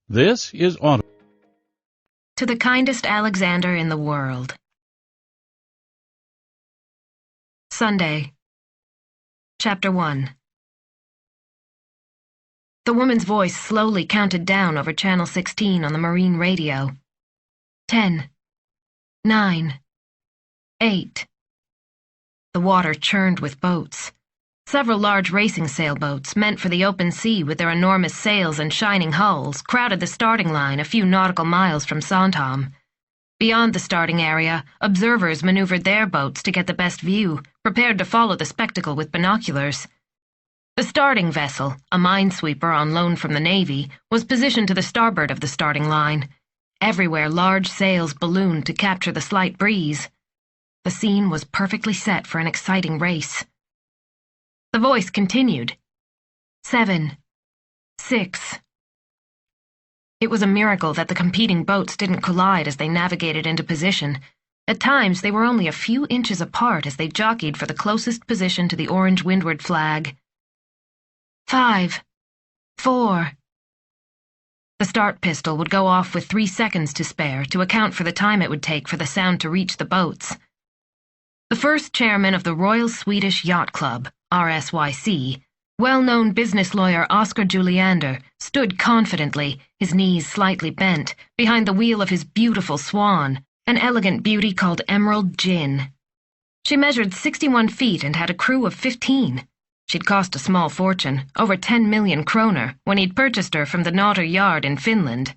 This is Audiobook. To the kindest Alexander in the world. Sunday. Chapter 1. The woman's voice slowly counted down over channel 16 on the marine radio. 10. 9. 8. The water churned with boats. Several large racing sailboats, meant for the open sea with their enormous sails and shining hulls, crowded the starting line a few nautical miles from Sandhamn. Beyond the starting area, observers maneuvered their boats to get the best view, prepared to follow the spectacle with binoculars. The starting vessel, a minesweeper on loan from the Navy, was positioned to the starboard of the starting line. Everywhere large sails ballooned to capture the slight breeze. The scene was perfectly set for an exciting race. The voice continued. 7. 6. It was a miracle that the competing boats didn't collide as they navigated into position. At times, they were only a few inches apart as they jockeyed for the closest position to the orange windward flag. 5. 4. The start pistol would go off with 3 seconds to spare to account for the time it would take for the sound to reach the boats. The first chairman of the Royal Swedish Yacht Club, RSYC, well-known business lawyer Oscar Juliander, stood confidently, his knees slightly bent, behind the wheel of his beautiful Swan, an elegant beauty called Emerald Gin. She measured 61 feet and had a crew of 15. She'd cost a small fortune, over 10 million kroner, when he'd purchased her from the Nordic yard in Finland.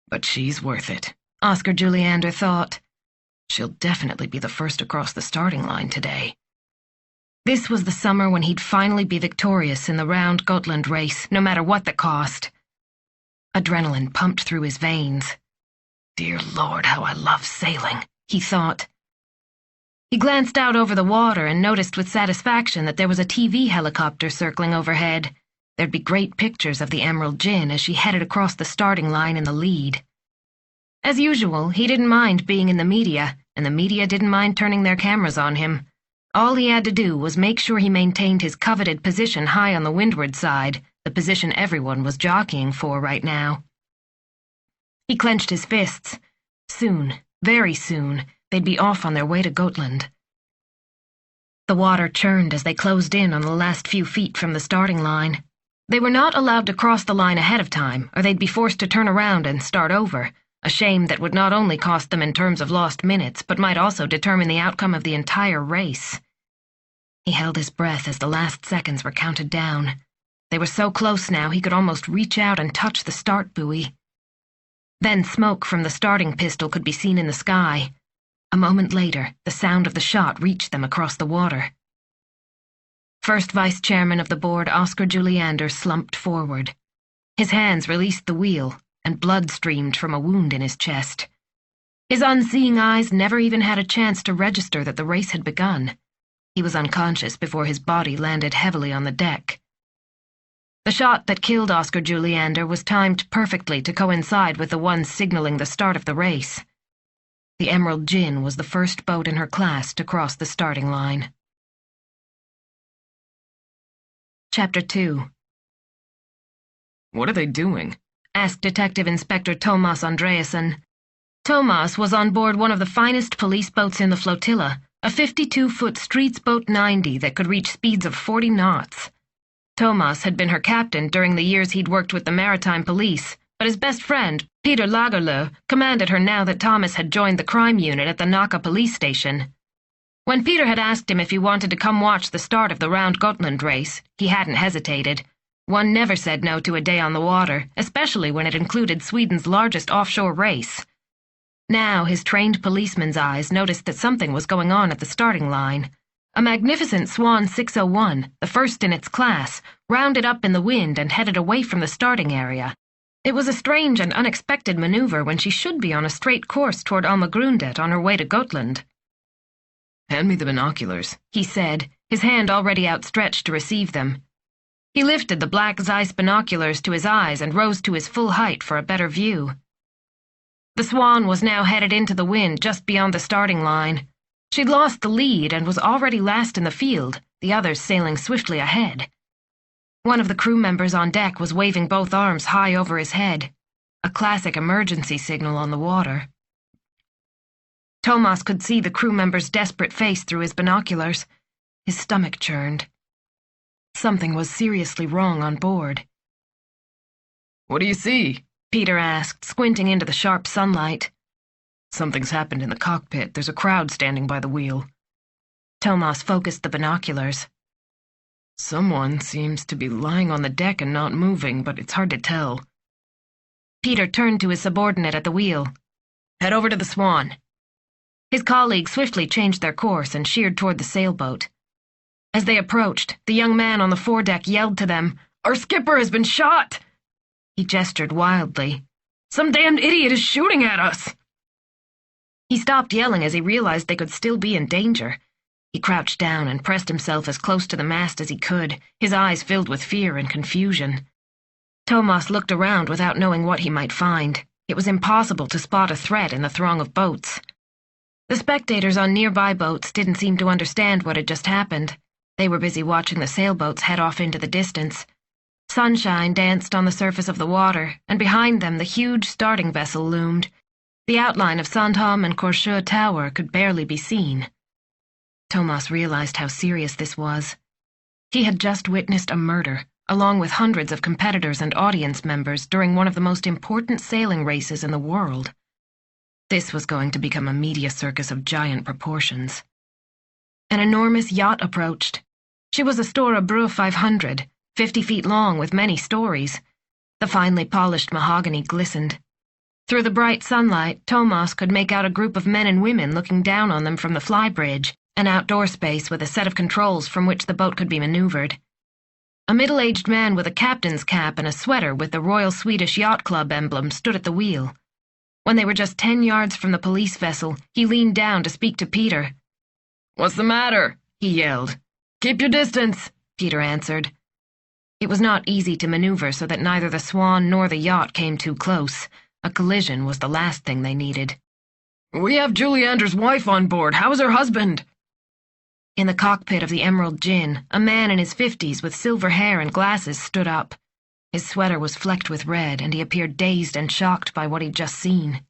But she's worth it, Oscar Juliander thought. She'll definitely be the first across the starting line today. This was the summer when he'd finally be victorious in the round Gotland race, no matter what the cost. Adrenaline pumped through his veins. Dear Lord, how I love sailing, he thought. He glanced out over the water and noticed with satisfaction that there was a TV helicopter circling overhead. There'd be great pictures of the Emerald Gin as she headed across the starting line in the lead. As usual, he didn't mind being in the media, and the media didn't mind turning their cameras on him. All he had to do was make sure he maintained his coveted position high on the windward side, the position everyone was jockeying for right now. He clenched his fists. Soon, very soon, they'd be off on their way to Gotland. The water churned as they closed in on the last few feet from the starting line. They were not allowed to cross the line ahead of time, or they'd be forced to turn around and start over. A shame that would not only cost them in terms of lost minutes, but might also determine the outcome of the entire race. He held his breath as the last seconds were counted down. They were so close now he could almost reach out and touch the start buoy. Then smoke from the starting pistol could be seen in the sky. A moment later, the sound of the shot reached them across the water. First Vice Chairman of the board, Oscar Juliander, slumped forward. His hands released the wheel, and blood streamed from a wound in his chest. His unseeing eyes never even had a chance to register that the race had begun. He was unconscious before his body landed heavily on the deck. The shot that killed Oscar Juliander was timed perfectly to coincide with the one signaling the start of the race. The Emerald Gin was the first boat in her class to cross the starting line. Chapter 2. What are they doing? Asked Detective Inspector Thomas Andreasson. Thomas was on board one of the finest police boats in the flotilla, a 52-foot Streets Boat 90 that could reach speeds of 40 knots. Thomas had been her captain during the years he'd worked with the maritime police, but his best friend, Peter Lagerlöf, commanded her now that Thomas had joined the crime unit at the Nacka police station. When Peter had asked him if he wanted to come watch the start of the round Gotland race, he hadn't hesitated. One never said no to a day on the water, especially when it included Sweden's largest offshore race. Now his trained policeman's eyes noticed that something was going on at the starting line. A magnificent Swan 601, the first in its class, rounded up in the wind and headed away from the starting area. It was a strange and unexpected maneuver when she should be on a straight course toward Almagrundet on her way to Gotland. Hand me the binoculars, he said, his hand already outstretched to receive them. He lifted the black Zeiss binoculars to his eyes and rose to his full height for a better view. The Swan was now headed into the wind just beyond the starting line. She'd lost the lead and was already last in the field, the others sailing swiftly ahead. One of the crew members on deck was waving both arms high over his head, a classic emergency signal on the water. Thomas could see the crew member's desperate face through his binoculars. His stomach churned. Something was seriously wrong on board. "What do you see?" Peter asked, squinting into the sharp sunlight. "Something's happened in the cockpit. There's a crowd standing by the wheel." Thomas focused the binoculars. "Someone seems to be lying on the deck and not moving, but it's hard to tell." Peter turned to his subordinate at the wheel. "Head over to the Swan." His colleagues swiftly changed their course and sheered toward the sailboat. As they approached, the young man on the foredeck yelled to them, "Our skipper has been shot!" He gestured wildly. "Some damned idiot is shooting at us!" He stopped yelling as he realized they could still be in danger. He crouched down and pressed himself as close to the mast as he could, his eyes filled with fear and confusion. Thomas looked around without knowing what he might find. It was impossible to spot a threat in the throng of boats. The spectators on nearby boats didn't seem to understand what had just happened. They were busy watching the sailboats head off into the distance. Sunshine danced on the surface of the water, and behind them the huge starting vessel loomed. The outline of Sandhamn and Korsør Tower could barely be seen. Thomas realized how serious this was. He had just witnessed a murder, along with hundreds of competitors and audience members during one of the most important sailing races in the world. This was going to become a media circus of giant proportions. An enormous yacht approached. She was a Stora Bru 500, 50 feet long with many stories. The finely polished mahogany glistened. Through the bright sunlight, Thomas could make out a group of men and women looking down on them from the flybridge, an outdoor space with a set of controls from which the boat could be maneuvered. A middle-aged man with a captain's cap and a sweater with the Royal Swedish Yacht Club emblem stood at the wheel. When they were just 10 yards from the police vessel, he leaned down to speak to Peter. "What's the matter?" he yelled. "Keep your distance," Peter answered. It was not easy to maneuver so that neither the Swan nor the yacht came too close. A collision was the last thing they needed. "We have Julie Ander's wife on board. How is her husband?" In the cockpit of the Emerald Djinn, a man in his 50s with silver hair and glasses stood up. His sweater was flecked with red, and he appeared dazed and shocked by what he'd just seen.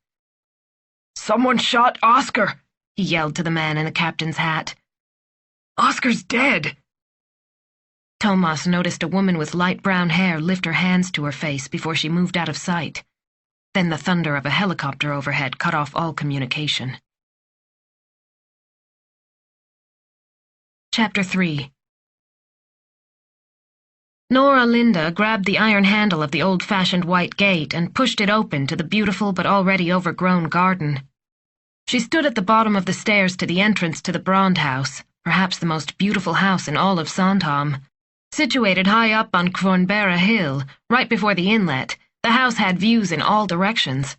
"Someone shot Oscar," he yelled to the man in the captain's hat. "Oscar's dead." Thomas noticed a woman with light brown hair lift her hands to her face before she moved out of sight. Then the thunder of a helicopter overhead cut off all communication. Chapter 3. Nora Linda grabbed the iron handle of the old-fashioned white gate and pushed it open to the beautiful but already overgrown garden. She stood at the bottom of the stairs to the entrance to the Brand House, perhaps the most beautiful house in all of Sandhamn. Situated high up on Kvarnberga Hill, right before the inlet, the house had views in all directions.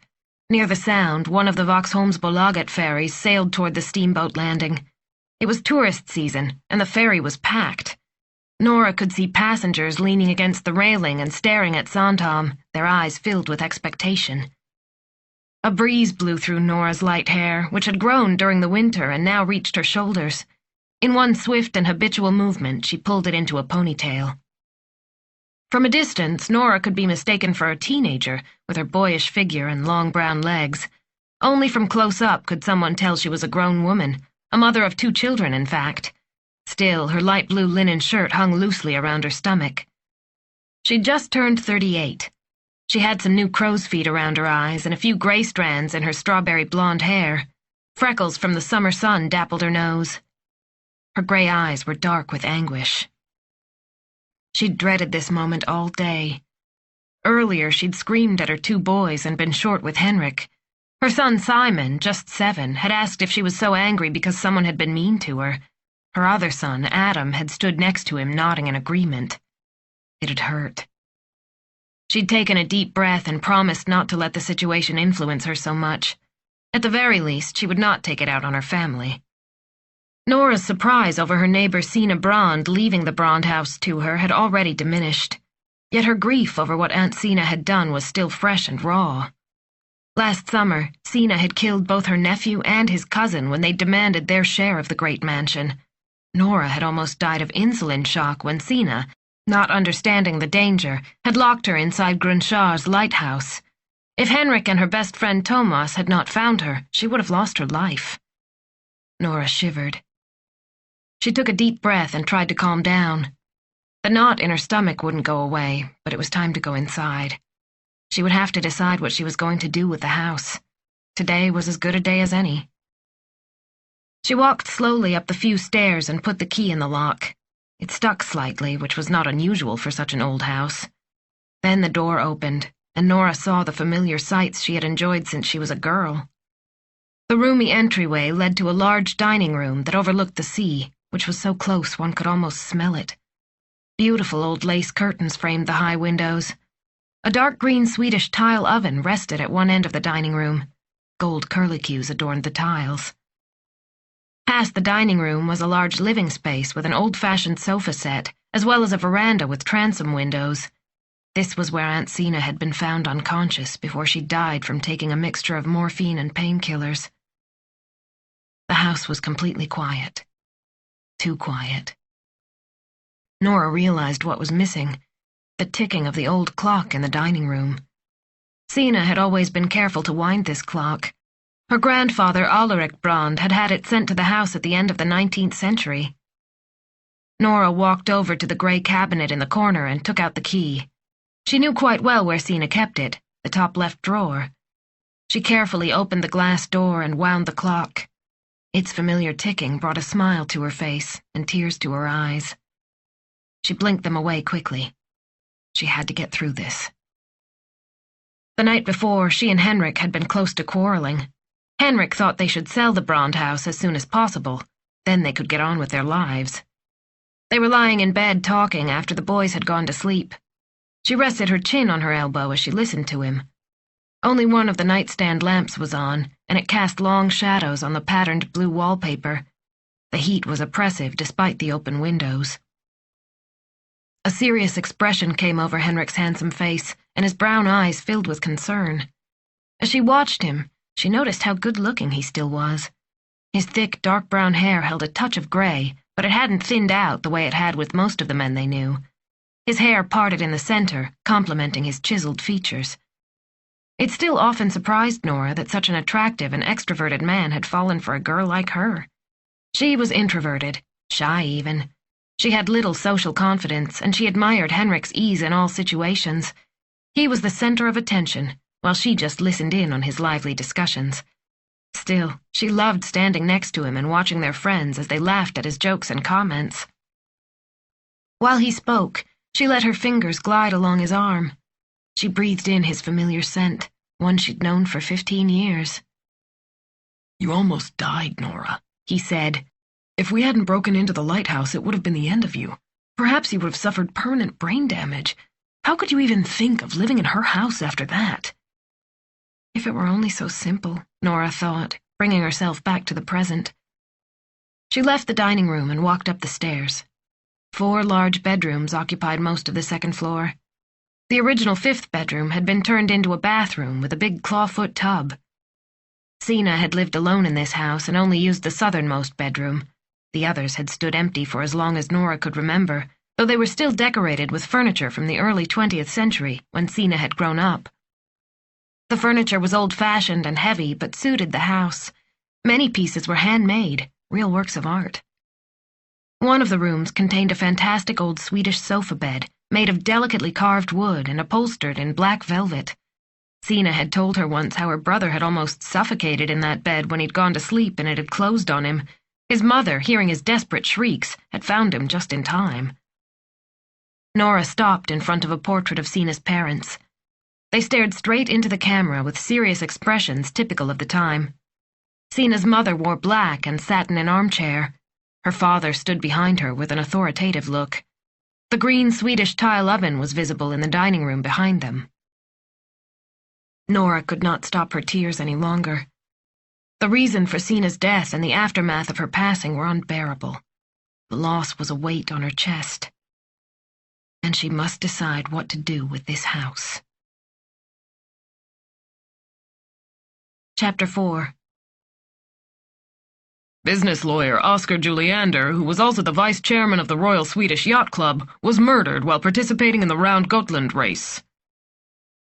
Near the Sound, one of the Vaxholmsbolaget ferries sailed toward the steamboat landing. It was tourist season, and the ferry was packed. Nora could see passengers leaning against the railing and staring at Sandhamn, their eyes filled with expectation. A breeze blew through Nora's light hair, which had grown during the winter and now reached her shoulders. In one swift and habitual movement, she pulled it into a ponytail. From a distance, Nora could be mistaken for a teenager, with her boyish figure and long brown legs. Only from close up could someone tell she was a grown woman, a mother of 2 children, in fact. Still, her light blue linen shirt hung loosely around her stomach. She'd just turned 38. She had some new crow's feet around her eyes and a few gray strands in her strawberry blonde hair. Freckles from the summer sun dappled her nose. Her gray eyes were dark with anguish. She'd dreaded this moment all day. Earlier, she'd screamed at her 2 boys and been short with Henrik. Her son Simon, just 7, had asked if she was so angry because someone had been mean to her. Her other son, Adam, had stood next to him, nodding in agreement. It had hurt. She'd taken a deep breath and promised not to let the situation influence her so much. At the very least, she would not take it out on her family. Nora's surprise over her neighbor Sina Brand leaving the Brand house to her had already diminished. Yet her grief over what Aunt Sina had done was still fresh and raw. Last summer, Sina had killed both her nephew and his cousin when they demanded their share of the great mansion. Nora had almost died of insulin shock when Sina, not understanding the danger, had locked her inside Grunschar's lighthouse. If Henrik and her best friend Thomas had not found her, she would have lost her life. Nora shivered. She took a deep breath and tried to calm down. The knot in her stomach wouldn't go away, but it was time to go inside. She would have to decide what she was going to do with the house. Today was as good a day as any. She walked slowly up the few stairs and put the key in the lock. It stuck slightly, which was not unusual for such an old house. Then the door opened, and Nora saw the familiar sights she had enjoyed since she was a girl. The roomy entryway led to a large dining room that overlooked the sea, which was so close one could almost smell it. Beautiful old lace curtains framed the high windows. A dark green Swedish tile oven rested at one end of the dining room. Gold curlicues adorned the tiles. Past the dining room was a large living space with an old-fashioned sofa set, as well as a veranda with transom windows. This was where Aunt Sina had been found unconscious before she died from taking a mixture of morphine and painkillers. The house was completely quiet. Too quiet. Nora realized what was missing: the ticking of the old clock in the dining room. Sina had always been careful to wind this clock. Her grandfather, Alaric Brand, had had it sent to the house at the end of the 19th century. Nora walked over to the grey cabinet in the corner and took out the key. She knew quite well where Sina kept it, the top left drawer. She carefully opened the glass door and wound the clock. Its familiar ticking brought a smile to her face and tears to her eyes. She blinked them away quickly. She had to get through this. The night before, she and Henrik had been close to quarreling. Henrik thought they should sell the Brand house as soon as possible. Then they could get on with their lives. They were lying in bed talking after the boys had gone to sleep. She rested her chin on her elbow as she listened to him. Only one of the nightstand lamps was on, and it cast long shadows on the patterned blue wallpaper. The heat was oppressive despite the open windows. A serious expression came over Henrik's handsome face, and his brown eyes filled with concern. As she watched him, she noticed how good-looking he still was. His thick, dark brown hair held a touch of gray, but it hadn't thinned out the way it had with most of the men they knew. His hair parted in the center, complementing his chiseled features. It still often surprised Nora that such an attractive and extroverted man had fallen for a girl like her. She was introverted, shy even. She had little social confidence, and she admired Henrik's ease in all situations. He was the center of attention, while she just listened in on his lively discussions. Still, she loved standing next to him and watching their friends as they laughed at his jokes and comments. While he spoke, she let her fingers glide along his arm. She breathed in his familiar scent, one she'd known for 15 years. "You almost died, Nora," he said. "If we hadn't broken into the lighthouse, it would have been the end of you. Perhaps you would have suffered permanent brain damage. How could you even think of living in her house after that?" If it were only so simple, Nora thought, bringing herself back to the present. She left the dining room and walked up the stairs. 4 large bedrooms occupied most of the second floor. The original 5th bedroom had been turned into a bathroom with a big clawfoot tub. Sina had lived alone in this house and only used the southernmost bedroom. The others had stood empty for as long as Nora could remember, though they were still decorated with furniture from the early 20th century, when Sina had grown up. The furniture was old-fashioned and heavy, but suited the house. Many pieces were handmade, real works of art. One of the rooms contained a fantastic old Swedish sofa bed, made of delicately carved wood and upholstered in black velvet. Sina had told her once how her brother had almost suffocated in that bed when he'd gone to sleep and it had closed on him. His mother, hearing his desperate shrieks, had found him just in time. Nora stopped in front of a portrait of Sina's parents. They stared straight into the camera with serious expressions typical of the time. Sina's mother wore black and sat in an armchair. Her father stood behind her with an authoritative look. The green Swedish tile oven was visible in the dining room behind them. Nora could not stop her tears any longer. The reason for Sina's death and the aftermath of her passing were unbearable. The loss was a weight on her chest. And she must decide what to do with this house. Chapter 4. Business lawyer Oscar Juliander, who was also the vice chairman of the Royal Swedish Yacht Club, was murdered while participating in the Round Gotland race.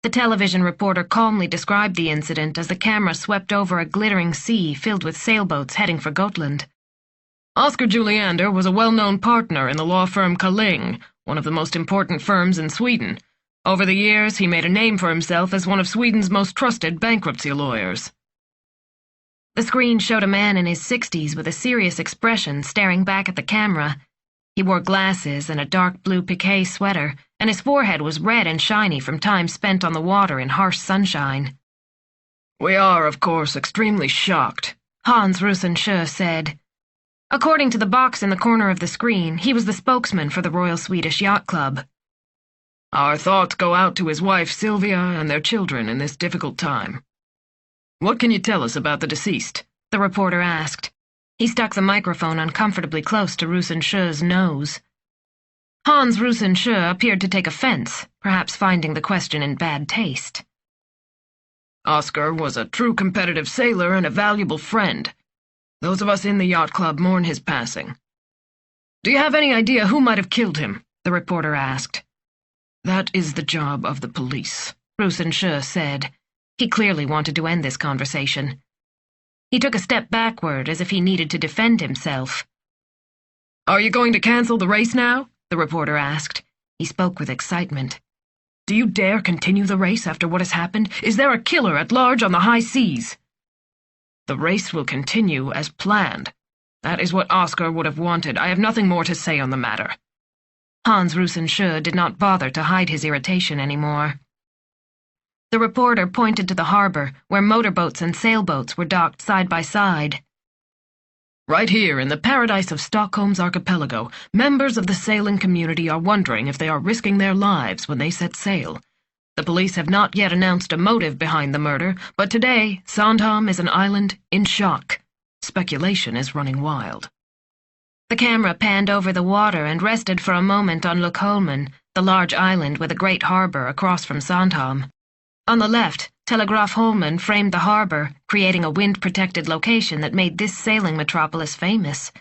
The television reporter calmly described the incident as the camera swept over a glittering sea filled with sailboats heading for Gotland. Oscar Juliander was a well-known partner in the law firm Kalling, one of the most important firms in Sweden. Over the years, he made a name for himself as one of Sweden's most trusted bankruptcy lawyers. The screen showed a man in his 60s with a serious expression staring back at the camera. He wore glasses and a dark blue piqué sweater, and his forehead was red and shiny from time spent on the water in harsh sunshine. "We are, of course, extremely shocked," Hans Rusenschö said. According to the box in the corner of the screen, he was the spokesman for the Royal Swedish Yacht Club. "Our thoughts go out to his wife Sylvia and their children in this difficult time." "What can you tell us about the deceased?" the reporter asked. He stuck the microphone uncomfortably close to Rusenschö's nose. Hans Rusenschö appeared to take offense, perhaps finding the question in bad taste. "Oscar was a true competitive sailor and a valuable friend. Those of us in the yacht club mourn his passing." "Do you have any idea who might have killed him?" the reporter asked. "That is the job of the police," Rusenschö said. He clearly wanted to end this conversation. He took a step backward as if he needed to defend himself. "Are you going to cancel the race now?" the reporter asked. He spoke with excitement. "Do you dare continue the race after what has happened? Is there a killer at large on the high seas?" "The race will continue as planned. That is what Oscar would have wanted. I have nothing more to say on the matter." Hans Rusenschö did not bother to hide his irritation anymore. The reporter pointed to the harbor, where motorboats and sailboats were docked side by side. "Right here in the paradise of Stockholm's archipelago, members of the sailing community are wondering if they are risking their lives when they set sail. The police have not yet announced a motive behind the murder, but today, Sandhamn is an island in shock. Speculation is running wild." The camera panned over the water and rested for a moment on Lochholmen, the large island with a great harbor across from Sandhamn. On the left, Telegrafholmen framed the harbor, creating a wind-protected location that made this sailing metropolis famous.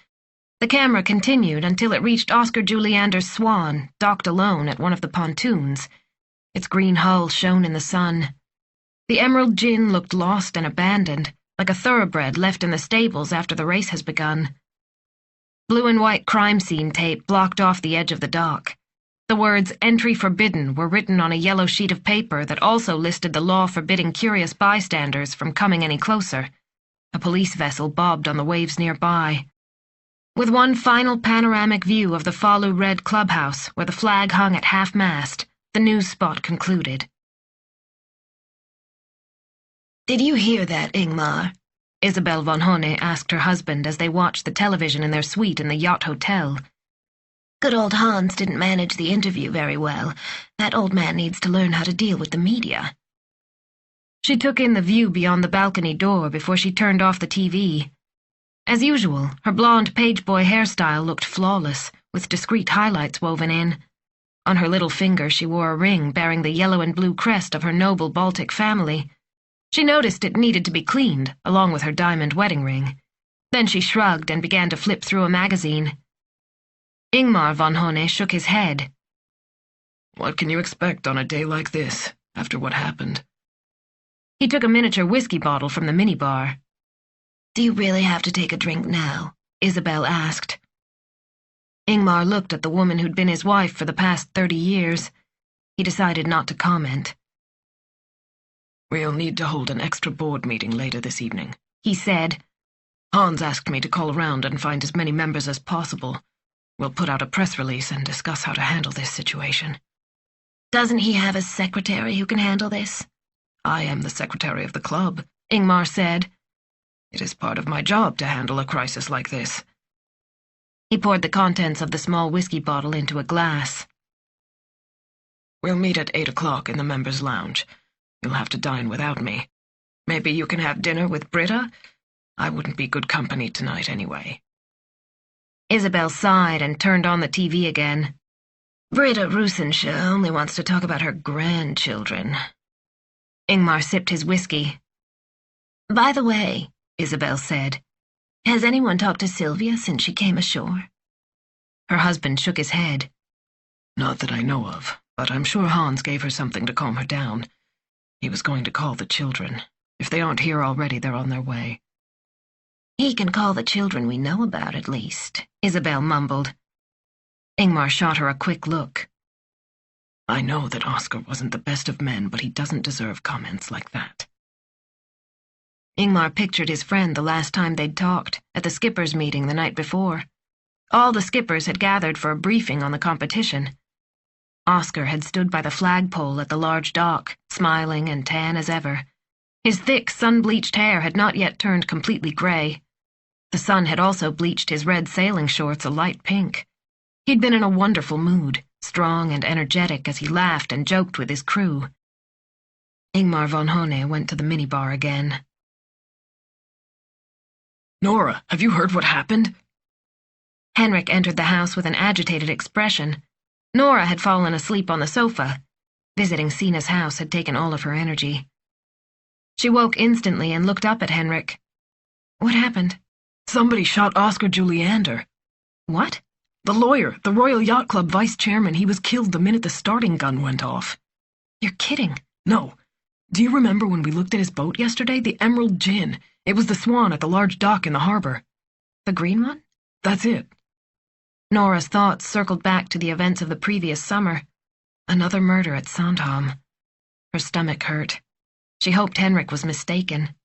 The camera continued until it reached Oscar Juliander's Swan, docked alone at one of the pontoons. Its green hull shone in the sun. The emerald gin looked lost and abandoned, like a thoroughbred left in the stables after the race has begun. Blue and white crime scene tape blocked off the edge of the dock. The words "Entry Forbidden" were written on a yellow sheet of paper that also listed the law forbidding curious bystanders from coming any closer. A police vessel bobbed on the waves nearby. With one final panoramic view of the Falu Red clubhouse, where the flag hung at half-mast, the news spot concluded. "Did you hear that, Ingmar?" Isabel von Honne asked her husband as they watched the television in their suite in the yacht hotel. "Good old Hans didn't manage the interview very well. That old man needs to learn how to deal with the media." She took in the view beyond the balcony door before she turned off the TV. As usual, her blonde pageboy hairstyle looked flawless, with discreet highlights woven in. On her little finger she wore a ring bearing the yellow and blue crest of her noble Baltic family. She noticed it needed to be cleaned, along with her diamond wedding ring. Then she shrugged and began to flip through a magazine. Ingmar von Honne shook his head. "What can you expect on a day like this, after what happened?" He took a miniature whiskey bottle from the minibar. "Do you really have to take a drink now?" Isabel asked. Ingmar looked at the woman who'd been his wife for the past 30 years. He decided not to comment. "We'll need to hold an extra board meeting later this evening," he said. "Hans asked me to call around and find as many members as possible. We'll put out a press release and discuss how to handle this situation." "Doesn't he have a secretary who can handle this?" "I am the secretary of the club," Ingmar said. "It is part of my job to handle a crisis like this." He poured the contents of the small whiskey bottle into a glass. "We'll meet at 8 o'clock in the members' lounge. You'll have to dine without me. Maybe you can have dinner with Britta? I wouldn't be good company tonight anyway." Isabel sighed and turned on the TV again. "Britta Rusenschö only wants to talk about her grandchildren." Ingmar sipped his whiskey. "By the way," Isabel said, Has anyone talked to Sylvia since she came ashore? Her husband shook his head. Not that I know of, but I'm sure Hans gave her something to calm her down. He was going to call the children. If they aren't here already, they're on their way. He can call the children we know about, at least, Isabel mumbled. Ingmar shot her a quick look. I know that Oscar wasn't the best of men, but he doesn't deserve comments like that. Ingmar pictured his friend the last time they'd talked, at the skippers' meeting the night before. All the skippers had gathered for a briefing on the competition. Oscar had stood by the flagpole at the large dock, smiling and tan as ever. His thick, sun-bleached hair had not yet turned completely gray. The sun had also bleached his red sailing shorts a light pink. He'd been in a wonderful mood, strong and energetic as he laughed and joked with his crew. Ingmar von Hone went to the minibar again. Nora, have you heard what happened? Henrik entered the house with an agitated expression. Nora had fallen asleep on the sofa. Visiting Sina's house had taken all of her energy. She woke instantly and looked up at Henrik. What happened? Somebody shot Oscar Juliander. What? The lawyer, the Royal Yacht Club vice chairman, he was killed the minute the starting gun went off. You're kidding. No. Do you remember when we looked at his boat yesterday, the Emerald Gin? It was the Swan at the large dock in the harbor. The green one? That's it. Nora's thoughts circled back to the events of the previous summer. Another murder at Sandhamn. Her stomach hurt. She hoped Henrik was mistaken.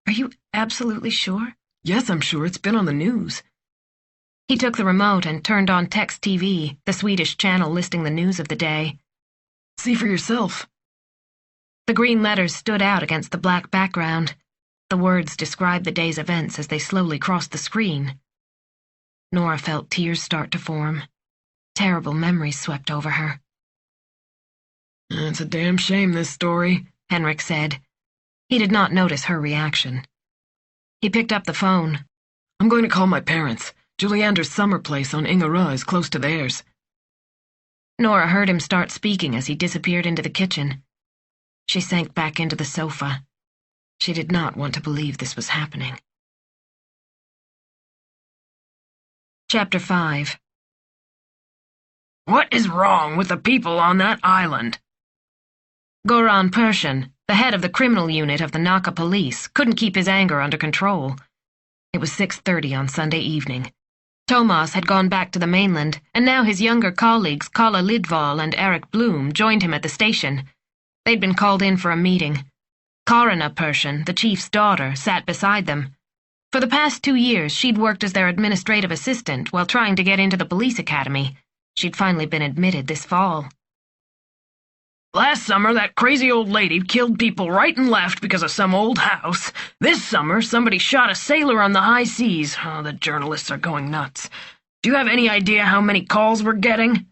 Are you absolutely sure? Yes, I'm sure. It's been on the news. He took the remote and turned on Text TV, the Swedish channel listing the news of the day. See for yourself. The green letters stood out against the black background. The words described the day's events as they slowly crossed the screen. Nora felt tears start to form. Terrible memories swept over her. It's a damn shame, this story, Henrik said. He did not notice her reaction. He picked up the phone. I'm going to call my parents. Juliander's summer place on Ingarö is close to theirs. Nora heard him start speaking as he disappeared into the kitchen. She sank back into the sofa. She did not want to believe this was happening. Chapter 5. What is wrong with the people on that island? Goran Persson, the head of the criminal unit of the Naka police, couldn't keep his anger under control. It was 6:30 on Sunday evening. Thomas had gone back to the mainland, and now his younger colleagues Kalle Lidval and Eric Bloom joined him at the station. They'd been called in for a meeting. Karina Persson, the chief's daughter, sat beside them. For the past 2 years, she'd worked as their administrative assistant while trying to get into the police academy. She'd finally been admitted this fall. Last summer, that crazy old lady killed people right and left because of some old house. This summer, somebody shot a sailor on the high seas. Oh, the journalists are going nuts. Do you have any idea how many calls we're getting?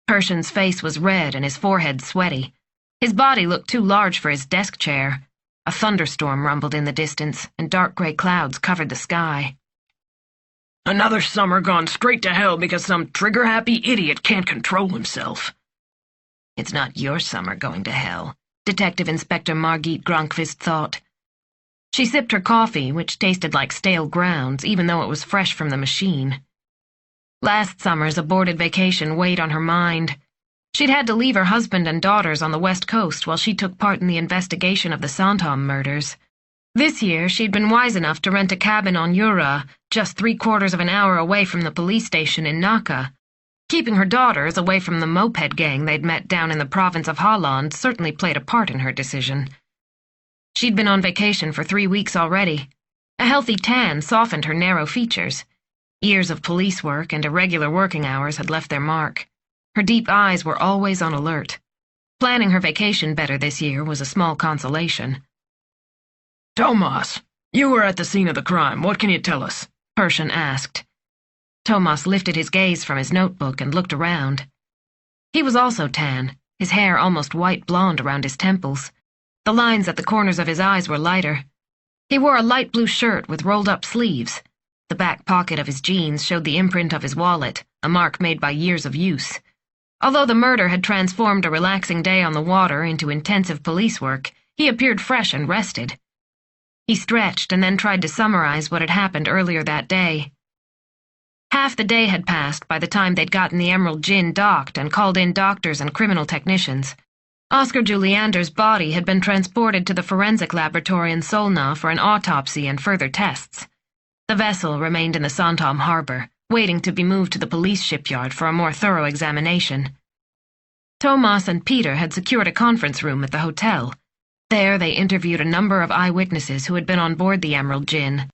Persson's face was red and his forehead sweaty. His body looked too large for his desk chair. A thunderstorm rumbled in the distance, and dark gray clouds covered the sky. Another summer gone straight to hell because some trigger-happy idiot can't control himself. It's not your summer going to hell, Detective Inspector Margit Granqvist thought. She sipped her coffee, which tasted like stale grounds, even though it was fresh from the machine. Last summer's aborted vacation weighed on her mind. She'd had to leave her husband and daughters on the West Coast while she took part in the investigation of the Sandhamn murders. This year, she'd been wise enough to rent a cabin on Jura, just 3/4 of an hour away from the police station in Naka. Keeping her daughters away from the moped gang they'd met down in the province of Halland certainly played a part in her decision. She'd been on vacation for 3 weeks already. A healthy tan softened her narrow features. Years of police work and irregular working hours had left their mark. Her deep eyes were always on alert. Planning her vacation better this year was a small consolation. Thomas, you were at the scene of the crime. What can you tell us? Persson asked. Thomas lifted his gaze from his notebook and looked around. He was also tan, his hair almost white blonde around his temples. The lines at the corners of his eyes were lighter. He wore a light blue shirt with rolled-up sleeves. The back pocket of his jeans showed the imprint of his wallet, a mark made by years of use. Although the murder had transformed a relaxing day on the water into intensive police work, he appeared fresh and rested. He stretched and then tried to summarize what had happened earlier that day. Half the day had passed by the time they'd gotten the Emerald Gin docked and called in doctors and criminal technicians. Oscar Juliander's body had been transported to the forensic laboratory in Solna for an autopsy and further tests. The vessel remained in the Sandhamn harbor, waiting to be moved to the police shipyard for a more thorough examination. Thomas and Peter had secured a conference room at the hotel. There they interviewed a number of eyewitnesses who had been on board the Emerald Gin.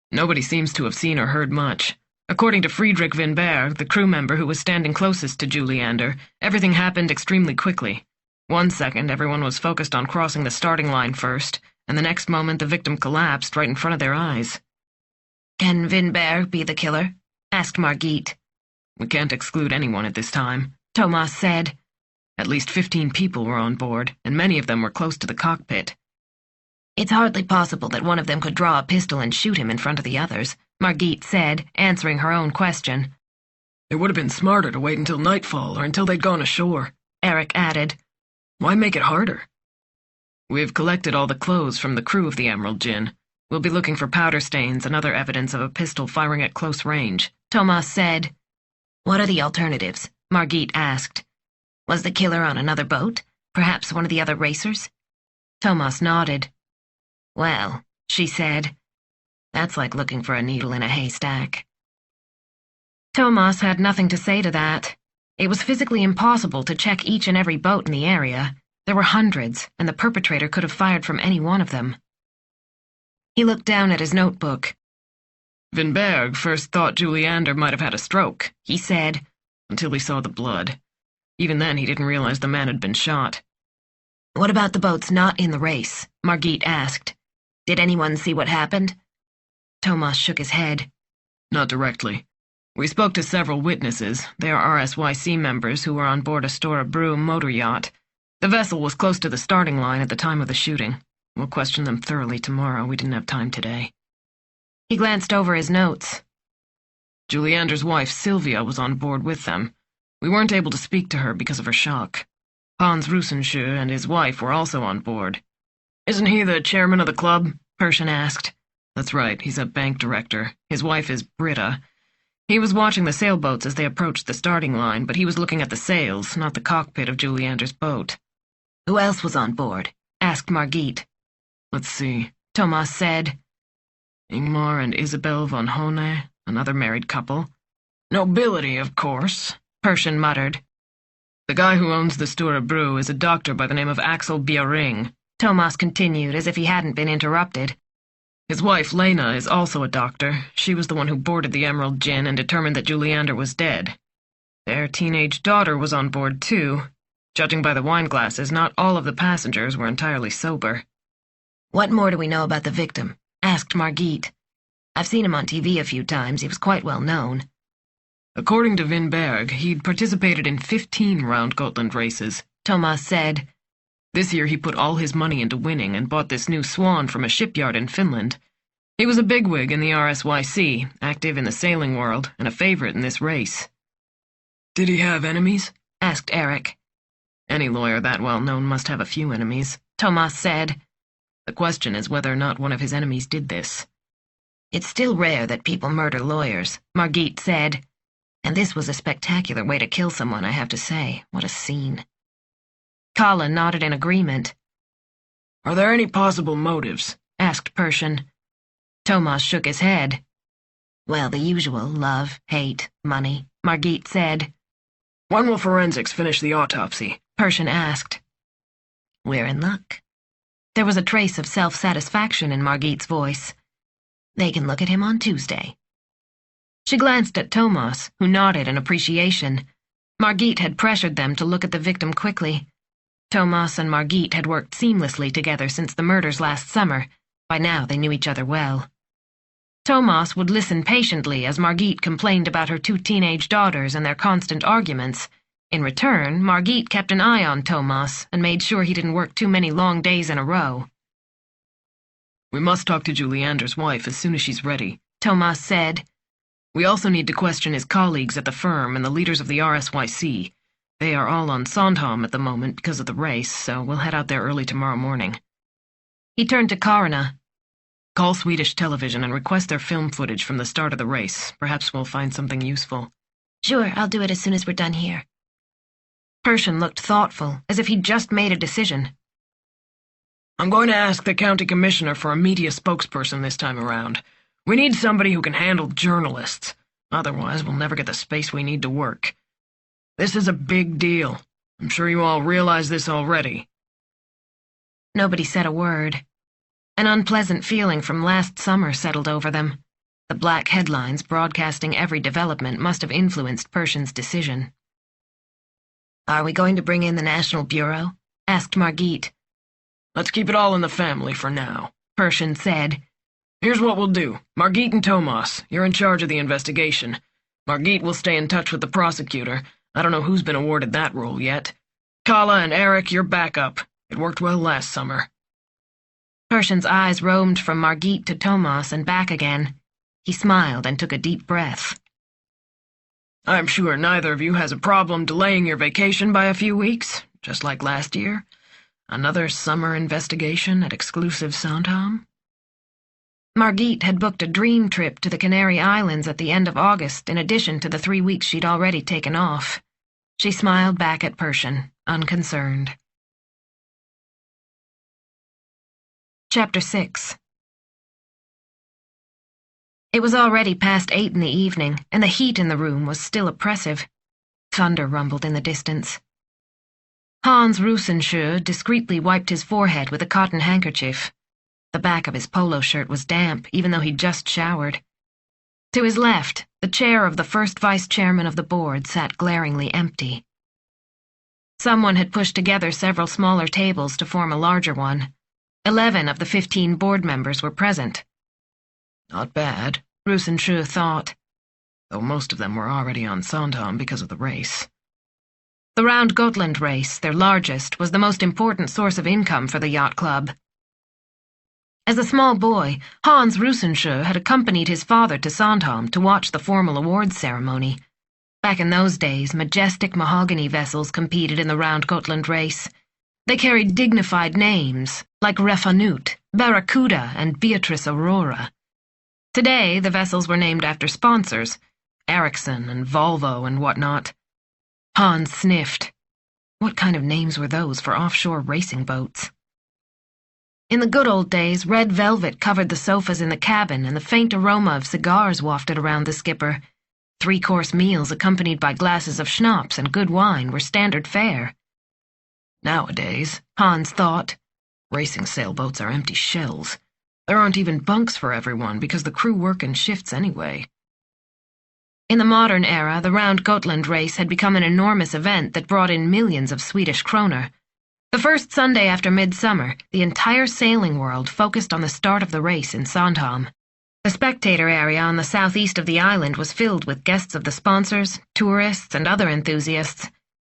Nobody seems to have seen or heard much. According to Friedrich Winberg, the crew member who was standing closest to Juliander, everything happened extremely quickly. 1 second, everyone was focused on crossing the starting line first, and the next moment the victim collapsed right in front of their eyes. "Can Winberg be the killer?" asked Margit. "We can't exclude anyone at this time," Thomas said. "At least 15 people were on board, and many of them were close to the cockpit." "It's hardly possible that one of them could draw a pistol and shoot him in front of the others," Margit said, answering her own question. "It would have been smarter to wait until nightfall or until they'd gone ashore," Eric added. "Why make it harder?" "We've collected all the clothes from the crew of the Emerald Gin. We'll be looking for powder stains and other evidence of a pistol firing at close range," Thomas said. "What are the alternatives?" Margit asked. "Was the killer on another boat? Perhaps one of the other racers?" Thomas nodded. "Well," she said, "that's like looking for a needle in a haystack." Thomas had nothing to say to that. It was physically impossible to check each and every boat in the area. There were hundreds, and the perpetrator could have fired from any one of them. He looked down at his notebook. "Winberg first thought Juliander might have had a stroke," he said, "until he saw the blood. Even then he didn't realize the man had been shot." "What about the boats not in the race?" Margit asked. "Did anyone see what happened?" Thomas shook his head. "Not directly. We spoke to several witnesses. They are RSYC members who were on board a Stora Bru motor yacht. The vessel was close to the starting line at the time of the shooting. We'll question them thoroughly tomorrow. We didn't have time today." He glanced over his notes. "Juliander's wife, Sylvia, was on board with them. We weren't able to speak to her because of her shock. Hans Rusensjö and his wife were also on board." "Isn't he the chairman of the club?" Pershing asked. "That's right. He's a bank director. His wife is Britta. He was watching the sailboats as they approached the starting line, but he was looking at the sails, not the cockpit of Juliander's boat." "Who else was on board?" asked Margit. "Let's see," Thomas said. "Ingmar and Isabel von Hone, another married couple." "Nobility, of course," Pershing muttered. "The guy who owns the Stora Bru is a doctor by the name of Axel Bjering," Thomas continued, as if he hadn't been interrupted. "His wife, Lena, is also a doctor. She was the one who boarded the Emerald Gin and determined that Juliander was dead. Their teenage daughter was on board, too. Judging by the wine glasses, not all of the passengers were entirely sober." "What more do we know about the victim?" asked Margit. "I've seen him on TV a few times. He was quite well known." "According to Winberg, he'd participated in 15 round Gotland races," Thomas said. "This year he put all his money into winning and bought this new Swan from a shipyard in Finland. He was a bigwig in the RSYC, active in the sailing world, and a favorite in this race." "Did he have enemies?" asked Eric. "Any lawyer that well known must have a few enemies," Thomas said. "The question is whether or not one of his enemies did this." "It's still rare that people murder lawyers," Margit said. "And this was a spectacular way to kill someone, I have to say. What a scene." Colin nodded in agreement. "Are there any possible motives?" asked Pershing. Thomas shook his head. "Well, the usual: love, hate, money," Margit said. "When will forensics finish the autopsy?" Pershing asked. "We're in luck." There was a trace of self-satisfaction in Margit's voice. "They can look at him on Tuesday." She glanced at Thomas, who nodded in appreciation. Margit had pressured them to look at the victim quickly. Thomas and Margit had worked seamlessly together since the murders last summer. By now they knew each other well. Thomas would listen patiently as Margit complained about her 2 teenage daughters and their constant arguments. In return, Margit kept an eye on Thomas and made sure he didn't work too many long days in a row. "We must talk to Juliander's wife as soon as she's ready," Thomas said. "We also need to question his colleagues at the firm and the leaders of the RSYC. They are all on Sandhamn at the moment because of the race, so we'll head out there early tomorrow morning." He turned to Karina. Call Swedish television and request their film footage from the start of the race. Perhaps we'll find something useful." "Sure, I'll do it as soon as we're done here." Pershing looked thoughtful, as if he'd just made a decision. "I'm going to ask the county commissioner for a media spokesperson this time around. We need somebody who can handle journalists. Otherwise, we'll never get the space we need to work. This is a big deal. I'm sure you all realize this already." Nobody said a word. An unpleasant feeling from last summer settled over them. The black headlines broadcasting every development must have influenced Pershing's decision. "Are we going to bring in the National Bureau?" asked Margit. "Let's keep it all in the family for now," Pershing said. "Here's what we'll do. Margit and Thomas, you're in charge of the investigation. Margit will stay in touch with the prosecutor. I don't know who's been awarded that role yet. Kala and Eric, you're backup. It worked well last summer." Pershing's eyes roamed from Margit to Thomas and back again. He smiled and took a deep breath. "I'm sure neither of you has a problem delaying your vacation by a few weeks, just like last year. Another summer investigation at exclusive Sandhamn." Margit had booked a dream trip to the Canary Islands at the end of August in addition to the 3 weeks she'd already taken off. She smiled back at Pershing, unconcerned. Chapter 6. It was already past 8 in the evening, and the heat in the room was still oppressive. Thunder rumbled in the distance. Hans Rusensjö discreetly wiped his forehead with a cotton handkerchief. The back of his polo shirt was damp, even though he'd just showered. To his left, the chair of the first vice-chairman of the board sat glaringly empty. Someone had pushed together several smaller tables to form a larger one. 11 of the 15 board members were present. Not bad, Rusensjö thought, though most of them were already on Sandhamn because of the race. The Round Gotland race, their largest, was the most important source of income for the yacht club. As a small boy, Hans Rusensjö had accompanied his father to Sandhamn to watch the formal awards ceremony. Back in those days, majestic mahogany vessels competed in the Round Gotland race. They carried dignified names, like Refanut, Barracuda, and Beatrice Aurora. Today, the vessels were named after sponsors, Ericsson and Volvo and whatnot. Hans sniffed. What kind of names were those for offshore racing boats? In the good old days, red velvet covered the sofas in the cabin and the faint aroma of cigars wafted around the skipper. 3-course meals accompanied by glasses of schnapps and good wine were standard fare. Nowadays, Hans thought, racing sailboats are empty shells. There aren't even bunks for everyone because the crew work in shifts anyway. In the modern era, the Round Gotland race had become an enormous event that brought in millions of Swedish kroner. The first Sunday after midsummer, the entire sailing world focused on the start of the race in Sandhamn. The spectator area on the southeast of the island was filled with guests of the sponsors, tourists, and other enthusiasts.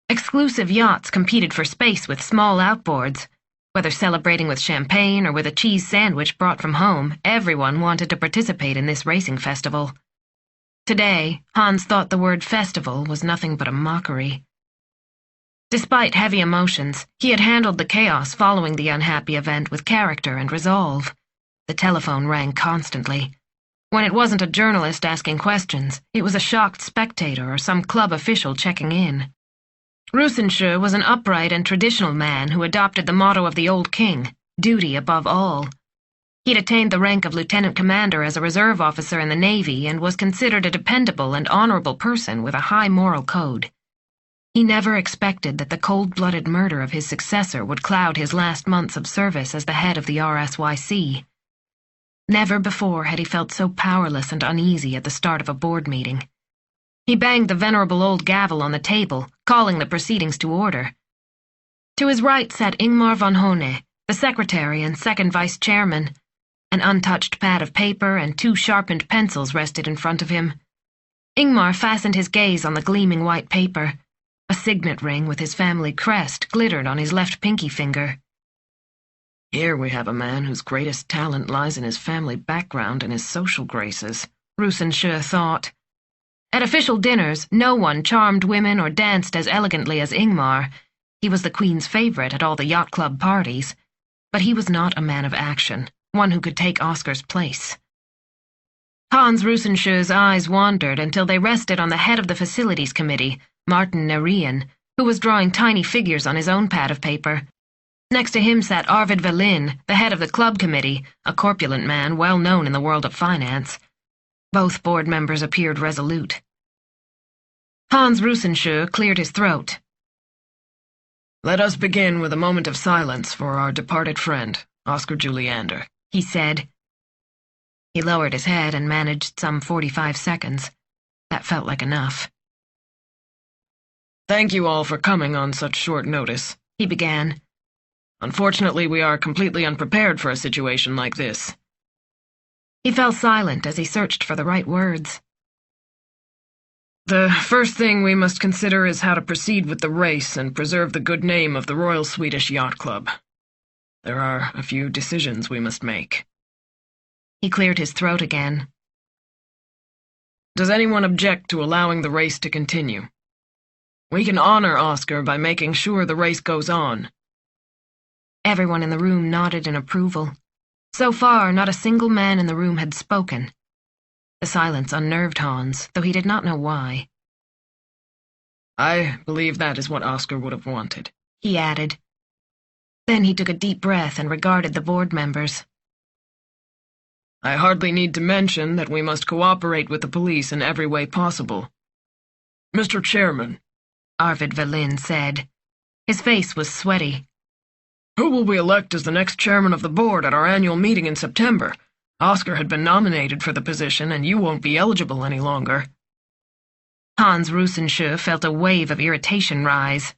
Exclusive yachts competed for space with small outboards. Whether celebrating with champagne or with a cheese sandwich brought from home, everyone wanted to participate in this racing festival. Today, Hans thought the word festival was nothing but a mockery. Despite heavy emotions, he had handled the chaos following the unhappy event with character and resolve. The telephone rang constantly. When it wasn't a journalist asking questions, it was a shocked spectator or some club official checking in. Rusensjö was an upright and traditional man who adopted the motto of the old king, duty above all. He'd attained the rank of lieutenant commander as a reserve officer in the Navy and was considered a dependable and honorable person with a high moral code. He never expected that the cold-blooded murder of his successor would cloud his last months of service as the head of the RSYC. Never before had he felt so powerless and uneasy at the start of a board meeting. He banged the venerable old gavel on the table, calling the proceedings to order. To his right sat Ingmar von Hone, the secretary and second vice-chairman. An untouched pad of paper and 2 sharpened pencils rested in front of him. Ingmar fastened his gaze on the gleaming white paper. A signet ring with his family crest glittered on his left pinky finger. Here we have a man whose greatest talent lies in his family background and his social graces, Rusensjö thought. At official dinners, no one charmed women or danced as elegantly as Ingmar. He was the Queen's favorite at all the yacht club parties. But he was not a man of action, one who could take Oscar's place. Hans Rusensjö's eyes wandered until they rested on the head of the facilities committee, Martin Nerian, who was drawing tiny figures on his own pad of paper. Next to him sat Arvid Velin, the head of the club committee, a corpulent man well known in the world of finance. Both board members appeared resolute. Hans Rusensjö cleared his throat. "Let us begin with a moment of silence for our departed friend, Oscar Juliander," he said. He lowered his head and managed some 45 seconds. That felt like enough. "Thank you all for coming on such short notice," he began. "Unfortunately, we are completely unprepared for a situation like this." He fell silent as he searched for the right words. "The first thing we must consider is how to proceed with the race and preserve the good name of the Royal Swedish Yacht Club. There are a few decisions we must make." He cleared his throat again. "Does anyone object to allowing the race to continue? We can honor Oscar by making sure the race goes on." Everyone in the room nodded in approval. So far, not a single man in the room had spoken. The silence unnerved Hans, though he did not know why. "I believe that is what Oscar would have wanted," he added. Then he took a deep breath and regarded the board members. "I hardly need to mention that we must cooperate with the police in every way possible." "Mr. Chairman," Arvid Velin said. His face was sweaty. "Who will we elect as the next chairman of the board at our annual meeting in September? Oscar had been nominated for the position, and you won't be eligible any longer." Hans Rusensjö felt a wave of irritation rise.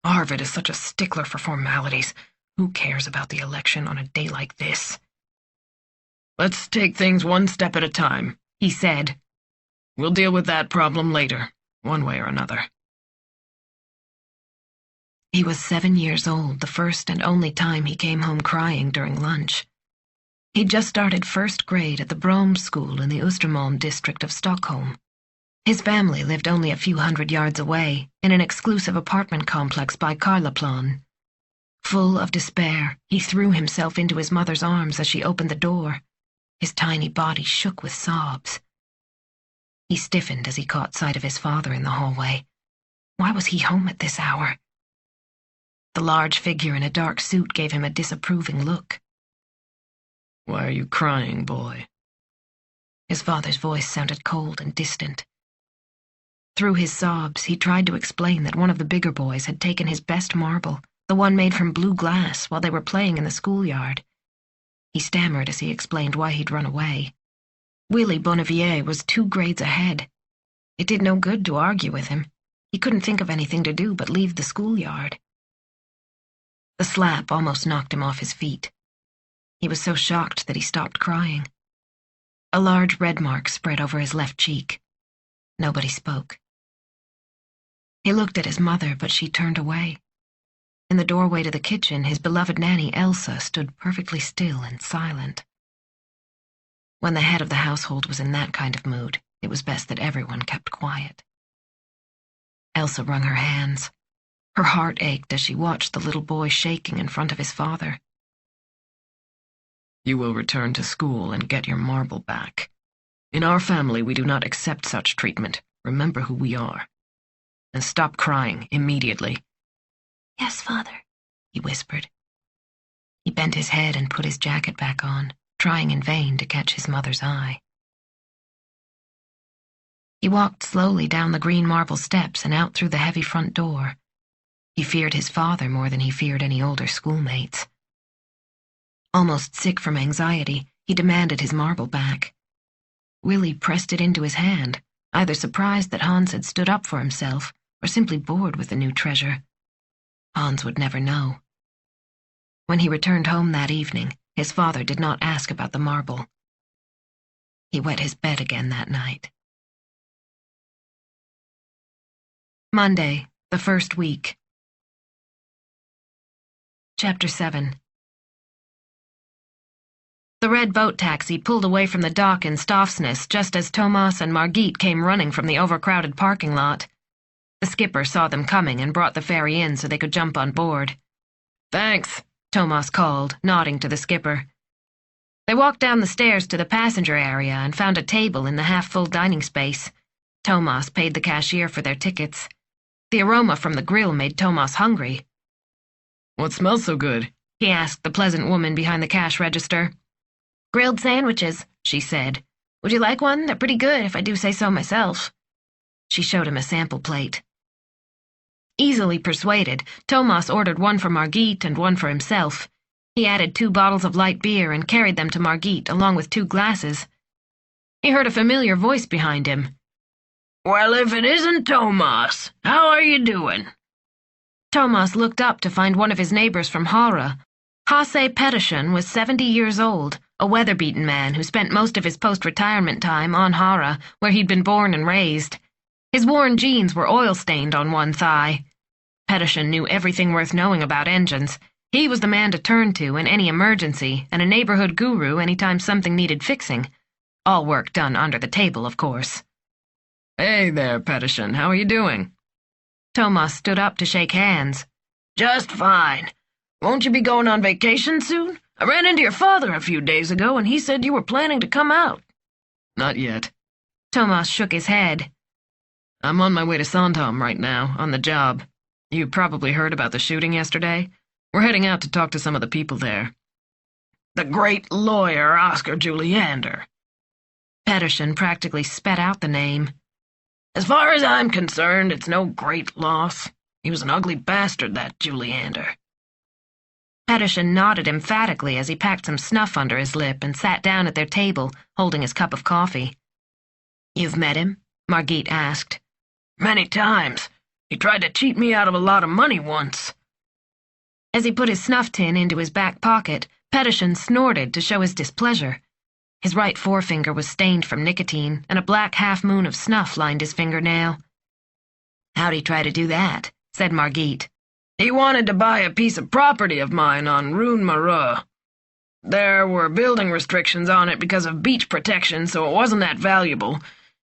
Arvid is such a stickler for formalities. Who cares about the election on a day like this? "Let's take things one step at a time," he said. "We'll deal with that problem later, one way or another." He was 7 years old the first and only time he came home crying during lunch. He'd just started first grade at the Broms school in the Östermalm district of Stockholm. His family lived only a few hundred yards away, in an exclusive apartment complex by Karlaplan. Full of despair, he threw himself into his mother's arms as she opened the door. His tiny body shook with sobs. He stiffened as he caught sight of his father in the hallway. Why was he home at this hour? The large figure in a dark suit gave him a disapproving look. "Why are you crying, boy?" His father's voice sounded cold and distant. Through his sobs, he tried to explain that one of the bigger boys had taken his best marble, the one made from blue glass, while they were playing in the schoolyard. He stammered as he explained why he'd run away. Willy Bonnevier was 2 grades ahead. It did no good to argue with him. He couldn't think of anything to do but leave the schoolyard. The slap almost knocked him off his feet. He was so shocked that he stopped crying. A large red mark spread over his left cheek. Nobody spoke. He looked at his mother, but she turned away. In the doorway to the kitchen, his beloved nanny, Elsa, stood perfectly still and silent. When the head of the household was in that kind of mood, it was best that everyone kept quiet. Elsa wrung her hands. Her heart ached as she watched the little boy shaking in front of his father. "You will return to school and get your marble back. In our family, we do not accept such treatment. Remember who we are. And stop crying immediately." "Yes, father," he whispered. He bent his head and put his jacket back on, trying in vain to catch his mother's eye. He walked slowly down the green marble steps and out through the heavy front door. He feared his father more than he feared any older schoolmates. Almost sick from anxiety, he demanded his marble back. Willie pressed it into his hand, either surprised that Hans had stood up for himself or simply bored with the new treasure. Hans would never know. When he returned home that evening, his father did not ask about the marble. He wet his bed again that night. Monday, the first week. Chapter 7. The red boat taxi pulled away from the dock in Stavsnäs just as Thomas and Margit came running from the overcrowded parking lot. The skipper saw them coming and brought the ferry in so they could jump on board. "Thanks," Thomas called, nodding to the skipper. They walked down the stairs to the passenger area and found a table in the half-full dining space. Thomas paid the cashier for their tickets. The aroma from the grill made Thomas hungry. "What smells so good?" he asked the pleasant woman behind the cash register. "Grilled sandwiches," she said. "Would you like one? They're pretty good, if I do say so myself." She showed him a sample plate. Easily persuaded, Thomas ordered one for Margit and one for himself. He added 2 bottles of light beer and carried them to Margit along with 2 glasses. He heard a familiar voice behind him. "Well, if it isn't Thomas, how are you doing?" Thomas looked up to find one of his neighbors from Hara. Hasse Pettersson was 70 years old, a weather-beaten man who spent most of his post-retirement time on Hara, where he'd been born and raised. His worn jeans were oil-stained on one thigh. Pettersson knew everything worth knowing about engines. He was the man to turn to in any emergency, and a neighborhood guru anytime something needed fixing. All work done under the table, of course. "Hey there, Pettersson, how are you doing?" Thomas stood up to shake hands. "Just fine. Won't you be going on vacation soon? I ran into your father a few days ago, and he said you were planning to come out." "Not yet." Thomas shook his head. "I'm on my way to Sandhamn right now, on the job. You probably heard about the shooting yesterday. We're heading out to talk to some of the people there." "The great lawyer Oscar Juliander." Pettersson practically spat out the name. "As far as I'm concerned, it's no great loss. He was an ugly bastard, that Juliander." Pettersson nodded emphatically as he packed some snuff under his lip and sat down at their table, holding his cup of coffee. "You've met him?" Margit asked. "Many times. He tried to cheat me out of a lot of money once." As he put his snuff tin into his back pocket, Pettersson snorted to show his displeasure. His right forefinger was stained from nicotine, and a black half-moon of snuff lined his fingernail. "How'd he try to do that?" said Margit. "He wanted to buy a piece of property of mine on Rune Mareux. There were building restrictions on it because of beach protection, so it wasn't that valuable.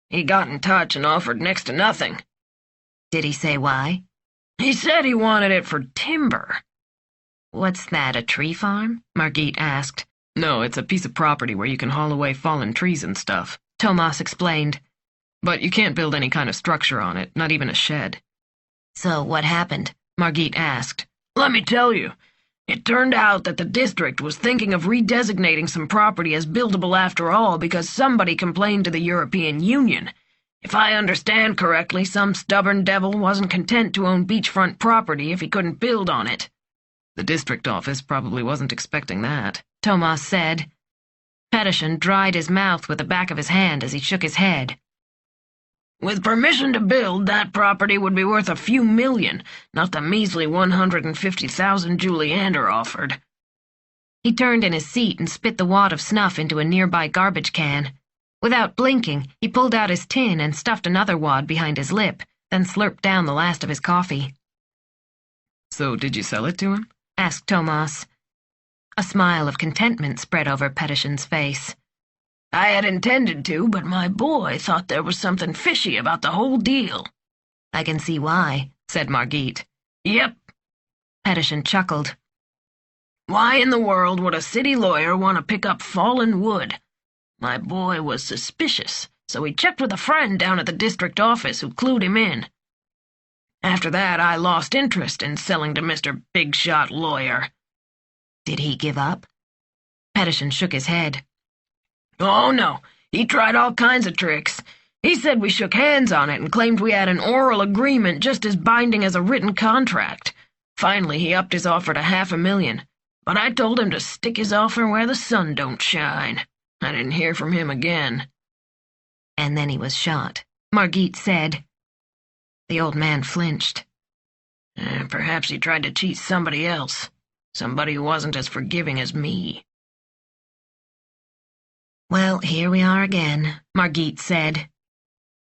He got in touch and offered next to nothing." "Did he say why?" "He said he wanted it for timber." "What's that, a tree farm?" Margit asked. "No, it's a piece of property where you can haul away fallen trees and stuff," Thomas explained. "But you can't build any kind of structure on it, not even a shed." "So what happened?" Margit asked. "Let me tell you. It turned out that the district was thinking of redesignating some property as buildable after all because somebody complained to the European Union. If I understand correctly, some stubborn devil wasn't content to own beachfront property if he couldn't build on it." "The district office probably wasn't expecting that," Thomas said. Pettersson dried his mouth with the back of his hand as he shook his head. "With permission to build, that property would be worth a few million, not the measly 150,000 Juliander offered." He turned in his seat and spit the wad of snuff into a nearby garbage can. Without blinking, he pulled out his tin and stuffed another wad behind his lip, then slurped down the last of his coffee. "So did you sell it to him?" asked Thomas. A smile of contentment spread over Pettersson's face. "I had intended to, but my boy thought there was something fishy about the whole deal." "I can see why," said Margit. "Yep." Pettersson chuckled. "Why in the world would a city lawyer want to pick up fallen wood? My boy was suspicious, so he checked with a friend down at the district office who clued him in. After that, I lost interest in selling to Mr. Big Shot Lawyer." "Did he give up?" Pettersson shook his head. "Oh, no. He tried all kinds of tricks. He said we shook hands on it and claimed we had an oral agreement just as binding as a written contract. Finally, he upped his offer to $500,000, but I told him to stick his offer where the sun don't shine. I didn't hear from him again." "And then he was shot," Margit said. The old man flinched. Perhaps he tried to cheat somebody else. Somebody who wasn't as forgiving as me." "Well, here we are again," Margit said.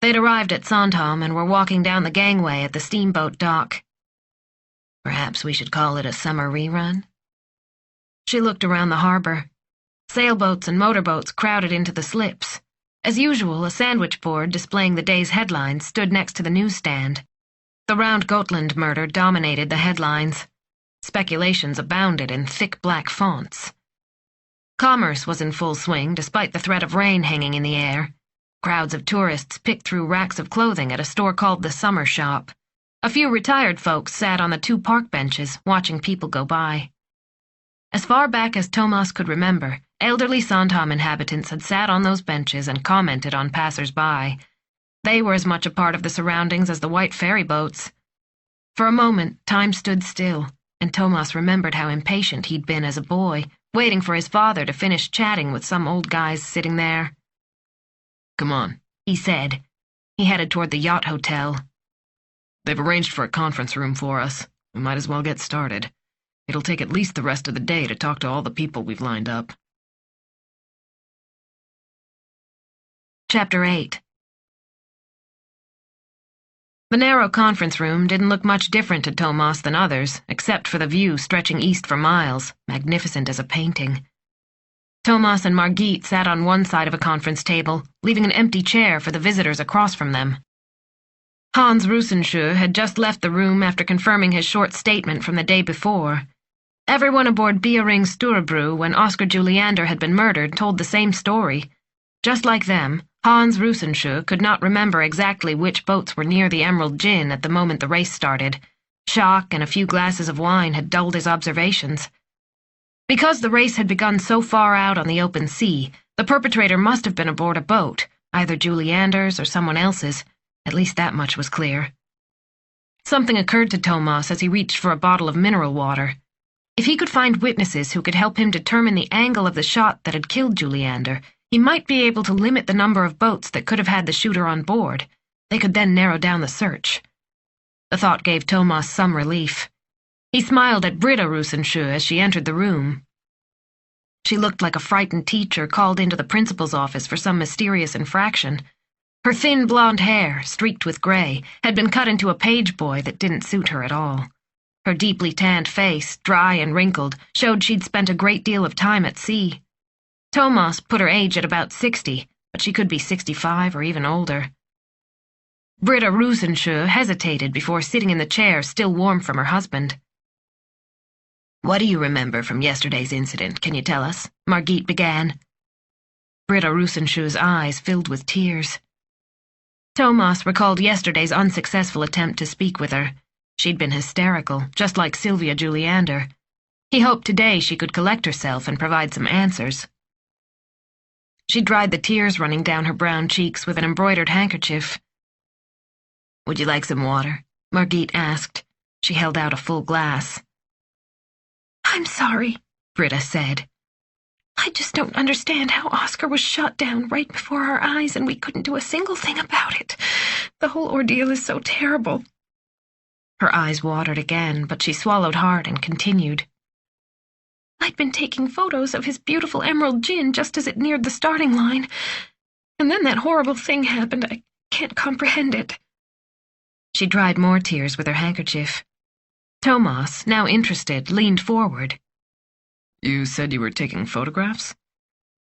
They'd arrived at Sandhamn and were walking down the gangway at the steamboat dock. "Perhaps we should call it a summer rerun?" She looked around the harbor. Sailboats and motorboats crowded into the slips. As usual, a sandwich board displaying the day's headlines stood next to the newsstand. The Round Gotland murder dominated the headlines. Speculations abounded in thick black fonts. Commerce was in full swing despite the threat of rain hanging in the air. Crowds of tourists picked through racks of clothing at a store called the Summer Shop. A few retired folks sat on the 2 park benches, watching people go by. As far back as Thomas could remember, elderly Sandhamn inhabitants had sat on those benches and commented on passers-by. They were as much a part of the surroundings as the white ferry boats. For a moment, time stood still, and Thomas remembered how impatient he'd been as a boy, waiting for his father to finish chatting with some old guys sitting there. "Come on," he said. He headed toward the yacht hotel. "They've arranged for a conference room for us. We might as well get started. It'll take at least the rest of the day to talk to all the people we've lined up." Chapter 8. The narrow conference room didn't look much different to Thomas than others, except for the view stretching east for miles, magnificent as a painting. Thomas and Margit sat on one side of a conference table, leaving an empty chair for the visitors across from them. Hans Rusensjö had just left the room after confirming his short statement from the day before. Everyone aboard Bering Storebro when Oscar Juliander had been murdered told the same story. Just like them, Hans Rusensjö could not remember exactly which boats were near the Emerald Gin at the moment the race started. Shock and a few glasses of wine had dulled his observations. Because the race had begun so far out on the open sea, the perpetrator must have been aboard a boat, either Juliander's or someone else's. At least that much was clear. Something occurred to Thomas as he reached for a bottle of mineral water. If he could find witnesses who could help him determine the angle of the shot that had killed Juliander, he might be able to limit the number of boats that could have had the shooter on board. They could then narrow down the search. The thought gave Thomas some relief. He smiled at Britta Rusensjö as she entered the room. She looked like a frightened teacher called into the principal's office for some mysterious infraction. Her thin blonde hair, streaked with gray, had been cut into a page boy that didn't suit her at all. Her deeply tanned face, dry and wrinkled, showed she'd spent a great deal of time at sea. Thomas put her age at about 60, but she could be 65 or even older. Britta Rusensjö hesitated before sitting in the chair still warm from her husband. "What do you remember from yesterday's incident, can you tell us?" Margit began. Britta Rusensjö's eyes filled with tears. Thomas recalled yesterday's unsuccessful attempt to speak with her. She'd been hysterical, just like Sylvia Juliander. He hoped today she could collect herself and provide some answers. She dried the tears running down her brown cheeks with an embroidered handkerchief. "Would you like some water?" Margit asked. She held out a full glass. "I'm sorry," Britta said. "I just don't understand how Oscar was shot down right before our eyes and we couldn't do a single thing about it. The whole ordeal is so terrible." Her eyes watered again, but she swallowed hard and continued. "I'd been taking photos of his beautiful Emerald Gin just as it neared the starting line. And then that horrible thing happened. I can't comprehend it." She dried more tears with her handkerchief. Thomas, now interested, leaned forward. "You said you were taking photographs?"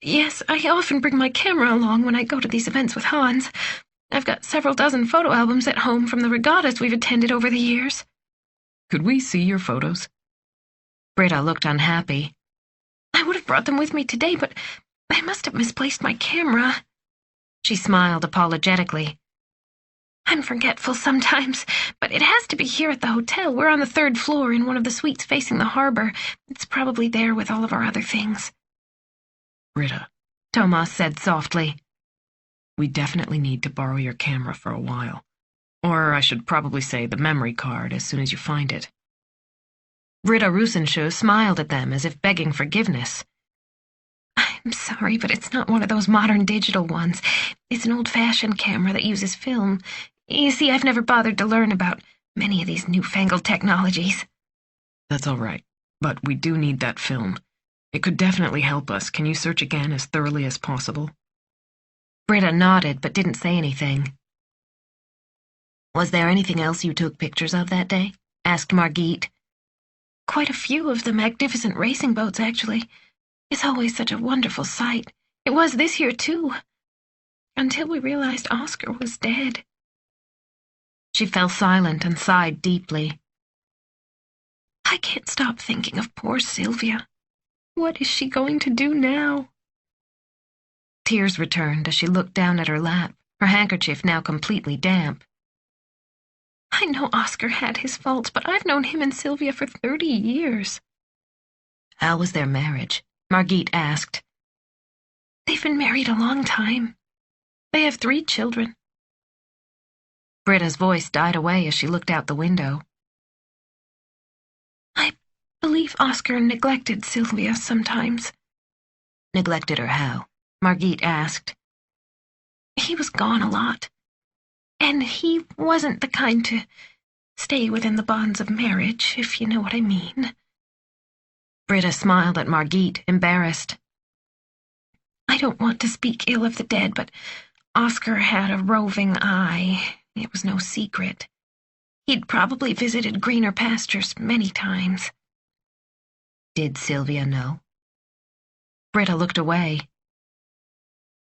"Yes, I often bring my camera along when I go to these events with Hans. I've got several dozen photo albums at home from the regattas we've attended over the years." "Could we see your photos?" Britta looked unhappy. "I would have brought them with me today, but I must have misplaced my camera." She smiled apologetically. "I'm forgetful sometimes, but it has to be here at the hotel. We're on the 3rd floor in one of the suites facing the harbor. It's probably there with all of our other things." "Britta," Thomas said softly, "we definitely need to borrow your camera for a while. Or I should probably say the memory card as soon as you find it." Britta Rusensjö smiled at them as if begging forgiveness. "I'm sorry, but it's not one of those modern digital ones. It's an old-fashioned camera that uses film. You see, I've never bothered to learn about many of these newfangled technologies." "That's all right, but we do need that film. It could definitely help us. Can you search again as thoroughly as possible?" Britta nodded but didn't say anything. "Was there anything else you took pictures of that day?" asked Margit. "Quite a few of the magnificent racing boats, actually. It's always such a wonderful sight. It was this year, too. Until we realized Oscar was dead." She fell silent and sighed deeply. "I can't stop thinking of poor Sylvia. What is she going to do now? Tears returned as she looked down at her lap, her handkerchief now completely damp. I know Oscar had his faults, but I've known him and Sylvia for 30 years. How was their marriage? Margit asked. They've been married a long time. They have 3 children. Britta's voice died away as she looked out the window. I believe Oscar neglected Sylvia sometimes. Neglected her how? Margit asked. He was gone a lot, and he wasn't the kind to stay within the bonds of marriage, if you know what I mean. Britta smiled at Margit, embarrassed. I don't want to speak ill of the dead, but Oscar had a roving eye. It was no secret. He'd probably visited greener pastures many times. Did Sylvia know? Britta looked away.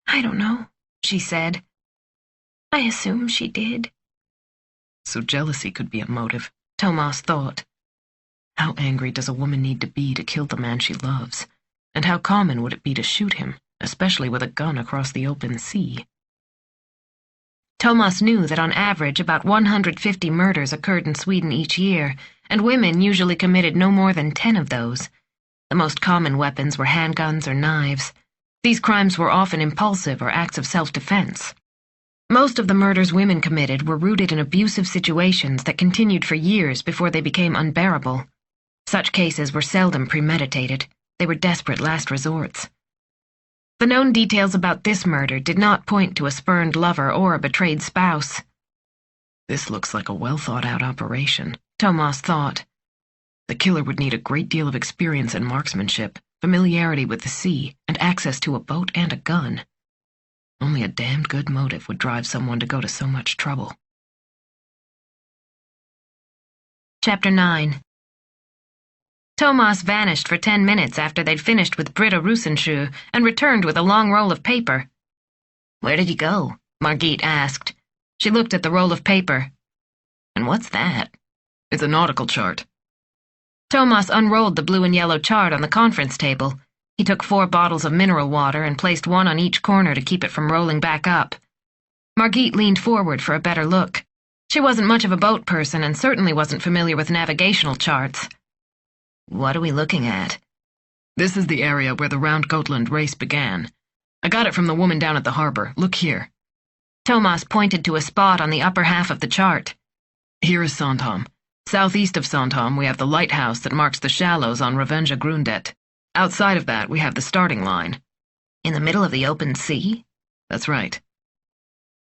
I don't know, she said. I assume she did. So jealousy could be a motive, Thomas thought. How angry does a woman need to be to kill the man she loves? And how common would it be to shoot him, especially with a gun across the open sea? Thomas knew that on average about 150 murders occurred in Sweden each year, and women usually committed no more than 10 of those. The most common weapons were handguns or knives. These crimes were often impulsive or acts of self-defense. Most of the murders women committed were rooted in abusive situations that continued for years before they became unbearable. Such cases were seldom premeditated. They were desperate last resorts. The known details about this murder did not point to a spurned lover or a betrayed spouse. This looks like a well-thought-out operation, Thomas thought. The killer would need a great deal of experience in marksmanship, familiarity with the sea, and access to a boat and a gun. Only a damned good motive would drive someone to go to so much trouble. Chapter 9. Thomas vanished for 10 minutes after they'd finished with Britta Rusensjö and returned with a long roll of paper. Where did he go? Margit asked. She looked at the roll of paper. And what's that? It's a nautical chart. Thomas unrolled the blue and yellow chart on the conference table. He took 4 bottles of mineral water and placed one on each corner to keep it from rolling back up. Margit leaned forward for a better look. She wasn't much of a boat person and certainly wasn't familiar with navigational charts. What are we looking at? This is the area where the Round Gotland race began. I got it from the woman down at the harbor. Look here. Thomas pointed to a spot on the upper half of the chart. Here is Sandhamn. Southeast of Sandhamn, we have the lighthouse that marks the shallows on Revenja Grundet. Outside of that, we have the starting line. In the middle of the open sea? That's right.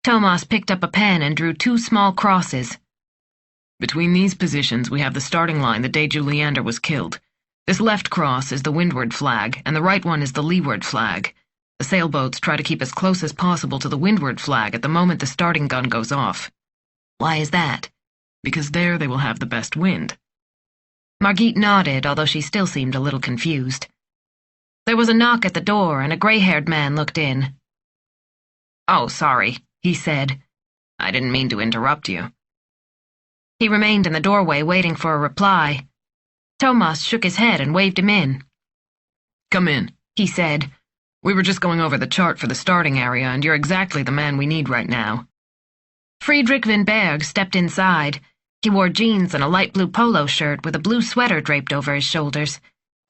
Thomas picked up a pen and drew 2 small crosses. Between these positions, we have the starting line the day Juliander was killed. This left cross is the windward flag, and the right one is the leeward flag. The sailboats try to keep as close as possible to the windward flag at the moment the starting gun goes off. Why is that? Because there they will have the best wind. Margit nodded, although she still seemed a little confused. There was a knock at the door, and a gray-haired man looked in. "Oh, sorry," he said. "I didn't mean to interrupt you." He remained in the doorway waiting for a reply. Thomas shook his head and waved him in. "Come in," he said. "We were just going over the chart for the starting area, and you're exactly the man we need right now." Friedrich Winberg stepped inside. He wore jeans and a light blue polo shirt with a blue sweater draped over his shoulders.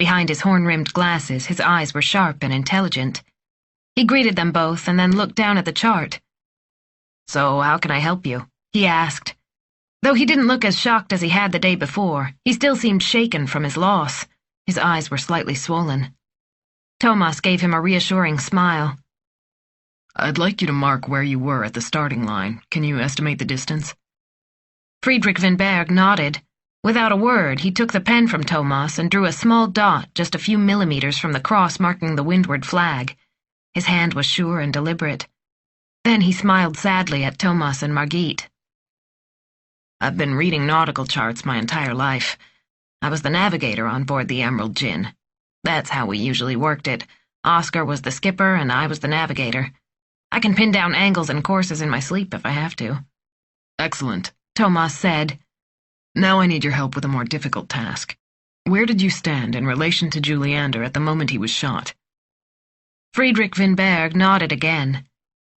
Behind his horn-rimmed glasses, his eyes were sharp and intelligent. He greeted them both and then looked down at the chart. "So, how can I help you?" he asked. Though he didn't look as shocked as he had the day before, he still seemed shaken from his loss. His eyes were slightly swollen. Thomas gave him a reassuring smile. "I'd like you to mark where you were at the starting line. Can you estimate the distance?" Friedrich Winberg nodded. Without a word, he took the pen from Thomas and drew a small dot just a few millimeters from the cross marking the windward flag. His hand was sure and deliberate. Then he smiled sadly at Thomas and Margit. "I've been reading nautical charts my entire life. I was the navigator on board the Emerald Gin. That's how we usually worked it. Oscar was the skipper and I was the navigator. I can pin down angles and courses in my sleep if I have to." "Excellent," Thomas said. "Now I need your help with a more difficult task. Where did you stand in relation to Juliander at the moment he was shot? Friedrich Winberg nodded again.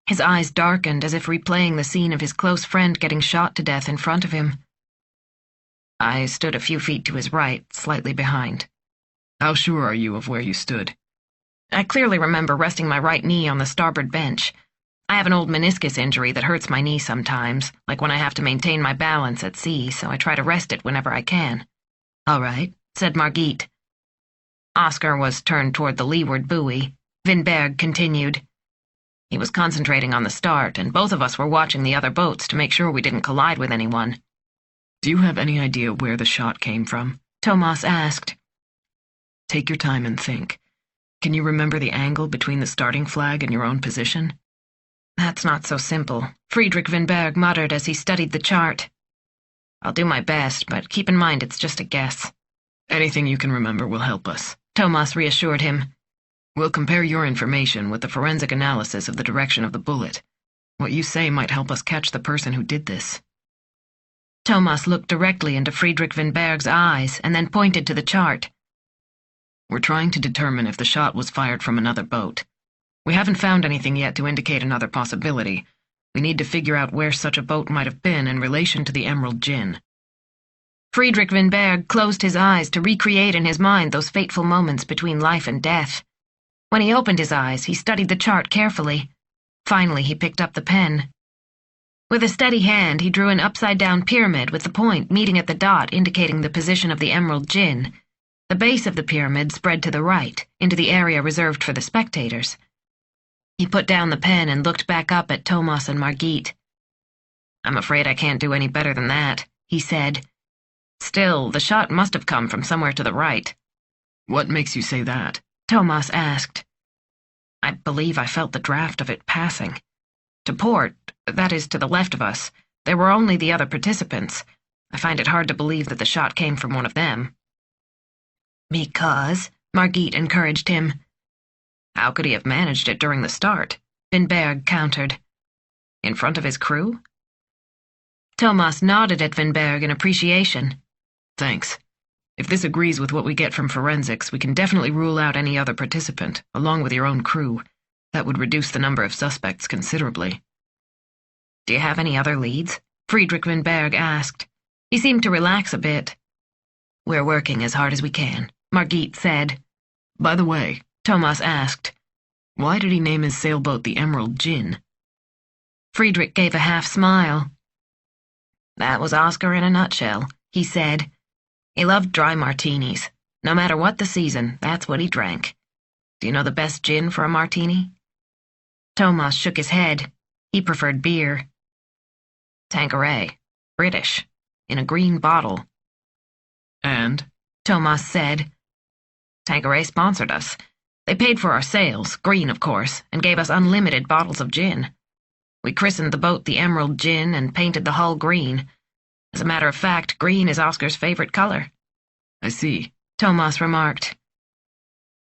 His eyes darkened as if replaying the scene of his close friend getting shot to death in front of him. I stood a few feet to his right, slightly behind. How sure are you of where you stood? I clearly remember resting my right knee on the starboard bench. I have an old meniscus injury that hurts my knee sometimes, like when I have to maintain my balance at sea, so I try to rest it whenever I can. All right, said Margit. Oscar was turned toward the leeward buoy. Winberg continued. He was concentrating on the start, and both of us were watching the other boats to make sure we didn't collide with anyone. Do you have any idea where the shot came from? Thomas asked. Take your time and think. Can you remember the angle between the starting flag and your own position? That's not so simple, Friedrich Winberg muttered as he studied the chart. I'll do my best, but keep in mind it's just a guess. Anything you can remember will help us, Thomas reassured him. We'll compare your information with the forensic analysis of the direction of the bullet. What you say might help us catch the person who did this. Thomas looked directly into Friedrich Winberg's eyes and then pointed to the chart. We're trying to determine if the shot was fired from another boat. We haven't found anything yet to indicate another possibility. We need to figure out where such a boat might have been in relation to the Emerald Gin. Friedrich Winberg closed his eyes to recreate in his mind those fateful moments between life and death. When he opened his eyes, he studied the chart carefully. Finally, he picked up the pen. With a steady hand, he drew an upside-down pyramid with the point meeting at the dot indicating the position of the Emerald Gin. The base of the pyramid spread to the right, into the area reserved for the spectators. He put down the pen and looked back up at Thomas and Margit. I'm afraid I can't do any better than that, he said. Still, the shot must have come from somewhere to the right. What makes you say that? Thomas asked. I believe I felt the draft of it passing. To port, that is to the left of us, there were only the other participants. I find it hard to believe that the shot came from one of them. Because, Margit encouraged him. How could he have managed it during the start? Winberg countered. In front of his crew? Thomas nodded at Winberg in appreciation. Thanks. If this agrees with what we get from forensics, we can definitely rule out any other participant, along with your own crew. That would reduce the number of suspects considerably. Do you have any other leads? Friedrich Winberg asked. He seemed to relax a bit. We're working as hard as we can, Margit said. By the way, Thomas asked, why did he name his sailboat the Emerald Gin? Friedrich gave a half smile. That was Oscar in a nutshell, he said. He loved dry martinis. No matter what the season, that's what he drank. Do you know the best gin for a martini? Thomas shook his head. He preferred beer. Tanqueray, British, in a green bottle. And? Thomas said. Tanqueray sponsored us. They paid for our sails, green of course, and gave us unlimited bottles of gin. We christened the boat the Emerald Gin and painted the hull green. As a matter of fact, green is Oscar's favorite color. I see, Thomas remarked.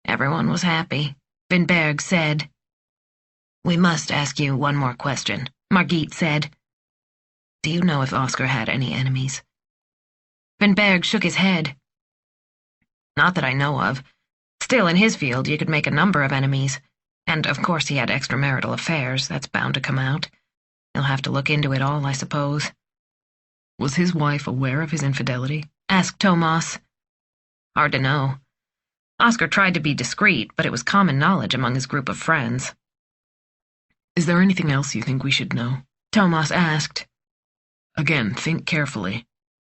Everyone was happy, Winberg said. We must ask you one more question, Margit said. Do you know if Oscar had any enemies? Winberg shook his head. Not that I know of. Still, in his field, you could make a number of enemies. And, of course, he had extramarital affairs. That's bound to come out. You'll have to look into it all, I suppose. Was his wife aware of his infidelity? Asked Thomas. Hard to know. Oscar tried to be discreet, but it was common knowledge among his group of friends. Is there anything else you think we should know? Thomas asked. Again, think carefully.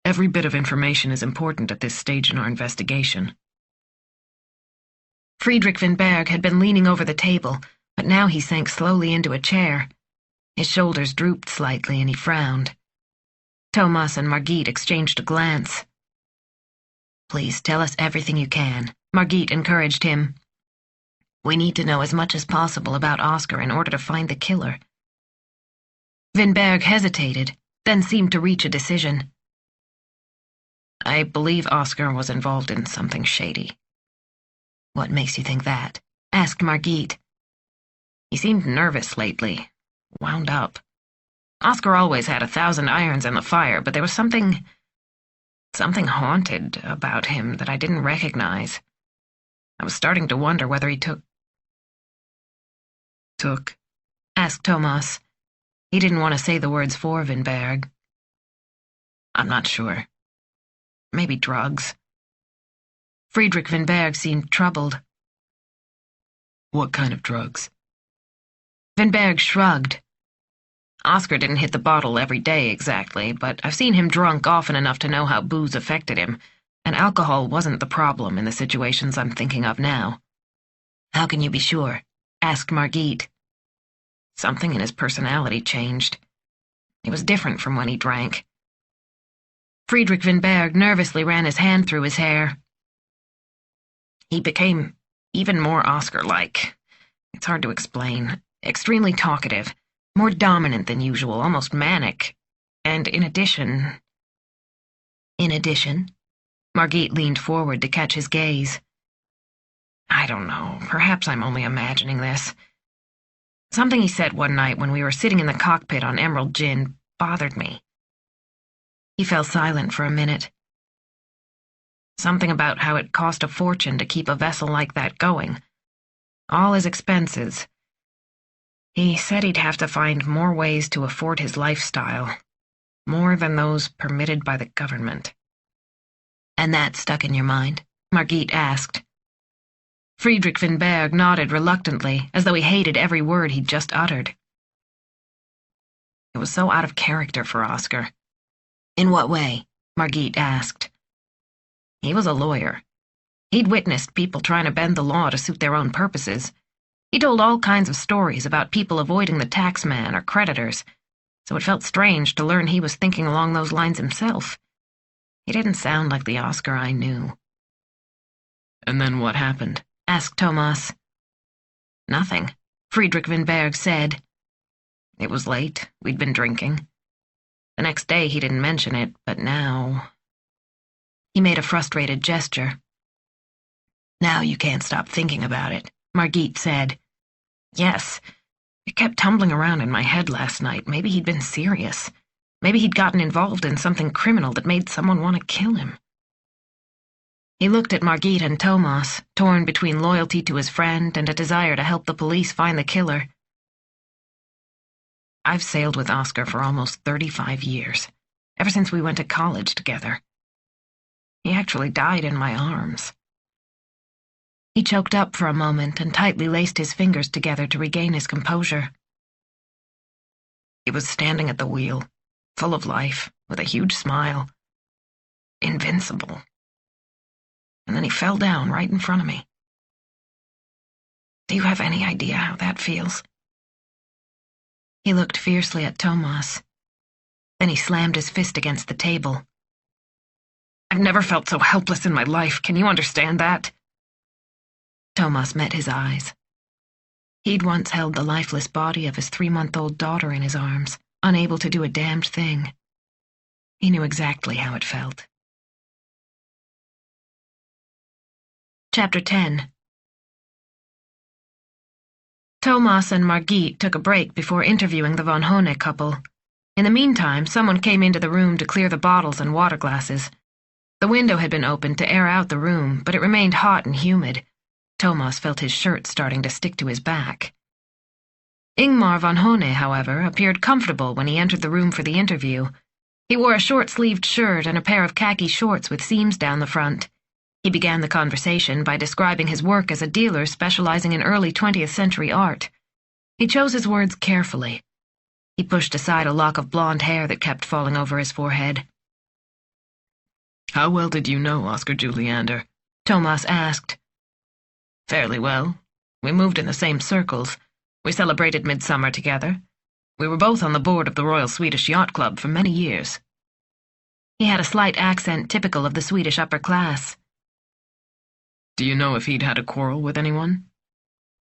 Every bit of information is important at this stage in our investigation. Friedrich Winberg had been leaning over the table, but now he sank slowly into a chair. His shoulders drooped slightly and he frowned. Thomas and Margit exchanged a glance. Please tell us everything you can, Margit encouraged him. We need to know as much as possible about Oscar in order to find the killer. Winberg hesitated, then seemed to reach a decision. I believe Oscar was involved in something shady. What makes you think that? Asked Margit. He seemed nervous lately, wound up. Oscar always had 1,000 irons in the fire, but there was something Something haunted about him that I didn't recognize. I was starting to wonder whether he took? Asked Thomas. He didn't want to say the words for Vinberg. I'm not sure. Maybe drugs. Friedrich Vinberg seemed troubled. What kind of drugs? Vinberg shrugged. Oscar didn't hit the bottle every day exactly, but I've seen him drunk often enough to know how booze affected him, and alcohol wasn't the problem in the situations I'm thinking of now. How can you be sure? Asked Margit. Something in his personality changed. He was different from when he drank. Friedrich Vinberg nervously ran his hand through his hair. He became even more Oscar-like. It's hard to explain. Extremely talkative, more dominant than usual, almost manic. And in addition... Margit leaned forward to catch his gaze. I don't know. Perhaps I'm only imagining this. Something he said one night when we were sitting in the cockpit on Emerald Gin bothered me. He fell silent for a minute. Something about how it cost a fortune to keep a vessel like that going. All his expenses. He said he'd have to find more ways to afford his lifestyle, more than those permitted by the government. And that stuck in your mind? Margit asked. Friedrich Vinberg nodded reluctantly, as though he hated every word he'd just uttered. It was so out of character for Oscar. In what way? Margit asked. He was a lawyer. He'd witnessed people trying to bend the law to suit their own purposes. He told all kinds of stories about people avoiding the taxman or creditors, so it felt strange to learn he was thinking along those lines himself. He didn't sound like the Oscar I knew. And then what happened? Asked Thomas. Nothing, Friedrich Vinberg said. It was late. We'd been drinking. The next day he didn't mention it, but now... He made a frustrated gesture. Now you can't stop thinking about it, Margit said. Yes. It kept tumbling around in my head last night. Maybe he'd been serious. Maybe he'd gotten involved in something criminal that made someone want to kill him. He looked at Margit and Thomas, torn between loyalty to his friend and a desire to help the police find the killer. I've sailed with Oscar for almost 35 years, ever since we went to college together. He actually died in my arms. He choked up for a moment and tightly laced his fingers together to regain his composure. He was standing at the wheel, full of life, with a huge smile. Invincible. And then he fell down right in front of me. Do you have any idea how that feels? He looked fiercely at Thomas. Then he slammed his fist against the table. I've never felt so helpless in my life. Can you understand that? Thomas met his eyes. He'd once held the lifeless body of his 3-month-old daughter in his arms, unable to do a damned thing. He knew exactly how it felt. Chapter 10. Thomas and Margit took a break before interviewing the von Hohne couple. In the meantime, someone came into the room to clear the bottles and water glasses. The window had been opened to air out the room, but it remained hot and humid. Thomas felt his shirt starting to stick to his back. Ingmar von Hohne, however, appeared comfortable when he entered the room for the interview. He wore a short-sleeved shirt and a pair of khaki shorts with seams down the front. He began the conversation by describing his work as a dealer specializing in early 20th century art. He chose his words carefully. He pushed aside a lock of blonde hair that kept falling over his forehead. How well did you know Oscar Juliander? Thomas asked. Fairly well. We moved in the same circles. We celebrated midsummer together. We were both on the board of the Royal Swedish Yacht Club for many years. He had a slight accent typical of the Swedish upper class. Do you know if he'd had a quarrel with anyone?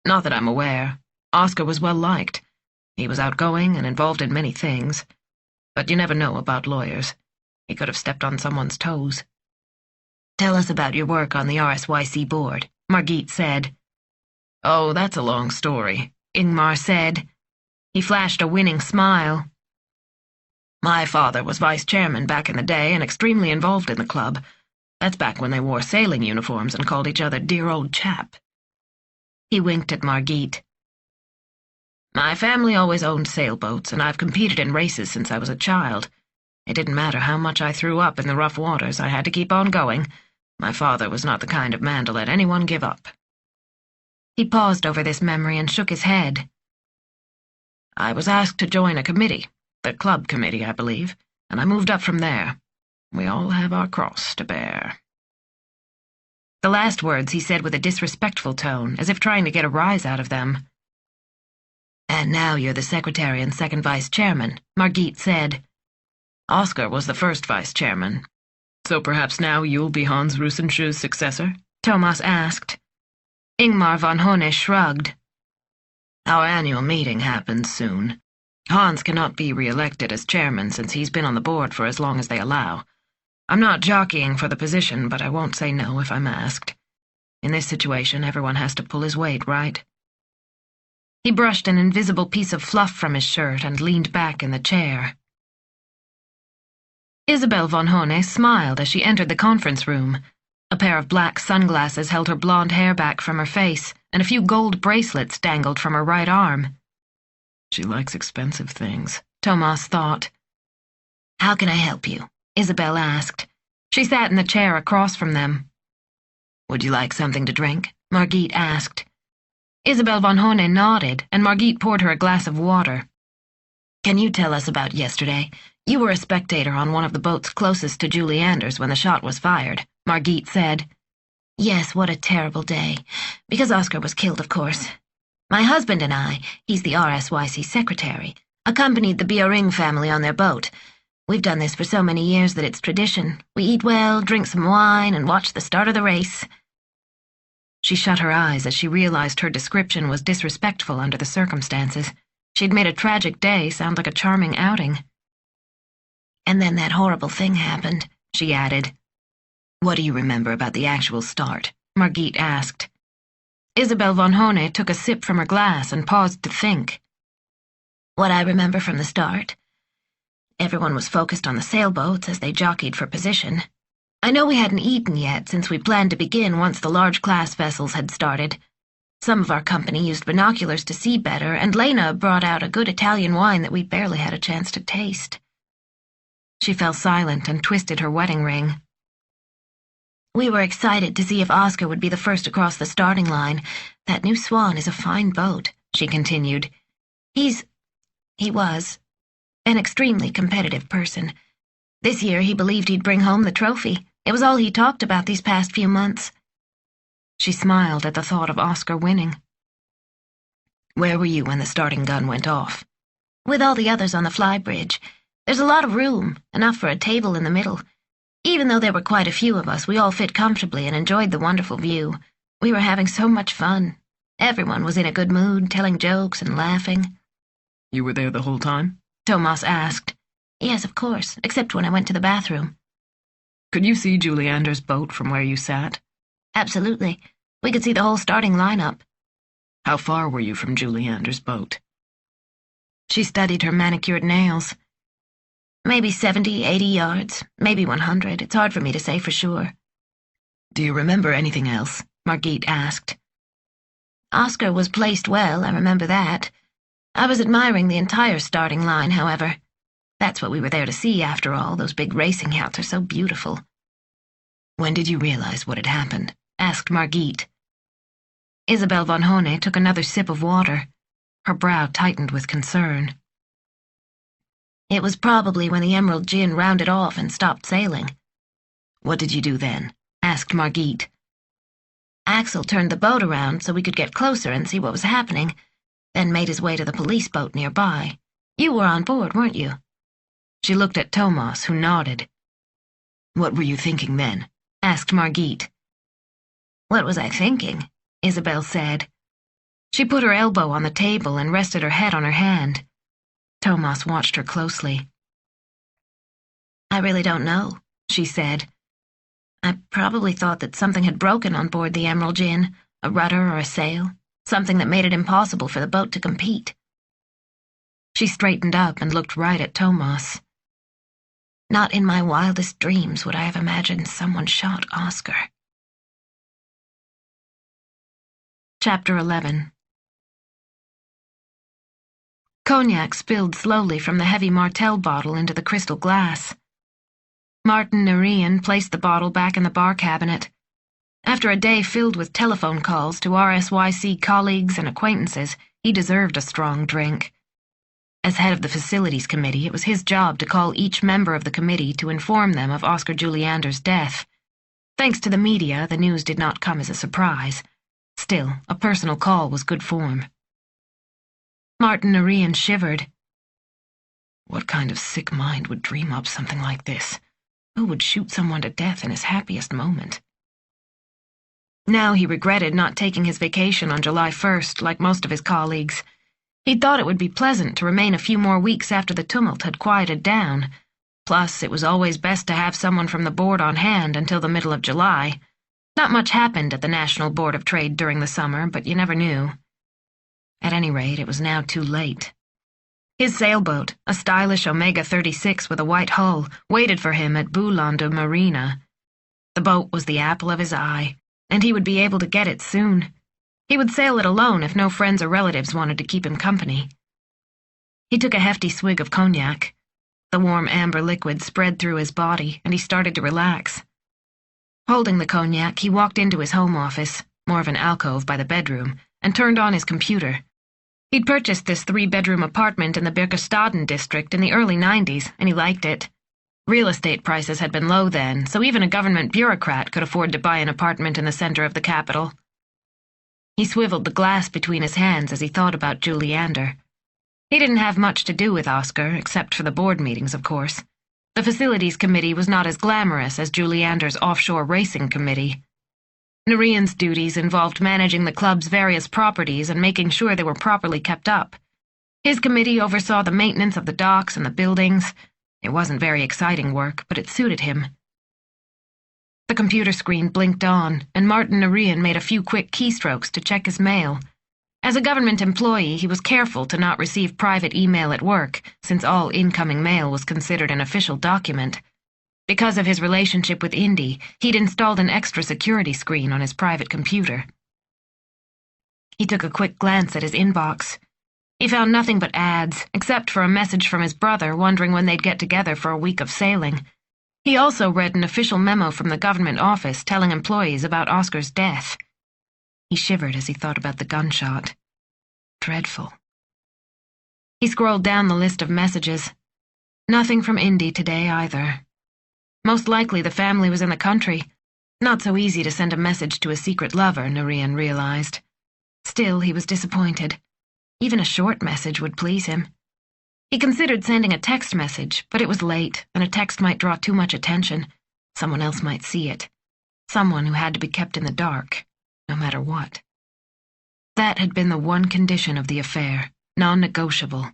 Not that I'm aware. Oscar was well liked. He was outgoing and involved in many things. But you never know about lawyers. He could have stepped on someone's toes. Tell us about your work on the RSYC board, Margit said. Oh, that's a long story, Ingmar said. He flashed a winning smile. My father was vice chairman back in the day and extremely involved in the club. That's back when they wore sailing uniforms and called each other dear old chap." He winked at Margit. "My family always owned sailboats, and I've competed in races since I was a child. It didn't matter how much I threw up in the rough waters, I had to keep on going. My father was not the kind of man to let anyone give up." He paused over this memory and shook his head. "I was asked to join a committee, the club committee, I believe, and I moved up from there. We all have our cross to bear." The last words he said with a disrespectful tone, as if trying to get a rise out of them. "And now you're the secretary and second vice chairman," Margit said. "Oscar was the first vice chairman. So perhaps now you'll be Hans Rusenschü's successor?" Thomas asked. Ingmar von Hone shrugged. "Our annual meeting happens soon. Hans cannot be re-elected as chairman since he's been on the board for as long as they allow. I'm not jockeying for the position, but I won't say no if I'm asked. In this situation, everyone has to pull his weight, right?" He brushed an invisible piece of fluff from his shirt and leaned back in the chair. Isabel von Hone smiled as she entered the conference room. A pair of black sunglasses held her blonde hair back from her face, and a few gold bracelets dangled from her right arm. "She likes expensive things," Thomas thought. "How can I help you?" Isabel asked. She sat in the chair across from them. "Would you like something to drink?" Margit asked. Isabel von Hone nodded, and Margit poured her a glass of water. "Can you tell us about yesterday? You were a spectator on one of the boats closest to Julie Anders when the shot was fired," Margit said. "Yes, what a terrible day. Because Oscar was killed, of course. My husband and I, he's the RSYC secretary, accompanied the Bioring family on their boat. We've done this for so many years that it's tradition. We eat well, drink some wine, and watch the start of the race." She shut her eyes as she realized her description was disrespectful under the circumstances. She'd made a tragic day sound like a charming outing. "And then that horrible thing happened," she added. "What do you remember about the actual start?" Margit asked. Isabel von Hone took a sip from her glass and paused to think. "What I remember from the start? Everyone was focused on the sailboats as they jockeyed for position. I know we hadn't eaten yet since we planned to begin once the large class vessels had started. Some of our company used binoculars to see better, and Lena brought out a good Italian wine that we barely had a chance to taste." She fell silent and twisted her wedding ring. "We were excited to see if Oscar would be the first across the starting line. That new Swan is a fine boat," she continued. He was an extremely competitive person. This year he believed he'd bring home the trophy. It was all he talked about these past few months." She smiled at the thought of Oscar winning. "Where were you when the starting gun went off?" "With all the others on the flybridge. There's a lot of room, enough for a table in the middle. Even though there were quite a few of us, we all fit comfortably and enjoyed the wonderful view. We were having so much fun. Everyone was in a good mood, telling jokes and laughing." "You were there the whole time?" Thomas asked. "Yes, of course, except when I went to the bathroom." "Could you see Julie Anders' boat from where you sat?" "Absolutely. We could see the whole starting lineup." "How far were you from Julie Anders' boat?" She studied her manicured nails. "Maybe 70, 80 yards, maybe 100. It's hard for me to say for sure." "Do you remember anything else?" Margit asked. "Oscar was placed well, I remember that. I was admiring the entire starting line, however. That's what we were there to see, after all. Those big racing yachts are so beautiful." "When did you realize what had happened?" asked Margit. Isabel von Hone took another sip of water. Her brow tightened with concern. "It was probably when the Emerald Gin rounded off and stopped sailing." "What did you do then?" asked Margit. "Axel turned the boat around so we could get closer and see what was happening, then made his way to the police boat nearby. You were on board, weren't you?" She looked at Thomas, who nodded. "What were you thinking then?" asked Margit. "What was I thinking?" Isabel said. She put her elbow on the table and rested her head on her hand. Thomas watched her closely. "I really don't know," she said. "I probably thought that something had broken on board the Emerald Gin, a rudder or a sail, something that made it impossible for the boat to compete." She straightened up and looked right at Thomas. Not in my wildest dreams would I have imagined someone shot Oscar. Chapter 11. Cognac spilled slowly from the heavy Martell bottle into the crystal glass. Martin Andreasson placed the bottle back in the bar cabinet. After a day filled with telephone calls to RSYC colleagues and acquaintances, he deserved a strong drink. As head of the facilities committee, it was his job to call each member of the committee to inform them of Oscar Juliander's death. Thanks to the media, the news did not come as a surprise. Still, a personal call was good form. Martin Andreasson shivered. What kind of sick mind would dream up something like this? Who would shoot someone to death in his happiest moment? Now he regretted not taking his vacation on July 1st, like most of his colleagues. He'd thought it would be pleasant to remain a few more weeks after the tumult had quieted down. Plus, it was always best to have someone from the board on hand until the middle of July. Not much happened at the National Board of Trade during the summer, but you never knew. At any rate, it was now too late. His sailboat, a stylish Omega-36 with a white hull, waited for him at Boulogne Marina. The boat was the apple of his eye, and he would be able to get it soon. He would sail it alone if no friends or relatives wanted to keep him company. He took a hefty swig of cognac. The warm amber liquid spread through his body, and he started to relax. Holding the cognac, he walked into his home office, more of an alcove by the bedroom, and turned on his computer. He'd purchased this 3-bedroom apartment in the Viveca Sten district in the early 90s, and he liked it. Real estate prices had been low then, so even a government bureaucrat could afford to buy an apartment in the center of the capital. He swiveled the glass between his hands as he thought about Juliander. He didn't have much to do with Oscar, except for the board meetings, of course. The facilities committee was not as glamorous as Juliander's offshore racing committee. Andreasson's duties involved managing the club's various properties and making sure they were properly kept up. His committee oversaw the maintenance of the docks and the buildings. It wasn't very exciting work, but it suited him. The computer screen blinked on, and Martin Andreasson made a few quick keystrokes to check his mail. As a government employee, he was careful to not receive private email at work, since all incoming mail was considered an official document. Because of his relationship with Indy, he'd installed an extra security screen on his private computer. He took a quick glance at his inbox. He found nothing but ads, except for a message from his brother wondering when they'd get together for a week of sailing. He also read an official memo from the government office telling employees about Oscar's death. He shivered as he thought about the gunshot. Dreadful. He scrolled down the list of messages. Nothing from Indy today either. Most likely the family was in the country. Not so easy to send a message to a secret lover, Andreasson realized. Still, he was disappointed. Even a short message would please him. He considered sending a text message, but it was late, and a text might draw too much attention. Someone else might see it. Someone who had to be kept in the dark, no matter what. That had been the one condition of the affair, non-negotiable.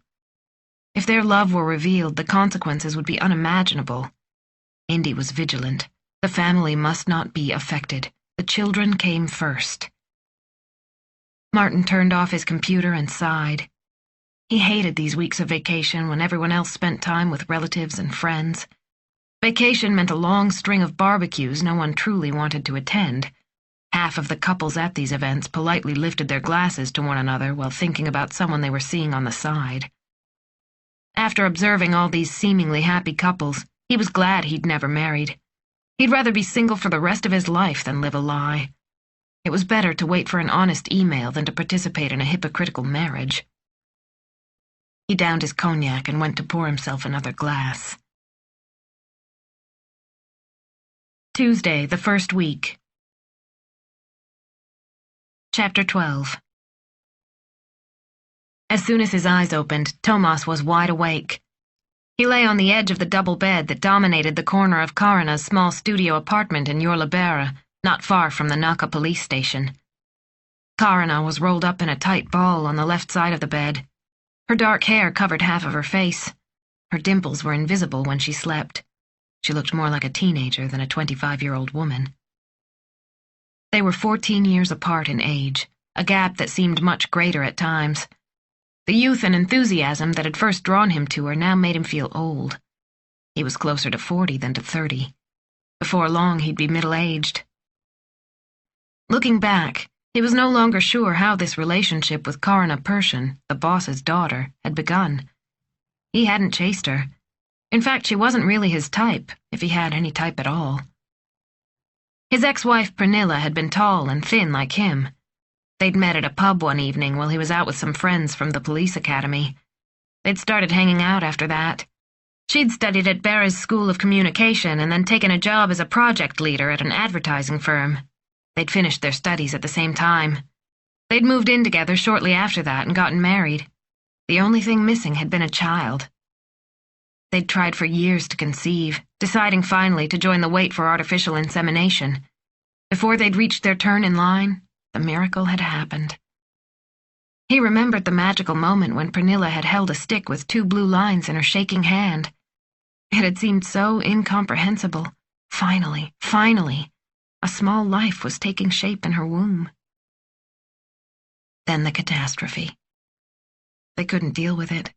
If their love were revealed, the consequences would be unimaginable. Indy was vigilant. The family must not be affected. The children came first. Martin turned off his computer and sighed. He hated these weeks of vacation when everyone else spent time with relatives and friends. Vacation meant a long string of barbecues no one truly wanted to attend. Half of the couples at these events politely lifted their glasses to one another while thinking about someone they were seeing on the side. After observing all these seemingly happy couples, he was glad he'd never married. He'd rather be single for the rest of his life than live a lie. It was better to wait for an honest email than to participate in a hypocritical marriage. He downed his cognac and went to pour himself another glass. Tuesday, the first week. Chapter 12. As soon as his eyes opened, Thomas was wide awake. He lay on the edge of the double bed that dominated the corner of Karina's small studio apartment in Jorlibera, not far from the Naka police station. Karina was rolled up in a tight ball on the left side of the bed. Her dark hair covered half of her face. Her dimples were invisible when she slept. She looked more like a teenager than a 25-year-old woman. They were 14 years apart in age, a gap that seemed much greater at times. The youth and enthusiasm that had first drawn him to her now made him feel old. He was closer to 40 than to 30. Before long, he'd be middle-aged. Looking back, he was no longer sure how this relationship with Karina Persson, the boss's daughter, had begun. He hadn't chased her. In fact, she wasn't really his type, if he had any type at all. His ex-wife Pernilla had been tall and thin like him. They'd met at a pub one evening while he was out with some friends from the police academy. They'd started hanging out after that. She'd studied at Barry's School of Communication and then taken a job as a project leader at an advertising firm. They'd finished their studies at the same time. They'd moved in together shortly after that and gotten married. The only thing missing had been a child. They'd tried for years to conceive, deciding finally to join the wait for artificial insemination. Before they'd reached their turn in line, the miracle had happened. He remembered the magical moment when Pernilla had held a stick with 2 blue lines in her shaking hand. It had seemed so incomprehensible. Finally, a small life was taking shape in her womb. Then the catastrophe. They couldn't deal with it.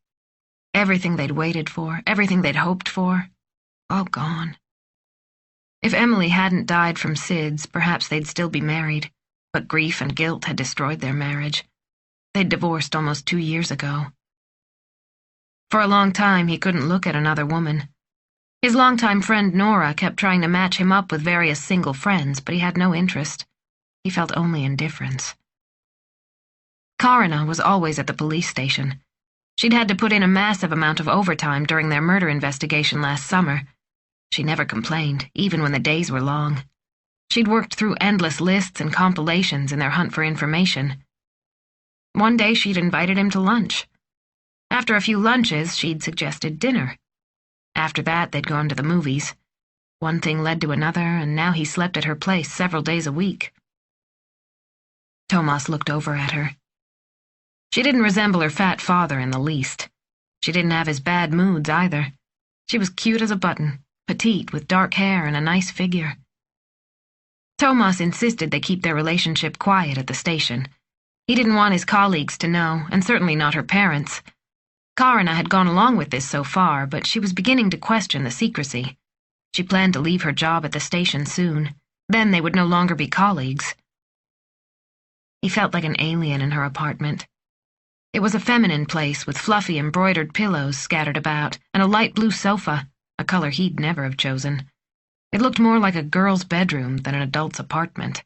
Everything they'd waited for, everything they'd hoped for, all gone. If Emily hadn't died from SIDS, perhaps they'd still be married, but grief and guilt had destroyed their marriage. They'd divorced almost 2 years ago. For a long time, he couldn't look at another woman. His longtime friend Nora kept trying to match him up with various single friends, but he had no interest. He felt only indifference. Karina was always at the police station. She'd had to put in a massive amount of overtime during their murder investigation last summer. She never complained, even when the days were long. She'd worked through endless lists and compilations in their hunt for information. One day she'd invited him to lunch. After a few lunches, she'd suggested dinner. After that, they'd gone to the movies. One thing led to another, and now he slept at her place several days a week. Thomas looked over at her. She didn't resemble her fat father in the least. She didn't have his bad moods either. She was cute as a button, petite with dark hair and a nice figure. Thomas insisted they keep their relationship quiet at the station. He didn't want his colleagues to know, and certainly not her parents. Karina had gone along with this so far, but she was beginning to question the secrecy. She planned to leave her job at the station soon. Then they would no longer be colleagues. He felt like an alien in her apartment. It was a feminine place with fluffy embroidered pillows scattered about and a light blue sofa, a color he'd never have chosen. It looked more like a girl's bedroom than an adult's apartment.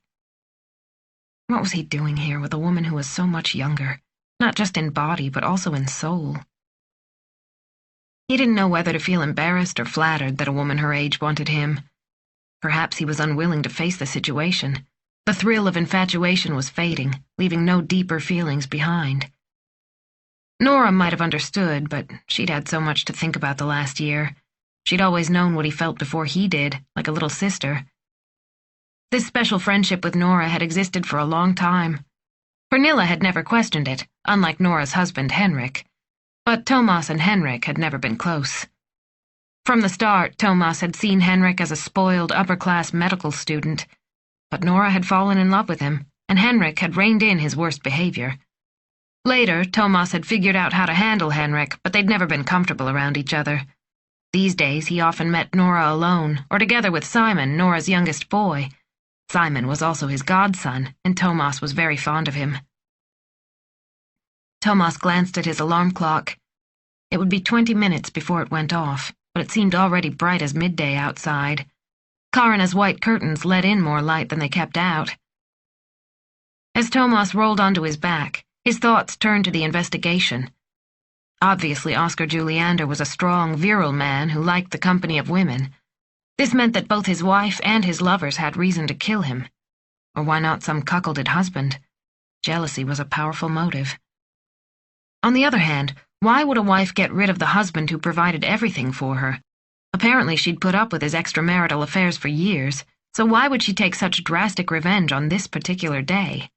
What was he doing here with a woman who was so much younger, not just in body but also in soul? He didn't know whether to feel embarrassed or flattered that a woman her age wanted him. Perhaps he was unwilling to face the situation. The thrill of infatuation was fading, leaving no deeper feelings behind. Nora might have understood, but she'd had so much to think about the last year. She'd always known what he felt before he did, like a little sister. This special friendship with Nora had existed for a long time. Pernilla had never questioned it, unlike Nora's husband, Henrik. But Thomas and Henrik had never been close. From the start, Thomas had seen Henrik as a spoiled, upper-class medical student. But Nora had fallen in love with him, and Henrik had reined in his worst behavior. Later, Thomas had figured out how to handle Henrik, but they'd never been comfortable around each other. These days, he often met Nora alone, or together with Simon, Nora's youngest boy. Simon was also his godson, and Thomas was very fond of him. Thomas glanced at his alarm clock. It would be 20 minutes before it went off, but it seemed already bright as midday outside. Karina's white curtains let in more light than they kept out. As Thomas rolled onto his back, his thoughts turned to the investigation. Obviously, Oscar Juliander was a strong, virile man who liked the company of women. This meant that both his wife and his lovers had reason to kill him. Or why not some cuckolded husband? Jealousy was a powerful motive. On the other hand, why would a wife get rid of the husband who provided everything for her? Apparently she'd put up with his extramarital affairs for years, so why would she take such drastic revenge on this particular day?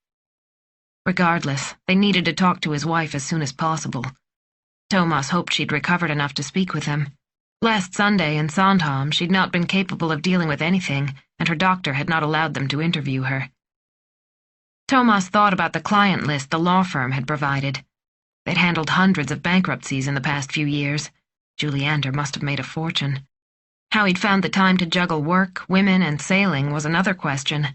Regardless, they needed to talk to his wife as soon as possible. Thomas hoped she'd recovered enough to speak with him. Last Sunday in Sandhamn, she'd not been capable of dealing with anything, and her doctor had not allowed them to interview her. Thomas thought about the client list the law firm had provided. They'd handled hundreds of bankruptcies in the past few years. Juliander must have made a fortune. How he'd found the time to juggle work, women, and sailing was another question.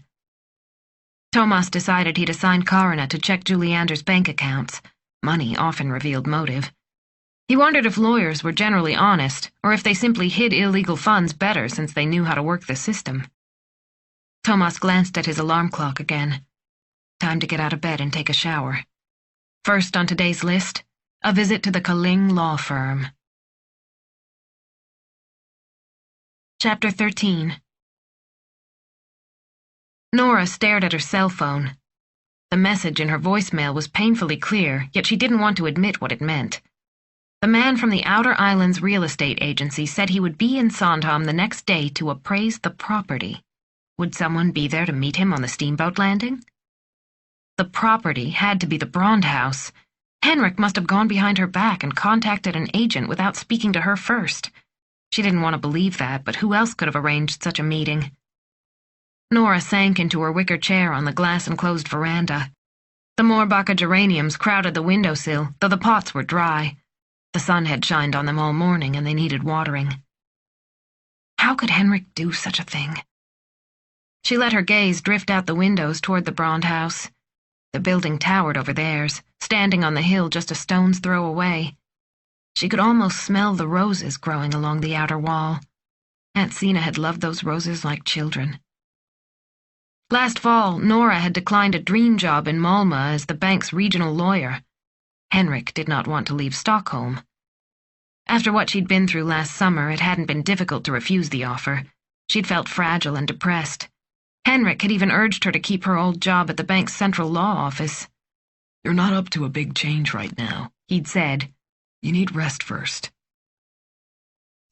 Thomas decided he'd assign Karina to check Juliander's bank accounts. Money often revealed motive. He wondered if lawyers were generally honest, or if they simply hid illegal funds better since they knew how to work the system. Thomas glanced at his alarm clock again. Time to get out of bed and take a shower. First on today's list, a visit to the Kaling law firm. Chapter 13. Nora stared at her cell phone. The message in her voicemail was painfully clear, yet she didn't want to admit what it meant. The man from the Outer Islands real estate agency said he would be in Sandhamn the next day to appraise the property. Would someone be there to meet him on the steamboat landing? The property had to be the Brond house. Henrik must have gone behind her back and contacted an agent without speaking to her first. She didn't want to believe that, but who else could have arranged such a meeting? Nora sank into her wicker chair on the glass-enclosed veranda. The Moorbacka geraniums crowded the windowsill, though the pots were dry. The sun had shined on them all morning and they needed watering. How could Henrik do such a thing? She let her gaze drift out the windows toward the Brond house. The building towered over theirs, standing on the hill just a stone's throw away. She could almost smell the roses growing along the outer wall. Aunt Sina had loved those roses like children. Last fall, Nora had declined a dream job in Malmö as the bank's regional lawyer. Henrik did not want to leave Stockholm. After what she'd been through last summer, it hadn't been difficult to refuse the offer. She'd felt fragile and depressed. Henrik had even urged her to keep her old job at the bank's central law office. "You're not up to a big change right now," he'd said. "You need rest first."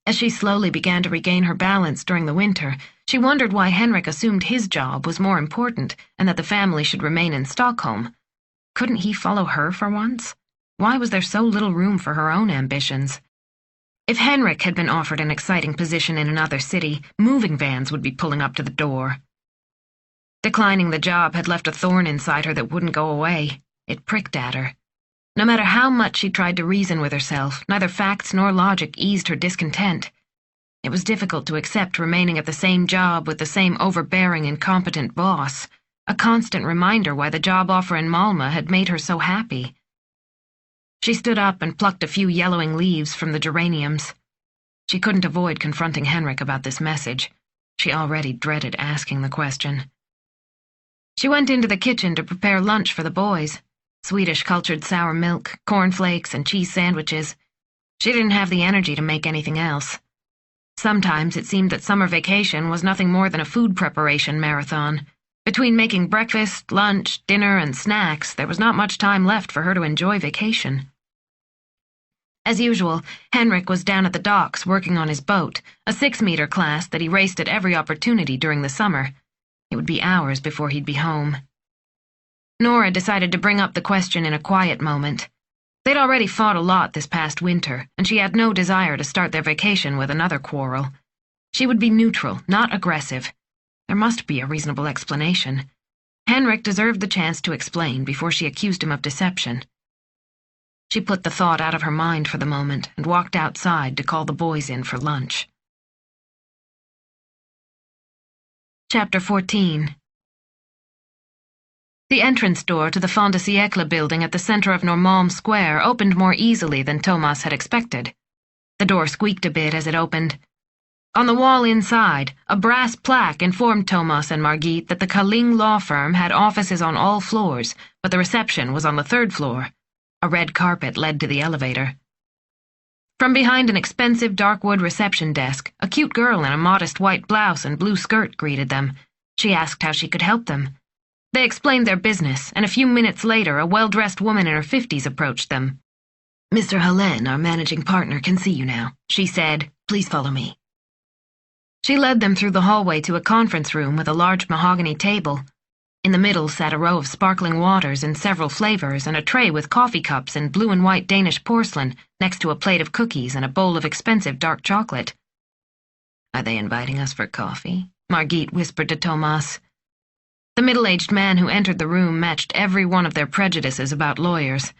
As she slowly began to regain her balance during the winter, she wondered why Henrik assumed his job was more important and that the family should remain in Stockholm. Couldn't he follow her for once? Why was there so little room for her own ambitions? If Henrik had been offered an exciting position in another city, moving vans would be pulling up to the door. Declining the job had left a thorn inside her that wouldn't go away. It pricked at her. No matter how much she tried to reason with herself, neither facts nor logic eased her discontent. It was difficult to accept remaining at the same job with the same overbearing, incompetent boss, a constant reminder why the job offer in Malmö had made her so happy. She stood up and plucked a few yellowing leaves from the geraniums. She couldn't avoid confronting Henrik about this message. She already dreaded asking the question. She went into the kitchen to prepare lunch for the boys. Swedish cultured sour milk, cornflakes, and cheese sandwiches. She didn't have the energy to make anything else. Sometimes it seemed that summer vacation was nothing more than a food preparation marathon. Between making breakfast, lunch, dinner, and snacks, there was not much time left for her to enjoy vacation. As usual, Henrik was down at the docks working on his boat, a 6-meter class that he raced at every opportunity during the summer. It would be hours before he'd be home. Nora decided to bring up the question in a quiet moment. They'd already fought a lot this past winter, and she had no desire to start their vacation with another quarrel. She would be neutral, not aggressive. There must be a reasonable explanation. Henrik deserved the chance to explain before she accused him of deception. She put the thought out of her mind for the moment and walked outside to call the boys in for lunch. Chapter 14. The entrance door to the Fin de Siècle building at the center of Norrmalm Square opened more easily than Thomas had expected. The door squeaked a bit as it opened. On the wall inside, a brass plaque informed Thomas and Margit that the Kaling law firm had offices on all floors, but the reception was on the 3rd floor. A red carpet led to the elevator. From behind an expensive dark wood reception desk, a cute girl in a modest white blouse and blue skirt greeted them. She asked how she could help them. They explained their business, and a few minutes later a well-dressed woman in her 50s approached them. "Mr. Helene, our managing partner, can see you now," she said. "Please follow me." She led them through the hallway to a conference room with a large mahogany table. In the middle sat a row of sparkling waters in several flavors and a tray with coffee cups in blue and white Danish porcelain next to a plate of cookies and a bowl of expensive dark chocolate. "Are they inviting us for coffee?" Margit whispered to Thomas. The middle-aged man who entered the room matched every one of their prejudices about lawyers.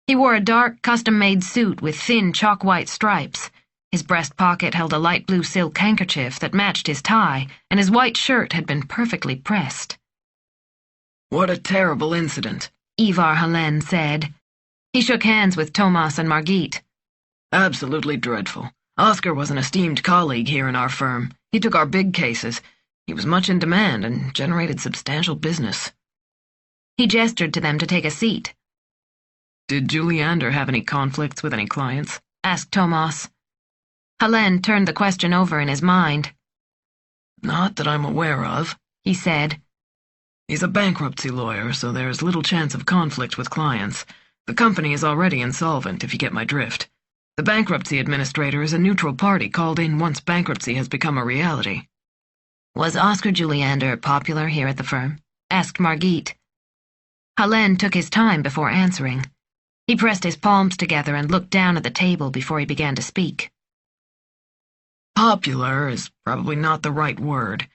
He wore a dark, custom-made suit with thin, chalk-white stripes. His breast pocket held a light blue silk handkerchief that matched his tie, and his white shirt had been perfectly pressed. What a terrible incident, Ivar Helene said. He shook hands with Thomas and Margit. Absolutely dreadful. Oscar was an esteemed colleague here in our firm. He took our big cases. He was much in demand and generated substantial business. He gestured to them to take a seat. Did Juliander have any conflicts with any clients? Asked Thomas. Helene turned the question over in his mind. Not that I'm aware of, he said. He's a bankruptcy lawyer, so there is little chance of conflict with clients. The company is already insolvent, if you get my drift. The bankruptcy administrator is a neutral party called in once bankruptcy has become a reality. Was Oscar Juliander popular here at the firm? Asked Margit. Helene took his time before answering. He pressed his palms together and looked down at the table before he began to speak. Popular is probably not the right word.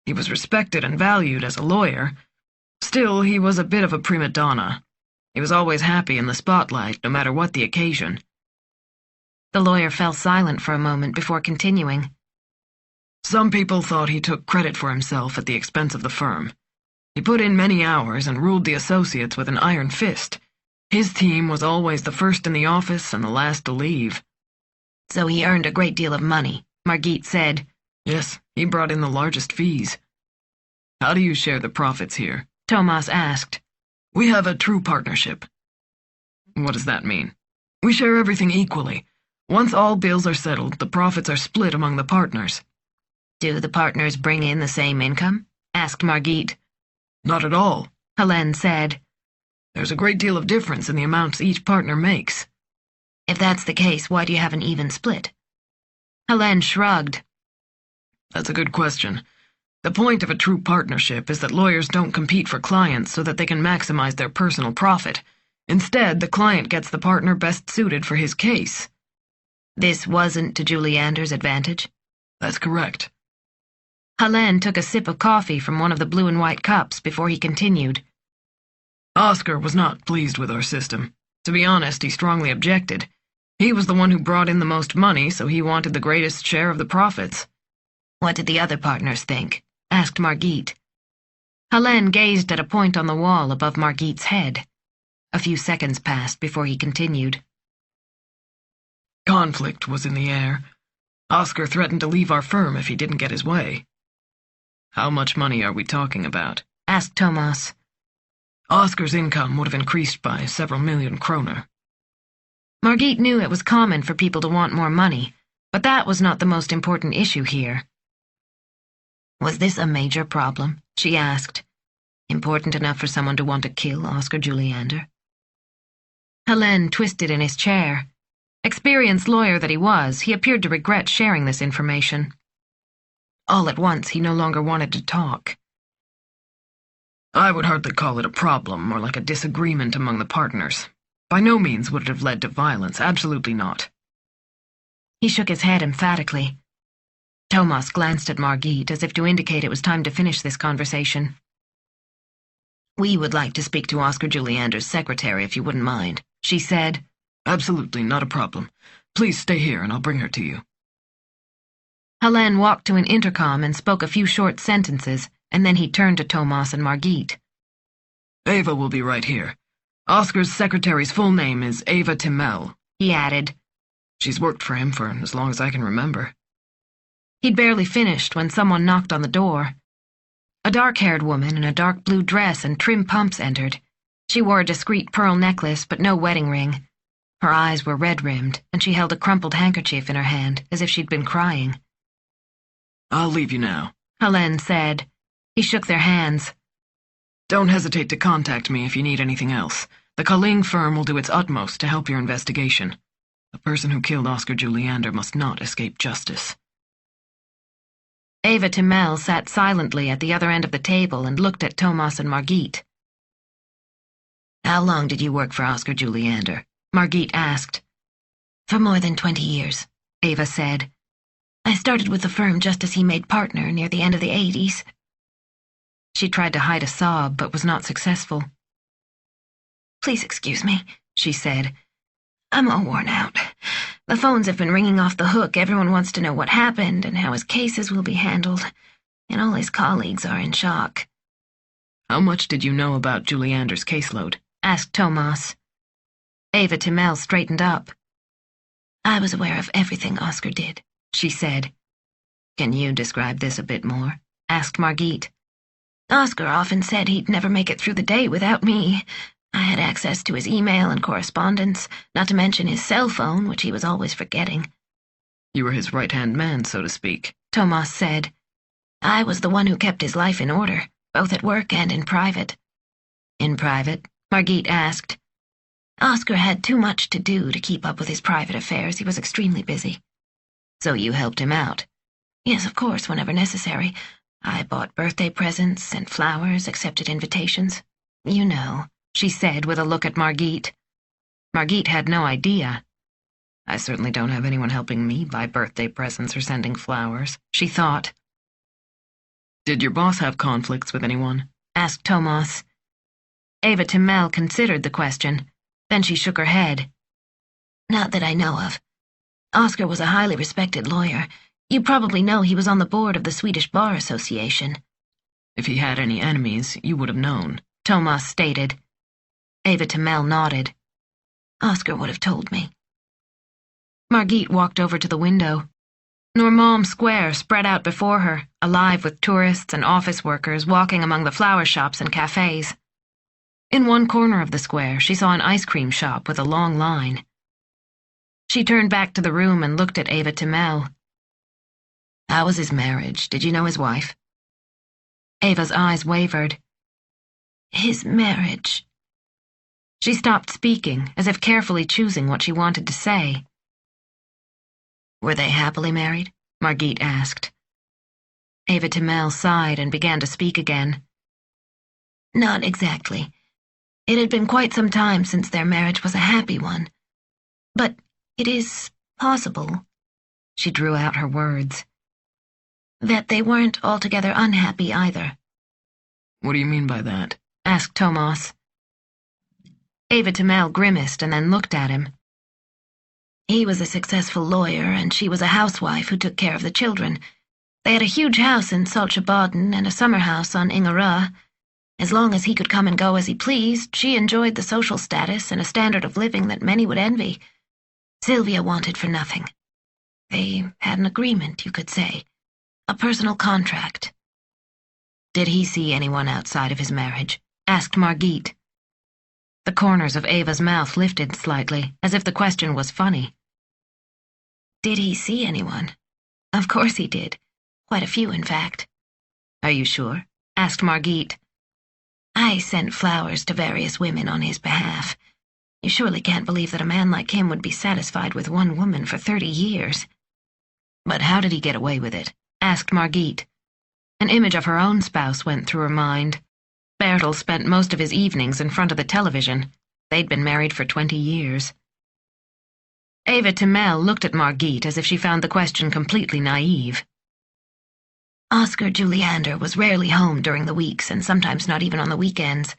He was respected and valued as a lawyer. Still, he was a bit of a prima donna. He was always happy in the spotlight, no matter what the occasion. The lawyer fell silent for a moment before continuing. Some people thought he took credit for himself at the expense of the firm. He put in many hours and ruled the associates with an iron fist. His team was always the first in the office and the last to leave. So he earned a great deal of money, Margit said. Yes, he brought in the largest fees. How do you share the profits here? Thomas asked. We have a true partnership. What does that mean? We share everything equally. Once all bills are settled, the profits are split among the partners. Do the partners bring in the same income? Asked Margit. Not at all, Helene said. There's a great deal of difference in the amounts each partner makes. If that's the case, why do you have an even split? Helene shrugged. That's a good question. The point of a true partnership is that lawyers don't compete for clients so that they can maximize their personal profit. Instead, the client gets the partner best suited for his case. This wasn't to Juliander's advantage? That's correct. Helene took a sip of coffee from one of the blue and white cups before he continued. Oscar was not pleased with our system. To be honest, he strongly objected. He was the one who brought in the most money, so he wanted the greatest share of the profits. What did the other partners think? Asked Margit. Helene gazed at a point on the wall above Margit's head. A few seconds passed before he continued. Conflict was in the air. Oscar threatened to leave our firm if he didn't get his way. How much money are we talking about? Asked Thomas. Oscar's income would have increased by several million kroner. Margit knew it was common for people to want more money, but that was not the most important issue here. Was this a major problem? She asked. Important enough for someone to want to kill Oscar Juliander? Helene twisted in his chair. Experienced lawyer that he was, he appeared to regret sharing this information. All at once, he no longer wanted to talk. I would hardly call it a problem, more like a disagreement among the partners. By no means would it have led to violence, absolutely not. He shook his head emphatically. Thomas glanced at Margit as if to indicate it was time to finish this conversation. We would like to speak to Oscar Juliander's secretary, if you wouldn't mind, she said. Absolutely, not a problem. Please stay here and I'll bring her to you. Helene walked to an intercom and spoke a few short sentences, and then he turned to Thomas and Margit. Eva will be right here. Oscar's secretary's full name is Eva Timmel, he added. She's worked for him for as long as I can remember. He'd barely finished when someone knocked on the door. A dark-haired woman in a dark blue dress and trim pumps entered. She wore a discreet pearl necklace but no wedding ring. Her eyes were red-rimmed, and she held a crumpled handkerchief in her hand, as if she'd been crying. I'll leave you now, Helene said. He shook their hands. Don't hesitate to contact me if you need anything else. The Culling firm will do its utmost to help your investigation. The person who killed Oscar Juliander must not escape justice. Eva Timmel sat silently at the other end of the table and looked at Thomas and Margit. How long did you work for Oscar Juliander? Margit asked. For more than 20 years, Eva said. I started with the firm just as he made partner near the end of the 80s. She tried to hide a sob, but was not successful. Please excuse me, she said. I'm all worn out. The phones have been ringing off the hook. Everyone wants to know what happened and how his cases will be handled, and all his colleagues are in shock." "How much did you know about Juliander's caseload?" asked Thomas. Eva Timell straightened up. "I was aware of everything Oscar did," she said. "Can you describe this a bit more?" asked Margit. "Oscar often said he'd never make it through the day without me. I had access to his email and correspondence, not to mention his cell phone, which he was always forgetting." "You were his right-hand man, so to speak," Thomas said. "I was the one who kept his life in order, both at work and in private." "In private?" Margit asked. "Oscar had too much to do to keep up with his private affairs. He was extremely busy." "So you helped him out?" "Yes, of course, whenever necessary. I bought birthday presents, sent flowers, accepted invitations. You know," she said with a look at Margit. Margit had no idea. "I certainly don't have anyone helping me buy birthday presents or sending flowers," she thought. "Did your boss have conflicts with anyone?" asked Thomas. Eva Timell considered the question. Then she shook her head. "Not that I know of. Oscar was a highly respected lawyer. You probably know he was on the board of the Swedish Bar Association." "If he had any enemies, you would have known," Thomas stated. Eva Timell nodded. "Oscar would have told me." Margit walked over to the window. Norrmalm Square spread out before her, alive with tourists and office workers walking among the flower shops and cafes. In one corner of the square, she saw an ice cream shop with a long line. She turned back to the room and looked at Eva Timell. "How was his marriage? Did you know his wife?" Eva's eyes wavered. "His marriage—" She stopped speaking, as if carefully choosing what she wanted to say. "Were they happily married?" Margit asked. Eva Timell sighed and began to speak again. "Not exactly. It had been quite some time since their marriage was a happy one. But it is possible," she drew out her words, "that they weren't altogether unhappy either." "What do you mean by that?" asked Thomas. Eva Timell grimaced and then looked at him. "He was a successful lawyer, and she was a housewife who took care of the children. They had a huge house in Saltsjöbaden and a summer house on Ingarö. As long as he could come and go as he pleased, she enjoyed the social status and a standard of living that many would envy. Sylvia wanted for nothing. They had an agreement, you could say. A personal contract." "Did he see anyone outside of his marriage?" asked Margit. The corners of Eva's mouth lifted slightly, as if the question was funny. "Did he see anyone? Of course he did. Quite a few, in fact." "Are you sure?" asked Margit. "I sent flowers to various women on his behalf. You surely can't believe that a man like him would be satisfied with one woman for 30 years. "But how did he get away with it?" asked Margit. An image of her own spouse went through her mind. Bertel spent most of his evenings in front of the television. They'd been married for 20 years. Eva Timell looked at Margit as if she found the question completely naive. "Oscar Juliander was rarely home during the weeks, and sometimes not even on the weekends.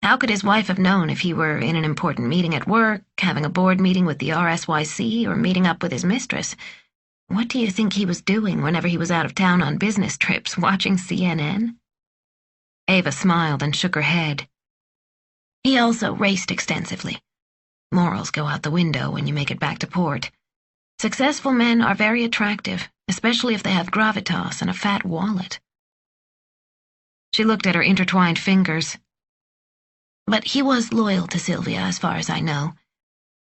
How could his wife have known if he were in an important meeting at work, having a board meeting with the RSYC, or meeting up with his mistress? What do you think he was doing whenever he was out of town on business trips, watching CNN?" Eva smiled and shook her head. "He also raced extensively. Morals go out the window when you make it back to port. Successful men are very attractive, especially if they have gravitas and a fat wallet." She looked at her intertwined fingers. "But he was loyal to Sylvia, as far as I know.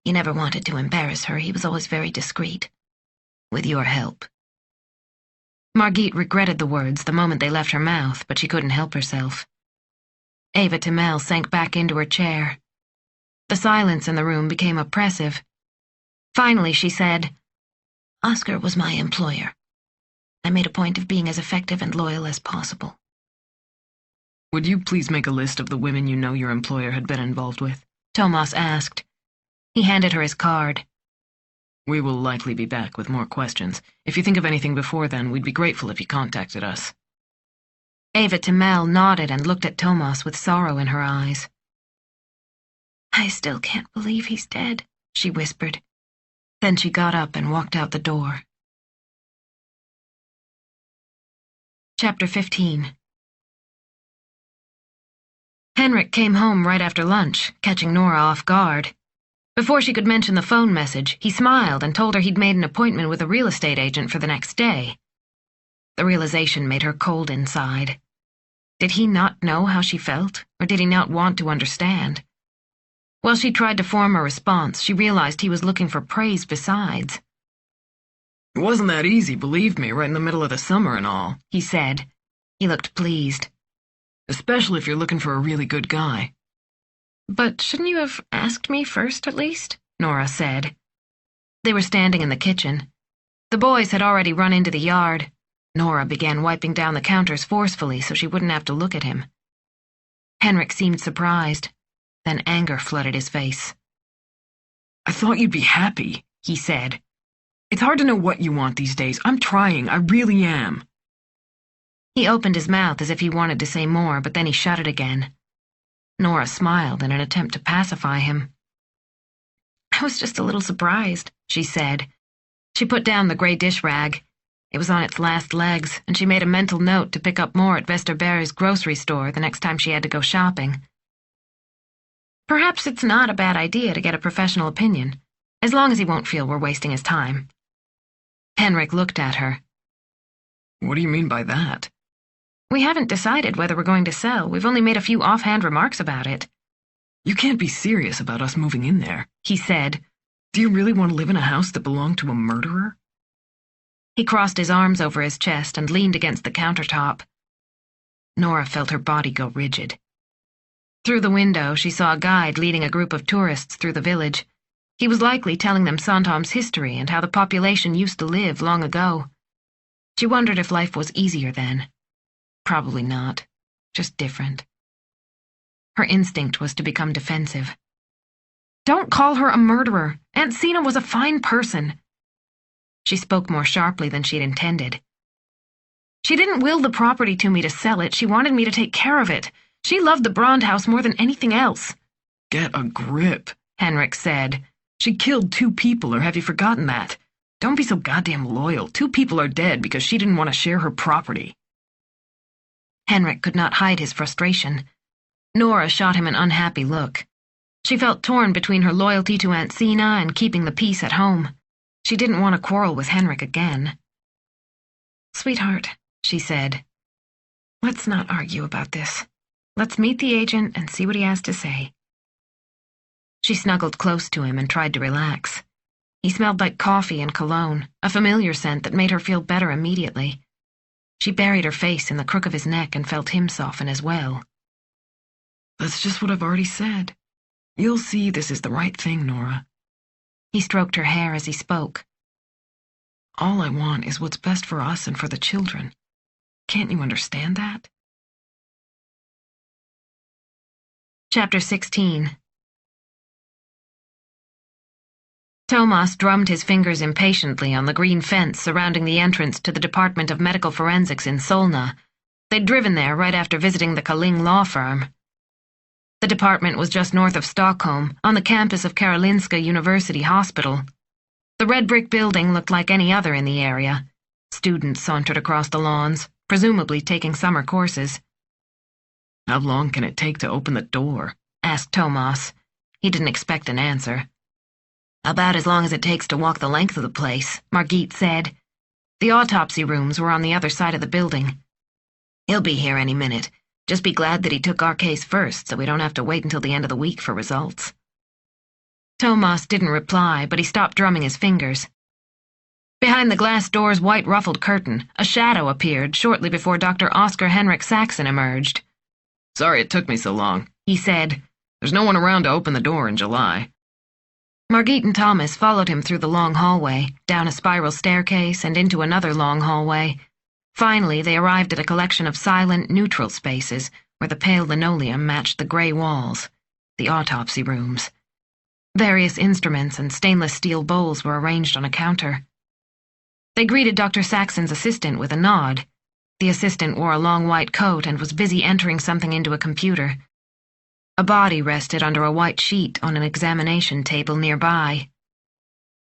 He never wanted to embarrass her. He was always very discreet." "With your help." Margit regretted the words the moment they left her mouth, but she couldn't help herself. Eva Timell sank back into her chair. The silence in the room became oppressive. Finally, she said, "Oscar was my employer. I made a point of being as effective and loyal as possible." "Would you please make a list of the women you know your employer had been involved with?" Thomas asked. He handed her his card. "We will likely be back with more questions. If you think of anything before then, we'd be grateful if you contacted us." Eva Timell nodded and looked at Thomas with sorrow in her eyes. "I still can't believe he's dead," she whispered. Then she got up and walked out the door. Chapter 15. Henrik came home right after lunch, catching Nora off guard. Before she could mention the phone message, he smiled and told her he'd made an appointment with a real estate agent for the next day. The realization made her cold inside. Did he not know how she felt, or did he not want to understand? While she tried to form a response, she realized he was looking for praise besides. It wasn't that easy, believe me, right in the middle of the summer and all, he said. He looked pleased. Especially if you're looking for a really good guy. But shouldn't you have asked me first, at least? Nora said. They were standing in the kitchen. The boys had already run into the yard. Nora began wiping down the counters forcefully so she wouldn't have to look at him. Henrik seemed surprised. Then anger flooded his face. I thought you'd be happy, he said. It's hard to know what you want these days. I'm trying, I really am. He opened his mouth as if he wanted to say more, but then he shut it again. Nora smiled in an attempt to pacify him. I was just a little surprised, she said. She put down the gray dish rag. It was on its last legs, and she made a mental note to pick up more at Vesterberg's grocery store the next time she had to go shopping. Perhaps it's not a bad idea to get a professional opinion, as long as he won't feel we're wasting his time. Henrik looked at her. What do you mean by that? We haven't decided whether we're going to sell. We've only made a few offhand remarks about it. You can't be serious about us moving in there, he said. Do you really want to live in a house that belonged to a murderer? He crossed his arms over his chest and leaned against the countertop. Nora felt her body go rigid. Through the window, she saw a guide leading a group of tourists through the village. He was likely telling them Sandhamn's history and how the population used to live long ago. She wondered if life was easier then. Probably not. Just different. Her instinct was to become defensive. Don't call her a murderer. Aunt Sina was a fine person. She spoke more sharply than she'd intended. She didn't will the property to me to sell it. She wanted me to take care of it. She loved the Brond house more than anything else. Get a grip, Henrik said. She killed 2 people, or have you forgotten that? Don't be so goddamn loyal. 2 people are dead because she didn't want to share her property. Henrik could not hide his frustration. Nora shot him an unhappy look. She felt torn between her loyalty to Aunt Sina and keeping the peace at home. She didn't want to quarrel with Henrik again. Sweetheart, she said, let's not argue about this. Let's meet the agent and see what he has to say. She snuggled close to him and tried to relax. He smelled like coffee and cologne, a familiar scent that made her feel better immediately. She buried her face in the crook of his neck and felt him soften as well. That's just what I've already said. You'll see this is the right thing, Nora. He stroked her hair as he spoke. All I want is what's best for us and for the children. Can't you understand that? Chapter 16. Thomas drummed his fingers impatiently on the green fence surrounding the entrance to the Department of Medical Forensics in Solna. They'd driven there right after visiting the Kalling law firm. The department was just north of Stockholm, on the campus of Karolinska University Hospital. The red brick building looked like any other in the area. Students sauntered across the lawns, presumably taking summer courses. How long can it take to open the door? Asked Thomas. He didn't expect an answer. About as long as it takes to walk the length of the place, Margit said. The autopsy rooms were on the other side of the building. He'll be here any minute. Just be glad that he took our case first, so we don't have to wait until the end of the week for results. Thomas didn't reply, but he stopped drumming his fingers. Behind the glass door's white ruffled curtain, a shadow appeared shortly before Dr. Oscar Henrik Saxon emerged. Sorry it took me so long, he said. There's no one around to open the door in July. Margit and Thomas followed him through the long hallway, down a spiral staircase, and into another long hallway. Finally, they arrived at a collection of silent, neutral spaces where the pale linoleum matched the gray walls, the autopsy rooms. Various instruments and stainless steel bowls were arranged on a counter. They greeted Dr. Saxon's assistant with a nod. The assistant wore a long white coat and was busy entering something into a computer. A body rested under a white sheet on an examination table nearby.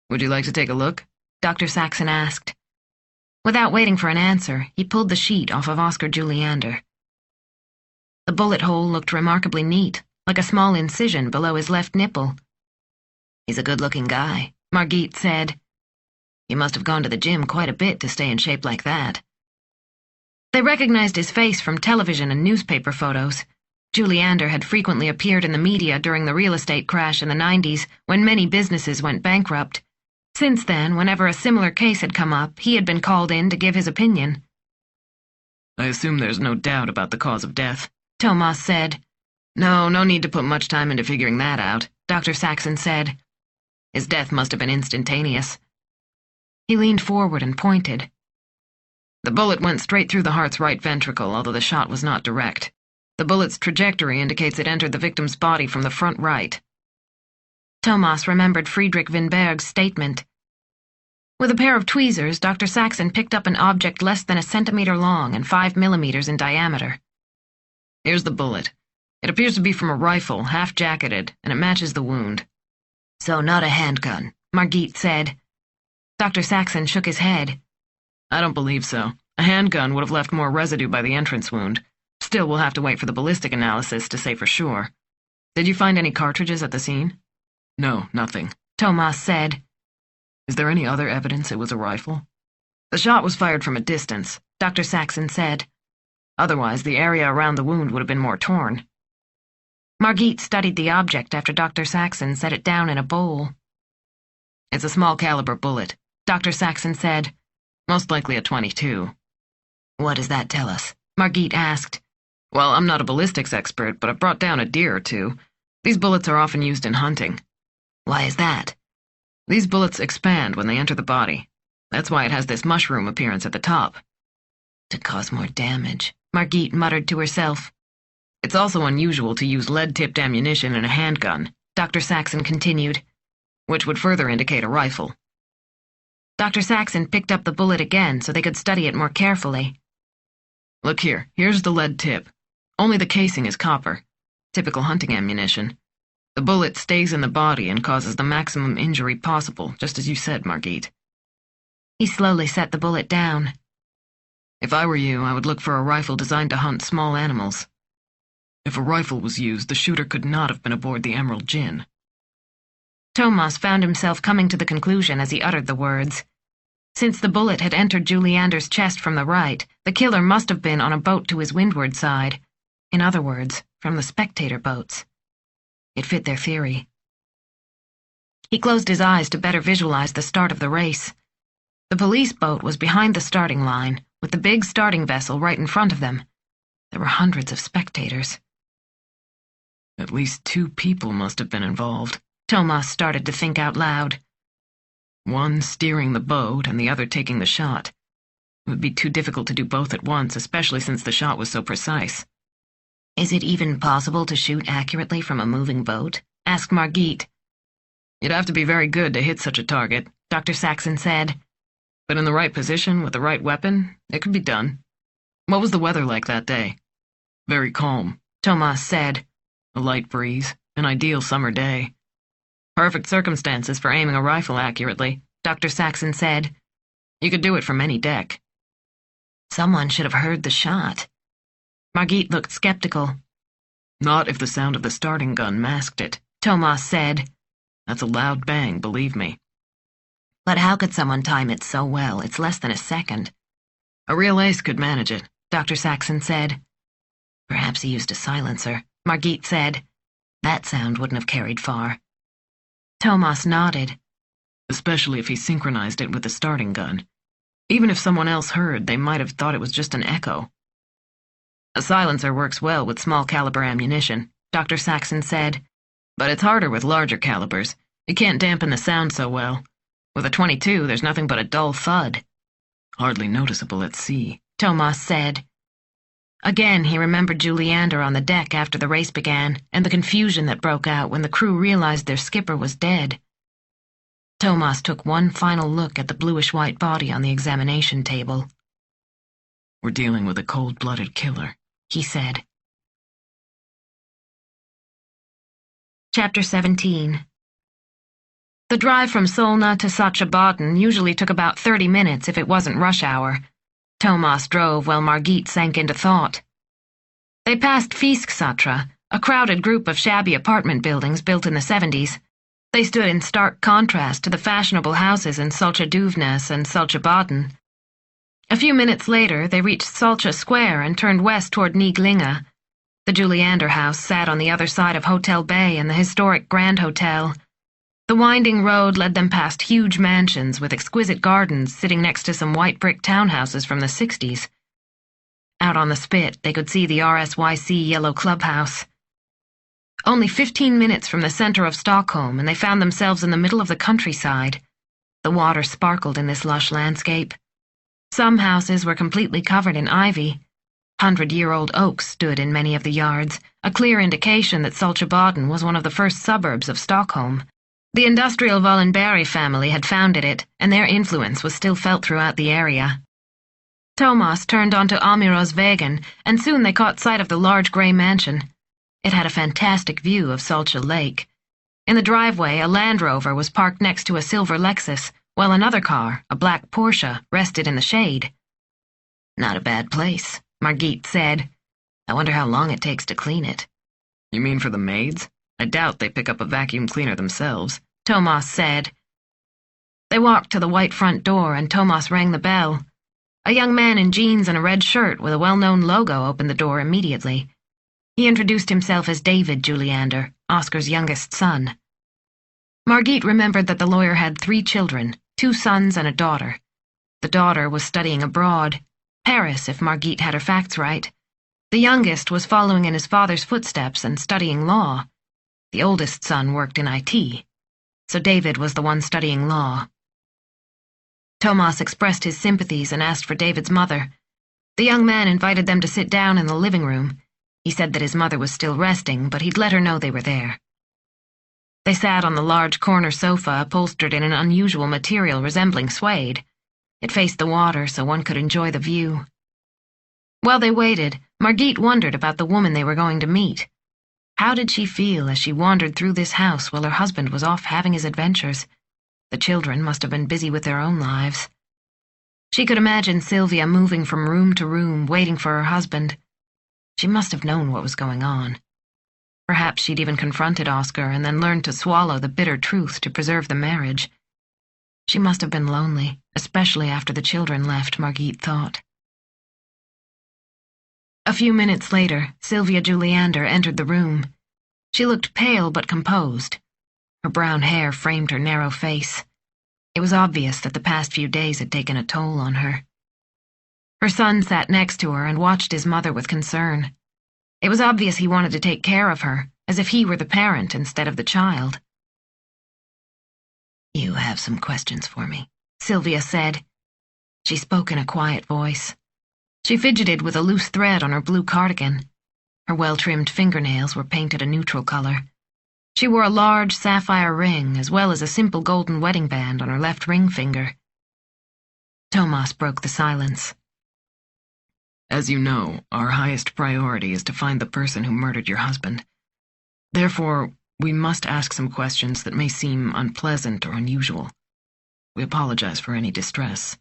Would you like to take a look? Dr. Saxon asked. Without waiting for an answer, he pulled the sheet off of Oscar Juliander. The bullet hole looked remarkably neat, like a small incision below his left nipple. He's a good-looking guy, Margit said. He must have gone to the gym quite a bit to stay in shape like that. They recognized his face from television and newspaper photos. Juliander had frequently appeared in the media during the real estate crash in the 90s, when many businesses went bankrupt. Since then, whenever a similar case had come up, he had been called in to give his opinion. I assume there's no doubt about the cause of death, Thomas said. No need to put much time into figuring that out, Dr. Saxon said. His death must have been instantaneous. He leaned forward and pointed. The bullet went straight through the heart's right ventricle, although the shot was not direct. The bullet's trajectory indicates it entered the victim's body from the front right. Thomas remembered Friedrich Winberg's statement. With a pair of tweezers, Dr. Saxon picked up an object less than a centimeter long and 5 millimeters in diameter. Here's the bullet. It appears to be from a rifle, half-jacketed, and it matches the wound. So not a handgun, Margit said. Dr. Saxon shook his head. I don't believe so. A handgun would have left more residue by the entrance wound. Still, we'll have to wait for the ballistic analysis to say for sure. Did you find any cartridges at the scene? No, nothing, Thomas said. Is there any other evidence it was a rifle? The shot was fired from a distance, Dr. Saxon said. Otherwise, the area around the wound would have been more torn. Margit studied the object after Dr. Saxon set it down in a bowl. It's a small caliber bullet, Dr. Saxon said. Most likely a .22. What does that tell us? Margit asked. Well, I'm not a ballistics expert, but I've brought down a deer or two. These bullets are often used in hunting. Why is that? These bullets expand when they enter the body. That's why it has this mushroom appearance at the top. To cause more damage, Margit muttered to herself. It's also unusual to use lead-tipped ammunition in a handgun, Dr. Saxon continued, which would further indicate a rifle. Dr. Saxon picked up the bullet again so they could study it more carefully. Look here, here's the lead tip. Only the casing is copper. Typical hunting ammunition. The bullet stays in the body and causes the maximum injury possible, just as you said, Margit. He slowly set the bullet down. If I were you, I would look for a rifle designed to hunt small animals. If a rifle was used, the shooter could not have been aboard the Emerald Gin. Thomas found himself coming to the conclusion as he uttered the words. Since the bullet had entered Juliander's chest from the right, the killer must have been on a boat to his windward side. In other words, from the spectator boats. It fit their theory. He closed his eyes to better visualize the start of the race. The police boat was behind the starting line, with the big starting vessel right in front of them. There were hundreds of spectators. At least 2 people must have been involved. Thomas started to think out loud. One steering the boat and the other taking the shot. It would be too difficult to do both at once, especially since the shot was so precise. Is it even possible to shoot accurately from a moving boat? Asked Margit. You'd have to be very good to hit such a target, Dr. Saxon said. But in the right position, with the right weapon, it could be done. What was the weather like that day? Very calm, Thomas said. A light breeze, an ideal summer day. Perfect circumstances for aiming a rifle accurately, Dr. Saxon said. You could do it from any deck. Someone should have heard the shot. Margit looked skeptical. Not if the sound of the starting gun masked it, Thomas said. That's a loud bang, believe me. But how could someone time it so well? It's less than a second. A real ace could manage it, Dr. Saxon said. Perhaps he used a silencer, Margit said. That sound wouldn't have carried far. Thomas nodded. Especially if he synchronized it with the starting gun. Even if someone else heard, they might have thought it was just an echo. A silencer works well with small caliber ammunition, Dr. Saxon said. But it's harder with larger calibers. You can't dampen the sound so well. With a .22, there's nothing but a dull thud. Hardly noticeable at sea, Thomas said. Again, he remembered Juliander on the deck after the race began, and the confusion that broke out when the crew realized their skipper was dead. Thomas took one final look at the bluish-white body on the examination table. We're dealing with a cold-blooded killer, he said. Chapter 17. The drive from Solna to Sandhamn usually took about 30 minutes if it wasn't rush hour. Thomas drove while Margit sank into thought. They passed Fisksatra, a crowded group of shabby apartment buildings built in the 70s. They stood in stark contrast to the fashionable houses in Saltaduvnes and Saltsjöbaden. A few minutes later, they reached Saltsjö Square and turned west toward Nyglinga. The Juliander house sat on the other side of Hotel Bay and the historic Grand Hotel. The winding road led them past huge mansions with exquisite gardens sitting next to some white brick townhouses from the 60s. Out on the spit, they could see the RSYC yellow clubhouse. Only 15 minutes from the center of Stockholm, and they found themselves in the middle of the countryside. The water sparkled in this lush landscape. Some houses were completely covered in ivy. 100-year-old oaks stood in many of the yards, a clear indication that Saltsjöbaden was one of the first suburbs of Stockholm. The industrial Wallenberg family had founded it, and their influence was still felt throughout the area. Thomas turned onto Amirosvägen, and soon they caught sight of the large grey mansion. It had a fantastic view of Saltsjö Lake. In the driveway, a Land Rover was parked next to a silver Lexus, while another car, a black Porsche, rested in the shade. "Not a bad place," Margit said. "I wonder how long it takes to clean it." You mean for the maids? I doubt they pick up a vacuum cleaner themselves, Thomas said. They walked to the white front door, and Thomas rang the bell. A young man in jeans and a red shirt with a well-known logo opened the door immediately. He introduced himself as David Juliander, Oscar's youngest son. Margit remembered that the lawyer had 3 children, 2 sons and a daughter. The daughter was studying abroad, Paris if Margit had her facts right. The youngest was following in his father's footsteps and studying law. The oldest son worked in IT, so David was the one studying law. Thomas expressed his sympathies and asked for David's mother. The young man invited them to sit down in the living room. He said that his mother was still resting, but he'd let her know they were there. They sat on the large corner sofa upholstered in an unusual material resembling suede. It faced the water so one could enjoy the view. While they waited, Margit wondered about the woman they were going to meet. How did she feel as she wandered through this house while her husband was off having his adventures? The children must have been busy with their own lives. She could imagine Sylvia moving from room to room, waiting for her husband. She must have known what was going on. Perhaps she'd even confronted Oscar and then learned to swallow the bitter truth to preserve the marriage. She must have been lonely, especially after the children left, Margit thought. A few minutes later, Sylvia Juliander entered the room. She looked pale but composed. Her brown hair framed her narrow face. It was obvious that the past few days had taken a toll on her. Her son sat next to her and watched his mother with concern. It was obvious he wanted to take care of her, as if he were the parent instead of the child. "You have some questions for me," Sylvia said. She spoke in a quiet voice. She fidgeted with a loose thread on her blue cardigan. Her well-trimmed fingernails were painted a neutral color. She wore a large sapphire ring, as well as a simple golden wedding band on her left ring finger. Thomas broke the silence. As you know, our highest priority is to find the person who murdered your husband. Therefore, we must ask some questions that may seem unpleasant or unusual. We apologize for any distress.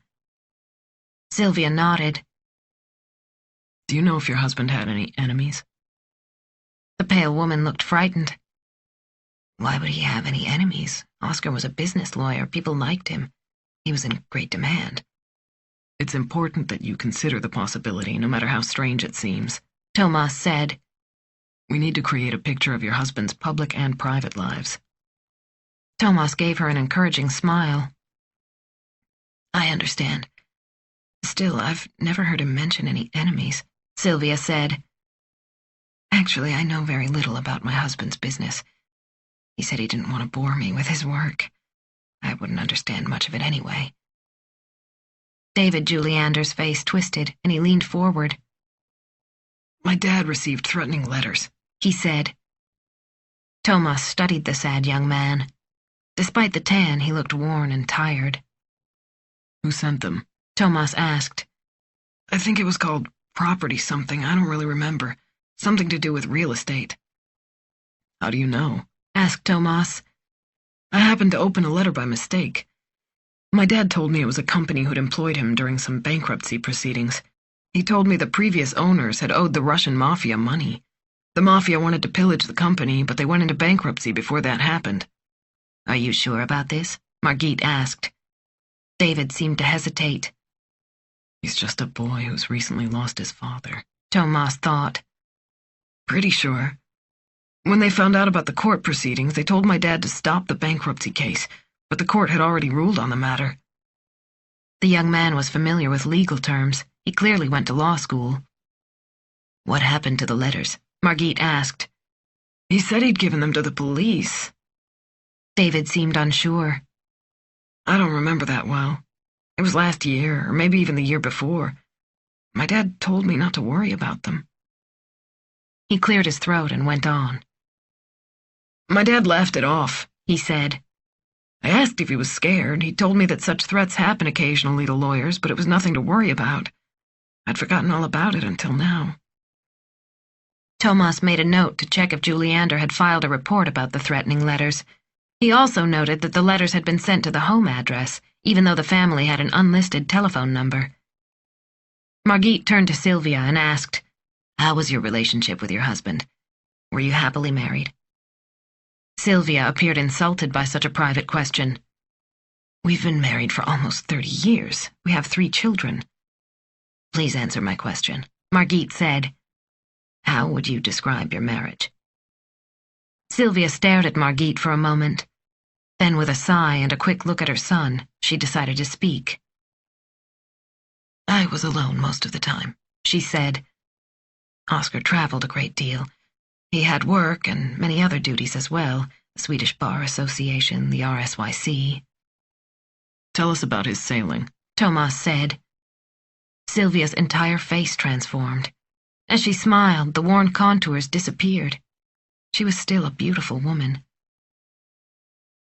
Sylvia nodded. Do you know if your husband had any enemies? The pale woman looked frightened. Why would he have any enemies? Oscar was a business lawyer. People liked him. He was in great demand. It's important that you consider the possibility, no matter how strange it seems, Thomas said. We need to create a picture of your husband's public and private lives. Thomas gave her an encouraging smile. I understand. Still, I've never heard him mention any enemies, Sylvia said. Actually, I know very little about my husband's business. He said he didn't want to bore me with his work. I wouldn't understand much of it anyway. David Juliander's face twisted, and he leaned forward. My dad received threatening letters, he said. Thomas studied the sad young man. Despite the tan, he looked worn and tired. Who sent them? Thomas asked. I think it was called property something. I don't really remember. Something to do with real estate. How do you know? Asked Thomas. I happened to open a letter by mistake. My dad told me it was a company who'd employed him during some bankruptcy proceedings. He told me the previous owners had owed the Russian mafia money. The mafia wanted to pillage the company, but they went into bankruptcy before that happened. Are you sure about this? Margit asked. David seemed to hesitate. He's just a boy who's recently lost his father, Thomas thought. Pretty sure. When they found out about the court proceedings, they told my dad to stop the bankruptcy case, but the court had already ruled on the matter. The young man was familiar with legal terms. He clearly went to law school. What happened to the letters? Margit asked. He said he'd given them to the police. David seemed unsure. I don't remember that well. It was last year, or maybe even the year before. My dad told me not to worry about them. He cleared his throat and went on. My dad laughed it off, he said. I asked if he was scared. He told me that such threats happen occasionally to lawyers, but it was nothing to worry about. I'd forgotten all about it until now. Thomas made a note to check if Juliander had filed a report about the threatening letters. He also noted that the letters had been sent to the home address, even though the family had an unlisted telephone number. Margit turned to Sylvia and asked, How was your relationship with your husband? Were you happily married? Sylvia appeared insulted by such a private question. We've been married for almost 30 years. We have 3 children. Please answer my question, Margit said. How would you describe your marriage? Sylvia stared at Margit for a moment. Then, with a sigh and a quick look at her son, she decided to speak. I was alone most of the time, she said. Oscar traveled a great deal. He had work and many other duties as well, the Swedish Bar Association, the RSYC. Tell us about his sailing, Thomas said. Sylvia's entire face transformed. As she smiled, the worn contours disappeared. She was still a beautiful woman.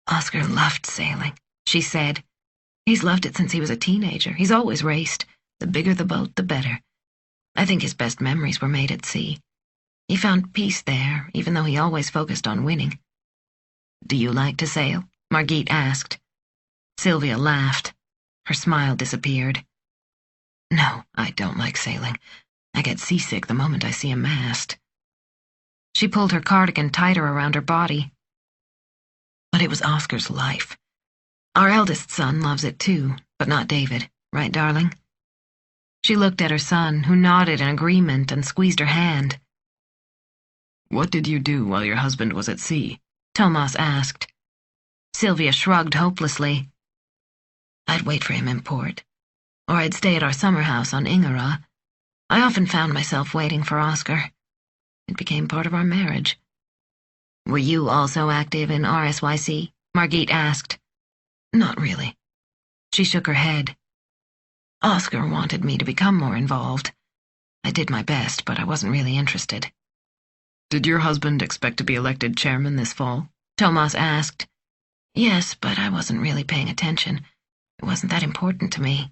Oscar loved sailing, she said. He's loved it since he was a teenager. He's always raced. The bigger the boat, the better. I think his best memories were made at sea. He found peace there, even though he always focused on winning. Do you like to sail? Margit asked. Sylvia laughed. Her smile disappeared. No, I don't like sailing. I get seasick the moment I see a mast. She pulled her cardigan tighter around her body. But it was Oscar's life. Our eldest son loves it too, but not David, right, darling? She looked at her son, who nodded in agreement and squeezed her hand. What did you do while your husband was at sea? Thomas asked. Sylvia shrugged hopelessly. I'd wait for him in port, or I'd stay at our summer house on Ingera. I often found myself waiting for Oscar. It became part of our marriage. Were you also active in RSYC? Margit asked. Not really. She shook her head. Oscar wanted me to become more involved. I did my best, but I wasn't really interested. Did your husband expect to be elected chairman this fall? Thomas asked. Yes, but I wasn't really paying attention. It wasn't that important to me.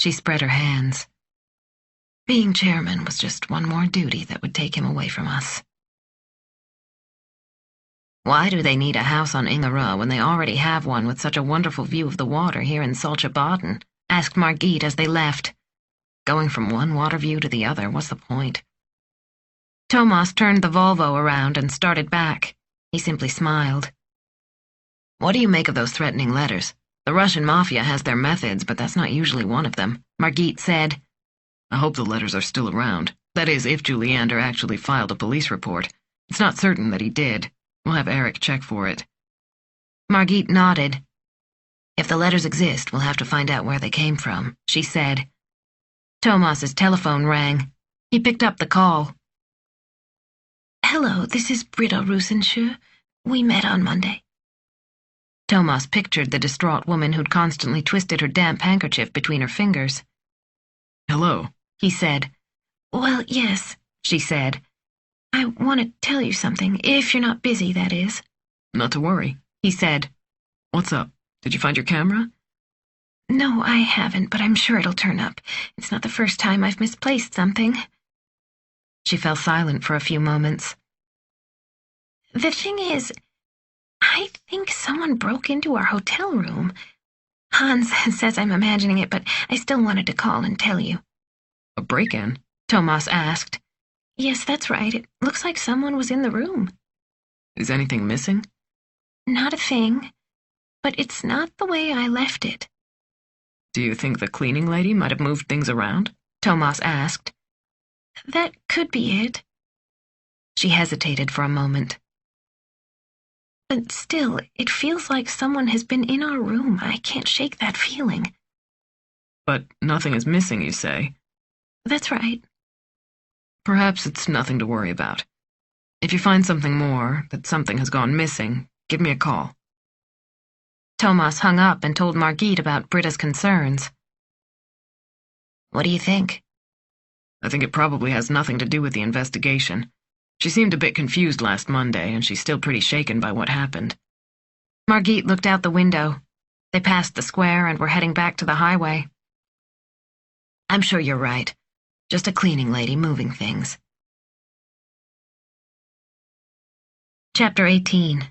She spread her hands. Being chairman was just one more duty that would take him away from us. Why do they need a house on Ingera when they already have one with such a wonderful view of the water here in Saltsjöbaden? Asked Margit as they left. Going from one water view to the other, what's the point? Thomas turned the Volvo around and started back. He simply smiled. What do you make of those threatening letters? The Russian mafia has their methods, but that's not usually one of them, Margit said. I hope the letters are still around. That is, if Juliander actually filed a police report. It's not certain that he did. We'll have Eric check for it. Margit nodded. If the letters exist, we'll have to find out where they came from, she said. Thomas's telephone rang. He picked up the call. Hello, this is Britta Rusensjö. We met on Monday. Thomas pictured the distraught woman who'd constantly twisted her damp handkerchief between her fingers. Hello, he said. Well, yes, she said. I want to tell you something, if you're not busy, that is. Not to worry, he said. What's up? Did you find your camera? No, I haven't, but I'm sure it'll turn up. It's not the first time I've misplaced something. She fell silent for a few moments. The thing is, I think someone broke into our hotel room. Hans says I'm imagining it, but I still wanted to call and tell you. A break-in? Thomas asked. Yes, that's right. It looks like someone was in the room. Is anything missing? Not a thing, but it's not the way I left it. Do you think the cleaning lady might have moved things around? Thomas asked. That could be it. She hesitated for a moment. But still, it feels like someone has been in our room. I can't shake that feeling. But nothing is missing, you say? That's right. Perhaps it's nothing to worry about. If you find something more, that something has gone missing, give me a call. Thomas hung up and told Margit about Britta's concerns. What do you think? I think it probably has nothing to do with the investigation. She seemed a bit confused last Monday, and she's still pretty shaken by what happened. Margit looked out the window. They passed the square and were heading back to the highway. I'm sure you're right. Just a cleaning lady moving things. Chapter 18.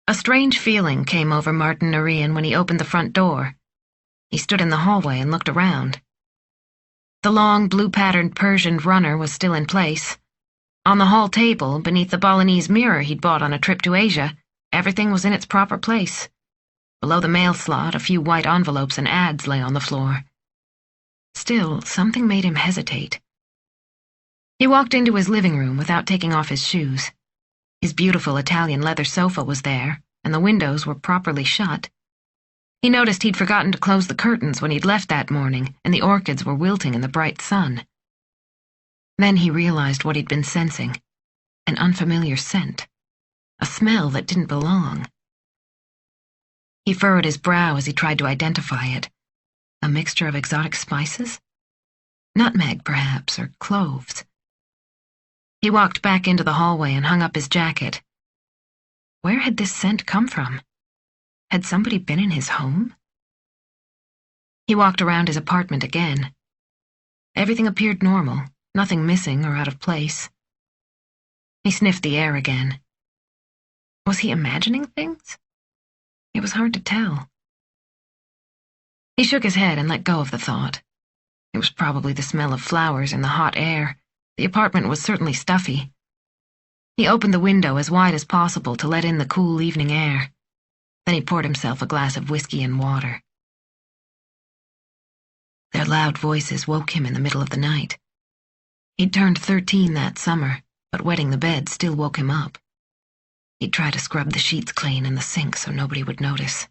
A strange feeling came over Martin Narian when he opened the front door. He stood in the hallway and looked around. The long, blue-patterned Persian runner was still in place. On the hall table, beneath the Balinese mirror he'd bought on a trip to Asia, everything was in its proper place. Below the mail slot, a few white envelopes and ads lay on the floor. Still, something made him hesitate. He walked into his living room without taking off his shoes. His beautiful Italian leather sofa was there, and the windows were properly shut. He noticed he'd forgotten to close the curtains when he'd left that morning, and the orchids were wilting in the bright sun. Then he realized what he'd been sensing. An unfamiliar scent. A smell that didn't belong. He furrowed his brow as he tried to identify it. A mixture of exotic spices? Nutmeg, perhaps, or cloves. He walked back into the hallway and hung up his jacket. Where had this scent come from? Had somebody been in his home? He walked around his apartment again. Everything appeared normal, nothing missing or out of place. He sniffed the air again. Was he imagining things? It was hard to tell. He shook his head and let go of the thought. It was probably the smell of flowers in the hot air. The apartment was certainly stuffy. He opened the window as wide as possible to let in the cool evening air. Then he poured himself a glass of whiskey and water. Their loud voices woke him in the middle of the night. He'd turned 13 that summer, but wetting the bed still woke him up. He'd try to scrub the sheets clean in the sink so nobody would notice.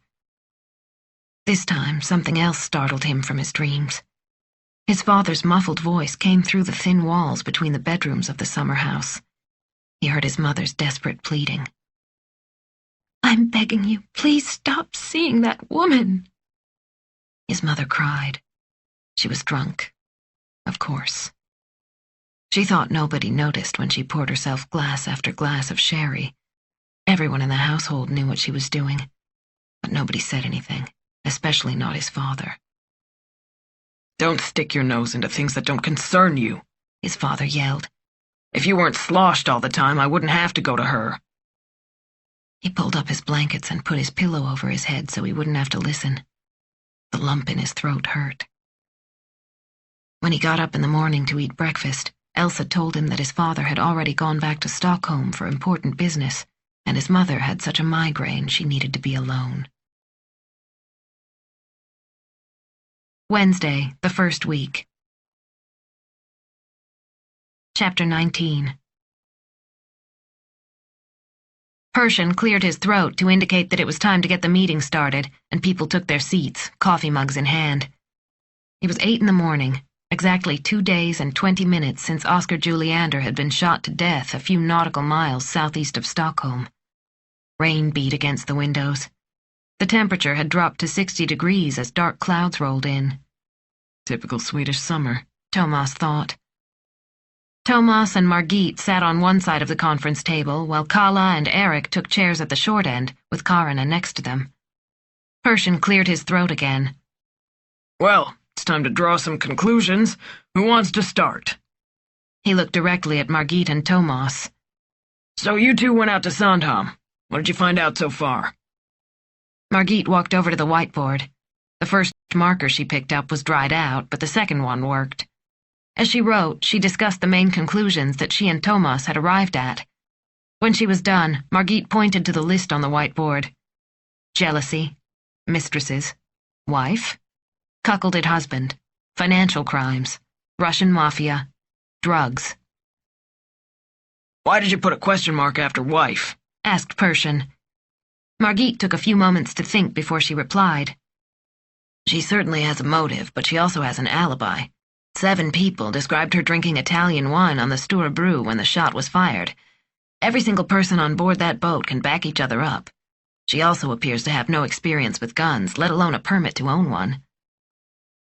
This time, something else startled him from his dreams. His father's muffled voice came through the thin walls between the bedrooms of the summer house. He heard his mother's desperate pleading. "I'm begging you, please stop seeing that woman." His mother cried. She was drunk. Of course. She thought nobody noticed when she poured herself glass after glass of sherry. Everyone in the household knew what she was doing, but nobody said anything, especially not his father. "Don't stick your nose into things that don't concern you," his father yelled. "If you weren't sloshed all the time, I wouldn't have to go to her." He pulled up his blankets and put his pillow over his head so he wouldn't have to listen. The lump in his throat hurt. When he got up in the morning to eat breakfast, Elsa told him that his father had already gone back to Stockholm for important business, and his mother had such a migraine she needed to be alone. Wednesday, the first week. Chapter 19. Persian cleared his throat to indicate that it was time to get the meeting started, and people took their seats, coffee mugs in hand. It was 8 in the morning, exactly 2 days and 20 minutes since Oscar Juliander had been shot to death a few nautical miles southeast of Stockholm. Rain beat against the windows. The temperature had dropped to 60 degrees as dark clouds rolled in. Typical Swedish summer, Thomas thought. Thomas and Margit sat on one side of the conference table, while Kala and Eric took chairs at the short end, with Karina next to them. Persian cleared his throat again. "Well, it's time to draw some conclusions. Who wants to start?" He looked directly at Margit and Thomas. So you two went out to Sandhamn. What did you find out so far? Margit walked over to the whiteboard. The first marker she picked up was dried out, but the second one worked. As she wrote, she discussed the main conclusions that she and Thomas had arrived at. When she was done, Margit pointed to the list on the whiteboard. Jealousy, mistresses, wife, cuckolded husband, financial crimes, Russian mafia, drugs. Why did you put a question mark after wife? Asked Pershing. Margit took a few moments to think before she replied. She certainly has a motive, but she also has an alibi. 7 people described her drinking Italian wine on the Stura Brew when the shot was fired. Every single person on board that boat can back each other up. She also appears to have no experience with guns, let alone a permit to own one.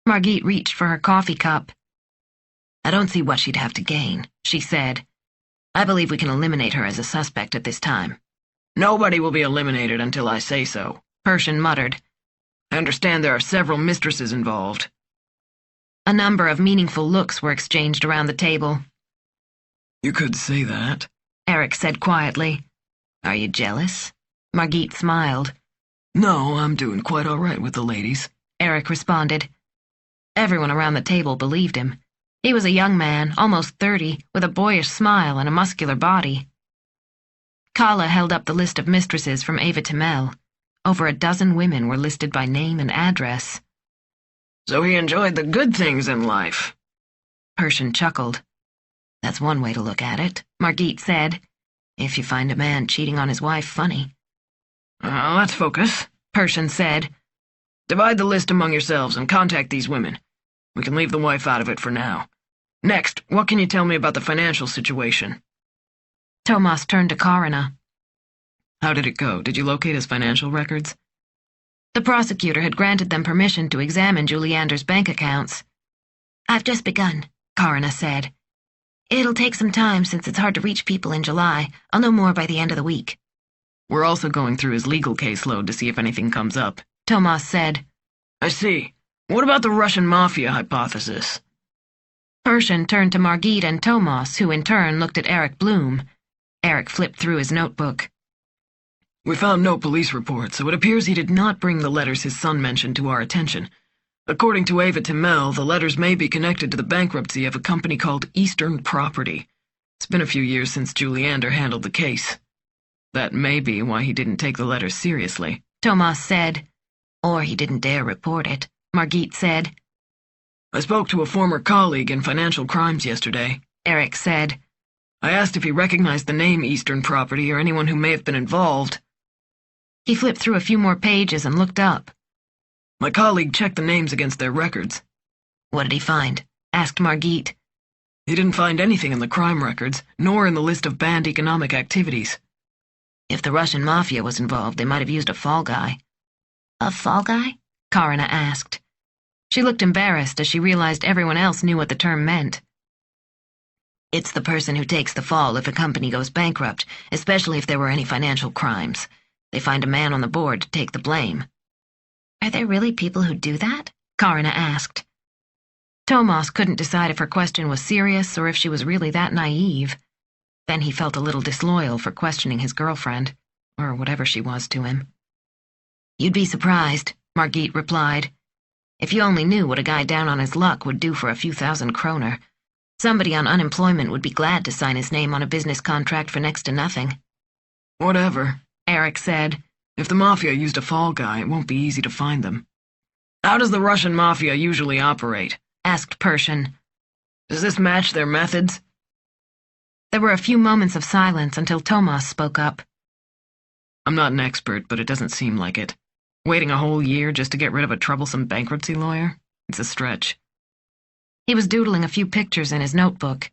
Margit reached for her coffee cup. I don't see what she'd have to gain, she said. I believe we can eliminate her as a suspect at this time. Nobody will be eliminated until I say so, Pershing muttered. I understand there are several mistresses involved. A number of meaningful looks were exchanged around the table. You could say that, Eric said quietly. Are you jealous? Margit smiled. No, I'm doing quite all right with the ladies, Eric responded. Everyone around the table believed him. He was a young man, almost 30, with a boyish smile and a muscular body. Kala held up the list of mistresses from Ava Timel. Over a dozen women were listed by name and address. So he enjoyed the good things in life. Pershing chuckled. That's one way to look at it, Margit said. If you find a man cheating on his wife funny. Let's focus, Pershing said. Divide the list among yourselves and contact these women. We can leave the wife out of it for now. Next, what can you tell me about the financial situation? Thomas turned to Karina. How did it go? Did you locate his financial records? The prosecutor had granted them permission to examine Juliander's bank accounts. I've just begun, Karina said. It'll take some time since it's hard to reach people in July. I'll know more by the end of the week. We're also going through his legal caseload to see if anything comes up, Thomas said. I see. What about the Russian mafia hypothesis? Pershing turned to Margit and Thomas, who in turn looked at Eric Bloom. Eric flipped through his notebook. We found no police reports, so it appears he did not bring the letters his son mentioned to our attention. According to Ava Timel, the letters may be connected to the bankruptcy of a company called Eastern Property. It's been a few years since Juliander handled the case. That may be why he didn't take the letters seriously, Thomas said. Or he didn't dare report it, Margit said. I spoke to a former colleague in financial crimes yesterday, Eric said. I asked if he recognized the name Eastern Property or anyone who may have been involved. He flipped through a few more pages and looked up. My colleague checked the names against their records. What did he find? Asked Margit. He didn't find anything in the crime records, nor in the list of banned economic activities. If the Russian mafia was involved, they might have used a fall guy. A fall guy? Karina asked. She looked embarrassed as she realized everyone else knew what the term meant. It's the person who takes the fall if a company goes bankrupt, especially if there were any financial crimes. They find a man on the board to take the blame. Are there really people who do that? Karina asked. Thomas couldn't decide if her question was serious or if she was really that naive. Then he felt a little disloyal for questioning his girlfriend, or whatever she was to him. You'd be surprised, Margit replied. If you only knew what a guy down on his luck would do for a few thousand kroner. Somebody on unemployment would be glad to sign his name on a business contract for next to nothing. Whatever, Eric said. If the mafia used a fall guy, it won't be easy to find them. How does the Russian mafia usually operate? Asked Pershing. Does this match their methods? There were a few moments of silence until Thomas spoke up. I'm not an expert, but it doesn't seem like it. Waiting a whole year just to get rid of a troublesome bankruptcy lawyer? It's a stretch. He was doodling a few pictures in his notebook.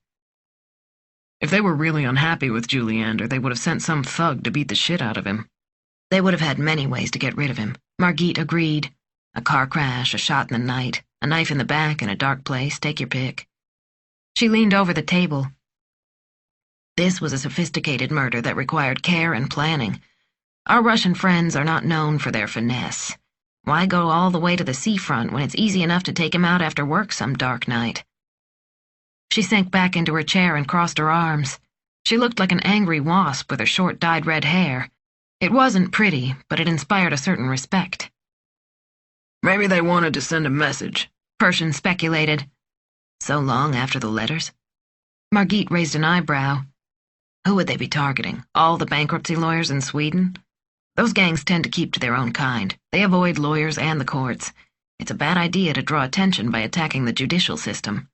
If they were really unhappy with Juliander, they would have sent some thug to beat the shit out of him. They would have had many ways to get rid of him, Margit agreed. A car crash, a shot in the night, a knife in the back in a dark place, take your pick. She leaned over the table. This was a sophisticated murder that required care and planning. Our Russian friends are not known for their finesse. Why go all the way to the seafront when it's easy enough to take him out after work some dark night? She sank back into her chair and crossed her arms. She looked like an angry wasp with her short dyed red hair. It wasn't pretty, but it inspired a certain respect. Maybe they wanted to send a message, Pershing speculated. So long after the letters? Margit raised an eyebrow. Who would they be targeting? All the bankruptcy lawyers in Sweden? Those gangs tend to keep to their own kind. They avoid lawyers and the courts. It's a bad idea to draw attention by attacking the judicial system.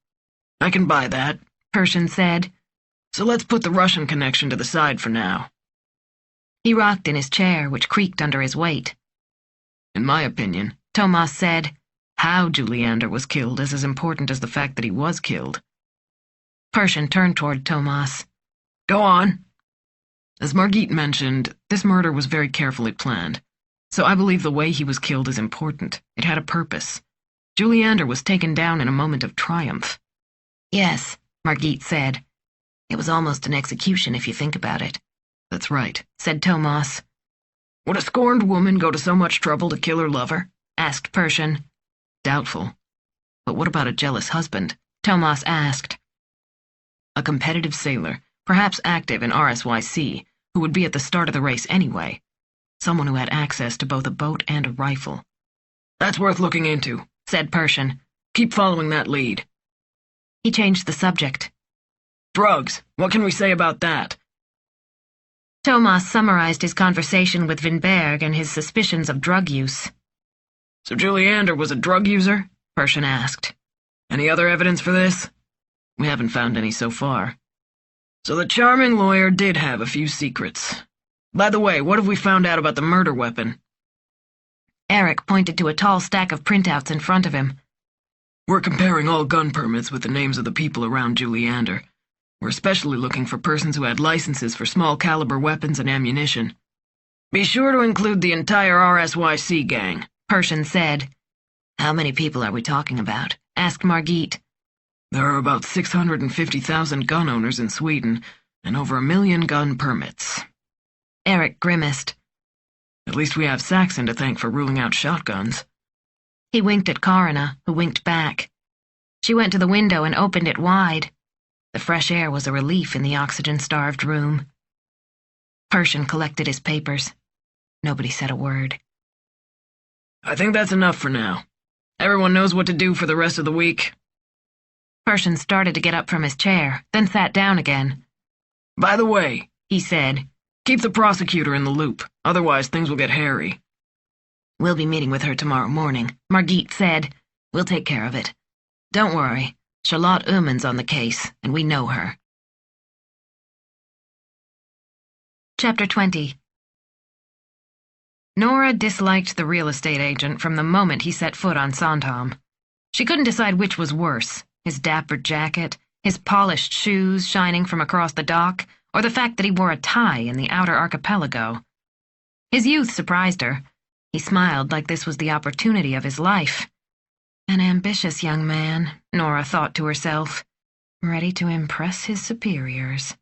I can buy that, Pershing said. So let's put the Russian connection to the side for now. He rocked in his chair, which creaked under his weight. In my opinion, Thomas said, how Juliander was killed is as important as the fact that he was killed. Pershing turned toward Thomas. Go on. As Margit mentioned, this murder was very carefully planned. So I believe the way he was killed is important. It had a purpose. Juliander was taken down in a moment of triumph. Yes, Margit said. It was almost an execution if you think about it. That's right, said Thomas. Would a scorned woman go to so much trouble to kill her lover? Asked Pershing. Doubtful. But what about a jealous husband? Thomas asked. A competitive sailor, perhaps active in RSYC, who would be at the start of the race anyway. Someone who had access to both a boat and a rifle. That's worth looking into, said Pershing. Keep following that lead. He changed the subject. Drugs. What can we say about that? Thomas summarized his conversation with Winberg and his suspicions of drug use. So Juliander was a drug user? Pershing asked. Any other evidence for this? We haven't found any so far. So the charming lawyer did have a few secrets. By the way, what have we found out about the murder weapon? Eric pointed to a tall stack of printouts in front of him. We're comparing all gun permits with the names of the people around Juliander. We're especially looking for persons who had licenses for small-caliber weapons and ammunition. Be sure to include the entire RSYC gang, Pershing said. How many people are we talking about? Asked Margit. There are about 650,000 gun owners in Sweden, and over 1 million gun permits. Eric grimaced. At least we have Saxon to thank for ruling out shotguns. He winked at Karina, who winked back. She went to the window and opened it wide. The fresh air was a relief in the oxygen-starved room. Pershing collected his papers. Nobody said a word. I think that's enough for now. Everyone knows what to do for the rest of the week. Pershing started to get up from his chair, then sat down again. By the way, he said, keep the prosecutor in the loop, otherwise things will get hairy. We'll be meeting with her tomorrow morning, Margit said. We'll take care of it. Don't worry, Charlotte Uhrmann's on the case, and we know her. Chapter 20. Nora disliked the real estate agent from the moment he set foot on Sandhamn. She couldn't decide which was worse, his dapper jacket, his polished shoes shining from across the dock, or the fact that he wore a tie in the outer archipelago. His youth surprised her. He smiled like this was the opportunity of his life. An ambitious young man, Nora thought to herself, ready to impress his superiors.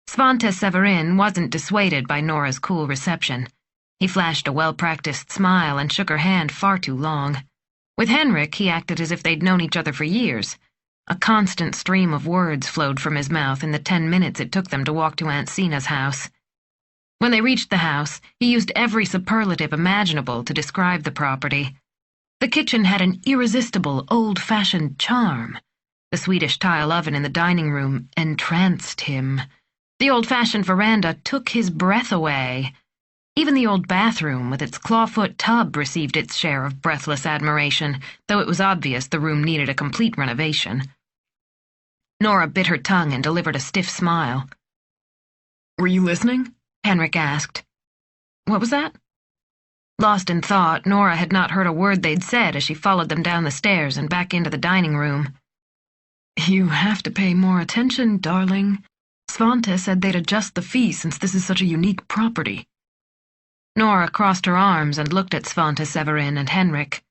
Svante Severin wasn't dissuaded by Nora's cool reception. He flashed a well-practiced smile and shook her hand far too long. With Henrik, he acted as if they'd known each other for years. A constant stream of words flowed from his mouth in the 10 minutes it took them to walk to Aunt Sina's house. When they reached the house, he used every superlative imaginable to describe the property. The kitchen had an irresistible, old-fashioned charm. The Swedish tile oven in the dining room entranced him. The old-fashioned veranda took his breath away. Even the old bathroom with its clawfoot tub received its share of breathless admiration, though it was obvious the room needed a complete renovation. Nora bit her tongue and delivered a stiff smile. Were you listening? Henrik asked. What was that? Lost in thought, Nora had not heard a word they'd said as she followed them down the stairs and back into the dining room. You have to pay more attention, darling. Svante said they'd adjust the fee since this is such a unique property. Nora crossed her arms and looked at Svante Severin and Henrik.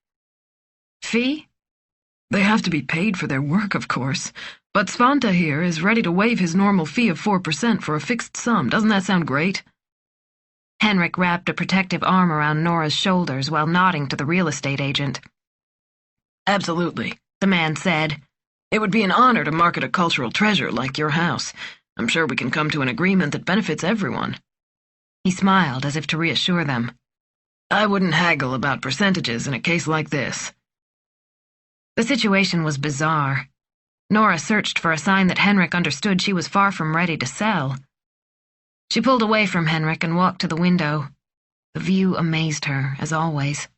Fee? They have to be paid for their work, of course. But Svante here is ready to waive his normal fee of 4% for a fixed sum. Doesn't that sound great? Henrik wrapped a protective arm around Nora's shoulders while nodding to the real estate agent. Absolutely, the man said. It would be an honor to market a cultural treasure like your house. I'm sure we can come to an agreement that benefits everyone." He smiled as if to reassure them. "I wouldn't haggle about percentages in a case like this." The situation was bizarre. Nora searched for a sign that Henrik understood she was far from ready to sell. She pulled away from Henrik and walked to the window. The view amazed her, as always.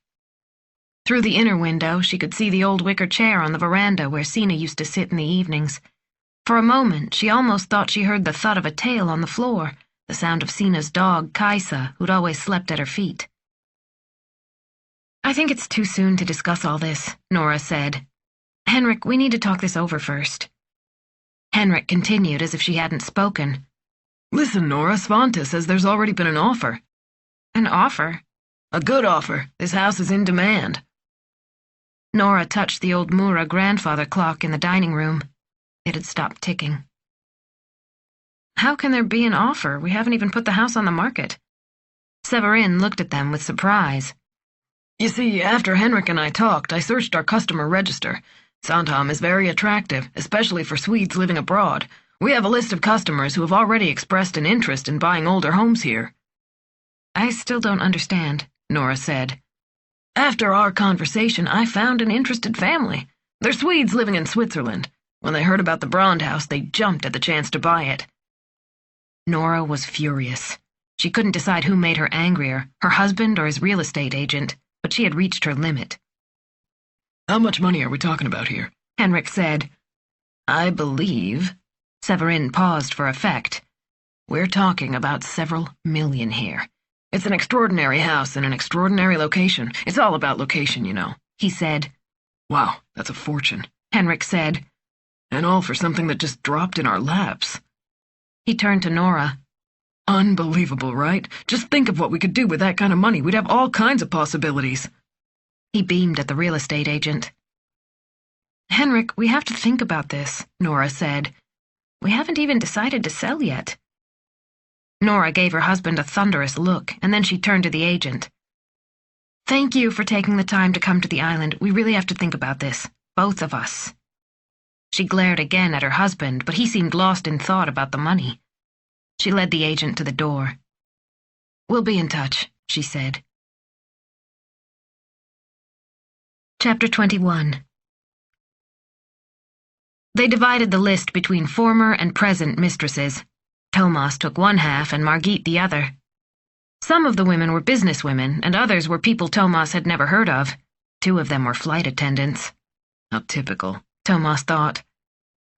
Through the inner window, she could see the old wicker chair on the veranda where Sina used to sit in the evenings. For a moment, she almost thought she heard the thud of a tail on the floor, the sound of Sina's dog, Kaisa, who'd always slept at her feet. "I think it's too soon to discuss all this," Nora said. "Henrik, we need to talk this over first." Henrik continued as if she hadn't spoken. "Listen, Nora, Svante says there's already been an offer." "An offer?" "A good offer. This house is in demand." Nora touched the old Mura grandfather clock in the dining room. It had stopped ticking. "How can there be an offer? We haven't even put the house on the market." Severin looked at them with surprise. "You see, after Henrik and I talked, I searched our customer register. Sandhamn is very attractive, especially for Swedes living abroad. We have a list of customers who have already expressed an interest in buying older homes here." "I still don't understand," Nora said. "After our conversation, I found an interested family. They're Swedes living in Switzerland. When they heard about the Brand house, they jumped at the chance to buy it." Nora was furious. She couldn't decide who made her angrier, her husband or his real estate agent, but she had reached her limit. "How much money are we talking about here?" Henrik said. "I believe—" Severin paused for effect. "We're talking about several million here. It's an extraordinary house in an extraordinary location. It's all about location, you know," he said. "Wow, that's a fortune," Henrik said. "And all for something that just dropped in our laps." He turned to Nora. "Unbelievable, right? Just think of what we could do with that kind of money. We'd have all kinds of possibilities." He beamed at the real estate agent. "Henrik, we have to think about this," Nora said. "We haven't even decided to sell yet." Nora gave her husband a thunderous look, and then she turned to the agent. "Thank you for taking the time to come to the island. We really have to think about this. Both of us." She glared again at her husband, but he seemed lost in thought about the money. She led the agent to the door. "We'll be in touch," she said. Chapter 21. They divided the list between former and present mistresses. Thomas took one half and Margit the other. Some of the women were businesswomen, and others were people Thomas had never heard of. 2 of them were flight attendants. How typical, Thomas thought.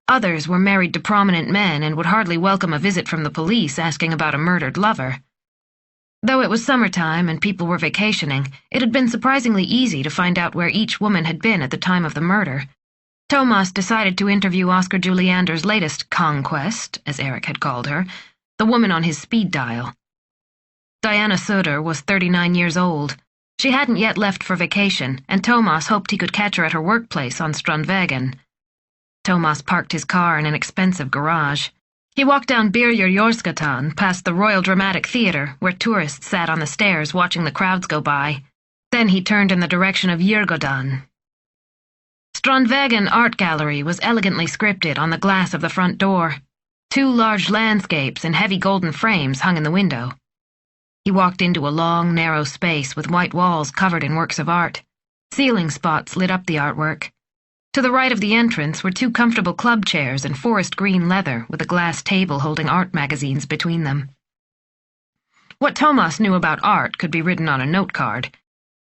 Others were married to prominent men and would hardly welcome a visit from the police asking about a murdered lover. Though it was summertime and people were vacationing, it had been surprisingly easy to find out where each woman had been at the time of the murder. Thomas decided to interview Oscar Juliander's latest conquest, as Eric had called her, the woman on his speed dial. Diana Söder was 39 years old. She hadn't yet left for vacation, and Thomas hoped he could catch her at her workplace on Strandvägen. Thomas parked his car in an expensive garage. He walked down Birger Jorskatan past the Royal Dramatic Theatre, where tourists sat on the stairs watching the crowds go by. Then he turned in the direction of Djurgården. Strandvägen Art Gallery was elegantly scripted on the glass of the front door. 2 large landscapes in heavy golden frames hung in the window. He walked into a long, narrow space with white walls covered in works of art. Ceiling spots lit up the artwork. To the right of the entrance were 2 comfortable club chairs in forest green leather with a glass table holding art magazines between them. What Thomas knew about art could be written on a note card.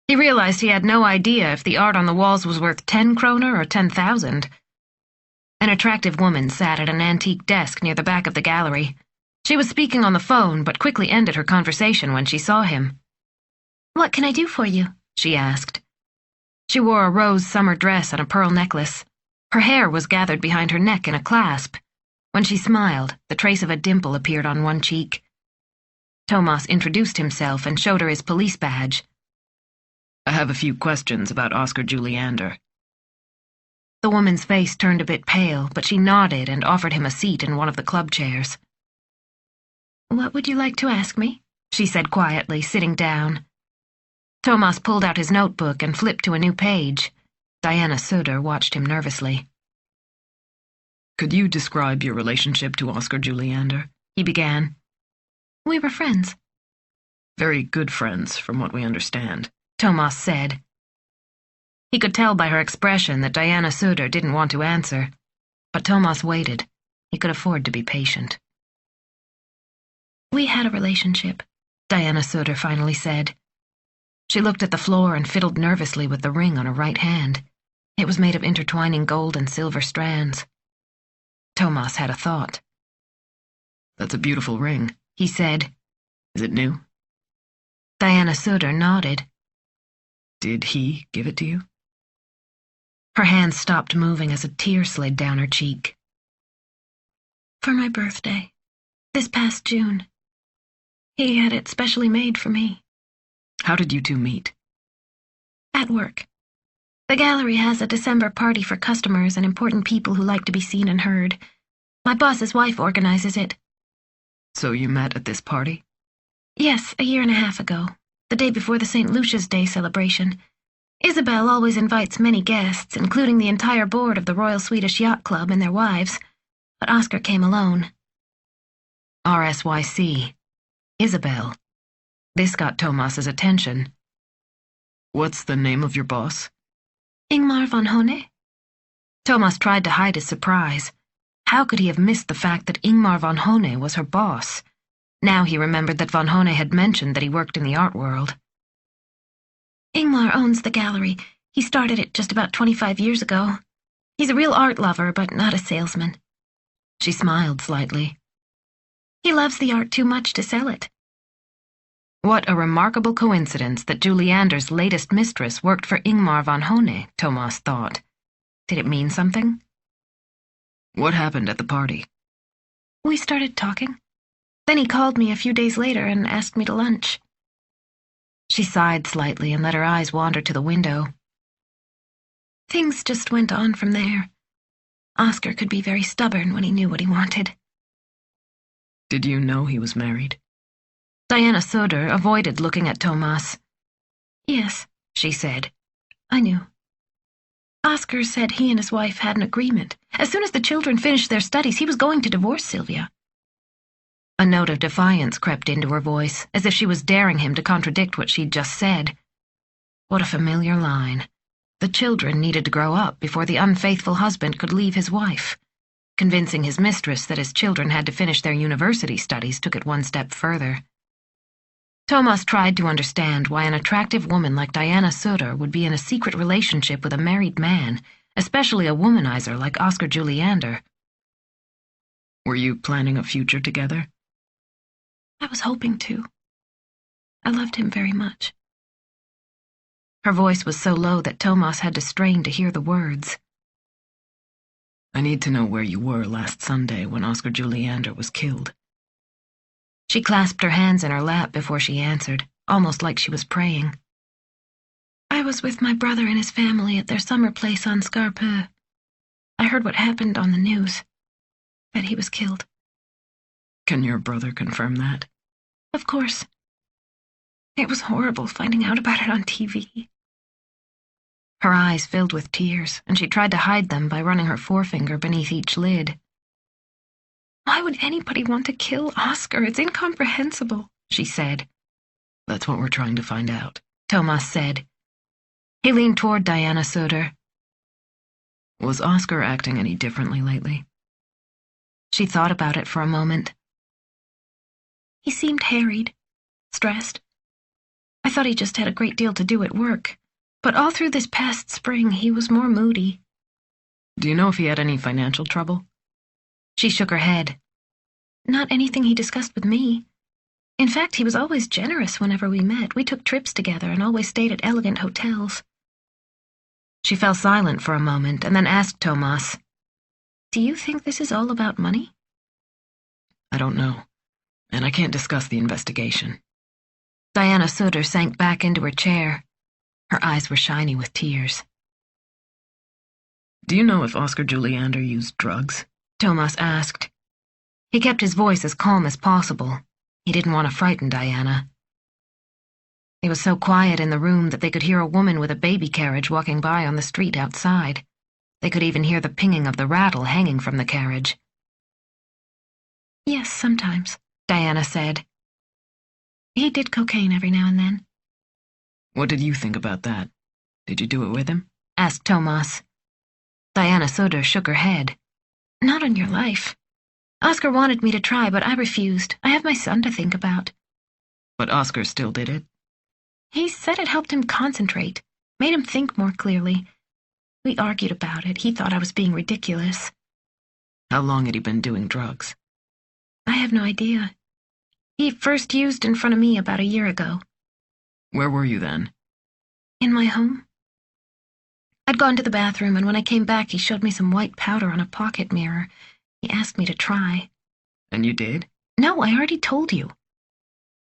He realized he had no idea if the art on the walls was worth 10 kroner or 10,000. An attractive woman sat at an antique desk near the back of the gallery. She was speaking on the phone, but quickly ended her conversation when she saw him. "What can I do for you?" she asked. She wore a rose summer dress and a pearl necklace. Her hair was gathered behind her neck in a clasp. When she smiled, the trace of a dimple appeared on one cheek. Thomas introduced himself and showed her his police badge. "I have a few questions about Oscar Juliander." The woman's face turned a bit pale, but she nodded and offered him a seat in one of the club chairs. "What would you like to ask me?" she said quietly, sitting down. Thomas pulled out his notebook and flipped to a new page. Diana Söder watched him nervously. Could you describe your relationship to Oscar Juliander? He began. We were friends. Very good friends, from what we understand, Thomas said. He could tell by her expression that Diana Söder didn't want to answer, but Thomas waited. He could afford to be patient. We had a relationship, Diana Söder finally said. She looked at the floor and fiddled nervously with the ring on her right hand. It was made of intertwining gold and silver strands. Thomas had a thought. That's a beautiful ring, he said. Is it new? Diana Söder nodded. Did he give it to you? Her hand stopped moving as a tear slid down her cheek. For my birthday, this past June. He had it specially made for me. How did you two meet? At work. The gallery has a December party for customers and important people who like to be seen and heard. My boss's wife organizes it. So you met at this party? Yes, a year and a half ago, the day before the St. Lucia's Day celebration. Isabel always invites many guests, including the entire board of the Royal Swedish Yacht Club and their wives, but Oscar came alone. RSYC. Isabel. This got Thomas's attention. What's the name of your boss? Ingmar von Hone. Thomas tried to hide his surprise. How could he have missed the fact that Ingmar von Hone was her boss? Now he remembered that von Hone had mentioned that he worked in the art world. Ingmar owns the gallery. He started it just about 25 years ago. He's a real art lover, but not a salesman. She smiled slightly. He loves the art too much to sell it. What a remarkable coincidence that Juliander's latest mistress worked for Ingmar von Hone, Thomas thought. Did it mean something? What happened at the party? We started talking. Then he called me a few days later and asked me to lunch. She sighed slightly and let her eyes wander to the window. Things just went on from there. Oscar could be very stubborn when he knew what he wanted. Did you know he was married? Diana Söder avoided looking at Thomas. Yes, she said. I knew. Oscar said he and his wife had an agreement. As soon as the children finished their studies, he was going to divorce Sylvia. A note of defiance crept into her voice, as if she was daring him to contradict what she'd just said. What a familiar line. The children needed to grow up before the unfaithful husband could leave his wife. Convincing his mistress that his children had to finish their university studies took it one step further. Thomas tried to understand why an attractive woman like Diana Söder would be in a secret relationship with a married man, especially a womanizer like Oscar Juliander. Were you planning a future together? I was hoping to. I loved him very much. Her voice was so low that Thomas had to strain to hear the words. I need to know where you were last Sunday when Oscar Juliander was killed. She clasped her hands in her lap before she answered, almost like she was praying. I was with my brother and his family at their summer place on Scarpö. I heard what happened on the news, that he was killed. Can your brother confirm that? Of course. It was horrible finding out about it on TV. Her eyes filled with tears, and she tried to hide them by running her forefinger beneath each lid. Why would anybody want to kill Oscar? It's incomprehensible, she said. That's what we're trying to find out, Thomas said. He leaned toward Diana Söder. Was Oscar acting any differently lately? She thought about it for a moment. He seemed harried, stressed. I thought he just had a great deal to do at work, but all through this past spring he was more moody. Do you know if he had any financial trouble? She shook her head. Not anything he discussed with me. In fact, he was always generous whenever we met. We took trips together and always stayed at elegant hotels. She fell silent for a moment and then asked Thomas, Do you think this is all about money? I don't know, and I can't discuss the investigation. Diana Söder sank back into her chair. Her eyes were shiny with tears. Do you know if Oscar Juliander used drugs? Thomas asked. He kept his voice as calm as possible. He didn't want to frighten Diana. It was so quiet in the room that they could hear a woman with a baby carriage walking by on the street outside. They could even hear the pinging of the rattle hanging from the carriage. Yes, sometimes, Diana said. He did cocaine every now and then. What did you think about that? Did you do it with him? Asked Thomas. Diana Sutter shook her head. Not on your life. Oscar wanted me to try, but I refused. I have my son to think about. But Oscar still did it? He said it helped him concentrate, made him think more clearly. We argued about it. He thought I was being ridiculous. How long had he been doing drugs? I have no idea. He first used in front of me about a year ago. Where were you then? In my home. I'd gone to the bathroom, and when I came back, he showed me some white powder on a pocket mirror. He asked me to try. And you did? No, I already told you.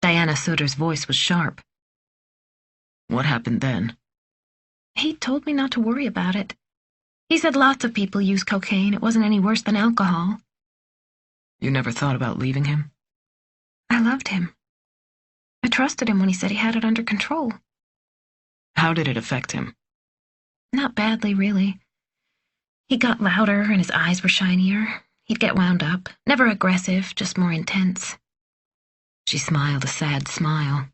Diana Sutter's voice was sharp. What happened then? He told me not to worry about it. He said lots of people use cocaine. It wasn't any worse than alcohol. You never thought about leaving him? I loved him. I trusted him when he said he had it under control. How did it affect him? Not badly, really. He got louder and his eyes were shinier. He'd get wound up. Never aggressive, just more intense. She smiled a sad smile.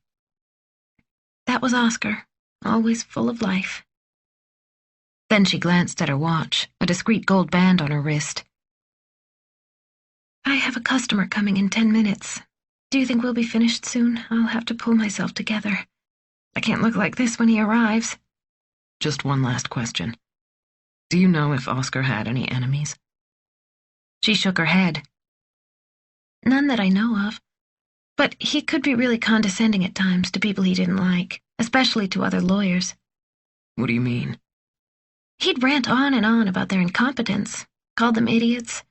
That was Oscar, always full of life. Then she glanced at her watch, a discreet gold band on her wrist. I have a customer coming in 10 minutes. Do you think we'll be finished soon? I'll have to pull myself together. I can't look like this when he arrives. Just one last question. Do you know if Oscar had any enemies? She shook her head. None that I know of. But he could be really condescending at times to people he didn't like, especially to other lawyers. What do you mean? He'd rant on and on about their incompetence, called them idiots.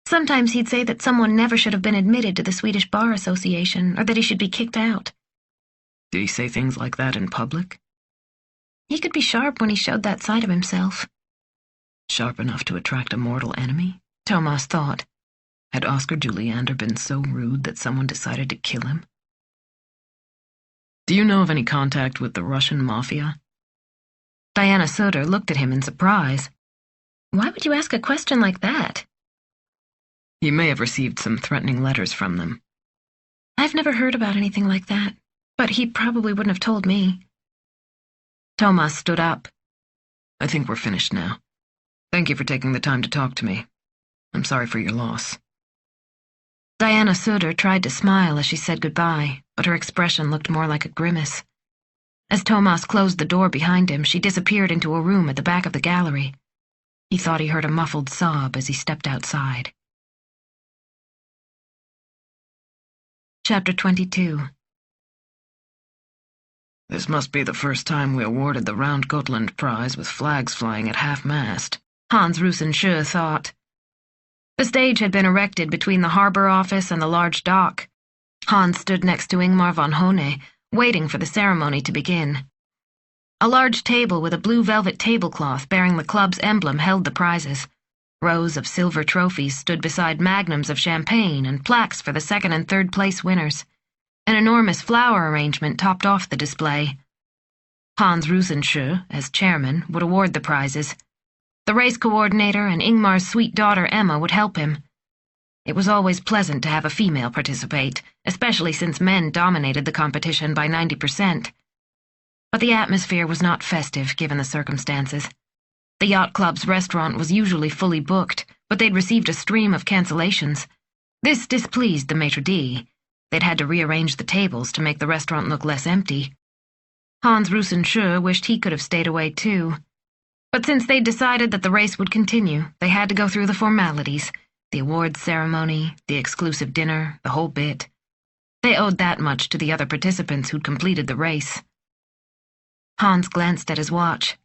Sometimes he'd say that someone never should have been admitted to the Swedish Bar Association, or that he should be kicked out. Did he say things like that in public? He could be sharp when he showed that side of himself. Sharp enough to attract a mortal enemy? Thomas thought. Had Oscar Juliander been so rude that someone decided to kill him? Do you know of any contact with the Russian mafia? Diana Sutter looked at him in surprise. Why would you ask a question like that? He may have received some threatening letters from them. I've never heard about anything like that, but he probably wouldn't have told me. Thomas stood up. I think we're finished now. Thank you for taking the time to talk to me. I'm sorry for your loss. Diana Sutter tried to smile as she said goodbye, but her expression looked more like a grimace. As Thomas closed the door behind him, she disappeared into a room at the back of the gallery. He thought he heard a muffled sob as he stepped outside. Chapter 22. This must be the first time we awarded the Round Gotland Prize with flags flying at half-mast, Hans Rusenschö thought. The stage had been erected between the harbor office and the large dock. Hans stood next to Ingmar von Hone, waiting for the ceremony to begin. A large table with a blue velvet tablecloth bearing the club's emblem held the prizes. Rows of silver trophies stood beside magnums of champagne and plaques for the second and third place winners. An enormous flower arrangement topped off the display. Hans Rusenschö, as chairman, would award the prizes. The race coordinator and Ingmar's sweet daughter Emma would help him. It was always pleasant to have a female participate, especially since men dominated the competition by 90%. But the atmosphere was not festive given the circumstances. The yacht club's restaurant was usually fully booked, but they'd received a stream of cancellations. This displeased the maitre d'. They'd had to rearrange the tables to make the restaurant look less empty. Hans Rusenschö wished he could have stayed away too. But since they'd decided that the race would continue, they had to go through the formalities, the awards ceremony, the exclusive dinner, the whole bit. They owed that much to the other participants who'd completed the race. Hans glanced at his watch.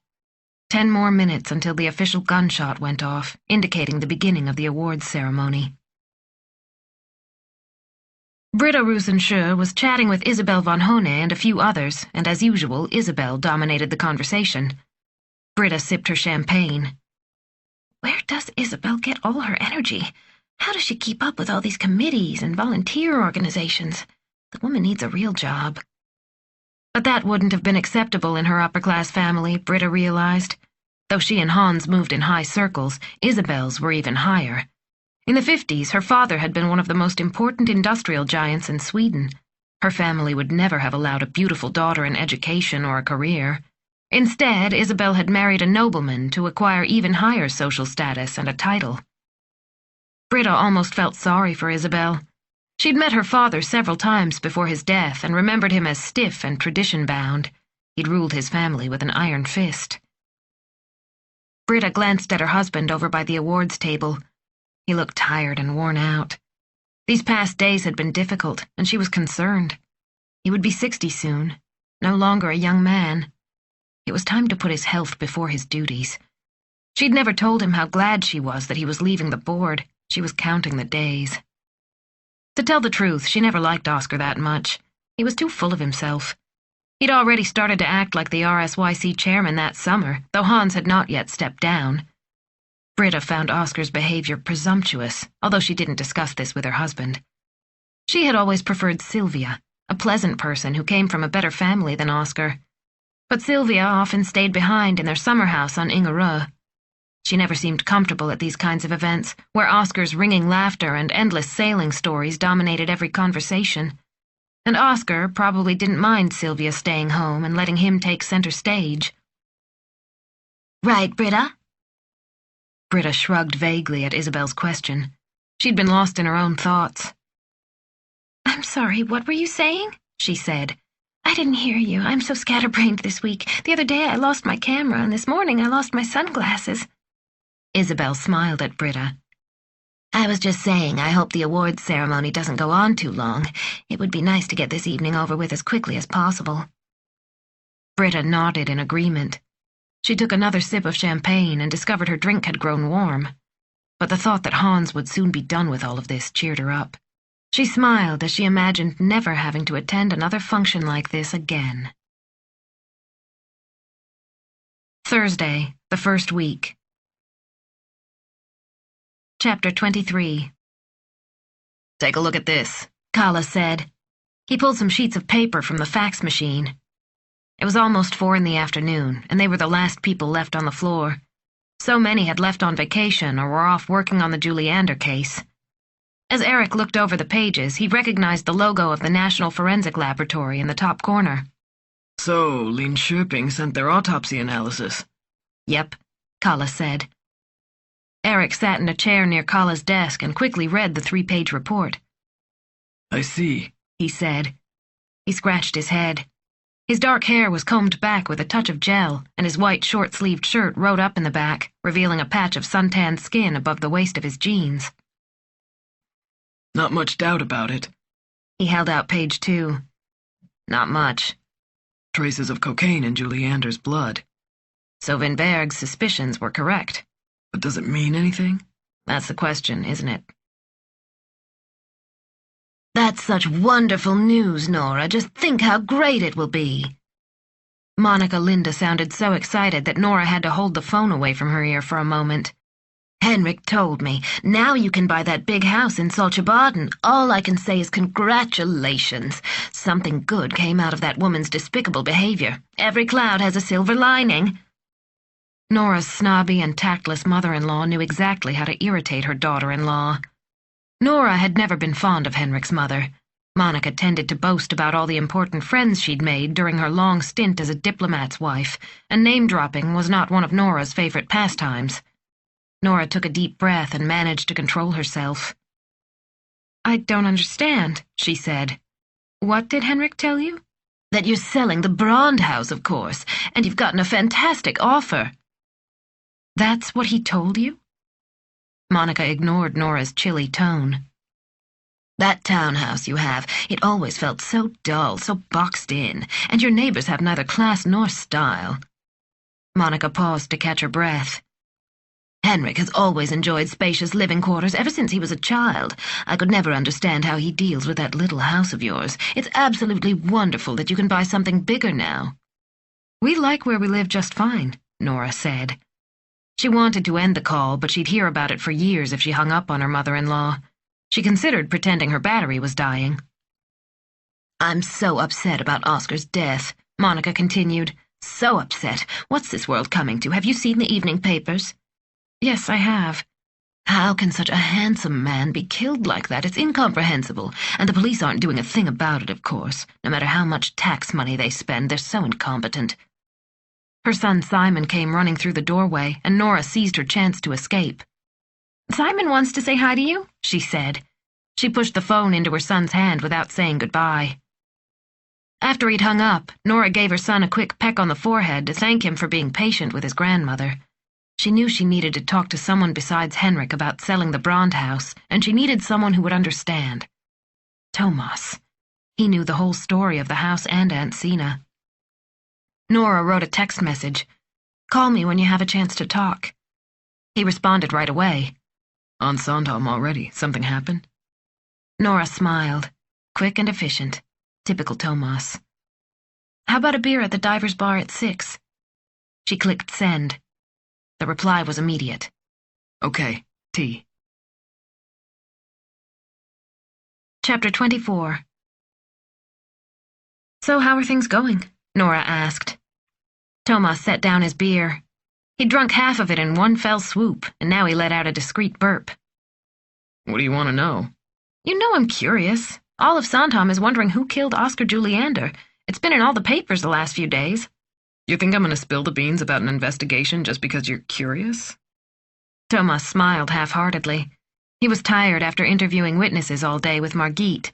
10 more minutes until the official gunshot went off, indicating the beginning of the awards ceremony. Britta Rusenschö was chatting with Isabel von Hone and a few others, and as usual, Isabel dominated the conversation. Britta sipped her champagne. Where does Isabel get all her energy? How does she keep up with all these committees and volunteer organizations? The woman needs a real job. But that wouldn't have been acceptable in her upper-class family, Britta realized. Though she and Hans moved in high circles, Isabel's were even higher. In the 50s, her father had been one of the most important industrial giants in Sweden. Her family would never have allowed a beautiful daughter an education or a career. Instead, Isabel had married a nobleman to acquire even higher social status and a title. Britta almost felt sorry for Isabel. She'd met her father several times before his death and remembered him as stiff and tradition-bound. He'd ruled his family with an iron fist. Britta glanced at her husband over by the awards table. He looked tired and worn out. These past days had been difficult, and she was concerned. He would be 60 soon, no longer a young man. It was time to put his health before his duties. She'd never told him how glad she was that he was leaving the board. She was counting the days. To tell the truth, she never liked Oscar that much. He was too full of himself. He'd already started to act like the RSYC chairman that summer, though Hans had not yet stepped down. Britta found Oscar's behavior presumptuous, although she didn't discuss this with her husband. She had always preferred Sylvia, a pleasant person who came from a better family than Oscar. But Sylvia often stayed behind in their summer house on Ingerö. She never seemed comfortable at these kinds of events, where Oscar's ringing laughter and endless sailing stories dominated every conversation. And Oscar probably didn't mind Sylvia staying home and letting him take center stage. Right, Britta? Britta shrugged vaguely at Isabel's question. She'd been lost in her own thoughts. I'm sorry, what were you saying? She said. I didn't hear you. I'm so scatterbrained this week. The other day I lost my camera, and this morning I lost my sunglasses. Isabel smiled at Britta. I was just saying I hope the awards ceremony doesn't go on too long. It would be nice to get this evening over with as quickly as possible. Britta nodded in agreement. She took another sip of champagne and discovered her drink had grown warm. But the thought that Hans would soon be done with all of this cheered her up. She smiled as she imagined never having to attend another function like this again. Thursday, the first week. Chapter 23. Take a look at this, Kalle said. He pulled some sheets of paper from the fax machine. It was almost 4 in the afternoon, and they were the last people left on the floor. So many had left on vacation or were off working on the Juliander case. As Eric looked over the pages, he recognized the logo of the National Forensic Laboratory in the top corner. So, Linköping sent their autopsy analysis. Yep, Kalle said. Eric sat in a chair near Kalle's desk and quickly read the 3-page report. I see, he said. He scratched his head. His dark hair was combed back with a touch of gel, and his white short-sleeved shirt rode up in the back, revealing a patch of suntanned skin above the waist of his jeans. Not much doubt about it. He held out page 2. Not much. Traces of cocaine in Juliander's blood. So Winberg's suspicions were correct. But does it mean anything? That's the question, isn't it? That's such wonderful news, Nora. Just think how great it will be. Monica Linda sounded so excited that Nora had to hold the phone away from her ear for a moment. Henrik told me. Now you can buy that big house in Solchebaden. All I can say is congratulations. Something good came out of that woman's despicable behavior. Every cloud has a silver lining. Nora's snobby and tactless mother-in-law knew exactly how to irritate her daughter-in-law. Nora had never been fond of Henrik's mother. Monica tended to boast about all the important friends she'd made during her long stint as a diplomat's wife, and name-dropping was not one of Nora's favorite pastimes. Nora took a deep breath and managed to control herself. I don't understand, she said. What did Henrik tell you? That you're selling the Brand house, of course, and you've gotten a fantastic offer. That's what he told you? Monica ignored Nora's chilly tone. That townhouse you have, it always felt so dull, so boxed in, and your neighbors have neither class nor style. Monica paused to catch her breath. Henrik has always enjoyed spacious living quarters ever since he was a child. I could never understand how he deals with that little house of yours. It's absolutely wonderful that you can buy something bigger now. We like where we live just fine, Nora said. She wanted to end the call, but she'd hear about it for years if she hung up on her mother-in-law. She considered pretending her battery was dying. I'm so upset about Oscar's death, Monica continued, So upset. What's this world coming to? Have you seen the evening papers? Yes, I have. How can such a handsome man be killed like that? It's incomprehensible. And the police aren't doing a thing about it, of course. No matter how much tax money they spend, they're so incompetent. Her son Simon came running through the doorway, and Nora seized her chance to escape. "Simon wants to say hi to you," she said. She pushed the phone into her son's hand without saying goodbye. After he'd hung up, Nora gave her son a quick peck on the forehead to thank him for being patient with his grandmother. She knew she needed to talk to someone besides Henrik about selling the Brand house, and she needed someone who would understand. Thomas. He knew the whole story of the house and Aunt Sina. Nora wrote a text message. "Call me when you have a chance to talk." He responded right away. "On Sandhamn already. Something happened?" Nora smiled. Quick and efficient. Typical Thomas. "How about a beer at the Divers Bar at 6? She clicked send. The reply was immediate. "Okay, tea." Chapter 24. "So how are things going?" Nora asked. Thomas set down his beer. He'd drunk half of it in one fell swoop, and now he let out a discreet burp. "What do you want to know?" "You know I'm curious. All of Sandhamn is wondering who killed Oscar Juliander. It's been in all the papers the last few days." "You think I'm going to spill the beans about an investigation just because you're curious?" Thomas smiled half-heartedly. He was tired after interviewing witnesses all day with Margit.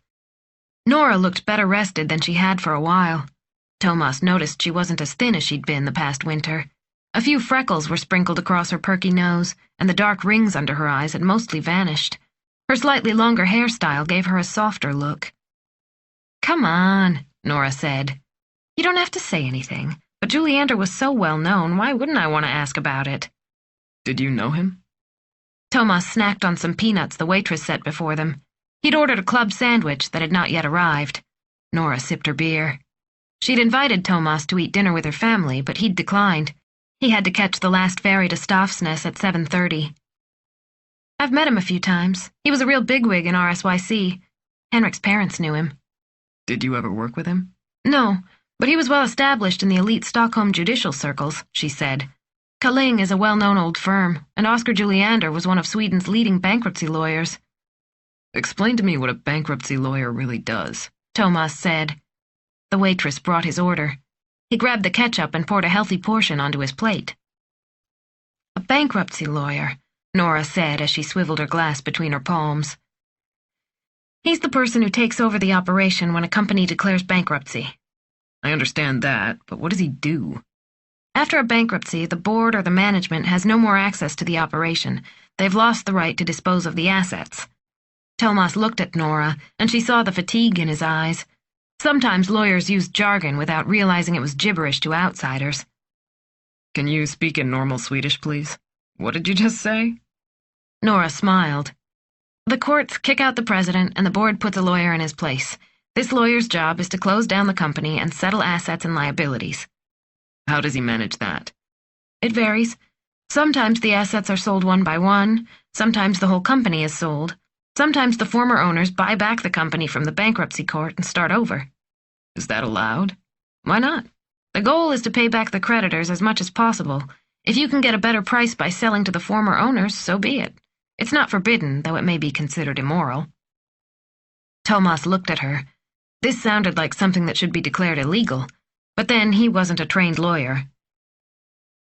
Nora looked better rested than she had for a while. Thomas noticed she wasn't as thin as she'd been the past winter. A few freckles were sprinkled across her perky nose, and the dark rings under her eyes had mostly vanished. Her slightly longer hairstyle gave her a softer look. "Come on," Nora said. "You don't have to say anything, but Juliander was so well known, why wouldn't I want to ask about it?" "Did you know him?" Thomas snacked on some peanuts the waitress set before them. He'd ordered a club sandwich that had not yet arrived. Nora sipped her beer. She'd invited Thomas to eat dinner with her family, but he'd declined. He had to catch the last ferry to Staffsness at 7:30. "I've met him a few times. He was a real bigwig in RSYC. Henrik's parents knew him." "Did you ever work with him?" "No, but he was well established in the elite Stockholm judicial circles," she said. "Kalling is a well-known old firm, and Oscar Juliander was one of Sweden's leading bankruptcy lawyers." "Explain to me what a bankruptcy lawyer really does," Thomas said. The waitress brought his order. He grabbed the ketchup and poured a healthy portion onto his plate. "A bankruptcy lawyer," Nora said as she swiveled her glass between her palms. "He's the person who takes over the operation when a company declares bankruptcy." "I understand that, but what does he do?" "After a bankruptcy, the board or the management has no more access to the operation. They've lost the right to dispose of the assets." Thomas looked at Nora, and she saw the fatigue in his eyes. Sometimes lawyers used jargon without realizing it was gibberish to outsiders. "Can you speak in normal Swedish, please? What did you just say?" Nora smiled. "The courts kick out the president, and the board puts a lawyer in his place. This lawyer's job is to close down the company and settle assets and liabilities." "How does he manage that?" "It varies. Sometimes the assets are sold one by one. Sometimes the whole company is sold. Sometimes the former owners buy back the company from the bankruptcy court and start over." "Is that allowed?" "Why not? The goal is to pay back the creditors as much as possible. If you can get a better price by selling to the former owners, so be it. It's not forbidden, though it may be considered immoral." Thomas looked at her. This sounded like something that should be declared illegal, but then he wasn't a trained lawyer.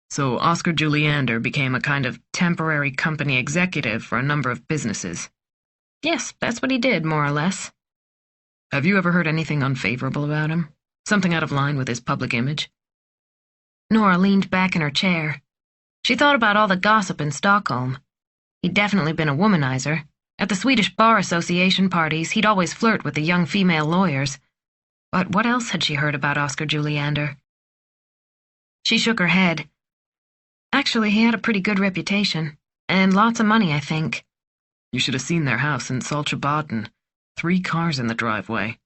"So Oscar Juliander became a kind of temporary company executive for a number of businesses." "Yes, that's what he did, more or less." "Have you ever heard anything unfavorable about him? Something out of line with his public image?" Nora leaned back in her chair. She thought about all the gossip in Stockholm. He'd definitely been a womanizer. At the Swedish Bar Association parties, he'd always flirt with the young female lawyers. But what else had she heard about Oscar Juliander? She shook her head. Actually, he had a pretty good reputation. And lots of money, I think. "You should have seen their house in Saltsjöbaden. 3 cars in the driveway."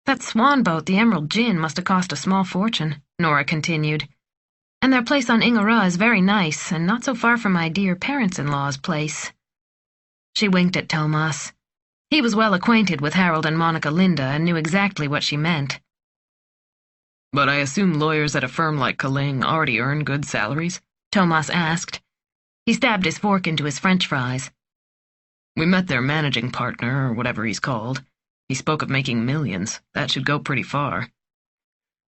"That swan boat, the Emerald Gin, must have cost a small fortune," Nora continued. "And their place on Ingarö is very nice, and not so far from my dear parents-in-law's place." She winked at Thomas. He was well acquainted with Harold and Monica Linda and knew exactly what she meant. But I assume lawyers at a firm like Kaling already earn good salaries? Thomas asked. He stabbed his fork into his French fries. We met their managing partner, or whatever he's called. He spoke of making millions. That should go pretty far.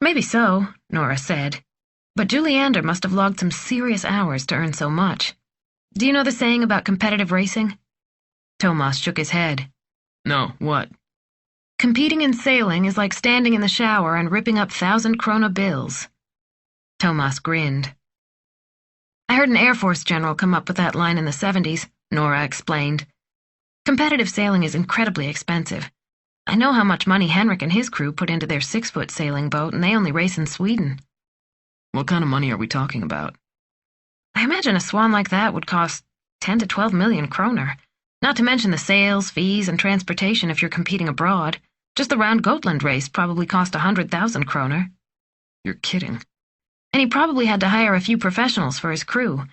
Maybe so, Nora said. But Juliander must have logged some serious hours to earn so much. Do you know the saying about competitive racing? Thomas shook his head. No, what? Competing in sailing is like standing in the shower and ripping up 1,000-krona bills. Thomas grinned. I heard an Air Force general come up with that line in the 70s, Nora explained. Competitive sailing is incredibly expensive. I know how much money Henrik and his crew put into their 6-foot sailing boat, and they only race in Sweden. What kind of money are we talking about? I imagine a swan like that would cost 10 to 12 million kroner, not to mention the sails, fees, and transportation if you're competing abroad. Just the round Gotland race probably cost 100,000 kroner. You're kidding. And he probably had to hire a few professionals for his crew.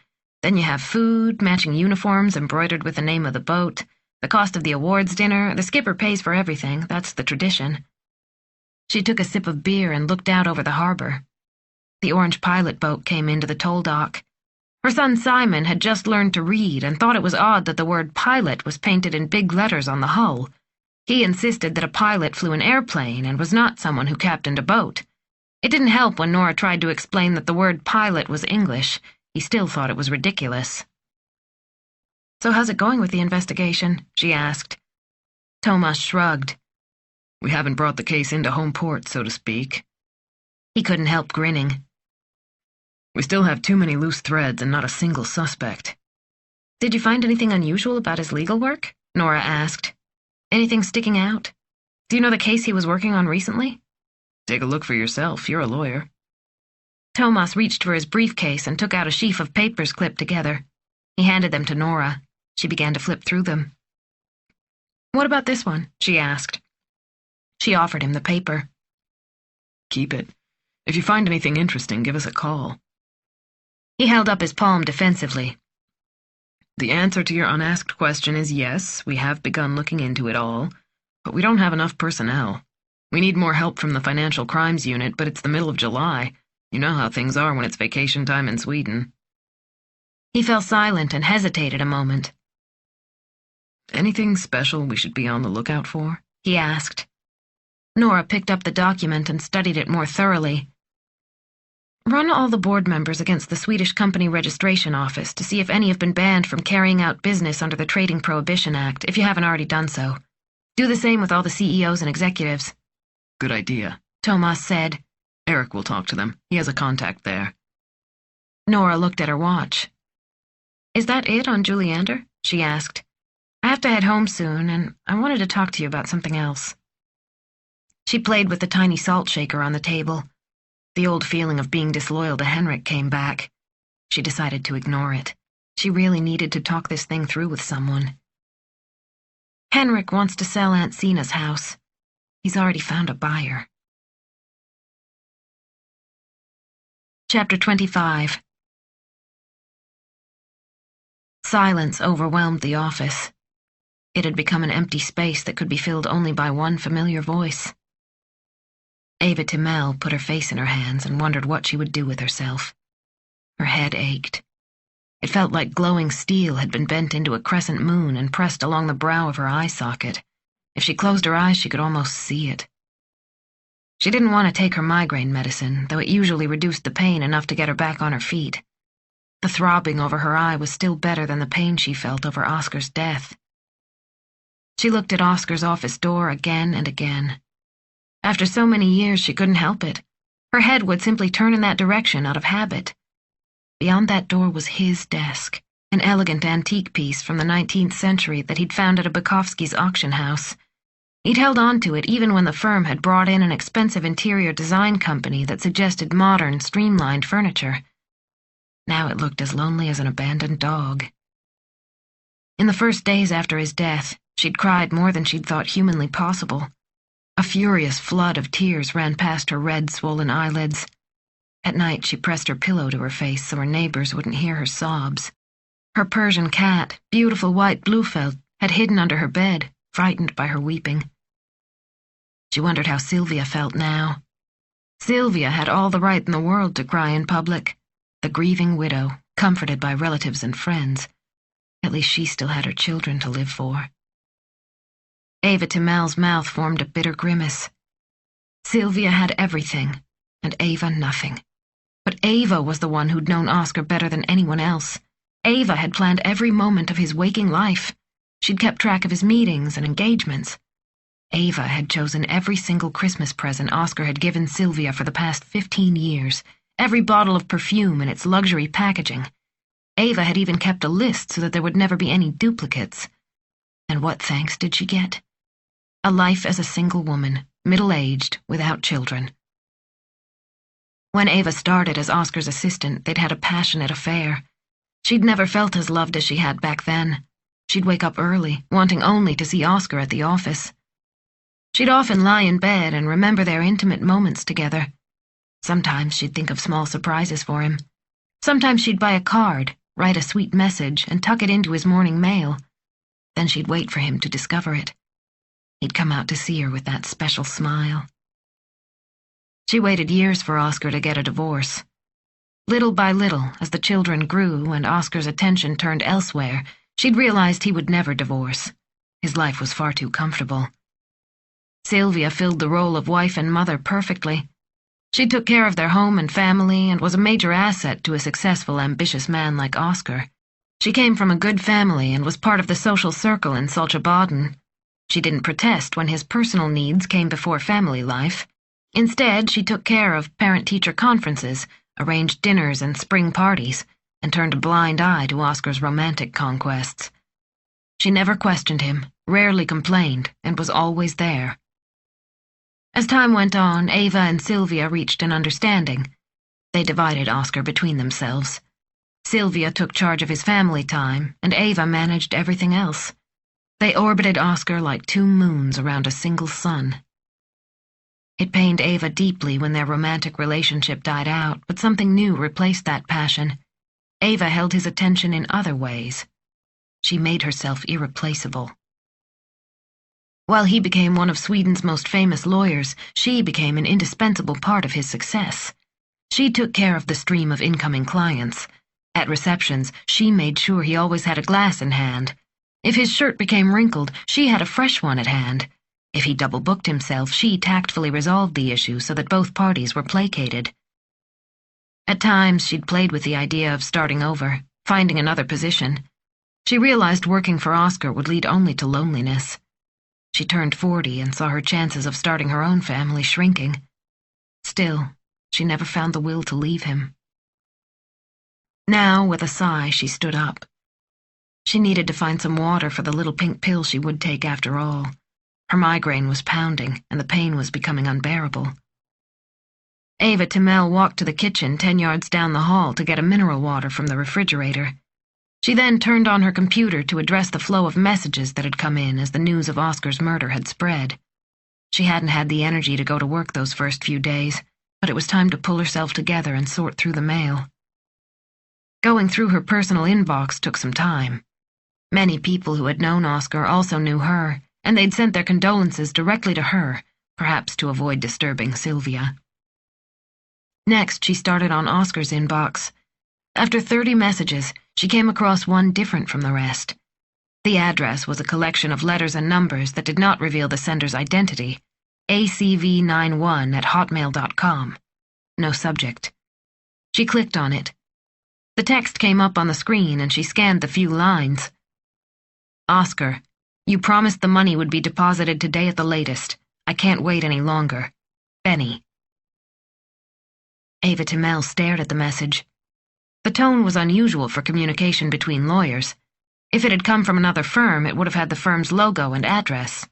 Then you have food, matching uniforms embroidered with the name of the boat, the cost of the awards dinner. The skipper pays for everything. That's the tradition. She took a sip of beer and looked out over the harbor. The orange pilot boat came into the toll dock. Her son Simon had just learned to read and thought it was odd that the word pilot was painted in big letters on the hull. He insisted that a pilot flew an airplane and was not someone who captained a boat. It didn't help when Nora tried to explain that the word pilot was English. He still thought it was ridiculous. So how's it going with the investigation? She asked. Thomas shrugged. We haven't brought the case into home port, so to speak. He couldn't help grinning. We still have too many loose threads and not a single suspect. Did you find anything unusual about his legal work? Nora asked. Anything sticking out? Do you know the case he was working on recently? Take a look for yourself. You're a lawyer. Thomas reached for his briefcase and took out a sheaf of papers clipped together. He handed them to Nora. She began to flip through them. What about this one? She asked. She offered him the paper. Keep it. If you find anything interesting, give us a call. He held up his palm defensively. The answer to your unasked question is yes, we have begun looking into it all, but we don't have enough personnel. We need more help from the Financial Crimes Unit, but it's the middle of July. You know how things are when it's vacation time in Sweden. He fell silent and hesitated a moment. Anything special we should be on the lookout for? He asked. Nora picked up the document and studied it more thoroughly. Run all the board members against the Swedish Company Registration Office to see if any have been banned from carrying out business under the Trading Prohibition Act, if you haven't already done so. Do the same with all the CEOs and executives. Good idea, Thomas said. Eric will talk to them. He has a contact there. Nora looked at her watch. Is that it on Juliander? She asked. I have to head home soon, and I wanted to talk to you about something else. She played with the tiny salt shaker on the table. The old feeling of being disloyal to Henrik came back. She decided to ignore it. She really needed to talk this thing through with someone. Henrik wants to sell Aunt Sina's house. He's already found a buyer. Chapter 25. Silence overwhelmed the office. It had become an empty space that could be filled only by one familiar voice. Eva Timell put her face in her hands and wondered what she would do with herself. Her head ached. It felt like glowing steel had been bent into a crescent moon and pressed along the brow of her eye socket. If she closed her eyes, she could almost see it. She didn't want to take her migraine medicine, though it usually reduced the pain enough to get her back on her feet. The throbbing over her eye was still better than the pain she felt over Oscar's death. She looked at Oscar's office door again and again. After so many years, she couldn't help it. Her head would simply turn in that direction out of habit. Beyond that door was his desk, an elegant antique piece from the 19th century that he'd found at a Bukowski's auction house. He'd held on to it even when the firm had brought in an expensive interior design company that suggested modern, streamlined furniture. Now it looked as lonely as an abandoned dog. In the first days after his death, she'd cried more than she'd thought humanly possible. A furious flood of tears ran past her red, swollen eyelids. At night, she pressed her pillow to her face so her neighbors wouldn't hear her sobs. Her Persian cat, beautiful white Blufeld, had hidden under her bed, frightened by her weeping. She wondered how Sylvia felt now. Sylvia had all the right in the world to cry in public. The grieving widow, comforted by relatives and friends. At least she still had her children to live for. Ava Timel's mouth formed a bitter grimace. Sylvia had everything, and Ava nothing. But Ava was the one who'd known Oscar better than anyone else. Ava had planned every moment of his waking life. She'd kept track of his meetings and engagements. Ava had chosen every single Christmas present Oscar had given Sylvia for the past 15 years, every bottle of perfume in its luxury packaging. Ava had even kept a list so that there would never be any duplicates. And what thanks did she get? A life as a single woman, middle-aged, without children. When Ava started as Oscar's assistant, they'd had a passionate affair. She'd never felt as loved as she had back then. She'd wake up early, wanting only to see Oscar at the office. She'd often lie in bed and remember their intimate moments together. Sometimes she'd think of small surprises for him. Sometimes she'd buy a card, write a sweet message, and tuck it into his morning mail. Then she'd wait for him to discover it. He'd come out to see her with that special smile. She waited years for Oscar to get a divorce. Little by little, as the children grew and Oscar's attention turned elsewhere, she'd realized he would never divorce. His life was far too comfortable. Sylvia filled the role of wife and mother perfectly. She took care of their home and family and was a major asset to a successful, ambitious man like Oscar. She came from a good family and was part of the social circle in Saltsjöbaden. She didn't protest when his personal needs came before family life. Instead, she took care of parent-teacher conferences, arranged dinners and spring parties, and turned a blind eye to Oscar's romantic conquests. She never questioned him, rarely complained, and was always there. As time went on, Ava and Sylvia reached an understanding. They divided Oscar between themselves. Sylvia took charge of his family time, and Ava managed everything else. They orbited Oscar like two moons around a single sun. It pained Ava deeply when their romantic relationship died out, but something new replaced that passion. Ava held his attention in other ways. She made herself irreplaceable. While he became one of Sweden's most famous lawyers, she became an indispensable part of his success. She took care of the stream of incoming clients. At receptions, she made sure he always had a glass in hand. If his shirt became wrinkled, she had a fresh one at hand. If he double-booked himself, she tactfully resolved the issue so that both parties were placated. At times, she'd played with the idea of starting over, finding another position. She realized working for Oscar would lead only to loneliness. She turned 40 and saw her chances of starting her own family shrinking. Still, she never found the will to leave him. Now, with a sigh, she stood up. She needed to find some water for the little pink pill she would take after all. Her migraine was pounding, and the pain was becoming unbearable. Ava Timel walked to the kitchen 10 yards down the hall to get a mineral water from the refrigerator. She then turned on her computer to address the flow of messages that had come in as the news of Oscar's murder had spread. She hadn't had the energy to go to work those first few days, but it was time to pull herself together and sort through the mail. Going through her personal inbox took some time. Many people who had known Oscar also knew her, and they'd sent their condolences directly to her, perhaps to avoid disturbing Sylvia. Next, she started on Oscar's inbox. After 30 messages, she came across one different from the rest. The address was a collection of letters and numbers that did not reveal the sender's identity. acv91@hotmail.com. No subject. She clicked on it. The text came up on the screen and she scanned the few lines. Oscar, you promised the money would be deposited today at the latest. I can't wait any longer. Benny. Ava Timel stared at the message. The tone was unusual for communication between lawyers. If it had come from another firm, it would have had the firm's logo and address.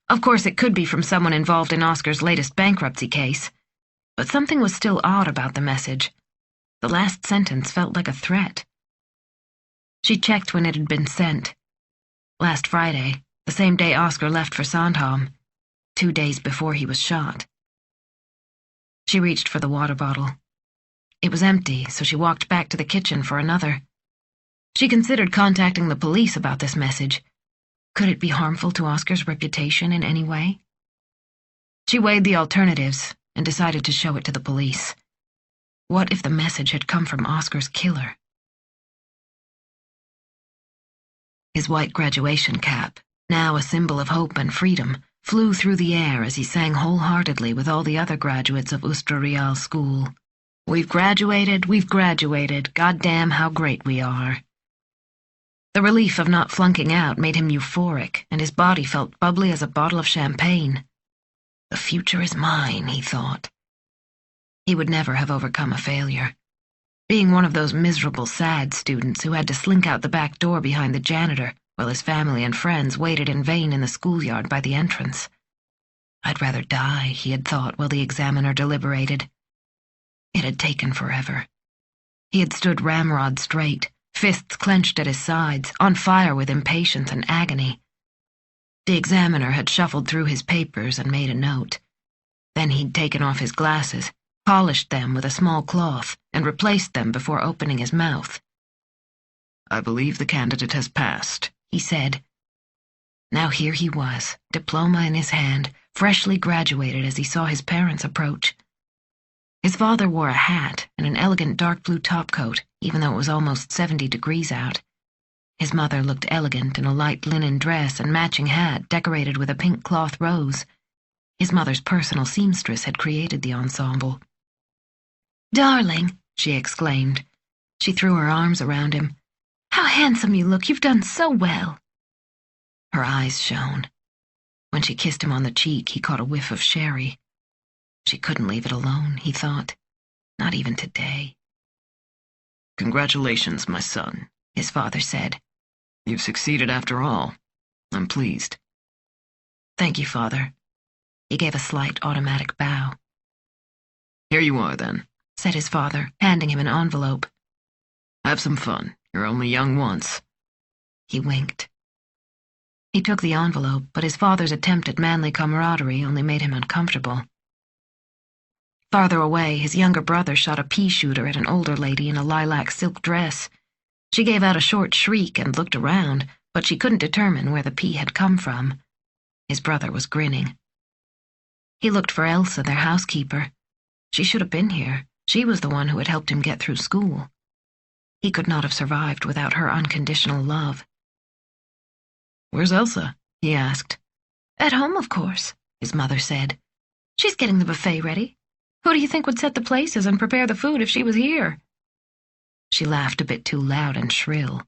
Of course, it could be from someone involved in Oscar's latest bankruptcy case. But something was still odd about the message. The last sentence felt like a threat. She checked when it had been sent. Last Friday, the same day Oscar left for Sandhamn, 2 days before he was shot. She reached for the water bottle. It was empty, so she walked back to the kitchen for another. She considered contacting the police about this message. Could it be harmful to Oscar's reputation in any way? She weighed the alternatives, and decided to show it to the police. What if the message had come from Oscar's killer? His white graduation cap, now a symbol of hope and freedom, flew through the air as he sang wholeheartedly with all the other graduates of Ustra Real School. We've graduated, goddamn how great we are. The relief of not flunking out made him euphoric, and his body felt bubbly as a bottle of champagne. The future is mine, he thought. He would never have overcome a failure. Being one of those miserable, sad students who had to slink out the back door behind the janitor while his family and friends waited in vain in the schoolyard by the entrance. I'd rather die, he had thought while the examiner deliberated. It had taken forever. He had stood ramrod straight, fists clenched at his sides, on fire with impatience and agony. The examiner had shuffled through his papers and made a note. Then he'd taken off his glasses, polished them with a small cloth, and replaced them before opening his mouth. I believe the candidate has passed, he said. Now here he was, diploma in his hand, freshly graduated as he saw his parents approach. His father wore a hat and an elegant dark blue topcoat, even though it was almost 70 degrees out. His mother looked elegant in a light linen dress and matching hat decorated with a pink cloth rose. His mother's personal seamstress had created the ensemble. "Darling," she exclaimed. She threw her arms around him. "How handsome you look! You've done so well!" Her eyes shone. When she kissed him on the cheek, he caught a whiff of sherry. She couldn't leave it alone, he thought. Not even today. Congratulations, my son, his father said. You've succeeded after all. I'm pleased. Thank you, Father. He gave a slight automatic bow. Here you are, then, said his father, handing him an envelope. Have some fun. You're only young once. He winked. He took the envelope, but his father's attempt at manly camaraderie only made him uncomfortable. Farther away, his younger brother shot a pea shooter at an older lady in a lilac silk dress. She gave out a short shriek and looked around, but she couldn't determine where the pea had come from. His brother was grinning. He looked for Elsa, their housekeeper. She should have been here. She was the one who had helped him get through school. He could not have survived without her unconditional love. Where's Elsa? He asked. At home, of course, his mother said. She's getting the buffet ready. Who do you think would set the places and prepare the food if she was here? She laughed a bit too loud and shrill.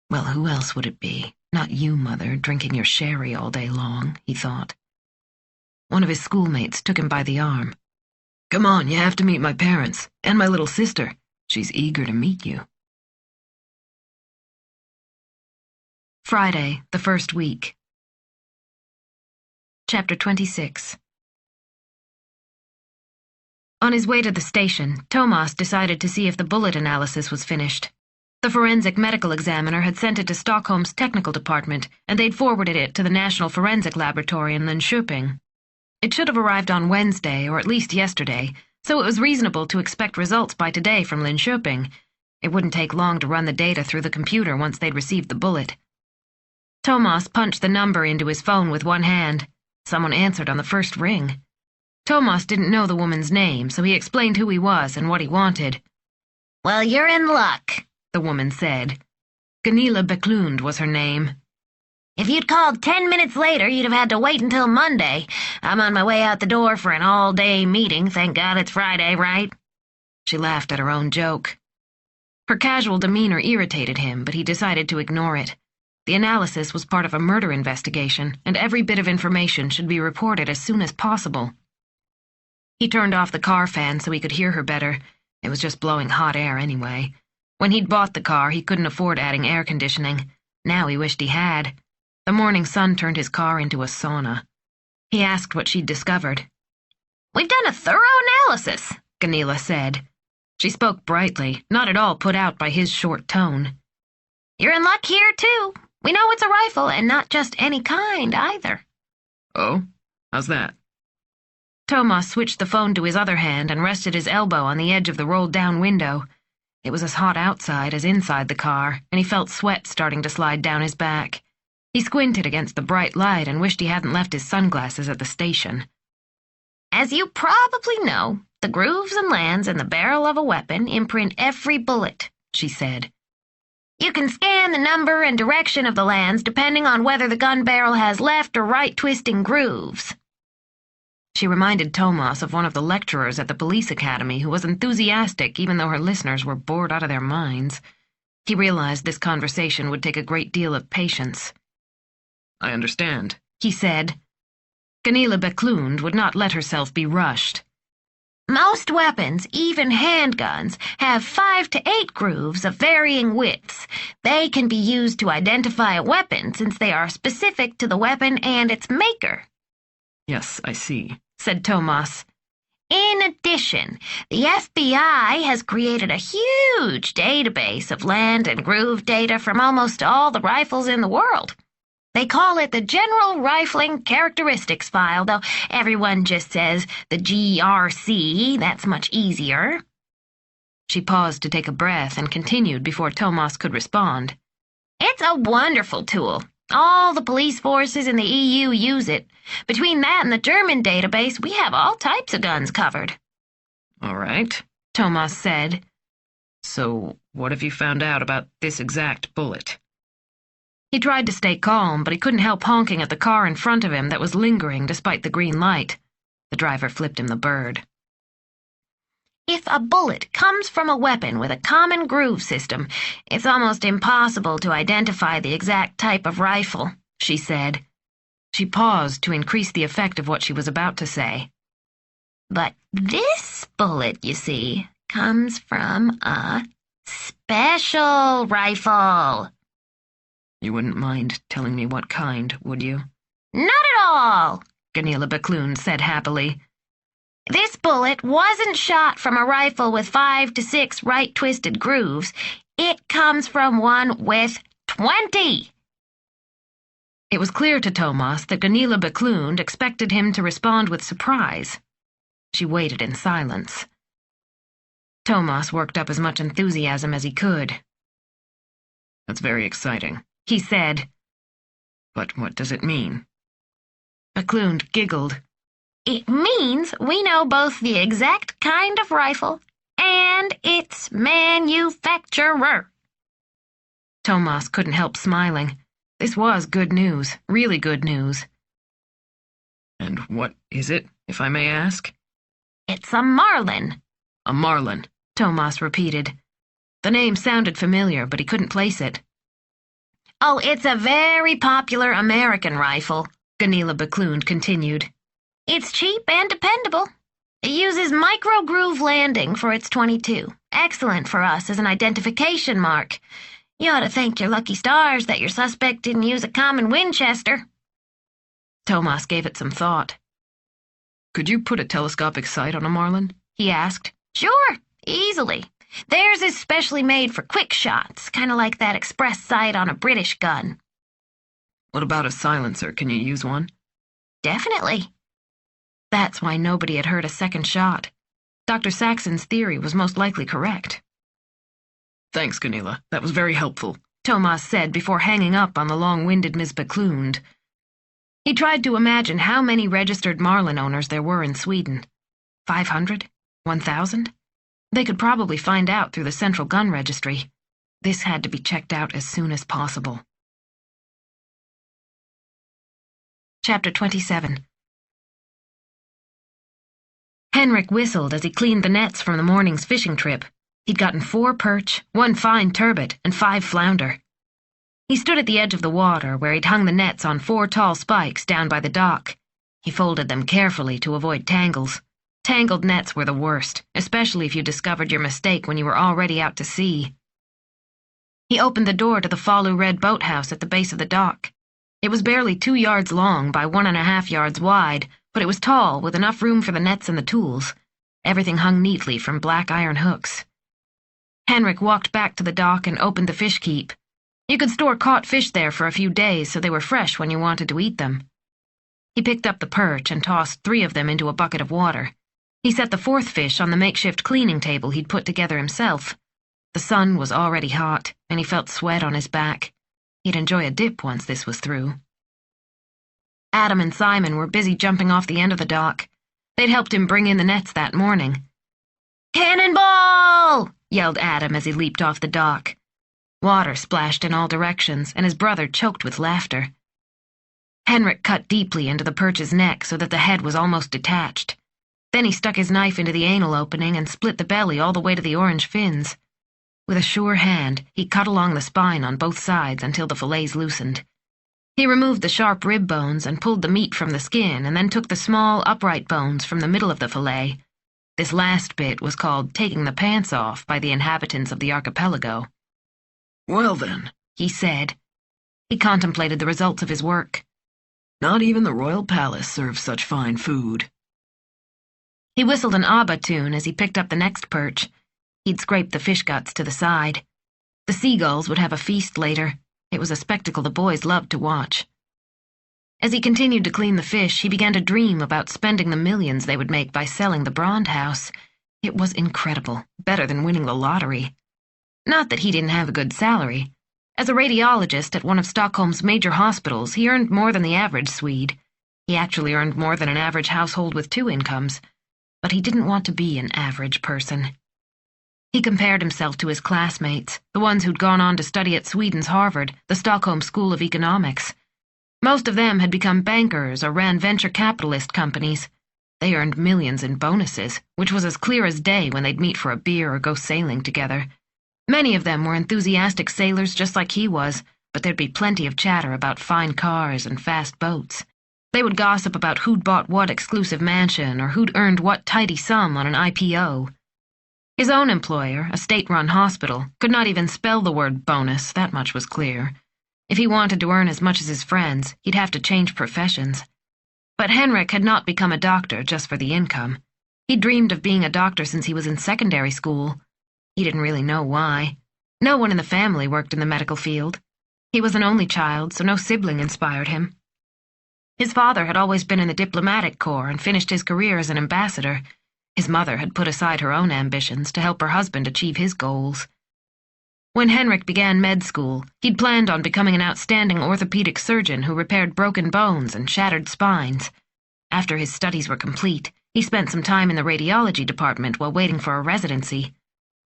Well, who else would it be? Not you, Mother, drinking your sherry all day long, he thought. One of his schoolmates took him by the arm. Come on, you have to meet my parents, and my little sister. She's eager to meet you. Friday, the first week. Chapter 26. On his way to the station, Thomas decided to see if the bullet analysis was finished. The forensic medical examiner had sent it to Stockholm's technical department, and they'd forwarded it to the National Forensic Laboratory in Linköping. It should have arrived on Wednesday, or at least yesterday, so it was reasonable to expect results by today from Linköping. It wouldn't take long to run the data through the computer once they'd received the bullet. Thomas punched the number into his phone with one hand. Someone answered on the first ring. Thomas didn't know the woman's name, so he explained who he was and what he wanted. Well, you're in luck, the woman said. Gunilla Bäcklund was her name. If you'd called 10 minutes later, you'd have had to wait until Monday. I'm on my way out the door for an all-day meeting. Thank God it's Friday, right? She laughed at her own joke. Her casual demeanor irritated him, but he decided to ignore it. The analysis was part of a murder investigation, and every bit of information should be reported as soon as possible. He turned off the car fan so he could hear her better. It was just blowing hot air anyway. When he'd bought the car, he couldn't afford adding air conditioning. Now he wished he had. The morning sun turned his car into a sauna. He asked what she'd discovered. We've done a thorough analysis, Gunilla said. She spoke brightly, not at all put out by his short tone. You're in luck here, too. We know it's a rifle, and not just any kind, either. Oh? How's that? Thomas switched the phone to his other hand and rested his elbow on the edge of the rolled-down window. It was as hot outside as inside the car, and he felt sweat starting to slide down his back. He squinted against the bright light and wished he hadn't left his sunglasses at the station. As you probably know, the grooves and lands in the barrel of a weapon imprint every bullet, she said. You can scan the number and direction of the lands depending on whether the gun barrel has left or right twisting grooves. She reminded Thomas of one of the lecturers at the police academy who was enthusiastic even though her listeners were bored out of their minds. He realized this conversation would take a great deal of patience. I understand, he said. Gunilla Bäcklund would not let herself be rushed. Most weapons, even handguns, have 5 to 8 grooves of varying widths. They can be used to identify a weapon since they are specific to the weapon and its maker. Yes, I see, said Thomas. In addition, the FBI has created a huge database of land and groove data from almost all the rifles in the world. They call it the General Rifling Characteristics File, though everyone just says the GRC. That's much easier. She paused to take a breath and continued before Thomas could respond. It's a wonderful tool. All the police forces in the EU use it. Between that and the German database, we have all types of guns covered. All right, Thomas said. So, what have you found out about this exact bullet? He tried to stay calm, but he couldn't help honking at the car in front of him that was lingering despite the green light. The driver flipped him the bird. If a bullet comes from a weapon with a common groove system, it's almost impossible to identify the exact type of rifle, she said. She paused to increase the effect of what she was about to say. But this bullet, you see, comes from a special rifle. You wouldn't mind telling me what kind, would you? Not at all, Gunilla Bäcklund said happily. This bullet wasn't shot from a rifle with 5 to 6 right-twisted grooves. It comes from one with 20. It was clear to Thomas that Gunilla Bäcklund expected him to respond with surprise. She waited in silence. Thomas worked up as much enthusiasm as he could. That's very exciting, he said. But what does it mean? Bäcklund giggled. It means we know both the exact kind of rifle and its manufacturer. Thomas couldn't help smiling. This was good news, really good news. And what is it, if I may ask? It's a Marlin. A Marlin, Thomas repeated. The name sounded familiar, but he couldn't place it. Oh, it's a very popular American rifle, Gunilla Bäcklund continued. It's cheap and dependable. It uses micro-groove landing for its .22. Excellent for us as an identification mark. You ought to thank your lucky stars that your suspect didn't use a common Winchester. Thomas gave it some thought. Could you put a telescopic sight on a Marlin? He asked. Sure, easily. Theirs is specially made for quick shots, kind of like that express sight on a British gun. What about a silencer? Can you use one? Definitely. That's why nobody had heard a second shot. Dr. Saxon's theory was most likely correct. Thanks, Gunilla. That was very helpful, Thomas said before hanging up on the long-winded Miss Bäcklund. He tried to imagine how many registered Marlin owners there were in Sweden. 500? 1,000? They could probably find out through the Central Gun Registry. This had to be checked out as soon as possible. Chapter 27. Henrik whistled as he cleaned the nets from the morning's fishing trip. He'd gotten 4 perch, 1 fine turbot, and 5 flounder. He stood at the edge of the water where he'd hung the nets on 4 tall spikes down by the dock. He folded them carefully to avoid tangles. Tangled nets were the worst, especially if you discovered your mistake when you were already out to sea. He opened the door to the Falu Red boathouse at the base of the dock. It was barely 2 yards long by 1.5 yards wide, but it was tall with enough room for the nets and the tools. Everything hung neatly from black iron hooks. Henrik walked back to the dock and opened the fish keep. You could store caught fish there for a few days so they were fresh when you wanted to eat them. He picked up the perch and tossed 3 of them into a bucket of water. He set the 4th fish on the makeshift cleaning table he'd put together himself. The sun was already hot, and he felt sweat on his back. He'd enjoy a dip once this was through. Adam and Simon were busy jumping off the end of the dock. They'd helped him bring in the nets that morning. "Cannonball!" yelled Adam as he leaped off the dock. Water splashed in all directions, and his brother choked with laughter. Henrik cut deeply into the perch's neck so that the head was almost detached. Then he stuck his knife into the anal opening and split the belly all the way to the orange fins. With a sure hand, he cut along the spine on both sides until the fillets loosened. He removed the sharp rib bones and pulled the meat from the skin, and then took the small, upright bones from the middle of the fillet. This last bit was called taking the pants off by the inhabitants of the archipelago. "Well then," he said. He contemplated the results of his work. "Not even the royal palace serves such fine food." He whistled an ABBA tune as he picked up the next perch. He'd scraped the fish guts to the side. The seagulls would have a feast later. It was a spectacle the boys loved to watch. As he continued to clean the fish, he began to dream about spending the millions they would make by selling the Brand house. It was incredible, better than winning the lottery. Not that he didn't have a good salary. As a radiologist at one of Stockholm's major hospitals, he earned more than the average Swede. He actually earned more than an average household with 2 incomes. But he didn't want to be an average person. He compared himself to his classmates, the ones who'd gone on to study at Sweden's Harvard, the Stockholm School of Economics. Most of them had become bankers or ran venture capitalist companies. They earned millions in bonuses, which was as clear as day when they'd meet for a beer or go sailing together. Many of them were enthusiastic sailors just like he was, but there'd be plenty of chatter about fine cars and fast boats. They would gossip about who'd bought what exclusive mansion or who'd earned what tidy sum on an IPO. His own employer, a state-run hospital, could not even spell the word bonus, that much was clear. If he wanted to earn as much as his friends, he'd have to change professions. But Henrik had not become a doctor just for the income. He'd dreamed of being a doctor since he was in secondary school. He didn't really know why. No one in the family worked in the medical field. He was an only child, so no sibling inspired him. His father had always been in the diplomatic corps and finished his career as an ambassador. His mother had put aside her own ambitions to help her husband achieve his goals. When Henrik began med school, he'd planned on becoming an outstanding orthopedic surgeon who repaired broken bones and shattered spines. After his studies were complete, he spent some time in the radiology department while waiting for a residency.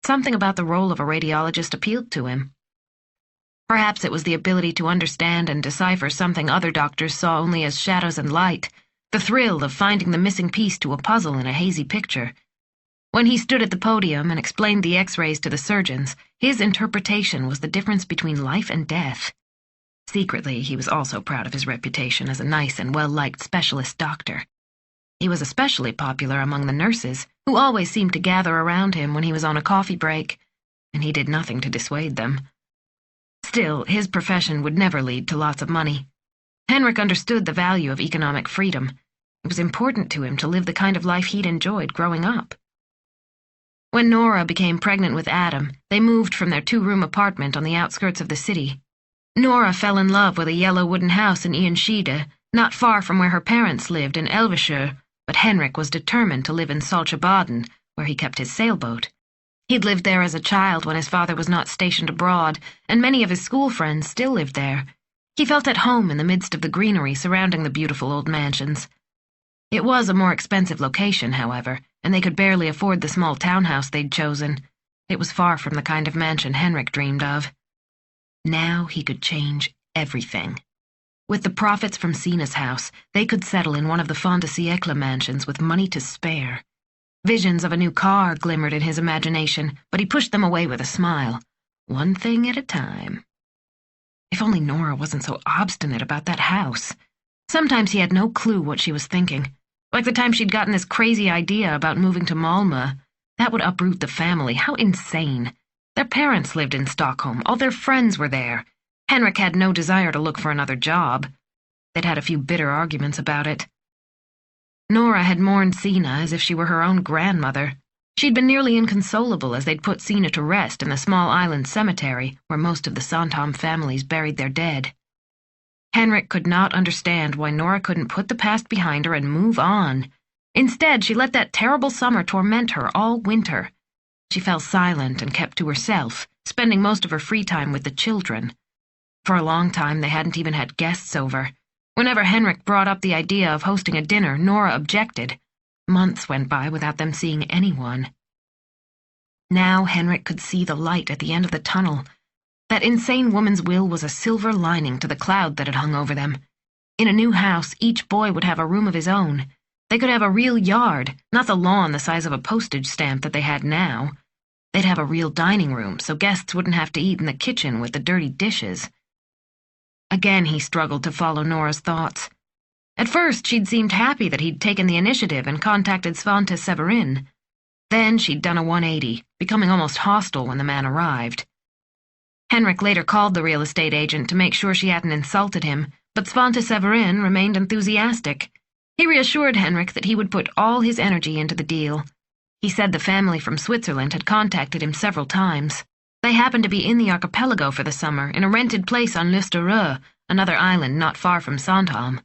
Something about the role of a radiologist appealed to him. Perhaps it was the ability to understand and decipher something other doctors saw only as shadows and light, the thrill of finding the missing piece to a puzzle in a hazy picture. When he stood at the podium and explained the X-rays to the surgeons, his interpretation was the difference between life and death. Secretly, he was also proud of his reputation as a nice and well-liked specialist doctor. He was especially popular among the nurses, who always seemed to gather around him when he was on a coffee break, and he did nothing to dissuade them. Still, his profession would never lead to lots of money. Henrik understood the value of economic freedom. It was important to him to live the kind of life he'd enjoyed growing up. When Nora became pregnant with Adam, they moved from their 2-room apartment on the outskirts of the city. Nora fell in love with a yellow wooden house in Enskede, not far from where her parents lived in Elvesjö, but Henrik was determined to live in Saltsjöbaden, where he kept his sailboat. He'd lived there as a child when his father was not stationed abroad, and many of his school friends still lived there. He felt at home in the midst of the greenery surrounding the beautiful old mansions. It was a more expensive location, however, and they could barely afford the small townhouse they'd chosen. It was far from the kind of mansion Henrik dreamed of. Now he could change everything. With the profits from Sina's house, they could settle in one of the fin de siècle mansions with money to spare. Visions of a new car glimmered in his imagination, but he pushed them away with a smile. One thing at a time. If only Nora wasn't so obstinate about that house. Sometimes he had no clue what she was thinking. Like the time she'd gotten this crazy idea about moving to Malmö. That would uproot the family. How insane. Their parents lived in Stockholm. All their friends were there. Henrik had no desire to look for another job. They'd had a few bitter arguments about it. Nora had mourned Sina as if she were her own grandmother. She'd been nearly inconsolable as they'd put Sina to rest in the small island cemetery where most of the Sandhamn families buried their dead. Henrik could not understand why Nora couldn't put the past behind her and move on. Instead, she let that terrible summer torment her all winter. She fell silent and kept to herself, spending most of her free time with the children. For a long time, they hadn't even had guests over. Whenever Henrik brought up the idea of hosting a dinner, Nora objected. Months went by without them seeing anyone. Now Henrik could see the light at the end of the tunnel. That insane woman's will was a silver lining to the cloud that had hung over them. In a new house, each boy would have a room of his own. They could have a real yard, not the lawn the size of a postage stamp that they had now. They'd have a real dining room, so guests wouldn't have to eat in the kitchen with the dirty dishes. Again he struggled to follow Nora's thoughts. At first, she'd seemed happy that he'd taken the initiative and contacted Svante Severin. Then she'd done a 180, becoming almost hostile when the man arrived. Henrik later called the real estate agent to make sure she hadn't insulted him, but Svante Severin remained enthusiastic. He reassured Henrik that he would put all his energy into the deal. He said the family from Switzerland had contacted him several times. They happened to be in the archipelago for the summer, in a rented place on Lusterö, another island not far from Sandhamn.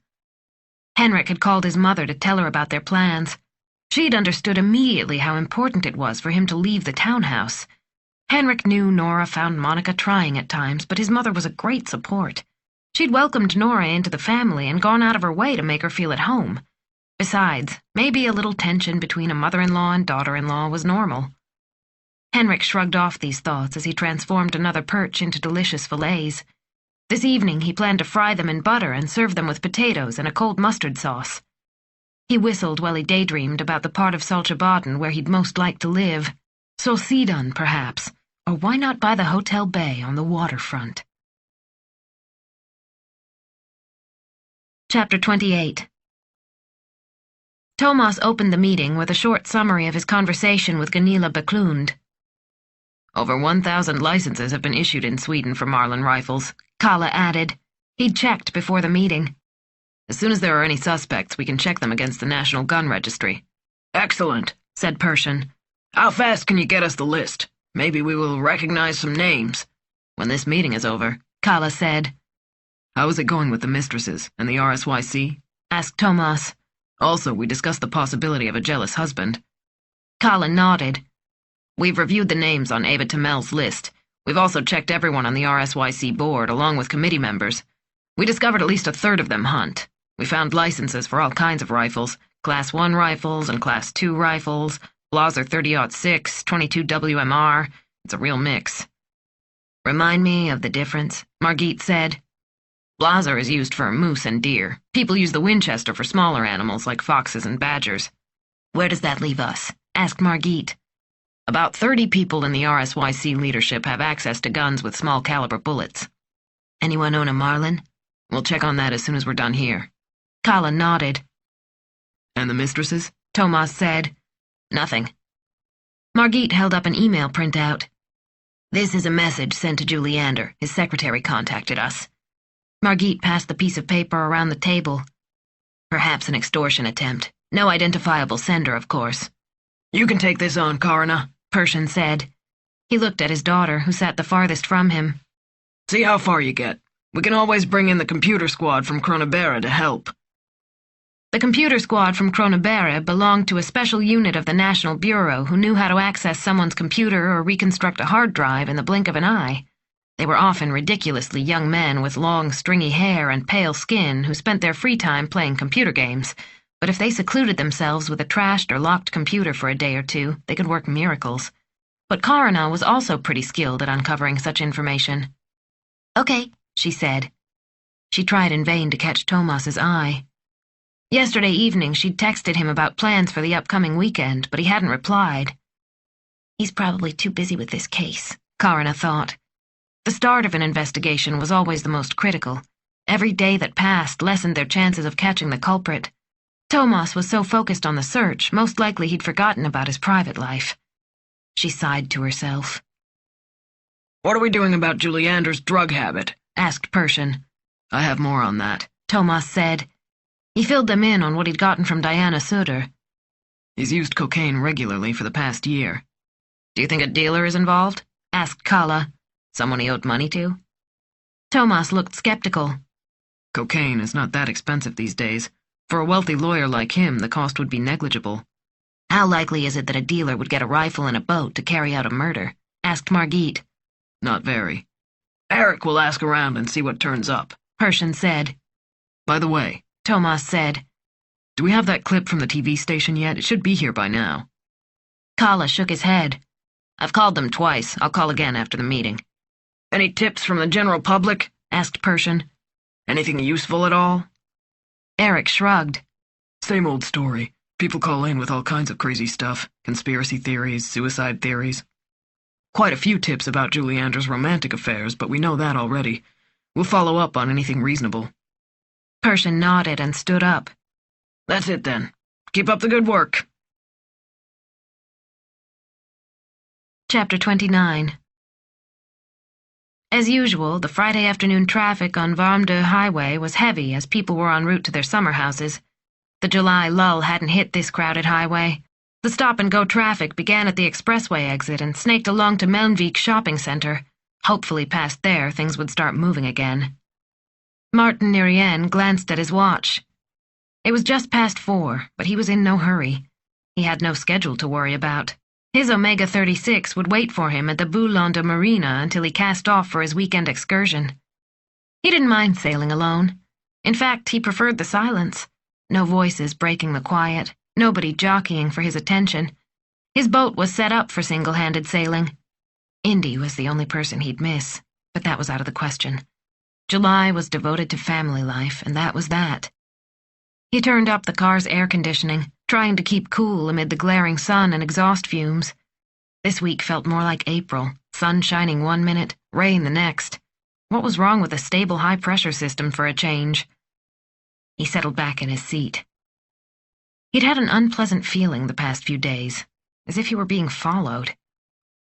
Henrik had called his mother to tell her about their plans. She'd understood immediately how important it was for him to leave the townhouse. Henrik knew Nora found Monica trying at times, but his mother was a great support. She'd welcomed Nora into the family and gone out of her way to make her feel at home. Besides, maybe a little tension between a mother-in-law and daughter-in-law was normal. Henrik shrugged off these thoughts as he transformed another perch into delicious fillets. This evening he planned to fry them in butter and serve them with potatoes and a cold mustard sauce. He whistled while he daydreamed about the part of Saltsjöbaden where he'd most like to live. Solsidan, perhaps, or why not by the Hotel Bay on the waterfront? Chapter 28. Thomas opened the meeting with a short summary of his conversation with Gunilla Backlund. Over 1,000 licenses have been issued in Sweden for Marlin rifles, Kalle added. He'd checked before the meeting. As soon as there are any suspects, we can check them against the National Gun Registry. Excellent, said Persson. How fast can you get us the list? Maybe we will recognize some names. When this meeting is over, Kalle said. How is it going with the mistresses and the RSYC? Asked Thomas. Also, we discussed the possibility of a jealous husband. Kalle nodded. We've reviewed the names on Eva Temel's list. We've also checked everyone on the RSYC board, along with committee members. We discovered at least a third of them hunt. We found licenses for all kinds of rifles, Class 1 rifles and Class 2 rifles, Blaser 30-06, 22 WMR. It's a real mix. Remind me of the difference, Margit said. Blaser is used for moose and deer. People use the Winchester for smaller animals like foxes and badgers. Where does that leave us? Asked Margit. About 30 people in the RSYC leadership have access to guns with small caliber bullets. Anyone own a Marlin? We'll check on that as soon as we're done here. Kalle nodded. And the mistresses? Thomas said. Nothing. Margit held up an email printout. This is a message sent to Juliander. His secretary contacted us. Margit passed the piece of paper around the table. Perhaps an extortion attempt. No identifiable sender, of course. You can take this on, Karina, Persson said. He looked at his daughter, who sat the farthest from him. See how far you get. We can always bring in the computer squad from Kronoberg to help. The computer squad from Kronoberg belonged to a special unit of the National Bureau who knew how to access someone's computer or reconstruct a hard drive in the blink of an eye. They were often ridiculously young men with long, stringy hair and pale skin who spent their free time playing computer games, but if they secluded themselves with a trashed or locked computer for a day or two, they could work miracles. But Karina was also pretty skilled at uncovering such information. Okay, she said. She tried in vain to catch Thomas's eye. Yesterday evening she'd texted him about plans for the upcoming weekend, but he hadn't replied. He's probably too busy with this case, Karina thought. The start of an investigation was always the most critical. Every day that passed lessened their chances of catching the culprit. Thomas was so focused on the search, most likely he'd forgotten about his private life. She sighed to herself. What are we doing about Juliander's drug habit? Asked Persson. I have more on that, Thomas said. He filled them in on what he'd gotten from Diana Söder. He's used cocaine regularly for the past year. Do you think a dealer is involved? Asked Kalle. Someone he owed money to? Thomas looked skeptical. Cocaine is not that expensive these days. For a wealthy lawyer like him, the cost would be negligible. How likely is it that a dealer would get a rifle and a boat to carry out a murder? Asked Margit. Not very. Eric will ask around and see what turns up, Persson said. By the way, Thomas said, Do we have that clip from the TV station yet? It should be here by now. Kala shook his head. I've called them twice. I'll call again after the meeting. Any tips from the general public? Asked Persian. Anything useful at all? Eric shrugged. Same old story. People call in with all kinds of crazy stuff. Conspiracy theories, suicide theories. Quite a few tips about Julie Ander's romantic affairs, but we know that already. We'll follow up on anything reasonable. Persian nodded and stood up. That's it then. Keep up the good work. Chapter 29. As usual, the Friday afternoon traffic on Värmdö Highway was heavy as people were en route to their summer houses. The July lull hadn't hit this crowded highway. The stop-and-go traffic began at the expressway exit and snaked along to Melnvik shopping center. Hopefully past there, things would start moving again. Martin Nyrien glanced at his watch. It was just past 4, but he was in no hurry. He had no schedule to worry about. His Omega 36 would wait for him at the Boulande Marina until he cast off for his weekend excursion. He didn't mind sailing alone. In fact, he preferred the silence. No voices breaking the quiet, nobody jockeying for his attention. His boat was set up for single-handed sailing. Indy was the only person he'd miss, but that was out of the question. July was devoted to family life, and that was that. He turned up the car's air conditioning, trying to keep cool amid the glaring sun and exhaust fumes. This week felt more like April, sun shining one minute, rain the next. What was wrong with a stable high-pressure system for a change? He settled back in his seat. He'd had an unpleasant feeling the past few days, as if he were being followed.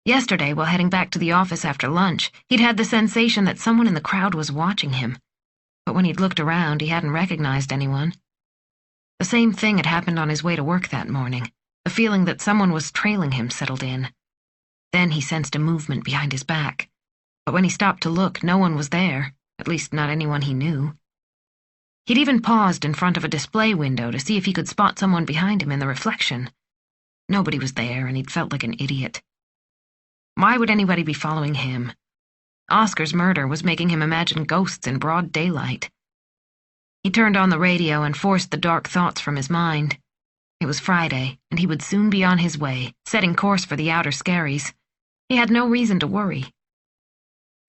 Yesterday, while heading back to the office after lunch, he'd had the sensation that someone in the crowd was watching him. But when he'd looked around, he hadn't recognized anyone. The same thing had happened on his way to work that morning. The feeling that someone was trailing him settled in. Then he sensed a movement behind his back. But when he stopped to look, no one was there, at least not anyone he knew. He'd even paused in front of a display window to see if he could spot someone behind him in the reflection. Nobody was there, and he'd felt like an idiot. Why would anybody be following him? Oscar's murder was making him imagine ghosts in broad daylight. He turned on the radio and forced the dark thoughts from his mind. It was Friday, and he would soon be on his way, setting course for the outer skerries. He had no reason to worry.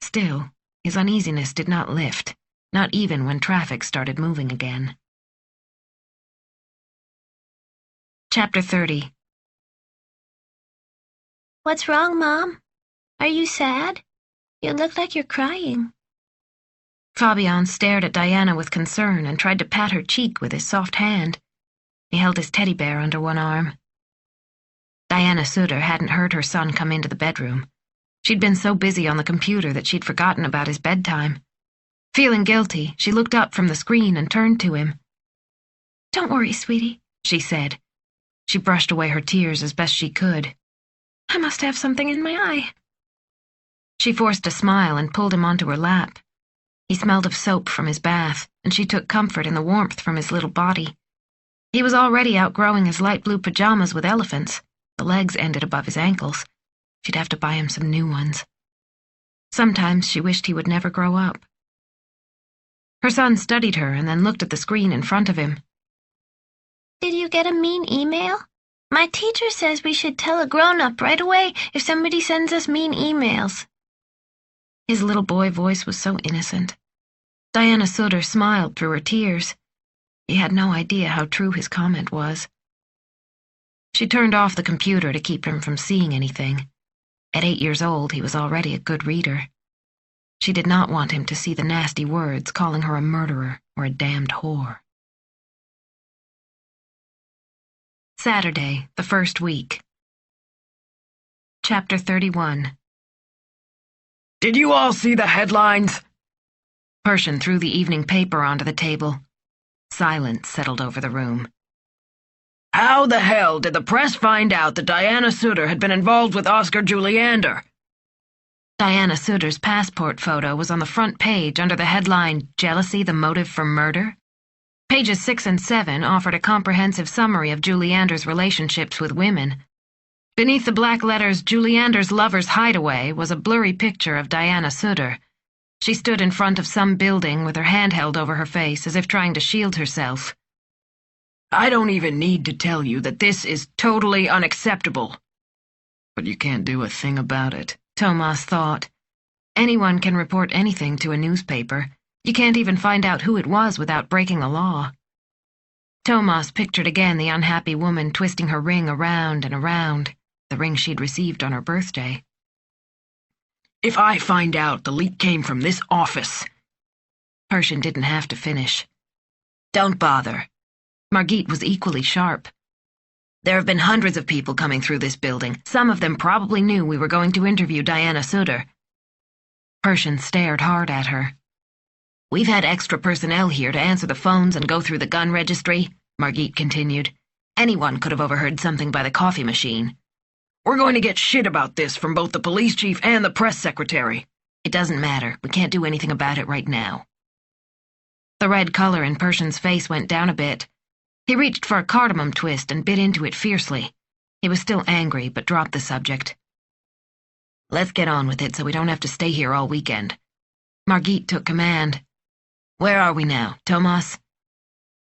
Still, his uneasiness did not lift, not even when traffic started moving again. Chapter 30. What's wrong, Mom? Are you sad? You look like you're crying. Fabian stared at Diana with concern and tried to pat her cheek with his soft hand. He held his teddy bear under one arm. Diana Sutter hadn't heard her son come into the bedroom. She'd been so busy on the computer that she'd forgotten about his bedtime. Feeling guilty, she looked up from the screen and turned to him. Don't worry, sweetie, she said. She brushed away her tears as best she could. I must have something in my eye. She forced a smile and pulled him onto her lap. He smelled of soap from his bath, and she took comfort in the warmth from his little body. He was already outgrowing his light blue pajamas with elephants. The legs ended above his ankles. She'd have to buy him some new ones. Sometimes she wished he would never grow up. Her son studied her and then looked at the screen in front of him. Did you get a mean email? My teacher says we should tell a grown-up right away if somebody sends us mean emails. His little boy voice was so innocent. Diana Sutter smiled through her tears. He had no idea how true his comment was. She turned off the computer to keep him from seeing anything. At 8 years old, he was already a good reader. She did not want him to see the nasty words calling her a murderer or a damned whore. Saturday, the first week. Chapter 31. Did you all see the headlines? Persian threw the evening paper onto the table. Silence settled over the room. How the hell did the press find out that Diana Sutter had been involved with Oscar Juliander? Diana Sutter's passport photo was on the front page under the headline, Jealousy the Motive for Murder. Pages 6 and 7 offered a comprehensive summary of Juliander's relationships with women. Beneath the black letters, Juliander's lover's hideaway, was a blurry picture of Diana Sutter. She stood in front of some building with her hand held over her face as if trying to shield herself. I don't even need to tell you that this is totally unacceptable. But you can't do a thing about it, Thomas thought. Anyone can report anything to a newspaper. You can't even find out who it was without breaking the law. Thomas pictured again the unhappy woman twisting her ring around and around, the ring she'd received on her birthday. If I find out the leak came from this office... Pershing didn't have to finish. Don't bother. Margit was equally sharp. There have been hundreds of people coming through this building. Some of them probably knew we were going to interview Diana Sutter. Pershing stared hard at her. We've had extra personnel here to answer the phones and go through the gun registry, Margit continued. Anyone could have overheard something by the coffee machine. We're going to get shit about this from both the police chief and the press secretary. It doesn't matter. We can't do anything about it right now. The red color in Pershing's face went down a bit. He reached for a cardamom twist and bit into it fiercely. He was still angry, but dropped the subject. Let's get on with it so we don't have to stay here all weekend. Margit took command. Where are we now, Thomas?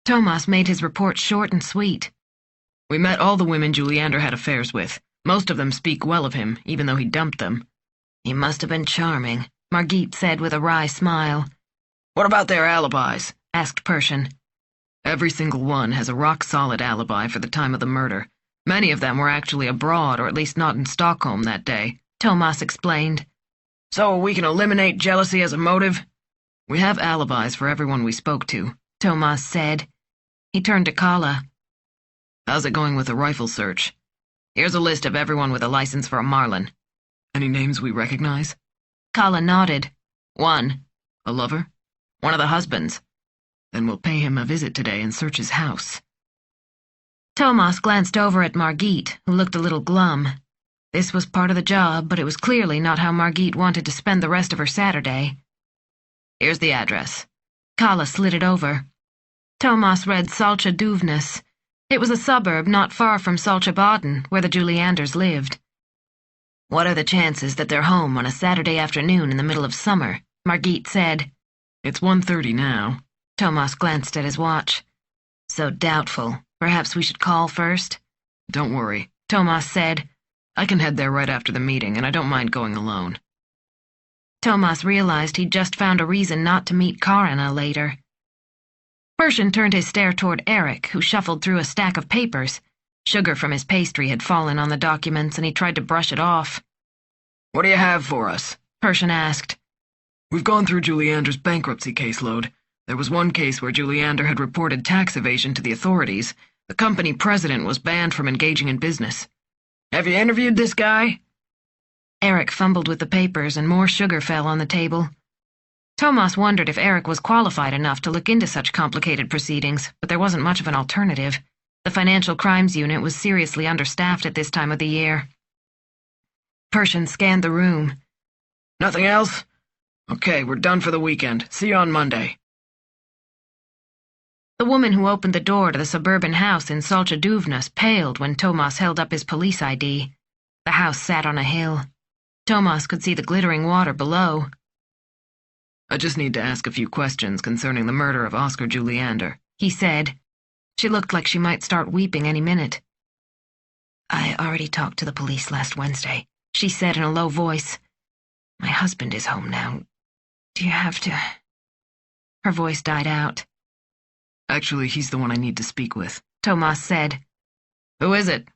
Thomas made his report short and sweet. We met all the women Juliander had affairs with. Most of them speak well of him, even though he dumped them. He must have been charming, Margit said with a wry smile. What about their alibis? Asked Pershing. Every single one has a rock-solid alibi for the time of the murder. Many of them were actually abroad, or at least not in Stockholm that day, Thomas explained. So we can eliminate jealousy as a motive? We have alibis for everyone we spoke to, Thomas said. He turned to Kala. How's it going with the rifle search? Here's a list of everyone with a license for a Marlin. Any names we recognize? Kala nodded. One. A lover? One of the husbands. Then we'll pay him a visit today and search his house. Thomas glanced over at Margit, who looked a little glum. This was part of the job, but it was clearly not how Margit wanted to spend the rest of her Saturday. Here's the address. Kala slid it over. Thomas read Salcha Duvness. It was a suburb not far from Salcha-Baden, where the Julianders lived. What are the chances that they're home on a Saturday afternoon in the middle of summer? Margit said. It's 1:30 now. Thomas glanced at his watch. So doubtful. Perhaps we should call first? Don't worry, Thomas said. I can head there right after the meeting, and I don't mind going alone. Thomas realized he'd just found a reason not to meet Karina later. Pershing turned his stare toward Eric, who shuffled through a stack of papers. Sugar from his pastry had fallen on the documents, and he tried to brush it off. What do you have for us? Pershing asked. We've gone through Juliander's bankruptcy caseload. There was one case where Juliander had reported tax evasion to the authorities. The company president was banned from engaging in business. Have you interviewed this guy? Eric fumbled with the papers, and more sugar fell on the table. Thomas wondered if Eric was qualified enough to look into such complicated proceedings, but there wasn't much of an alternative. The Financial Crimes Unit was seriously understaffed at this time of the year. Pershing scanned the room. Nothing else? Okay, we're done for the weekend. See you on Monday. The woman who opened the door to the suburban house in Salcha Duvness paled when Thomas held up his police ID. The house sat on a hill. Thomas could see the glittering water below. I just need to ask a few questions concerning the murder of Oscar Juliander, he said. She looked like she might start weeping any minute. I already talked to the police last Wednesday, she said in a low voice. My husband is home now. Do you have to... Her voice died out. Actually, he's the one I need to speak with, Thomas said. Who is it?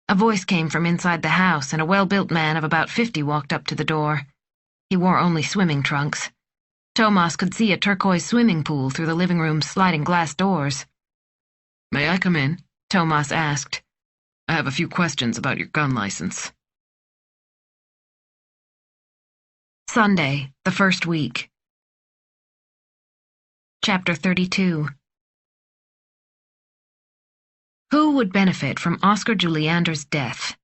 A voice came from inside the house, and a well-built man of about 50 walked up to the door. He wore only swimming trunks. Thomas could see a turquoise swimming pool through the living room's sliding glass doors. May I come in? Thomas asked. I have a few questions about your gun license. Sunday, the first week. Chapter 32. Who would benefit from Oscar Juliander's death?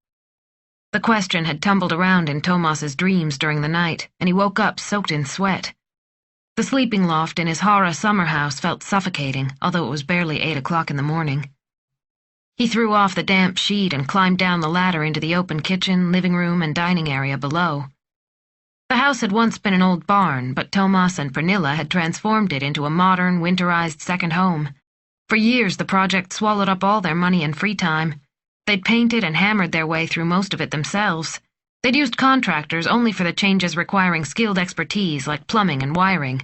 The question had tumbled around in Thomas's dreams during the night, and he woke up soaked in sweat. The sleeping loft in his Hara summer house felt suffocating, although it was barely 8 o'clock in the morning. He threw off the damp sheet and climbed down the ladder into the open kitchen, living room, and dining area below. The house had once been an old barn, but Thomas and Pernilla had transformed it into a modern, winterized second home. For years, the project swallowed up all their money and free time. They'd painted and hammered their way through most of it themselves. They'd used contractors only for the changes requiring skilled expertise like plumbing and wiring.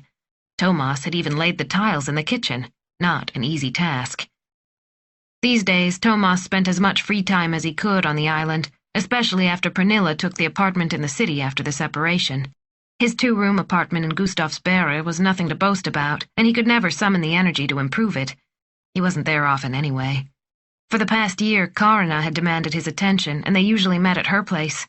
Thomas had even laid the tiles in the kitchen, not an easy task. These days, Thomas spent as much free time as he could on the island, especially after Pernilla took the apartment in the city after the separation. His 2-room apartment in Gustavsberg was nothing to boast about, and he could never summon the energy to improve it. He wasn't there often anyway. For the past year, Karina had demanded his attention, and they usually met at her place.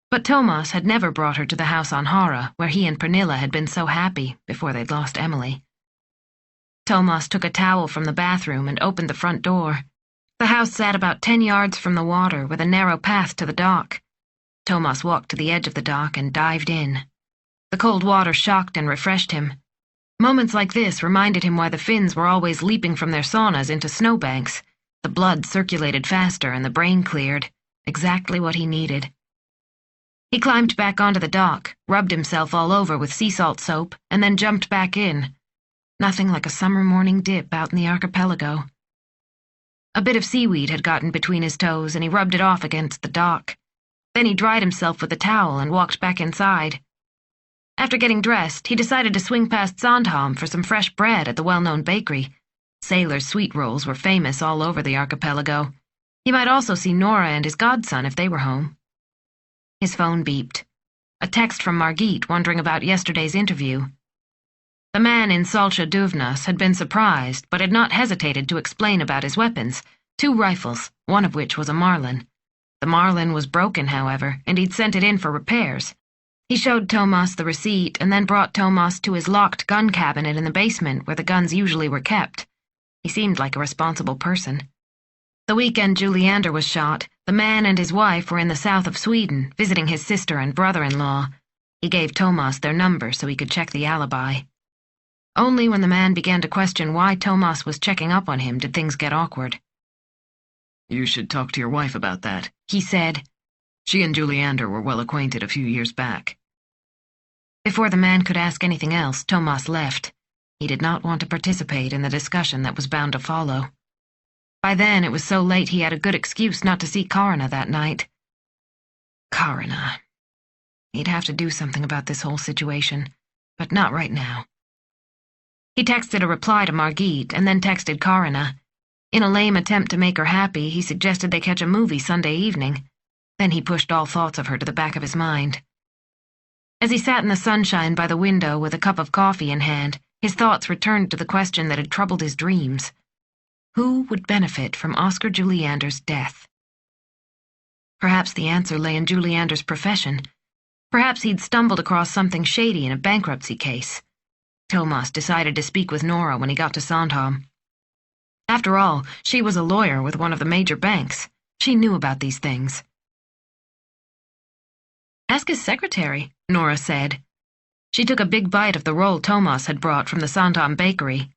But Thomas had never brought her to the house on Hara, where he and Pernilla had been so happy before they'd lost Emily. Thomas took a towel from the bathroom and opened the front door. The house sat about 10 yards from the water, with a narrow path to the dock. Thomas walked to the edge of the dock and dived in. The cold water shocked and refreshed him. Moments like this reminded him why the Finns were always leaping from their saunas into snowbanks. The blood circulated faster and the brain cleared. Exactly what he needed. He climbed back onto the dock, rubbed himself all over with sea salt soap, and then jumped back in. Nothing like a summer morning dip out in the archipelago. A bit of seaweed had gotten between his toes, and he rubbed it off against the dock. Then he dried himself with a towel and walked back inside. After getting dressed, he decided to swing past Sandhamn for some fresh bread at the well-known bakery. Sailors' sweet rolls were famous all over the archipelago. He might also see Nora and his godson if they were home. His phone beeped. A text from Margit wondering about yesterday's interview. The man in Salcha Duvnas had been surprised, but had not hesitated to explain about his weapons, 2 rifles, one of which was a Marlin. The Marlin was broken, however, and he'd sent it in for repairs. He showed Thomas the receipt and then brought Thomas to his locked gun cabinet in the basement where the guns usually were kept. He seemed like a responsible person. The weekend Juliander was shot, the man and his wife were in the south of Sweden, visiting his sister and brother-in-law. He gave Thomas their number so he could check the alibi. Only when the man began to question why Thomas was checking up on him did things get awkward. You should talk to your wife about that, he said. She and Juliander were well acquainted a few years back. Before the man could ask anything else, Thomas left. He did not want to participate in the discussion that was bound to follow. By then, it was so late he had a good excuse not to see Karina that night. Karina. He'd have to do something about this whole situation, but not right now. He texted a reply to Margit and then texted Karina. In a lame attempt to make her happy, he suggested they catch a movie Sunday evening. Then he pushed all thoughts of her to the back of his mind. As he sat in the sunshine by the window with a cup of coffee in hand, his thoughts returned to the question that had troubled his dreams. Who would benefit from Oscar Juliander's death? Perhaps the answer lay in Juliander's profession. Perhaps he'd stumbled across something shady in a bankruptcy case. Thomas decided to speak with Nora when he got to Sandhamn. After all, she was a lawyer with one of the major banks. She knew about these things. Ask his secretary, Nora said. She took a big bite of the roll Thomas had brought from the Sandhamn bakery.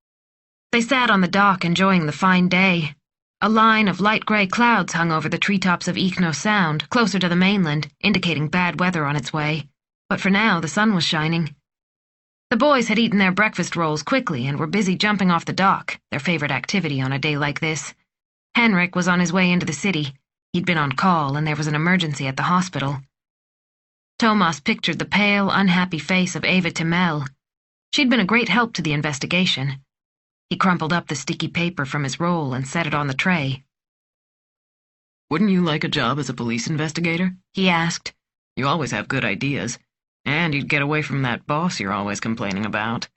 They sat on the dock enjoying the fine day. A line of light gray clouds hung over the treetops of Ikno Sound, closer to the mainland, indicating bad weather on its way. But for now, the sun was shining. The boys had eaten their breakfast rolls quickly and were busy jumping off the dock, their favorite activity on a day like this. Henrik was on his way into the city. He'd been on call, and there was an emergency at the hospital. Thomas pictured the pale, unhappy face of Eva Timell. She'd been a great help to the investigation. He crumpled up the sticky paper from his roll and set it on the tray. Wouldn't you like a job as a police investigator? He asked. You always have good ideas, and you'd get away from that boss you're always complaining about.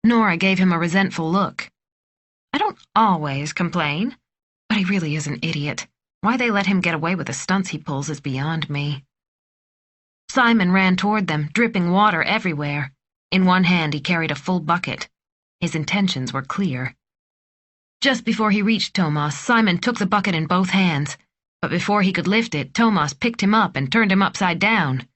Nora gave him a resentful look. I don't always complain, but he really is an idiot. Why they let him get away with the stunts he pulls is beyond me. Simon ran toward them, dripping water everywhere. In one hand he carried a full bucket. His intentions were clear. Just before he reached Thomas, Simon took the bucket in both hands, but before he could lift it, Thomas picked him up and turned him upside down.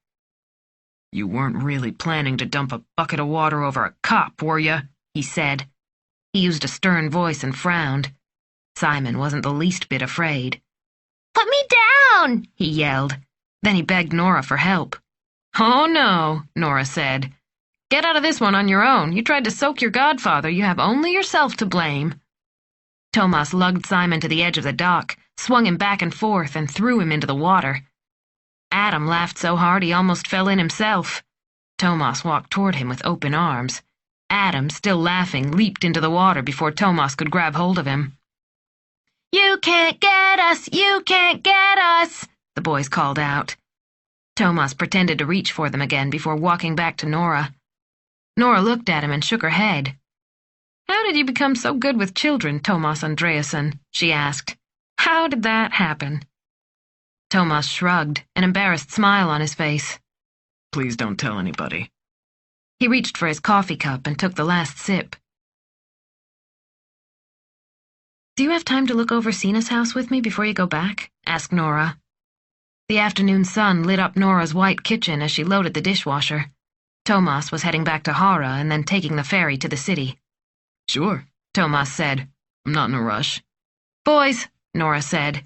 You weren't really planning to dump a bucket of water over a cop, were you? He said. He used a stern voice and frowned. Simon wasn't the least bit afraid. Put me down, he yelled. Then he begged Nora for help. Oh, no, Nora said. Get out of this one on your own. You tried to soak your godfather. You have only yourself to blame. Thomas lugged Simon to the edge of the dock, swung him back and forth, and threw him into the water. Adam laughed so hard he almost fell in himself. Thomas walked toward him with open arms. Adam, still laughing, leaped into the water before Thomas could grab hold of him. "You can't get us! You can't get us!" the boys called out. Thomas pretended to reach for them again before walking back to Nora. Nora looked at him and shook her head. "How did you become so good with children, Thomas Andreasson?" she asked. "How did that happen?" Thomas shrugged, an embarrassed smile on his face. Please don't tell anybody. He reached for his coffee cup and took the last sip. "Do you have time to look over Sina's house with me before you go back?" asked Nora. The afternoon sun lit up Nora's white kitchen as she loaded the dishwasher. Thomas was heading back to Hara and then taking the ferry to the city. Sure, Thomas said. I'm not in a rush. "Boys," Nora said,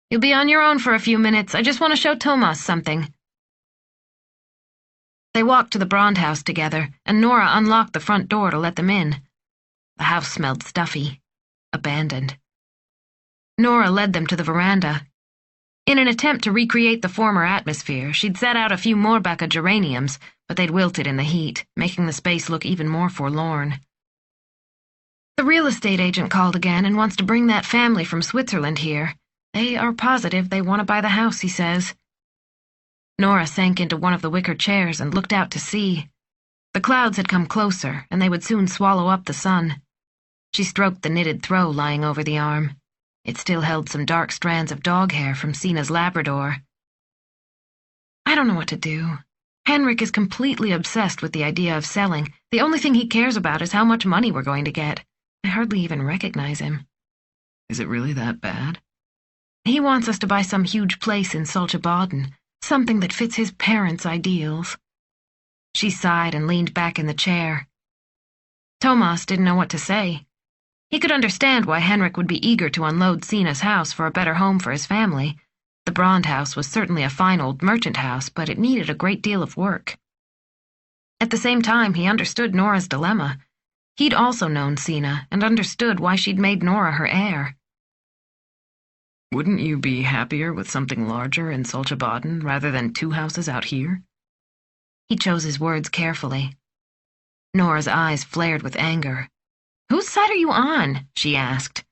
"you'll be on your own for a few minutes. I just want to show Thomas something." They walked to the Brond house together, and Nora unlocked the front door to let them in. The house smelled stuffy, abandoned. Nora led them to the veranda. In an attempt to recreate the former atmosphere, she'd set out a few Morbecca geraniums, but they'd wilted in the heat, making the space look even more forlorn. "The real estate agent called again and wants to bring that family from Switzerland here. They are positive they want to buy the house, he says." Nora sank into one of the wicker chairs and looked out to sea. The clouds had come closer, and they would soon swallow up the sun. She stroked the knitted throw lying over the arm. It still held some dark strands of dog hair from Sina's Labrador. "I don't know what to do. Henrik is completely obsessed with the idea of selling. The only thing he cares about is how much money we're going to get. I hardly even recognize him." Is it really that bad? "He wants us to buy some huge place in Solchebaden, something that fits his parents' ideals." She sighed and leaned back in the chair. Thomas didn't know what to say. He could understand why Henrik would be eager to unload Sina's house for a better home for his family. The Brond house was certainly a fine old merchant house, but it needed a great deal of work. At the same time, he understood Nora's dilemma. He'd also known Sina and understood why she'd made Nora her heir. Wouldn't you be happier with something larger in Solchebaden rather than 2 houses out here? He chose his words carefully. Nora's eyes flared with anger. "Whose side are you on?" she asked.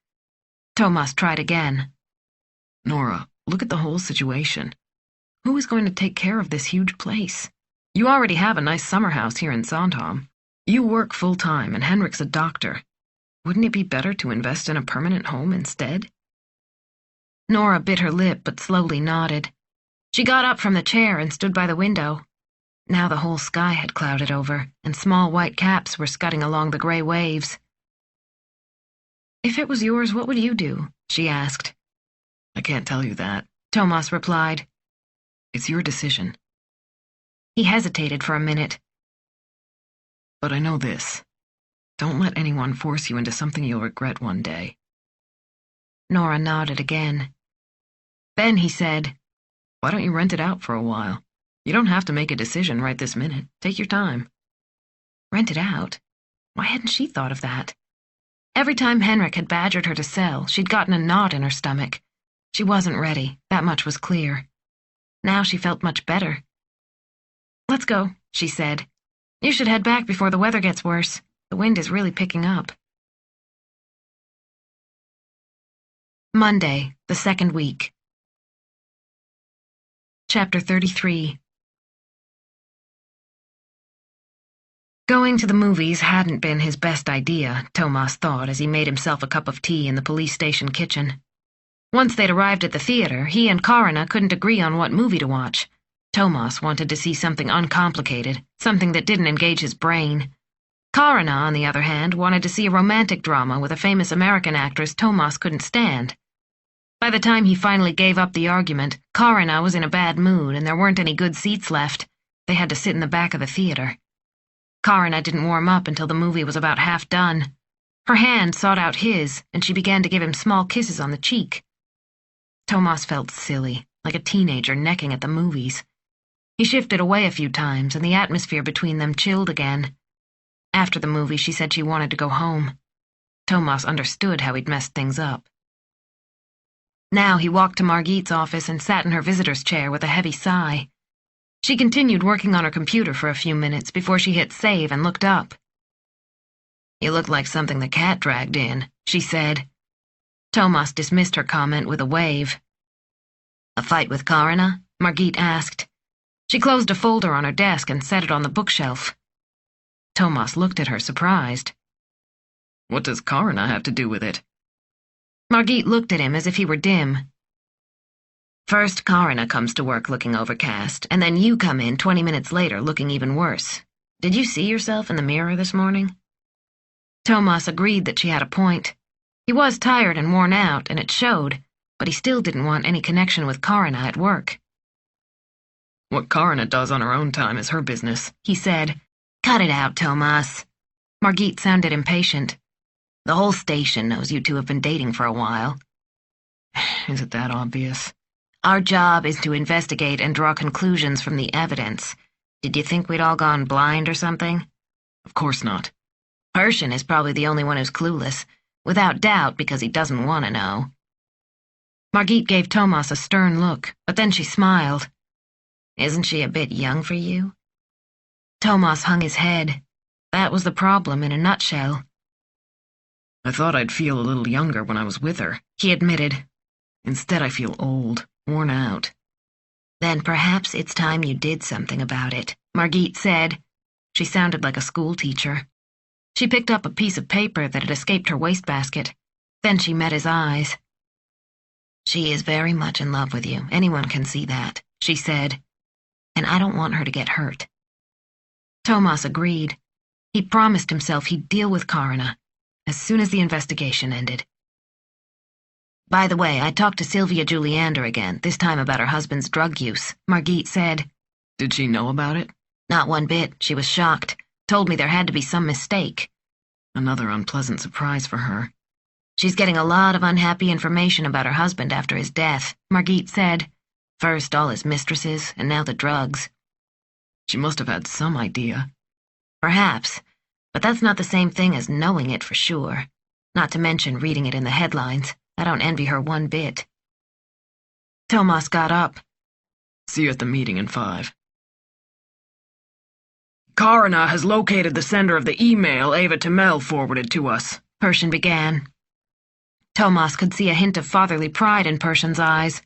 Thomas tried again. Nora, look at the whole situation. Who is going to take care of this huge place? You already have a nice summer house here in Sandhamn. You work full-time and Henrik's a doctor. Wouldn't it be better to invest in a permanent home instead? Nora bit her lip but slowly nodded. She got up from the chair and stood by the window. Now the whole sky had clouded over, and small white caps were scudding along the gray waves. "If it was yours, what would you do?" she asked. I can't tell you that, Thomas replied. It's your decision. He hesitated for a minute. But I know this. Don't let anyone force you into something you'll regret one day. Nora nodded again. Then he said, Why don't you rent it out for a while? You don't have to make a decision right this minute. Take your time. Rent it out? Why hadn't she thought of that? Every time Henrik had badgered her to sell, she'd gotten a knot in her stomach. She wasn't ready, that much was clear. Now she felt much better. "Let's go," she said. "You should head back before the weather gets worse. The wind is really picking up." Monday, the second week. Chapter 33. Going to the movies hadn't been his best idea, Thomas thought as he made himself a cup of tea in the police station kitchen. Once they'd arrived at the theater, he and Karina couldn't agree on what movie to watch. Thomas wanted to see something uncomplicated, something that didn't engage his brain. Karina, on the other hand, wanted to see a romantic drama with a famous American actress Thomas couldn't stand. By the time he finally gave up the argument, Karina was in a bad mood and there weren't any good seats left. They had to sit in the back of the theater. Karina didn't warm up until the movie was about half done. Her hand sought out his, and she began to give him small kisses on the cheek. Thomas felt silly, like a teenager necking at the movies. He shifted away a few times, and the atmosphere between them chilled again. After the movie, she said she wanted to go home. Thomas understood how he'd messed things up. Now he walked to Margit's office and sat in her visitor's chair with a heavy sigh. She continued working on her computer for a few minutes before she hit save and looked up. "You look like something the cat dragged in," she said. Thomas dismissed her comment with a wave. "A fight with Karina?" Margit asked. She closed a folder on her desk and set it on the bookshelf. Thomas looked at her, surprised. "What does Karina have to do with it?" Margit looked at him as if he were dim. "First, Karina comes to work looking overcast, and then you come in 20 minutes later looking even worse. Did you see yourself in the mirror this morning?" Thomas agreed that she had a point. He was tired and worn out, and it showed, but he still didn't want any connection with Karina at work. "What Karina does on her own time is her business," he said. "Cut it out, Thomas." Margit sounded impatient. "The whole station knows you two have been dating for a while." "Is it that obvious?" "Our job is to investigate and draw conclusions from the evidence. Did you think we'd all gone blind or something?" "Of course not." "Pershing is probably the only one who's clueless, without doubt because he doesn't want to know." Margit gave Thomas a stern look, but then she smiled. "Isn't she a bit young for you?" Thomas hung his head. That was the problem in a nutshell. "I thought I'd feel a little younger when I was with her," he admitted. "Instead, I feel old, worn out." "Then perhaps it's time you did something about it," Margit said. She sounded like a schoolteacher. She picked up a piece of paper that had escaped her wastebasket. Then she met his eyes. "She is very much in love with you. Anyone can see that," she said. "And I don't want her to get hurt." Thomas agreed. He promised himself he'd deal with Karina as soon as the investigation ended. "By the way, I talked to Sylvia Juliander again, this time about her husband's drug use," Margit said. "Did she know about it?" "Not one bit. She was shocked. Told me there had to be some mistake." Another unpleasant surprise for her. "She's getting a lot of unhappy information about her husband after his death," Margit said. "First all his mistresses, and now the drugs." "She must have had some idea." "Perhaps, but that's not the same thing as knowing it for sure. Not to mention reading it in the headlines. I don't envy her one bit." Thomas got up. "See you at the meeting in 5. "Karina has located the sender of the email Ava Timmel forwarded to us," Pershing began. Thomas could see a hint of fatherly pride in Pershing's eyes.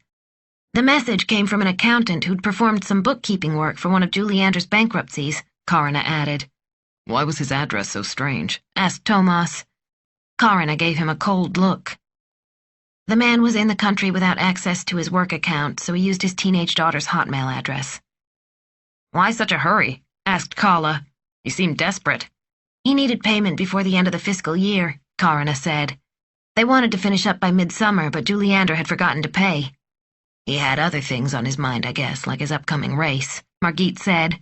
"The message came from an accountant who'd performed some bookkeeping work for one of Juliander's bankruptcies," Karina added. "Why was his address so strange?" asked Thomas. Karina gave him a cold look. "The man was in the country without access to his work account, so he used his teenage daughter's Hotmail address." "Why such a hurry?" asked Kala. "You seem desperate." "He needed payment before the end of the fiscal year," Karina said. "They wanted to finish up by midsummer, but Juliander had forgotten to pay." "He had other things on his mind, I guess, like his upcoming race," Margit said.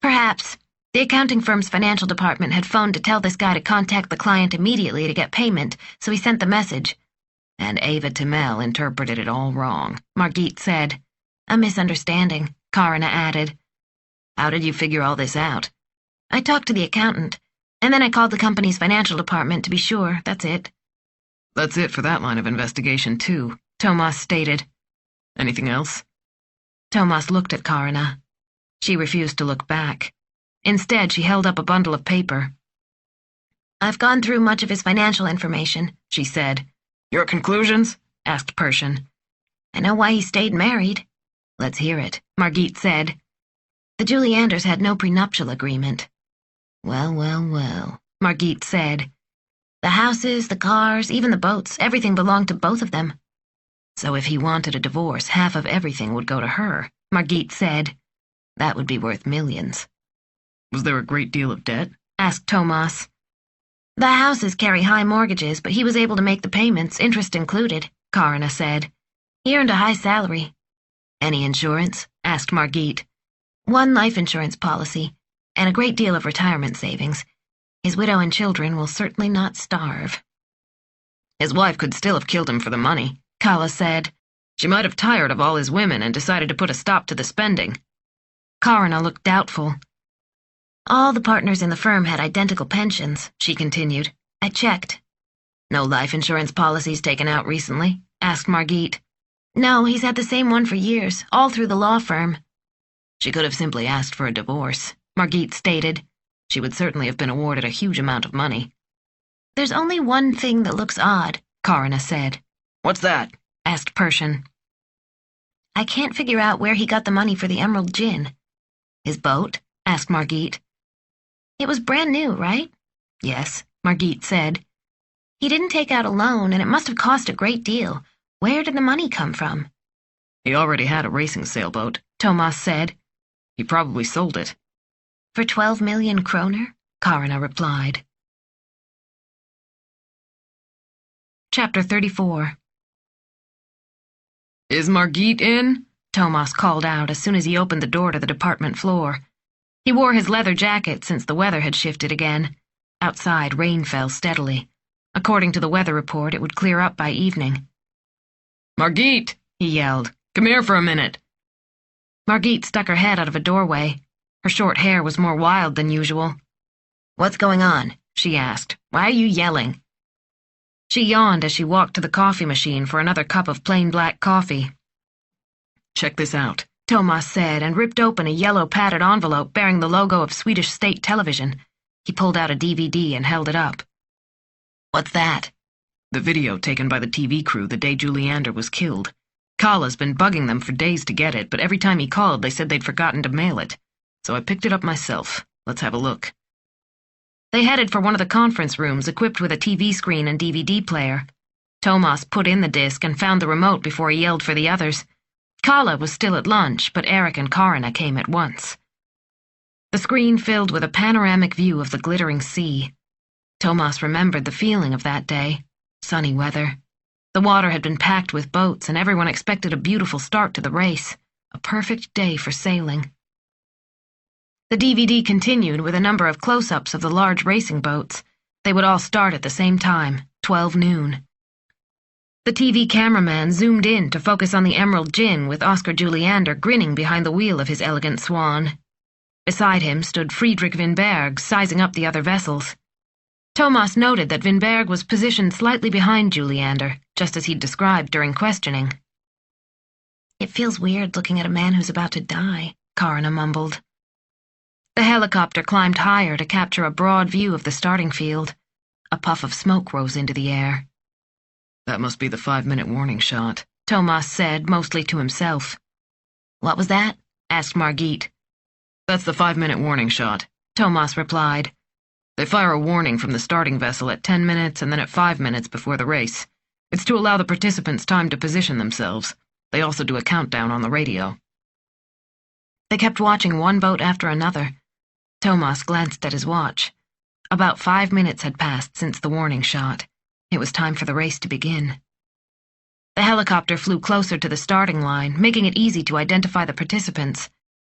"Perhaps. The accounting firm's financial department had phoned to tell this guy to contact the client immediately to get payment, so he sent the message." "And Ava Timmel interpreted it all wrong," Margit said. "A misunderstanding," Karina added. "How did you figure all this out?" "I talked to the accountant, and then I called the company's financial department to be sure. That's it." "That's it for that line of investigation, too," Thomas stated. "Anything else?" Thomas looked at Karina. She refused to look back. Instead, she held up a bundle of paper. "I've gone through much of his financial information," she said. "Your conclusions?" asked Pershing. "I know why he stayed married." "Let's hear it," Margit said. "The Julianders had no prenuptial agreement." Well, Margit said. "The houses, the cars, even the boats, everything belonged to both of them." "So if he wanted a divorce, half of everything would go to her," Margit said. "That would be worth millions." "Was there a great deal of debt?" asked Thomas. "The houses carry high mortgages, but he was able to make the payments, interest included," Karina said. "He earned a high salary." "Any insurance?" asked Margit. "One life insurance policy, and a great deal of retirement savings. His widow and children will certainly not starve." "His wife could still have killed him for the money," Kala said. "She might have tired of all his women and decided to put a stop to the spending." Karina looked doubtful. "All the partners in the firm had identical pensions," she continued. "I checked." No life insurance policies taken out recently? Asked Margit. No, he's had the same one for years, all through the law firm. She could have simply asked for a divorce, Margit stated. She would certainly have been awarded a huge amount of money. There's only one thing that looks odd, Karina said. What's that? Asked Persian. I can't figure out where he got the money for the emerald gin. His boat? Asked Margit. It was brand new, right? Yes, Margit said. He didn't take out a loan, and it must have cost a great deal. Where did the money come from? He already had a racing sailboat, Thomas said. He probably sold it. For 12 million kroner? Karina replied. Chapter 34. Is Margit in? Thomas called out as soon as he opened the door to the department floor. He wore his leather jacket since the weather had shifted again. Outside, rain fell steadily. According to the weather report, it would clear up by evening. Margit, he yelled. Come here for a minute. Margit stuck her head out of a doorway. Her short hair was more wild than usual. What's going on? She asked. Why are you yelling? She yawned as she walked to the coffee machine for another cup of plain black coffee. Check this out, Thomas said, and ripped open a yellow padded envelope bearing the logo of Swedish state television. He pulled out a DVD and held it up. What's that? The video taken by the TV crew the day Juliander was killed. Kalla's been bugging them for days to get it, but every time he called, they said they'd forgotten to mail it. So I picked it up myself. Let's have a look. They headed for one of the conference rooms equipped with a TV screen and DVD player. Thomas put in the disc and found the remote before he yelled for the others. Kalla was still at lunch, but Eric and Karina came at once. The screen filled with a panoramic view of the glittering sea. Thomas remembered the feeling of that day. Sunny weather. The water had been packed with boats, and everyone expected a beautiful start to the race. A perfect day for sailing. The DVD continued with a number of close-ups of the large racing boats. They would all start at the same time, 12 noon. The TV cameraman zoomed in to focus on the emerald gin with Oscar Juliander grinning behind the wheel of his elegant swan. Beside him stood Friedrich Winberg, sizing up the other vessels. Thomas noted that Winberg was positioned slightly behind Juliander, just as he'd described during questioning. It feels weird looking at a man who's about to die, Karina mumbled. The helicopter climbed higher to capture a broad view of the starting field. A puff of smoke rose into the air. That must be the 5-minute warning shot, Thomas said, mostly to himself. What was that? Asked Margit. That's the 5-minute warning shot, Thomas replied. They fire a warning from the starting vessel at 10 minutes and then at 5 minutes before the race. It's to allow the participants time to position themselves. They also do a countdown on the radio. They kept watching one boat after another. Thomas glanced at his watch. About 5 minutes had passed since the warning shot. It was time for the race to begin. The helicopter flew closer to the starting line, making it easy to identify the participants.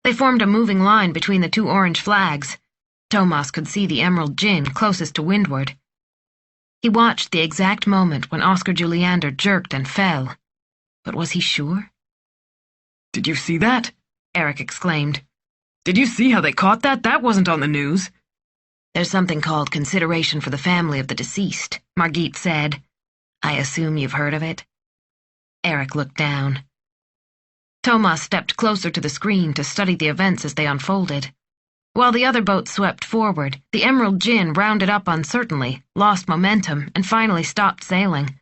They formed a moving line between the two orange flags. Thomas could see the emerald gin closest to windward. He watched the exact moment when Oscar Juliander jerked and fell. But was he sure? Did you see that? Eric exclaimed. Did you see how they caught that? That wasn't on the news. There's something called consideration for the family of the deceased, Margit said. I assume you've heard of it? Eric looked down. Thomas stepped closer to the screen to study the events as they unfolded. While the other boats swept forward, the emerald gin rounded up uncertainly, lost momentum, and finally stopped sailing.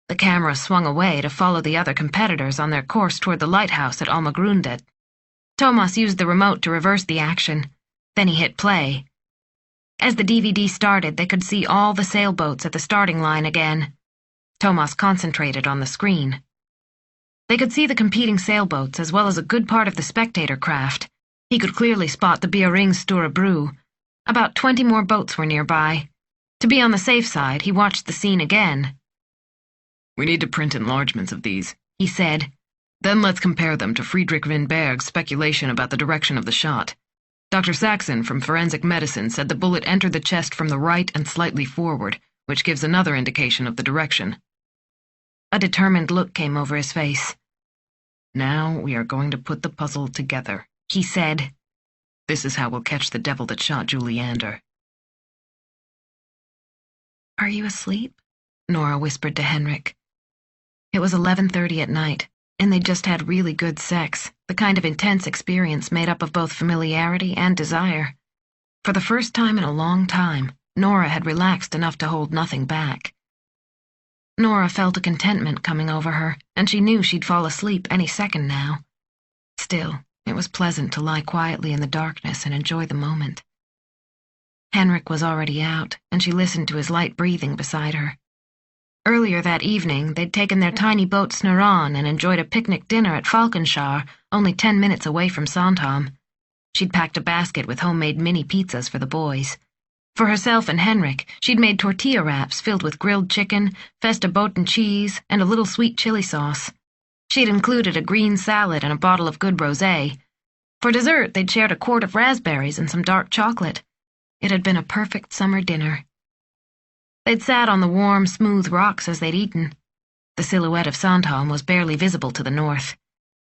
The camera swung away to follow the other competitors on their course toward the lighthouse at Almagrundet. Thomas used the remote to reverse the action. Then he hit play. As the DVD started, they could see all the sailboats at the starting line again. Thomas concentrated on the screen. They could see the competing sailboats as well as a good part of the spectator craft. He could clearly spot the Bering Storebro. About 20 more boats were nearby. To be on the safe side, he watched the scene again. We need to print enlargements of these, he said. Then let's compare them to Friedrich Winberg's speculation about the direction of the shot. Dr. Saxon from Forensic Medicine said the bullet entered the chest from the right and slightly forward, which gives another indication of the direction. A determined look came over his face. Now we are going to put the puzzle together, he said. This is how we'll catch the devil that shot Juliander. Are you asleep? Nora whispered to Henrik. It was 11:30 at night, and they'd just had really good sex, the kind of intense experience made up of both familiarity and desire. For the first time in a long time, Nora had relaxed enough to hold nothing back. Nora felt a contentment coming over her, and she knew she'd fall asleep any second now. Still, it was pleasant to lie quietly in the darkness and enjoy the moment. Henrik was already out, and she listened to his light breathing beside her. Earlier that evening, they'd taken their tiny boat Snorran and enjoyed a picnic dinner at Falkenskär, only 10 minutes away from Sandhamn. She'd packed a basket with homemade mini pizzas for the boys. For herself and Henrik, she'd made tortilla wraps filled with grilled chicken, festa-boten cheese, and a little sweet chili sauce. She'd included a green salad and a bottle of good rosé. For dessert, they'd shared a quart of raspberries and some dark chocolate. It had been a perfect summer dinner. They'd sat on the warm, smooth rocks as they'd eaten. The silhouette of Sandhamn was barely visible to the north.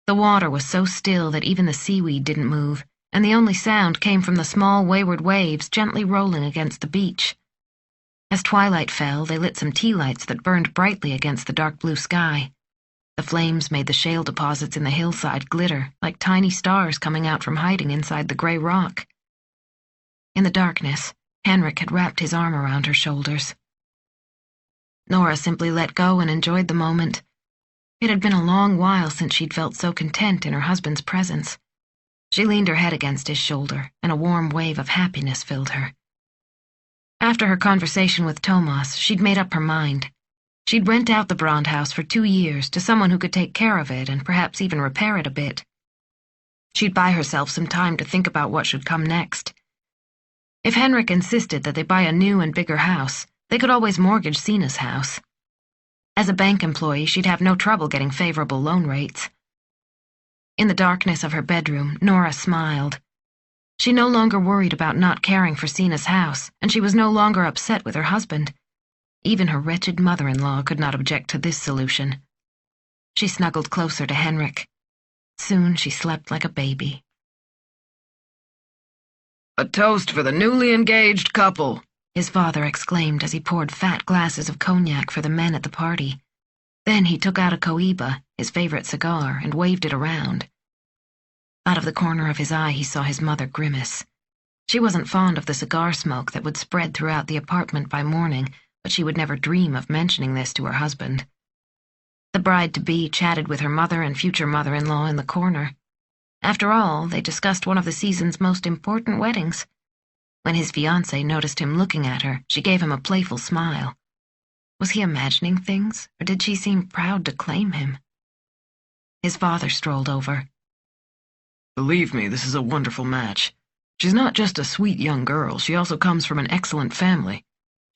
The water was so still that even the seaweed didn't move, and the only sound came from the small, wayward waves gently rolling against the beach. As twilight fell, they lit some tea lights that burned brightly against the dark blue sky. The flames made the shale deposits in the hillside glitter like tiny stars coming out from hiding inside the gray rock. In the darkness, Henrik had wrapped his arm around her shoulders. Nora simply let go and enjoyed the moment. It had been a long while since she'd felt so content in her husband's presence. She leaned her head against his shoulder, and a warm wave of happiness filled her. After her conversation with Thomas, she'd made up her mind. She'd rent out the Brand house for 2 years to someone who could take care of it and perhaps even repair it a bit. She'd buy herself some time to think about what should come next. If Henrik insisted that they buy a new and bigger house, they could always mortgage Sina's house. As a bank employee, she'd have no trouble getting favorable loan rates. In the darkness of her bedroom, Nora smiled. She no longer worried about not caring for Sina's house, and she was no longer upset with her husband. Even her wretched mother-in-law could not object to this solution. She snuggled closer to Henrik. Soon she slept like a baby. "A toast for the newly engaged couple," his father exclaimed as he poured fat glasses of cognac for the men at the party. Then he took out a cohiba, his favorite cigar, and waved it around. Out of the corner of his eye he saw his mother grimace. She wasn't fond of the cigar smoke that would spread throughout the apartment by morning, but she would never dream of mentioning this to her husband. The bride-to-be chatted with her mother and future mother-in-law in the corner. After all, they discussed one of the season's most important weddings. When his fiancée noticed him looking at her, she gave him a playful smile. Was he imagining things, or did she seem proud to claim him? His father strolled over. "Believe me, this is a wonderful match. She's not just a sweet young girl, she also comes from an excellent family.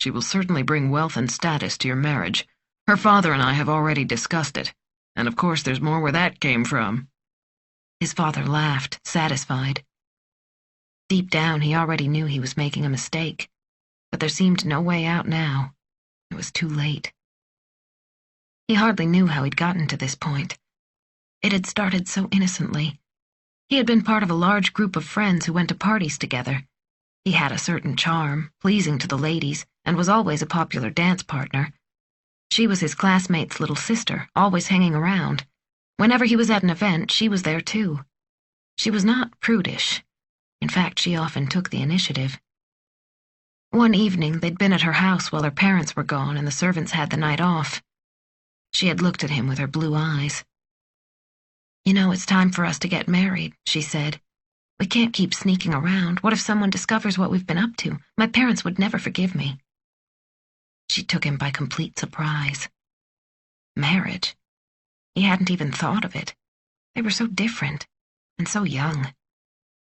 She will certainly bring wealth and status to your marriage. Her father and I have already discussed it, and of course there's more where that came from." His father laughed, satisfied. Deep down, he already knew he was making a mistake, but there seemed no way out now. It was too late. He hardly knew how he'd gotten to this point. It had started so innocently. He had been part of a large group of friends who went to parties together. He had a certain charm, pleasing to the ladies, and was always a popular dance partner. She was his classmate's little sister, always hanging around. Whenever he was at an event, she was there too. She was not prudish. In fact, she often took the initiative. One evening, they'd been at her house while her parents were gone and the servants had the night off. She had looked at him with her blue eyes. "You know, it's time for us to get married," she said. "We can't keep sneaking around. What if someone discovers what we've been up to? My parents would never forgive me." She took him by complete surprise. Marriage? He hadn't even thought of it. They were so different, and so young.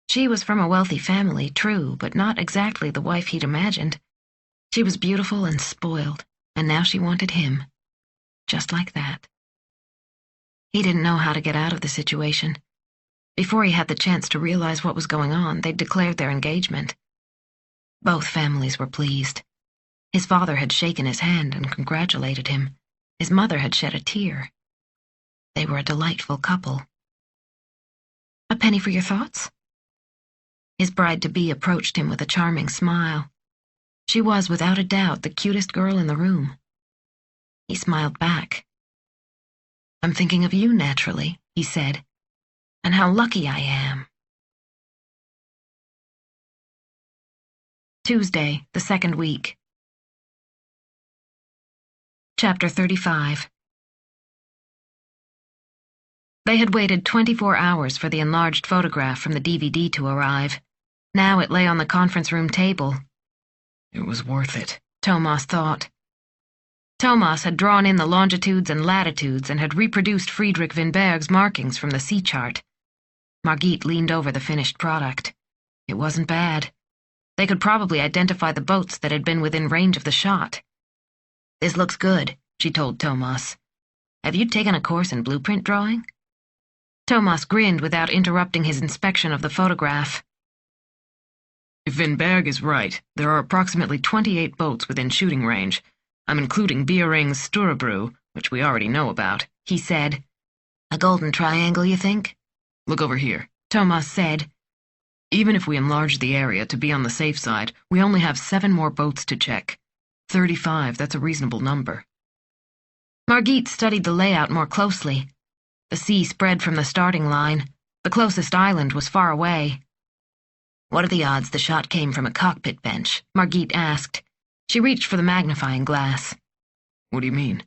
She was from a wealthy family, true, but not exactly the wife he'd imagined. She was beautiful and spoiled, and now she wanted him. Just like that. He didn't know how to get out of the situation. Before he had the chance to realize what was going on, they'd declared their engagement. Both families were pleased. His father had shaken his hand and congratulated him. His mother had shed a tear. They were a delightful couple. "A penny for your thoughts?" His bride-to-be approached him with a charming smile. She was, without a doubt, the cutest girl in the room. He smiled back. "I'm thinking of you, naturally," he said, "and how lucky I am." Tuesday, the second week. Chapter 35. They had waited 24 hours for the enlarged photograph from the DVD to arrive. Now it lay on the conference room table. It was worth it, Thomas thought. Thomas had drawn in the longitudes and latitudes and had reproduced Friedrich Winberg's markings from the sea chart. Margit leaned over the finished product. It wasn't bad. They could probably identify the boats that had been within range of the shot. "This looks good," she told Thomas. "Have you taken a course in blueprint drawing?" Thomas grinned without interrupting his inspection of the photograph. If Winberg is right, there are approximately 28 boats within shooting range. I'm including Beering's Sturabru, which we already know about, he said. "A golden triangle, you think?" "Look over here," Thomas said. "Even if we enlarge the area to be on the safe side, we only have 7 more boats to check. 35, that's a reasonable number." Margit studied the layout more closely. The sea spread from the starting line. The closest island was far away. "What are the odds the shot came from a cockpit bench?" Margit asked. She reached for the magnifying glass. "What do you mean?"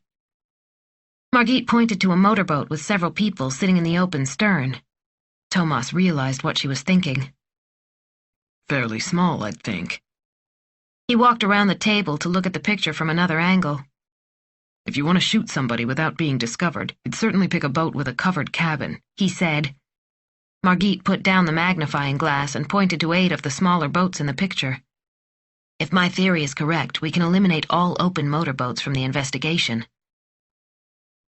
Margit pointed to a motorboat with several people sitting in the open stern. Thomas realized what she was thinking. "Fairly small, I'd think." He walked around the table to look at the picture from another angle. "If you want to shoot somebody without being discovered, you'd certainly pick a boat with a covered cabin," he said. Margit put down the magnifying glass and pointed to 8 of the smaller boats in the picture. "If my theory is correct, we can eliminate all open motorboats from the investigation."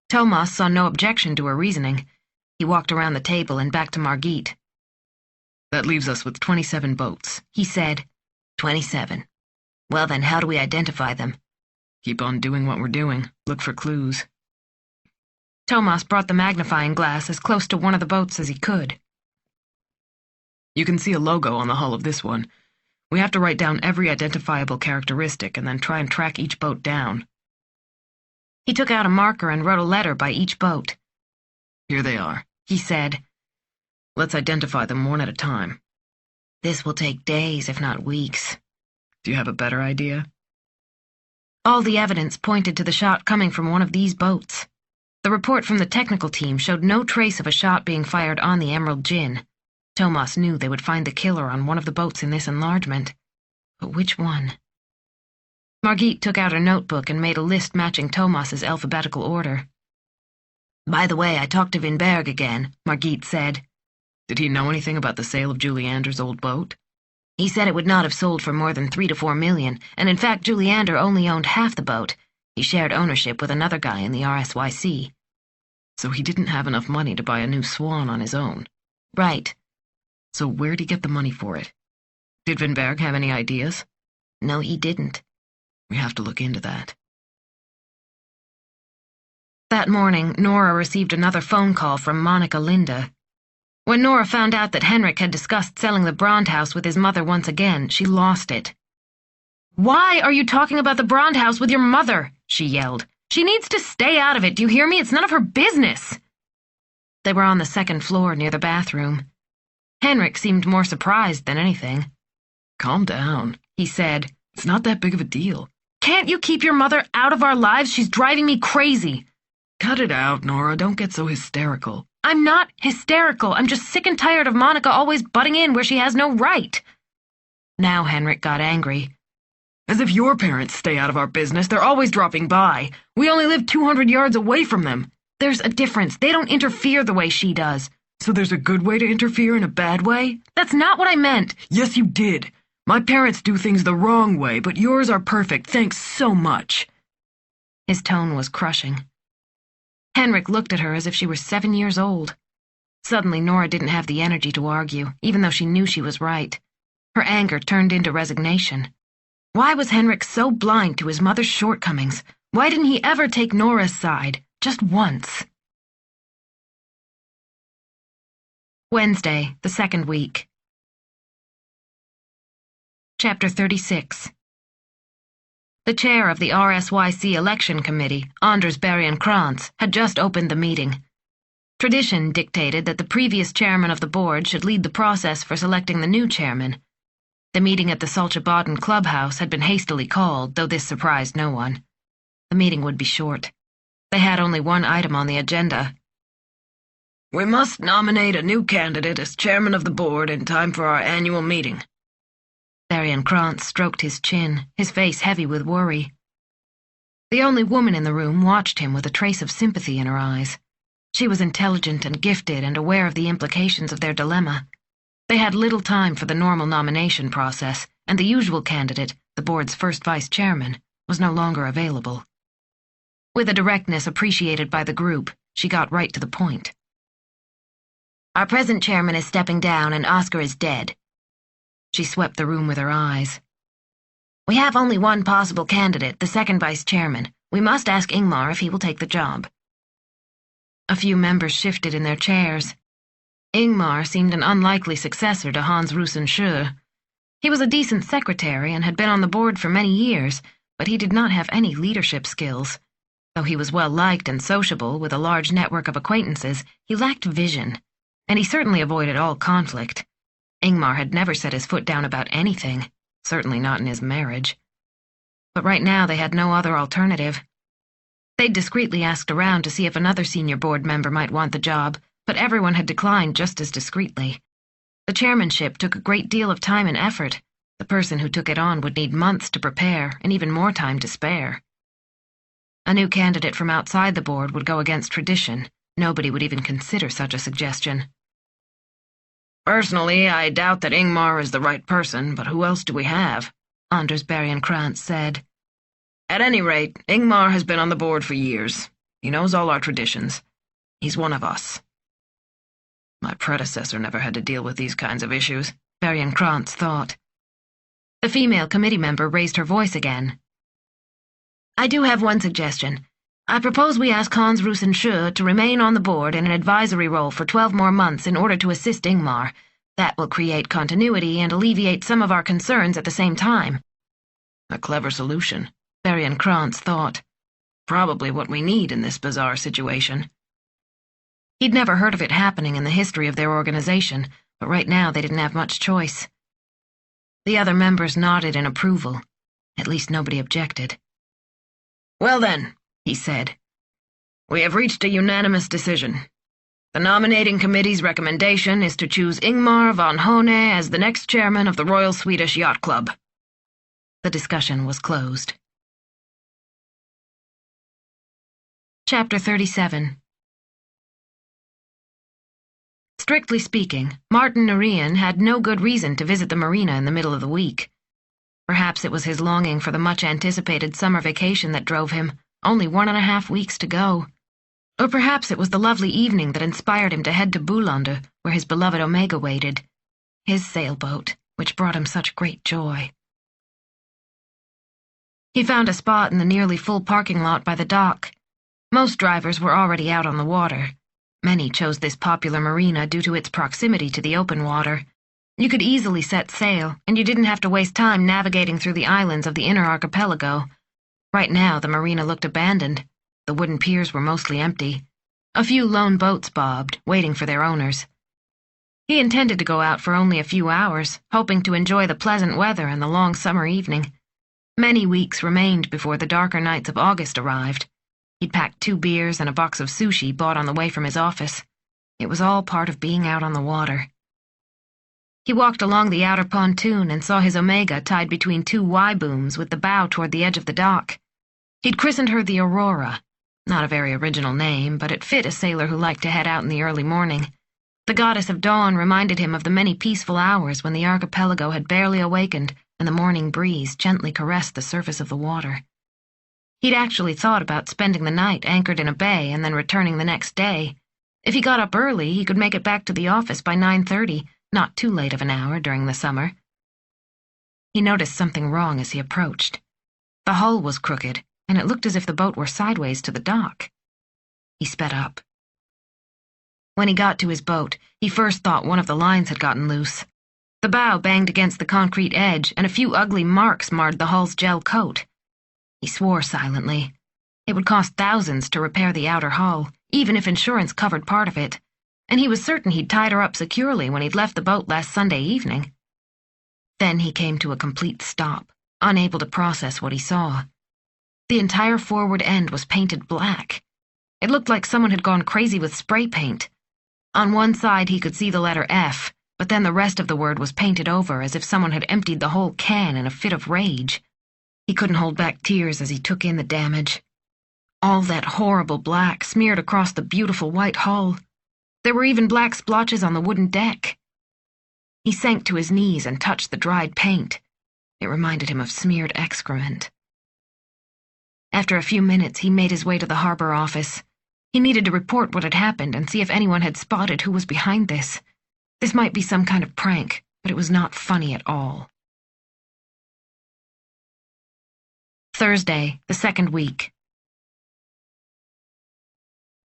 Thomas saw no objection to her reasoning. He walked around the table and back to Margit. "That leaves us with 27 boats," he said. 27. Well then, how do we identify them? "Keep on doing what we're doing. Look for clues." Thomas brought the magnifying glass as close to one of the boats as he could. "You can see a logo on the hull of this one. We have to write down every identifiable characteristic and then try and track each boat down." He took out a marker and wrote a letter by each boat. "Here they are," he said. "Let's identify them one at a time." "This will take days, if not weeks." "Do you have a better idea?" All the evidence pointed to the shot coming from one of these boats. The report from the technical team showed no trace of a shot being fired on the Emerald Gin. Thomas knew they would find the killer on one of the boats in this enlargement. But which one? Margit took out her notebook and made a list matching Thomas's alphabetical order. "By the way, I talked to Winberg again," Margit said. "Did he know anything about the sale of Juliander's old boat?" "He said it would not have sold for more than 3 to 4 million, and in fact Juliander only owned half the boat. He shared ownership with another guy in the RSYC. "So he didn't have enough money to buy a new Swan on his own." "Right." "So where'd he get the money for it? Did Winberg have any ideas?" "No, he didn't." "We have to look into that." That morning, Nora received another phone call from Monica Linda. When Nora found out that Henrik had discussed selling the Brandhaus with his mother once again, she lost it. "Why are you talking about the Brandhaus with your mother?" she yelled. "She needs to stay out of it, do you hear me? It's none of her business." They were on the second floor near the bathroom. Henrik seemed more surprised than anything. "Calm down," he said. "It's not that big of a deal." "Can't you keep your mother out of our lives? She's driving me crazy." "Cut it out, Nora. Don't get so hysterical." "I'm not hysterical. I'm just sick and tired of Monica always butting in where she has no right." Now Henrik got angry. "As if your parents stay out of our business. They're always dropping by. We only live 200 yards away from them." "There's a difference. They don't interfere the way she does." "So there's a good way to interfere and a bad way?" "That's not what I meant." "Yes, you did. My parents do things the wrong way, but yours are perfect. Thanks so much." His tone was crushing. Henrik looked at her as if she were 7 years old. Suddenly, Nora didn't have the energy to argue, even though she knew she was right. Her anger turned into resignation. Why was Henrik so blind to his mother's shortcomings? Why didn't he ever take Nora's side, just once? Wednesday, the second week. Chapter 36. The chair of the RSYC election committee, Anders Krantz, had just opened the meeting. Tradition dictated that the previous chairman of the board should lead the process for selecting the new chairman. The meeting at the Saltsjöbaden clubhouse had been hastily called, though this surprised no one. The meeting would be short. They had only one item on the agenda. We must nominate a new candidate as chairman of the board in time for our annual meeting. Krantz stroked his chin, his face heavy with worry. The only woman in the room watched him with a trace of sympathy in her eyes. She was intelligent and gifted and aware of the implications of their dilemma. They had little time for the normal nomination process, and the usual candidate, the board's first vice chairman, was no longer available. With a directness appreciated by the group, she got right to the point. Our present chairman is stepping down and Oscar is dead. She swept the room with her eyes. We have only one possible candidate, the second vice chairman. We must ask Ingmar if he will take the job. A few members shifted in their chairs. Ingmar seemed an unlikely successor to Hans Rusenschö. He was a decent secretary and had been on the board for many years, but he did not have any leadership skills. Though he was well liked and sociable with a large network of acquaintances, he lacked vision, and he certainly avoided all conflict. Ingmar had never set his foot down about anything, certainly not in his marriage. But right now they had no other alternative. They'd discreetly asked around to see if another senior board member might want the job, but everyone had declined just as discreetly. The chairmanship took a great deal of time and effort. The person who took it on would need months to prepare and even more time to spare. A new candidate from outside the board would go against tradition. Nobody would even consider such a suggestion. Personally, I doubt that Ingmar is the right person, but who else do we have? Anders Krantz said. At any rate, Ingmar has been on the board for years. He knows all our traditions. He's one of us. My predecessor never had to deal with these kinds of issues, Krantz thought. The female committee member raised her voice again. I do have one suggestion. I propose we ask Hans Rusenschö to remain on the board in an advisory role for 12 more months in order to assist Ingmar. That will create continuity and alleviate some of our concerns at the same time. A clever solution, Krantz thought. Probably what we need in this bizarre situation. He'd never heard of it happening in the history of their organization, but right now they didn't have much choice. The other members nodded in approval. At least nobody objected. Well then, he said, we have reached a unanimous decision. The nominating committee's recommendation is to choose Ingmar von Hone as the next chairman of the Royal Swedish Yacht Club. The discussion was closed. Chapter 37. Strictly speaking, Martin Norén had no good reason to visit the marina in the middle of the week. Perhaps it was his longing for the much-anticipated summer vacation that drove him, only 1.5 weeks to go. Or perhaps it was the lovely evening that inspired him to head to Bolande, where his beloved Omega waited, his sailboat, which brought him such great joy. He found a spot in the nearly full parking lot by the dock. Most drivers were already out on the water. Many chose this popular marina due to its proximity to the open water. You could easily set sail, and you didn't have to waste time navigating through the islands of the inner archipelago. Right now, the marina looked abandoned. The wooden piers were mostly empty. A few lone boats bobbed, waiting for their owners. He intended to go out for only a few hours, hoping to enjoy the pleasant weather and the long summer evening. Many weeks remained before the darker nights of August arrived. He'd packed 2 beers and a box of sushi bought on the way from his office. It was all part of being out on the water. He walked along the outer pontoon and saw his Omega tied between 2 Y-booms with the bow toward the edge of the dock. He'd christened her the Aurora. Not a very original name, but it fit a sailor who liked to head out in the early morning. The goddess of dawn reminded him of the many peaceful hours when the archipelago had barely awakened and the morning breeze gently caressed the surface of the water. He'd actually thought about spending the night anchored in a bay and then returning the next day. If he got up early, he could make it back to the office by 9:30, not too late of an hour during the summer. He noticed something wrong as he approached. The hull was crooked, and it looked as if the boat were sideways to the dock. He sped up. When he got to his boat, he first thought one of the lines had gotten loose. The bow banged against the concrete edge, and a few ugly marks marred the hull's gel coat. He swore silently. It would cost thousands to repair the outer hull, even if insurance covered part of it, and he was certain he'd tied her up securely when he'd left the boat last Sunday evening. Then he came to a complete stop, unable to process what he saw. The entire forward end was painted black. It looked like someone had gone crazy with spray paint. On one side he could see the letter F, but then the rest of the word was painted over as if someone had emptied the whole can in a fit of rage. He couldn't hold back tears as he took in the damage. All that horrible black smeared across the beautiful white hull. There were even black splotches on the wooden deck. He sank to his knees and touched the dried paint. It reminded him of smeared excrement. After a few minutes, he made his way to the harbor office. He needed to report what had happened and see if anyone had spotted who was behind this. This might be some kind of prank, but it was not funny at all. Thursday, the second week.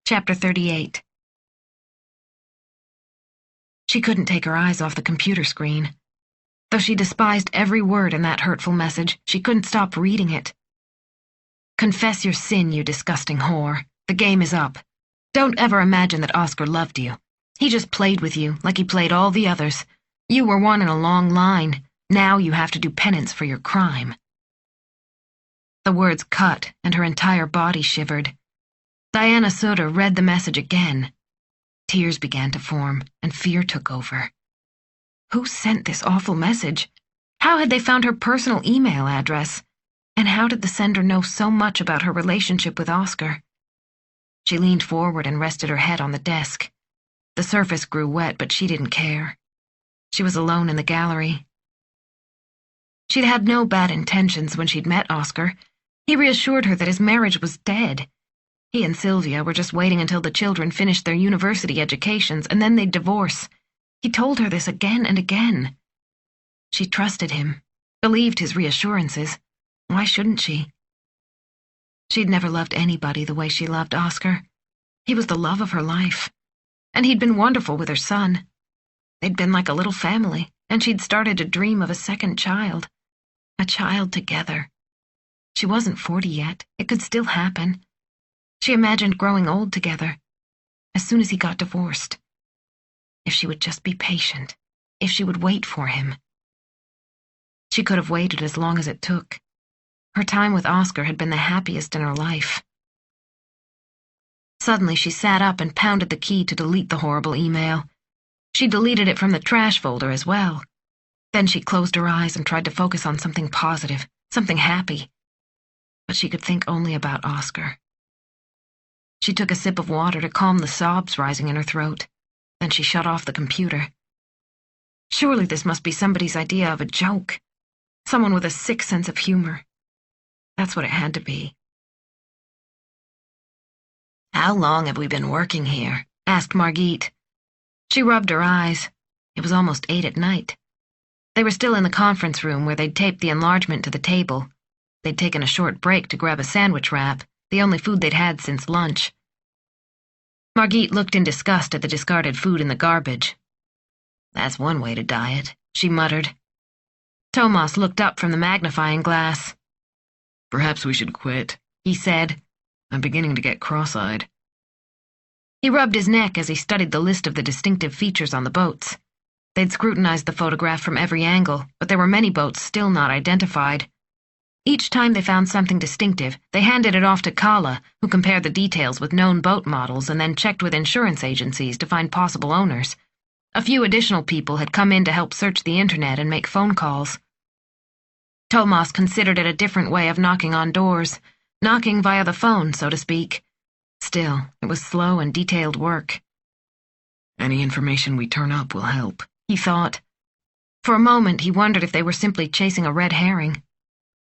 Chapter 38. She couldn't take her eyes off the computer screen. Though she despised every word in that hurtful message, she couldn't stop reading it. Confess your sin, you disgusting whore. The game is up. Don't ever imagine that Oscar loved you. He just played with you, like he played all the others. You were one in a long line. Now you have to do penance for your crime. The words cut, and her entire body shivered. Diana Sutter read the message again. Tears began to form, and fear took over. Who sent this awful message? How had they found her personal email address? And how did the sender know so much about her relationship with Oscar? She leaned forward and rested her head on the desk. The surface grew wet, but she didn't care. She was alone in the gallery. She'd had no bad intentions when she'd met Oscar. He reassured her that his marriage was dead. He and Sylvia were just waiting until the children finished their university educations, and then they'd divorce. He told her this again and again. She trusted him, believed his reassurances. Why shouldn't she? She'd never loved anybody the way she loved Oscar. He was the love of her life. And he'd been wonderful with her son. They'd been like a little family, and she'd started to dream of a second child. A child together. She wasn't 40 yet. It could still happen. She imagined growing old together, as soon as he got divorced. If she would just be patient, if she would wait for him. She could have waited as long as it took. Her time with Oscar had been the happiest in her life. Suddenly she sat up and pounded the key to delete the horrible email. She deleted it from the trash folder as well. Then she closed her eyes and tried to focus on something positive, something happy. But she could think only about Oscar. She took a sip of water to calm the sobs rising in her throat. Then she shut off the computer. Surely this must be somebody's idea of a joke. Someone with a sick sense of humor. That's what it had to be. How long have we been working here? Asked Margit. She rubbed her eyes. It was almost 8 at night. They were still in the conference room where they'd taped the enlargement to the table. They'd taken a short break to grab a sandwich wrap, the only food they'd had since lunch. Margit looked in disgust at the discarded food in the garbage. That's one way to diet, she muttered. Thomas looked up from the magnifying glass. Perhaps we should quit, he said. I'm beginning to get cross-eyed. He rubbed his neck as he studied the list of the distinctive features on the boats. They'd scrutinized the photograph from every angle, but there were many boats still not identified. Each time they found something distinctive, they handed it off to Kala, who compared the details with known boat models and then checked with insurance agencies to find possible owners. A few additional people had come in to help search the internet and make phone calls. Thomas considered it a different way of knocking on doors, knocking via the phone, so to speak. Still, it was slow and detailed work. Any information we turn up will help, he thought. For a moment, he wondered if they were simply chasing a red herring.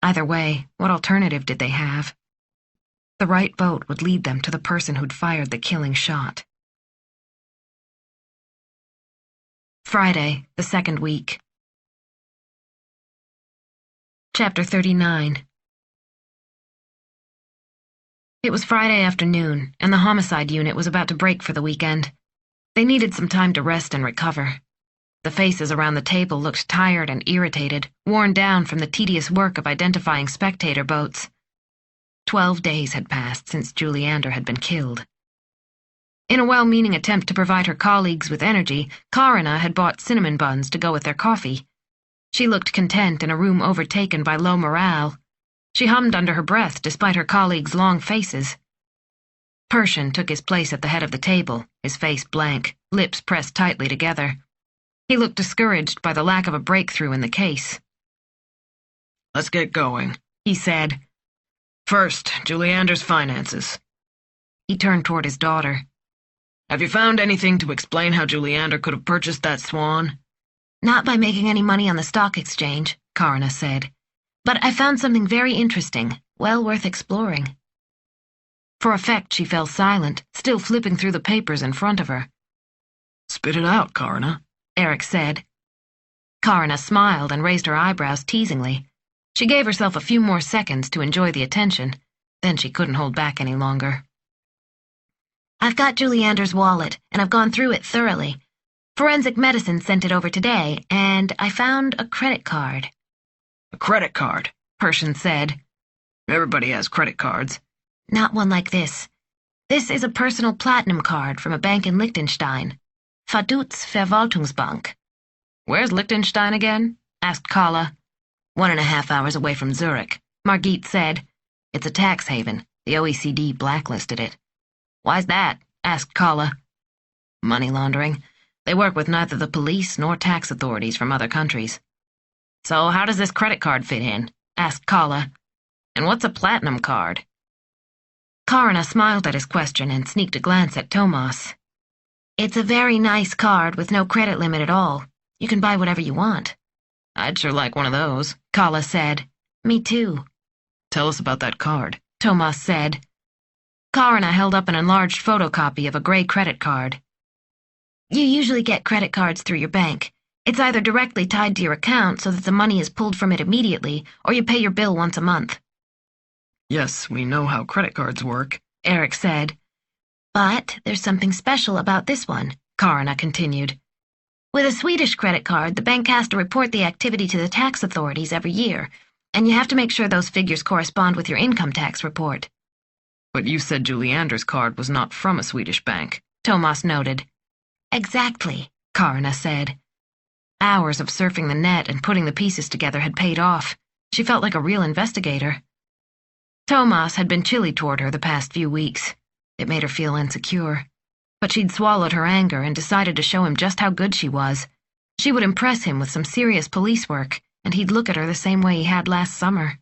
Either way, what alternative did they have? The right boat would lead them to the person who'd fired the killing shot. Friday, the second week. Chapter 39. It was Friday afternoon, and the homicide unit was about to break for the weekend. They needed some time to rest and recover. The faces around the table looked tired and irritated, worn down from the tedious work of identifying spectator boats. 12 days had passed since Juliander had been killed. In a well-meaning attempt to provide her colleagues with energy, Karina had bought cinnamon buns to go with their coffee. She looked content in a room overtaken by low morale. She hummed under her breath despite her colleagues' long faces. Persian took his place at the head of the table, his face blank, lips pressed tightly together. He looked discouraged by the lack of a breakthrough in the case. "Let's get going," he said. "First, Juliander's finances." He turned toward his daughter. "Have you found anything to explain how Juliander could have purchased that swan?" Not by making any money on the stock exchange, Karina said. But I found something very interesting, well worth exploring. For effect, she fell silent, still flipping through the papers in front of her. "Spit it out, Karina," Eric said. Karina smiled and raised her eyebrows teasingly. She gave herself a few more seconds to enjoy the attention. Then she couldn't hold back any longer. I've got Juliander's wallet, and I've gone through it thoroughly. Forensic medicine sent it over today, and I found a credit card. "A credit card," Persian said. "Everybody has credit cards." Not one like this. This is a personal platinum card from a bank in Liechtenstein. Vaduz Verwaltungsbank. "Where's Liechtenstein again?" asked Kala. 1.5 hours away from Zurich, Margit said. It's a tax haven. The OECD blacklisted it. "Why's that?" asked Kala. Money laundering. They work with neither the police nor tax authorities from other countries. "So how does this credit card fit in?" asked Kala. "And what's a platinum card?" Karina smiled at his question and sneaked a glance at Thomas. It's a very nice card with no credit limit at all. You can buy whatever you want. "I'd sure like one of those," Kala said. Me too. "Tell us about that card," Thomas said. Karina held up an enlarged photocopy of a gray credit card. You usually get credit cards through your bank. It's either directly tied to your account so that the money is pulled from it immediately, or you pay your bill once a month. "Yes, we know how credit cards work," Eric said. But there's something special about this one, Karina continued. With a Swedish credit card, the bank has to report the activity to the tax authorities every year, and you have to make sure those figures correspond with your income tax report. "But you said Juliander's card was not from a Swedish bank," Thomas noted. Exactly, Karina said. Hours of surfing the net and putting the pieces together had paid off. She felt like a real investigator. Thomas had been chilly toward her the past few weeks. It made her feel insecure. But she'd swallowed her anger and decided to show him just how good she was. She would impress him with some serious police work, and he'd look at her the same way he had last summer.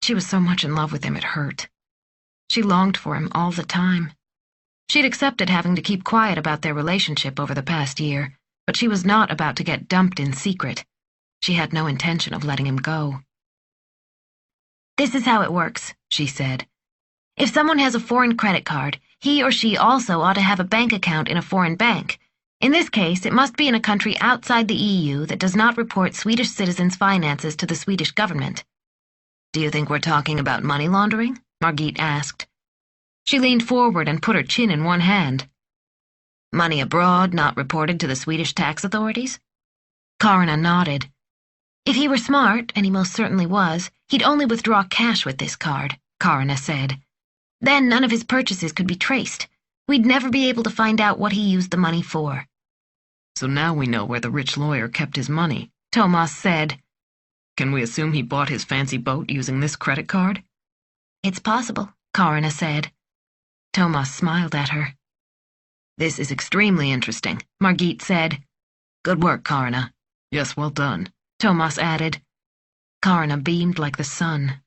She was so much in love with him it hurt. She longed for him all the time. She'd accepted having to keep quiet about their relationship over the past year, but she was not about to get dumped in secret. She had no intention of letting him go. This is how it works, she said. If someone has a foreign credit card, he or she also ought to have a bank account in a foreign bank. In this case, it must be in a country outside the EU that does not report Swedish citizens' finances to the Swedish government. Do you think we're talking about money laundering? Margit asked. She leaned forward and put her chin in one hand. Money abroad not reported to the Swedish tax authorities? Karina nodded. If he were smart, and he most certainly was, he'd only withdraw cash with this card, Karina said. Then none of his purchases could be traced. We'd never be able to find out what he used the money for. "So now we know where the rich lawyer kept his money," Thomas said. "Can we assume he bought his fancy boat using this credit card?" It's possible, Karina said. Thomas smiled at her. "This is extremely interesting," Margit said. "Good work, Karina." "Yes, well done," Thomas added. Karina beamed like the sun.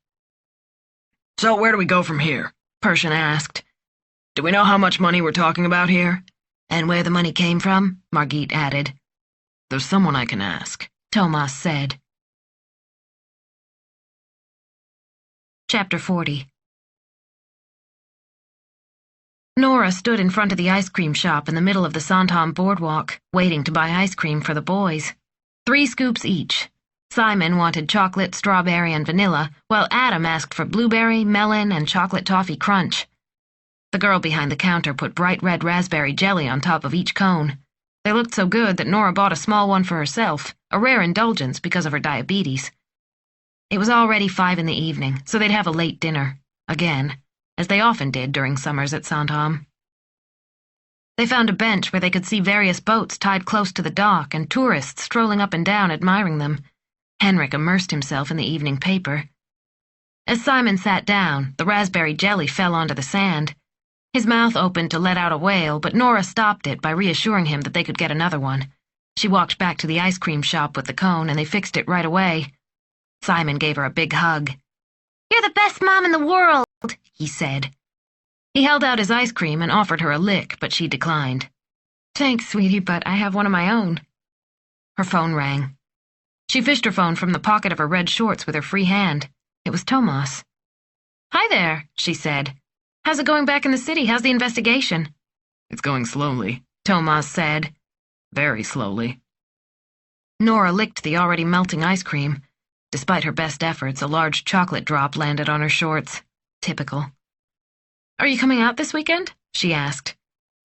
"So where do we go from here?" Persian asked. "Do we know how much money we're talking about here?" "And where the money came from?" Margit added. "There's someone I can ask," Thomas said. Chapter 40. Nora stood in front of the ice cream shop in the middle of the Sandhamn boardwalk, waiting to buy ice cream for the boys. 3 scoops each. Simon wanted chocolate, strawberry, and vanilla, while Adam asked for blueberry, melon, and chocolate toffee crunch. The girl behind the counter put bright red raspberry jelly on top of each cone. They looked so good that Nora bought a small one for herself, a rare indulgence because of her diabetes. It was already 5 in the evening, so they'd have a late dinner. again, as they often did during summers at Sandhamn. They found a bench where they could see various boats tied close to the dock and tourists strolling up and down admiring them. Henrik immersed himself in the evening paper. As Simon sat down, the raspberry jelly fell onto the sand. His mouth opened to let out a wail, but Nora stopped it by reassuring him that they could get another one. She walked back to the ice cream shop with the cone, and they fixed it right away. Simon gave her a big hug. "You're the best mom in the world," he said. He held out his ice cream and offered her a lick, but she declined. "Thanks, sweetie, but I have one of my own." Her phone rang. She fished her phone from the pocket of her red shorts with her free hand. It was Thomas. "Hi there," she said. "How's it going back in the city? How's the investigation?" "It's going slowly," Thomas said. "Very slowly." Nora licked the already melting ice cream. Despite her best efforts, a large chocolate drop landed on her shorts. Typical. "Are you coming out this weekend?" she asked.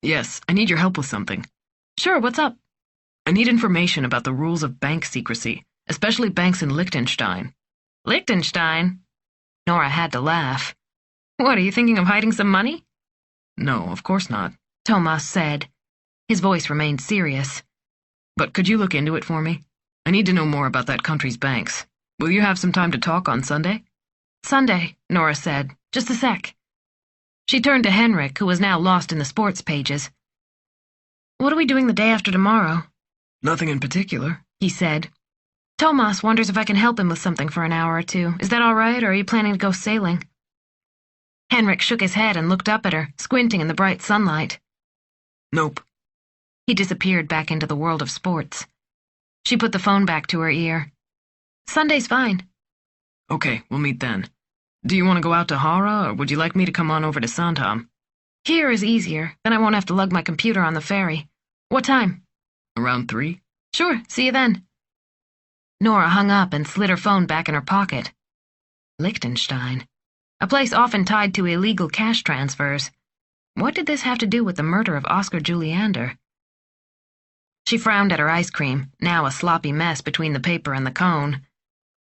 "Yes, I need your help with something." "Sure, what's up?" "I need information about the rules of bank secrecy, especially banks in Liechtenstein." "Liechtenstein?" Nora had to laugh. "What, are you thinking of hiding some money?" "No, of course not," Thomas said. His voice remained serious. "But could you look into it for me? I need to know more about that country's banks. Will you have some time to talk on Sunday?" "Sunday," Nora said. "Just a sec." She turned to Henrik, who was now lost in the sports pages. "What are we doing the day after tomorrow?" "Nothing in particular," he said. "Thomas wonders if I can help him with something for an hour or two. Is that all right, or are you planning to go sailing?" Henrik shook his head and looked up at her, squinting in the bright sunlight. "Nope." He disappeared back into the world of sports. She put the phone back to her ear. "Sunday's fine." "Okay, we'll meet then. Do you want to go out to Hara, or would you like me to come on over to Sandhamn?" "Here is easier. Then I won't have to lug my computer on the ferry. What time?" "Around 3? "Sure, see you then." Nora hung up and slid her phone back in her pocket. Liechtenstein. A place often tied to illegal cash transfers. What did this have to do with the murder of Oscar Juliander? She frowned at her ice cream, now a sloppy mess between the paper and the cone.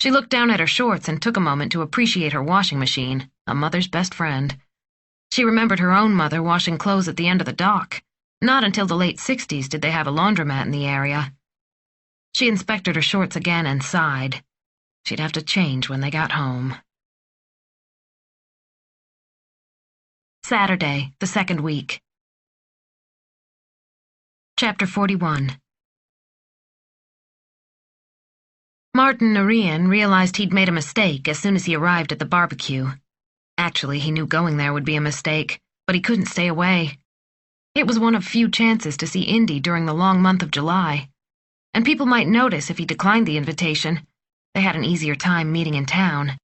She looked down at her shorts and took a moment to appreciate her washing machine, a mother's best friend. She remembered her own mother washing clothes at the end of the dock. Not until the late 60s did they have a laundromat in the area. She inspected her shorts again and sighed. She'd have to change when they got home. Saturday, the second week. Chapter 41. Martin Norian realized he'd made a mistake as soon as he arrived at the barbecue. Actually, he knew going there would be a mistake, but he couldn't stay away. It was one of few chances to see Indy during the long month of July, and people might notice if he declined the invitation. They had an easier time meeting in town.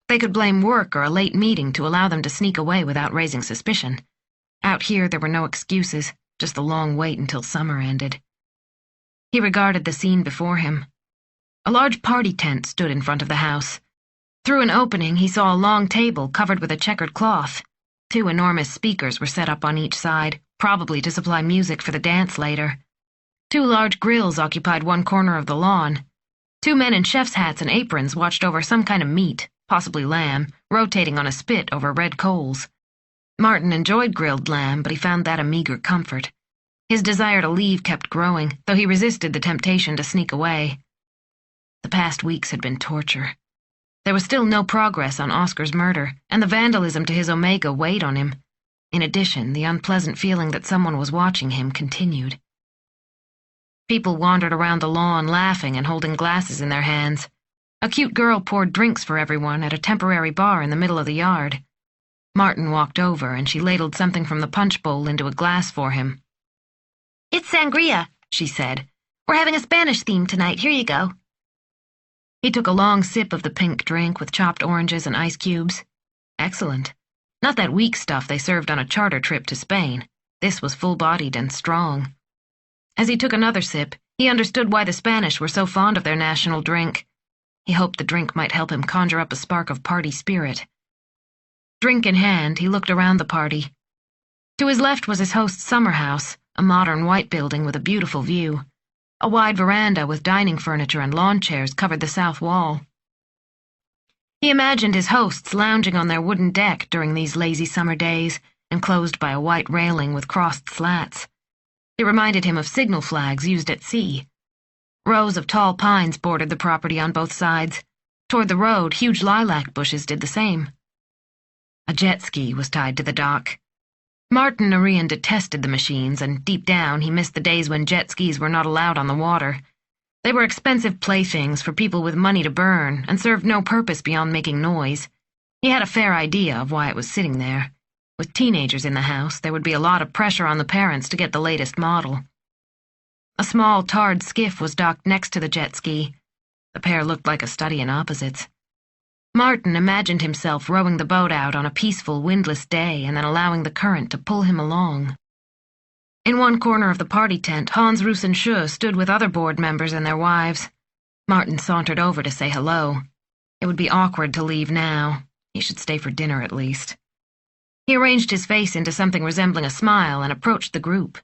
They could blame work or a late meeting to allow them to sneak away without raising suspicion. Out here, there were no excuses, just the long wait until summer ended. He regarded the scene before him. A large party tent stood in front of the house. Through an opening, he saw a long table covered with a checkered cloth. 2 enormous speakers were set up on each side, probably to supply music for the dance later. 2 large grills occupied one corner of the lawn. 2 men in chef's hats and aprons watched over some kind of meat, possibly lamb, rotating on a spit over red coals. Martin enjoyed grilled lamb, but he found that a meager comfort. His desire to leave kept growing, though he resisted the temptation to sneak away. The past weeks had been torture. There was still no progress on Oscar's murder, and the vandalism to his Omega weighed on him. In addition, the unpleasant feeling that someone was watching him continued. People wandered around the lawn laughing and holding glasses in their hands. A cute girl poured drinks for everyone at a temporary bar in the middle of the yard. Martin walked over and she ladled something from the punch bowl into a glass for him. "It's sangria," she said. "We're having a Spanish theme tonight. Here you go." He took a long sip of the pink drink with chopped oranges and ice cubes. Excellent. Not that weak stuff they served on a charter trip to Spain. This was full-bodied and strong. As he took another sip, he understood why the Spanish were so fond of their national drink. He hoped the drink might help him conjure up a spark of party spirit. Drink in hand, he looked around the party. To his left was his host's summer house, a modern white building with a beautiful view. A wide veranda with dining furniture and lawn chairs covered the south wall. He imagined his hosts lounging on their wooden deck during these lazy summer days, enclosed by a white railing with crossed slats. It reminded him of signal flags used at sea. Rows of tall pines bordered the property on both sides. Toward the road, huge lilac bushes did the same. A jet ski was tied to the dock. Martin Arian detested the machines, and deep down he missed the days when jet skis were not allowed on the water. They were expensive playthings for people with money to burn and served no purpose beyond making noise. He had a fair idea of why it was sitting there. With teenagers in the house, there would be a lot of pressure on the parents to get the latest model. A small, tarred skiff was docked next to the jet ski. The pair looked like a study in opposites. Martin imagined himself rowing the boat out on a peaceful, windless day and then allowing the current to pull him along. In one corner of the party tent, Hans Rusenschö stood with other board members and their wives. Martin sauntered over to say hello. It would be awkward to leave now. He should stay for dinner at least. He arranged his face into something resembling a smile and approached the group.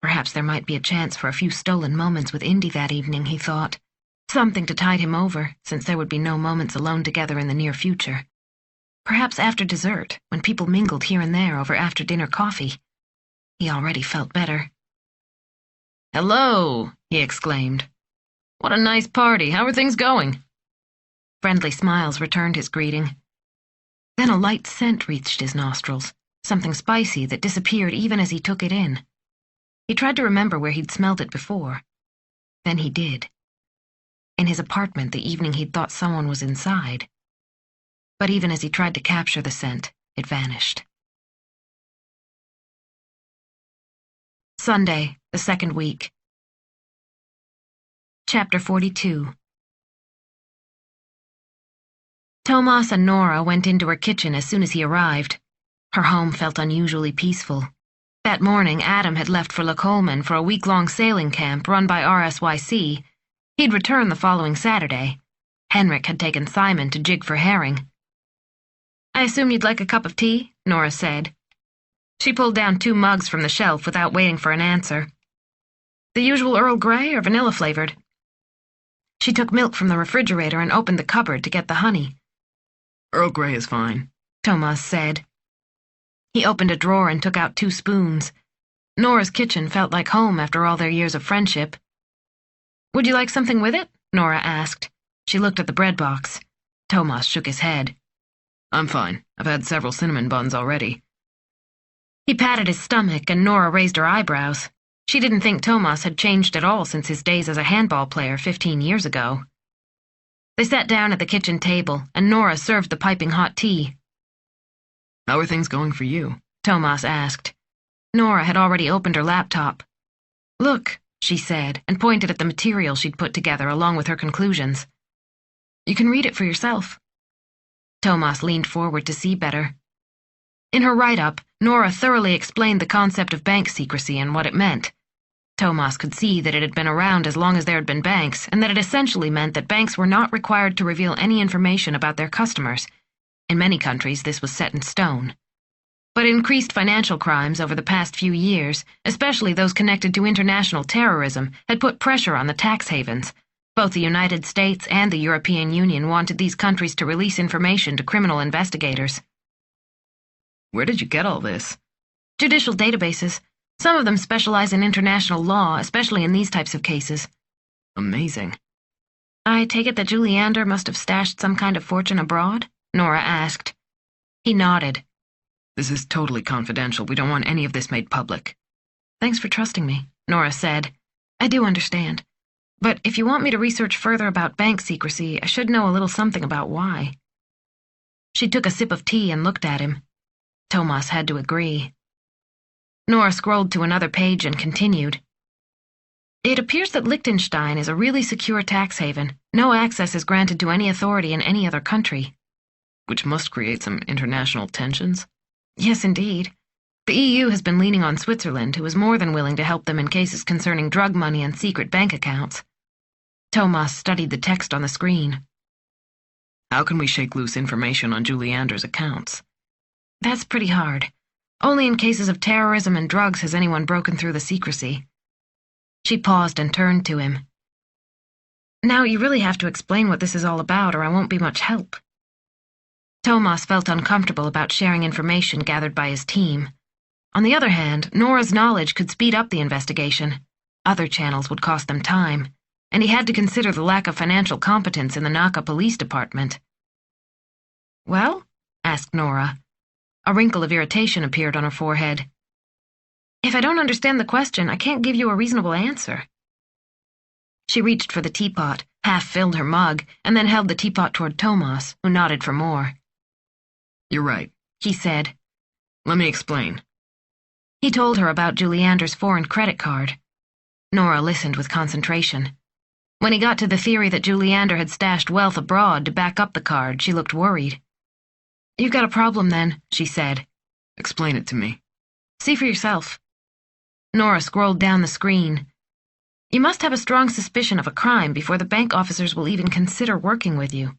Perhaps there might be a chance for a few stolen moments with Indy that evening, he thought. Something to tide him over, since there would be no moments alone together in the near future. Perhaps after dessert, when people mingled here and there over after-dinner coffee. He already felt better. "Hello," he exclaimed. "What a nice party. How are things going?" Friendly smiles returned his greeting. Then a light scent reached his nostrils, something spicy that disappeared even as he took it in. He tried to remember where he'd smelled it before. Then he did. In his apartment the evening he'd thought someone was inside. But even as he tried to capture the scent, it vanished. Sunday, the second week. Chapter 42. Thomas and Nora went into her kitchen as soon as he arrived. Her home felt unusually peaceful. That morning, Adam had left for Lacolman for a week-long sailing camp run by RSYC. He'd return the following Saturday. Henrik had taken Simon to jig for herring. "I assume you'd like a cup of tea?" Nora said. She pulled down 2 mugs from the shelf without waiting for an answer. "The usual Earl Grey or vanilla-flavored?" She took milk from the refrigerator and opened the cupboard to get the honey. Earl Grey is fine, Thomas said. He opened a drawer and took out 2 spoons. Nora's kitchen felt like home after all their years of friendship. "Would you like something with it?" Nora asked. She looked at the bread box. Thomas shook his head. I'm fine. I've had several cinnamon buns already. He patted his stomach, and Nora raised her eyebrows. She didn't think Thomas had changed at all since his days as a handball player 15 years ago. They sat down at the kitchen table, and Nora served the piping hot tea. How are things going for you? Thomas asked. Nora had already opened her laptop. "Look," she said, and pointed at the material she'd put together along with her conclusions. "You can read it for yourself." Thomas leaned forward to see better. In her write-up, Nora thoroughly explained the concept of bank secrecy and what it meant. Thomas could see that it had been around as long as there had been banks, and that it essentially meant that banks were not required to reveal any information about their customers. In many countries, this was set in stone. But increased financial crimes over the past few years, especially those connected to international terrorism, had put pressure on the tax havens. Both the United States and the European Union wanted these countries to release information to criminal investigators. Where did you get all this? Judicial databases. Some of them specialize in international law, especially in these types of cases. Amazing. I take it that Juliander must have stashed some kind of fortune abroad? Nora asked. He nodded. This is totally confidential. We don't want any of this made public. Thanks for trusting me, Nora said. I do understand. But if you want me to research further about bank secrecy, I should know a little something about why. She took a sip of tea and looked at him. Thomas had to agree. Nora scrolled to another page and continued. It appears that Liechtenstein is a really secure tax haven. No access is granted to any authority in any other country. Which must create some international tensions? Yes, indeed. The EU has been leaning on Switzerland, who is more than willing to help them in cases concerning drug money and secret bank accounts. Thomas studied the text on the screen. How can we shake loose information on Juliander's accounts? That's pretty hard. Only in cases of terrorism and drugs has anyone broken through the secrecy. She paused and turned to him. Now you really have to explain what this is all about, or I won't be much help, Thomas felt uncomfortable about sharing information gathered by his team. On the other hand, Nora's knowledge could speed up the investigation. Other channels would cost them time, and he had to consider the lack of financial competence in the Naka Police Department. "Well?" asked Nora. A wrinkle of irritation appeared on her forehead. "If I don't understand the question, I can't give you a reasonable answer." She reached for the teapot, half-filled her mug, and then held the teapot toward Thomas, who nodded for more. "You're right," he said. "Let me explain." He told her about Juliander's foreign credit card. Nora listened with concentration. When he got to the theory that Juliander had stashed wealth abroad to back up the card, she looked worried. "You've got a problem, then," she said. "Explain it to me." "See for yourself." Nora scrolled down the screen. "You must have a strong suspicion of a crime before the bank officers will even consider working with you."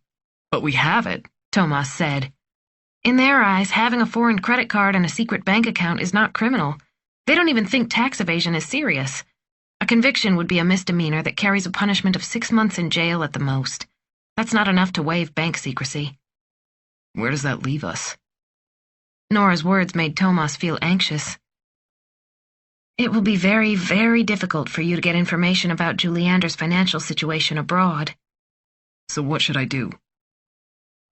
"But we have it," Thomas said. "In their eyes, having a foreign credit card and a secret bank account is not criminal. They don't even think tax evasion is serious. A conviction would be a misdemeanor that carries a punishment of 6 months in jail at the most. That's not enough to waive bank secrecy." "Where does that leave us?" Nora's words made Thomas feel anxious. "It will be very, very difficult for you to get information about Juliander's financial situation abroad." "So what should I do?"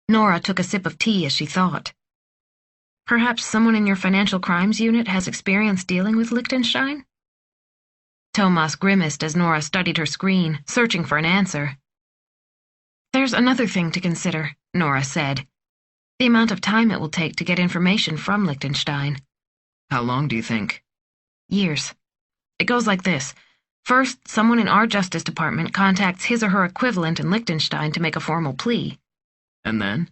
Nora took a sip of tea as she thought. "Perhaps someone in your financial crimes unit has experience dealing with Liechtenstein?" Thomas grimaced as Nora studied her screen, searching for an answer. "There's another thing to consider," Nora said. "The amount of time it will take to get information from Liechtenstein." "How long do you think?" "Years. It goes like this. First, someone in our Justice Department contacts his or her equivalent in Liechtenstein to make a formal plea. And then?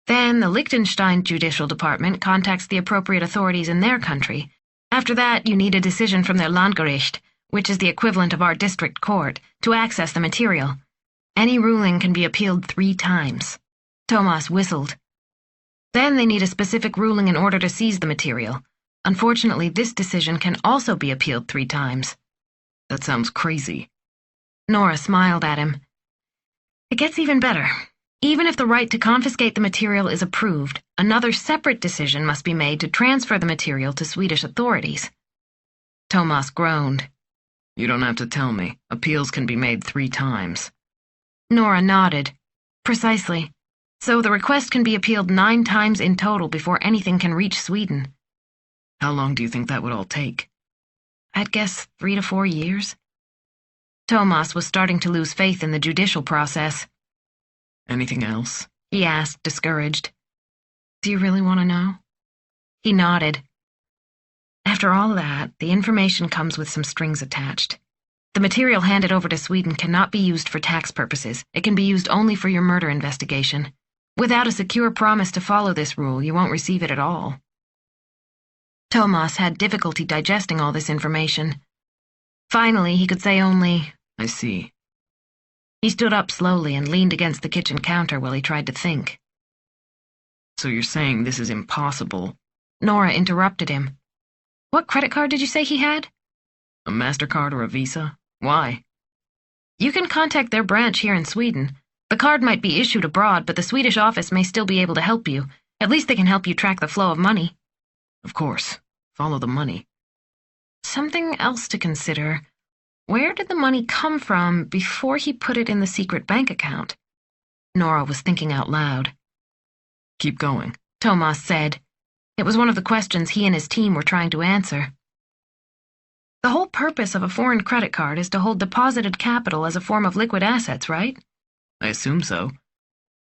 Then the Liechtenstein Judicial Department contacts the appropriate authorities in their country. After that, you need a decision from their Landgericht, which is the equivalent of our district court, to access the material. Any ruling can be appealed 3 times. Thomas whistled. Then they need a specific ruling in order to seize the material. Unfortunately, this decision can also be appealed 3 times. That sounds crazy. Nora smiled at him. It gets even better. Even if the right to confiscate the material is approved, another separate decision must be made to transfer the material to Swedish authorities. Thomas groaned. You don't have to tell me. Appeals can be made 3 times. Nora nodded. Precisely. So the request can be appealed 9 times in total before anything can reach Sweden. How long do you think that would all take? I'd guess 3 to 4 years. Thomas was starting to lose faith in the judicial process. Anything else? He asked, discouraged. Do you really want to know? He nodded. After all that, the information comes with some strings attached. The material handed over to Sweden cannot be used for tax purposes. It can be used only for your murder investigation. Without a secure promise to follow this rule, you won't receive it at all. Thomas had difficulty digesting all this information. Finally, he could say only, I see. He stood up slowly and leaned against the kitchen counter while he tried to think. So you're saying this is impossible? Nora interrupted him. What credit card did you say he had? A MasterCard or a Visa? Why? You can contact their branch here in Sweden. The card might be issued abroad, but the Swedish office may still be able to help you. At least they can help you track the flow of money. Of course. Follow the money. Something else to consider. Where did the money come from before he put it in the secret bank account? Nora was thinking out loud. Keep going, Thomas said. It was one of the questions he and his team were trying to answer. The whole purpose of a foreign credit card is to hold deposited capital as a form of liquid assets, right? I assume so.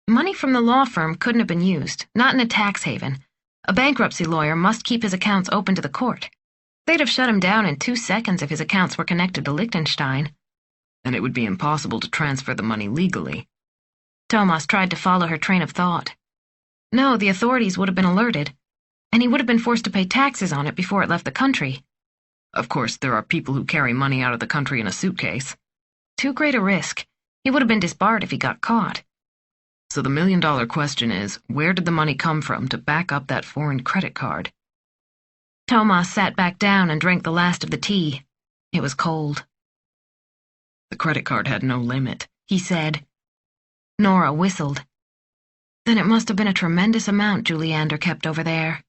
Money from the law firm couldn't have been used, not in a tax haven. A bankruptcy lawyer must keep his accounts open to the court. They'd have shut him down in 2 seconds if his accounts were connected to Liechtenstein. And it would be impossible to transfer the money legally. Thomas tried to follow her train of thought. No, the authorities would have been alerted, and he would have been forced to pay taxes on it before it left the country. Of course, there are people who carry money out of the country in a suitcase. Too great a risk. He would have been disbarred if he got caught. So the million-dollar question is, where did the money come from to back up that foreign credit card? Thomas sat back down and drank the last of the tea. It was cold. The credit card had no limit, he said. Nora whistled. Then it must have been a tremendous amount Juliander kept over there.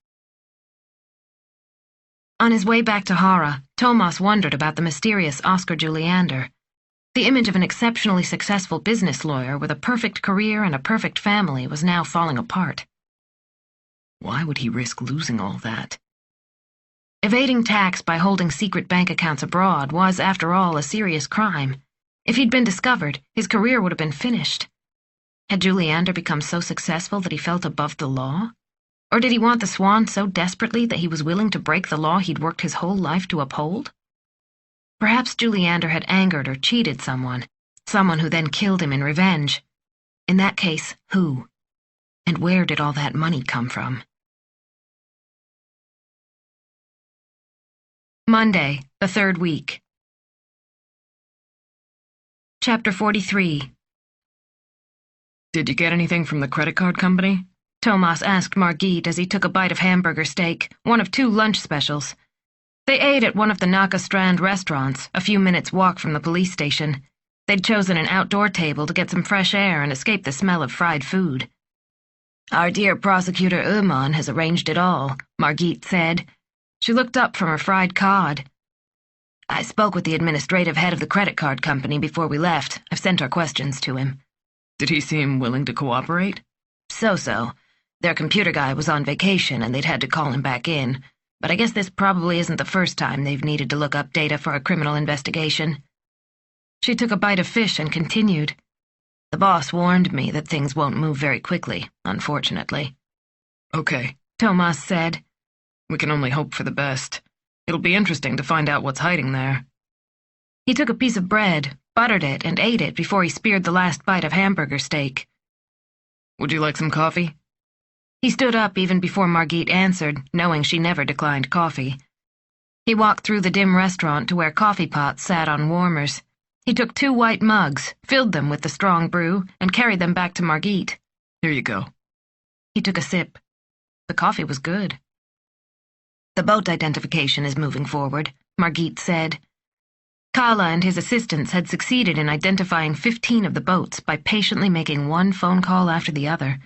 On his way back to Hara, Thomas wondered about the mysterious Oscar Juliander. The image of an exceptionally successful business lawyer with a perfect career and a perfect family was now falling apart. Why would he risk losing all that? Evading tax by holding secret bank accounts abroad was, after all, a serious crime. If he'd been discovered, his career would have been finished. Had Juliander become so successful that he felt above the law? Or did he want the Swan so desperately that he was willing to break the law he'd worked his whole life to uphold? Perhaps Juliander had angered or cheated someone who then killed him in revenge. In that case, who? And where did all that money come from? Monday, the 3rd week. Chapter 43. Did you get anything from the credit card company? Thomas asked Margit as he took a bite of hamburger steak, one of 2 lunch specials. They ate at one of the Naka Strand restaurants, a few minutes' walk from the police station. They'd chosen an outdoor table to get some fresh air and escape the smell of fried food. "Our dear prosecutor Uman has arranged it all," Margit said. She looked up from her fried cod. "I spoke with the administrative head of the credit card company before we left. I've sent our questions to him." Did he seem willing to cooperate? So. Their computer guy was on vacation and they'd had to call him back in, but I guess this probably isn't the first time they've needed to look up data for a criminal investigation. She took a bite of fish and continued. "The boss warned me that things won't move very quickly, unfortunately." Okay, Thomas said. we can only hope for the best. It'll be interesting to find out what's hiding there. He took a piece of bread, buttered it, and ate it before he speared the last bite of hamburger steak. Would you like some coffee? He stood up even before Margit answered, knowing she never declined coffee. He walked through the dim restaurant to where coffee pots sat on warmers. He took 2 white mugs, filled them with the strong brew, and carried them back to Margit. Here you go. He took a sip. The coffee was good. "The boat identification is moving forward," Margit said. Kala and his assistants had succeeded in identifying 15 of the boats by patiently making one phone call after the other.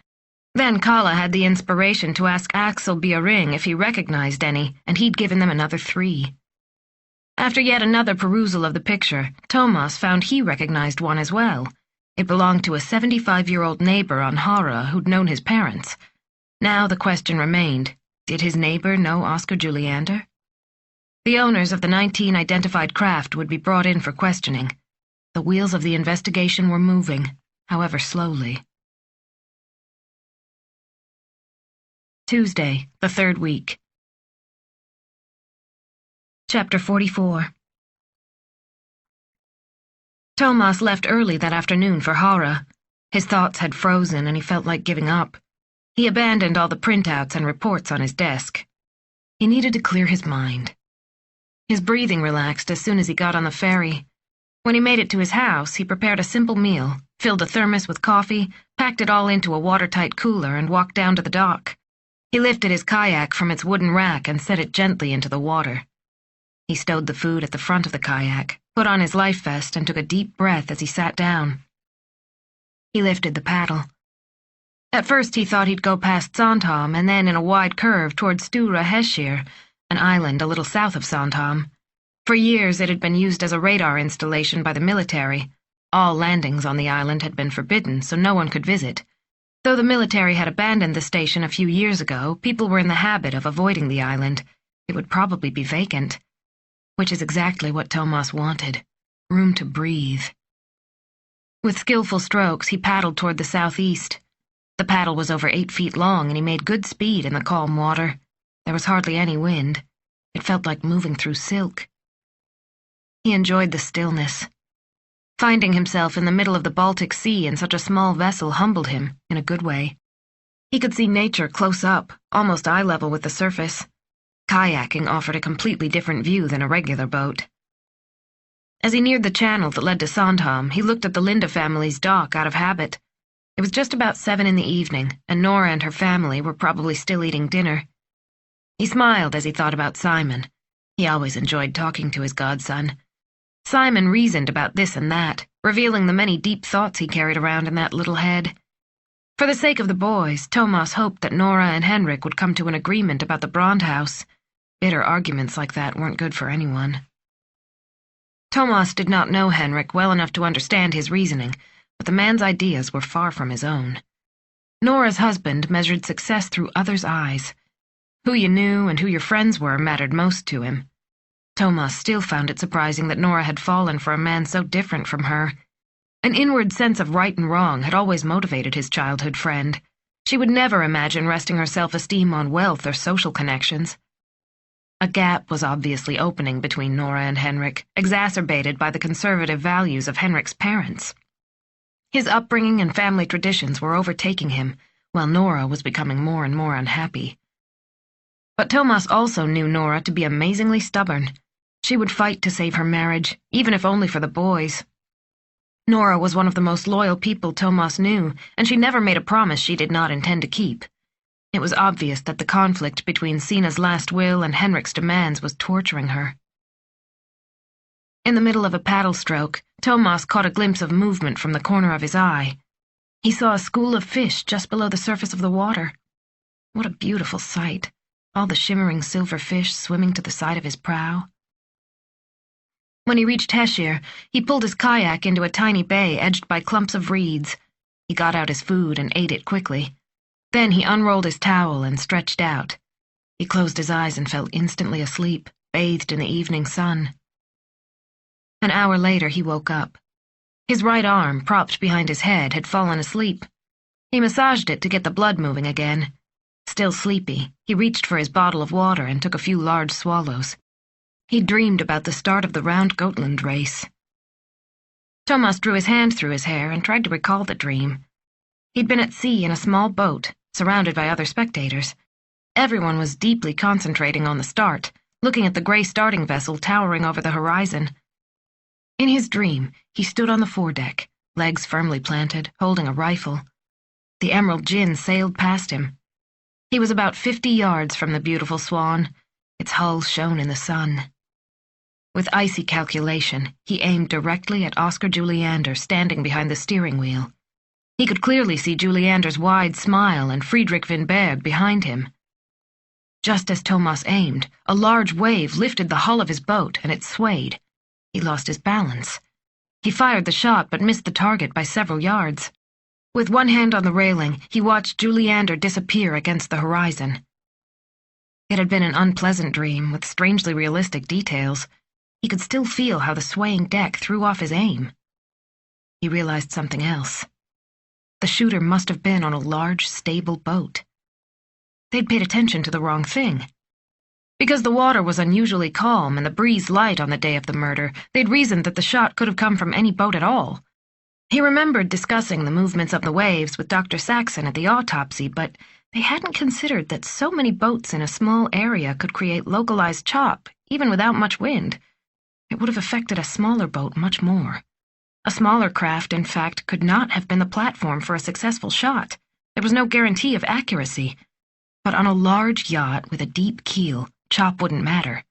Then Kala had the inspiration to ask Axel Bjering if he recognized any, and he'd given them another 3. After yet another perusal of the picture, Thomas found he recognized one as well. It belonged to a 75-year-old neighbor on Hara who'd known his parents. Now the question remained, did his neighbor know Oscar Juliander? The owners of the 19 identified craft would be brought in for questioning. The wheels of the investigation were moving, however slowly. Tuesday, the 3rd week. Chapter 44. Thomas left early that afternoon for Hara. His thoughts had frozen and he felt like giving up. He abandoned all the printouts and reports on his desk. He needed to clear his mind. His breathing relaxed as soon as he got on the ferry. When he made it to his house, he prepared a simple meal, filled a thermos with coffee, packed it all into a watertight cooler, and walked down to the dock. He lifted his kayak from its wooden rack and set it gently into the water. He stowed the food at the front of the kayak, put on his life vest, and took a deep breath as he sat down. He lifted the paddle. At first he thought he'd go past Sandhamn and then in a wide curve toward Stura Heshir, an island a little south of Sandhamn. For years it had been used as a radar installation by the military. All landings on the island had been forbidden, so no one could visit. Though the military had abandoned the station a few years ago, people were in the habit of avoiding the island. It would probably be vacant. Which is exactly what Thomas wanted. Room to breathe. With skillful strokes, he paddled toward the southeast. The paddle was over 8 feet long, and he made good speed in the calm water. There was hardly any wind. It felt like moving through silk. He enjoyed the stillness. Finding himself in the middle of the Baltic Sea in such a small vessel humbled him, in a good way. He could see nature close up, almost eye level with the surface. Kayaking offered a completely different view than a regular boat. As he neared the channel that led to Sandhamn, he looked at the Linda family's dock out of habit. It was just about 7 in the evening, and Nora and her family were probably still eating dinner. He smiled as he thought about Simon. He always enjoyed talking to his godson. Simon reasoned about this and that, revealing the many deep thoughts he carried around in that little head. For the sake of the boys, Thomas hoped that Nora and Henrik would come to an agreement about the Brand house. Bitter arguments like that weren't good for anyone. Thomas did not know Henrik well enough to understand his reasoning, but the man's ideas were far from his own. Nora's husband measured success through others' eyes. Who you knew and who your friends were mattered most to him. Thomas still found it surprising that Nora had fallen for a man so different from her. An inward sense of right and wrong had always motivated his childhood friend. She would never imagine resting her self-esteem on wealth or social connections. A gap was obviously opening between Nora and Henrik, exacerbated by the conservative values of Henrik's parents. His upbringing and family traditions were overtaking him, while Nora was becoming more and more unhappy. But Thomas also knew Nora to be amazingly stubborn. She would fight to save her marriage, even if only for the boys. Nora was one of the most loyal people Thomas knew, and she never made a promise she did not intend to keep. It was obvious that the conflict between Sina's last will and Henrik's demands was torturing her. In the middle of a paddle stroke, Thomas caught a glimpse of movement from the corner of his eye. He saw a school of fish just below the surface of the water. What a beautiful sight, all the shimmering silver fish swimming to the side of his prow. When he reached Heshir, he pulled his kayak into a tiny bay edged by clumps of reeds. He got out his food and ate it quickly. Then he unrolled his towel and stretched out. He closed his eyes and fell instantly asleep, bathed in the evening sun. An hour later, he woke up. His right arm, propped behind his head, had fallen asleep. He massaged it to get the blood moving again. Still sleepy, he reached for his bottle of water and took a few large swallows. He dreamed about the start of the Round Gotland race. Thomas drew his hand through his hair and tried to recall the dream. He'd been at sea in a small boat, surrounded by other spectators. Everyone was deeply concentrating on the start, looking at the gray starting vessel towering over the horizon. In his dream, he stood on the foredeck, legs firmly planted, holding a rifle. The Emerald Djinn sailed past him. He was about 50 yards from the beautiful Swan. Its hull shone in the sun. With icy calculation, he aimed directly at Oscar Juliander standing behind the steering wheel. He could clearly see Juliander's wide smile and Friedrich Winberg behind him. Just as Thomas aimed, a large wave lifted the hull of his boat and it swayed. He lost his balance. He fired the shot but missed the target by several yards. With one hand on the railing, he watched Juliander disappear against the horizon. It had been an unpleasant dream with strangely realistic details. He could still feel how the swaying deck threw off his aim. He realized something else. The shooter must have been on a large, stable boat. They'd paid attention to the wrong thing. Because the water was unusually calm and the breeze light on the day of the murder, they'd reasoned that the shot could have come from any boat at all. He remembered discussing the movements of the waves with Dr. Saxon at the autopsy, but they hadn't considered that so many boats in a small area could create localized chop, even without much wind. It would have affected a smaller boat much more. A smaller craft, in fact, could not have been the platform for a successful shot. There was no guarantee of accuracy. But on a large yacht with a deep keel, chop wouldn't matter.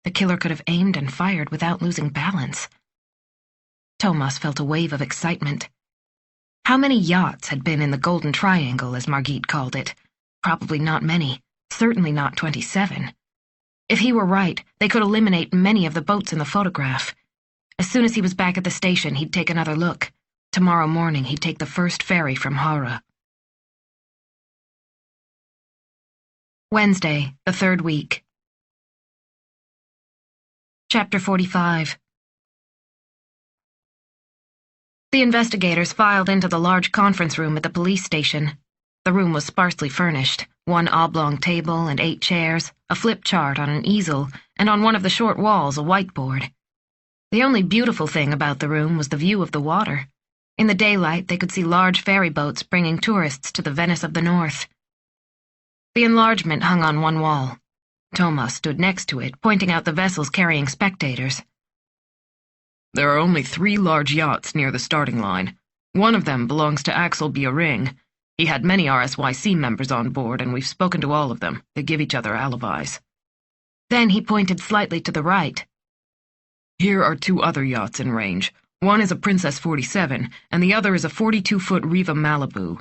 The killer could have aimed and fired without losing balance. Thomas felt a wave of excitement. How many yachts had been in the Golden Triangle, as Margit called it? Probably not many, certainly not 27. If he were right, they could eliminate many of the boats in the photograph. As soon as he was back at the station, he'd take another look. Tomorrow morning, he'd take the first ferry from Hara. Wednesday, the 3rd week. Chapter 45. The investigators filed into the large conference room at the police station. The room was sparsely furnished, 1 oblong table and 8 chairs, a flip chart on an easel, and on one of the short walls a whiteboard. The only beautiful thing about the room was the view of the water. In the daylight, they could see large ferry boats bringing tourists to the Venice of the North. The enlargement hung on one wall. Thomas stood next to it, pointing out the vessels carrying spectators. There are only 3 large yachts near the starting line. One of them belongs to Axel Bjering. He had many RSYC members on board, and we've spoken to all of them. They give each other alibis. Then he pointed slightly to the right. Here are 2 other yachts in range. One is a Princess 47, and the other is a 42-foot Riva Malibu.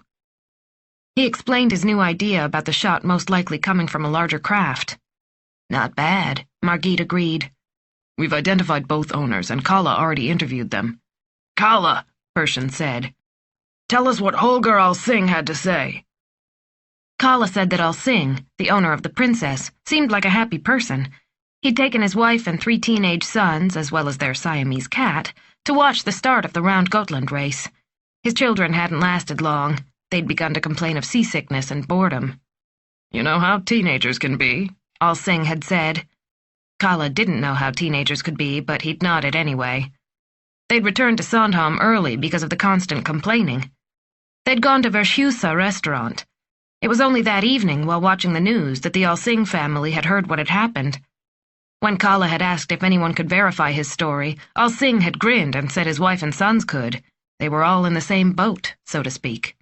He explained his new idea about the shot most likely coming from a larger craft. Not bad, Margit agreed. We've identified both owners, and Kala already interviewed them. Kala, Persian said. Tell us what Holger Al-Singh had to say. Kala said that Al-Singh, the owner of the Princess, seemed like a happy person. He'd taken his wife and 3 teenage sons, as well as their Siamese cat, to watch the start of the Round Gotland race. His children hadn't lasted long. They'd begun to complain of seasickness and boredom. You know how teenagers can be, Al-Singh had said. Kala didn't know how teenagers could be, but he'd nodded anyway. They'd returned to Sandhamn early because of the constant complaining. They'd gone to Vershusa restaurant. It was only that evening, while watching the news, that the Al-Singh family had heard what had happened. When Kala had asked if anyone could verify his story, Al-Singh had grinned and said his wife and sons could. They were all in the same boat, so to speak.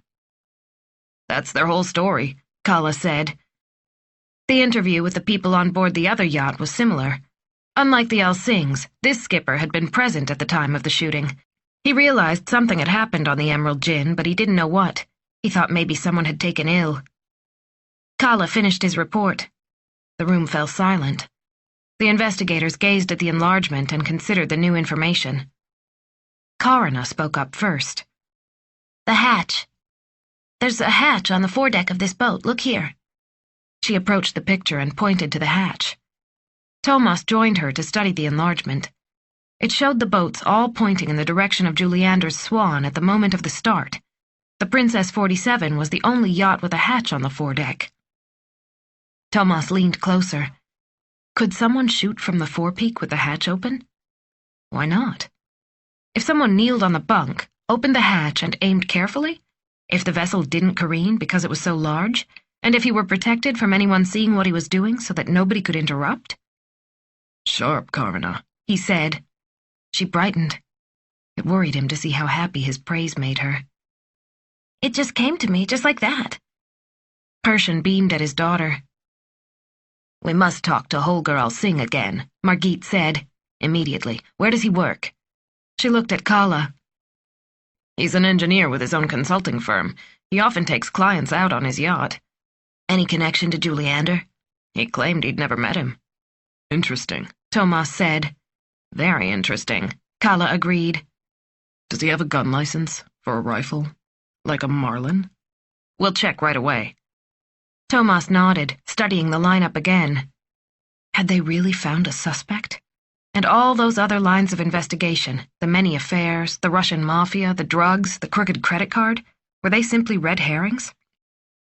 That's their whole story, Kala said. The interview with the people on board the other yacht was similar. Unlike the Al-Singhs, this skipper had been present at the time of the shooting. He realized something had happened on the Emerald Gin, but he didn't know what. He thought maybe someone had taken ill. Kala finished his report. The room fell silent. The investigators gazed at the enlargement and considered the new information. Karina spoke up first. The hatch. There's a hatch on the foredeck of this boat. Look here. She approached the picture and pointed to the hatch. Thomas joined her to study the enlargement. It showed the boats all pointing in the direction of Juliander's Swan at the moment of the start. The Princess 47 was the only yacht with a hatch on the foredeck. Thomas leaned closer. Could someone shoot from the forepeak with the hatch open? Why not? If someone kneeled on the bunk, opened the hatch, and aimed carefully? If the vessel didn't careen because it was so large? And if he were protected from anyone seeing what he was doing so that nobody could interrupt? Sharp, Karina, he said. She brightened. It worried him to see how happy his praise made her. It just came to me, just like that. Persian beamed at his daughter. We must talk to Holger Al-Singh again, Margit said. Immediately. Where does he work? She looked at Kala. He's an engineer with his own consulting firm. He often takes clients out on his yacht. Any connection to Juliander? He claimed he'd never met him. Interesting, Thomas said. Very interesting, Kala agreed. Does he have a gun license for a rifle? Like a Marlin? We'll check right away. Thomas nodded, studying the lineup again. Had they really found a suspect? And all those other lines of investigation, the many affairs, the Russian mafia, the drugs, the crooked credit card, were they simply red herrings?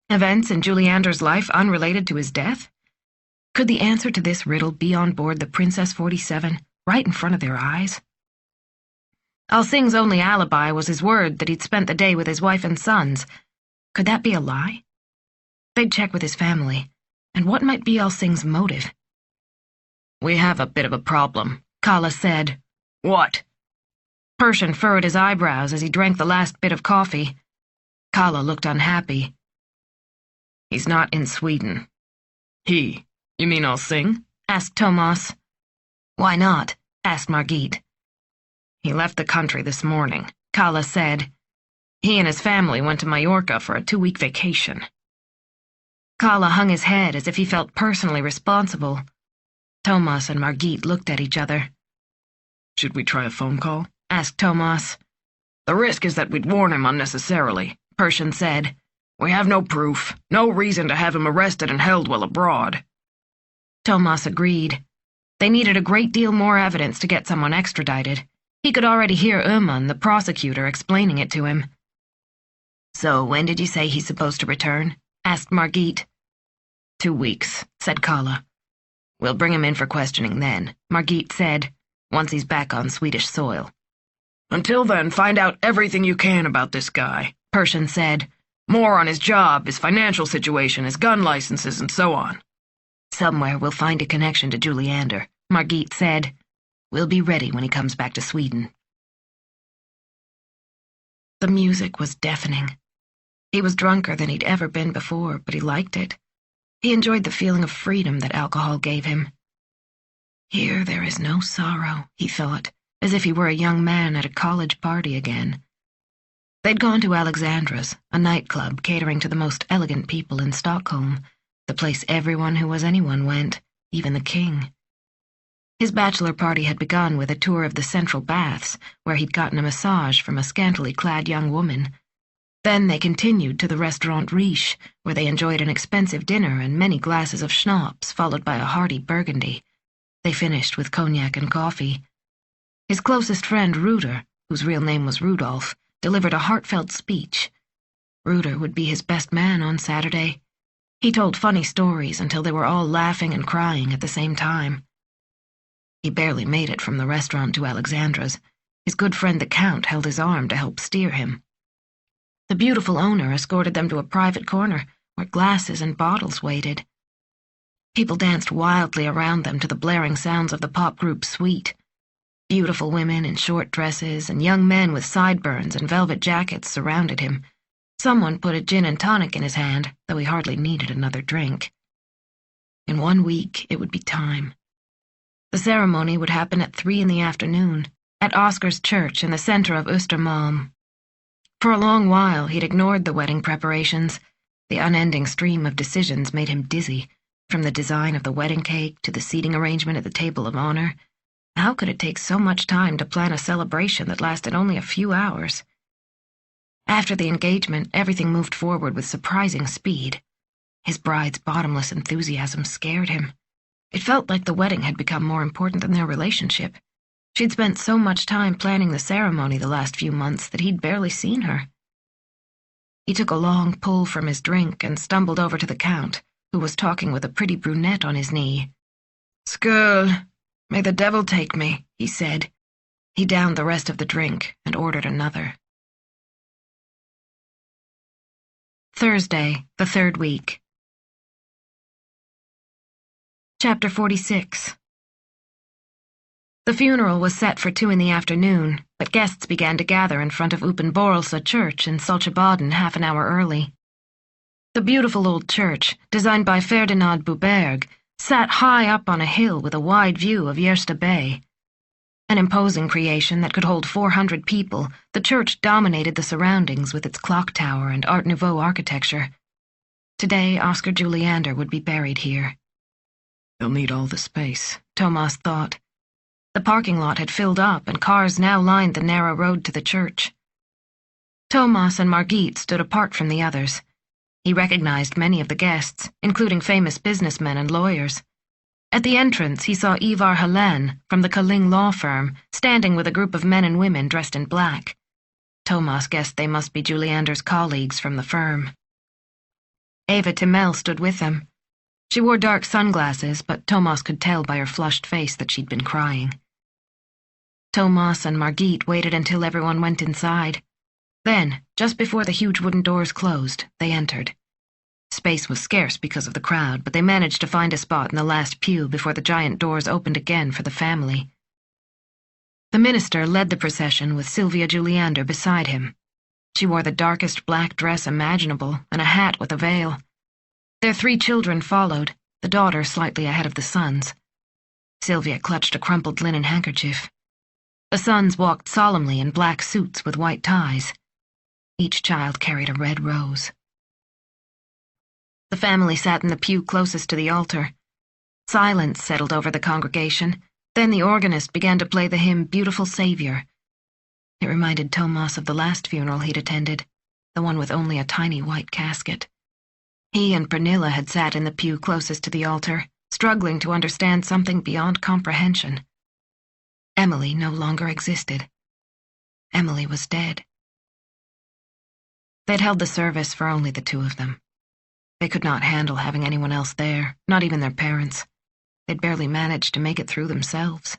Events in Juliander's life unrelated to his death? Could the answer to this riddle be on board the Princess 47, right in front of their eyes? Al-Singh's only alibi was his word that he'd spent the day with his wife and sons. Could that be a lie? They'd check with his family. And what might be Al-Singh's motive? We have a bit of a problem, Kala said. What? Persian furrowed his eyebrows as he drank the last bit of coffee. Kala looked unhappy. He's not in Sweden. He? You mean Al-Singh? Asked Thomas. Why not? Asked Margit. He left the country this morning, Kala said. He and his family went to Mallorca for a 2-week vacation. Kala hung his head as if he felt personally responsible. Thomas and Margit looked at each other. Should we try a phone call? Asked Thomas. The risk is that we'd warn him unnecessarily, Persian said. We have no proof, no reason to have him arrested and held while abroad. Thomas agreed. They needed a great deal more evidence to get someone extradited. He could already hear Uman, the prosecutor, explaining it to him. So when did you say he's supposed to return? Asked Margit. 2 weeks, said Kala. We'll bring him in for questioning then, Margit said, once he's back on Swedish soil. Until then, find out everything you can about this guy, Persian said. More on his job, his financial situation, his gun licenses, and so on. Somewhere we'll find a connection to Juliander, Margit said. We'll be ready when he comes back to Sweden. The music was deafening. He was drunker than he'd ever been before, but he liked it. He enjoyed the feeling of freedom that alcohol gave him. Here there is no sorrow, he thought, as if he were a young man at a college party again. They'd gone to Alexandra's, a nightclub catering to the most elegant people in Stockholm, the place everyone who was anyone went, even the king. His bachelor party had begun with a tour of the central baths, where he'd gotten a massage from a scantily clad young woman. Then they continued to the Restaurant Riche, where they enjoyed an expensive dinner and many glasses of schnapps, followed by a hearty burgundy. They finished with cognac and coffee. His closest friend, Reuter, whose real name was Rudolph, delivered a heartfelt speech. Reuter would be his best man on Saturday. He told funny stories until they were all laughing and crying at the same time. He barely made it from the restaurant to Alexandra's. His good friend the Count held his arm to help steer him. The beautiful owner escorted them to a private corner where glasses and bottles waited. People danced wildly around them to the blaring sounds of the pop group Sweet. Beautiful women in short dresses and young men with sideburns and velvet jackets surrounded him. Someone put a gin and tonic in his hand, though he hardly needed another drink. In 1 week, it would be time. The ceremony would happen at 3 in the afternoon, at Oscar's church in the center of Östermalm. For a long while, he'd ignored the wedding preparations. The unending stream of decisions made him dizzy, from the design of the wedding cake to the seating arrangement at the table of honor. How could it take so much time to plan a celebration that lasted only a few hours? After the engagement, everything moved forward with surprising speed. His bride's bottomless enthusiasm scared him. It felt like the wedding had become more important than their relationship. She'd spent so much time planning the ceremony the last few months that he'd barely seen her. He took a long pull from his drink and stumbled over to the Count, who was talking with a pretty brunette on his knee. "Skål! May the devil take me," he said. He downed the rest of the drink and ordered another. Thursday, the 3rd week. Chapter 46. The funeral was set for 2 in the afternoon, but guests began to gather in front of Upenborelse Church in Solchebaden half an hour early. The beautiful old church, designed by Ferdinand Buberg, sat high up on a hill with a wide view of Gjersta Bay. An imposing creation that could hold 400 people, the church dominated the surroundings with its clock tower and Art Nouveau architecture. Today, Oscar Juliander would be buried here. They'll need all the space, Thomas thought. The parking lot had filled up, and cars now lined the narrow road to the church. Thomas and Margit stood apart from the others. He recognized many of the guests, including famous businessmen and lawyers. At the entrance, he saw Ivar Helene from the Kalling law firm, standing with a group of men and women dressed in black. Thomas guessed they must be Juliander's colleagues from the firm. Eva Timell stood with them. She wore dark sunglasses, but Thomas could tell by her flushed face that she'd been crying. Thomas and Margit waited until everyone went inside. Then, just before the huge wooden doors closed, they entered. Space was scarce because of the crowd, but they managed to find a spot in the last pew before the giant doors opened again for the family. The minister led the procession with Sylvia Juliander beside him. She wore the darkest black dress imaginable and a hat with a veil. Their 3 children followed, the daughter slightly ahead of the sons. Sylvia clutched a crumpled linen handkerchief. The sons walked solemnly in black suits with white ties. Each child carried a red rose. The family sat in the pew closest to the altar. Silence settled over the congregation. Then the organist began to play the hymn Beautiful Savior. It reminded Thomas of the last funeral he'd attended, the one with only a tiny white casket. He and Pernilla had sat in the pew closest to the altar, struggling to understand something beyond comprehension. Emily no longer existed. Emily was dead. They'd held the service for only the 2 of them. They could not handle having anyone else there, not even their parents. They'd barely managed to make it through themselves.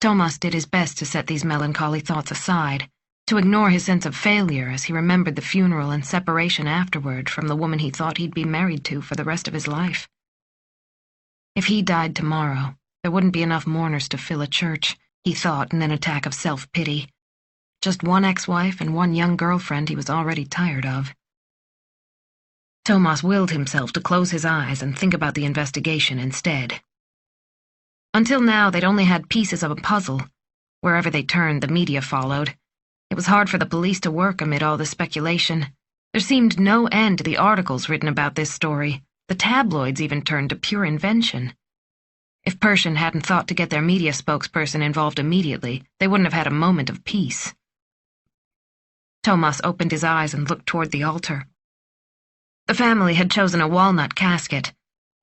Thomas did his best to set these melancholy thoughts aside, to ignore his sense of failure as he remembered the funeral and separation afterward from the woman he thought he'd be married to for the rest of his life. If he died tomorrow, there wouldn't be enough mourners to fill a church, he thought in an attack of self-pity. Just 1 ex-wife and 1 young girlfriend he was already tired of. Thomas willed himself to close his eyes and think about the investigation instead. Until now, they'd only had pieces of a puzzle. Wherever they turned, the media followed. It was hard for the police to work amid all the speculation. There seemed no end to the articles written about this story. The tabloids even turned to pure invention. If Pershing hadn't thought to get their media spokesperson involved immediately, they wouldn't have had a moment of peace. Thomas opened his eyes and looked toward the altar. The family had chosen a walnut casket.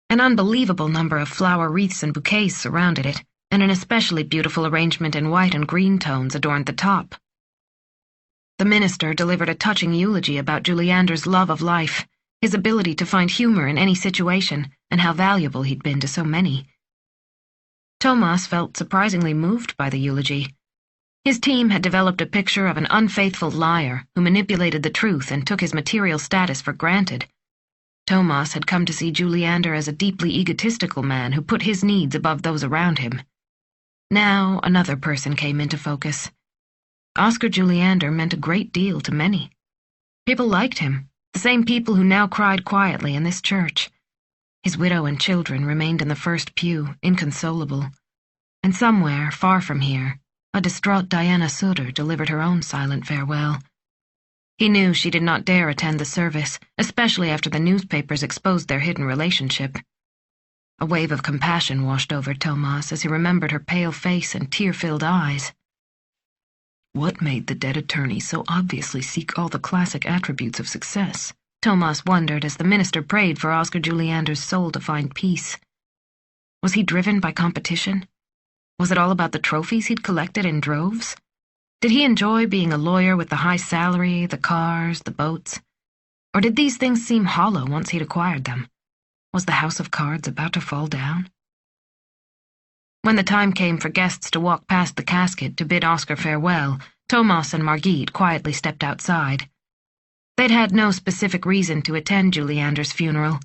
An unbelievable number of flower wreaths and bouquets surrounded it, and an especially beautiful arrangement in white and green tones adorned the top. The minister delivered a touching eulogy about Juliander's love of life, his ability to find humor in any situation, and how valuable he'd been to so many. Thomas felt surprisingly moved by the eulogy. His team had developed a picture of an unfaithful liar who manipulated the truth and took his material status for granted. Thomas had come to see Juliander as a deeply egotistical man who put his needs above those around him. Now another person came into focus. Oscar Juliander meant a great deal to many. People liked him, the same people who now cried quietly in this church. His widow and children remained in the first pew, inconsolable. And somewhere, far from here, a distraught Diana Sutter delivered her own silent farewell. He knew she did not dare attend the service, especially after the newspapers exposed their hidden relationship. A wave of compassion washed over Thomas as he remembered her pale face and tear-filled eyes. What made the dead attorney so obviously seek all the classic attributes of success? Thomas wondered as the minister prayed for Oscar Juliander's soul to find peace. Was he driven by competition? Was it all about the trophies he'd collected in droves? Did he enjoy being a lawyer with the high salary, the cars, the boats? Or did these things seem hollow once he'd acquired them? Was the house of cards about to fall down? When the time came for guests to walk past the casket to bid Oscar farewell, Thomas and Margit quietly stepped outside. They'd had no specific reason to attend Juliander's funeral.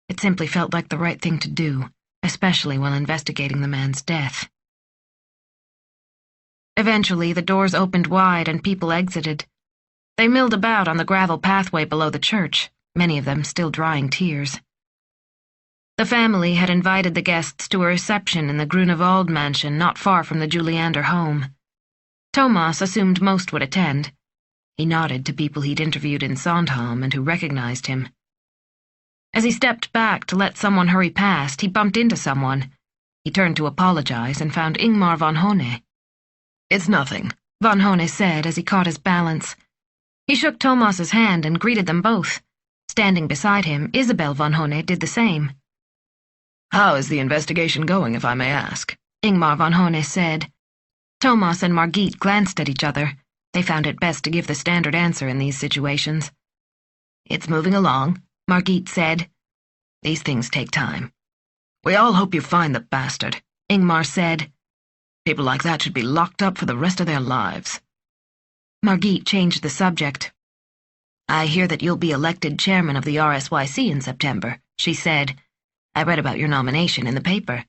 It simply felt like the right thing to do, especially while investigating the man's death. Eventually, the doors opened wide and people exited. They milled about on the gravel pathway below the church, many of them still drying tears. The family had invited the guests to a reception in the Grunewald mansion not far from the Juliander home. Thomas assumed most would attend. He nodded to people he'd interviewed in Sandhamn and who recognized him. As he stepped back to let someone hurry past, he bumped into someone. He turned to apologize and found Ingmar von Hone. "It's nothing," von Hone said as he caught his balance. He shook Thomas's hand and greeted them both. Standing beside him, Isabel von Hone did the same. "How is the investigation going, if I may ask?" Ingmar von Hone said. Thomas and Margit glanced at each other. They found it best to give the standard answer in these situations. "It's moving along," Margit said. "These things take time." "We all hope you find the bastard," Ingmar said. "People like that should be locked up for the rest of their lives." Margit changed the subject. "I hear that you'll be elected chairman of the RSYC in September," she said. "I read about your nomination in the paper."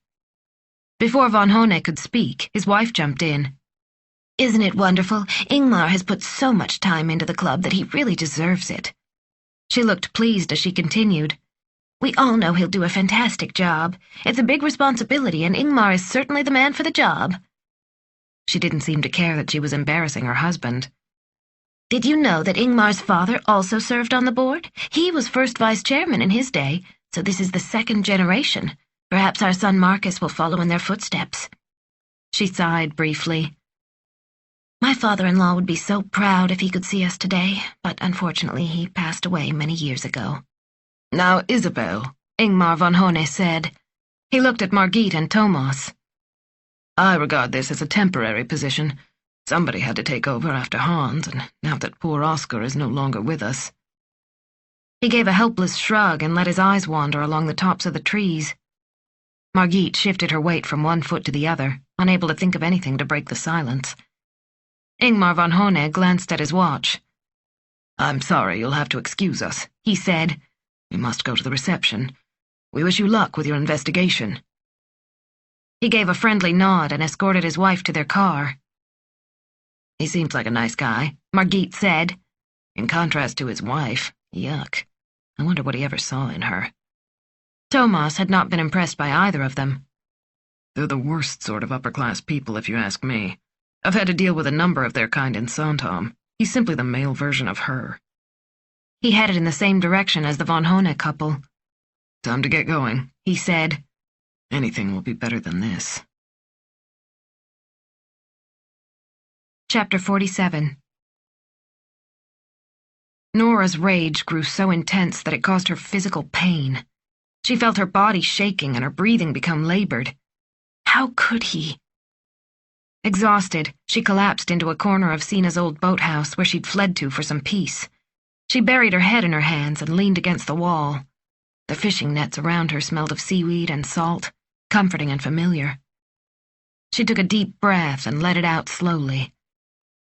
Before von Hone could speak, his wife jumped in. "Isn't it wonderful? Ingmar has put so much time into the club that he really deserves it." She looked pleased as she continued. "We all know he'll do a fantastic job. It's a big responsibility, and Ingmar is certainly the man for the job." She didn't seem to care that she was embarrassing her husband. "Did you know that Ingmar's father also served on the board? He was first vice chairman in his day, so this is the second generation. Perhaps our son Marcus will follow in their footsteps." She sighed briefly. "My father-in-law would be so proud if he could see us today, but unfortunately he passed away many years ago." "Now, Isabel," Ingmar von Hone said. He looked at Margit and Thomas. "I regard this as a temporary position. Somebody had to take over after Hans, and now that poor Oscar is no longer with us." He gave a helpless shrug and let his eyes wander along the tops of the trees. Margit shifted her weight from one foot to the other, unable to think of anything to break the silence. Ingmar von Hone glanced at his watch. "I'm sorry, you'll have to excuse us," he said. "We must go to the reception. We wish you luck with your investigation." He gave a friendly nod and escorted his wife to their car. "He seems like a nice guy," Margit said. "In contrast to his wife, yuck. I wonder what he ever saw in her." Thomas had not been impressed by either of them. "They're the worst sort of upper-class people, if you ask me. I've had to deal with a number of their kind in Sandhamn. He's simply the male version of her. He headed in the same direction as the von Hone couple. Time to get going, he said. Anything will be better than this. Chapter 47. Nora's rage grew so intense that it caused her physical pain. She felt her body shaking and her breathing become labored. How could he? Exhausted, she collapsed into a corner of Sina's old boathouse where she'd fled to for some peace. She buried her head in her hands and leaned against the wall. The fishing nets around her smelled of seaweed and salt, comforting and familiar. She took a deep breath and let it out slowly.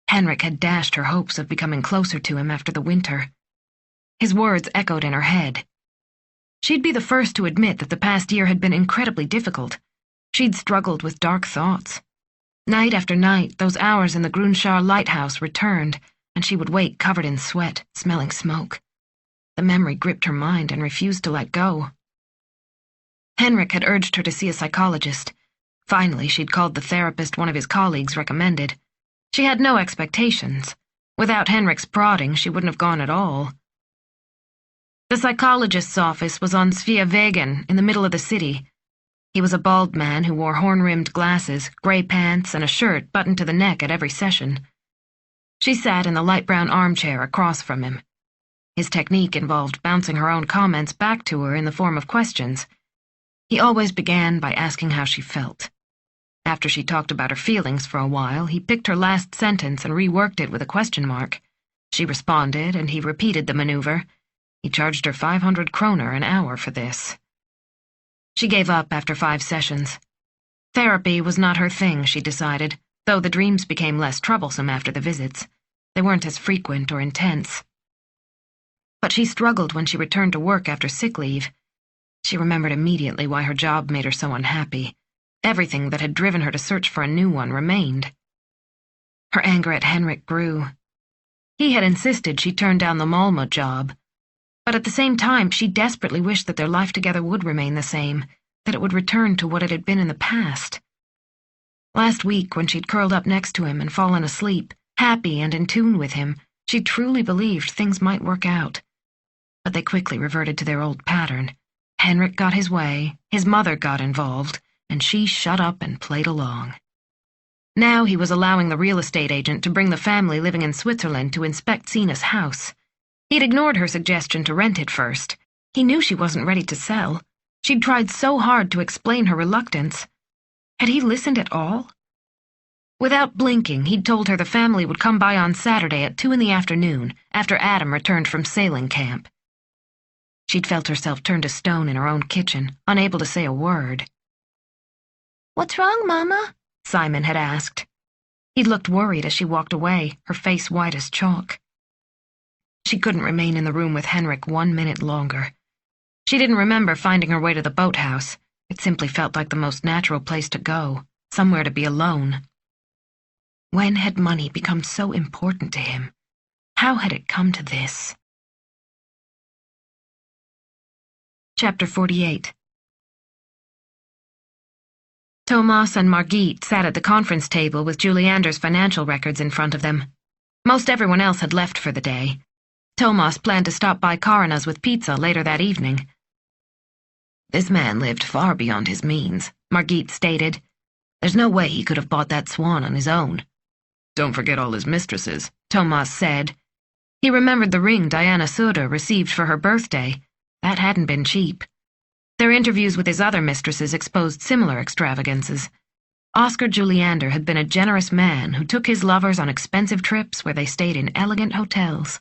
Henrik had dashed her hopes of becoming closer to him after the winter. His words echoed in her head. She'd be the first to admit that the past year had been incredibly difficult. She'd struggled with dark thoughts. Night after night, those hours in the Grunschar lighthouse returned, and she would wake covered in sweat, smelling smoke. The memory gripped her mind and refused to let go. Henrik had urged her to see a psychologist. Finally, she'd called the therapist one of his colleagues recommended. She had no expectations. Without Henrik's prodding, she wouldn't have gone at all. The psychologist's office was on Sveavägen, in the middle of the city. He was a bald man who wore horn-rimmed glasses, gray pants, and a shirt buttoned to the neck at every session. She sat in the light brown armchair across from him. His technique involved bouncing her own comments back to her in the form of questions. He always began by asking how she felt. After she talked about her feelings for a while, he picked her last sentence and reworked it with a question mark. She responded, and he repeated the maneuver. He charged her 500 kroner an hour for this. She gave up after 5 sessions. Therapy was not her thing, she decided, though the dreams became less troublesome after the visits. They weren't as frequent or intense. But she struggled when she returned to work after sick leave. She remembered immediately why her job made her so unhappy. Everything that had driven her to search for a new one remained. Her anger at Henrik grew. He had insisted she turn down the Malmö job. But at the same time, she desperately wished that their life together would remain the same, that it would return to what it had been in the past. Last week, when she'd curled up next to him and fallen asleep, happy and in tune with him, she truly believed things might work out. But they quickly reverted to their old pattern. Henrik got his way, his mother got involved, and she shut up and played along. Now he was allowing the real estate agent to bring the family living in Switzerland to inspect Sina's house. He'd ignored her suggestion to rent it first. He knew she wasn't ready to sell. She'd tried so hard to explain her reluctance. Had he listened at all? Without blinking, he'd told her the family would come by on Saturday at 2 in the afternoon, after Adam returned from sailing camp. She'd felt herself turn to stone in her own kitchen, unable to say a word. "What's wrong, Mama?" Simon had asked. He'd looked worried as she walked away, her face white as chalk. She couldn't remain in the room with Henrik 1 minute longer. She didn't remember finding her way to the boathouse. It simply felt like the most natural place to go, somewhere to be alone. When had money become so important to him? How had it come to this? Chapter 48. Thomas and Margit sat at the conference table with Juliander's financial records in front of them. Most everyone else had left for the day. Thomas planned to stop by Karina's with pizza later that evening. "This man lived far beyond his means," Margit stated. "There's no way he could have bought that swan on his own." Don't forget all his mistresses, Thomas said. He remembered the ring Diana Söder received for her birthday. That hadn't been cheap. Their interviews with his other mistresses exposed similar extravagances. Oscar Juliander had been a generous man who took his lovers on expensive trips where they stayed in elegant hotels.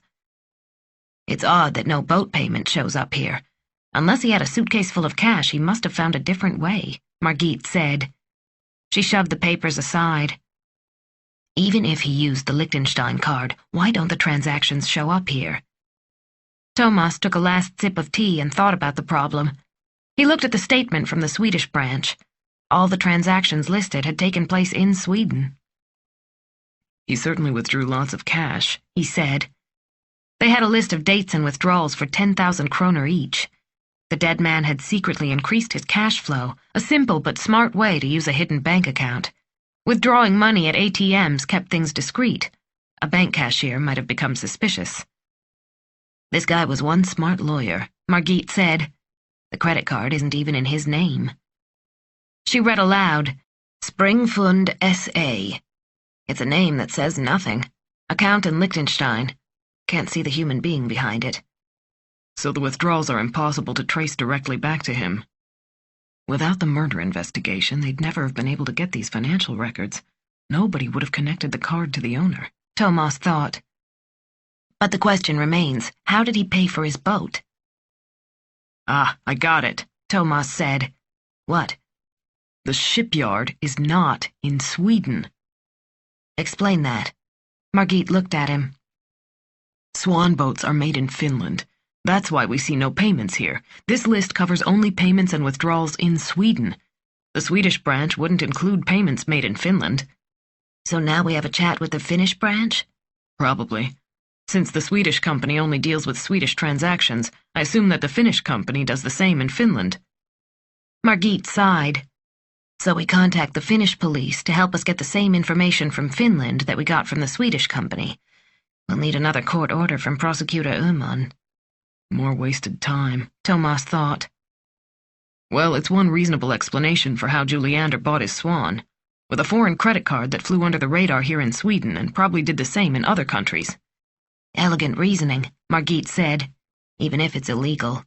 "It's odd that no boat payment shows up here. Unless he had a suitcase full of cash, he must have found a different way," Margit said. She shoved the papers aside. "Even if he used the Liechtenstein card, why don't the transactions show up here?" Thomas took a last sip of tea and thought about the problem. He looked at the statement from the Swedish branch. All the transactions listed had taken place in Sweden. He certainly withdrew lots of cash, he said. They had a list of dates and withdrawals for 10,000 kroner each. The dead man had secretly increased his cash flow, a simple but smart way to use a hidden bank account. Withdrawing money at ATMs kept things discreet. A bank cashier might have become suspicious. This guy was one smart lawyer, Margit said. The credit card isn't even in his name. She read aloud, Springfund S.A. It's a name that says nothing. Account in Liechtenstein. Can't see the human being behind it. So the withdrawals are impossible to trace directly back to him. Without the murder investigation, they'd never have been able to get these financial records. Nobody would have connected the card to the owner, Thomas thought. But the question remains, how did he pay for his boat? Ah, I got it, Thomas said. What? The shipyard is not in Sweden. Explain that. Margit looked at him. Swan boats are made in Finland. That's why we see no payments here. This list covers only payments and withdrawals in Sweden. The Swedish branch wouldn't include payments made in Finland. So now we have a chat with the Finnish branch? Probably. Since the Swedish company only deals with Swedish transactions, I assume that the Finnish company does the same in Finland. Margit sighed. So we contact the Finnish police to help us get the same information from Finland that we got from the Swedish company. We'll need another court order from Prosecutor Öhman. More wasted time, Thomas thought. Well, it's one reasonable explanation for how Juliander bought his swan. With a foreign credit card that flew under the radar here in Sweden and probably did the same in other countries. Elegant reasoning, Margit said, even if it's illegal.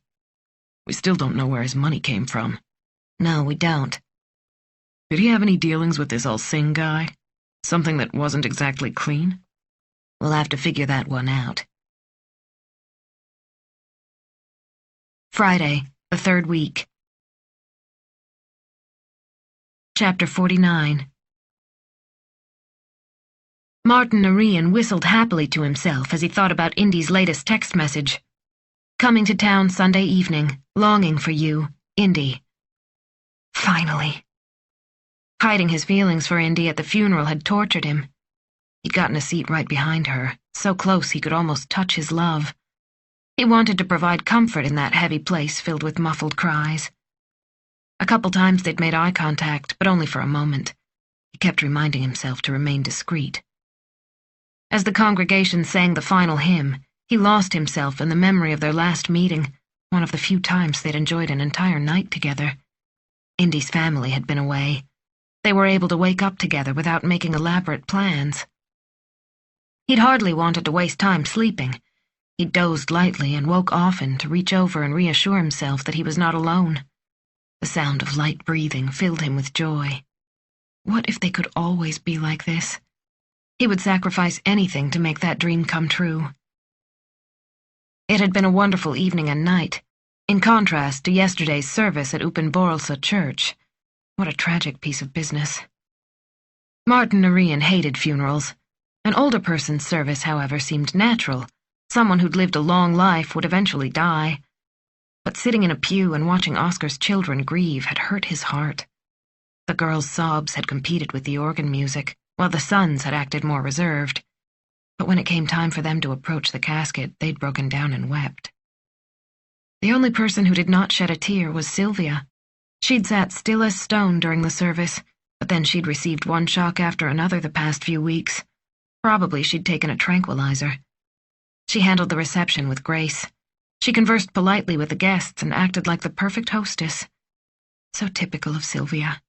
We still don't know where his money came from. No, we don't. Did he have any dealings with this Alsing guy? Something that wasn't exactly clean? We'll have to figure that one out. Friday, the 3rd week. Chapter 49. Martin Arian whistled happily to himself as he thought about Indy's latest text message. Coming to town Sunday evening, longing for you, Indy. Finally. Hiding his feelings for Indy at the funeral had tortured him. He'd gotten a seat right behind her, so close he could almost touch his love. He wanted to provide comfort in that heavy place filled with muffled cries. A couple times they'd made eye contact, but only for a moment. He kept reminding himself to remain discreet. As the congregation sang the final hymn, he lost himself in the memory of their last meeting, one of the few times they'd enjoyed an entire night together. Indy's family had been away. They were able to wake up together without making elaborate plans. He'd hardly wanted to waste time sleeping. He dozed lightly and woke often to reach over and reassure himself that he was not alone. The sound of light breathing filled him with joy. What if they could always be like this? He would sacrifice anything to make that dream come true. It had been a wonderful evening and night, in contrast to yesterday's service at Upenborlsa Church. What a tragic piece of business. Martin Arian hated funerals. An older person's service, however, seemed natural. Someone who'd lived a long life would eventually die. But sitting in a pew and watching Oscar's children grieve had hurt his heart. The girls' sobs had competed with the organ music, while the sons had acted more reserved. But when it came time for them to approach the casket, they'd broken down and wept. The only person who did not shed a tear was Sylvia. She'd sat still as stone during the service, but then she'd received one shock after another the past few weeks. Probably she'd taken a tranquilizer. She handled the reception with grace. She conversed politely with the guests and acted like the perfect hostess. So typical of Sylvia.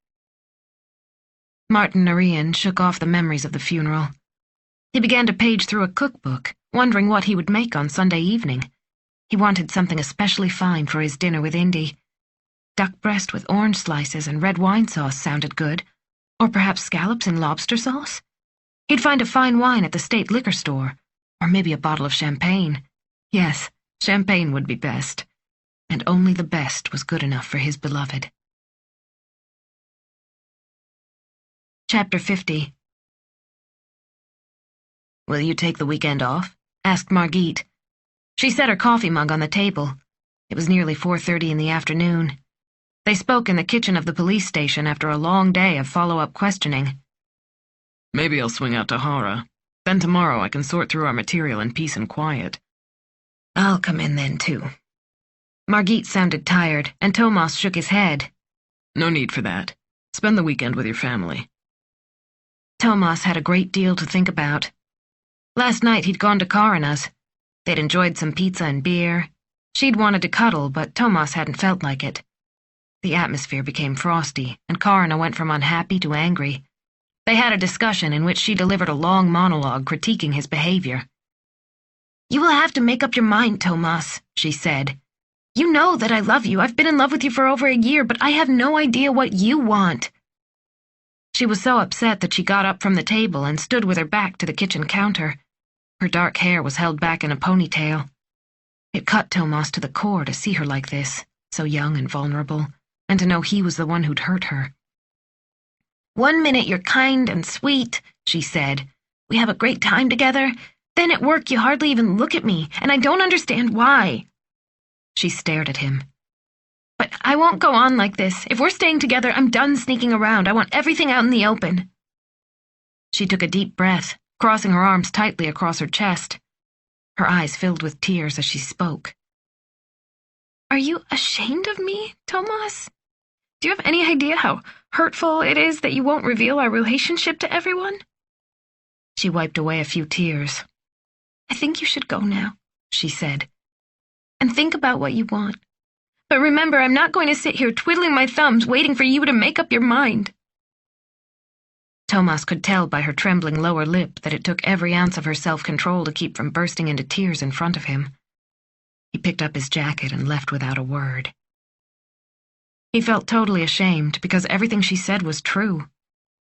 Martin Arian shook off the memories of the funeral. He began to page through a cookbook, wondering what he would make on Sunday evening. He wanted something especially fine for his dinner with Indy. Duck breast with orange slices and red wine sauce sounded good, or perhaps scallops in lobster sauce? He'd find a fine wine at the state liquor store, or maybe a bottle of champagne. Yes, champagne would be best, and only the best was good enough for his beloved. Chapter 50. Will you take the weekend off? Asked Margit. She set her coffee mug on the table. It was nearly 4:30 in the afternoon. They spoke in the kitchen of the police station after a long day of follow-up questioning. Maybe I'll swing out to Hara. Then tomorrow I can sort through our material in peace and quiet. I'll come in then, too. Margit sounded tired, and Thomas shook his head. No need for that. Spend the weekend with your family. Thomas had a great deal to think about. Last night he'd gone to Karina's. They'd enjoyed some pizza and beer. She'd wanted to cuddle, but Thomas hadn't felt like it. The atmosphere became frosty, and Karina went from unhappy to angry. They had a discussion in which she delivered a long monologue critiquing his behavior. "You will have to make up your mind, Thomas," she said. "You know that I love you. I've been in love with you for over a year, but I have no idea what you want." She was so upset that she got up from the table and stood with her back to the kitchen counter. Her dark hair was held back in a ponytail. It cut Thomas to the core to see her like this, so young and vulnerable, and to know he was the one who'd hurt her. "One minute you're kind and sweet," she said. "We have a great time together. Then at work you hardly even look at me, and I don't understand why." She stared at him. "But I won't go on like this. If we're staying together, I'm done sneaking around. I want everything out in the open." She took a deep breath, crossing her arms tightly across her chest. Her eyes filled with tears as she spoke. "Are you ashamed of me, Thomas? Do you have any idea how hurtful it is that you won't reveal our relationship to everyone?" She wiped away a few tears. "I think you should go now," she said, "and think about what you want. But remember, I'm not going to sit here twiddling my thumbs waiting for you to make up your mind." Thomas could tell by her trembling lower lip that it took every ounce of her self-control to keep from bursting into tears in front of him. He picked up his jacket and left without a word. He felt totally ashamed because everything she said was true.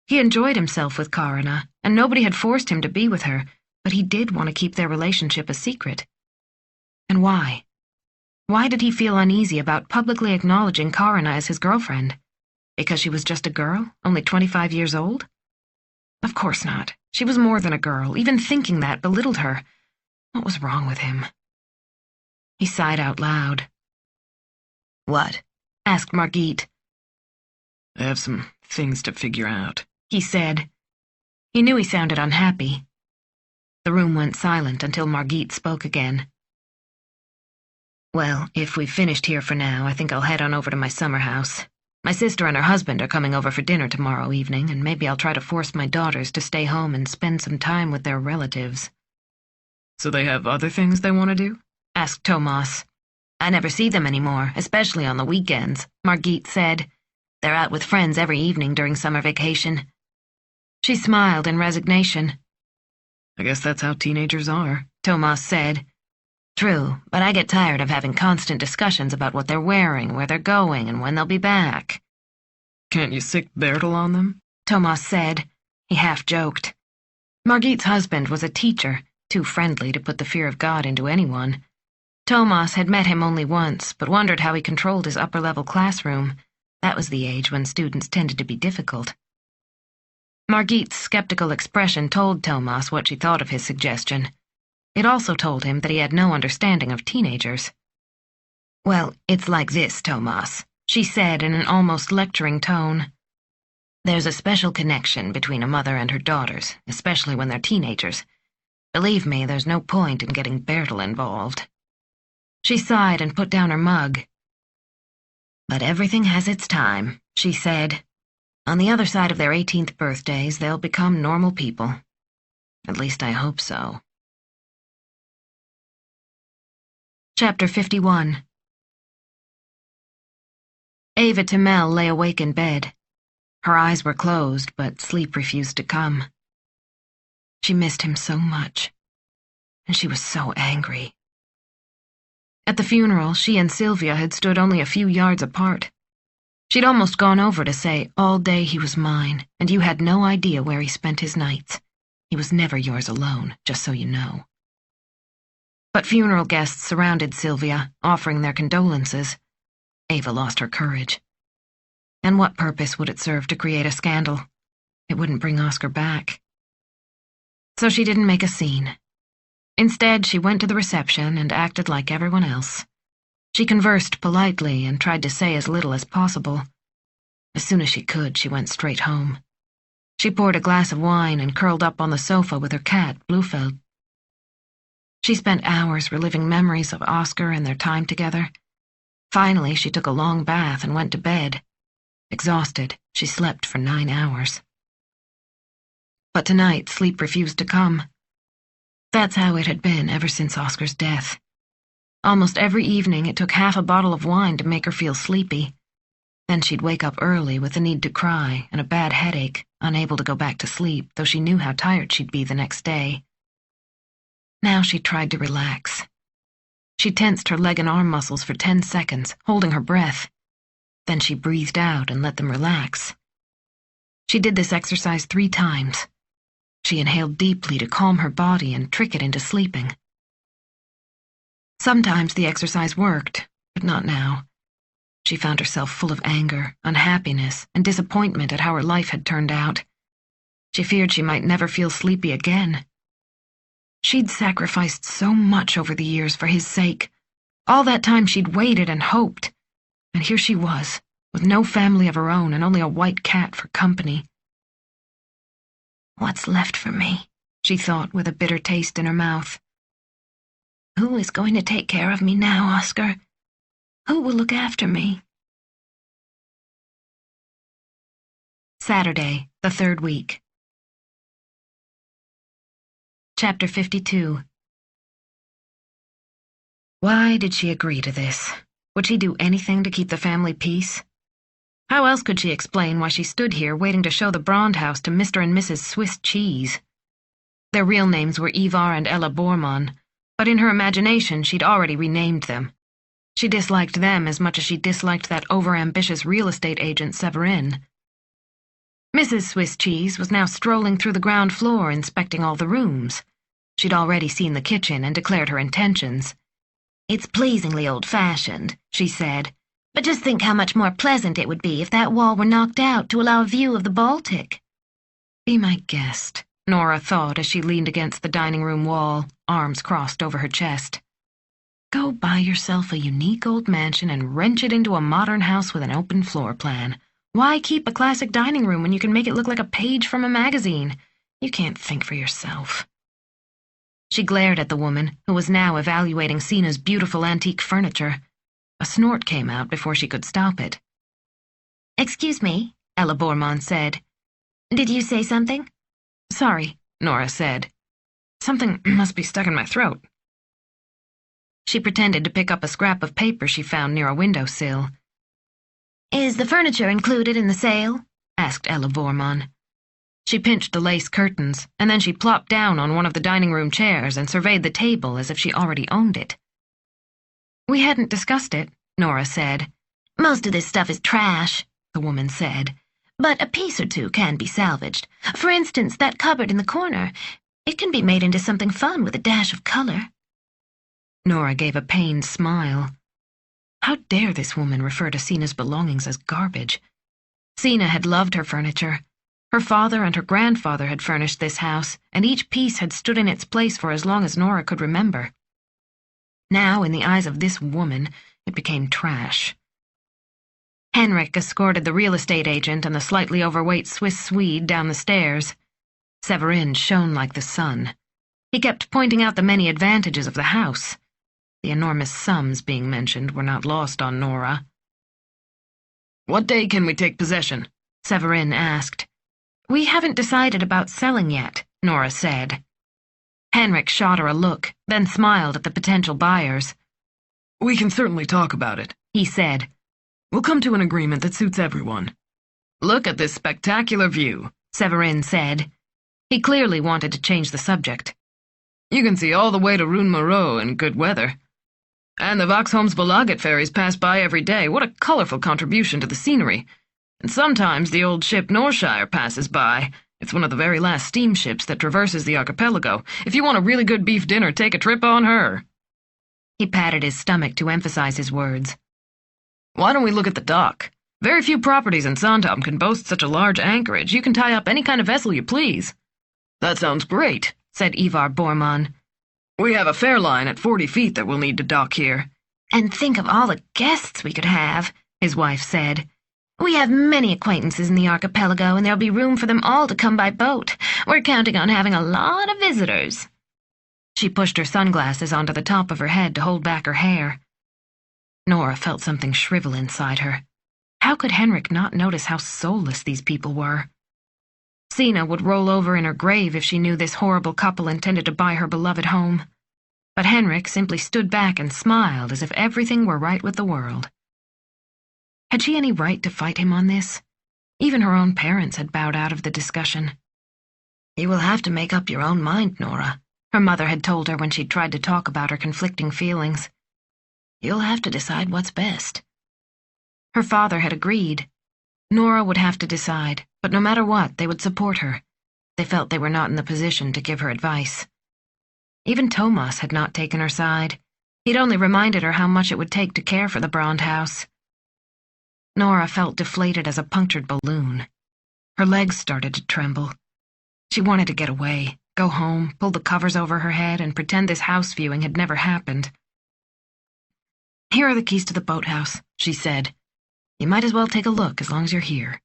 He enjoyed himself with Karina, and nobody had forced him to be with her, but he did want to keep their relationship a secret. And why? Why did he feel uneasy about publicly acknowledging Karina as his girlfriend? Because she was just a girl, only 25 years old? Of course not. She was more than a girl. Even thinking that belittled her. What was wrong with him? He sighed out loud. "What?" asked Margit. I have some things to figure out, He said. He knew he sounded unhappy. The room went silent until Margit spoke again. "Well, if we've finished here for now, I think I'll head on over to my summer house. My sister and her husband are coming over for dinner tomorrow evening, and maybe I'll try to force my daughters to stay home and spend some time with their relatives." So they have other things they want to do? asked Thomas. "I never see them anymore, especially on the weekends," Margit said. "They're out with friends every evening during summer vacation." She smiled in resignation. I guess that's how teenagers are. Thomas said. "True, but I get tired of having constant discussions about what they're wearing, where they're going, and when they'll be back." Can't you sick Bertel on them? Thomas said. He half joked. Margit's husband was a teacher, too friendly to put the fear of God into anyone. Thomas had met him only once, but wondered how he controlled his upper-level classroom. That was the age when students tended to be difficult. Margit's skeptical expression told Thomas what she thought of his suggestion. It also told him that he had no understanding of teenagers. "Well, it's like this, Thomas," she said in an almost lecturing tone. "There's a special connection between a mother and her daughters, especially when they're teenagers. Believe me, there's no point in getting Bertel involved." She sighed and put down her mug. "But everything has its time," she said. "On the other side of their 18th birthdays, they'll become normal people. At least I hope so." Chapter 51. Ava Timmel lay awake in bed. Her eyes were closed, but sleep refused to come. She missed him so much, and she was so angry. At the funeral, she and Sylvia had stood only a few yards apart. She'd almost gone over to say, "All day he was mine, and you had no idea where he spent his nights. He was never yours alone, just so you know." But funeral guests surrounded Sylvia, offering their condolences. Ava lost her courage. And what purpose would it serve to create a scandal? It wouldn't bring Oscar back. So she didn't make a scene. Instead, she went to the reception and acted like everyone else. She conversed politely and tried to say as little as possible. As soon as she could, she went straight home. She poured a glass of wine and curled up on the sofa with her cat, Blufeld. She spent hours reliving memories of Oscar and their time together. Finally, she took a long bath and went to bed. Exhausted, she slept for 9 hours. But tonight, sleep refused to come. That's how it had been ever since Oscar's death. Almost every evening it took half a bottle of wine to make her feel sleepy. Then she'd wake up early with the need to cry and a bad headache, unable to go back to sleep, though she knew how tired she'd be the next day. Now she tried to relax. She tensed her leg and arm muscles for 10 seconds, holding her breath. Then she breathed out and let them relax. She did this exercise 3 times. She inhaled deeply to calm her body and trick it into sleeping. Sometimes the exercise worked, but not now. She found herself full of anger, unhappiness, and disappointment at how her life had turned out. She feared she might never feel sleepy again. She'd sacrificed so much over the years for his sake. All that time she'd waited and hoped. And here she was, with no family of her own and only a white cat for company. "What's left for me?" she thought with a bitter taste in her mouth. "Who is going to take care of me now, Oscar? Who will look after me?" Saturday, the 3rd week. Chapter 52. Why did she agree to this? Would she do anything to keep the family peace? How else could she explain why she stood here waiting to show the Brond house to Mr. and Mrs. Swiss Cheese? Their real names were Ivar and Ella Bormann, but in her imagination she'd already renamed them. She disliked them as much as she disliked that overambitious real estate agent Severin. Mrs. Swiss Cheese was now strolling through the ground floor inspecting all the rooms. She'd already seen the kitchen and declared her intentions. "It's pleasingly old-fashioned," she said, "but just think how much more pleasant it would be if that wall were knocked out to allow a view of the Baltic." Be my guest, Nora thought as she leaned against the dining room wall, arms crossed over her chest. Go buy yourself a unique old mansion and wrench it into a modern house with an open floor plan. Why keep a classic dining room when you can make it look like a page from a magazine? You can't think for yourself. She glared at the woman, who was now evaluating Sina's beautiful antique furniture. A snort came out before she could stop it. "Excuse me," Ella Bormann said. "Did you say something?" "Sorry," Nora said. "Something must be stuck in my throat." She pretended to pick up a scrap of paper she found near a windowsill. "Is the furniture included in the sale?" asked Ella Bormann. She pinched the lace curtains, and then she plopped down on one of the dining room chairs and surveyed the table as if she already owned it. "We hadn't discussed it," Nora said. "Most of this stuff is trash," the woman said, "but a piece or two can be salvaged. For instance, that cupboard in the corner. It can be made into something fun with a dash of color." Nora gave a pained smile. How dare this woman refer to Sina's belongings as garbage? Sina had loved her furniture. Her father and her grandfather had furnished this house, and each piece had stood in its place for as long as Nora could remember. Now, in the eyes of this woman, it became trash. Henrik escorted the real estate agent and the slightly overweight Swiss Swede down the stairs. Severin shone like the sun. He kept pointing out the many advantages of the house. The enormous sums being mentioned were not lost on Nora. "What day can we take possession?" Severin asked. "We haven't decided about selling yet," Nora said. Henrik shot her a look, then smiled at the potential buyers. "We can certainly talk about it," he said. "We'll come to an agreement that suits everyone." "Look at this spectacular view," Severin said. He clearly wanted to change the subject. "You can see all the way to Rune Moreau in good weather. And the Vaxholmsbolaget ferries pass by every day. What a colorful contribution to the scenery. And sometimes the old ship Norshire passes by. It's one of the very last steamships that traverses the archipelago. If you want a really good beef dinner, take a trip on her." He patted his stomach to emphasize his words. "Why don't we look at the dock? Very few properties in Sandhamn can boast such a large anchorage. You can tie up any kind of vessel you please." "That sounds great," said Ivar Bormann. "We have a fair line at 40 feet that we'll need to dock here." "And think of all the guests we could have," his wife said. "We have many acquaintances in the archipelago, and there'll be room for them all to come by boat. We're counting on having a lot of visitors." She pushed her sunglasses onto the top of her head to hold back her hair. Nora felt something shrivel inside her. How could Henrik not notice how soulless these people were? Sina would roll over in her grave if she knew this horrible couple intended to buy her beloved home. But Henrik simply stood back and smiled as if everything were right with the world. Had she any right to fight him on this? Even her own parents had bowed out of the discussion. "You will have to make up your own mind, Nora," her mother had told her when she'd tried to talk about her conflicting feelings. "You'll have to decide what's best." Her father had agreed. Nora would have to decide, but no matter what, they would support her. They felt they were not in the position to give her advice. Even Thomas had not taken her side. He'd only reminded her how much it would take to care for the Brand house. Nora felt deflated as a punctured balloon. Her legs started to tremble. She wanted to get away, go home, pull the covers over her head, and pretend this house viewing had never happened. "Here are the keys to the boathouse," she said. "You might as well take a look as long as you're here."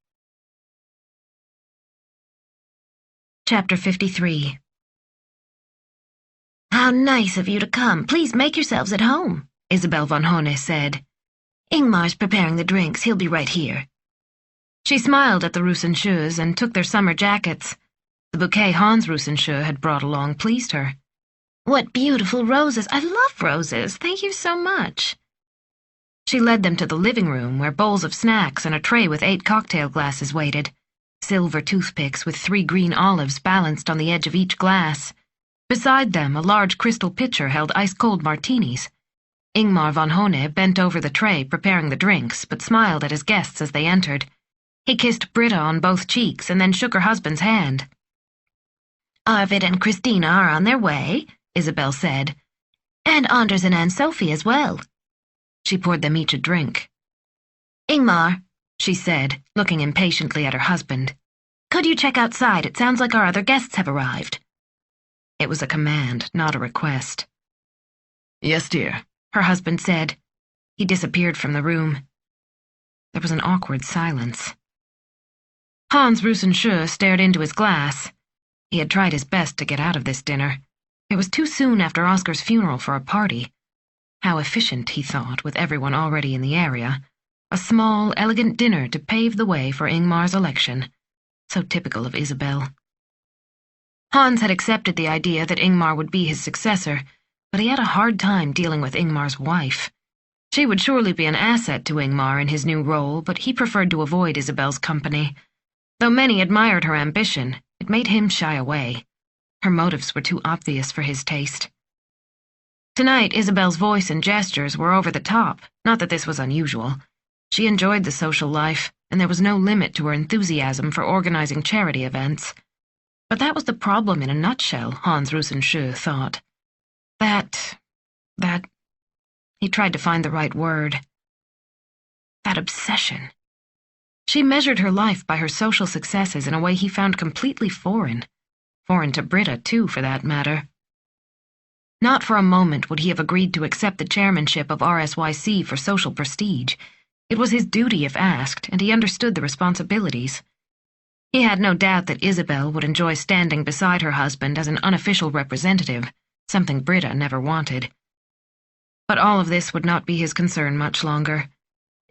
Chapter 53. "How nice of you to come. Please make yourselves at home," Isabel von Hone said. "Ingmar's preparing the drinks. He'll be right here." She smiled at the Rusenschus and took their summer jackets. The bouquet Hans Rusenschö had brought along pleased her. "What beautiful roses. I love roses. Thank you so much." She led them to the living room where bowls of snacks and a tray with 8 cocktail glasses waited. Silver toothpicks with 3 green olives balanced on the edge of each glass. Beside them, a large crystal pitcher held ice-cold martinis. Ingmar von Hone bent over the tray preparing the drinks, but smiled at his guests as they entered. He kissed Britta on both cheeks and then shook her husband's hand. "Arvid and Christina are on their way," Isabel said. "And Anders and Anne-Sophie as well." She poured them each a drink. "Ingmar," she said, looking impatiently at her husband. "Could you check outside? It sounds like our other guests have arrived." It was a command, not a request. "Yes, dear," her husband said. He disappeared from the room. There was an awkward silence. Hans Rusenschö stared into his glass. He had tried his best to get out of this dinner. It was too soon after Oscar's funeral for a party. How efficient, he thought, with everyone already in the area. A small, elegant dinner to pave the way for Ingmar's election. So typical of Isabel. Hans had accepted the idea that Ingmar would be his successor, but he had a hard time dealing with Ingmar's wife. She would surely be an asset to Ingmar in his new role, but he preferred to avoid Isabel's company. Though many admired her ambition, it made him shy away. Her motives were too obvious for his taste. Tonight, Isabel's voice and gestures were over the top, not that this was unusual. She enjoyed the social life, and there was no limit to her enthusiasm for organizing charity events. But that was the problem in a nutshell, Hans Rusenschö thought. He tried to find the right word. That obsession. She measured her life by her social successes in a way he found completely foreign. Foreign to Britta, too, for that matter. Not for a moment would he have agreed to accept the chairmanship of RSYC for social prestige. It was his duty if asked, and he understood the responsibilities. He had no doubt that Isabel would enjoy standing beside her husband as an unofficial representative, something Britta never wanted. But all of this would not be his concern much longer.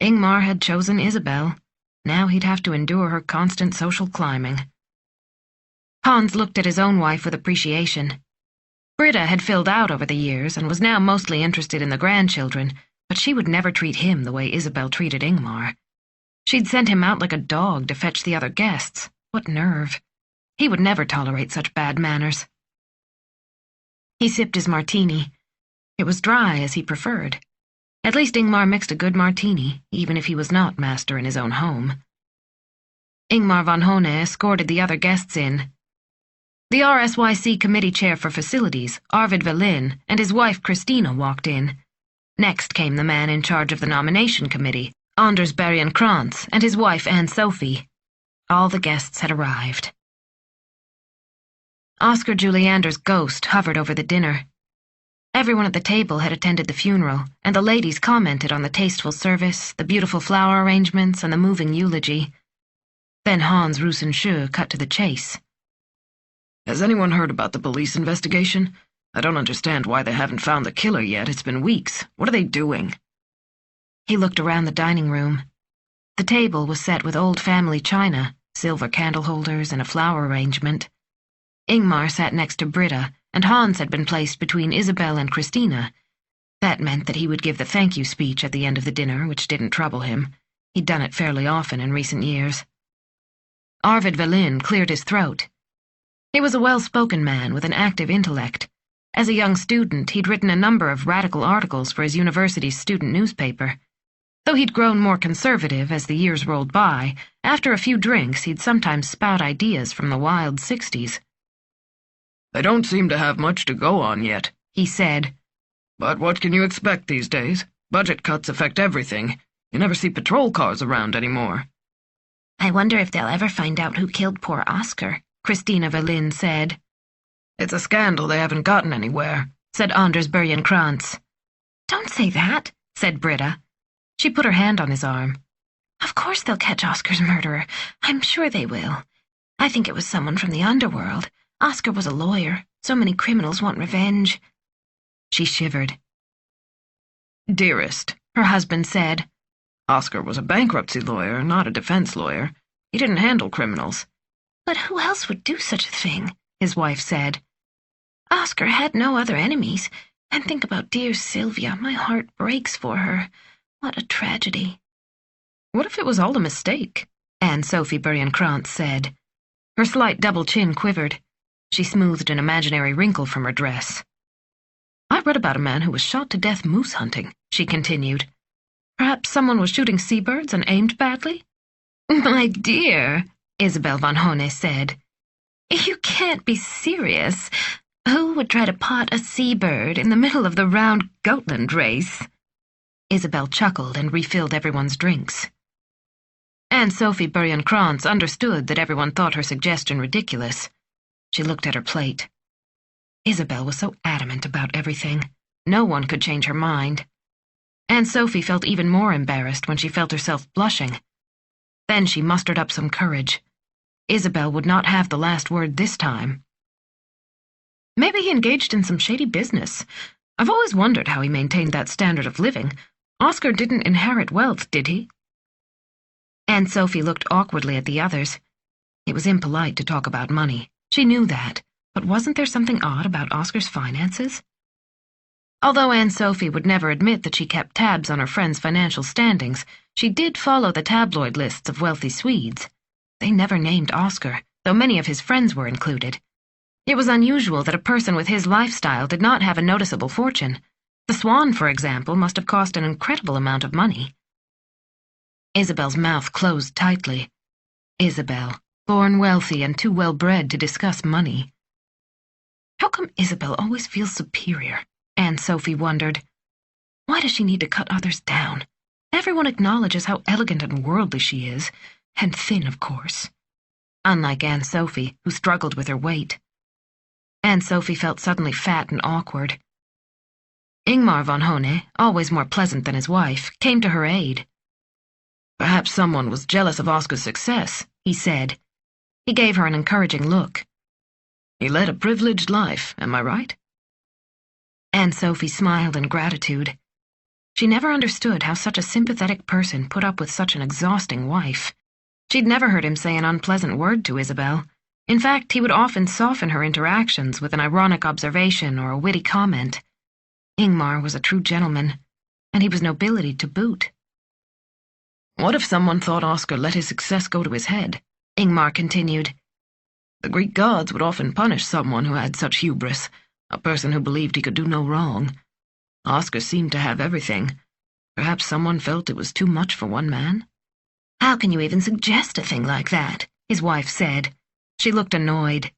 Ingmar had chosen Isabel. Now he'd have to endure her constant social climbing. Hans looked at his own wife with appreciation. Britta had filled out over the years and was now mostly interested in the grandchildren, but she would never treat him the way Isabel treated Ingmar. She'd sent him out like a dog to fetch the other guests. What nerve. He would never tolerate such bad manners. He sipped his martini. It was dry, as he preferred. At least Ingmar mixed a good martini, even if he was not master in his own home. Ingmar von Hone escorted the other guests in. The RSYC committee chair for facilities, Arvid Velin, and his wife Christina walked in. Next came the man in charge of the nomination committee, Anders Bergen-Krantz, and his wife Anne-Sophie. All the guests had arrived. Oscar Juliander's ghost hovered over the dinner. Everyone at the table had attended the funeral, and the ladies commented on the tasteful service, the beautiful flower arrangements, and the moving eulogy. Then Hans Rusenschö cut to the chase. "Has anyone heard about the police investigation? I don't understand why they haven't found the killer yet. It's been weeks. What are they doing?" He looked around the dining room. The table was set with old family china, silver candle holders, and a flower arrangement. Ingmar sat next to Britta, and Hans had been placed between Isabel and Christina. That meant that he would give the thank-you speech at the end of the dinner, which didn't trouble him. He'd done it fairly often in recent years. Arvid Velin cleared his throat. He was a well-spoken man with an active intellect. As a young student, he'd written a number of radical articles for his university's student newspaper. Though he'd grown more conservative as the years rolled by, after a few drinks he'd sometimes spout ideas from the wild 60s. "They don't seem to have much to go on yet," he said. "But what can you expect these days? Budget cuts affect everything. You never see patrol cars around anymore." I wonder if they'll ever find out who killed poor Oscar, Christina Velin said. "It's a scandal they haven't gotten anywhere," said Anders Bergenkrantz. Don't say that, said Britta. She put her hand on his arm. Of course they'll catch Oscar's murderer. I'm sure they will. I think it was someone from the underworld. Oscar was a lawyer. So many criminals want revenge. She shivered. "Dearest," her husband said. "Oscar was a bankruptcy lawyer, not a defense lawyer. He didn't handle criminals." But who else would do such a thing? His wife said. Oscar had no other enemies. And think about dear Sylvia. My heart breaks for her. What a tragedy. What if it was all a mistake? Anne-Sophie Bergenkrantz said. Her slight double chin quivered. She smoothed an imaginary wrinkle from her dress. I read about a man who was shot to death moose hunting, she continued. Perhaps someone was shooting seabirds and aimed badly? My dear, Isabel von Hone said. You can't be serious. Who would try to pot a seabird in the middle of the round Gotland race? Isabel chuckled and refilled everyone's drinks. Anne-Sophie Bergenkrantz understood that everyone thought her suggestion ridiculous. She looked at her plate. Isabel was so adamant about everything. No one could change her mind. Anne-Sophie felt even more embarrassed when she felt herself blushing. Then she mustered up some courage. Isabel would not have the last word this time. Maybe he engaged in some shady business. I've always wondered how he maintained that standard of living. Oscar didn't inherit wealth, did he? Anne-Sophie looked awkwardly at the others. It was impolite to talk about money. She knew that, but wasn't there something odd about Oscar's finances? Although Anne-Sophie would never admit that she kept tabs on her friend's financial standings, she did follow the tabloid lists of wealthy Swedes. They never named Oscar, though many of his friends were included. It was unusual that a person with his lifestyle did not have a noticeable fortune. The Swan, for example, must have cost an incredible amount of money. Isabel's mouth closed tightly. Isabel, born wealthy and too well-bred to discuss money. How come Isabel always feels superior? Anne-Sophie wondered. Why does she need to cut others down? Everyone acknowledges how elegant and worldly she is, and thin, of course. Unlike Anne-Sophie, who struggled with her weight. Anne-Sophie felt suddenly fat and awkward. Ingmar von Hone, always more pleasant than his wife, came to her aid. Perhaps someone was jealous of Oscar's success, he said. He gave her an encouraging look. He led a privileged life, am I right? Anne-Sophie smiled in gratitude. She never understood how such a sympathetic person put up with such an exhausting wife. She'd never heard him say an unpleasant word to Isabel. In fact, he would often soften her interactions with an ironic observation or a witty comment. Ingmar was a true gentleman, and he was nobility to boot. What if someone thought Oscar let his success go to his head? Ingmar continued. The Greek gods would often punish someone who had such hubris, a person who believed he could do no wrong. Oscar seemed to have everything. Perhaps someone felt it was too much for one man? How can you even suggest a thing like that? His wife said. She looked annoyed.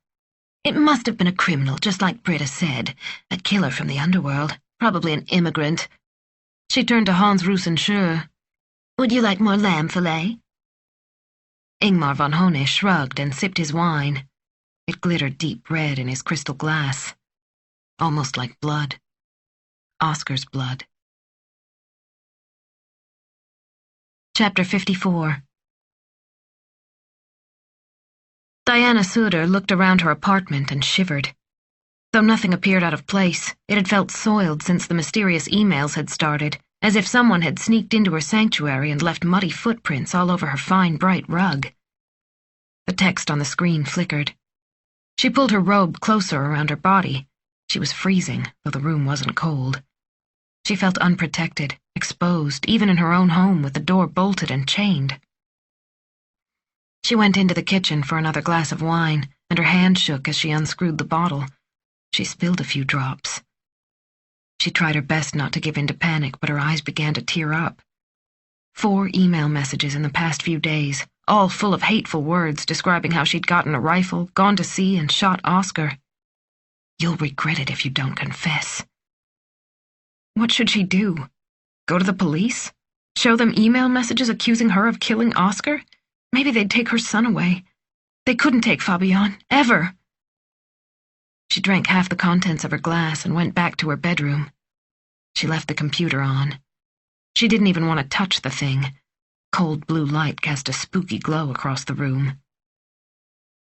It must have been a criminal, just like Britta said. A killer from the underworld. Probably an immigrant. She turned to Hans Rusenschur. Would you like more lamb fillet? Ingmar von Hone shrugged and sipped his wine. It glittered deep red in his crystal glass. Almost like blood. Oscar's blood. Chapter 54. Diana Suder looked around her apartment and shivered. Though nothing appeared out of place, it had felt soiled since the mysterious emails had started, as if someone had sneaked into her sanctuary and left muddy footprints all over her fine, bright rug. The text on the screen flickered. She pulled her robe closer around her body. She was freezing, though the room wasn't cold. She felt unprotected, exposed, even in her own home with the door bolted and chained. She went into the kitchen for another glass of wine, and her hand shook as she unscrewed the bottle. She spilled a few drops. She tried her best not to give in to panic, but her eyes began to tear up. 4 email messages in the past few days, all full of hateful words describing how she'd gotten a rifle, gone to sea, and shot Oscar. "You'll regret it if you don't confess." What should she do? Go to the police? Show them email messages accusing her of killing Oscar? Maybe they'd take her son away. They couldn't take Fabian, ever. She drank half the contents of her glass and went back to her bedroom. She left the computer on. She didn't even want to touch the thing. Cold blue light cast a spooky glow across the room.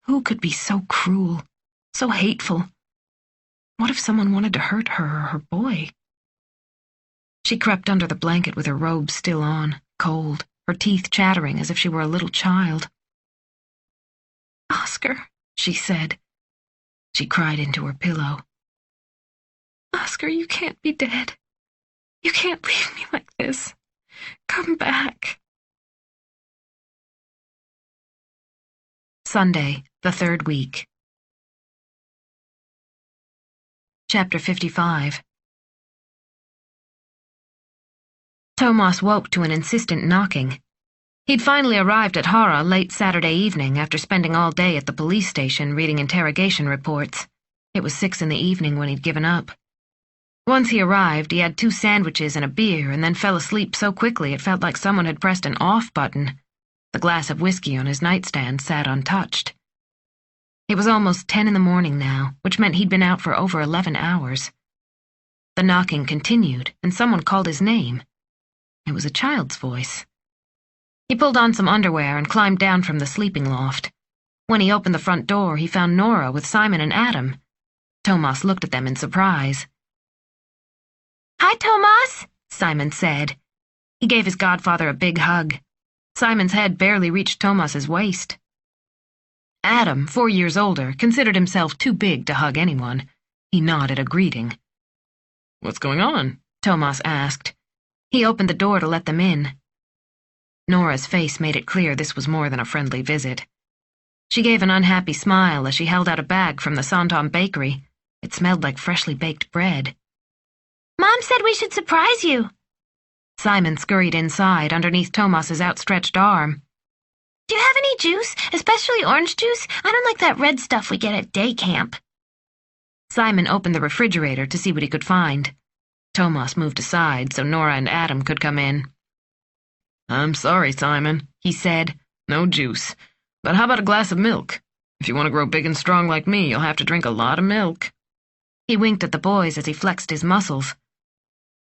Who could be so cruel, so hateful? What if someone wanted to hurt her or her boy? She crept under the blanket with her robe still on, cold, her teeth chattering as if she were a little child. "Oscar," she said. She cried into her pillow. "Oscar, you can't be dead. You can't leave me like this. Come back." Sunday, the 3rd week. Chapter 55. Thomas woke to an insistent knocking. He'd finally arrived at Hara late Saturday evening after spending all day at the police station reading interrogation reports. It was 6 in the evening when he'd given up. Once he arrived, he had 2 sandwiches and a beer and then fell asleep so quickly it felt like someone had pressed an off button. The glass of whiskey on his nightstand sat untouched. It was almost 10 in the morning now, which meant he'd been out for over 11 hours. The knocking continued, and someone called his name. It was a child's voice. He pulled on some underwear and climbed down from the sleeping loft. When he opened the front door, he found Nora with Simon and Adam. Thomas looked at them in surprise. "Hi, Thomas," Simon said. He gave his godfather a big hug. Simon's head barely reached Thomas's waist. Adam, 4 years older, considered himself too big to hug anyone. He nodded a greeting. "What's going on?" Thomas asked. He opened the door to let them in. Nora's face made it clear this was more than a friendly visit. She gave an unhappy smile as she held out a bag from the Sandhamn bakery. It smelled like freshly baked bread. "Mom said we should surprise you." Simon scurried inside underneath Thomas's outstretched arm. "Do you have any juice, especially orange juice? I don't like that red stuff we get at day camp." Simon opened the refrigerator to see what he could find. Thomas moved aside so Nora and Adam could come in. "I'm sorry, Simon," he said. "No juice. But how about a glass of milk? If you want to grow big and strong like me, you'll have to drink a lot of milk." He winked at the boys as he flexed his muscles.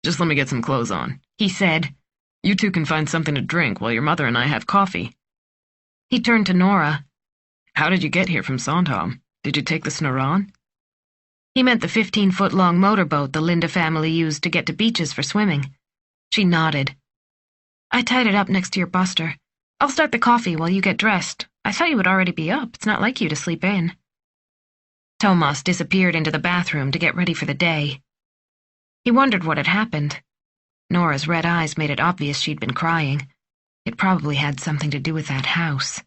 "Just let me get some clothes on," he said. "You two can find something to drink while your mother and I have coffee." He turned to Nora. "How did you get here from Sandhamn? Did you take the Snoran?" He meant the 15-foot-long motorboat the Linda family used to get to beaches for swimming. She nodded. "I tied it up next to your buster. I'll start the coffee while you get dressed. I thought you would already be up. It's not like you to sleep in." Thomas disappeared into the bathroom to get ready for the day. He wondered what had happened. Nora's red eyes made it obvious she'd been crying. It probably had something to do with that house.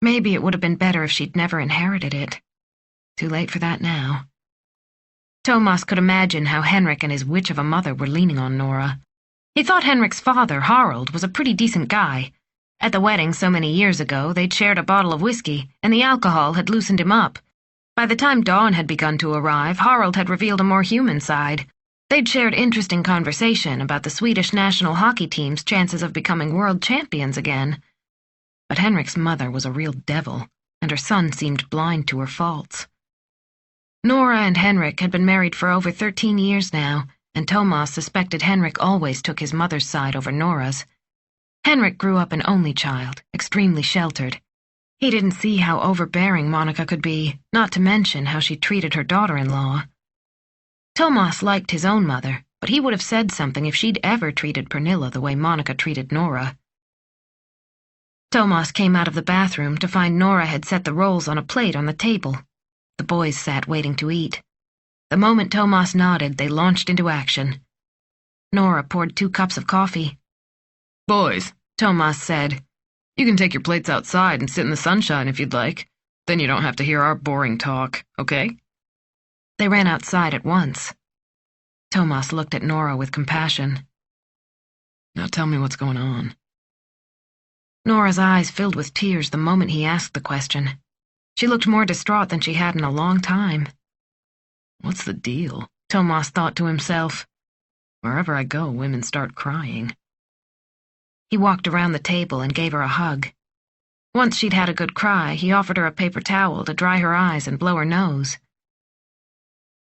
Maybe it would have been better if she'd never inherited it. Too late for that now. Thomas could imagine how Henrik and his witch of a mother were leaning on Nora. He thought Henrik's father, Harald, was a pretty decent guy. At the wedding so many years ago, they'd shared a bottle of whiskey, and the alcohol had loosened him up. By the time dawn had begun to arrive, Harald had revealed a more human side. They'd shared interesting conversation about the Swedish national hockey team's chances of becoming world champions again. But Henrik's mother was a real devil, and her son seemed blind to her faults. Nora and Henrik had been married for over 13 years now, and Thomas suspected Henrik always took his mother's side over Nora's. Henrik grew up an only child, extremely sheltered. He didn't see how overbearing Monica could be, not to mention how she treated her daughter-in-law. Thomas liked his own mother, but he would have said something if she'd ever treated Pernilla the way Monica treated Nora. Thomas came out of the bathroom to find Nora had set the rolls on a plate on the table. The boys sat waiting to eat. The moment Thomas nodded, they launched into action. Nora poured 2 cups of coffee. "Boys," Thomas said, "you can take your plates outside and sit in the sunshine if you'd like. Then you don't have to hear our boring talk, okay?" They ran outside at once. Thomas looked at Nora with compassion. "Now tell me what's going on." Nora's eyes filled with tears the moment he asked the question. She looked more distraught than she had in a long time. "What's the deal?" Thomas thought to himself. "Wherever I go, women start crying." He walked around the table and gave her a hug. Once she'd had a good cry, he offered her a paper towel to dry her eyes and blow her nose.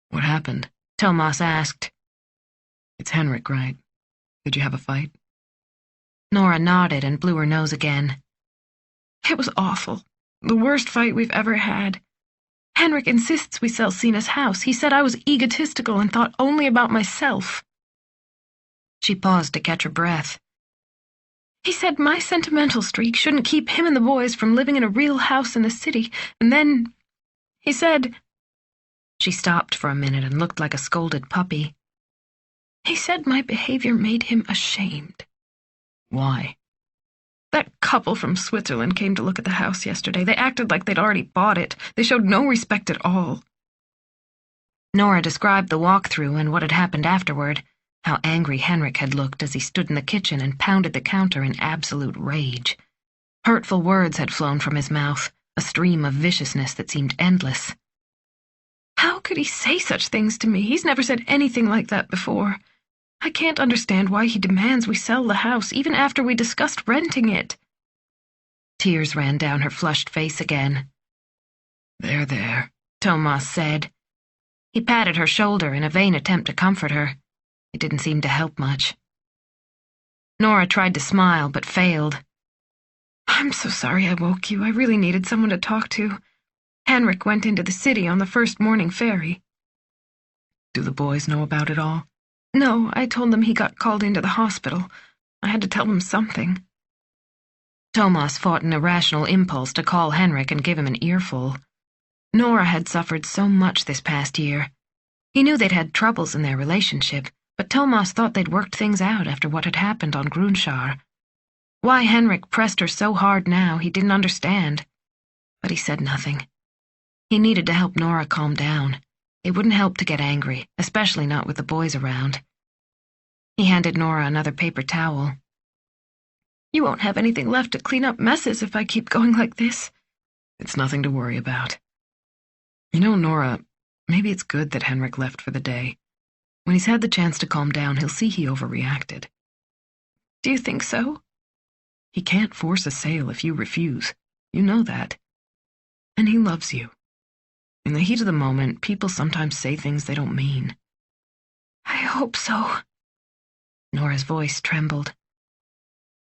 "What happened?" Thomas asked. "It's Henrik, right? Did you have a fight?" Nora nodded and blew her nose again. It was awful. The worst fight we've ever had. Henrik insists we sell Sina's house. He said I was egotistical and thought only about myself." She paused to catch her breath. "He said my sentimental streak shouldn't keep him and the boys from living in a real house in the city, and then he said—" She stopped for a minute and looked like a scolded puppy. "He said my behavior made him ashamed." "Why?" "That couple from Switzerland came to look at the house yesterday. They acted like they'd already bought it. They showed no respect at all." Nora described the walkthrough and what had happened afterward, how angry Henrik had looked as he stood in the kitchen and pounded the counter in absolute rage. Hurtful words had flown from his mouth, a stream of viciousness that seemed endless. "How could he say such things to me? He's never said anything like that before. I can't understand why he demands we sell the house, even after we discussed renting it." Tears ran down her flushed face again. There, Thomas said. He patted her shoulder in a vain attempt to comfort her. It didn't seem to help much. Nora tried to smile, but failed. "I'm so sorry I woke you. I really needed someone to talk to. Henrik went into the city on the first morning ferry." "Do the boys know about it all?" "No, I told them he got called into the hospital. I had to tell them something." Thomas fought an irrational impulse to call Henrik and give him an earful. Nora had suffered so much this past year. He knew they'd had troubles in their relationship, but Thomas thought they'd worked things out after what had happened on Grunskär. Why Henrik pressed her so hard now, he didn't understand. But he said nothing. He needed to help Nora calm down. It wouldn't help to get angry, especially not with the boys around. He handed Nora another paper towel. "You won't have anything left to clean up messes if I keep going like this." "It's nothing to worry about. You know, Nora, maybe it's good that Henrik left for the day. When he's had the chance to calm down, he'll see he overreacted." "Do you think so?" "He can't force a sale if you refuse. You know that. And he loves you. In the heat of the moment, people sometimes say things they don't mean." "I hope so." Nora's voice trembled.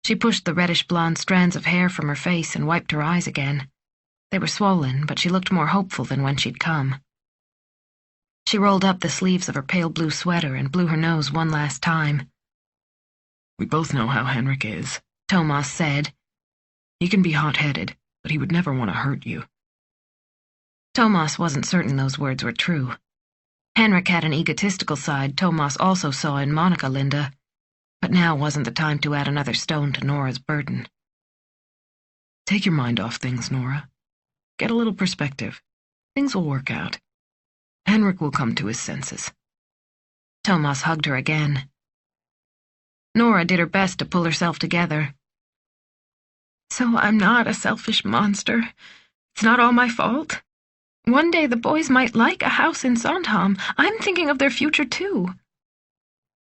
She pushed the reddish-blonde strands of hair from her face and wiped her eyes again. They were swollen, but she looked more hopeful than when she'd come. She rolled up the sleeves of her pale blue sweater and blew her nose one last time. "We both know how Henrik is," Thomas said. "He can be hot-headed, but he would never want to hurt you." Thomas wasn't certain those words were true. Henrik had an egotistical side Thomas also saw in Monica Linda, but now wasn't the time to add another stone to Nora's burden. "Take your mind off things, Nora. Get a little perspective. Things will work out. Henrik will come to his senses." Thomas hugged her again. Nora did her best to pull herself together. "So I'm not a selfish monster. It's not all my fault. One day the boys might like a house in Sandhamn. I'm thinking of their future, too."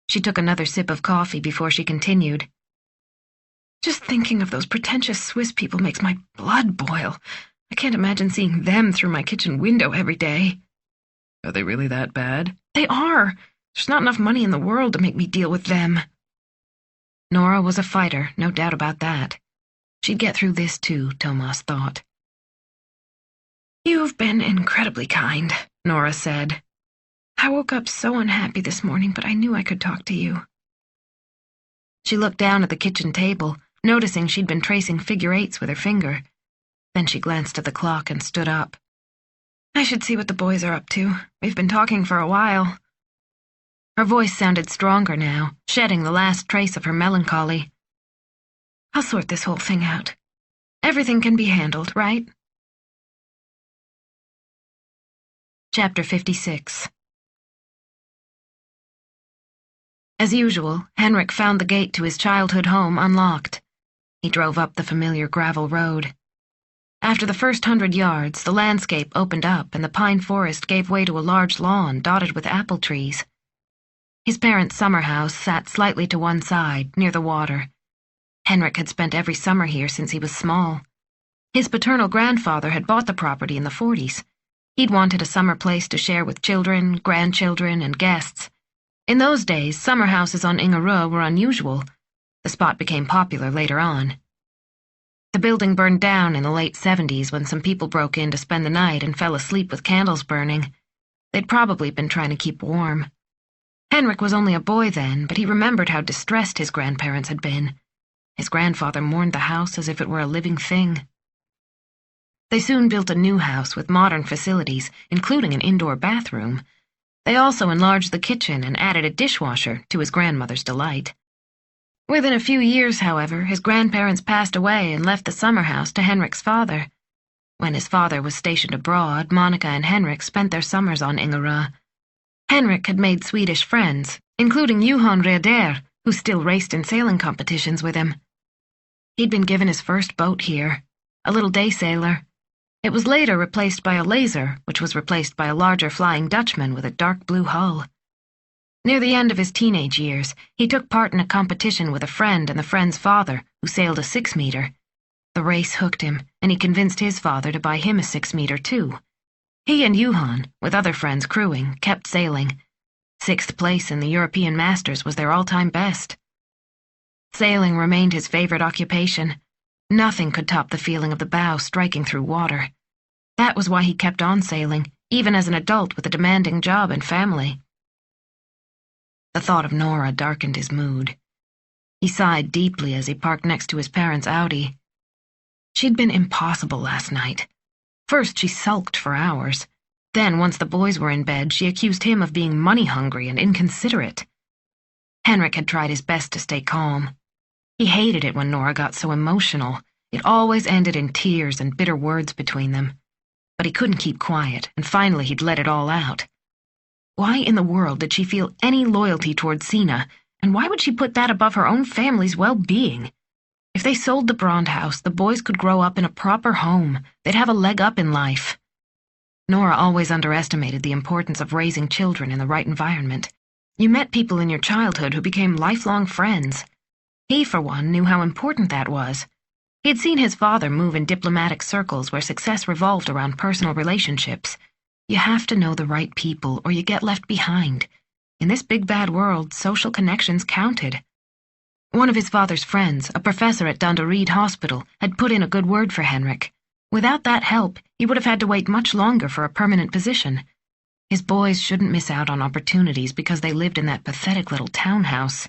She took another sip of coffee before she continued. "Just thinking of those pretentious Swiss people makes my blood boil. I can't imagine seeing them through my kitchen window every day." "Are they really that bad?" "They are. There's not enough money in the world to make me deal with them." Nora was a fighter, no doubt about that. She'd get through this too, Thomas thought. "You've been incredibly kind," Nora said. "I woke up so unhappy this morning, but I knew I could talk to you." She looked down at the kitchen table, noticing she'd been tracing figure eights with her finger. Then she glanced at the clock and stood up. "I should see what the boys are up to. We've been talking for a while." Her voice sounded stronger now, shedding the last trace of her melancholy. "I'll sort this whole thing out. Everything can be handled, right?" Chapter 56. As usual, Henrik found the gate to his childhood home unlocked. He drove up the familiar gravel road. After the first 100 yards, the landscape opened up and the pine forest gave way to a large lawn dotted with apple trees. His parents' summer house sat slightly to one side, near the water. Henrik had spent every summer here since he was small. His paternal grandfather had bought the property in the 40s. He'd wanted a summer place to share with children, grandchildren, and guests. In those days, summer houses on Ingarö were unusual. The spot became popular later on. The building burned down in the late 70s when some people broke in to spend the night and fell asleep with candles burning. They'd probably been trying to keep warm. Henrik was only a boy then, but he remembered how distressed his grandparents had been. His grandfather mourned the house as if it were a living thing. They soon built a new house with modern facilities, including an indoor bathroom. They also enlarged the kitchen and added a dishwasher, to his grandmother's delight. Within a few years, however, his grandparents passed away and left the summer house to Henrik's father. When his father was stationed abroad, Monica and Henrik spent their summers on Ingarö. Henrik had made Swedish friends, including Johan Reder, who still raced in sailing competitions with him. He'd been given his first boat here, a little day sailor. It was later replaced by a laser, which was replaced by a larger Flying Dutchman with a dark blue hull. Near the end of his teenage years, he took part in a competition with a friend and the friend's father, who sailed a 6-meter. The race hooked him, and he convinced his father to buy him a 6-meter too. He and Johan, with other friends crewing, kept sailing. 6th place in the European Masters was their all-time best. Sailing remained his favorite occupation. Nothing could top the feeling of the bow striking through water. That was why he kept on sailing, even as an adult with a demanding job and family. The thought of Nora darkened his mood. He sighed deeply as he parked next to his parents' Audi. She'd been impossible last night. First, she sulked for hours. Then, once the boys were in bed, she accused him of being money-hungry and inconsiderate. Henrik had tried his best to stay calm. He hated it when Nora got so emotional. It always ended in tears and bitter words between them. But he couldn't keep quiet, and finally he'd let it all out. Why in the world did she feel any loyalty toward Sina, and why would she put that above her own family's well-being? If they sold the Brond house, the boys could grow up in a proper home. They'd have a leg up in life. Nora always underestimated the importance of raising children in the right environment. You met people in your childhood who became lifelong friends. He, for one, knew how important that was. He had seen his father move in diplomatic circles where success revolved around personal relationships. You have to know the right people or you get left behind. In this big bad world, social connections counted. One of his father's friends, a professor at Danderyd Hospital, had put in a good word for Henrik. Without that help, he would have had to wait much longer for a permanent position. His boys shouldn't miss out on opportunities because they lived in that pathetic little townhouse.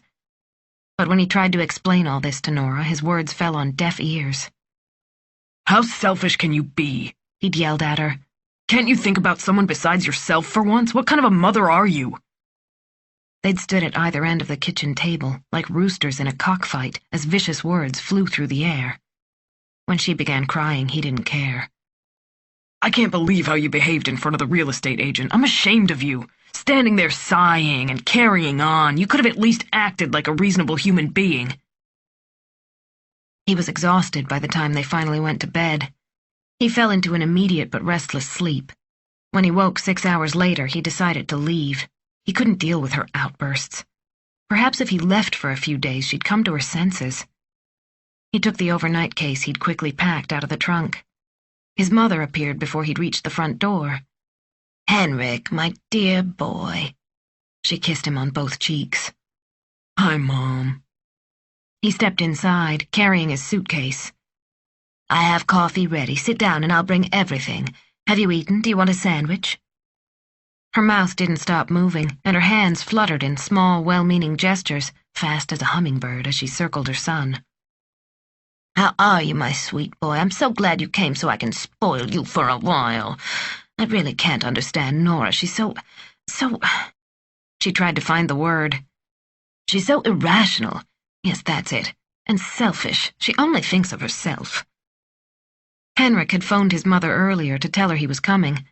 But when he tried to explain all this to Nora, his words fell on deaf ears. "How selfish can you be?" He'd yelled at her. "Can't you think about someone besides yourself for once? What kind of a mother are you?" They'd stood at either end of the kitchen table, like roosters in a cockfight, as vicious words flew through the air. When she began crying, he didn't care. "I can't believe how you behaved in front of the real estate agent. I'm ashamed of you. Standing there sighing and carrying on. You could have at least acted like a reasonable human being." He was exhausted by the time they finally went to bed. He fell into an immediate but restless sleep. When he woke 6 hours later, he decided to leave. He couldn't deal with her outbursts. Perhaps if he left for a few days, she'd come to her senses. He took the overnight case he'd quickly packed out of the trunk. His mother appeared before he'd reached the front door. "Henrik, my dear boy." She kissed him on both cheeks. "Hi, Mom." He stepped inside, carrying his suitcase. "I have coffee ready. Sit down and I'll bring everything. Have you eaten? Do you want a sandwich?" Her mouth didn't stop moving, and her hands fluttered in small, well-meaning gestures, fast as a hummingbird as she circled her son. How are you, my sweet boy? I'm so glad you came so I can spoil you for a while. I really can't understand Nora. She's so... She tried to find the word. She's so irrational. Yes, that's it. And selfish. She only thinks of herself. Henrik had phoned his mother earlier to tell her he was coming.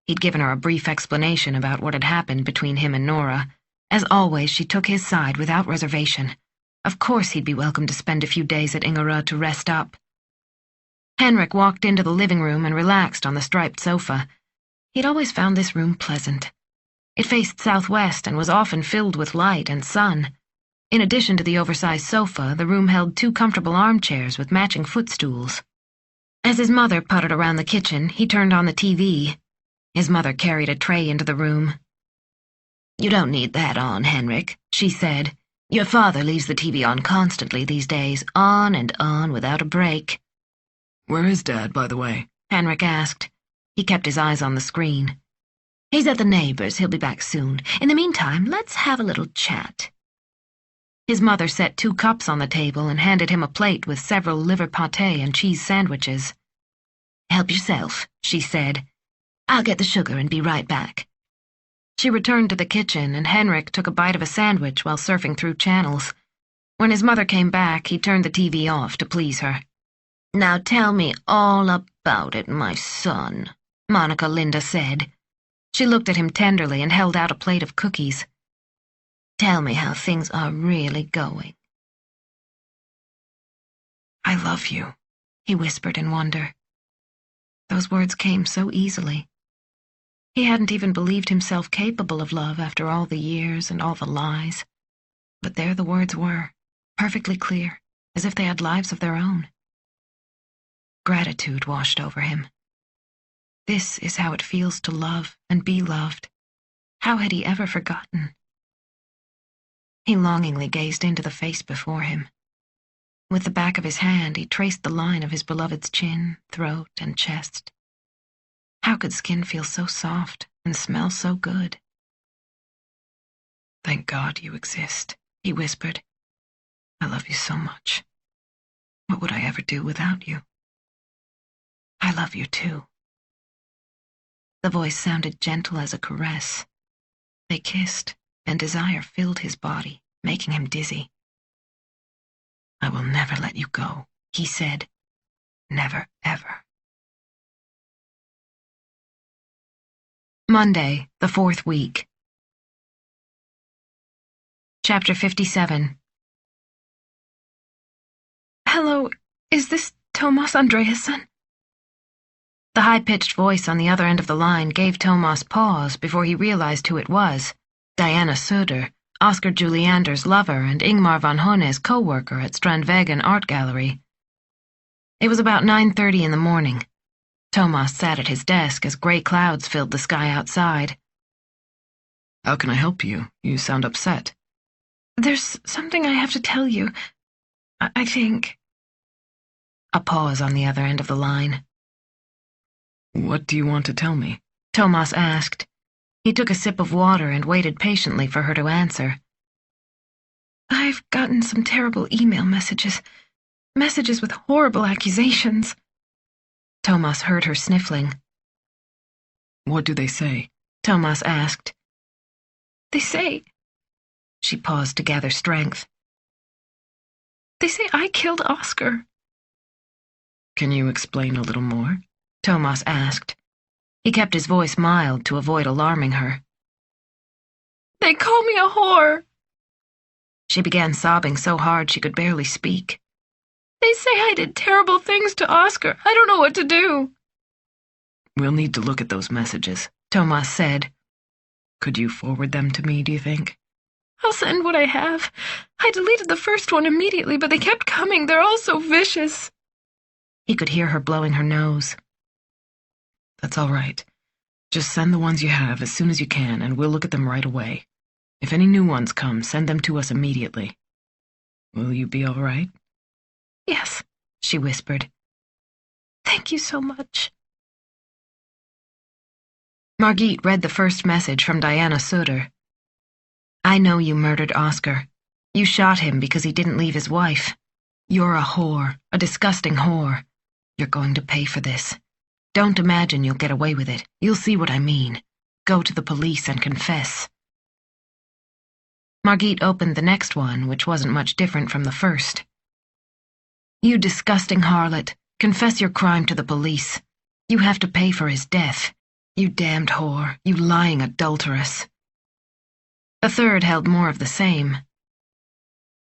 He'd given her a brief explanation about what had happened between him and Nora. As always, she took his side without reservation. Of course he'd be welcome to spend a few days at Ingerö to rest up. Henrik walked into the living room and relaxed on the striped sofa. He'd always found this room pleasant. It faced southwest and was often filled with light and sun. In addition to the oversized sofa, the room held 2 comfortable armchairs with matching footstools. As his mother puttered around the kitchen, he turned on the TV. His mother carried a tray into the room. You don't need that on, Henrik, she said. Your father leaves the TV on constantly these days, on and on without a break. Where is Dad, by the way? Henrik asked. He kept his eyes on the screen. He's at the neighbor's. He'll be back soon. In the meantime, let's have a little chat. His mother set 2 cups on the table and handed him a plate with several liver pâté and cheese sandwiches. Help yourself, she said. I'll get the sugar and be right back. She returned to the kitchen, and Henrik took a bite of a sandwich while surfing through channels. When his mother came back, he turned the TV off to please her. Now tell me all about it, my son, Monica Linda said. She looked at him tenderly and held out a plate of cookies. Tell me how things are really going. I love you, he whispered in wonder. Those words came so easily. He hadn't even believed himself capable of love after all the years and all the lies. But there the words were, perfectly clear, as if they had lives of their own. Gratitude washed over him. This is how it feels to love and be loved. How had he ever forgotten? He longingly gazed into the face before him. With the back of his hand, he traced the line of his beloved's chin, throat, and chest. How could skin feel so soft and smell so good? Thank God you exist, he whispered. I love you so much. What would I ever do without you? I love you too. The voice sounded gentle as a caress. They kissed, and desire filled his body, making him dizzy. I will never let you go, he said. Never, ever. Monday, the 4th week. Chapter 57. Hello, is this Thomas Andreasson? The high-pitched voice on the other end of the line gave Thomas pause before he realized who it was. Diana Söder, Oscar Juliander's lover and Ingmar von Hone's co-worker at Strandvägen Art Gallery. It was about 9:30 in the morning. Thomas sat at his desk as gray clouds filled the sky outside. How can I help you? You sound upset. There's something I have to tell you. I think... A pause on the other end of the line. What do you want to tell me? Thomas asked. He took a sip of water and waited patiently for her to answer. I've gotten some terrible email messages. Messages with horrible accusations. Thomas heard her sniffling. What do they say? Thomas asked. They say... She paused to gather strength. They say I killed Oscar. Can you explain a little more? Thomas asked. He kept his voice mild to avoid alarming her. They call me a whore. She began sobbing so hard she could barely speak. They say I did terrible things to Oscar. I don't know what to do. We'll need to look at those messages, Thomas said. Could you forward them to me, do you think? I'll send what I have. I deleted the first one immediately, but they kept coming. They're all so vicious. He could hear her blowing her nose. That's all right. Just send the ones you have as soon as you can, and we'll look at them right away. If any new ones come, send them to us immediately. Will you be all right? Yes, she whispered. Thank you so much. Margit read the first message from Diana Söder. I know you murdered Oscar. You shot him because he didn't leave his wife. You're a whore, a disgusting whore. You're going to pay for this. Don't imagine you'll get away with it. You'll see what I mean. Go to the police and confess." Margit opened the next one, which wasn't much different from the first. "You disgusting harlot, confess your crime to the police. You have to pay for his death. You damned whore, you lying adulteress." The third held more of the same.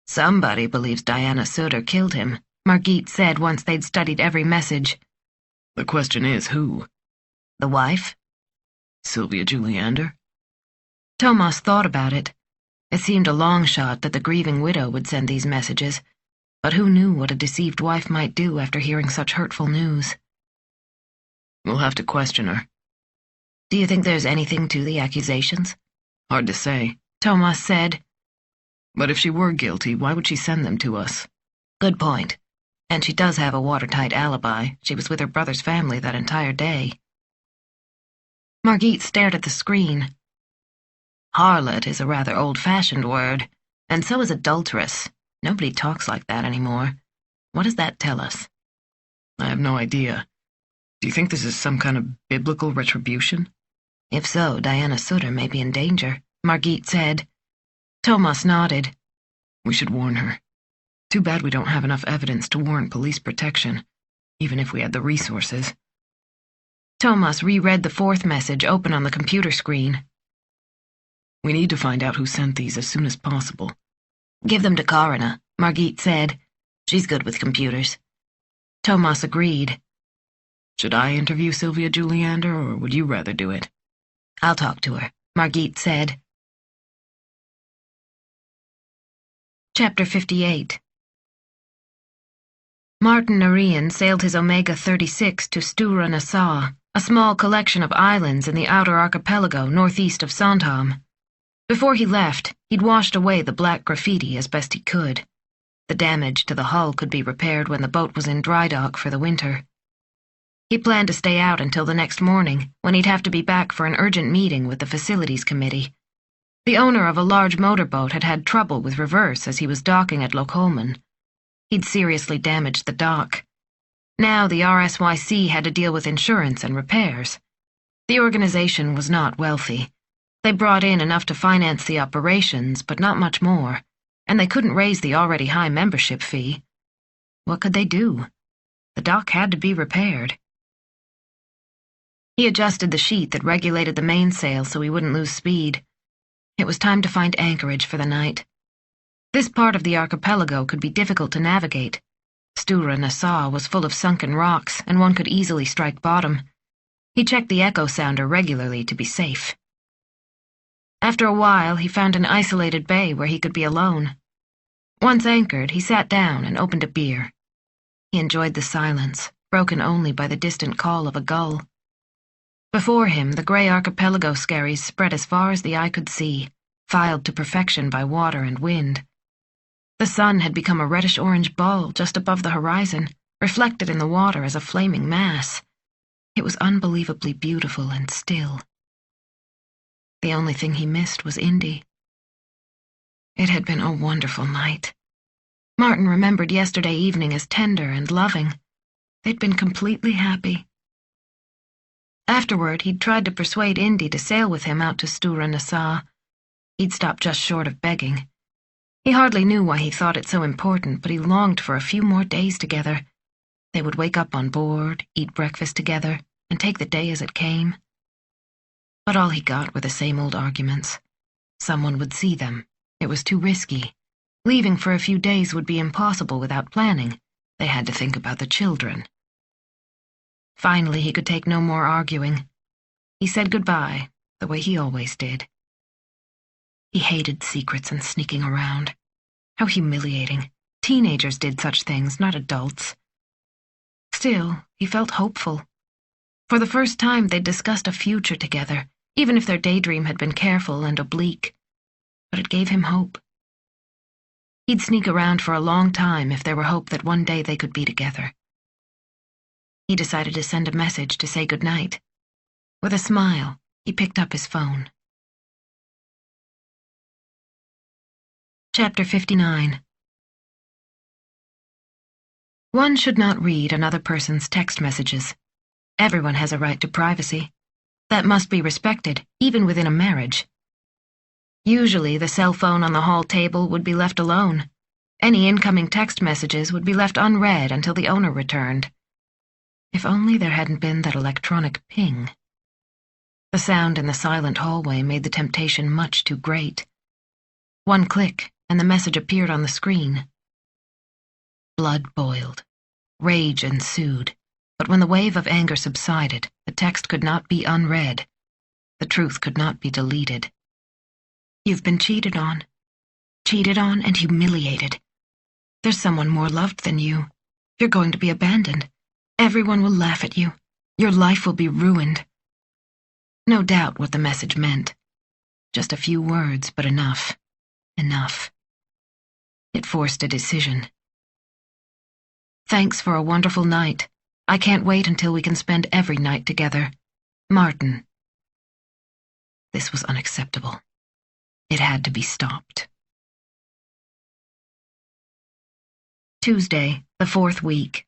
"Somebody believes Diana Sutter killed him," Margit said once they'd studied every message. "The question is, who? "The wife?" Sylvia Juliander?" Thomas thought about it. It seemed a long shot that the grieving widow would send these messages, but who knew what a deceived wife might do after hearing such hurtful news? "We'll have to question her." "Do you think there's anything to the accusations?" "Hard to say," Thomas said. "but if she were guilty, why would she send them to us?" "Good point. And she does have a watertight alibi. She was with her brother's family that entire day." Margit stared at the screen. "Harlot is a rather old-fashioned word, and so is adulteress. Nobody talks like that anymore. What does that tell us?" "I have no idea. Do you think this is some kind of biblical retribution?" "If so, Diana Sutter may be in danger," Margit said. Thomas nodded. "We should warn her. Too bad we don't have enough evidence to warrant police protection, even if we had the resources." Thomas reread the fourth message open on the computer screen. "We need to find out who sent these as soon as possible." "Give them to Karina," Margit said. "She's good with computers." Thomas agreed. "Should I interview Sylvia Juliander, or would you rather do it?" "I'll talk to her," Margit said. Chapter 58. Martin Narian sailed his Omega-36 to Stura Nassau, a small collection of islands in the outer archipelago northeast of Sandhamn. Before he left, he'd washed away the black graffiti as best he could. The damage to the hull could be repaired when the boat was in dry dock for the winter. He planned to stay out until the next morning, when he'd have to be back for an urgent meeting with the facilities committee. The owner of a large motorboat had had trouble with reverse as he was docking at Lochholmen. He'd seriously damaged the dock. Now the RSYC had to deal with insurance and repairs. The organization was not wealthy. They brought in enough to finance the operations, but not much more, and they couldn't raise the already high membership fee. What could they do? The dock had to be repaired. He adjusted the sheet that regulated the mainsail so he wouldn't lose speed. It was time to find anchorage for the night. This part of the archipelago could be difficult to navigate. Stura Nassau was full of sunken rocks, and one could easily strike bottom. He checked the echo sounder regularly to be safe. After a while, he found an isolated bay where he could be alone. Once anchored, he sat down and opened a beer. He enjoyed the silence, broken only by the distant call of a gull. Before him, the gray archipelago skerries spread as far as the eye could see, filed to perfection by water and wind. The sun had become a reddish-orange ball just above the horizon, reflected in the water as a flaming mass. It was unbelievably beautiful and still. The only thing he missed was Indy. It had been a wonderful night. Martin remembered yesterday evening as tender and loving. They'd been completely happy. Afterward, he'd tried to persuade Indy to sail with him out to Stura Nassau. He'd stopped just short of begging. He hardly knew why he thought it so important, but he longed for a few more days together. They would wake up on board, eat breakfast together, and take the day as it came. But all he got were the same old arguments. Someone would see them. It was too risky. Leaving for a few days would be impossible without planning. They had to think about the children. Finally, he could take no more arguing. He said goodbye, the way he always did. He hated secrets and sneaking around. How humiliating. Teenagers did such things, not adults. Still, he felt hopeful. For the first time, they'd discussed a future together, even if their daydream had been careful and oblique. But it gave him hope. He'd sneak around for a long time if there were hope that one day they could be together. He decided to send a message to say goodnight. With a smile, he picked up his phone. Chapter 59. One should not read another person's text messages. Everyone has a right to privacy. That must be respected, even within a marriage. Usually, the cell phone on the hall table would be left alone. Any incoming text messages would be left unread until the owner returned. If only there hadn't been that electronic ping. The sound in the silent hallway made the temptation much too great. One click, and the message appeared on the screen. Blood boiled. Rage ensued. But when the wave of anger subsided, the text could not be unread. The truth could not be deleted. You've been cheated on. Cheated on and humiliated. There's someone more loved than you. You're going to be abandoned. Everyone will laugh at you. Your life will be ruined. No doubt what the message meant. Just a few words, but enough. Enough. It forced a decision. Thanks for a wonderful night. I can't wait until we can spend every night together. Martin. This was unacceptable. It had to be stopped. Tuesday, the 4th week.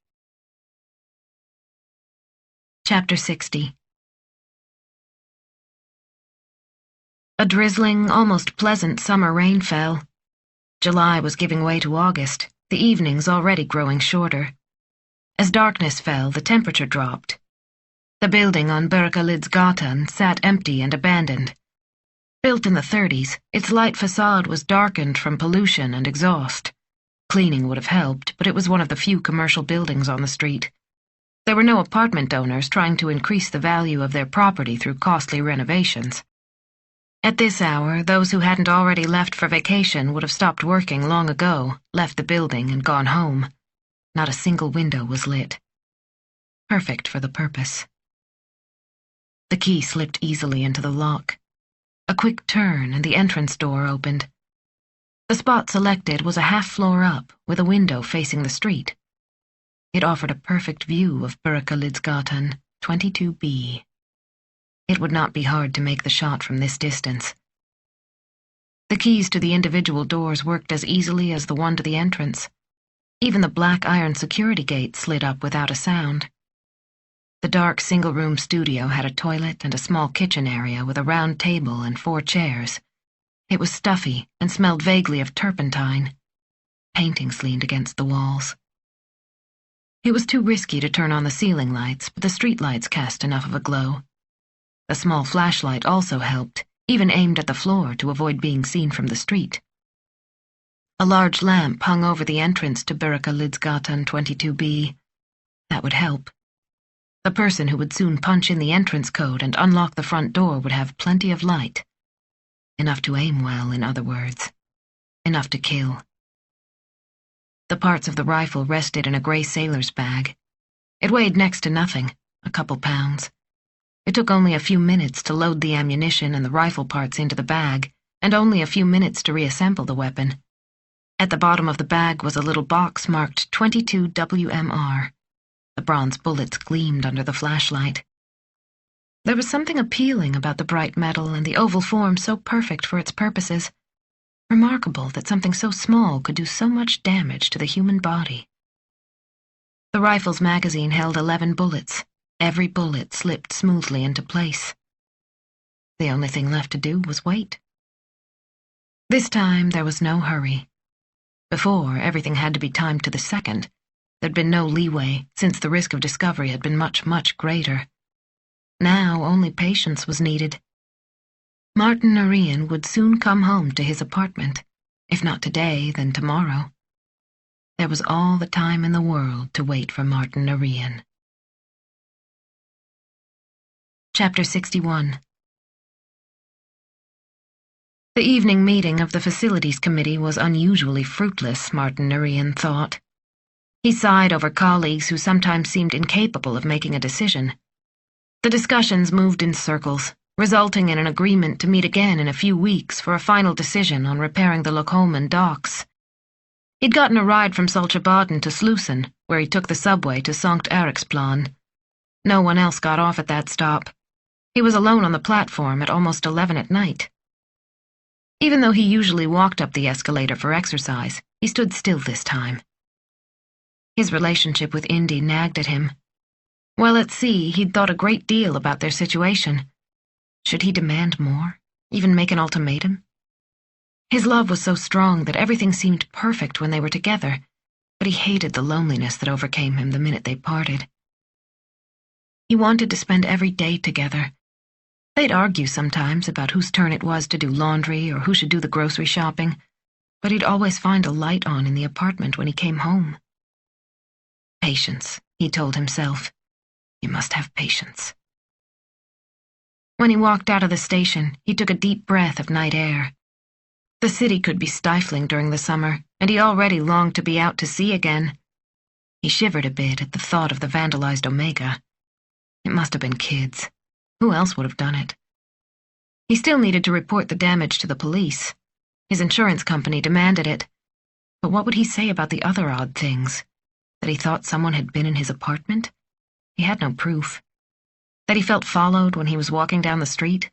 Chapter 60. A drizzling, almost pleasant summer rain fell. July was giving way to August, the evenings already growing shorter. As darkness fell, the temperature dropped. The building on Viveca sat empty and abandoned. Built in the 30s, its light facade was darkened from pollution and exhaust. Cleaning would have helped, but it was one of the few commercial buildings on the street. There were no apartment owners trying to increase the value of their property through costly renovations. At this hour, those who hadn't already left for vacation would have stopped working long ago, left the building, and gone home. Not a single window was lit. Perfect for the purpose. The key slipped easily into the lock. A quick turn and the entrance door opened. The spot selected was a half-floor up, with a window facing the street. It offered a perfect view of Viveca 22B. It would not be hard to make the shot from this distance. The keys to the individual doors worked as easily as the one to the entrance. Even the black iron security gate slid up without a sound. The dark single-room studio had a toilet and a small kitchen area with a round table and 4 chairs. It was stuffy and smelled vaguely of turpentine. Paintings leaned against the walls. It was too risky to turn on the ceiling lights, but the street lights cast enough of a glow. The small flashlight also helped, even aimed at the floor to avoid being seen from the street. A large lamp hung over the entrance to Viveca 22B. That would help. The person who would soon punch in the entrance code and unlock the front door would have plenty of light. Enough to aim well, in other words. Enough to kill. The parts of the rifle rested in a gray sailor's bag. It weighed next to nothing, a couple pounds. It took only a few minutes to load the ammunition and the rifle parts into the bag, and only a few minutes to reassemble the weapon. At the bottom of the bag was a little box marked 22 WMR. The bronze bullets gleamed under the flashlight. There was something appealing about the bright metal and the oval form so perfect for its purposes. Remarkable that something so small could do so much damage to the human body. The rifle's magazine held 11 bullets. Every bullet slipped smoothly into place. The only thing left to do was wait. This time there was no hurry. Before, everything had to be timed to the second. There'd been no leeway, since the risk of discovery had been much, much greater. Now only patience was needed. Martin Andreasson would soon come home to his apartment. If not today, then tomorrow. There was all the time in the world to wait for Martin Andreasson. Chapter 61. The evening meeting of the Facilities Committee was unusually fruitless, Martin Andreasson thought. He sighed over colleagues who sometimes seemed incapable of making a decision. The discussions moved in circles, resulting in an agreement to meet again in a few weeks for a final decision on repairing the Lockholmen docks. He'd gotten a ride from Saltsjöbaden to Slussen, where he took the subway to Sankt Eriksplan. No one else got off at that stop. He was alone on the platform at almost 11 at night. Even though he usually walked up the escalator for exercise, he stood still this time. His relationship with Indy nagged at him. While at sea, he'd thought a great deal about their situation. Should he demand more? Even make an ultimatum? His love was so strong that everything seemed perfect when they were together, but he hated the loneliness that overcame him the minute they parted. He wanted to spend every day together. They'd argue sometimes about whose turn it was to do laundry or who should do the grocery shopping, but he'd always find a light on in the apartment when he came home. Patience, he told himself. You must have patience. When he walked out of the station, he took a deep breath of night air. The city could be stifling during the summer, and he already longed to be out to sea again. He shivered a bit at the thought of the vandalized Omega. It must have been kids. Who else would have done it? He still needed to report the damage to the police. His insurance company demanded it. But what would he say about the other odd things? That he thought someone had been in his apartment? He had no proof. That he felt followed when he was walking down the street?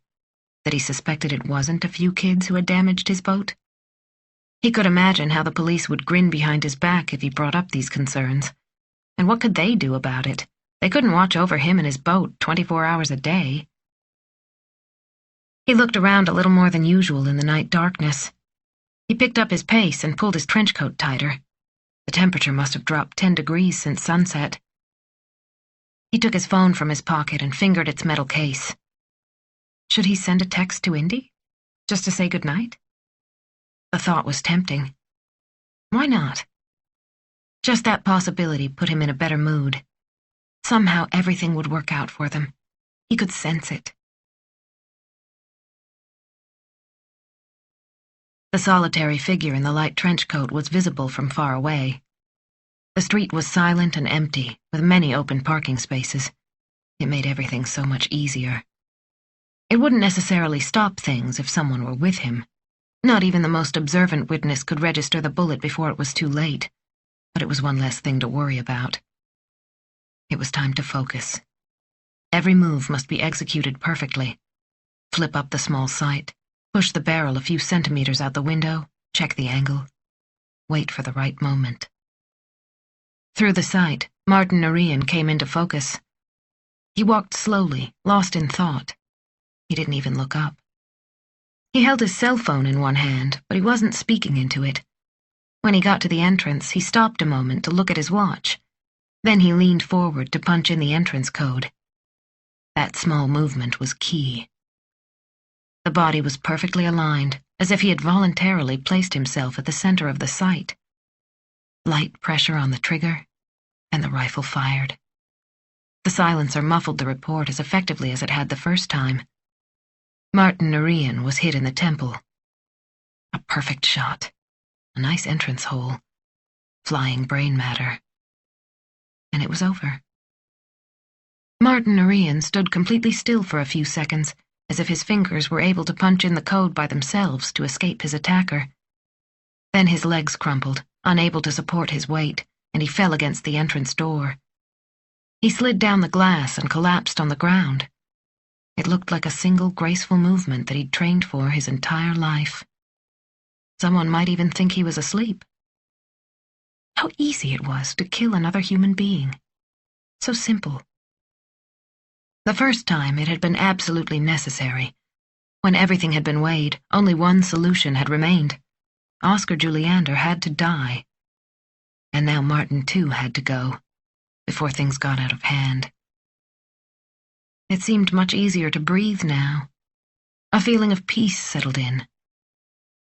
That he suspected it wasn't a few kids who had damaged his boat? He could imagine how the police would grin behind his back if he brought up these concerns. And what could they do about it? They couldn't watch over him and his boat 24 hours a day. He looked around a little more than usual in the night darkness. He picked up his pace and pulled his trench coat tighter. The temperature must have dropped 10 degrees since sunset. He took his phone from his pocket and fingered its metal case. Should he send a text to Indy? Just to say goodnight? The thought was tempting. Why not? Just that possibility put him in a better mood. Somehow everything would work out for them. He could sense it. The solitary figure in the light trench coat was visible from far away. The street was silent and empty, with many open parking spaces. It made everything so much easier. It wouldn't necessarily stop things if someone were with him. Not even the most observant witness could register the bullet before it was too late, but it was one less thing to worry about. It was time to focus. Every move must be executed perfectly. Flip up the small sight, push the barrel a few centimeters out the window, check the angle, wait for the right moment. Through the sight, Martin Andreasson came into focus. He walked slowly, lost in thought. He didn't even look up. He held his cell phone in one hand, but he wasn't speaking into it. When he got to the entrance, he stopped a moment to look at his watch. Then he leaned forward to punch in the entrance code. That small movement was key. The body was perfectly aligned, as if he had voluntarily placed himself at the center of the sight. Light pressure on the trigger, and the rifle fired. The silencer muffled the report as effectively as it had the first time. Martin Andreasson was hit in the temple. A perfect shot. A nice entrance hole. Flying brain matter. And it was over. Martin Andreasson stood completely still for a few seconds, as if his fingers were able to punch in the code by themselves to escape his attacker. Then his legs crumpled, unable to support his weight, and he fell against the entrance door. He slid down the glass and collapsed on the ground. It looked like a single graceful movement that he'd trained for his entire life. Someone might even think he was asleep. How easy it was to kill another human being. So simple. The first time it had been absolutely necessary. When everything had been weighed, only one solution had remained. Oscar Juliander had to die. And now Martin too had to go, before things got out of hand. It seemed much easier to breathe now. A feeling of peace settled in.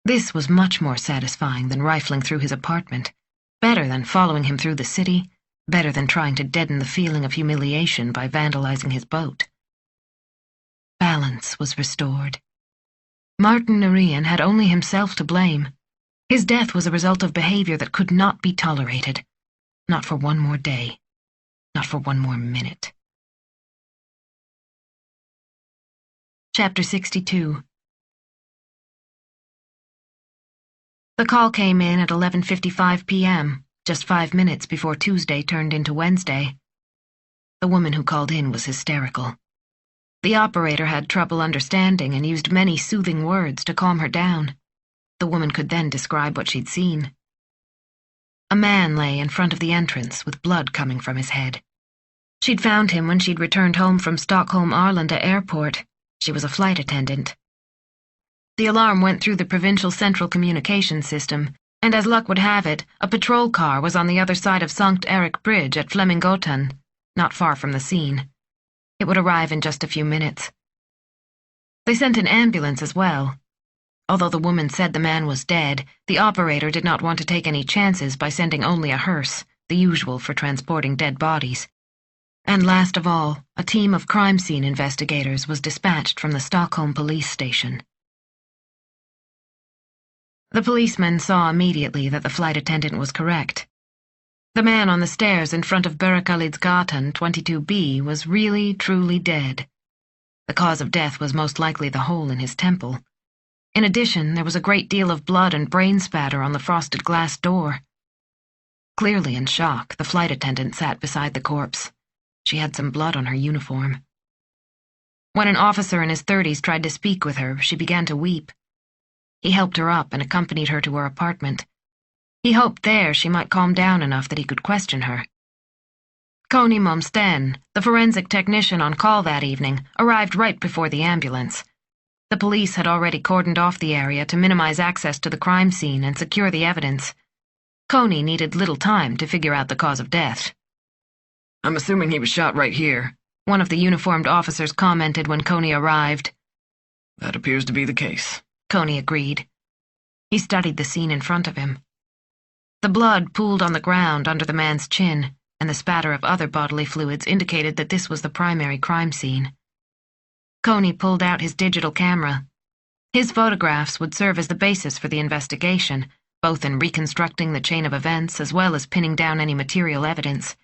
This was much more satisfying than rifling through his apartment, better than following him through the city, better than trying to deaden the feeling of humiliation by vandalizing his boat. Balance was restored. Martin Andreasson had only himself to blame. His death was a result of behavior that could not be tolerated. Not for one more day. Not for one more minute. Chapter 62. The call came in at 11:55 p.m., just 5 minutes before Tuesday turned into Wednesday. The woman who called in was hysterical. The operator had trouble understanding and used many soothing words to calm her down. The woman could then describe what she'd seen. A man lay in front of the entrance with blood coming from his head. She'd found him when she'd returned home from Stockholm-Arlanda airport. She was a flight attendant. The alarm went through the provincial central communications system, and as luck would have it, a patrol car was on the other side of Sankt Erik Bridge at Flemminggatan, not far from the scene. It would arrive in just a few minutes. They sent an ambulance as well. Although the woman said the man was dead, the operator did not want to take any chances by sending only a hearse, the usual for transporting dead bodies. And last of all, a team of crime scene investigators was dispatched from the Stockholm police station. The policeman saw immediately that the flight attendant was correct. The man on the stairs in front of Berrakalidsgatan 22B was really, truly dead. The cause of death was most likely the hole in his temple. In addition, there was a great deal of blood and brain spatter on the frosted glass door. Clearly in shock, the flight attendant sat beside the corpse. She had some blood on her uniform. When an officer in his 30s tried to speak with her, she began to weep. He helped her up and accompanied her to her apartment. He hoped there she might calm down enough that he could question her. Thomas Sten, the forensic technician on call that evening, arrived right before the ambulance. The police had already cordoned off the area to minimize access to the crime scene and secure the evidence. Coney needed little time to figure out the cause of death. I'm assuming he was shot right here, one of the uniformed officers commented when Coney arrived. That appears to be the case, Coney agreed. He studied the scene in front of him. The blood pooled on the ground under the man's chin, and the spatter of other bodily fluids indicated that this was the primary crime scene. Coney pulled out his digital camera. His photographs would serve as the basis for the investigation, both in reconstructing the chain of events as well as pinning down any material evidence.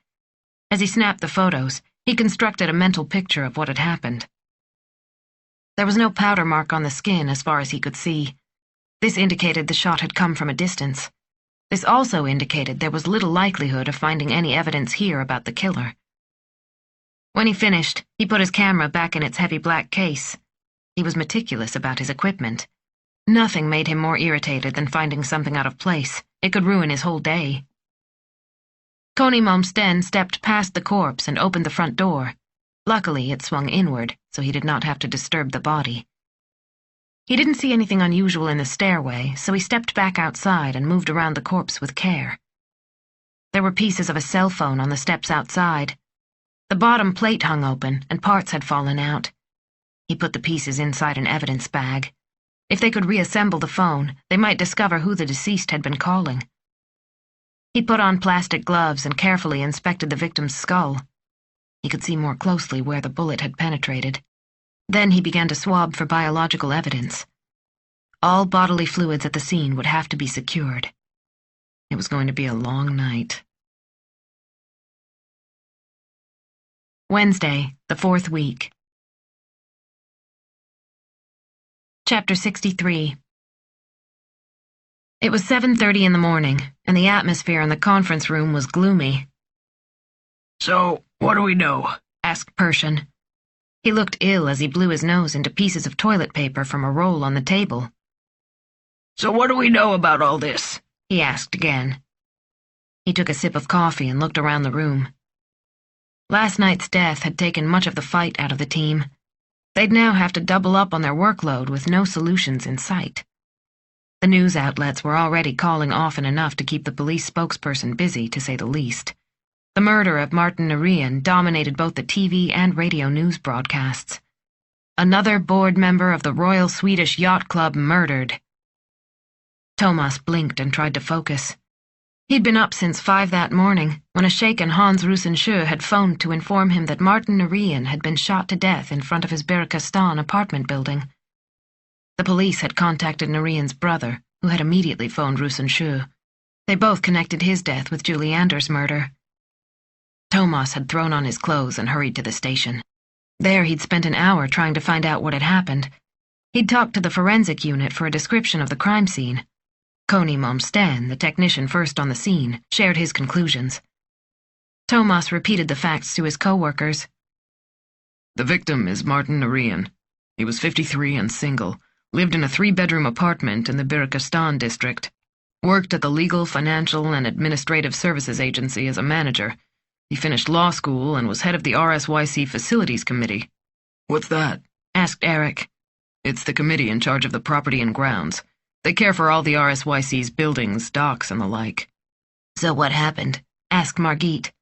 As he snapped the photos, he constructed a mental picture of what had happened. There was no powder mark on the skin as far as he could see. This indicated the shot had come from a distance. This also indicated there was little likelihood of finding any evidence here about the killer. When he finished, he put his camera back in its heavy black case. He was meticulous about his equipment. Nothing made him more irritated than finding something out of place. It could ruin his whole day. Thomas Sten stepped past the corpse and opened the front door. Luckily, it swung inward, so he did not have to disturb the body. He didn't see anything unusual in the stairway, so he stepped back outside and moved around the corpse with care. There were pieces of a cell phone on the steps outside. The bottom plate hung open, and parts had fallen out. He put the pieces inside an evidence bag. If they could reassemble the phone, they might discover who the deceased had been calling. He put on plastic gloves and carefully inspected the victim's skull. He could see more closely where the bullet had penetrated. Then he began to swab for biological evidence. All bodily fluids at the scene would have to be secured. It was going to be a long night. Wednesday, the 4th week. Chapter 63. It was 7:30 in the morning, and the atmosphere in the conference room was gloomy. "So, what do we know?" asked Persian. He looked ill as he blew his nose into pieces of toilet paper from a roll on the table. "So what do we know about all this?" he asked again. He took a sip of coffee and looked around the room. Last night's death had taken much of the fight out of the team. They'd now have to double up on their workload with no solutions in sight. The news outlets were already calling often enough to keep the police spokesperson busy, to say the least. The murder of Martin Andreasson dominated both the TV and radio news broadcasts. Another board member of the Royal Swedish Yacht Club murdered. Thomas blinked and tried to focus. He'd been up since 5 that morning, when a shaken Hans Rosenschö had phoned to inform him that Martin Andreasson had been shot to death in front of his Viveca Sten apartment building. The police had contacted Andreasson's brother, who had immediately phoned Rosenschö. They both connected his death with Julie Ander's murder. Thomas had thrown on his clothes and hurried to the station. There he'd spent an hour trying to find out what had happened. He'd talked to the forensic unit for a description of the crime scene. Thomas Sten, the technician first on the scene, shared his conclusions. Thomas repeated the facts to his co-workers. The victim is Martin Andreasson. He was 53 and single, lived in a 3-bedroom apartment in the Viveca Sten district. Worked at the Legal, Financial, and Administrative Services Agency as a manager. He finished law school and was head of the RSYC Facilities Committee. What's that? Asked Eric. It's the committee in charge of the property and grounds. They care for all the RSYC's buildings, docks, and the like. So what happened? Asked Margit.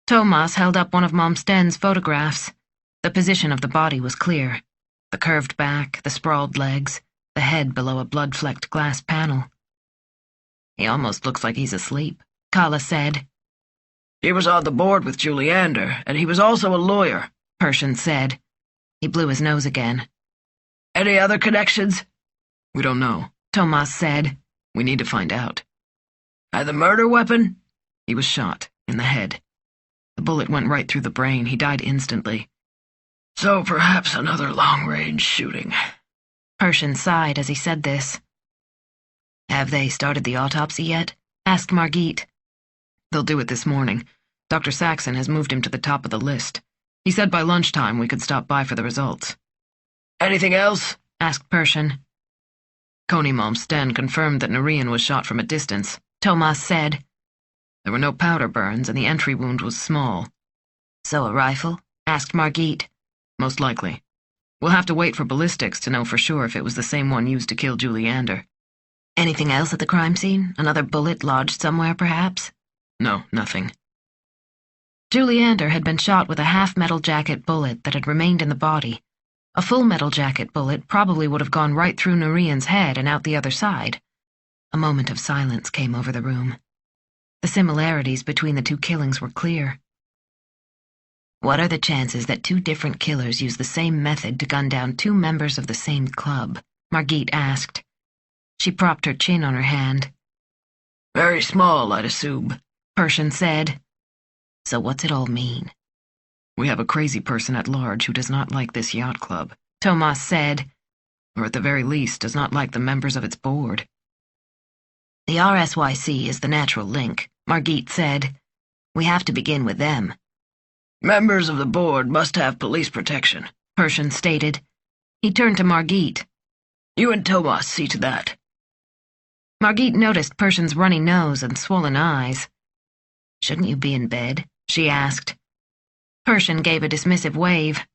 Thomas held up one of Mom Sten's photographs. The position of the body was clear. The curved back, the sprawled legs, the head below a blood-flecked glass panel. He almost looks like he's asleep, Kala said. He was on the board with Juliander, and he was also a lawyer, Pershing said. He blew his nose again. Any other connections? We don't know, Thomas said. We need to find out. And the murder weapon? He was shot in the head. The bullet went right through the brain. He died instantly. So perhaps another long-range shooting. Pershing sighed as he said this. Have they started the autopsy yet? Asked Margit. They'll do it this morning. Dr. Saxon has moved him to the top of the list. He said by lunchtime we could stop by for the results. Anything else? Asked Pershing. Coney Mom Sten confirmed that Narian was shot from a distance, Thomas said. There were no powder burns and the entry wound was small. So a rifle? Asked Margit. Most likely. We'll have to wait for ballistics to know for sure if it was the same one used to kill Juliander. Anything else at the crime scene? Another bullet lodged somewhere, perhaps? No, nothing. Juliander had been shot with a half-metal jacket bullet that had remained in the body. A full metal jacket bullet probably would have gone right through Narian's head and out the other side. A moment of silence came over the room. The similarities between the two killings were clear. What are the chances that two different killers used the same method to gun down two members of the same club? Margit asked. She propped her chin on her hand. Very small, I'd assume, Pershing said. So what's it all mean? We have a crazy person at large who does not like this yacht club, Thomas said. Or at the very least does not like the members of its board. The RSYC is the natural link, Margit said. We have to begin with them. Members of the board must have police protection, Pershing stated. He turned to Margit. You and Thomas see to that. Margit noticed Pershing's runny nose and swollen eyes. Shouldn't you be in bed? She asked. Pershing gave a dismissive wave.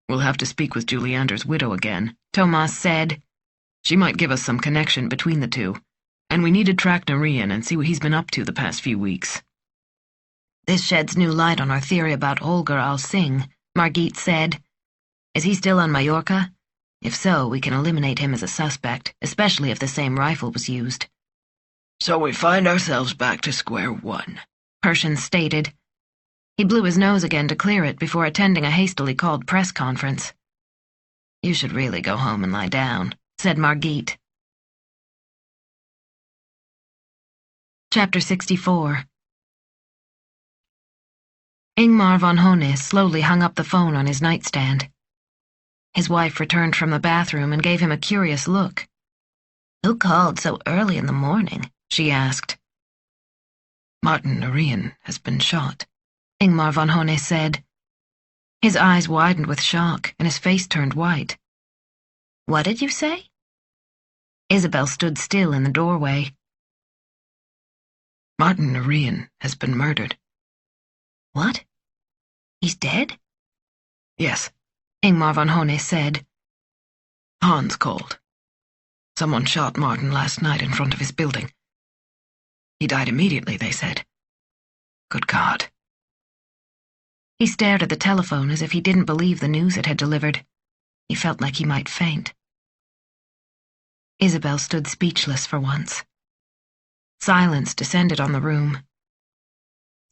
We'll have to speak with Juliander's widow again, Thomas said. She might give us some connection between the two, and we need to track Narian and see what he's been up to the past few weeks. This sheds new light on our theory about Olger Al-Singh, Margit said. Is he still on Majorca? If so, we can eliminate him as a suspect, especially if the same rifle was used. So we find ourselves back to square one, Pershing stated. He blew his nose again to clear it before attending a hastily called press conference. You should really go home and lie down, said Margit. Chapter 64. Ingmar von Hone slowly hung up the phone on his nightstand. His wife returned from the bathroom and gave him a curious look. Who called so early in the morning? She asked. Martin Narian has been shot, Ingmar von Hone said. His eyes widened with shock and his face turned white. What did you say? Isabel stood still in the doorway. Martin Narian has been murdered. What? He's dead? Yes, Ingmar von Hone said. Hans called. Someone shot Martin last night in front of his building. He died immediately, they said. Good God. He stared at the telephone as if he didn't believe the news it had delivered. He felt like he might faint. Isabel stood speechless for once. Silence descended on the room.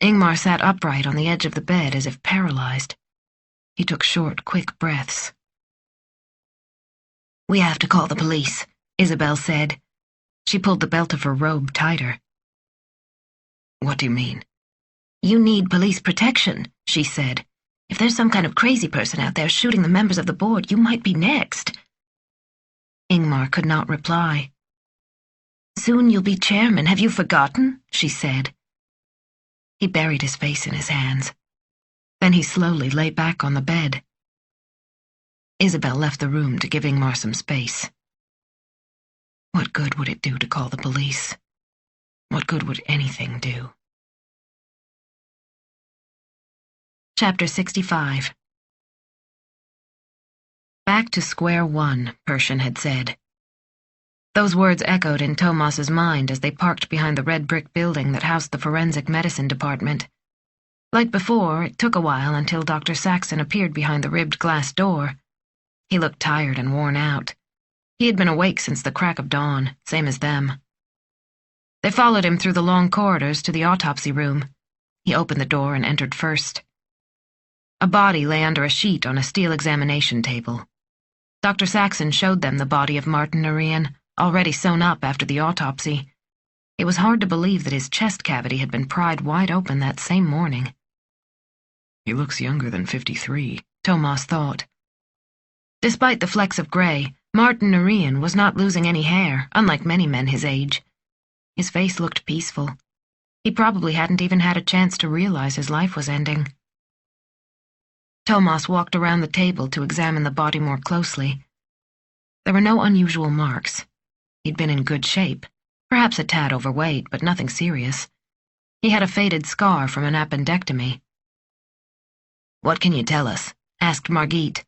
Ingmar sat upright on the edge of the bed as if paralyzed. He took short, quick breaths. We have to call the police, Isabel said. She pulled the belt of her robe tighter. What do you mean? You need police protection, she said. If there's some kind of crazy person out there shooting the members of the board, you might be next. Ingmar could not reply. Soon you'll be chairman, have you forgotten? She said. He buried his face in his hands. Then he slowly lay back on the bed. Isabel left the room to give Ingmar some space. What good would it do to call the police? What good would anything do? Chapter 65. Back to square one, Pershing had said. Those words echoed in Thomas's mind as they parked behind the red brick building that housed the forensic medicine department. Like before, it took a while until Dr. Saxon appeared behind the ribbed glass door. He looked tired and worn out. He had been awake since the crack of dawn, same as them. They followed him through the long corridors to the autopsy room. He opened the door and entered first. A body lay under a sheet on a steel examination table. Dr. Saxon showed them the body of Martin Andreasson, already sewn up after the autopsy. It was hard to believe that his chest cavity had been pried wide open that same morning. He looks younger than 53, Thomas thought. Despite the flecks of gray, Martin Andreasson was not losing any hair, unlike many men his age. His face looked peaceful. He probably hadn't even had a chance to realize his life was ending. Thomas walked around the table to examine the body more closely. There were no unusual marks. He'd been in good shape, perhaps a tad overweight, but nothing serious. He had a faded scar from an appendectomy. "What can you tell us?" asked Margit.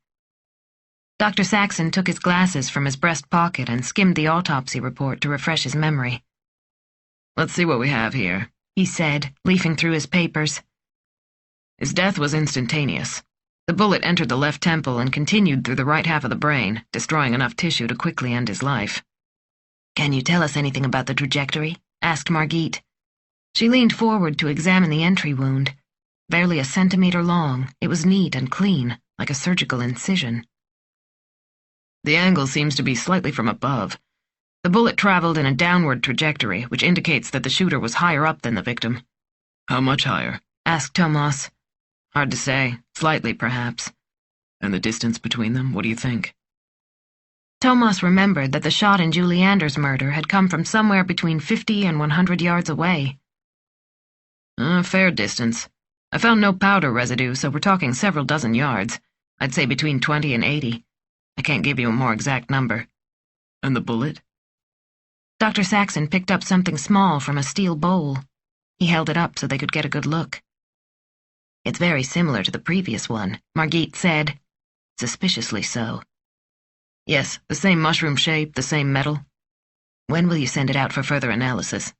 Dr. Saxon took his glasses from his breast pocket and skimmed the autopsy report to refresh his memory. "Let's see what we have here," he said, leafing through his papers. "His death was instantaneous. The bullet entered the left temple and continued through the right half of the brain, destroying enough tissue to quickly end his life." "Can you tell us anything about the trajectory?" asked Margit. She leaned forward to examine the entry wound. Barely a centimeter long, it was neat and clean, like a surgical incision. "The angle seems to be slightly from above. The bullet traveled in a downward trajectory, which indicates that the shooter was higher up than the victim." How much higher? asked Thomas. "Hard to say. Slightly, perhaps." And the distance between them, what do you think? Thomas remembered that the shot in Julie Anders' murder had come from somewhere between 50 and 100 yards away. A fair distance. I found no powder residue, so we're talking several dozen yards. I'd say between 20 and 80. I can't give you a more exact number." And the bullet? Dr. Saxon picked up something small from a steel bowl. He held it up so they could get a good look. "It's very similar to the previous one," Margit said. "Suspiciously so." "Yes, the same mushroom shape, the same metal." "When will you send it out for further analysis?"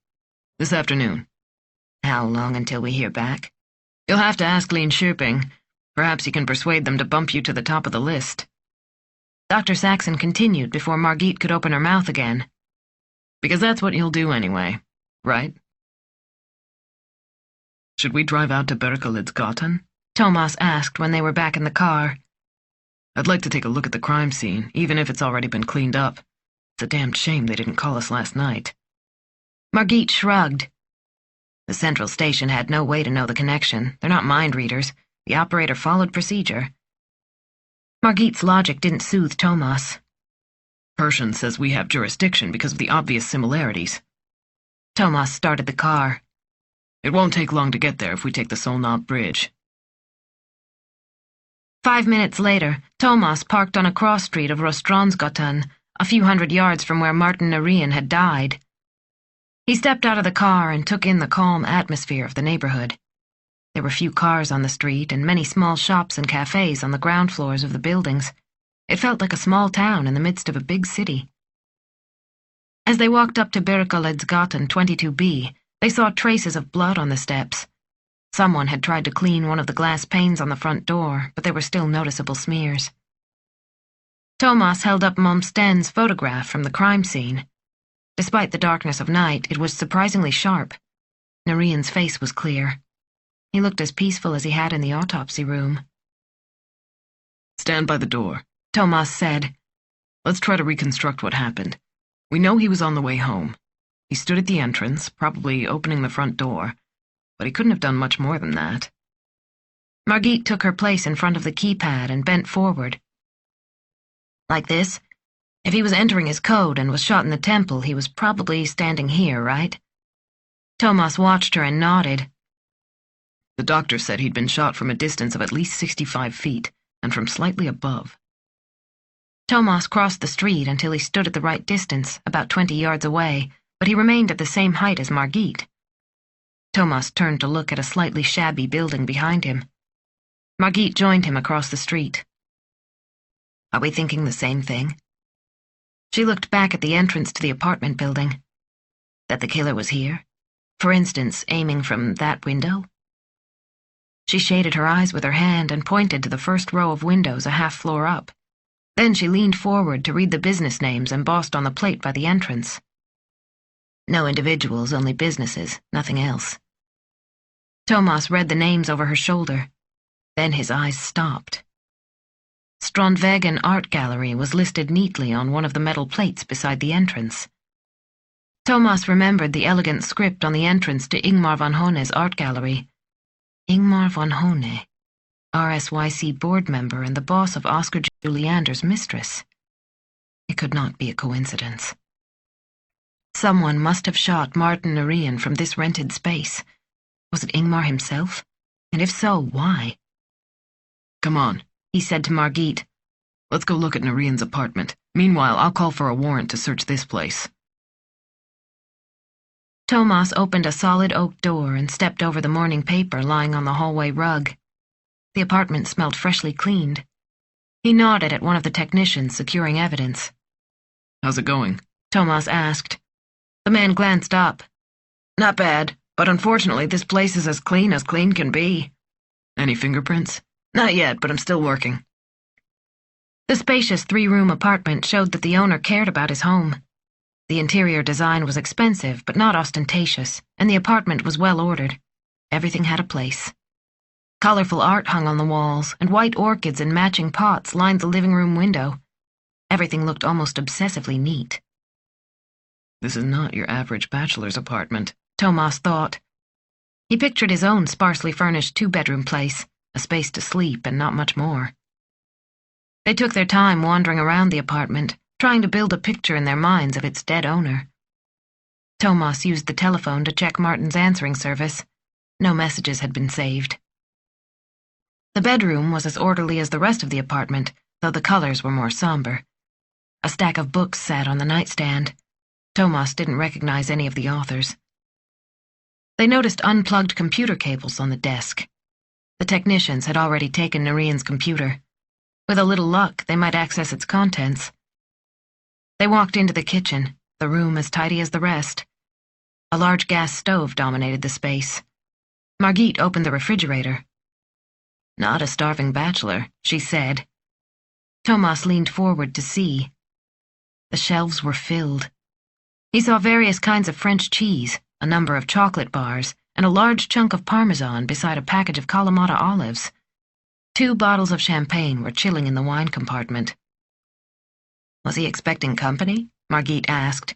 "This afternoon." "How long until we hear back?" "You'll have to ask Linköping. Perhaps you can persuade them to bump you to the top of the list." Dr. Saxon continued before Margit could open her mouth again. "Because that's what you'll do anyway, right?" Should we drive out to Viveca? Thomas asked when they were back in the car. I'd like to take a look at the crime scene, even if it's already been cleaned up. It's a damned shame they didn't call us last night. Margit shrugged. The central station had no way to know the connection. They're not mind readers. The operator followed procedure. Margit's logic didn't soothe Thomas. Pershing says we have jurisdiction because of the obvious similarities. Thomas started the car. It won't take long to get there if we take the Solnab Bridge. 5 minutes later, Thomas parked on a cross street of Rostransgatan, a few hundred yards from where Martin Andreasson had died. He stepped out of the car and took in the calm atmosphere of the neighborhood. There were few cars on the street and many small shops and cafes on the ground floors of the buildings. It felt like a small town in the midst of a big city. As they walked up to Viveca 22B, they saw traces of blood on the steps. Someone had tried to clean one of the glass panes on the front door, but there were still noticeable smears. Thomas held up Mom Sten's photograph from the crime scene. Despite the darkness of night, it was surprisingly sharp. Andreasson's face was clear. He looked as peaceful as he had in the autopsy room. Stand by the door, Thomas said. Let's try to reconstruct what happened. We know he was on the way home. He stood at the entrance, probably opening the front door, but he couldn't have done much more than that. Margit took her place in front of the keypad and bent forward. Like this? If he was entering his code and was shot in the temple, he was probably standing here, right? Thomas watched her and nodded. The doctor said he'd been shot from a distance of at least 65 feet, and from slightly above. Thomas crossed the street until he stood at the right distance, about 20 yards away, but he remained at the same height as Margit. Thomas turned to look at a slightly shabby building behind him. Margit joined him across the street. Are we thinking the same thing? She looked back at the entrance to the apartment building. That the killer was here? For instance, aiming from that window? She shaded her eyes with her hand and pointed to the first row of windows a half-floor up. Then she leaned forward to read the business names embossed on the plate by the entrance. No individuals, only businesses, nothing else. Thomas read the names over her shoulder. Then his eyes stopped. Strandvägen Art Gallery was listed neatly on one of the metal plates beside the entrance. Thomas remembered the elegant script on the entrance to Ingmar von Hone's art gallery. Ingmar von Hone, RSYC board member and the boss of Oscar Juliander's mistress. It could not be a coincidence. Someone must have shot Martin Norén from this rented space. Was it Ingmar himself? And if so, why? Come on, he said to Margit. Let's go look at Norén's apartment. Meanwhile, I'll call for a warrant to search this place. Thomas opened a solid oak door and stepped over the morning paper lying on the hallway rug. The apartment smelled freshly cleaned. He nodded at one of the technicians securing evidence. How's it going? Thomas asked. The man glanced up. Not bad, but unfortunately this place is as clean can be. Any fingerprints? Not yet, but I'm still working. The spacious 3-room apartment showed that the owner cared about his home. The interior design was expensive, but not ostentatious, and the apartment was well ordered. Everything had a place. Colorful art hung on the walls, and white orchids in matching pots lined the living room window. Everything looked almost obsessively neat. This is not your average bachelor's apartment, Thomas thought. He pictured his own sparsely furnished 2-bedroom place, a space to sleep and not much more. They took their time wandering around the apartment, trying to build a picture in their minds of its dead owner. Thomas used the telephone to check Martin's answering service. No messages had been saved. The bedroom was as orderly as the rest of the apartment, though the colors were more somber. A stack of books sat on the nightstand. Thomas didn't recognize any of the authors. They noticed unplugged computer cables on the desk. The technicians had already taken Norén's computer. With a little luck, they might access its contents. They walked into the kitchen, the room as tidy as the rest. A large gas stove dominated the space. Margit opened the refrigerator. Not a starving bachelor, she said. Thomas leaned forward to see. The shelves were filled. He saw various kinds of French cheese, a number of chocolate bars, and a large chunk of Parmesan beside a package of Kalamata olives. 2 bottles of champagne were chilling in the wine compartment. Was he expecting company? Margit asked.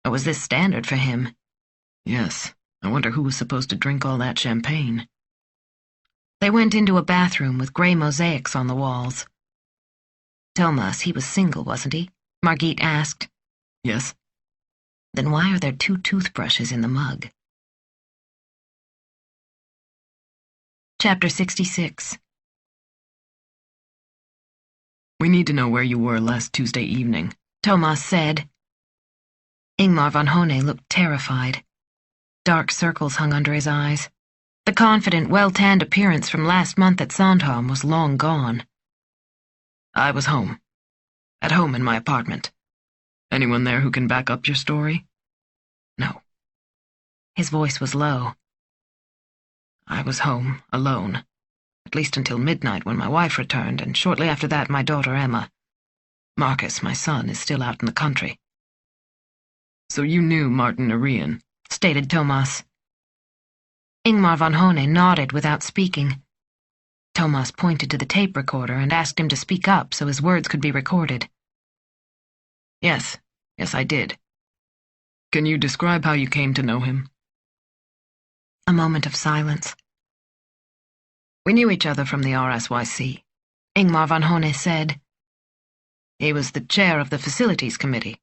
Or was this standard for him? Yes. I wonder who was supposed to drink all that champagne. They went into a bathroom with gray mosaics on the walls. Thomas, he was single, wasn't he? Margit asked. Yes. Then why are there 2 toothbrushes in the mug? Chapter 66. We need to know where you were last Tuesday evening, Thomas said. Ingmar von Hone looked terrified. Dark circles hung under his eyes. The confident, well-tanned appearance from last month at Sandhamn was long gone. I was home. At home in my apartment. Anyone there who can back up your story? No. His voice was low. I was home, alone. At least until midnight when my wife returned, and shortly after that my daughter Emma. Marcus, my son, is still out in the country. So you knew Martin Norén, stated Thomas. Ingmar von Hone nodded without speaking. Thomas pointed to the tape recorder and asked him to speak up so his words could be recorded. Yes, I did. Can you describe how you came to know him? A moment of silence. We knew each other from the RSYC, Ingmar von Hone said. He was the chair of the facilities committee.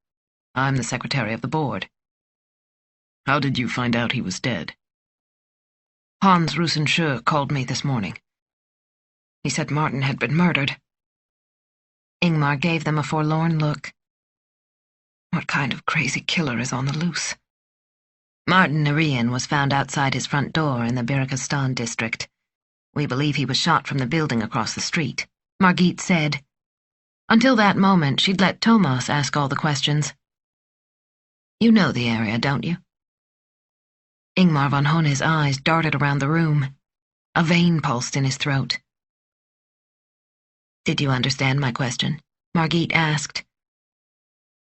I'm the secretary of the board. How did you find out he was dead? Hans Rusensjö called me this morning. He said Martin had been murdered. Ingmar gave them a forlorn look. What kind of crazy killer is on the loose? Martin Arian was found outside his front door in the Viveca Sten district. We believe he was shot from the building across the street, Margit said. Until that moment, she'd let Thomas ask all the questions. You know the area, don't you? Ingmar von Hone's eyes darted around the room. A vein pulsed in his throat. Did you understand my question? Margit asked.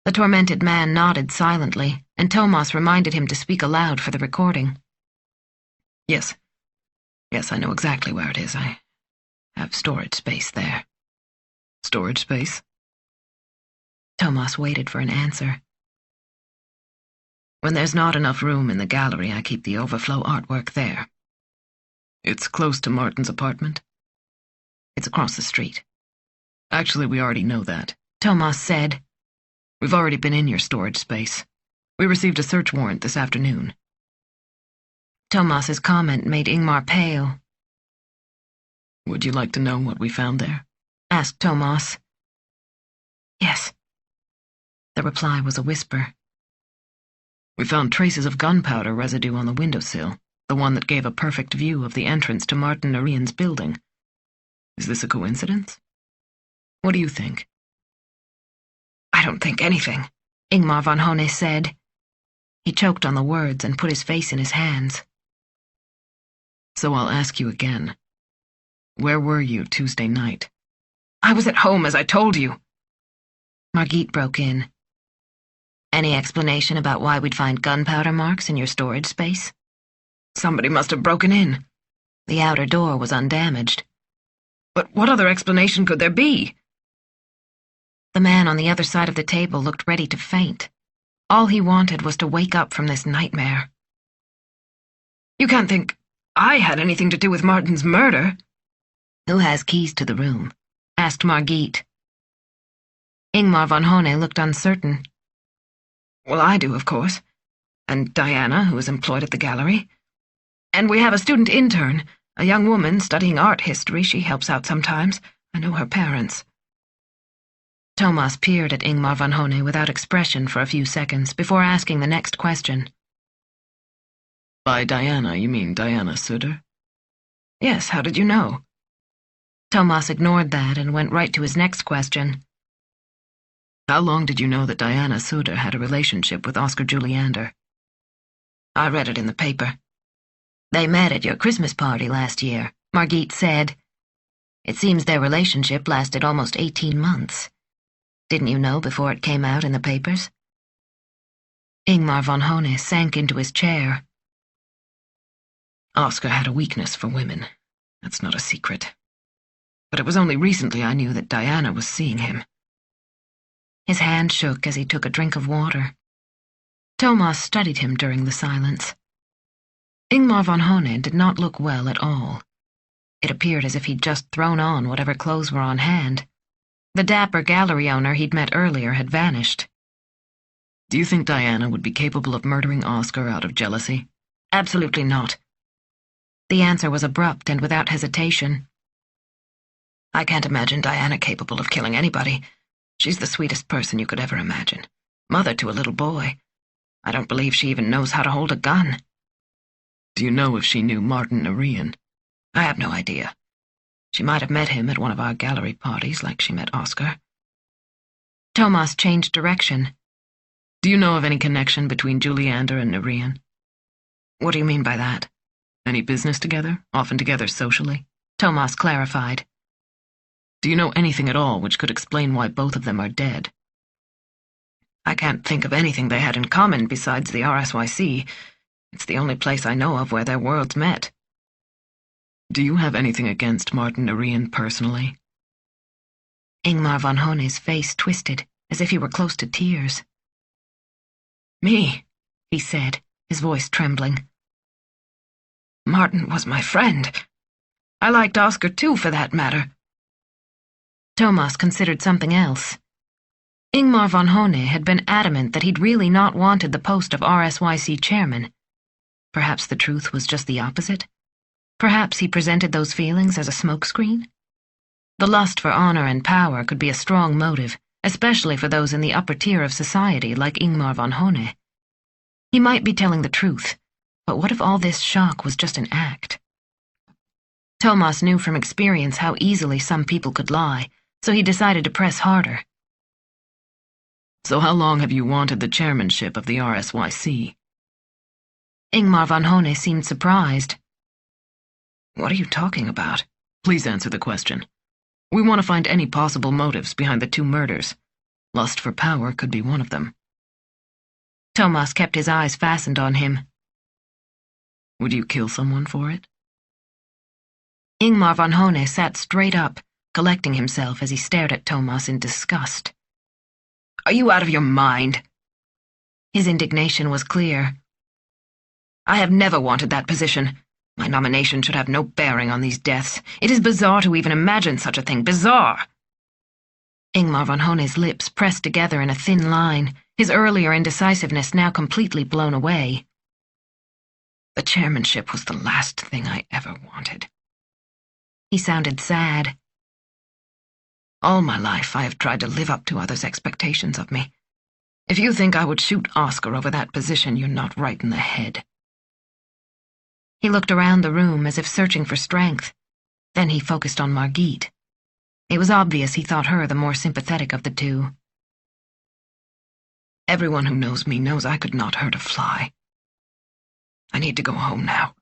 The tormented man nodded silently, and Thomas reminded him to speak aloud for the recording. Yes. Yes, I know exactly where it is. I have storage space there. Storage space? Thomas waited for an answer. When there's not enough room in the gallery, I keep the overflow artwork there. It's close to Martin's apartment. It's across the street. Actually, we already know that, Thomas said. We've already been in your storage space. We received a search warrant this afternoon. Thomas's comment made Ingmar pale. Would you like to know what we found there? Asked Thomas. Yes. The reply was a whisper. We found traces of gunpowder residue on the windowsill, the one that gave a perfect view of the entrance to Martin Arian's building. Is this a coincidence? What do you think? I don't think anything, Ingmar von Hone said. He choked on the words and put his face in his hands. So I'll ask you again. Where were you Tuesday night? I was at home, as I told you. Margit broke in. Any explanation about why we'd find gunpowder marks in your storage space? Somebody must have broken in. The outer door was undamaged. But what other explanation could there be? The man on the other side of the table looked ready to faint. All he wanted was to wake up from this nightmare. You can't think I had anything to do with Martin's murder? Who has keys to the room? Asked Margit. Ingmar von Hone looked uncertain. Well, I do, of course. And Diana, who is employed at the gallery. And we have a student intern, a young woman studying art history. She helps out sometimes. I know her parents. Thomas peered at Ingmar von Hone without expression for a few seconds before asking the next question. By Diana, you mean Diana Söder? Yes, how did you know? Thomas ignored that and went right to his next question. How long did you know that Diana Söder had a relationship with Oscar Juliander? I read it in the paper. They met at your Christmas party last year, Margit said. It seems their relationship lasted almost 18 months. Didn't you know before it came out in the papers? Ingmar von Hone sank into his chair. Oscar had a weakness for women. That's not a secret. But it was only recently I knew that Diana was seeing him. His hand shook as he took a drink of water. Thomas studied him during the silence. Ingmar von Hone did not look well at all. It appeared as if he'd just thrown on whatever clothes were on hand. The dapper gallery owner he'd met earlier had vanished. Do you think Diana would be capable of murdering Oscar out of jealousy? Absolutely not. The answer was abrupt and without hesitation. I can't imagine Diana capable of killing anybody. She's the sweetest person you could ever imagine. Mother to a little boy. I don't believe she even knows how to hold a gun. Do you know if she knew Martin Arian? I have no idea. She might have met him at one of our gallery parties like she met Oscar. Thomas changed direction. Do you know of any connection between Juliander and Arian? What do you mean by that? Any business together? Often together socially? Thomas clarified. Do you know anything at all which could explain why both of them are dead? I can't think of anything they had in common besides the RSYC. It's the only place I know of where their worlds met. Do you have anything against Martin Arian personally? Ingmar von Hone's face twisted, as if he were close to tears. Me, he said, his voice trembling. Martin was my friend. I liked Oscar too, for that matter. Thomas considered something else. Ingmar von Hone had been adamant that he'd really not wanted the post of RSYC chairman. Perhaps the truth was just the opposite? Perhaps he presented those feelings as a smokescreen? The lust for honor and power could be a strong motive, especially for those in the upper tier of society like Ingmar von Hone. He might be telling the truth, but what if all this shock was just an act? Thomas knew from experience how easily some people could lie, so he decided to press harder. So how long have you wanted the chairmanship of the RSYC? Ingmar von Hone seemed surprised. What are you talking about? Please answer the question. We want to find any possible motives behind the 2 murders. Lust for power could be one of them. Thomas kept his eyes fastened on him. Would you kill someone for it? Ingmar von Hone sat straight up, collecting himself as he stared at Thomas in disgust. Are you out of your mind? His indignation was clear. I have never wanted that position. My nomination should have no bearing on these deaths. It is bizarre to even imagine such a thing. Bizarre! Ingmar von Hone's lips pressed together in a thin line, his earlier indecisiveness now completely blown away. The chairmanship was the last thing I ever wanted. He sounded sad. All my life I have tried to live up to others' expectations of me. If you think I would shoot Oscar over that position, you're not right in the head. He looked around the room as if searching for strength. Then he focused on Margit. It was obvious he thought her the more sympathetic of the 2. Everyone who knows me knows I could not hurt a fly. I need to go home now.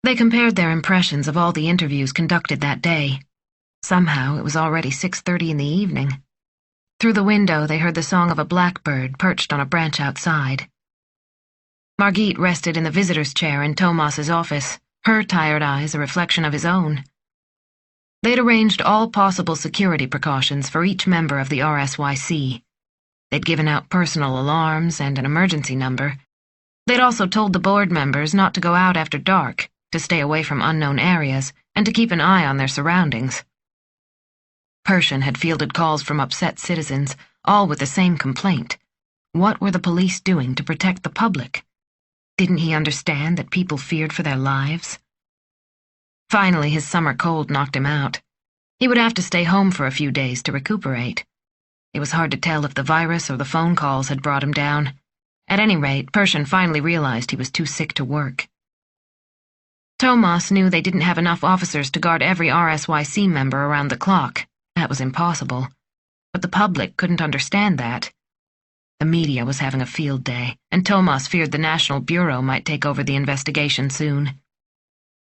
They compared their impressions of all the interviews conducted that day. Somehow it was already 6:30 in the evening. Through the window they heard the song of a blackbird perched on a branch outside. Margit rested in the visitor's chair in Thomas's office, her tired eyes a reflection of his own. They'd arranged all possible security precautions for each member of the RSYC. They'd given out personal alarms and an emergency number. They'd also told the board members not to go out after dark, to stay away from unknown areas, and to keep an eye on their surroundings. Pershing had fielded calls from upset citizens, all with the same complaint. What were the police doing to protect the public? Didn't he understand that people feared for their lives? Finally, his summer cold knocked him out. He would have to stay home for a few days to recuperate. It was hard to tell if the virus or the phone calls had brought him down. At any rate, Pershing finally realized he was too sick to work. Thomas knew they didn't have enough officers to guard every RSYC member around the clock. That was impossible. But the public couldn't understand that. The media was having a field day, and Thomas feared the National Bureau might take over the investigation soon.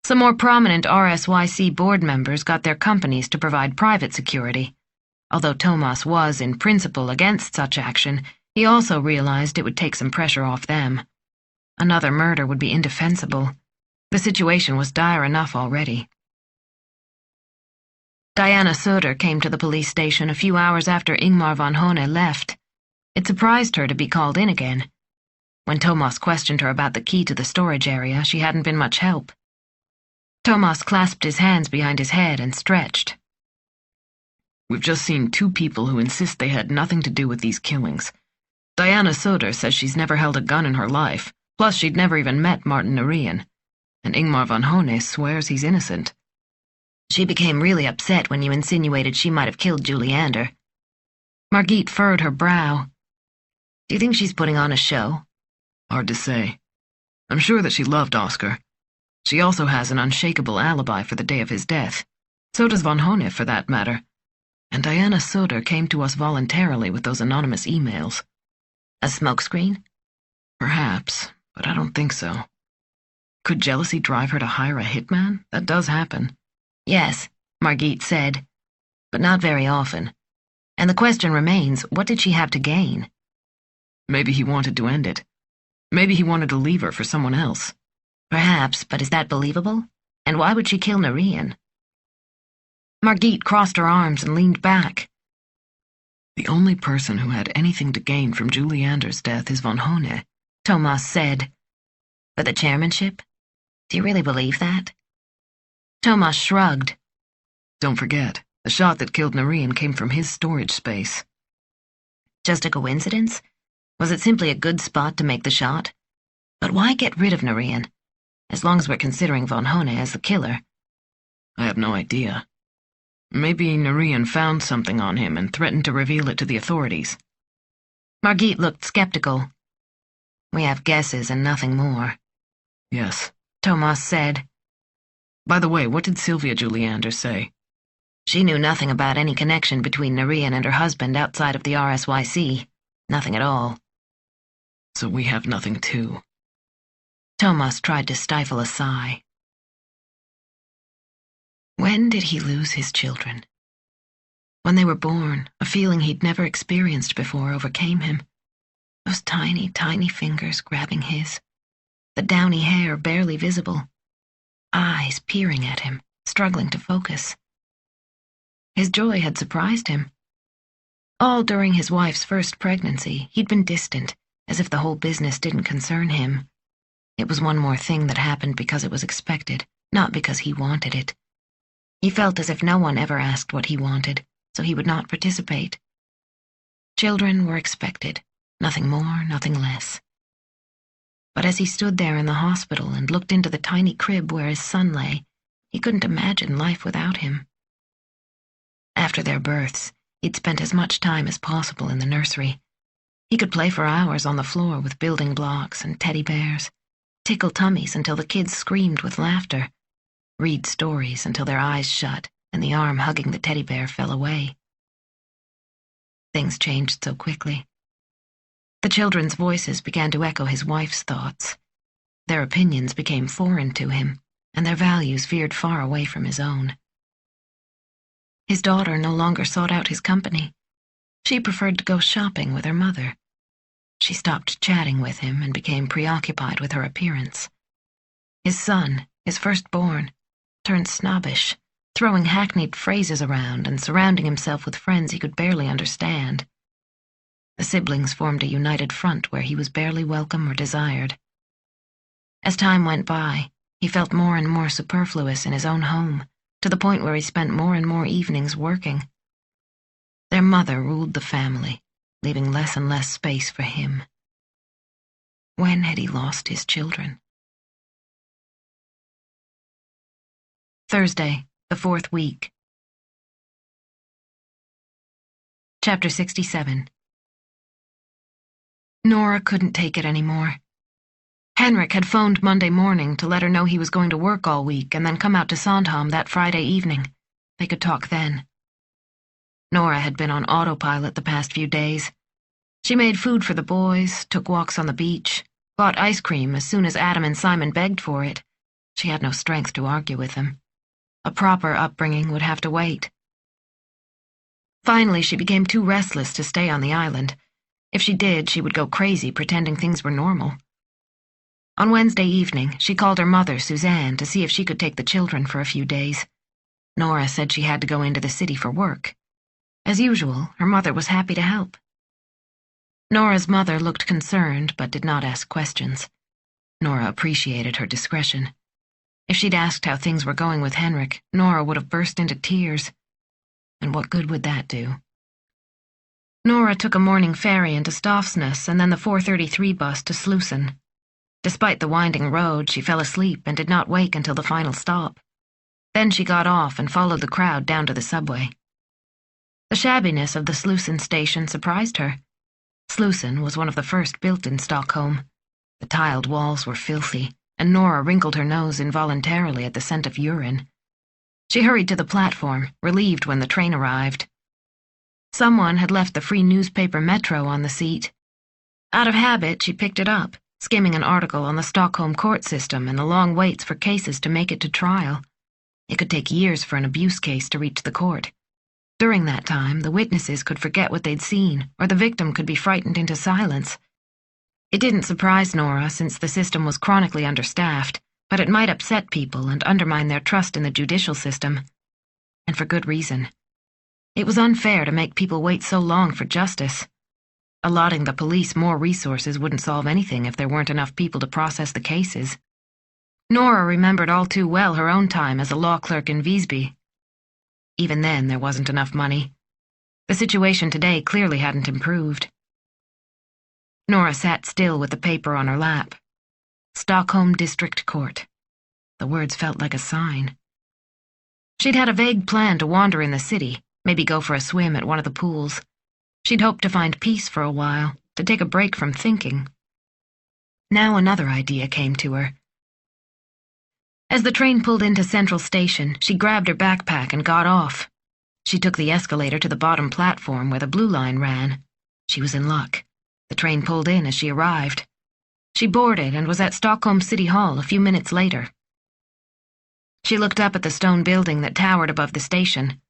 Some more prominent RSYC board members got their companies to provide private security. Although Thomas was, in principle, against such action, he also realized it would take some pressure off them. Another murder would be indefensible. The situation was dire enough already. Diana Söder came to the police station a few hours after Ingmar von Hone left. It surprised her to be called in again. When Thomas questioned her about the key to the storage area, she hadn't been much help. Thomas clasped his hands behind his head and stretched. We've just seen 2 people who insist they had nothing to do with these killings. Diana Söder says she's never held a gun in her life, plus she'd never even met Martin Norian. And Ingmar von Hone swears he's innocent. She became really upset when you insinuated she might have killed Juliander. Margit furrowed her brow. Do you think she's putting on a show? Hard to say. I'm sure that she loved Oscar. She also has an unshakable alibi for the day of his death. So does von Hone, for that matter. And Diana Söder came to us voluntarily with those anonymous emails. A smokescreen? Perhaps, but I don't think so. Could jealousy drive her to hire a hitman? That does happen. Yes, Margit said, but not very often. And the question remains, what did she have to gain? Maybe he wanted to end it. Maybe he wanted to leave her for someone else. Perhaps, but is that believable? And why would she kill Norian? Margit crossed her arms and leaned back. The only person who had anything to gain from Juliander's death is von Hone, Thomas said. For the chairmanship? Do you really believe that? Thomas shrugged. Don't forget, the shot that killed Norian came from his storage space. Just a coincidence? Was it simply a good spot to make the shot? But why get rid of Norian? As long as we're considering von Hone as the killer. I have no idea. Maybe Narian found something on him and threatened to reveal it to the authorities. Margit looked skeptical. We have guesses and nothing more. Yes, Thomas said. By the way, what did Sylvia Juliander say? She knew nothing about any connection between Narian and her husband outside of the RSYC. Nothing at all. So we have nothing too. Thomas tried to stifle a sigh. When did he lose his children? When they were born, a feeling he'd never experienced before overcame him. Those tiny, tiny fingers grabbing his. The downy hair barely visible. Eyes peering at him, struggling to focus. His joy had surprised him. All during his wife's first pregnancy, he'd been distant, as if the whole business didn't concern him. It was one more thing that happened because it was expected, not because he wanted it. He felt as if no one ever asked what he wanted, so he would not participate. Children were expected, nothing more, nothing less. But as he stood there in the hospital and looked into the tiny crib where his son lay, he couldn't imagine life without him. After their births, he'd spent as much time as possible in the nursery. He could play for hours on the floor with building blocks and teddy bears, tickle tummies until the kids screamed with laughter, read stories until their eyes shut and the arm hugging the teddy bear fell away. Things changed so quickly. The children's voices began to echo his wife's thoughts. Their opinions became foreign to him, and their values veered far away from his own. His daughter no longer sought out his company. She preferred to go shopping with her mother. She stopped chatting with him and became preoccupied with her appearance. His son, his firstborn, turned snobbish, throwing hackneyed phrases around and surrounding himself with friends he could barely understand. The siblings formed a united front where he was barely welcome or desired. As time went by, he felt more and more superfluous in his own home, to the point where he spent more and more evenings working. Their mother ruled the family, leaving less and less space for him. When had he lost his children? Thursday, the 4th week. Chapter 67. Nora couldn't take it anymore. Henrik had phoned Monday morning to let her know he was going to work all week and then come out to Sandhamn that Friday evening. They could talk then. Nora had been on autopilot the past few days. She made food for the boys, took walks on the beach, bought ice cream as soon as Adam and Simon begged for it. She had no strength to argue with them. A proper upbringing would have to wait. Finally, she became too restless to stay on the island. If she did, she would go crazy pretending things were normal. On Wednesday evening, she called her mother, Suzanne, to see if she could take the children for a few days. Nora said she had to go into the city for work. As usual, her mother was happy to help. Nora's mother looked concerned, but did not ask questions. Nora appreciated her discretion. If she'd asked how things were going with Henrik, Nora would have burst into tears. And what good would that do? Nora took a morning ferry into Stafsnäs and then the 4:33 bus to Slussen. Despite the winding road, she fell asleep and did not wake until the final stop. Then she got off and followed the crowd down to the subway. The shabbiness of the Slussen station surprised her. Slussen was one of the first built in Stockholm. The tiled walls were filthy, and Nora wrinkled her nose involuntarily at the scent of urine. She hurried to the platform, relieved when the train arrived. Someone had left the free newspaper Metro on the seat. Out of habit, she picked it up, skimming an article on the Stockholm court system and the long waits for cases to make it to trial. It could take years for an abuse case to reach the court. During that time, the witnesses could forget what they'd seen, or the victim could be frightened into silence. It didn't surprise Nora, since the system was chronically understaffed, but it might upset people and undermine their trust in the judicial system. And for good reason. It was unfair to make people wait so long for justice. Allotting the police more resources wouldn't solve anything if there weren't enough people to process the cases. Nora remembered all too well her own time as a law clerk in Visby. Even then, there wasn't enough money. The situation today clearly hadn't improved. Nora sat still with the paper on her lap. Stockholm District Court. The words felt like a sign. She'd had a vague plan to wander in the city, maybe go for a swim at one of the pools. She'd hoped to find peace for a while, to take a break from thinking. Now another idea came to her. As the train pulled into Central Station, she grabbed her backpack and got off. She took the escalator to the bottom platform where the blue line ran. She was in luck. The train pulled in as she arrived. She boarded and was at Stockholm City Hall a few minutes later. She looked up at the stone building that towered above the station.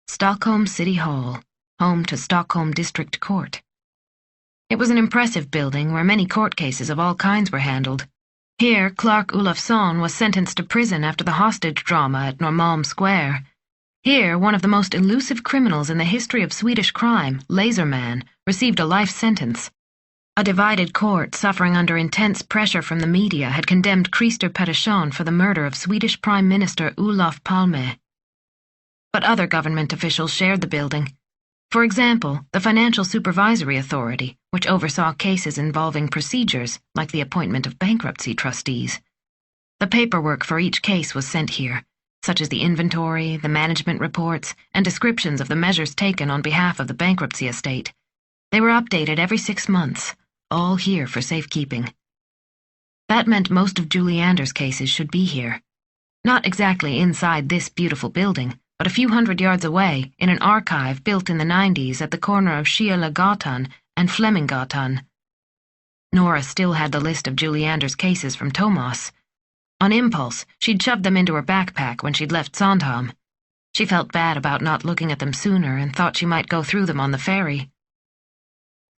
Stockholm City Hall, home to Stockholm District Court. It was an impressive building where many court cases of all kinds were handled. Here, Clark Olofsson was sentenced to prison after the hostage drama at Norrmalm Square. Here, one of the most elusive criminals in the history of Swedish crime, Laserman, received a life sentence. A divided court, suffering under intense pressure from the media, had condemned Christer Pettersson for the murder of Swedish Prime Minister Olof Palme. But other government officials shared the building. For example, the Financial Supervisory Authority, which oversaw cases involving procedures like the appointment of bankruptcy trustees. The paperwork for each case was sent here, such as the inventory, the management reports, and descriptions of the measures taken on behalf of the bankruptcy estate. They were updated every 6 months, all here for safekeeping. That meant most of Julie Anders' cases should be here. Not exactly inside this beautiful building, but a few hundred yards away, in an archive built in the 90s at the corner of Schielagatan and Fleminggatan. Nora still had the list of Julie Anders' cases from Thomas. On impulse, she'd shoved them into her backpack when she'd left Sandhamn. She felt bad about not looking at them sooner and thought she might go through them on the ferry.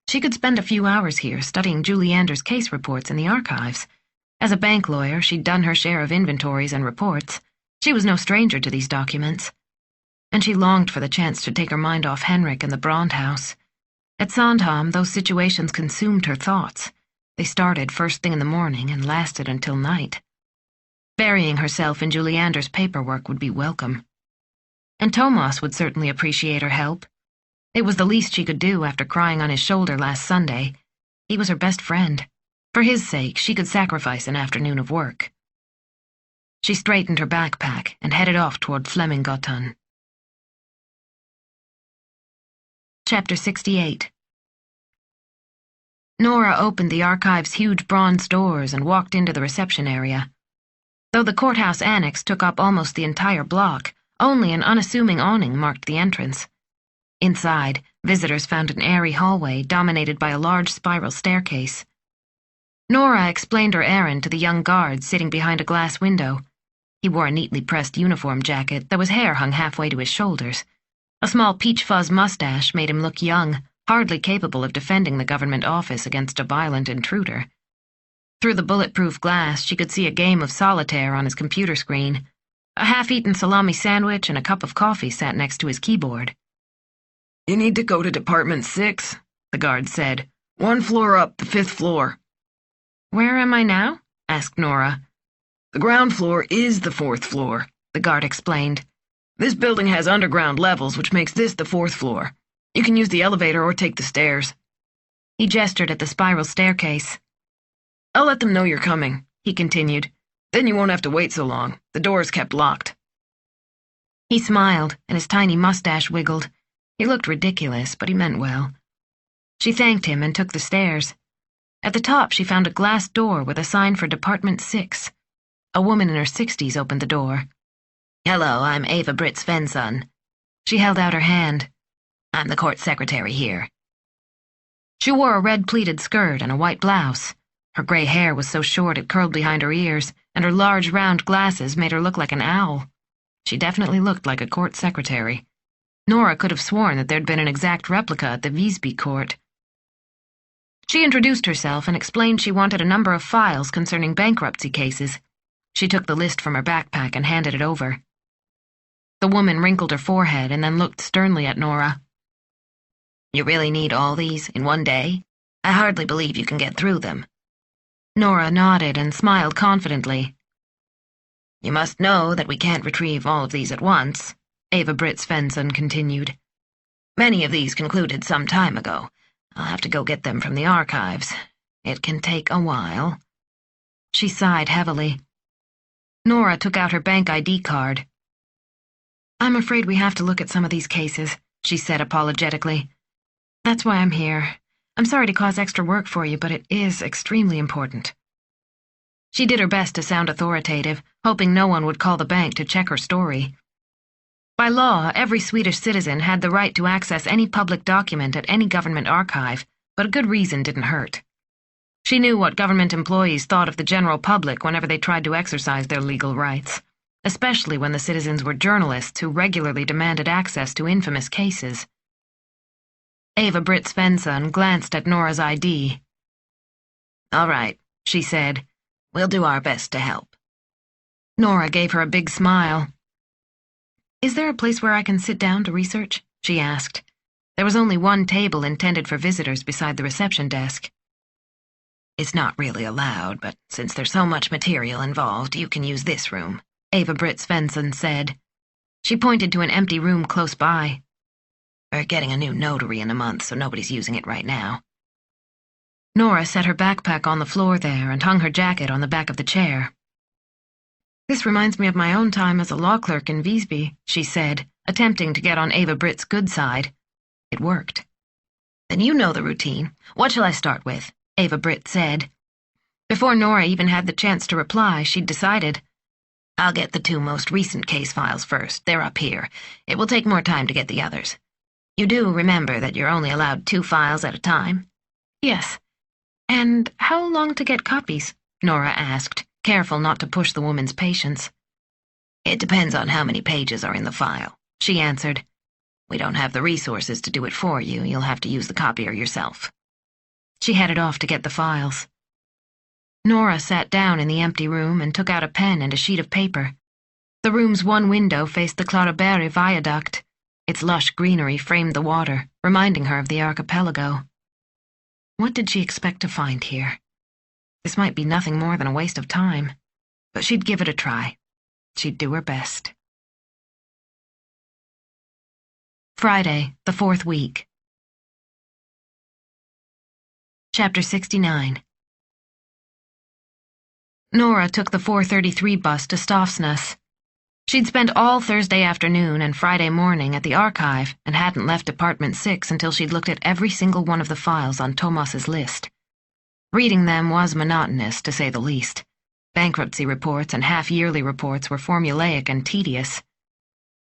She could spend a few hours here studying Julie Anders' case reports in the archives. As a bank lawyer, she'd done her share of inventories and reports. She was no stranger to these documents. And she longed for the chance to take her mind off Henrik and the Brand house. At Sandhamn, those situations consumed her thoughts. They started first thing in the morning and lasted until night. Burying herself in Julie Anders' paperwork would be welcome. And Thomas would certainly appreciate her help. It was the least she could do after crying on his shoulder last Sunday. He was her best friend. For his sake, she could sacrifice an afternoon of work. She straightened her backpack and headed off toward Fleminggatan. Chapter 68. Nora opened the archive's huge bronze doors and walked into the reception area. Though the courthouse annex took up almost the entire block, only an unassuming awning marked the entrance. Inside, visitors found an airy hallway dominated by a large spiral staircase. Nora explained her errand to the young guard sitting behind a glass window. He wore a neatly pressed uniform jacket, though his hair hung halfway to his shoulders. A small peach fuzz mustache made him look young, hardly capable of defending the government office against a violent intruder. Through the bulletproof glass, she could see a game of solitaire on his computer screen. A half-eaten salami sandwich and a cup of coffee sat next to his keyboard. "You need to go to Department 6, the guard said. 1 floor up, the 5th floor. "Where am I now?" asked Nora. "The ground floor is the 4th floor, the guard explained. This building has underground levels, which makes this the 4th floor. You can use the elevator or take the stairs." He gestured at the spiral staircase. "I'll let them know you're coming," he continued. "Then you won't have to wait so long. The door is kept locked." He smiled, and his tiny mustache wiggled. He looked ridiculous, but he meant well. She thanked him and took the stairs. At the top, she found a glass door with a sign for Department 6. A woman in her 60s opened the door. Hello, I'm Eva-Britt Svensson. She held out her hand. I'm the court secretary here. She wore a red pleated skirt and a white blouse. Her gray hair was so short it curled behind her ears, and her large round glasses made her look like an owl. She definitely looked like a court secretary. Nora could have sworn that there'd been an exact replica at the Visby court. She introduced herself and explained she wanted a number of files concerning bankruptcy cases. She took the list from her backpack and handed it over. The woman wrinkled her forehead and then looked sternly at Nora. You really need all these in one day? I hardly believe you can get through them. Nora nodded and smiled confidently. You must know that we can't retrieve all of these at once, Eva-Britt Svensson continued. Many of these concluded some time ago. I'll have to go get them from the archives. It can take a while. She sighed heavily. Nora took out her bank ID card. I'm afraid we have to look at some of these cases, she said apologetically. That's why I'm here. I'm sorry to cause extra work for you, but it is extremely important. She did her best to sound authoritative, hoping no one would call the bank to check her story. By law, every Swedish citizen had the right to access any public document at any government archive, but a good reason didn't hurt. She knew what government employees thought of the general public whenever they tried to exercise their legal rights, especially when the citizens were journalists who regularly demanded access to infamous cases. Eva-Britt Svensson glanced at Nora's ID. "All right," she said. "We'll do our best to help." Nora gave her a big smile. "Is there a place where I can sit down to research?" she asked. There was only one table intended for visitors beside the reception desk. "It's not really allowed, but since there's so much material involved, you can use this room," Eva-Britt Svensson said. She pointed to an empty room close by. "We're getting a new notary in a month, so nobody's using it right now." Nora set her backpack on the floor there and hung her jacket on the back of the chair. "This reminds me of my own time as a law clerk in Visby," she said, attempting to get on Eva-Britt's good side. It worked. "Then you know the routine. What shall I start with?" Eva-Britt said. Before Nora even had the chance to reply, she'd decided. "I'll get the 2 most recent case files first. They're up here. It will take more time to get the others. You do remember that you're only allowed 2 files at a time?" "Yes. And how long to get copies?" Nora asked, careful not to push the woman's patience. "It depends on how many pages are in the file," she answered. "We don't have the resources to do it for you. You'll have to use the copier yourself." She headed off to get the files. Nora sat down in the empty room and took out a pen and a sheet of paper. The room's one window faced the Klaraberg viaduct. Its lush greenery framed the water, reminding her of the archipelago. What did she expect to find here? This might be nothing more than a waste of time, but she'd give it a try. She'd do her best. Friday, the 4th week. Chapter 69. Nora took the 4:33 bus to Stavsnäs. She'd spent all Thursday afternoon and Friday morning at the archive and hadn't left Department 6 until she'd looked at every single one of the files on Thomas's list. Reading them was monotonous, to say the least. Bankruptcy reports and half-yearly reports were formulaic and tedious.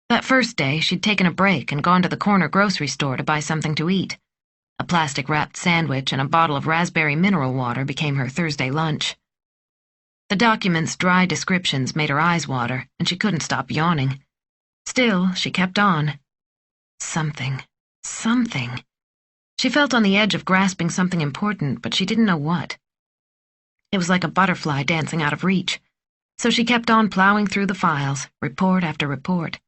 That first day, she'd taken a break and gone to the corner grocery store to buy something to eat. A plastic-wrapped sandwich and a bottle of raspberry mineral water became her Thursday lunch. The document's dry descriptions made her eyes water, and she couldn't stop yawning. Still, she kept on. Something. She felt on the edge of grasping something important, but she didn't know what. It was like a butterfly dancing out of reach, so she kept on plowing through the files, report after report.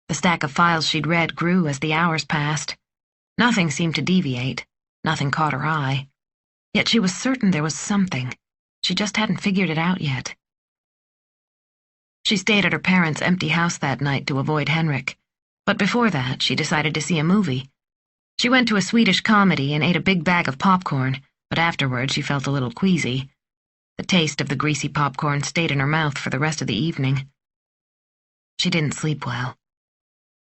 The stack of files she'd read grew as the hours passed. Nothing seemed to deviate. Nothing caught her eye. Yet she was certain there was something. She just hadn't figured it out yet. She stayed at her parents' empty house that night to avoid Henrik, but before that she decided to see a movie. She went to a Swedish comedy and ate a big bag of popcorn, but afterward she felt a little queasy. The taste of the greasy popcorn stayed in her mouth for the rest of the evening. She didn't sleep well.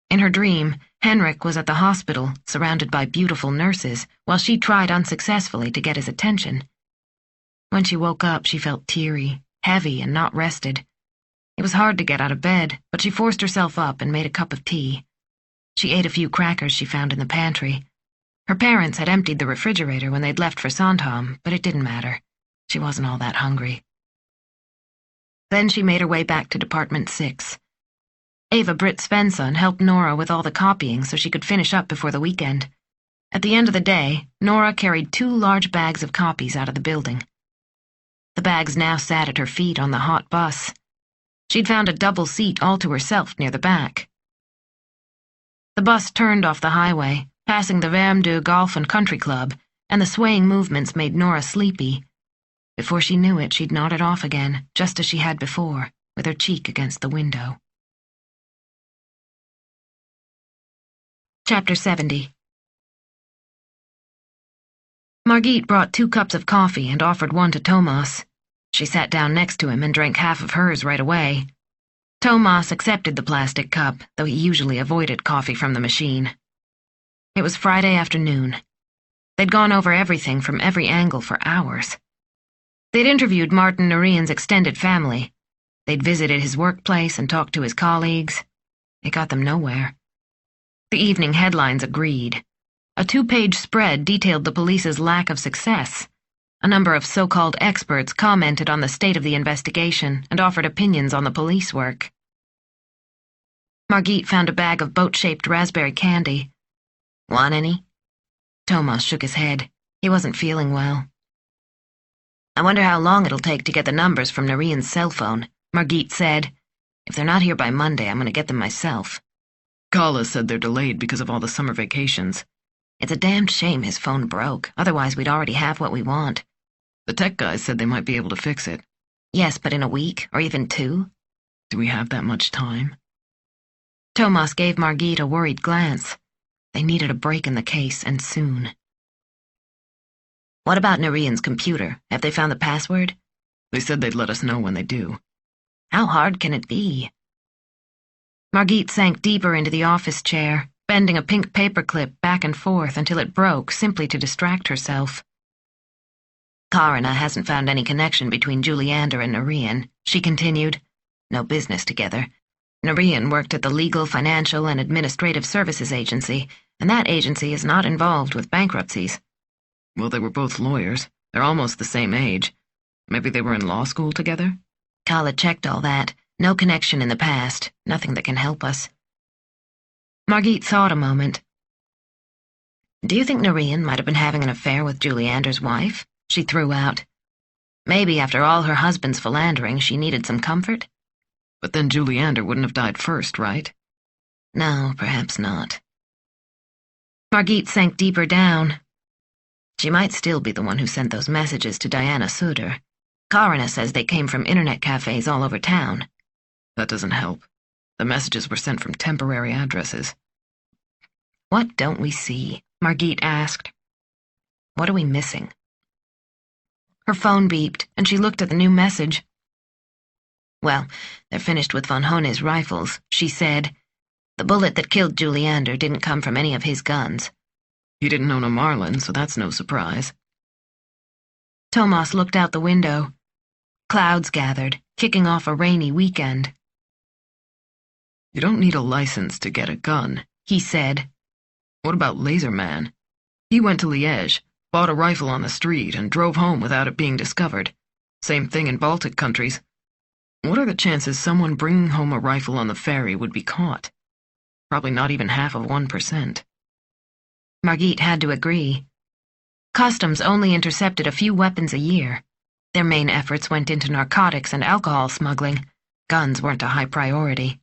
In her dream, Henrik was at the hospital, surrounded by beautiful nurses, while she tried unsuccessfully to get his attention. When she woke up, she felt teary, heavy, and not rested. It was hard to get out of bed, but she forced herself up and made a cup of tea. She ate a few crackers she found in the pantry. Her parents had emptied the refrigerator when they'd left for Sandhamn, but it didn't matter. She wasn't all that hungry. Then she made her way back to Department 6. Eva-Britt Svensson helped Nora with all the copying so she could finish up before the weekend. At the end of the day, Nora carried 2 large bags of copies out of the building. The bags now sat at her feet on the hot bus. She'd found a double seat all to herself near the back. The bus turned off the highway, passing the Värmdö Golf and Country Club, and the swaying movements made Nora sleepy. Before she knew it, she'd nodded off again, just as she had before, with her cheek against the window. Chapter 70. Margit brought 2 cups of coffee and offered one to Thomas. She sat down next to him and drank half of hers right away. Thomas accepted the plastic cup, though he usually avoided coffee from the machine. It was Friday afternoon. They'd gone over everything from every angle for hours. They'd interviewed Martin Narian's extended family. They'd visited his workplace and talked to his colleagues. It got them nowhere. The evening headlines agreed. A 2-page spread detailed the police's lack of success. A number of so-called experts commented on the state of the investigation and offered opinions on the police work. Margit found a bag of boat-shaped raspberry candy. "Want any?" Thomas shook his head. He wasn't feeling well. "I wonder how long it'll take to get the numbers from Narian's cell phone," Margit said. "If they're not here by Monday, I'm going to get them myself." Kala said they're delayed because of all the summer vacations. "It's a damned shame his phone broke. Otherwise, we'd already have what we want." The tech guys said they might be able to fix it. "Yes, but in a week, or even 2? Do we have that much time? Thomas gave Margit a worried glance. They needed a break in the case, and soon. "What about Narian's computer? Have they found the password?" They said they'd let us know when they do. "How hard can it be?" Margit sank deeper into the office chair, bending a pink paperclip back and forth until it broke simply to distract herself. "Karina hasn't found any connection between Juliander and Narian," she continued. "No business together. Narian worked at the Legal, Financial, and Administrative Services Agency, and that agency is not involved with bankruptcies." Well, they were both lawyers. They're almost the same age. Maybe they were in law school together? Kala checked all that. No connection in the past. Nothing that can help us. Margit thought a moment. "Do you think Narian might have been having an affair with Juliander's wife?" she threw out. "Maybe after all her husband's philandering, she needed some comfort?" But then Juliander wouldn't have died first, right? No, perhaps not. Margit sank deeper down. She might still be the one who sent those messages to Diana Suder. Karina says they came from internet cafes all over town. That doesn't help. The messages were sent from temporary addresses. "What don't we see?" Margit asked. "What are we missing?" Her phone beeped, and she looked at the new message. "Well, they're finished with von Hone's rifles," she said. "The bullet that killed Juliander didn't come from any of his guns." He didn't own a Marlin, so that's no surprise. Thomas looked out the window. Clouds gathered, kicking off a rainy weekend. You don't need a license to get a gun, he said. What about Laserman? He went to Liège, bought a rifle on the street, and drove home without it being discovered. Same thing in Baltic countries. What are the chances someone bringing home a rifle on the ferry would be caught? Probably not even half of 1%. Margit had to agree. Customs only intercepted a few weapons a year. Their main efforts went into narcotics and alcohol smuggling. Guns weren't a high priority.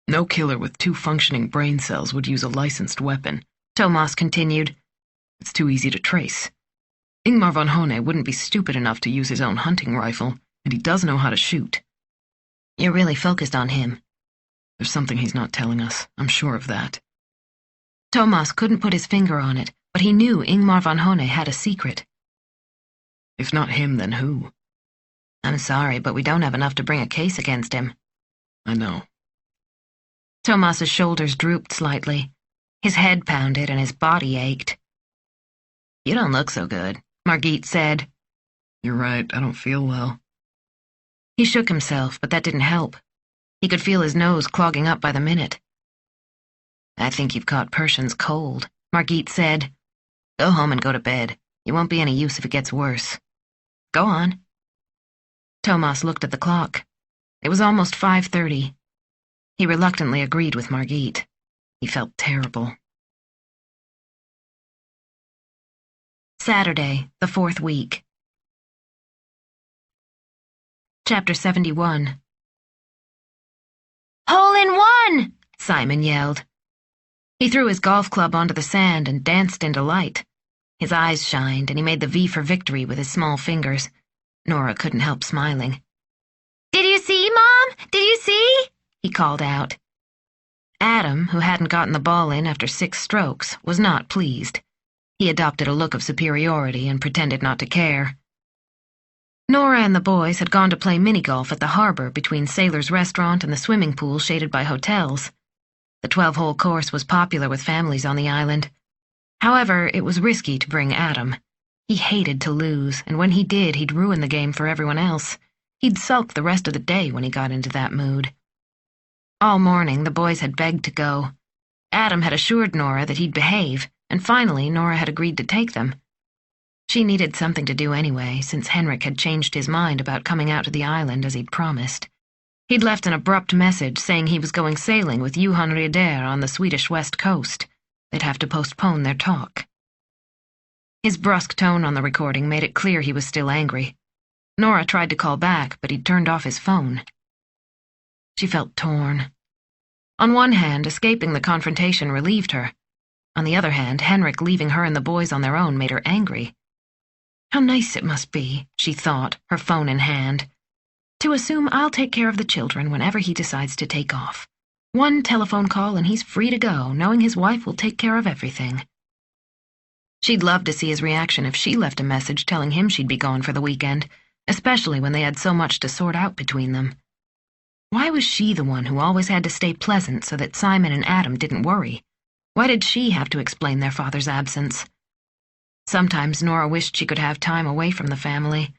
No killer with 2 functioning brain cells would use a licensed weapon, Thomas continued. It's too easy to trace. Ingmar von Hone wouldn't be stupid enough to use his own hunting rifle, and he does know how to shoot. You're really focused on him. There's something he's not telling us, I'm sure of that. Thomas couldn't put his finger on it, but he knew Ingmar von Hone had a secret. If not him, then who? I'm sorry, but we don't have enough to bring a case against him. I know. Thomas's shoulders drooped slightly. His head pounded and his body ached. You don't look so good, Margit said. You're right, I don't feel well. He shook himself, but that didn't help. He could feel his nose clogging up by the minute. I think you've caught Persian's cold, Margit said. Go home and go to bed. You won't be any use if it gets worse. Go on. Thomas looked at the clock. It was almost 5:30. He reluctantly agreed with Margit. He felt terrible. Saturday, the 4th week. Chapter 71. Hole in one! Simon yelled. He threw his golf club onto the sand and danced in delight. His eyes shined, and he made the V for victory with his small fingers. Nora couldn't help smiling. Did you see, Mom? Did you see? He called out. Adam, who hadn't gotten the ball in after 6 strokes, was not pleased. He adopted a look of superiority and pretended not to care. Nora and the boys had gone to play mini-golf at the harbor between Sailor's Restaurant and the swimming pool shaded by hotels. The 12-hole course was popular with families on the island. However, it was risky to bring Adam. He hated to lose, and when he did, he'd ruin the game for everyone else. He'd sulk the rest of the day when he got into that mood. All morning, the boys had begged to go. Adam had assured Nora that he'd behave, and finally Nora had agreed to take them. She needed something to do anyway, since Henrik had changed his mind about coming out to the island as he'd promised. He'd left an abrupt message saying he was going sailing with Johan Rieder on the Swedish west coast. They'd have to postpone their talk. His brusque tone on the recording made it clear he was still angry. Nora tried to call back, but he'd turned off his phone. She felt torn. On one hand, escaping the confrontation relieved her. On the other hand, Henrik leaving her and the boys on their own made her angry. How nice it must be, she thought, her phone in hand, to assume I'll take care of the children whenever he decides to take off. One telephone call and he's free to go, knowing his wife will take care of everything. She'd love to see his reaction if she left a message telling him she'd be gone for the weekend, especially when they had so much to sort out between them. Why was she the one who always had to stay pleasant so that Simon and Adam didn't worry? Why did she have to explain their father's absence? Sometimes Nora wished she could have time away from the family,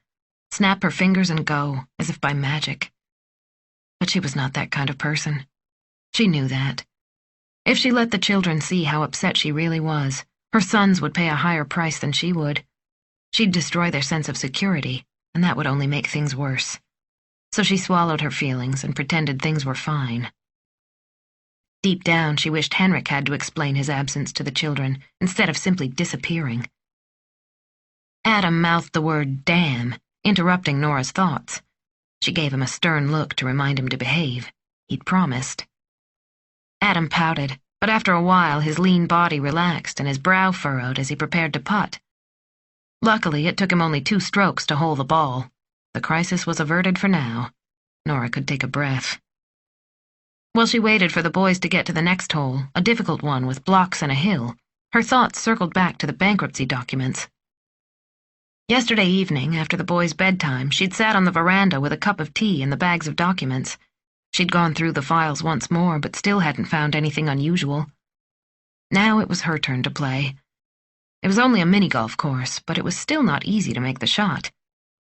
snap her fingers and go, as if by magic. But she was not that kind of person. She knew that. If she let the children see how upset she really was, her sons would pay a higher price than she would. She'd destroy their sense of security, and that would only make things worse. So she swallowed her feelings and pretended things were fine. Deep down, she wished Henrik had to explain his absence to the children, instead of simply disappearing. Adam mouthed the word damn, interrupting Nora's thoughts. She gave him a stern look to remind him to behave. He'd promised. Adam pouted, but after a while his lean body relaxed and his brow furrowed as he prepared to putt. Luckily, it took him only 2 strokes to hole the ball. The crisis was averted for now. Nora could take a breath. While she waited for the boys to get to the next hole, a difficult one with blocks and a hill, her thoughts circled back to the bankruptcy documents. Yesterday evening, after the boys' bedtime, she'd sat on the veranda with a cup of tea and the bags of documents. She'd gone through the files once more, but still hadn't found anything unusual. Now it was her turn to play. It was only a mini-golf course, but it was still not easy to make the shot.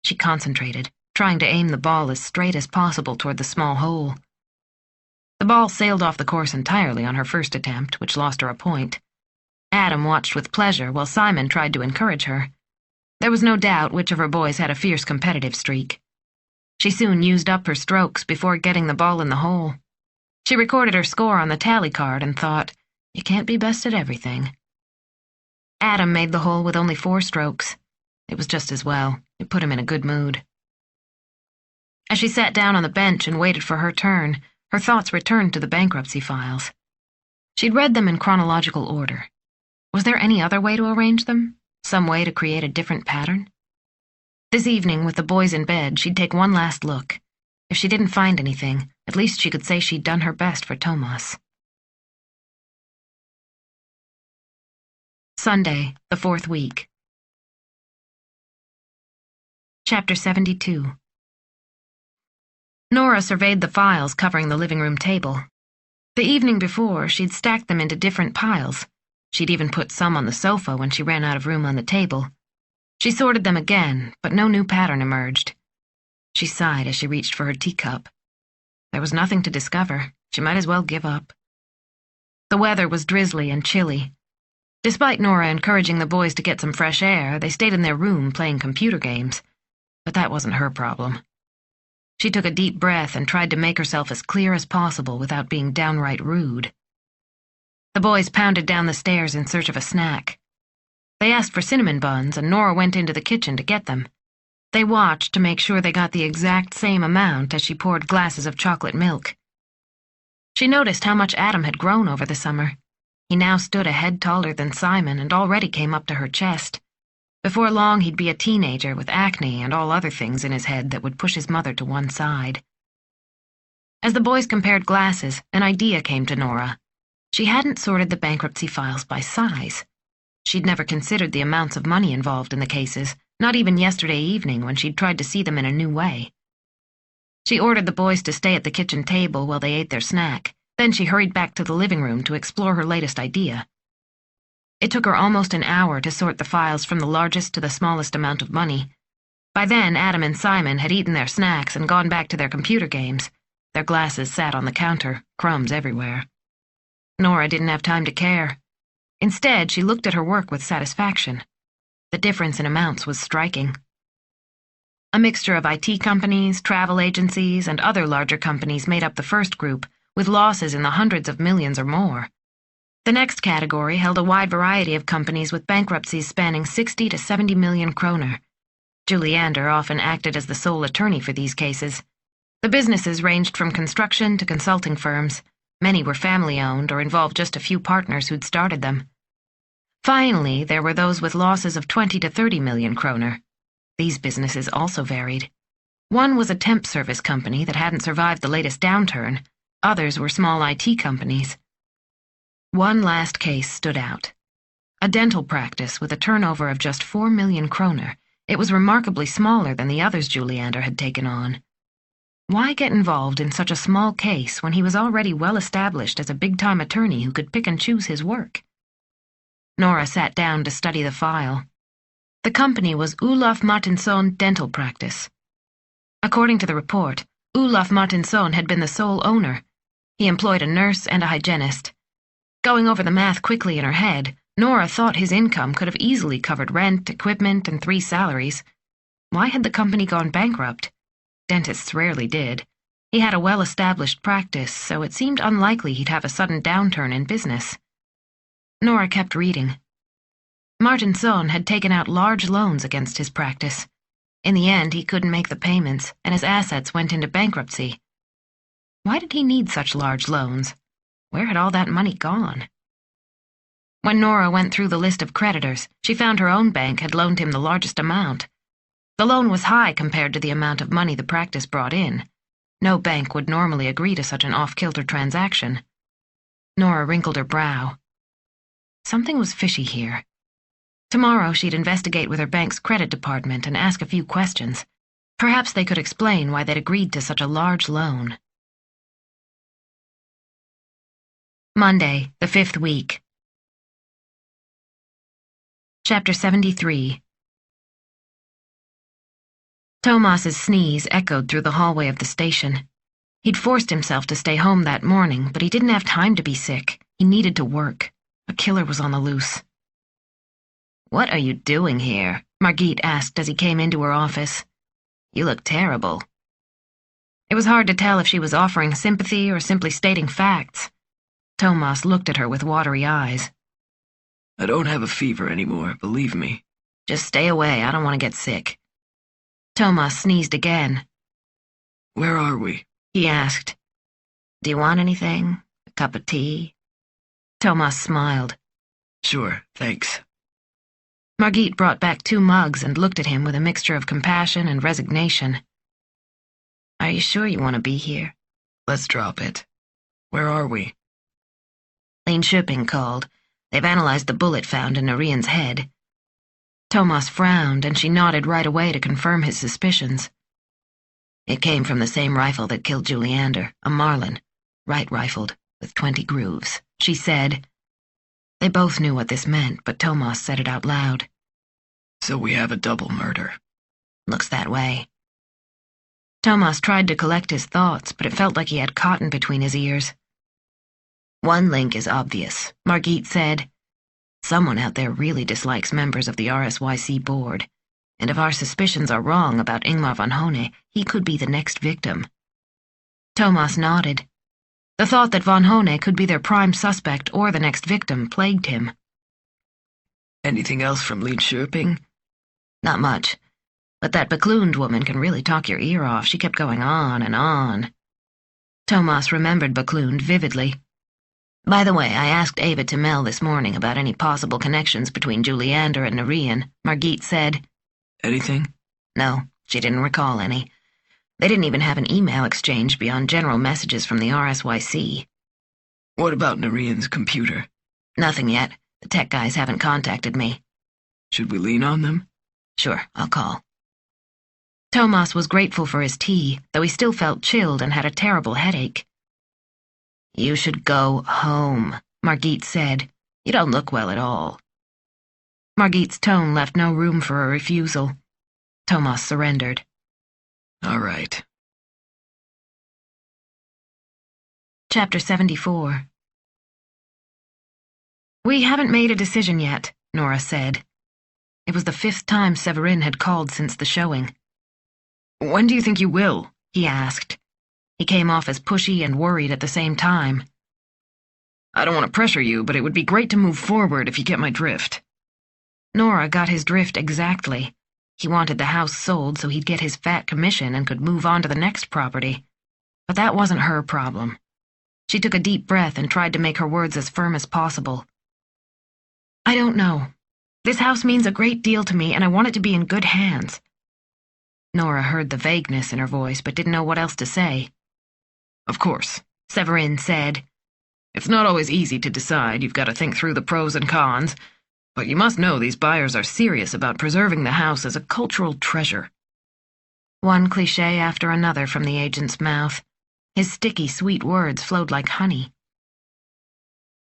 She concentrated, trying to aim the ball as straight as possible toward the small hole. The ball sailed off the course entirely on her first attempt, which lost her a point. Adam watched with pleasure while Simon tried to encourage her. There was no doubt which of her boys had a fierce competitive streak. She soon used up her strokes before getting the ball in the hole. She recorded her score on the tally card and thought, you can't be best at everything. Adam made the hole with only 4 strokes. It was just as well. It put him in a good mood. As she sat down on the bench and waited for her turn, her thoughts returned to the bankruptcy files. She'd read them in chronological order. Was there any other way to arrange them? Some way to create a different pattern? This evening, with the boys in bed, she'd take one last look. If she didn't find anything, at least she could say she'd done her best for Thomas. Sunday, the 4th week. Chapter 72. Nora surveyed the files covering the living room table. The evening before, she'd stacked them into different piles. She'd even put some on the sofa when she ran out of room on the table. She sorted them again, but no new pattern emerged. She sighed as she reached for her teacup. There was nothing to discover. She might as well give up. The weather was drizzly and chilly. Despite Nora encouraging the boys to get some fresh air, they stayed in their room playing computer games. But that wasn't her problem. She took a deep breath and tried to make herself as clear as possible without being downright rude. The boys pounded down the stairs in search of a snack. They asked for cinnamon buns, and Nora went into the kitchen to get them. They watched to make sure they got the exact same amount as she poured glasses of chocolate milk. She noticed how much Adam had grown over the summer. He now stood a head taller than Simon and already came up to her chest. Before long, he'd be a teenager with acne and all other things in his head that would push his mother to one side. As the boys compared glasses, an idea came to Nora. She hadn't sorted the bankruptcy files by size. She'd never considered the amounts of money involved in the cases, not even yesterday evening when she'd tried to see them in a new way. She ordered the boys to stay at the kitchen table while they ate their snack. Then she hurried back to the living room to explore her latest idea. It took her almost an hour to sort the files from the largest to the smallest amount of money. By then, Adam and Simon had eaten their snacks and gone back to their computer games. Their glasses sat on the counter, crumbs everywhere. Nora didn't have time to care. Instead, she looked at her work with satisfaction. The difference in amounts was striking. A mixture of IT companies, travel agencies, and other larger companies made up the first group, with losses in the hundreds of millions or more. The next category held a wide variety of companies with bankruptcies spanning 60 to 70 million kroner. Juliander often acted as the sole attorney for these cases. The businesses ranged from construction to consulting firms. Many were family-owned or involved just a few partners who'd started them. Finally, there were those with losses of 20 to 30 million kroner. These businesses also varied. One was a temp service company that hadn't survived the latest downturn. Others were small IT companies. One last case stood out. A dental practice with a turnover of just 4 million kroner. It was remarkably smaller than the others Juliander had taken on. Why get involved in such a small case when he was already well established as a big-time attorney who could pick and choose his work? Nora sat down to study the file. The company was Olof Martinsson Dental Practice. According to the report, Olof Martinsson had been the sole owner. He employed a nurse and a hygienist. Going over the math quickly in her head, Nora thought his income could have easily covered rent, equipment, and 3 salaries. Why had the company gone bankrupt? Dentists rarely did. He had a well-established practice, so it seemed unlikely he'd have a sudden downturn in business. Nora kept reading. Martinsson had taken out large loans against his practice. In the end, he couldn't make the payments, and his assets went into bankruptcy. Why did he need such large loans? Where had all that money gone? When Nora went through the list of creditors, she found her own bank had loaned him the largest amount. The loan was high compared to the amount of money the practice brought in. No bank would normally agree to such an off-kilter transaction. Nora wrinkled her brow. Something was fishy here. Tomorrow she'd investigate with her bank's credit department and ask a few questions. Perhaps they could explain why they'd agreed to such a large loan. Monday, the 5th week. Chapter 73. Thomas's sneeze echoed through the hallway of the station. He'd forced himself to stay home that morning, but he didn't have time to be sick. He needed to work. A killer was on the loose. "What are you doing here?" Margit asked as he came into her office. "You look terrible." It was hard to tell if she was offering sympathy or simply stating facts. Thomas looked at her with watery eyes. I don't have a fever anymore, believe me. "Just stay away. I don't want to get sick." Thomas sneezed again. Where are we? He asked. "Do you want anything? A cup of tea?" Thomas smiled. Sure, thanks. Margit brought back 2 mugs and looked at him with a mixture of compassion and resignation. "Are you sure you want to be here?" Let's drop it. Where are we? Linköping called. They've analyzed the bullet found in Norian's head. Thomas frowned, and she nodded right away to confirm his suspicions. "It came from the same rifle that killed Juliander, a Marlin, right-rifled, with 20 grooves," she said. They both knew what this meant, but Thomas said it out loud. So we have a double murder. "Looks that way." Thomas tried to collect his thoughts, but it felt like he had cotton between his ears. "One link is obvious," Margit said. "Someone out there really dislikes members of the RSYC board, and if our suspicions are wrong about Ingmar von Hone, he could be the next victim." Thomas nodded. The thought that von Hone could be their prime suspect or the next victim plagued him. Anything else from Linköping? "Not much. But that Backlund woman can really talk your ear off. She kept going on and on." Thomas remembered Backlund vividly. "By the way, I asked Ava Timell this morning about any possible connections between Juliander and Norian," Margit said. Anything? "No, she didn't recall any. They didn't even have an email exchange beyond general messages from the RSYC. What about Norian's computer? Nothing yet. The tech guys haven't contacted me." Should we lean on them? Sure, I'll call. Thomas was grateful for his tea, though he still felt chilled and had a terrible headache. You should go home, Margit said. You don't look well at all. Margit's tone left no room for a refusal. Thomas surrendered. All right. Chapter 74. We haven't made a decision yet, Nora said. It was the 5th time Severin had called since the showing. When do you think you will? He asked. He came off as pushy and worried at the same time. I don't want to pressure you, but it would be great to move forward if you get my drift. Nora got his drift exactly. He wanted the house sold so he'd get his fat commission and could move on to the next property. But that wasn't her problem. She took a deep breath and tried to make her words as firm as possible. I don't know. This house means a great deal to me, and I want it to be in good hands. Nora heard the vagueness in her voice, but didn't know what else to say. Of course, Severin said. It's not always easy to decide. You've got to think through the pros and cons. But you must know these buyers are serious about preserving the house as a cultural treasure. One cliché after another from the agent's mouth. His sticky, sweet words flowed like honey.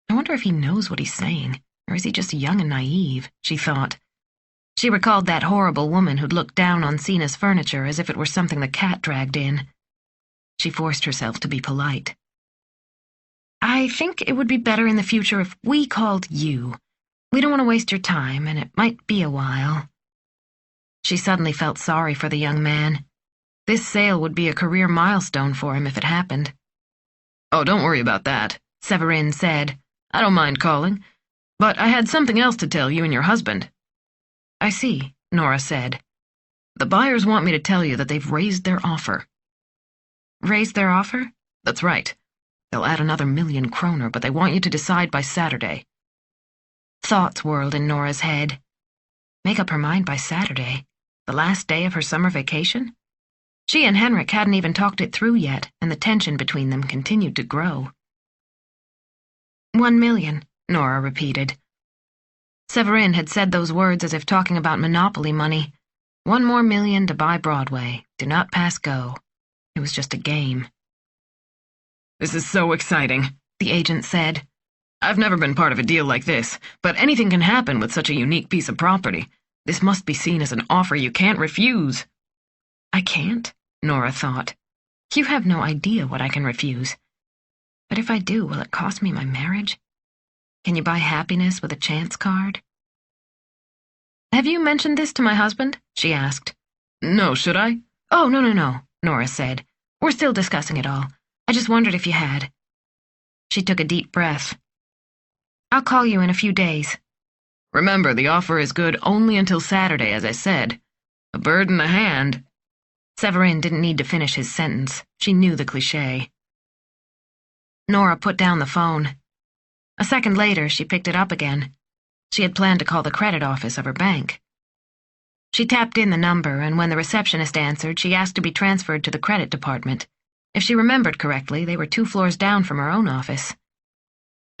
I wonder if he knows what he's saying, or is he just young and naive, she thought. She recalled that horrible woman who'd looked down on Sina's furniture as if it were something the cat dragged in. She forced herself to be polite. I think it would be better in the future if we called you. We don't want to waste your time, and it might be a while. She suddenly felt sorry for the young man. This sale would be a career milestone for him if it happened. Oh, don't worry about that, Severin said. I don't mind calling. But I had something else to tell you and your husband. I see, Nora said. The buyers want me to tell you that they've raised their offer. Raised their offer? That's right. They'll add another 1,000,000 kroner, but they want you to decide by Saturday. Thoughts whirled in Nora's head. Make up her mind by Saturday, the last day of her summer vacation? She and Henrik hadn't even talked it through yet, and the tension between them continued to grow. 1,000,000, Nora repeated. Severin had said those words as if talking about monopoly money. 1 more million to buy Broadway. Do not pass go. It was just a game. This is so exciting, the agent said. I've never been part of a deal like this, but anything can happen with such a unique piece of property. This must be seen as an offer you can't refuse. I can't, Nora thought. You have no idea what I can refuse. But if I do, will it cost me my marriage? Can you buy happiness with a chance card? Have you mentioned this to my husband? She asked. No, should I? Oh, no, Nora said. We're still discussing it all. I just wondered if you had. She took a deep breath. I'll call you in a few days. Remember, the offer is good only until Saturday, as I said. A bird in the hand. Severin didn't need to finish his sentence. She knew the cliché. Nora put down the phone. A second later, she picked it up again. She had planned to call the credit office of her bank. She tapped in the number, and when the receptionist answered, she asked to be transferred to the credit department. If she remembered correctly, they were 2 floors down from her own office.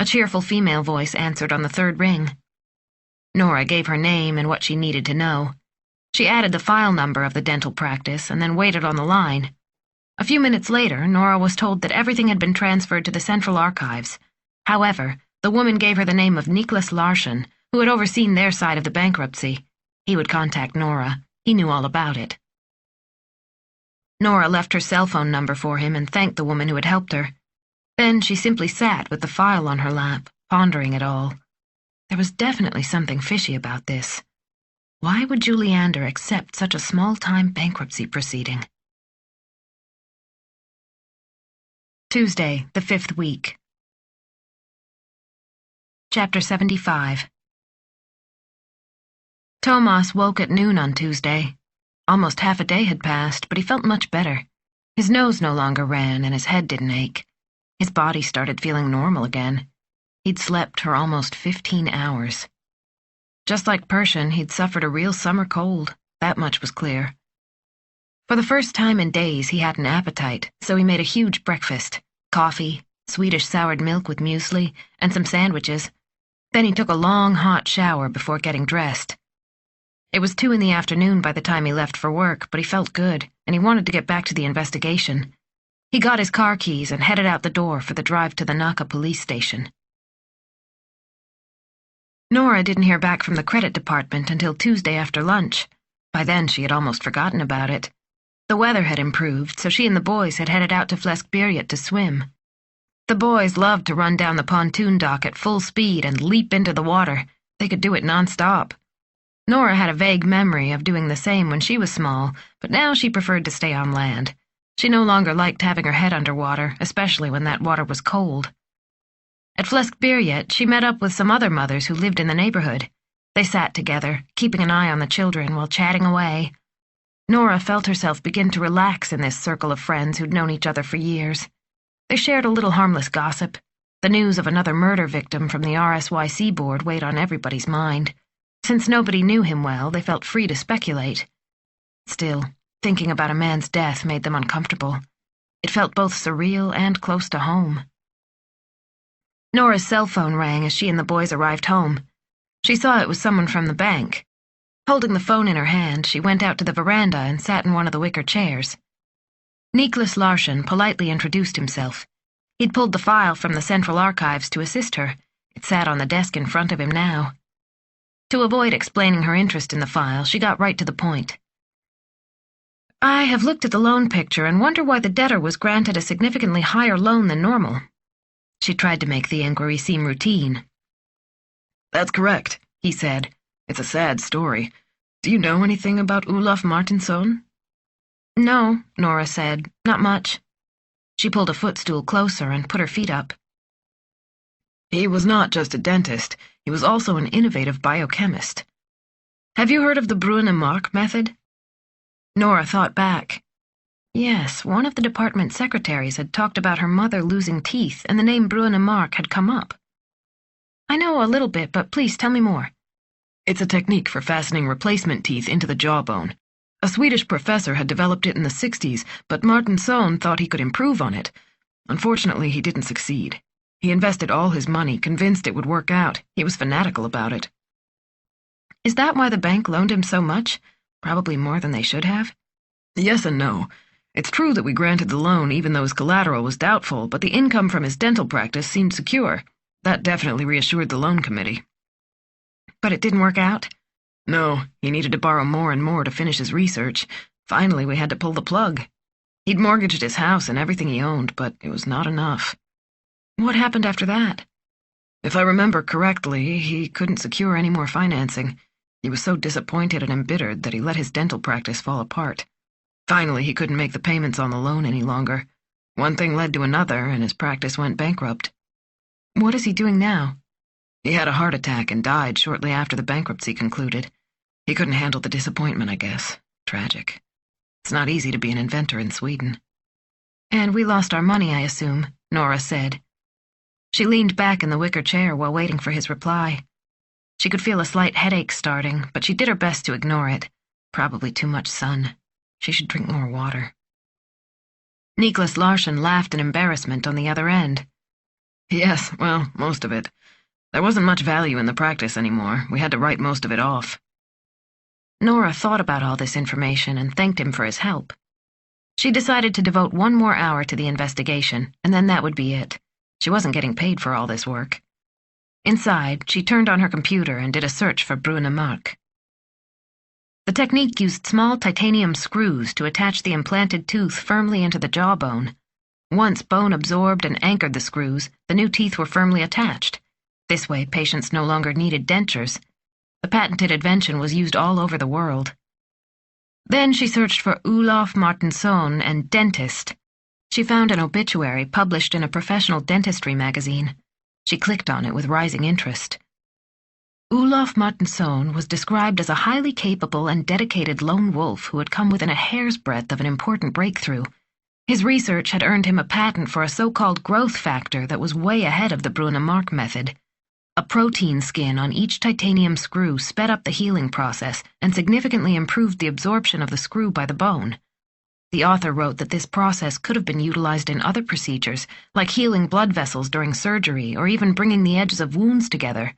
A cheerful female voice answered on the 3rd ring. Nora gave her name and what she needed to know. She added the file number of the dental practice and then waited on the line. A few minutes later, Nora was told that everything had been transferred to the Central Archives. However, the woman gave her the name of Niklas Larsson, who had overseen their side of the bankruptcy. He would contact Nora. He knew all about it. Nora left her cell phone number for him and thanked the woman who had helped her. Then she simply sat with the file on her lap, pondering it all. There was definitely something fishy about this. Why would Juliander accept such a small-time bankruptcy proceeding? Tuesday, the 5th week. Chapter 75. Thomas woke at noon on Tuesday. Almost half a day had passed, but he felt much better. His nose no longer ran, and his head didn't ache. His body started feeling normal again. He'd slept for almost 15 hours. Just like Persian, he'd suffered a real summer cold. That much was clear. For the first time in days, he had an appetite, so he made a huge breakfast. Coffee, Swedish soured milk with muesli, and some sandwiches. Then he took a long, hot shower before getting dressed. It was 2 in the afternoon by the time he left for work, but he felt good, and he wanted to get back to the investigation. He got his car keys and headed out the door for the drive to the Naka police station. Nora didn't hear back from the credit department until Tuesday after lunch. By then, she had almost forgotten about it. The weather had improved, so she and the boys had headed out to Fleskbjerget to swim. The boys loved to run down the pontoon dock at full speed and leap into the water. They could do it nonstop. Nora had a vague memory of doing the same when she was small, but now she preferred to stay on land. She no longer liked having her head underwater, especially when that water was cold. At Fleskbjerget, she met up with some other mothers who lived in the neighborhood. They sat together, keeping an eye on the children while chatting away. Nora felt herself begin to relax in this circle of friends who'd known each other for years. They shared a little harmless gossip. The news of another murder victim from the RSYC board weighed on everybody's mind. Since nobody knew him well, they felt free to speculate. Still, thinking about a man's death made them uncomfortable. It felt both surreal and close to home. Nora's cell phone rang as she and the boys arrived home. She saw it was someone from the bank. Holding the phone in her hand, she went out to the veranda and sat in one of the wicker chairs. Niklas Larsson politely introduced himself. He'd pulled the file from the Central Archives to assist her. It sat on the desk in front of him now. To avoid explaining her interest in the file, she got right to the point. I have looked at the loan picture and wonder why the debtor was granted a significantly higher loan than normal. She tried to make the inquiry seem routine. That's correct, he said. It's a sad story. Do you know anything about Olof Martinsson? No, Nora said. Not much. She pulled a footstool closer and put her feet up. He was not just a dentist. He was also an innovative biochemist. Have you heard of the Brune-Mark method? Nora thought back. Yes, one of the department secretaries had talked about her mother losing teeth, and the name Brune-Mark had come up. I know a little bit, but please tell me more. It's a technique for fastening replacement teeth into the jawbone. A Swedish professor had developed it in the 60s, but Martinsson thought he could improve on it. Unfortunately, he didn't succeed. He invested all his money, convinced it would work out. He was fanatical about it. Is that why the bank loaned him so much? Probably more than they should have? Yes and no. It's true that we granted the loan even though his collateral was doubtful, but the income from his dental practice seemed secure. That definitely reassured the loan committee. But it didn't work out? No, he needed to borrow more and more to finish his research. Finally, we had to pull the plug. He'd mortgaged his house and everything he owned, but it was not enough. What happened after that? If I remember correctly, he couldn't secure any more financing. He was so disappointed and embittered that he let his dental practice fall apart. Finally, he couldn't make the payments on the loan any longer. One thing led to another, and his practice went bankrupt. What is he doing now? He had a heart attack and died shortly after the bankruptcy concluded. He couldn't handle the disappointment, I guess. Tragic. It's not easy to be an inventor in Sweden. And we lost our money, I assume, Nora said. She leaned back in the wicker chair while waiting for his reply. She could feel a slight headache starting, but she did her best to ignore it. Probably too much sun. She should drink more water. Niklas Larsson laughed in embarrassment on the other end. Yes, well, most of it. There wasn't much value in the practice anymore. We had to write most of it off. Nora thought about all this information and thanked him for his help. She decided to devote 1 more hour to the investigation, and then that would be it. She wasn't getting paid for all this work. Inside, she turned on her computer and did a search for Brune-Mark. The technique used small titanium screws to attach the implanted tooth firmly into the jawbone. Once bone absorbed and anchored the screws, the new teeth were firmly attached. This way, patients no longer needed dentures. The patented invention was used all over the world. Then she searched for Olof Martinsson and dentist. She found an obituary published in a professional dentistry magazine. She clicked on it with rising interest. Olof Martinsson was described as a highly capable and dedicated lone wolf who had come within a hair's breadth of an important breakthrough. His research had earned him a patent for a so-called growth factor that was way ahead of the Brune-Mark method. A protein skin on each titanium screw sped up the healing process and significantly improved the absorption of the screw by the bone. The author wrote that this process could have been utilized in other procedures, like healing blood vessels during surgery or even bringing the edges of wounds together,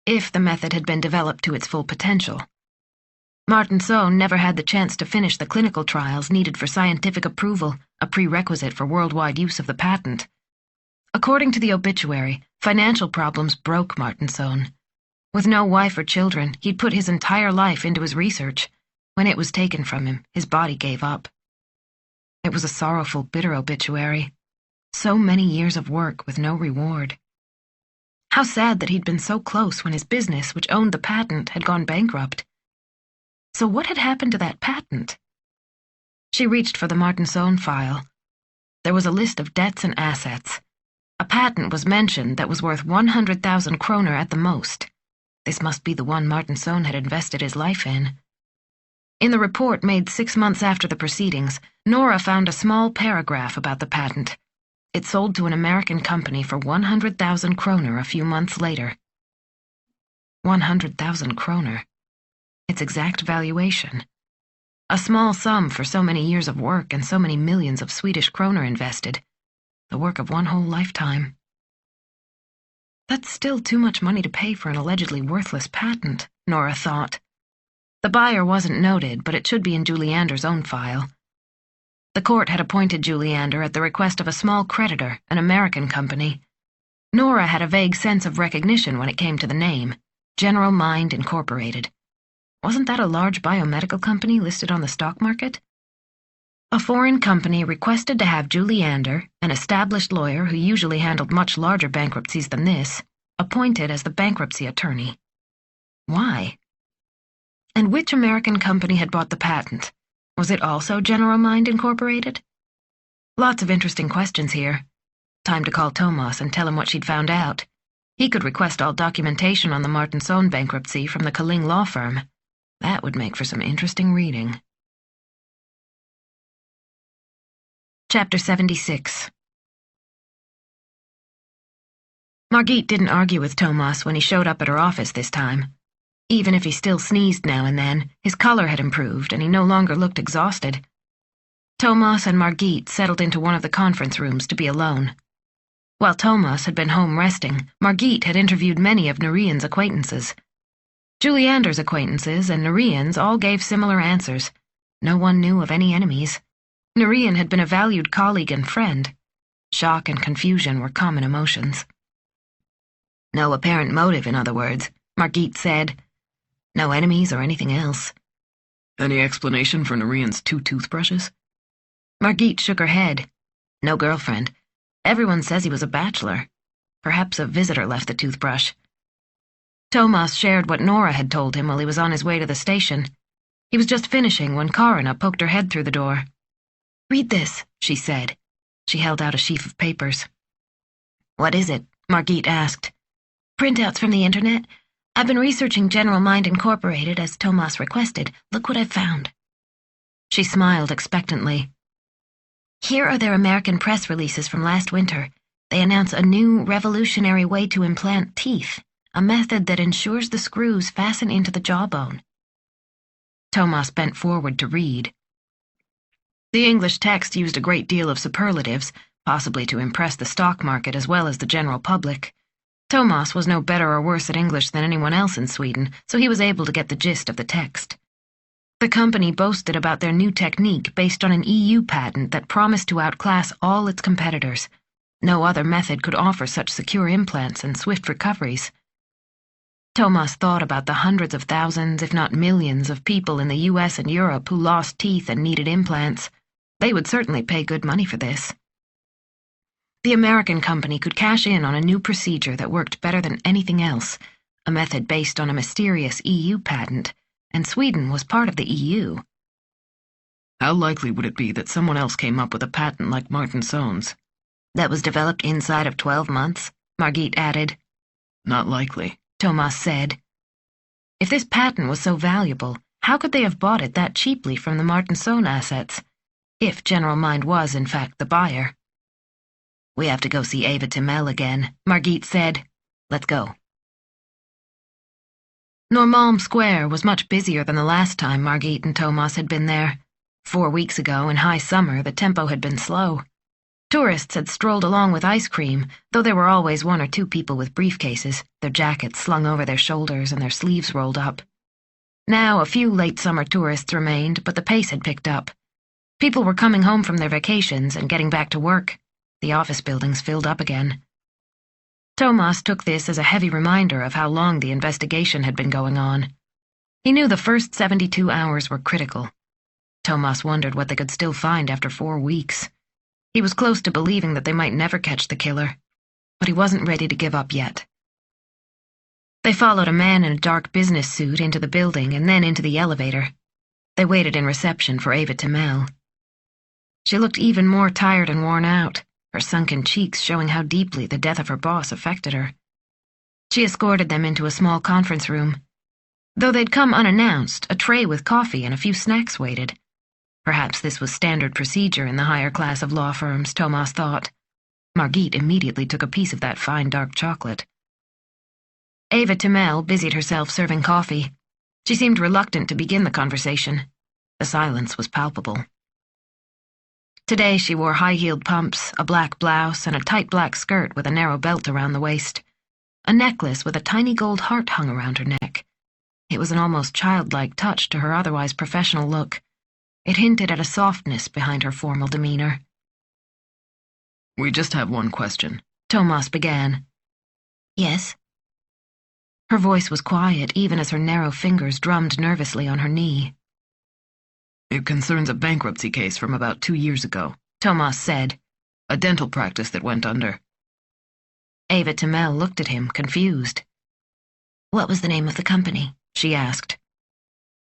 if the method had been developed to its full potential. Martenson never had the chance to finish the clinical trials needed for scientific approval, a prerequisite for worldwide use of the patent. According to the obituary, financial problems broke Martenson. With no wife or children, he'd put his entire life into his research. When it was taken from him, his body gave up. It was a sorrowful, bitter obituary. So many years of work with no reward. How sad that he'd been so close when his business, which owned the patent, had gone bankrupt. So what had happened to that patent? She reached for the Martenson file. There was a list of debts and assets. A patent was mentioned that was worth 100,000 kroner at the most. This must be the one Martenson had invested his life in. In the report made 6 months after the proceedings, Nora found a small paragraph about the patent. It sold to an American company for 100,000 kroner a few months later. 100,000 kroner. Its exact valuation. A small sum for so many years of work and so many millions of Swedish kroner invested. The work of one whole lifetime. That's still too much money to pay for an allegedly worthless patent, Nora thought. The buyer wasn't noted, but it should be in Juliander's own file. The court had appointed Juliander at the request of a small creditor, an American company. Nora had a vague sense of recognition when it came to the name, General Mind Incorporated. Wasn't that a large biomedical company listed on the stock market? A foreign company requested to have Juliander, an established lawyer who usually handled much larger bankruptcies than this, appointed as the bankruptcy attorney. Why? And which American company had bought the patent? Was it also General Mind Incorporated? Lots of interesting questions here. Time to call Thomas and tell him what she'd found out. He could request all documentation on the Martenson bankruptcy from the Killing law firm. That would make for some interesting reading. Chapter 76. Margit didn't argue with Thomas when he showed up at her office this time. Even if he still sneezed now and then, his color had improved and he no longer looked exhausted. Thomas and Margit settled into one of the conference rooms to be alone. While Thomas had been home resting, Margit had interviewed many of Norian's acquaintances. Juliander's acquaintances and Norian's all gave similar answers. No one knew of any enemies. Norian had been a valued colleague and friend. Shock and confusion were common emotions. No apparent motive, in other words, Margit said. No enemies or anything else. Any explanation for Norian's 2 toothbrushes? Margit shook her head. No girlfriend. Everyone says he was a bachelor. Perhaps a visitor left the toothbrush. Thomas shared what Nora had told him while he was on his way to the station. He was just finishing when Karina poked her head through the door. "Read this," she said. She held out a sheaf of papers. "What is it?" Margit asked. "Printouts from the internet. I've been researching General Mind Incorporated as Thomas requested. Look what I've found." She smiled expectantly. "Here are their American press releases from last winter. They announce a new revolutionary way to implant teeth, a method that ensures the screws fasten into the jawbone." Thomas bent forward to read. The English text used a great deal of superlatives, possibly to impress the stock market as well as the general public. Thomas was no better or worse at English than anyone else in Sweden, so he was able to get the gist of the text. The company boasted about their new technique based on an EU patent that promised to outclass all its competitors. No other method could offer such secure implants and swift recoveries. Thomas thought about the hundreds of thousands, if not millions, of people in the US and Europe who lost teeth and needed implants. They would certainly pay good money for this. The American company could cash in on a new procedure that worked better than anything else, a method based on a mysterious EU patent, and Sweden was part of the EU. How likely would it be that someone else came up with a patent like Martenson's? That was developed inside of 12 months, Margit added. Not likely, Thomas said. If this patent was so valuable, how could they have bought it that cheaply from the Martenson assets? If General Mind was, in fact, the buyer. "We have to go see Eva Timell again," Margit said. "Let's go." Norrmalm Square was much busier than the last time Margit and Thomas had been there. 4 weeks ago, in high summer, the tempo had been slow. Tourists had strolled along with ice cream, though there were always 1 or 2 people with briefcases, their jackets slung over their shoulders and their sleeves rolled up. Now a few late summer tourists remained, but the pace had picked up. People were coming home from their vacations and getting back to work. The office buildings filled up again. Thomas took this as a heavy reminder of how long the investigation had been going on. He knew the first 72 hours were critical. Thomas wondered what they could still find after 4 weeks. He was close to believing that they might never catch the killer, but he wasn't ready to give up yet. They followed a man in a dark business suit into the building and then into the elevator. They waited in reception for Ava Timmel. She looked even more tired and worn out, her sunken cheeks showing how deeply the death of her boss affected her. She escorted them into a small conference room. Though they'd come unannounced, a tray with coffee and a few snacks waited. Perhaps this was standard procedure in the higher class of law firms, Thomas thought. Margit immediately took a piece of that fine dark chocolate. Ava Timmel busied herself serving coffee. She seemed reluctant to begin the conversation. The silence was palpable. Today she wore high-heeled pumps, a black blouse, and a tight black skirt with a narrow belt around the waist. A necklace with a tiny gold heart hung around her neck. It was an almost childlike touch to her otherwise professional look. It hinted at a softness behind her formal demeanor. "We just have one question," Thomas began. Yes? Her voice was quiet, even as her narrow fingers drummed nervously on her knee. "It concerns a bankruptcy case from about 2 years ago," Thomas said. "A dental practice that went under." Ava Timmel looked at him, confused. What was the name of the company? She asked.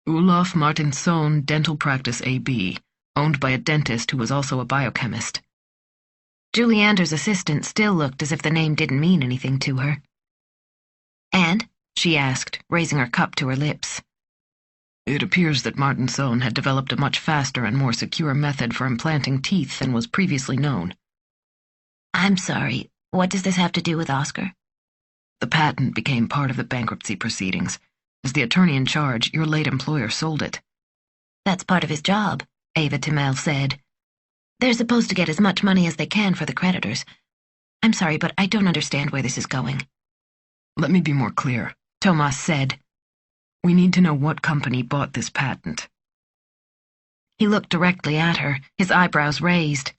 Olof Martinsson Dental Practice AB, owned by a dentist who was also a biochemist. Julie Ander's assistant still looked as if the name didn't mean anything to her. And? She asked, raising her cup to her lips. It appears that Martinsson had developed a much faster and more secure method for implanting teeth than was previously known. I'm sorry, what does this have to do with Oscar? The patent became part of the bankruptcy proceedings. As the attorney in charge, your late employer sold it. That's part of his job, Ava Timmel said. They're supposed to get as much money as they can for the creditors. I'm sorry, but I don't understand where this is going. Let me be more clear, Thomas said. We need to know what company bought this patent. He looked directly at her, his eyebrows raised.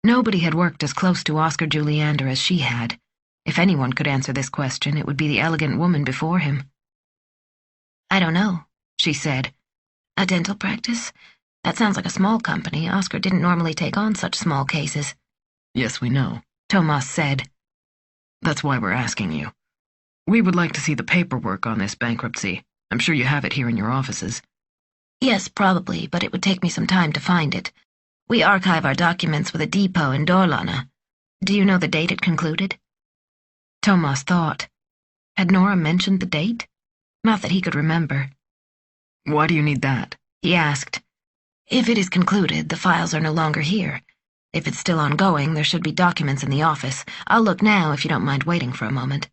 Nobody had worked as close to Oscar Juliander as she had. If anyone could answer this question, it would be the elegant woman before him. I don't know, she said. A dental practice? That sounds like a small company. Oscar didn't normally take on such small cases. Yes, we know, Thomas said. That's why we're asking you. We would like to see the paperwork on this bankruptcy. I'm sure you have it here in your offices. Yes, probably, but it would take me some time to find it. We archive our documents with a depot in Dalarna. Do you know the date it concluded? Thomas thought. Had Nora mentioned the date? Not that he could remember. Why do you need that? He asked. If it is concluded, the files are no longer here. If it's still ongoing, there should be documents in the office. I'll look now if you don't mind waiting for a moment.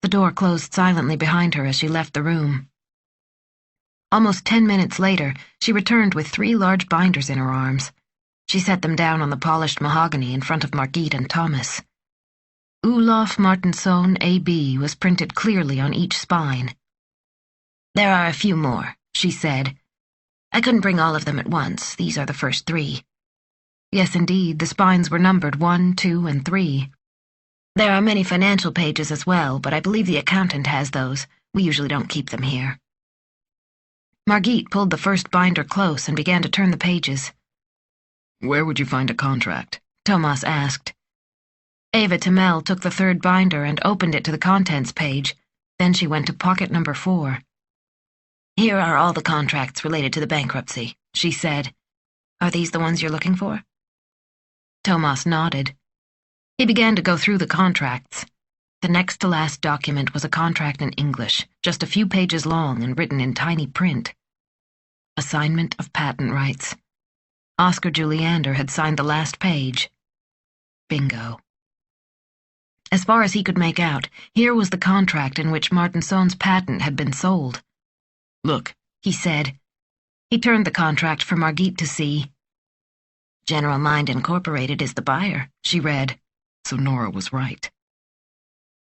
The door closed silently behind her as she left the room. Almost 10 minutes later, she returned with 3 large binders in her arms. She set them down on the polished mahogany in front of Margit and Thomas. Olof Martinsson AB was printed clearly on each spine. There are a few more, she said. I couldn't bring all of them at once. These are the first 3. Yes, indeed, the spines were numbered 1, 2, and 3. There are many financial pages as well, but I believe the accountant has those. We usually don't keep them here. Margit pulled the first binder close and began to turn the pages. Where would you find a contract? Thomas asked. Ava Timmel took the 3rd binder and opened it to the contents page. Then she went to pocket number 4. Here are all the contracts related to the bankruptcy, she said. Are these the ones you're looking for? Thomas nodded. He began to go through the contracts. The next to last document was a contract in English, just a few pages long and written in tiny print. Assignment of patent rights. Oscar Juliander had signed the last page. Bingo. As far as he could make out, here was the contract in which Martinsson's patent had been sold. Look, he said. He turned the contract for Margit to see. General Mind Incorporated is the buyer, she read. So Nora was right.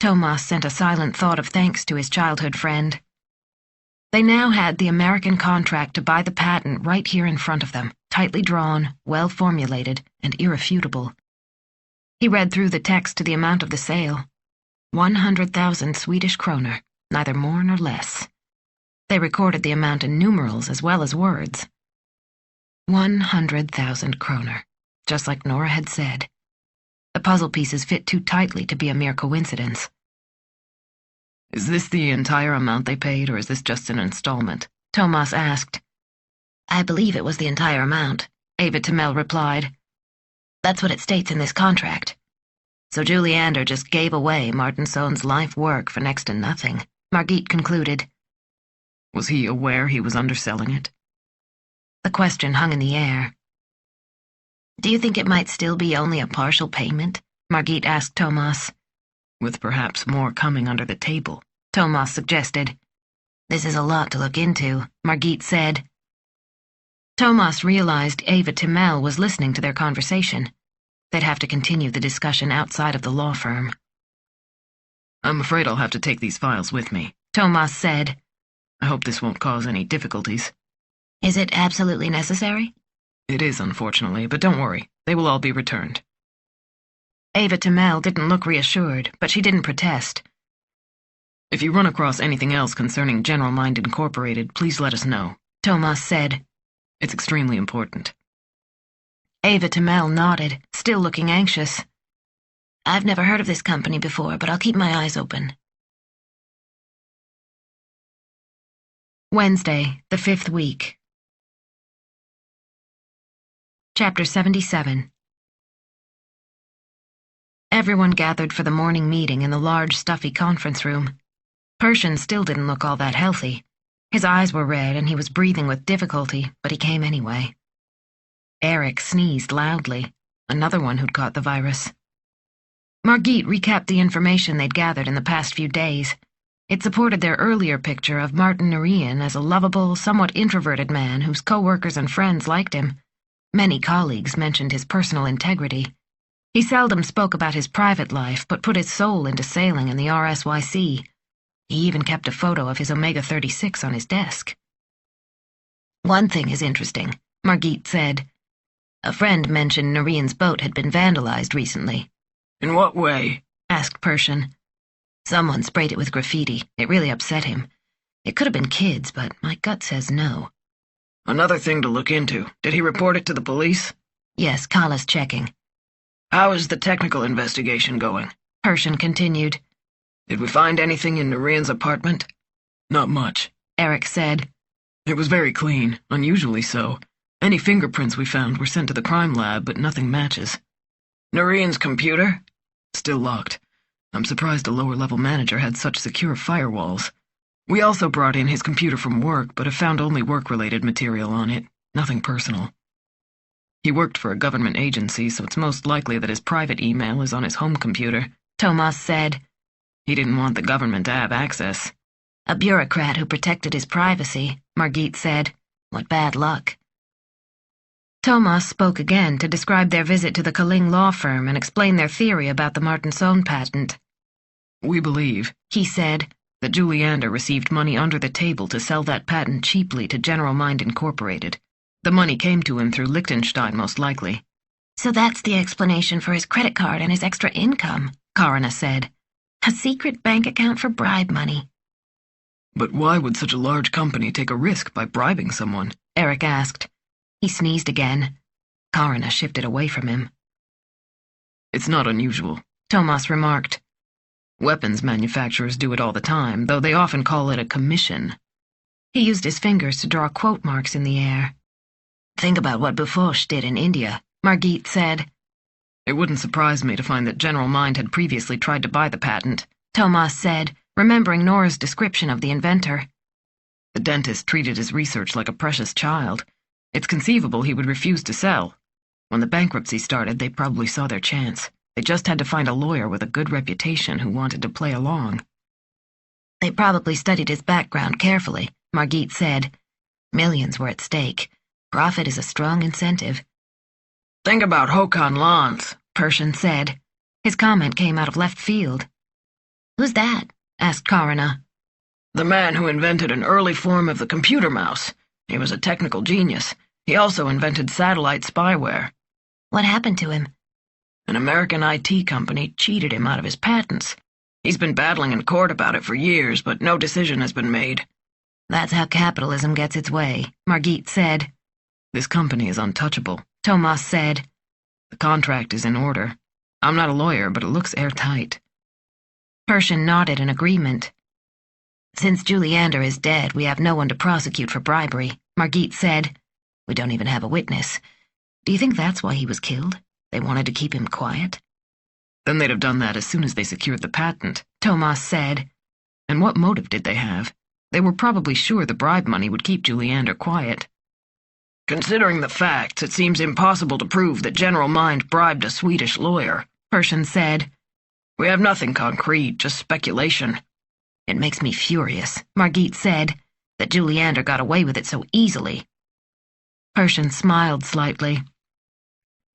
Thomas sent a silent thought of thanks to his childhood friend. They now had the American contract to buy the patent right here in front of them, tightly drawn, well-formulated, and irrefutable. He read through the text to the amount of the sale. 100,000 Swedish kroner, neither more nor less. They recorded the amount in numerals as well as words. 100,000 kroner, just like Nora had said. The puzzle pieces fit too tightly to be a mere coincidence. Is this the entire amount they paid, or is this just an installment? Thomas asked. I believe it was the entire amount, Eva Timell replied. That's what it states in this contract. So Juliander just gave away Martinson's life work for next to nothing, Margit concluded. Was he aware he was underselling it? The question hung in the air. Do you think it might still be only a partial payment? Margit asked Thomas. With perhaps more coming under the table, Thomas suggested. This is a lot to look into, Margit said. Thomas realized Eva Timell was listening to their conversation. They'd have to continue the discussion outside of the law firm. I'm afraid I'll have to take these files with me, Thomas said. I hope this won't cause any difficulties. Is it absolutely necessary? It is, unfortunately, but don't worry. They will all be returned. Eva Timell didn't look reassured, but she didn't protest. If you run across anything else concerning General Mind Incorporated, please let us know, Thomas said. It's extremely important. Eva Timell nodded, still looking anxious. I've never heard of this company before, but I'll keep my eyes open. Wednesday, the 5th week. Chapter 77. Everyone gathered for the morning meeting in the large, stuffy conference room. Pershing still didn't look all that healthy. His eyes were red and he was breathing with difficulty, but he came anyway. Eric sneezed loudly, another one who'd caught the virus. Margit recapped the information they'd gathered in the past few days. It supported their earlier picture of Martin Norian as a lovable, somewhat introverted man whose co-workers and friends liked him. Many colleagues mentioned his personal integrity. He seldom spoke about his private life, but put his soul into sailing in the RSYC. He even kept a photo of his Omega-36 on his desk. One thing is interesting, Margit said. A friend mentioned Norian's boat had been vandalized recently. In what way? Asked Pershing. Someone sprayed it with graffiti. It really upset him. It could have been kids, but my gut says no. Another thing to look into. Did he report it to the police? Yes, Kala's checking. How is the technical investigation going? Pershing continued. Did we find anything in Norian's apartment? Not much, Eric said. It was very clean, unusually so. Any fingerprints we found were sent to the crime lab, but nothing matches. Norian's computer? Still locked. I'm surprised a lower-level manager had such secure firewalls. We also brought in his computer from work, but have found only work-related material on it, nothing personal. He worked for a government agency, so it's most likely that his private email is on his home computer, Thomas said. He didn't want the government to have access. A bureaucrat who protected his privacy, Margit said. What bad luck. Thomas spoke again to describe their visit to the Kaling law firm and explain their theory about the Martinson patent. We believe, he said, that Juliander received money under the table to sell that patent cheaply to General Mind Incorporated. The money came to him through Liechtenstein, most likely. So that's the explanation for his credit card and his extra income, Karina said. A secret bank account for bribe money. But why would such a large company take a risk by bribing someone? Eric asked. He sneezed again. Karina shifted away from him. It's not unusual, Thomas remarked. Weapons manufacturers do it all the time, though they often call it a commission. He used his fingers to draw quote marks in the air. Think about what Bofors did in India, Margit said. It wouldn't surprise me to find that General Mind had previously tried to buy the patent, Thomas said, remembering Nora's description of the inventor. The dentist treated his research like a precious child. It's conceivable he would refuse to sell. When the bankruptcy started, they probably saw their chance. They just had to find a lawyer with a good reputation who wanted to play along. They probably studied his background carefully, Margit said. Millions were at stake. Profit is a strong incentive. Think about Håkan Lans, Pershing said. His comment came out of left field. Who's that? Asked Karina. The man who invented an early form of the computer mouse. He was a technical genius. He also invented satellite spyware. What happened to him? An American IT company cheated him out of his patents. He's been battling in court about it for years, but no decision has been made. That's how capitalism gets its way, Margit said. This company is untouchable, Thomas said. The contract is in order. I'm not a lawyer, but it looks airtight. Pershing nodded in agreement. Since Juliander is dead, we have no one to prosecute for bribery, Margit said. We don't even have a witness. Do you think that's why he was killed? They wanted to keep him quiet? Then they'd have done that as soon as they secured the patent, Thomas said. And what motive did they have? They were probably sure the bribe money would keep Juliander quiet. Considering the facts, it seems impossible to prove that General Mind bribed a Swedish lawyer, Pershing said. We have nothing concrete, just speculation. It makes me furious, Margit said, that Juliander got away with it so easily. Pershing smiled slightly.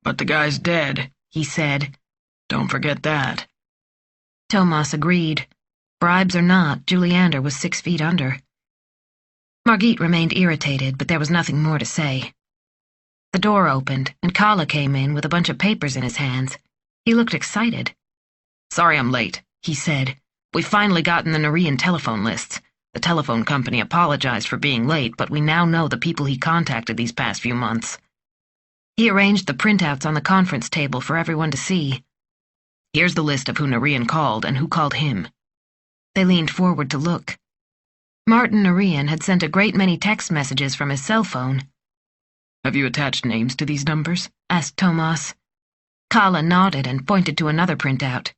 But the guy's dead, he said. Don't forget that. Thomas agreed. Bribes or not, Juliander was 6 feet under. Margit remained irritated, but there was nothing more to say. The door opened, and Kalle came in with a bunch of papers in his hands. He looked excited. Sorry I'm late, he said. We've finally gotten the Norwegian telephone lists. The telephone company apologized for being late, but we now know the people he contacted these past few months. He arranged the printouts on the conference table for everyone to see. Here's the list of who Norwegian called and who called him. They leaned forward to look. Martin Norwegian had sent a great many text messages from his cell phone. Have you attached names to these numbers? Asked Thomas. Kalle nodded and pointed to another printout.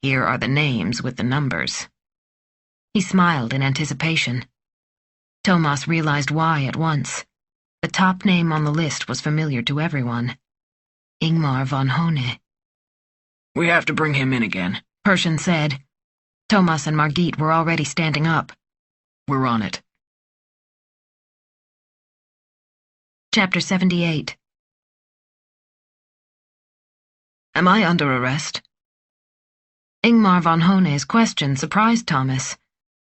Here are the names with the numbers. He smiled in anticipation. Thomas realized why at once. The top name on the list was familiar to everyone. Ingmar von Hone. We have to bring him in again, Pershing said. Thomas and Margit were already standing up. We're on it. Chapter 78. Am I under arrest? Ingmar von Hone's question surprised Thomas.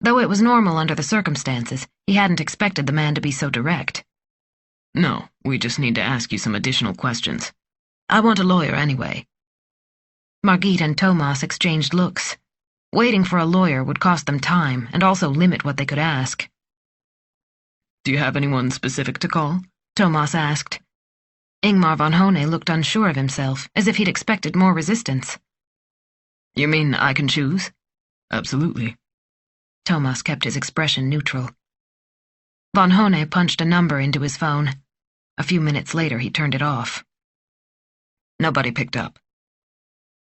Though it was normal under the circumstances, he hadn't expected the man to be so direct. No, we just need to ask you some additional questions. I want a lawyer anyway. Margit and Thomas exchanged looks. Waiting for a lawyer would cost them time and also limit what they could ask. Do you have anyone specific to call? Thomas asked. Ingmar von Hone looked unsure of himself, as if he'd expected more resistance. You mean I can choose? Absolutely. Thomas kept his expression neutral. Von Hone punched a number into his phone. A few minutes later, he turned it off. Nobody picked up.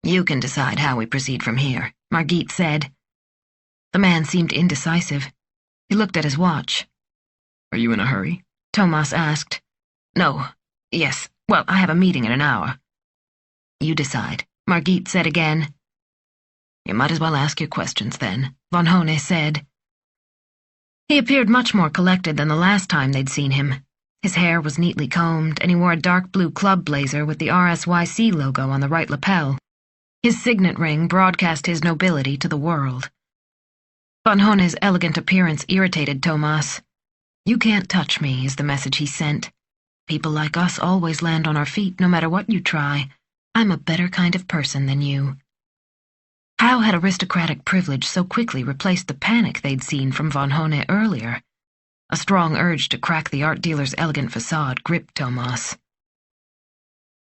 You can decide how we proceed from here, Margit said. The man seemed indecisive. He looked at his watch. Are you in a hurry? Thomas asked. No. Yes. Well, I have a meeting in an hour. You decide, Margit said again. You might as well ask your questions then, Von Hone said. He appeared much more collected than the last time they'd seen him. His hair was neatly combed, and he wore a dark blue club blazer with the RSYC logo on the right lapel. His signet ring broadcast his nobility to the world. Von Hone's elegant appearance irritated Thomas. You can't touch me, is the message he sent. People like us always land on our feet no matter what you try. I'm a better kind of person than you. How had aristocratic privilege so quickly replaced the panic they'd seen from von Hone earlier? A strong urge to crack the art dealer's elegant facade gripped Thomas.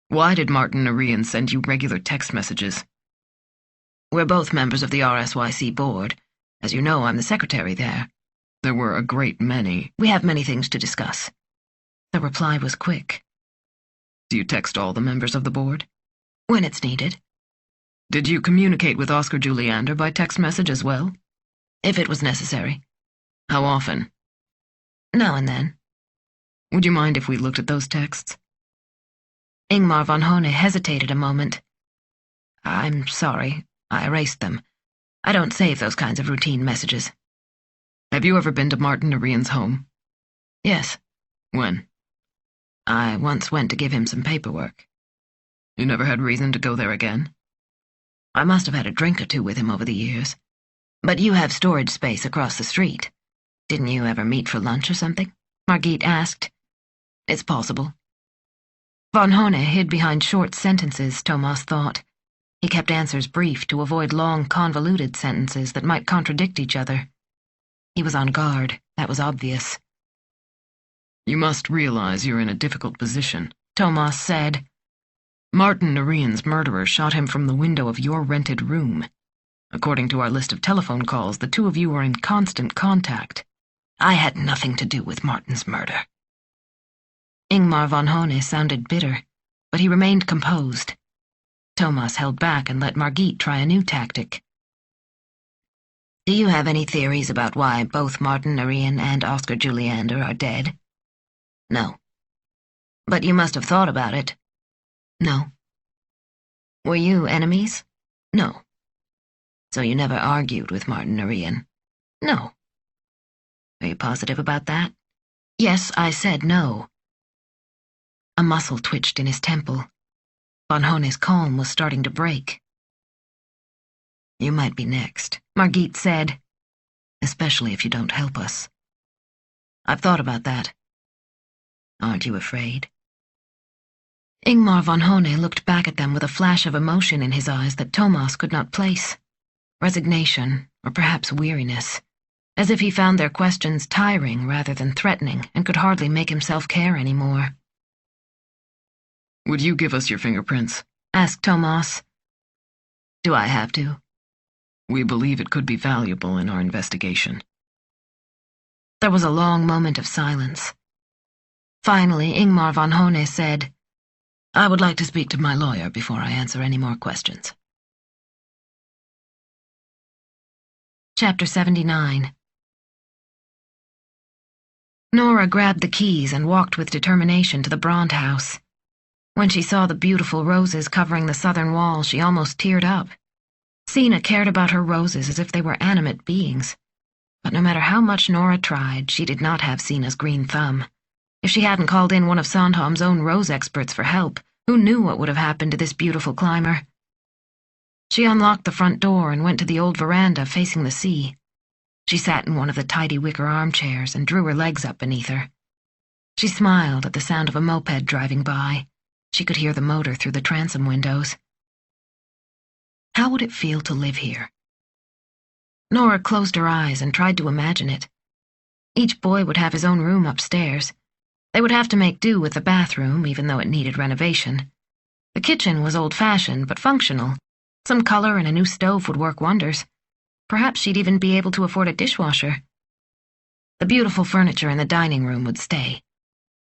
Why did Martin Norwegian send you regular text messages? We're both members of the RSYC board. As you know, I'm the secretary there. There were a great many. We have many things to discuss. The reply was quick. Do you text all the members of the board? When it's needed. Did you communicate with Oscar Juliander by text message as well? If it was necessary. How often? Now and then. Would you mind if we looked at those texts? Ingmar von Hone hesitated a moment. I'm sorry. I erased them. I don't save those kinds of routine messages. Have you ever been to Martin Norwegian's home? Yes. When? I once went to give him some paperwork. You never had reason to go there again? I must have had a drink or two with him over the years. But you have storage space across the street. Didn't you ever meet for lunch or something? Margit asked. It's possible. Von Hone hid behind short sentences, Thomas thought. He kept answers brief to avoid long, convoluted sentences that might contradict each other. He was on guard, that was obvious. You must realize you're in a difficult position, Thomas said. Martin Narian's murderer shot him from the window of your rented room. According to our list of telephone calls, the two of you were in constant contact. I had nothing to do with Martin's murder. Ingmar von Hone sounded bitter, but he remained composed. Thomas held back and let Margit try a new tactic. Do you have any theories about why both Martin Narian and Oscar Juliander are dead? No. But you must have thought about it. No. Were you enemies? No. So you never argued with Martin Narian? No. Are you positive about that? Yes, I said no. A muscle twitched in his temple. Von Hone's calm was starting to break. You might be next, Margit said. Especially if you don't help us. I've thought about that. Aren't you afraid? Ingmar von Hone looked back at them with a flash of emotion in his eyes that Thomas could not place. Resignation, or perhaps weariness. As if he found their questions tiring rather than threatening and could hardly make himself care anymore. Would you give us your fingerprints? Asked Thomas. Do I have to? We believe it could be valuable in our investigation. There was a long moment of silence. Finally, Ingmar von Hone said, I would like to speak to my lawyer before I answer any more questions. Chapter 79. Nora grabbed the keys and walked with determination to the Brandt house. When she saw the beautiful roses covering the southern wall, she almost teared up. Sina cared about her roses as if they were animate beings. But no matter how much Nora tried, she did not have Sina's green thumb. If she hadn't called in one of Sandhamn's own rose experts for help, who knew what would have happened to this beautiful climber? She unlocked the front door and went to the old veranda facing the sea. She sat in one of the tidy wicker armchairs and drew her legs up beneath her. She smiled at the sound of a moped driving by. She could hear the motor through the transom windows. How would it feel to live here? Nora closed her eyes and tried to imagine it. Each boy would have his own room upstairs. They would have to make do with the bathroom, even though it needed renovation. The kitchen was old-fashioned but functional. Some color and a new stove would work wonders. Perhaps she'd even be able to afford a dishwasher. The beautiful furniture in the dining room would stay.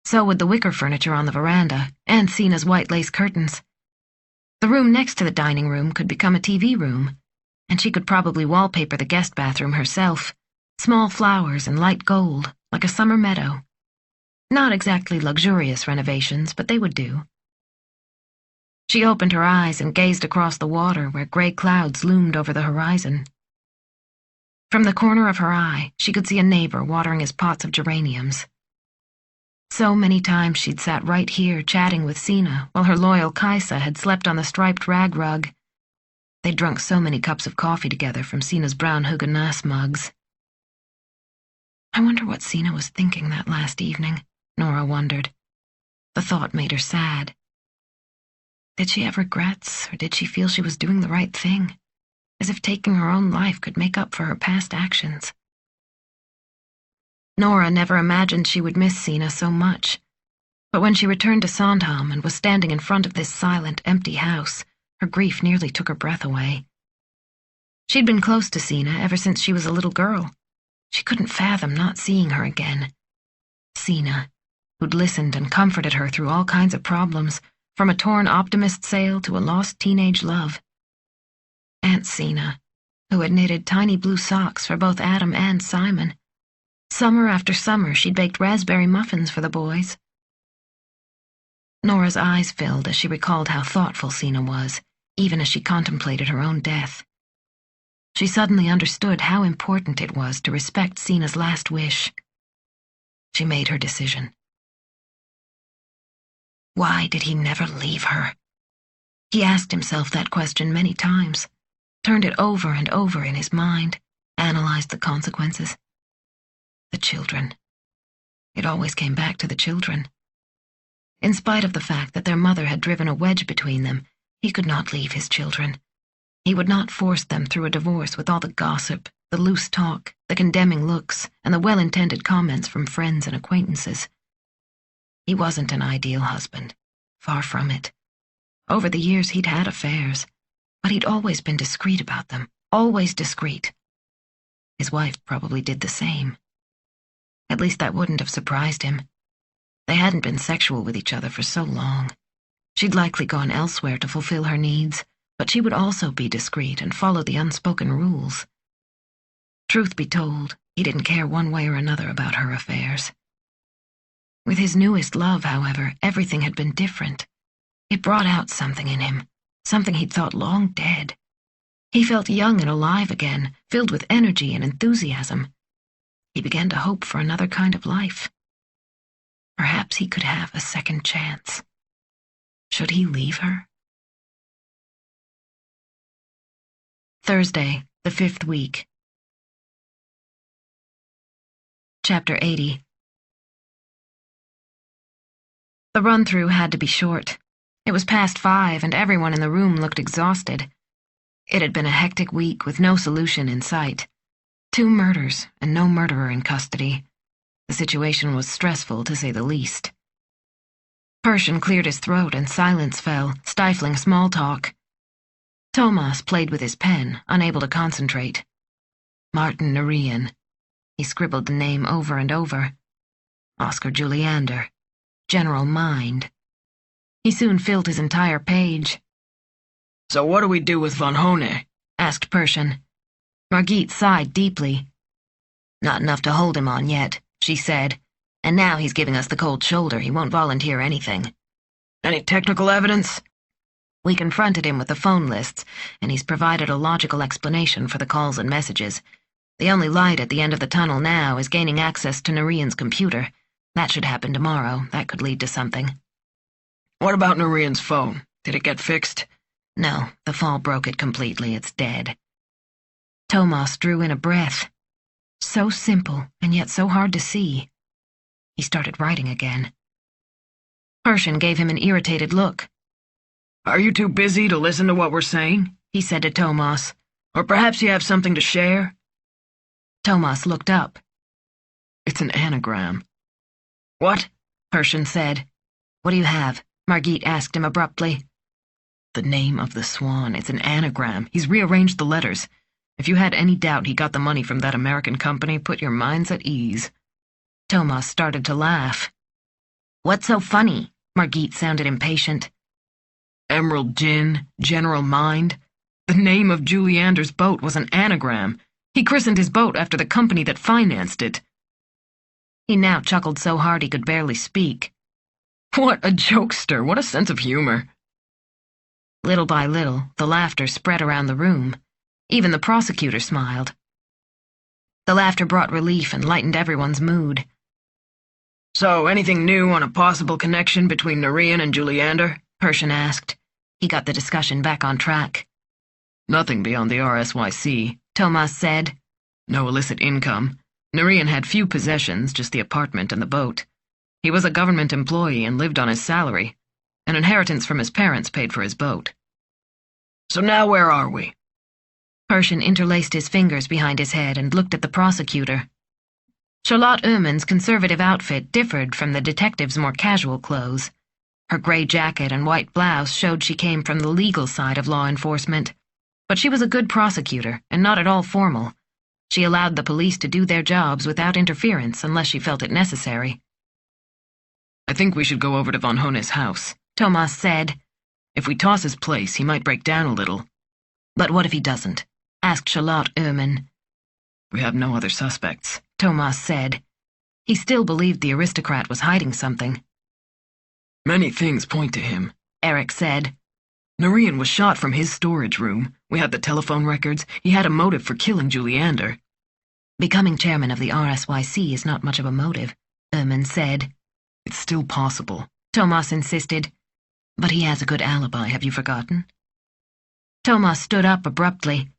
So would the wicker furniture on the veranda, and Sina's white lace curtains. The room next to the dining room could become a TV room, and she could probably wallpaper the guest bathroom herself. Small flowers and light gold, like a summer meadow. Not exactly luxurious renovations, but they would do. She opened her eyes and gazed across the water where gray clouds loomed over the horizon. From the corner of her eye, she could see a neighbor watering his pots of geraniums. So many times she'd sat right here chatting with Sina while her loyal Kaisa had slept on the striped rag rug. They'd drunk so many cups of coffee together from Sina's brown Huguenas mugs. I wonder what Sina was thinking that last evening, Nora wondered. The thought made her sad. Did she have regrets, or did she feel she was doing the right thing, as if taking her own life could make up for her past actions? Nora never imagined she would miss Sina so much, but when she returned to Sandhamn and was standing in front of this silent, empty house, her grief nearly took her breath away. She'd been close to Sina ever since she was a little girl. She couldn't fathom not seeing her again. Sina, who'd listened and comforted her through all kinds of problems, from a torn optimist sale to a lost teenage love. Aunt Sina, who had knitted tiny blue socks for both Adam and Simon. Summer after summer, she'd baked raspberry muffins for the boys. Nora's eyes filled as she recalled how thoughtful Sina was, even as she contemplated her own death. She suddenly understood how important it was to respect Sina's last wish. She made her decision. Why did he never leave her? He asked himself that question many times, turned it over and over in his mind. analyzed the consequences. The children. It always came back to the children. In spite of the fact that their mother had driven a wedge between them, he could not leave his children. He would not force them through a divorce with all the gossip, the loose talk, the condemning looks, and the well-intended comments from friends and acquaintances. He wasn't an ideal husband. Far from it. Over the years he'd had affairs, but he'd always been discreet about them, always discreet. His wife probably did the same. At least that wouldn't have surprised him. They hadn't been sexual with each other for so long. She'd likely gone elsewhere to fulfill her needs, but she would also be discreet and follow the unspoken rules. Truth be told, he didn't care one way or another about her affairs. With his newest love, however, everything had been different. It brought out something in him, something he'd thought long dead. He felt young and alive again, filled with energy and enthusiasm. He began to hope for another kind of life. Perhaps he could have a second chance. Should he leave her? Thursday, the 5th week. Chapter 80. The run-through had to be short. It was past 5 and everyone in the room looked exhausted. It had been a hectic week with no solution in sight. 2 murders and no murderer in custody. The situation was stressful, to say the least. Persian cleared his throat and silence fell, stifling small talk. Thomas played with his pen, unable to concentrate. Martin Narian. He scribbled the name over and over. Oscar Juliander. General Mind. He soon filled his entire page. "So what do we do with Von Hone?" asked Persian. Margit sighed deeply. "Not enough to hold him on yet," she said. "And now he's giving us the cold shoulder. He won't volunteer anything." "Any technical evidence?" "We confronted him with the phone lists, and he's provided a logical explanation for the calls and messages. The only light at the end of the tunnel now is gaining access to Narian's computer. That should happen tomorrow. That could lead to something." "What about Narian's phone? Did it get fixed?" "No, the fall broke it completely. It's dead." Thomas drew in a breath. So simple, and yet so hard to see. He started writing again. Persian gave him an irritated look. "Are you too busy to listen to what we're saying?" he said to Thomas. "Or perhaps you have something to share?" Thomas looked up. "It's an anagram." "What?" Persian said. "What do you have?" Margit asked him abruptly. "The name of the swan. It's an anagram. He's rearranged the letters. If you had any doubt he got the money from that American company, put your minds at ease." Thomas started to laugh. "What's so funny?" Margit sounded impatient. Emerald Gin, General Mind. The name of Juliander's boat was an anagram. He christened his boat after the company that financed it. He now chuckled so hard he could barely speak. What a jokester! What a sense of humor! Little by little, the laughter spread around the room. Even the prosecutor smiled. The laughter brought relief and lightened everyone's mood. "So, anything new on a possible connection between Narian and Juliander?" Persian asked. He got the discussion back on track. "Nothing beyond the RSYC," Thomas said. "No illicit income. Narian had few possessions, just the apartment and the boat. He was a government employee and lived on his salary. An inheritance from his parents paid for his boat." "So now where are we?" Persian interlaced his fingers behind his head and looked at the prosecutor. Charlotte Uhrmann's conservative outfit differed from the detective's more casual clothes. Her gray jacket and white blouse showed she came from the legal side of law enforcement. But she was a good prosecutor and not at all formal. She allowed the police to do their jobs without interference unless she felt it necessary. "I think we should go over to Von Hone's house," Thomas said. "If we toss his place, he might break down a little." "But what if he doesn't?" asked Charlotte Uhrmann. "We have no other suspects," Thomas said. He still believed the aristocrat was hiding something. "Many things point to him," Eric said. "Narian was shot from his storage room. We had the telephone records. He had a motive for killing Juliander." "Becoming chairman of the RSYC is not much of a motive," Uhrmann said. "It's still possible," Thomas insisted. "But he has a good alibi, have you forgotten?" Thomas stood up abruptly.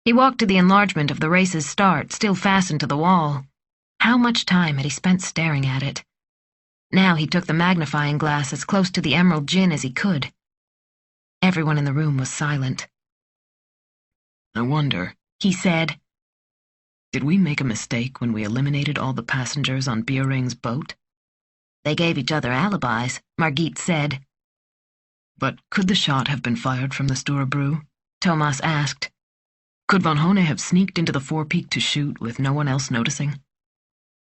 He walked to the enlargement of the race's start, still fastened to the wall. How much time had he spent staring at it? Now he took the magnifying glass as close to the emerald gin as he could. Everyone in the room was silent. I wonder, he said. Did we make a mistake when we eliminated all the passengers on Beering's boat? They gave each other alibis, Margit said. But could the shot have been fired from the Storebrew? Thomas asked. Could von Hone have sneaked into the forepeak to shoot with no one else noticing?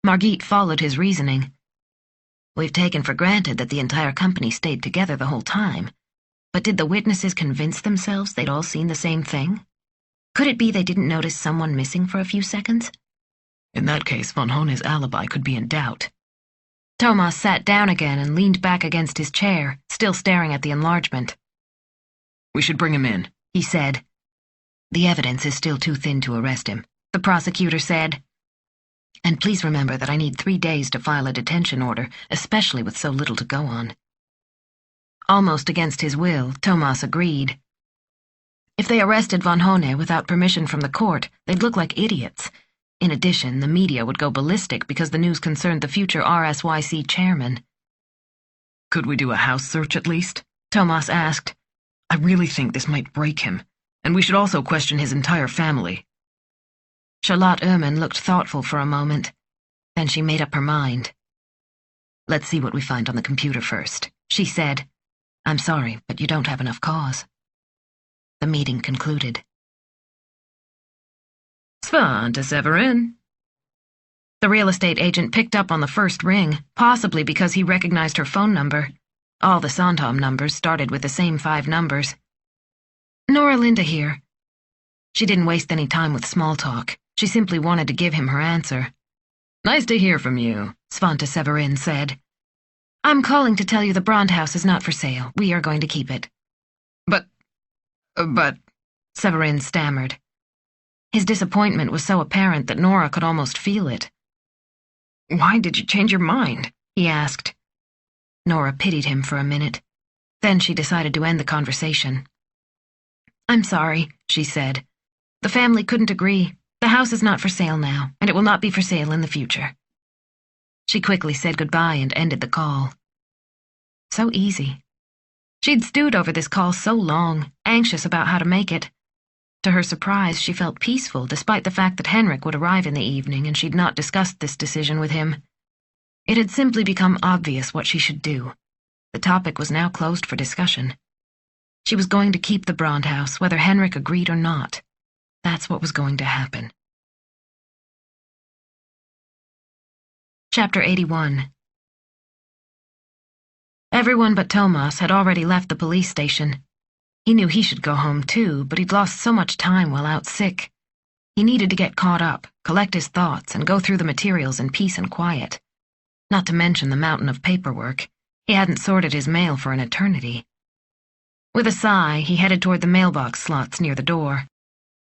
Margit followed his reasoning. We've taken for granted that the entire company stayed together the whole time. But did the witnesses convince themselves they'd all seen the same thing? Could it be they didn't notice someone missing for a few seconds? In that case, von Hone's alibi could be in doubt. Thomas sat down again and leaned back against his chair, still staring at the enlargement. We should bring him in, he said. The evidence is still too thin to arrest him, the prosecutor said. And please remember that I need 3 days to file a detention order, especially with so little to go on. Almost against his will, Thomas agreed. If they arrested von Hone without permission from the court, they'd look like idiots. In addition, the media would go ballistic because the news concerned the future RSYC chairman. Could we do a house search at least? Thomas asked. I really think this might break him, and we should also question his entire family. Charlotte Ehrman looked thoughtful for a moment. Then she made up her mind. Let's see what we find on the computer first, she said. I'm sorry, but you don't have enough cause. The meeting concluded. Svante Severin. The real estate agent picked up on the first ring, possibly because he recognized her phone number. All the Sandhamn numbers started with the same 5 numbers. Nora Linda here. She didn't waste any time with small talk. She simply wanted to give him her answer. Nice to hear from you, Svante Severin said. I'm calling to tell you the Brand house is not for sale. We are going to keep it. But, Severin stammered. His disappointment was so apparent that Nora could almost feel it. Why did you change your mind? He asked. Nora pitied him for a minute. Then she decided to end the conversation. I'm sorry, she said. The family couldn't agree. The house is not for sale now, and it will not be for sale in the future. She quickly said goodbye and ended the call. So easy. She'd stewed over this call so long, anxious about how to make it. To her surprise, she felt peaceful despite the fact that Henrik would arrive in the evening and she'd not discussed this decision with him. It had simply become obvious what she should do. The topic was now closed for discussion. She was going to keep the Brand house, whether Henrik agreed or not. That's what was going to happen. Chapter 81. Everyone but Thomas had already left the police station. He knew he should go home too, but he'd lost so much time while out sick. He needed to get caught up, collect his thoughts, and go through the materials in peace and quiet. Not to mention the mountain of paperwork. He hadn't sorted his mail for an eternity. With a sigh, he headed toward the mailbox slots near the door.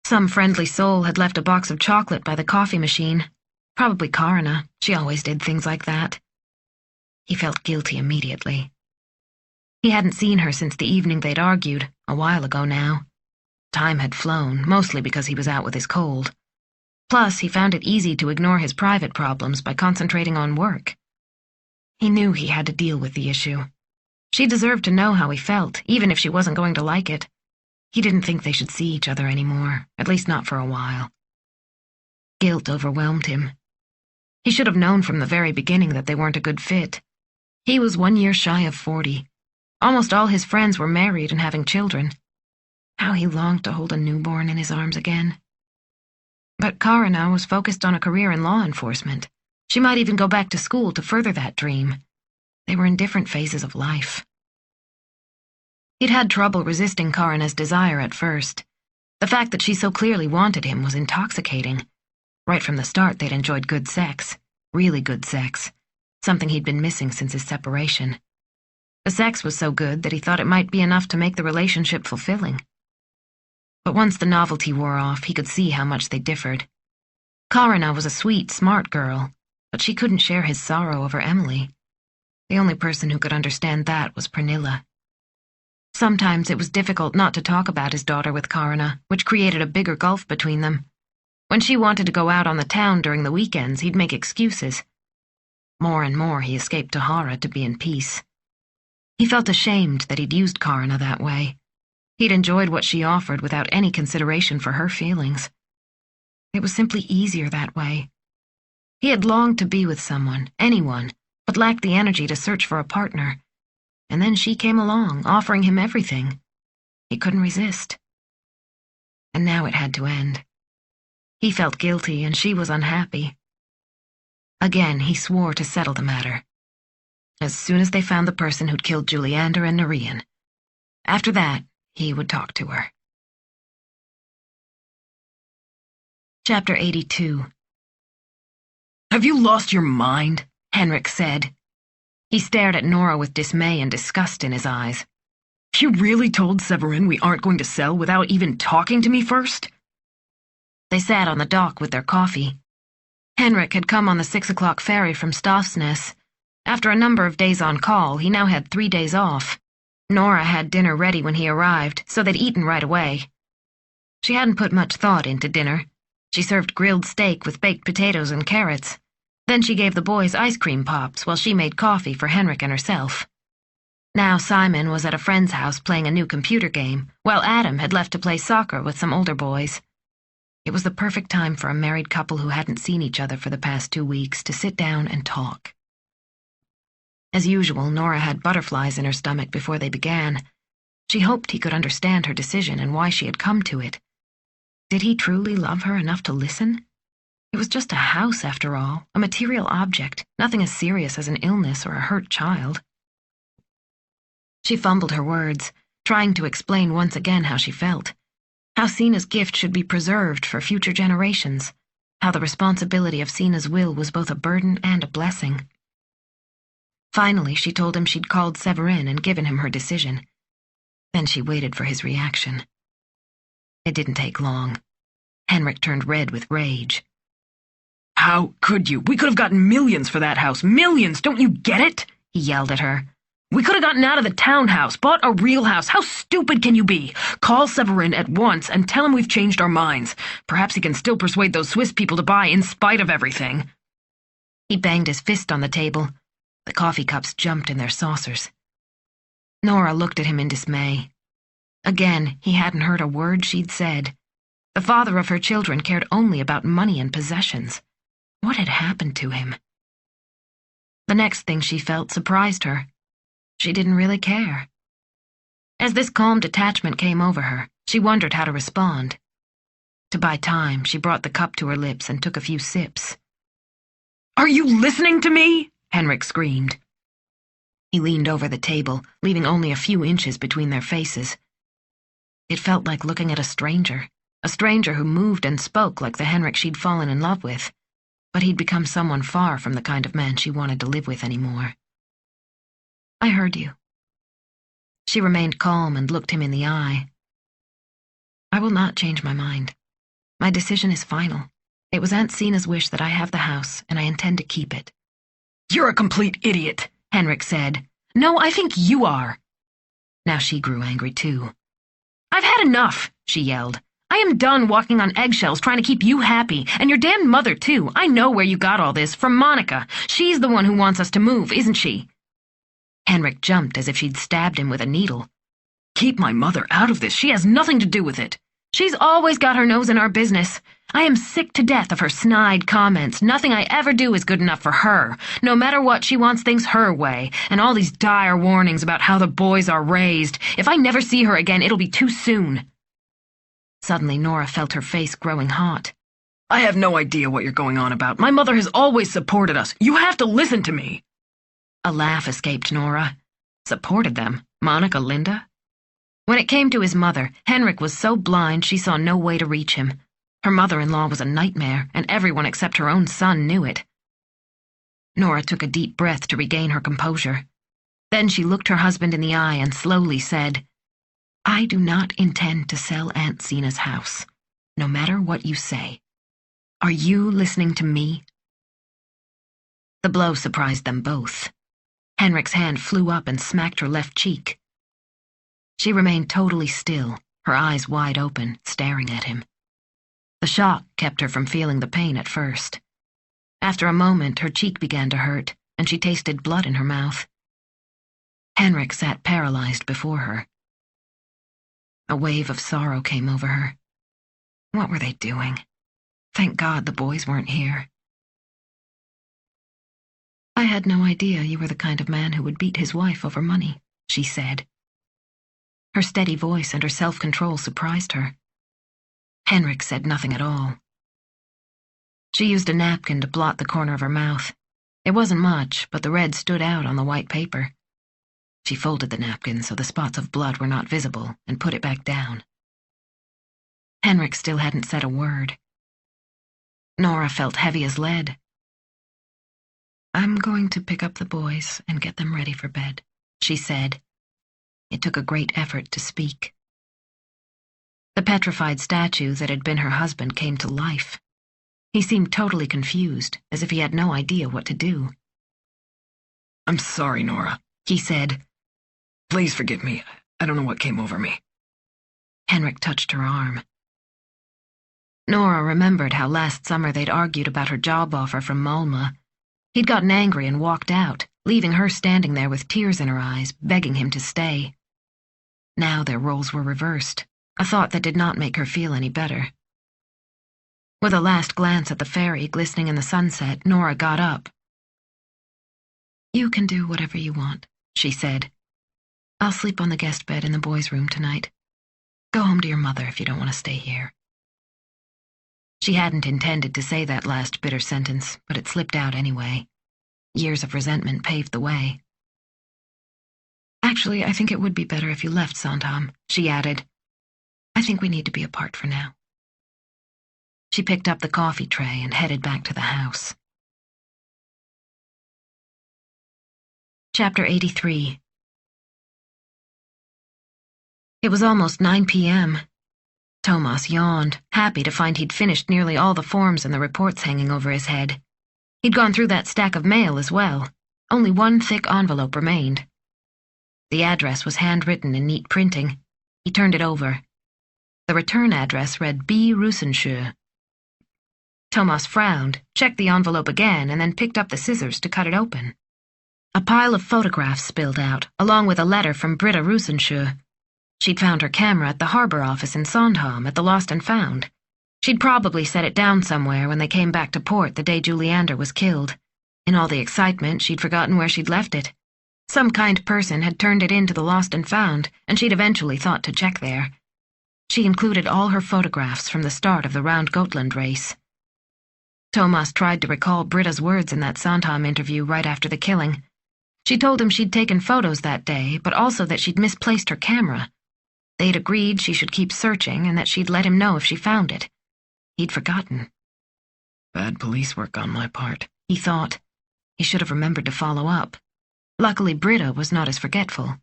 Some friendly soul had left a box of chocolate by the coffee machine. Probably Karina. She always did things like that. He felt guilty immediately. He hadn't seen her since the evening they'd argued, a while ago now. Time had flown, mostly because he was out with his cold. Plus, he found it easy to ignore his private problems by concentrating on work. He knew he had to deal with the issue. She deserved to know how he felt, even if she wasn't going to like it. He didn't think they should see each other anymore, at least not for a while. Guilt overwhelmed him. He should have known from the very beginning that they weren't a good fit. He was 1 year shy of 40. Almost all his friends were married and having children. How he longed to hold a newborn in his arms again. But Karina was focused on a career in law enforcement. She might even go back to school to further that dream. They were in different phases of life. He'd had trouble resisting Karina's desire at first. The fact that she so clearly wanted him was intoxicating. Right from the start, they'd enjoyed good sex. Really good sex. Something he'd been missing since his separation. The sex was so good that he thought it might be enough to make the relationship fulfilling. But once the novelty wore off, he could see how much they differed. Karina was a sweet, smart girl, but she couldn't share his sorrow over Emily. The only person who could understand that was Pernilla. Sometimes it was difficult not to talk about his daughter with Karina, which created a bigger gulf between them. When she wanted to go out on the town during the weekends, he'd make excuses. More and more he escaped Tahara to be in peace. He felt ashamed that he'd used Karina that way. He'd enjoyed what she offered without any consideration for her feelings. It was simply easier that way. He had longed to be with someone, anyone, but lacked the energy to search for a partner. And then she came along, offering him everything. He couldn't resist. And now it had to end. He felt guilty, and she was unhappy. Again, he swore to settle the matter. As soon as they found the person who'd killed Juliander and Narian. After that, he would talk to her. Chapter 82. Have you lost your mind? Henrik said. He stared at Nora with dismay and disgust in his eyes. You really told Severin we aren't going to sell without even talking to me first? They sat on the dock with their coffee. Henrik had come on the 6 o'clock ferry from Stavsnäs. After a number of days on call, he now had 3 days off. Nora had dinner ready when he arrived, so they'd eaten right away. She hadn't put much thought into dinner. She served grilled steak with baked potatoes and carrots. Then she gave the boys ice cream pops while she made coffee for Henrik and herself. Now Simon was at a friend's house playing a new computer game, while Adam had left to play soccer with some older boys. It was the perfect time for a married couple who hadn't seen each other for the past 2 weeks to sit down and talk. As usual, Nora had butterflies in her stomach before they began. She hoped he could understand her decision and why she had come to it. Did he truly love her enough to listen? It was just a house, after all, a material object, nothing as serious as an illness or a hurt child. She fumbled her words, trying to explain once again how she felt. How Sina's gift should be preserved for future generations. How the responsibility of Sina's will was both a burden and a blessing. Finally, she told him she'd called Severin and given him her decision. Then she waited for his reaction. It didn't take long. Henrik turned red with rage. How could you? We could have gotten millions for that house. Millions! Don't you get it? He yelled at her. We could have gotten out of the townhouse, bought a real house. How stupid can you be? Call Severin at once and tell him we've changed our minds. Perhaps he can still persuade those Swiss people to buy in spite of everything. He banged his fist on the table. The coffee cups jumped in their saucers. Nora looked at him in dismay. Again, he hadn't heard a word she'd said. The father of her children cared only about money and possessions. What had happened to him? The next thing she felt surprised her. She didn't really care. As this calm detachment came over her, she wondered how to respond. To buy time, she brought the cup to her lips and took a few sips. Are you listening to me? Henrik screamed. He leaned over the table, leaving only a few inches between their faces. It felt like looking at a stranger who moved and spoke like the Henrik she'd fallen in love with, but he'd become someone far from the kind of man she wanted to live with anymore. I heard you. She remained calm and looked him in the eye. I will not change my mind. My decision is final. It was Aunt Sina's wish that I have the house, and I intend to keep it. You're a complete idiot, Henrik said. No, I think you are. Now she grew angry too. I've had enough, she yelled. I am done walking on eggshells trying to keep you happy, and your damn mother too. I know where you got all this, from Monica. She's the one who wants us to move, isn't she? Henrik jumped as if she'd stabbed him with a needle. Keep my mother out of this. She has nothing to do with it. She's always got her nose in our business. I am sick to death of her snide comments. Nothing I ever do is good enough for her. No matter what, she wants things her way, and all these dire warnings about how the boys are raised. If I never see her again, it'll be too soon. Suddenly, Nora felt her face growing hot. I have no idea what you're going on about. My mother has always supported us. You have to listen to me. A laugh escaped Nora. Supported them? Monica, Linda? When it came to his mother, Henrik was so blind she saw no way to reach him. Her mother-in-law was a nightmare, and everyone except her own son knew it. Nora took a deep breath to regain her composure. Then she looked her husband in the eye and slowly said, I do not intend to sell Aunt Sina's house, no matter what you say. Are you listening to me? The blow surprised them both. Henrik's hand flew up and smacked her left cheek. She remained totally still, her eyes wide open, staring at him. The shock kept her from feeling the pain at first. After a moment, her cheek began to hurt, and she tasted blood in her mouth. Henrik sat paralyzed before her. A wave of sorrow came over her. What were they doing? Thank God the boys weren't here. I had no idea you were the kind of man who would beat his wife over money, she said. Her steady voice and her self-control surprised her. Henrik said nothing at all. She used a napkin to blot the corner of her mouth. It wasn't much, but the red stood out on the white paper. She folded the napkin so the spots of blood were not visible and put it back down. Henrik still hadn't said a word. Nora felt heavy as lead. I'm going to pick up the boys and get them ready for bed, she said. It took a great effort to speak. The petrified statue that had been her husband came to life. He seemed totally confused, as if he had no idea what to do. I'm sorry, Nora, he said. Please forgive me. I don't know what came over me. Henrik touched her arm. Nora remembered how last summer they'd argued about her job offer from Malmö. He'd gotten angry and walked out, leaving her standing there with tears in her eyes, begging him to stay. Now their roles were reversed, a thought that did not make her feel any better. With a last glance at the ferry glistening in the sunset, Nora got up. You can do whatever you want, she said. I'll sleep on the guest bed in the boys' room tonight. Go home to your mother if you don't want to stay here. She hadn't intended to say that last bitter sentence, but it slipped out anyway. Years of resentment paved the way. Actually, I think it would be better if you left Sandhamn, she added. I think we need to be apart for now. She picked up the coffee tray and headed back to the house. Chapter 83. It was almost 9 p.m. Thomas yawned, happy to find he'd finished nearly all the forms and the reports hanging over his head. He'd gone through that stack of mail as well. Only one thick envelope remained. The address was handwritten in neat printing. He turned it over. The return address read B. Rusensjö. Thomas frowned, checked the envelope again, and then picked up the scissors to cut it open. A pile of photographs spilled out, along with a letter from Britta Rusensjö. She'd found her camera at the harbor office in Sandhamn at the Lost and Found. She'd probably set it down somewhere when they came back to port the day Juliander was killed. In all the excitement, she'd forgotten where she'd left it. Some kind person had turned it in to the Lost and Found, and she'd eventually thought to check there. She included all her photographs from the start of the Round Gotland race. Thomas tried to recall Britta's words in that Sandhamn interview right after the killing. She told him she'd taken photos that day, but also that she'd misplaced her camera. They'd agreed she should keep searching and that she'd let him know if she found it. He'd forgotten. Bad police work on my part, he thought. He should have remembered to follow up. Luckily, Britta was not as forgetful.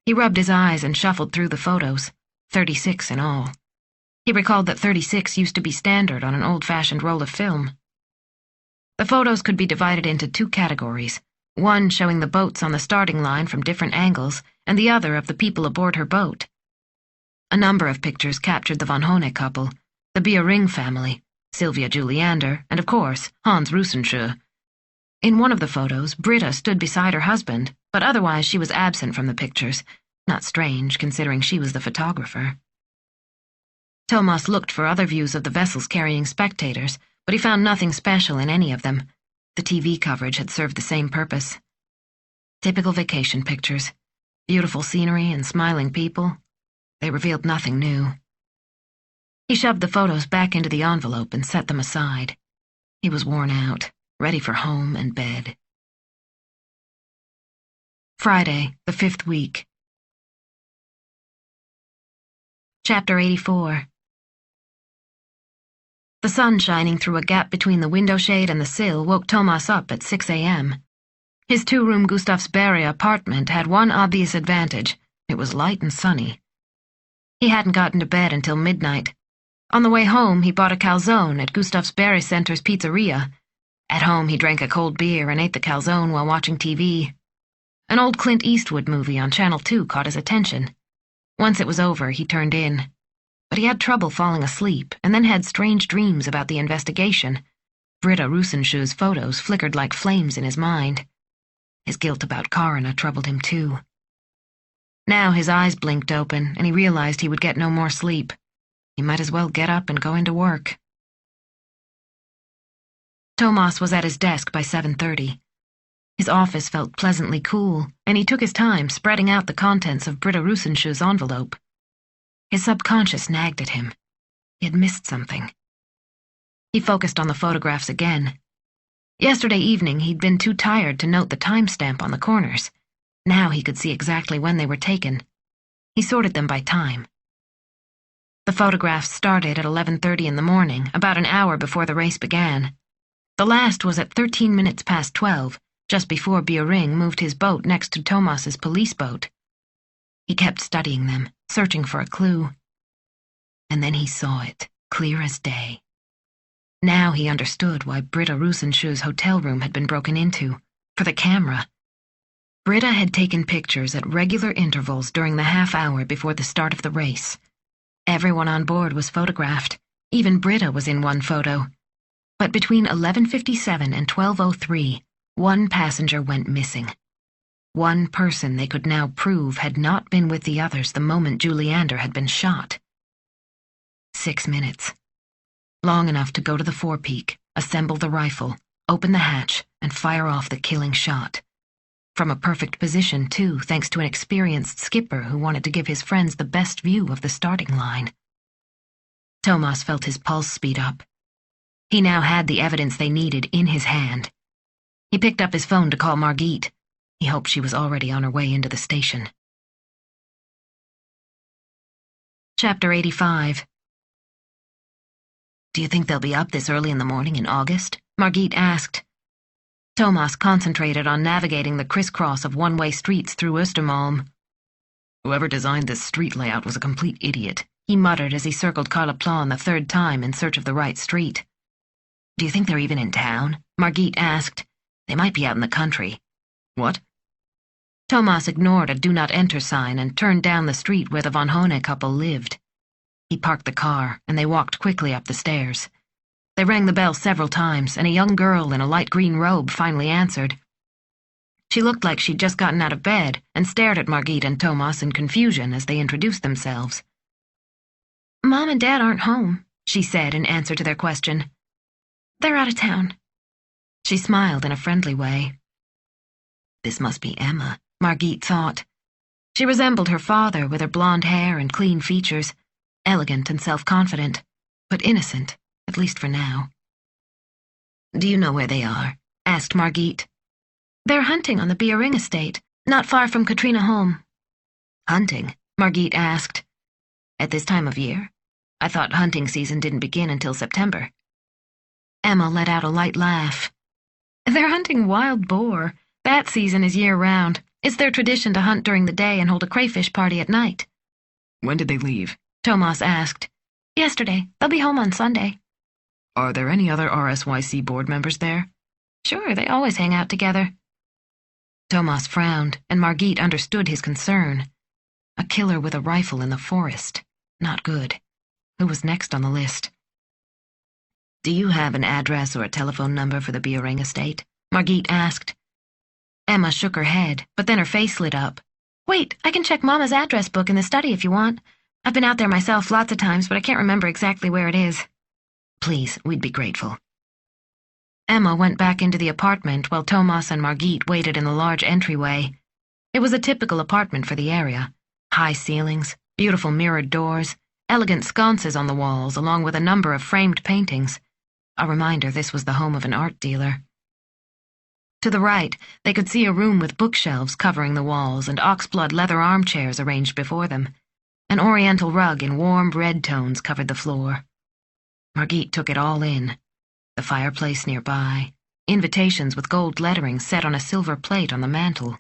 He rubbed his eyes and shuffled through the photos, 36 in all. He recalled that 36 used to be standard on an old-fashioned roll of film. The photos could be divided into two categories, one showing the boats on the starting line from different angles, and the other of the people aboard her boat. A number of pictures captured the Van Hone couple, the Bjering family, Sylvia Juliander, and of course, Hans Rusensjö. In one of the photos, Britta stood beside her husband, but otherwise she was absent from the pictures. Not strange, considering she was the photographer. Thomas looked for other views of the vessels carrying spectators, but he found nothing special in any of them. The TV coverage had served the same purpose. Typical vacation pictures. Beautiful scenery and smiling people. They revealed nothing new. He shoved the photos back into the envelope and set them aside. He was worn out, ready for home and bed. Friday, the 5th week. Chapter 84. The sun shining through a gap between the window shade and the sill woke Thomas up at 6 a.m. His two-room Gustavsberg apartment had one obvious advantage. It was light and sunny. He hadn't gotten to bed until midnight. On the way home, he bought a calzone at Gustavsberg Center's pizzeria. At home, he drank a cold beer and ate the calzone while watching TV. An old Clint Eastwood movie on Channel 2 caught his attention. Once it was over, he turned in. But he had trouble falling asleep, and then had strange dreams about the investigation. Britta Rusensju's photos flickered like flames in his mind. His guilt about Karina troubled him too. Now his eyes blinked open, and he realized he would get no more sleep. He might as well get up and go into work. Thomas was at his desk by 7:30. His office felt pleasantly cool, and he took his time spreading out the contents of Britta Rusensju's envelope. His subconscious nagged at him. He had missed something. He focused on the photographs again. Yesterday evening he'd been too tired to note the timestamp on the corners. Now he could see exactly when they were taken. He sorted them by time. The photographs started at 11:30 in the morning, about an hour before the race began. The last was at 13 minutes past 12, just before Bjering moved his boat next to Thomas's police boat. He kept studying them, searching for a clue. And then he saw it, clear as day. Now he understood why Britta Rusensju's hotel room had been broken into, for the camera. Britta had taken pictures at regular intervals during the half hour before the start of the race. Everyone on board was photographed. Even Britta was in one photo. But between 11:57 and 12:03, one passenger went missing. One person they could now prove had not been with the others the moment Juliander had been shot. 6 minutes. Long enough to go to the forepeak, assemble the rifle, open the hatch, and fire off the killing shot. From a perfect position, too, thanks to an experienced skipper who wanted to give his friends the best view of the starting line. Thomas felt his pulse speed up. He now had the evidence they needed in his hand. He picked up his phone to call Margit. He hoped she was already on her way into the station. Chapter 85. "Do you think they'll be up this early in the morning in August?" Margit asked. Thomas concentrated on navigating the crisscross of one-way streets through Östermalm. "Whoever designed this street layout was a complete idiot," he muttered as he circled Karlaplan the third time in search of the right street. "Do you think they're even in town?" Margit asked. "They might be out in the country." "What?" Thomas ignored a do not enter sign and turned down the street where the von Hone couple lived. He parked the car, and they walked quickly up the stairs. They rang the bell several times, and a young girl in a light green robe finally answered. She looked like she'd just gotten out of bed and stared at Margit and Thomas in confusion as they introduced themselves. "Mom and Dad aren't home," she said in answer to their question. "They're out of town." She smiled in a friendly way. "This must be Emma," Margit thought. She resembled her father with her blonde hair and clean features, elegant and self-confident, but innocent, at least for now. "Do you know where they are?" asked Margit. "They're hunting on the Bjering estate, not far from Katrineholm." "Hunting?" Margit asked. "At this time of year? I thought hunting season didn't begin until September." Emma let out a light laugh. "They're hunting wild boar. That season is year-round. It's their tradition to hunt during the day and hold a crayfish party at night." "When did they leave?" Thomas asked. "Yesterday. They'll be home on Sunday." "Are there any other RSYC board members there?" "Sure, they always hang out together." Thomas frowned, and Margit understood his concern. A killer with a rifle in the forest. Not good. Who was next on the list? "Do you have an address or a telephone number for the Bjering estate?" Margit asked. Emma shook her head, but then her face lit up. "Wait, I can check Mama's address book in the study if you want. I've been out there myself lots of times, but I can't remember exactly where it is." "Please, we'd be grateful." Emma went back into the apartment while Thomas and Margit waited in the large entryway. It was a typical apartment for the area. High ceilings, beautiful mirrored doors, elegant sconces on the walls, along with a number of framed paintings. A reminder this was the home of an art dealer. To the right, they could see a room with bookshelves covering the walls and oxblood leather armchairs arranged before them. An oriental rug in warm red tones covered the floor. Margit took it all in. The fireplace nearby, invitations with gold lettering set on a silver plate on the mantel.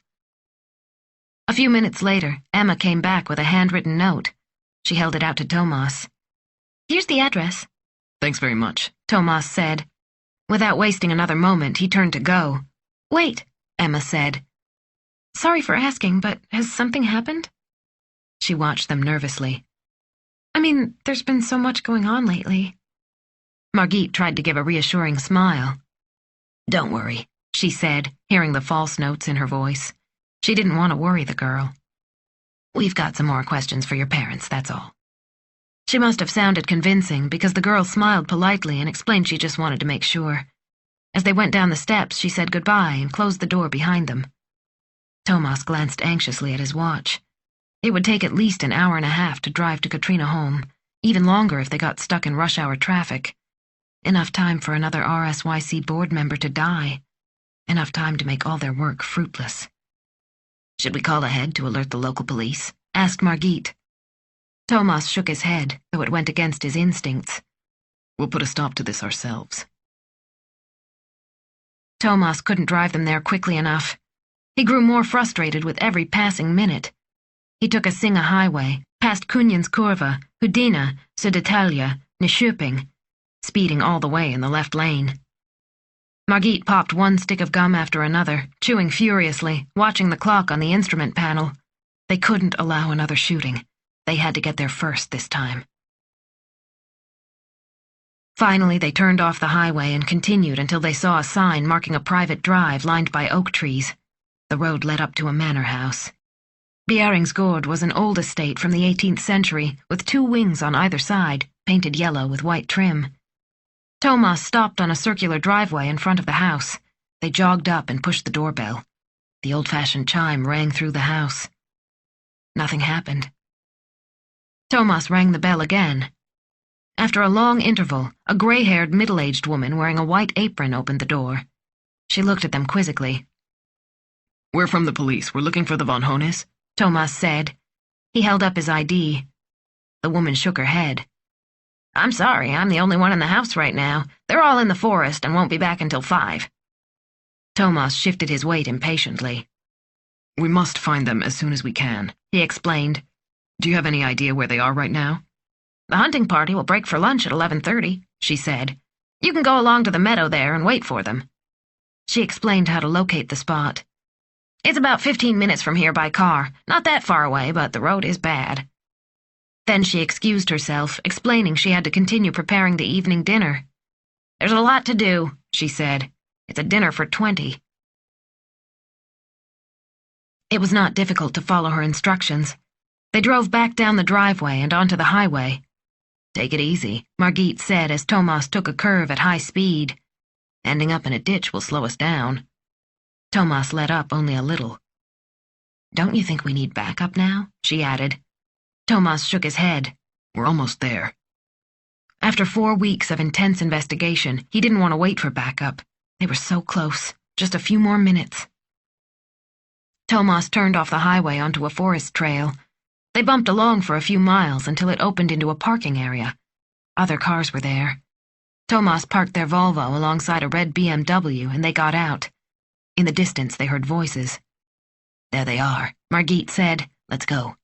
A few minutes later, Emma came back with a handwritten note. She held it out to Thomas. "Here's the address." "Thanks very much," Thomas said. Without wasting another moment, he turned to go. "Wait," Emma said. "Sorry for asking, but has something happened?" She watched them nervously. I mean, there's been so much going on lately. Margit tried to give a reassuring smile. Don't worry, she said, hearing the false notes in her voice. She didn't want to worry the girl. We've got some more questions for your parents, that's all. She must have sounded convincing because the girl smiled politely and explained she just wanted to make sure. As they went down the steps, she said goodbye and closed the door behind them. Thomas glanced anxiously at his watch. It would take at least an hour and a half to drive to Katrina home, even longer if they got stuck in rush hour traffic. Enough time for another RSYC board member to die. Enough time to make all their work fruitless. Should we call ahead to alert the local police? Asked Margit. Thomas shook his head, though it went against his instincts. We'll put a stop to this ourselves. Thomas couldn't drive them there quickly enough. He grew more frustrated with every passing minute. He took a Singa highway, past Kunjens Kurva, Hudina, Södertälje, Nyköping, speeding all the way in the left lane. Margit popped one stick of gum after another, chewing furiously, watching the clock on the instrument panel. They couldn't allow another shooting. They had to get there first this time. Finally, they turned off the highway and continued until they saw a sign marking a private drive lined by oak trees. The road led up to a manor house. Bjerringsgård was an old estate from the 18th century, with 2 wings on either side, painted yellow with white trim. Thomas stopped on a circular driveway in front of the house. They jogged up and pushed the doorbell. The old-fashioned chime rang through the house. Nothing happened. Thomas rang the bell again. After a long interval, a gray-haired, middle-aged woman wearing a white apron opened the door. She looked at them quizzically. We're from the police. We're looking for the Von Hones, Thomas said. He held up his ID. The woman shook her head. I'm sorry, I'm the only one in the house right now. They're all in the forest and won't be back until 5. Thomas shifted his weight impatiently. We must find them as soon as we can, he explained. Do you have any idea where they are right now? The hunting party will break for lunch at 11:30, she said. You can go along to the meadow there and wait for them. She explained how to locate the spot. It's about 15 minutes from here by car. Not that far away, but the road is bad. Then she excused herself, explaining she had to continue preparing the evening dinner. There's a lot to do, she said. It's a dinner for 20. It was not difficult to follow her instructions. They drove back down the driveway and onto the highway. Take it easy, Margit said as Thomas took a curve at high speed. Ending up in a ditch will slow us down. Thomas let up only a little. Don't you think we need backup now? She added. Thomas shook his head. We're almost there. After 4 weeks of intense investigation, he didn't want to wait for backup. They were so close. Just a few more minutes. Thomas turned off the highway onto a forest trail. They bumped along for a few miles until it opened into a parking area. Other cars were there. Thomas parked their Volvo alongside a red BMW and they got out. In the distance, they heard voices. There they are, Margit said. Let's go.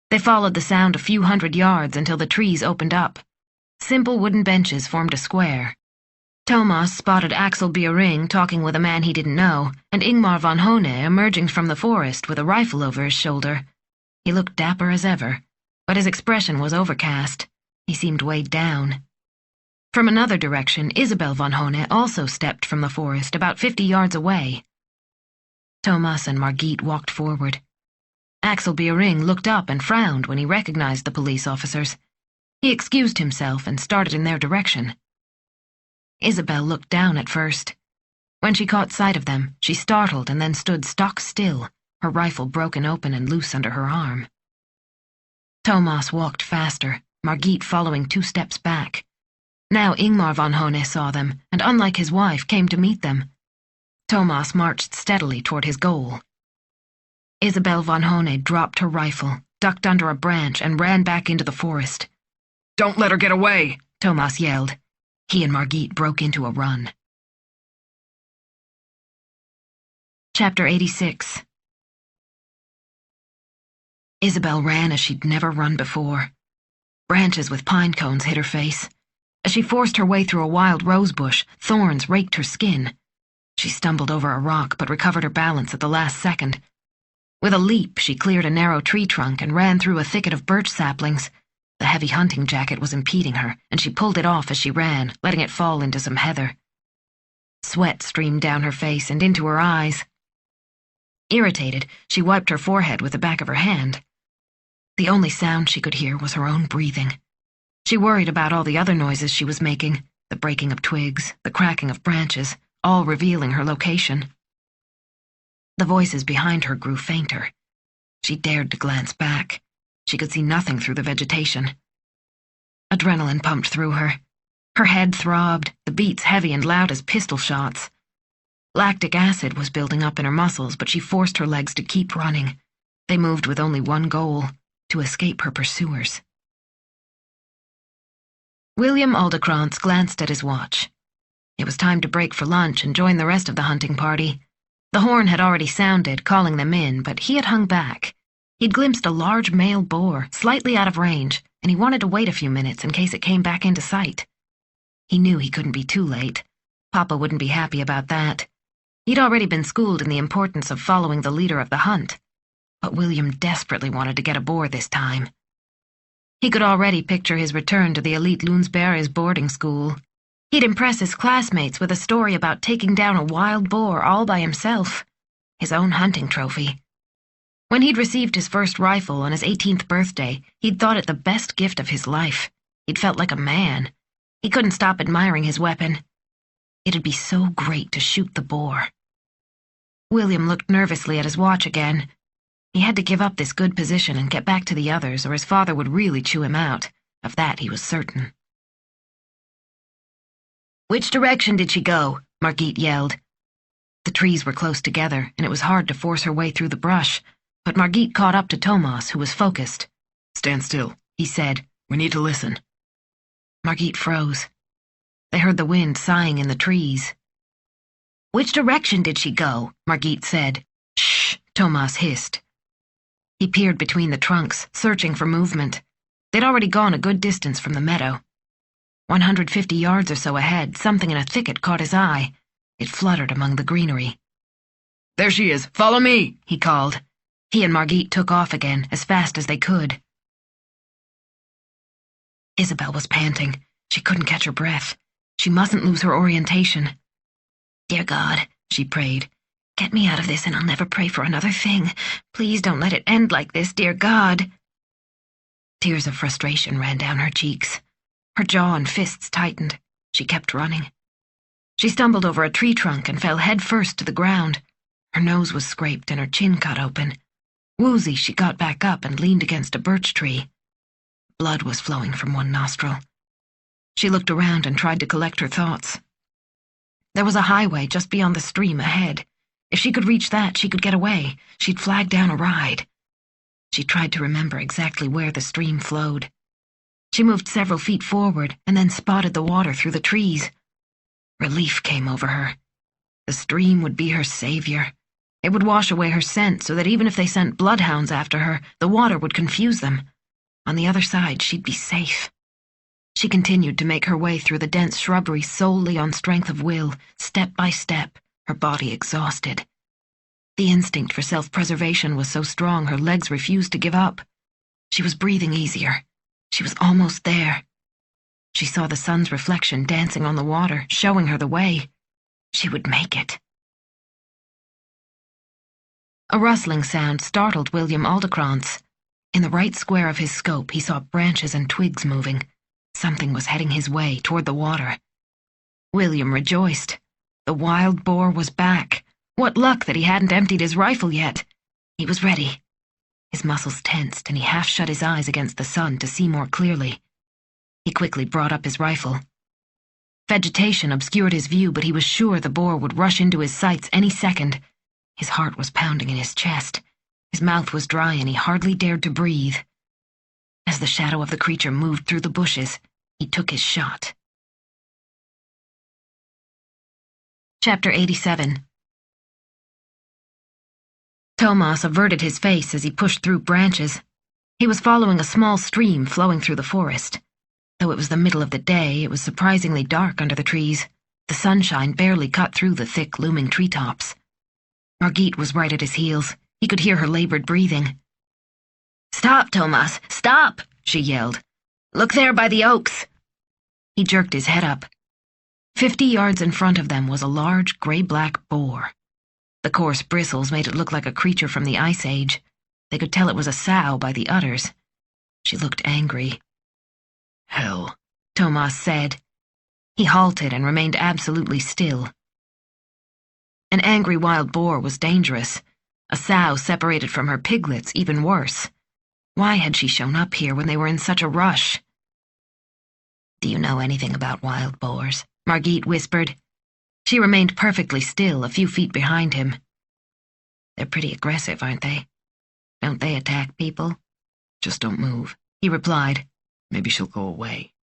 They followed the sound a few hundred yards until the trees opened up. Simple wooden benches formed a square. Thomas spotted Axel Bjering talking with a man he didn't know, and Ingmar von Hone emerging from the forest with a rifle over his shoulder. He looked dapper as ever, but his expression was overcast. He seemed weighed down. From another direction, Isabel von Hone also stepped from the forest about 50 yards away. Thomas and Margit walked forward. Axel Bjering looked up and frowned when he recognized the police officers. He excused himself and started in their direction. Isabel looked down at first. When she caught sight of them, she startled and then stood stock still, her rifle broken open and loose under her arm. Thomas walked faster, Margit following 2 steps back. Now Ingmar von Hone saw them, and unlike his wife, came to meet them. Thomas marched steadily toward his goal. Isabel von Hone dropped her rifle, ducked under a branch, and ran back into the forest. Don't let her get away, Thomas yelled. He and Margit broke into a run. Chapter 86. Isabel ran as she'd never run before. Branches with pine cones hit her face. As she forced her way through a wild rose bush, thorns raked her skin. She stumbled over a rock but recovered her balance at the last second. With a leap, she cleared a narrow tree trunk and ran through a thicket of birch saplings. The heavy hunting jacket was impeding her, and she pulled it off as she ran, letting it fall into some heather. Sweat streamed down her face and into her eyes. Irritated, she wiped her forehead with the back of her hand. The only sound she could hear was her own breathing. She worried about all the other noises she was making, the breaking of twigs, the cracking of branches, all revealing her location. The voices behind her grew fainter. She dared to glance back. She could see nothing through the vegetation. Adrenaline pumped through her. Her head throbbed, the beats heavy and loud as pistol shots. Lactic acid was building up in her muscles, but she forced her legs to keep running. They moved with only one goal, to escape her pursuers. William Aldercrantz glanced at his watch. It was time to break for lunch and join the rest of the hunting party. The horn had already sounded, calling them in, but he had hung back. He'd glimpsed a large male boar, slightly out of range, and he wanted to wait a few minutes in case it came back into sight. He knew he couldn't be too late. Papa wouldn't be happy about that. He'd already been schooled in the importance of following the leader of the hunt. But William desperately wanted to get a boar this time. He could already picture his return to the elite Loonsberry's boarding school. He'd impress his classmates with a story about taking down a wild boar all by himself, his own hunting trophy. When he'd received his first rifle on his 18th birthday, he'd thought it the best gift of his life. He'd felt like a man. He couldn't stop admiring his weapon. It'd be so great to shoot the boar. William looked nervously at his watch again. He had to give up this good position and get back to the others, or his father would really chew him out. Of that he was certain. "Which direction did she go?" Margit yelled. The trees were close together, and it was hard to force her way through the brush, but Margit caught up to Thomas, who was focused. "Stand still," he said. "We need to listen." Margit froze. They heard the wind sighing in the trees. "Which direction did she go?" Margit said. "Shh," Thomas hissed. He peered between the trunks, searching for movement. They'd already gone a good distance from the meadow. 150 yards or so ahead, something in a thicket caught his eye. It fluttered among the greenery. "There she is! Follow me!" he called. He and Margit took off again, as fast as they could. Isabel was panting. She couldn't catch her breath. She mustn't lose her orientation. "Dear God," she prayed, "get me out of this and I'll never pray for another thing. Please don't let it end like this, dear God." Tears of frustration ran down her cheeks. Her jaw and fists tightened. She kept running. She stumbled over a tree trunk and fell head first to the ground. Her nose was scraped and her chin cut open. Woozy, she got back up and leaned against a birch tree. Blood was flowing from one nostril. She looked around and tried to collect her thoughts. There was a highway just beyond the stream ahead. If she could reach that, she could get away. She'd flag down a ride. She tried to remember exactly where the stream flowed. She moved several feet forward and then spotted the water through the trees. Relief came over her. The stream would be her savior. It would wash away her scent so that even if they sent bloodhounds after her, the water would confuse them. On the other side, she'd be safe. She continued to make her way through the dense shrubbery solely on strength of will, step by step, her body exhausted. The instinct for self-preservation was so strong her legs refused to give up. She was breathing easier. She was almost there. She saw the sun's reflection dancing on the water, showing her the way. She would make it. A rustling sound startled William Aldercrantz. In the right square of his scope, he saw branches and twigs moving. Something was heading his way, toward the water. William rejoiced. The wild boar was back. What luck that he hadn't emptied his rifle yet. He was ready. His muscles tensed, and he half shut his eyes against the sun to see more clearly. He quickly brought up his rifle. Vegetation obscured his view, but he was sure the boar would rush into his sights any second. His heart was pounding in his chest. His mouth was dry, and he hardly dared to breathe. As the shadow of the creature moved through the bushes, he took his shot. Chapter 87. Thomas averted his face as he pushed through branches. He was following a small stream flowing through the forest. Though it was the middle of the day, it was surprisingly dark under the trees. The sunshine barely cut through the thick, looming treetops. Margit was right at his heels. He could hear her labored breathing. "Stop, Thomas, stop!" she yelled. "Look there by the oaks." He jerked his head up. 50 yards in front of them was a large gray-black boar. The coarse bristles made it look like a creature from the Ice Age. They could tell it was a sow by the udders. She looked angry. "Hell," Thomas said. He halted and remained absolutely still. An angry wild boar was dangerous. A sow separated from her piglets, even worse. Why had she shown up here when they were in such a rush? "Do you know anything about wild boars?" Margit whispered. She remained perfectly still, a few feet behind him. "They're pretty aggressive, aren't they? Don't they attack people?" "Just don't move," he replied. "Maybe she'll go away."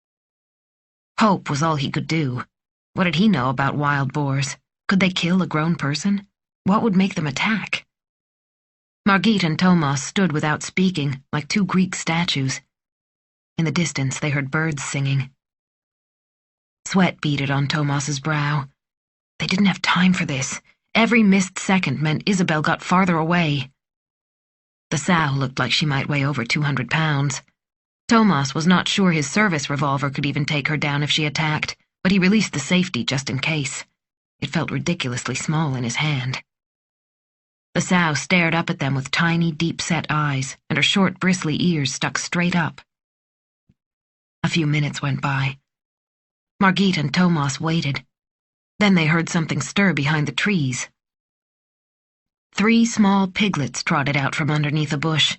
Hope was all he could do. What did he know about wild boars? Could they kill a grown person? What would make them attack? Margit and Thomas stood without speaking, like two Greek statues. In the distance, they heard birds singing. Sweat beaded on Thomas's brow. They didn't have time for this. Every missed second meant Isabel got farther away. The sow looked like she might weigh over 200 pounds. Thomas was not sure his service revolver could even take her down if she attacked, but he released the safety just in case. It felt ridiculously small in his hand. The sow stared up at them with tiny, deep-set eyes, and her short, bristly ears stuck straight up. A few minutes went by. Margit and Thomas waited. Then they heard something stir behind the trees. 3 small piglets trotted out from underneath a bush.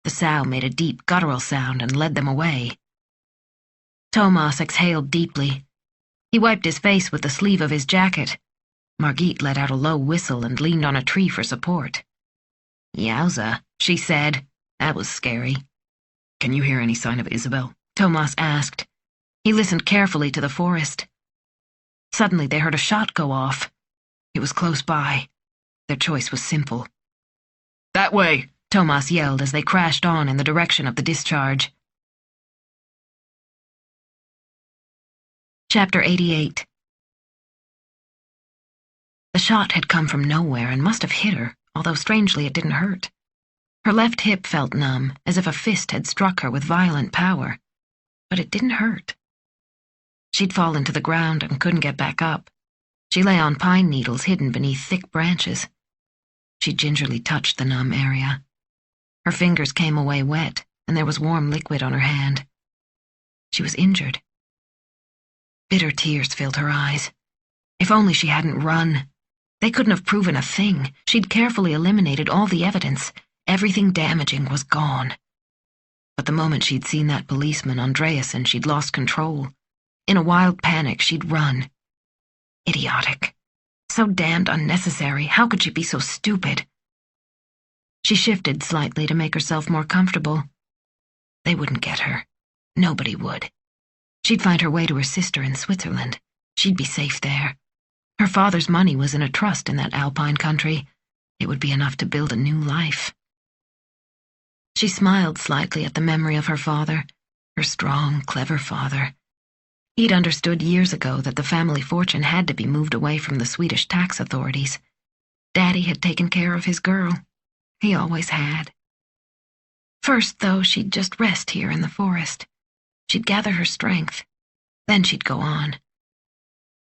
The sow made a deep, guttural sound and led them away. Thomas exhaled deeply. He wiped his face with the sleeve of his jacket. Margit let out a low whistle and leaned on a tree for support. "Yowza," she said. "That was scary." "Can you hear any sign of Isabel?" Thomas asked. He listened carefully to the forest. Suddenly they heard a shot go off. It was close by. Their choice was simple. "That way!" Thomas yelled as they crashed on in the direction of the discharge. Chapter 88. The shot had come from nowhere and must have hit her, although strangely it didn't hurt. Her left hip felt numb, as if a fist had struck her with violent power. But it didn't hurt. She'd fallen to the ground and couldn't get back up. She lay on pine needles hidden beneath thick branches. She gingerly touched the numb area. Her fingers came away wet, and there was warm liquid on her hand. She was injured. Bitter tears filled her eyes. If only she hadn't run. They couldn't have proven a thing. She'd carefully eliminated all the evidence. Everything damaging was gone. But the moment she'd seen that policeman, Andreasson, she'd lost control. In a wild panic, she'd run. Idiotic. So damned unnecessary. How could she be so stupid? She shifted slightly to make herself more comfortable. They wouldn't get her. Nobody would. She'd find her way to her sister in Switzerland. She'd be safe there. Her father's money was in a trust in that alpine country. It would be enough to build a new life. She smiled slightly at the memory of her father, her strong, clever father. He'd understood years ago that the family fortune had to be moved away from the Swedish tax authorities. Daddy had taken care of his girl. He always had. First, though, she'd just rest here in the forest. She'd gather her strength. Then she'd go on.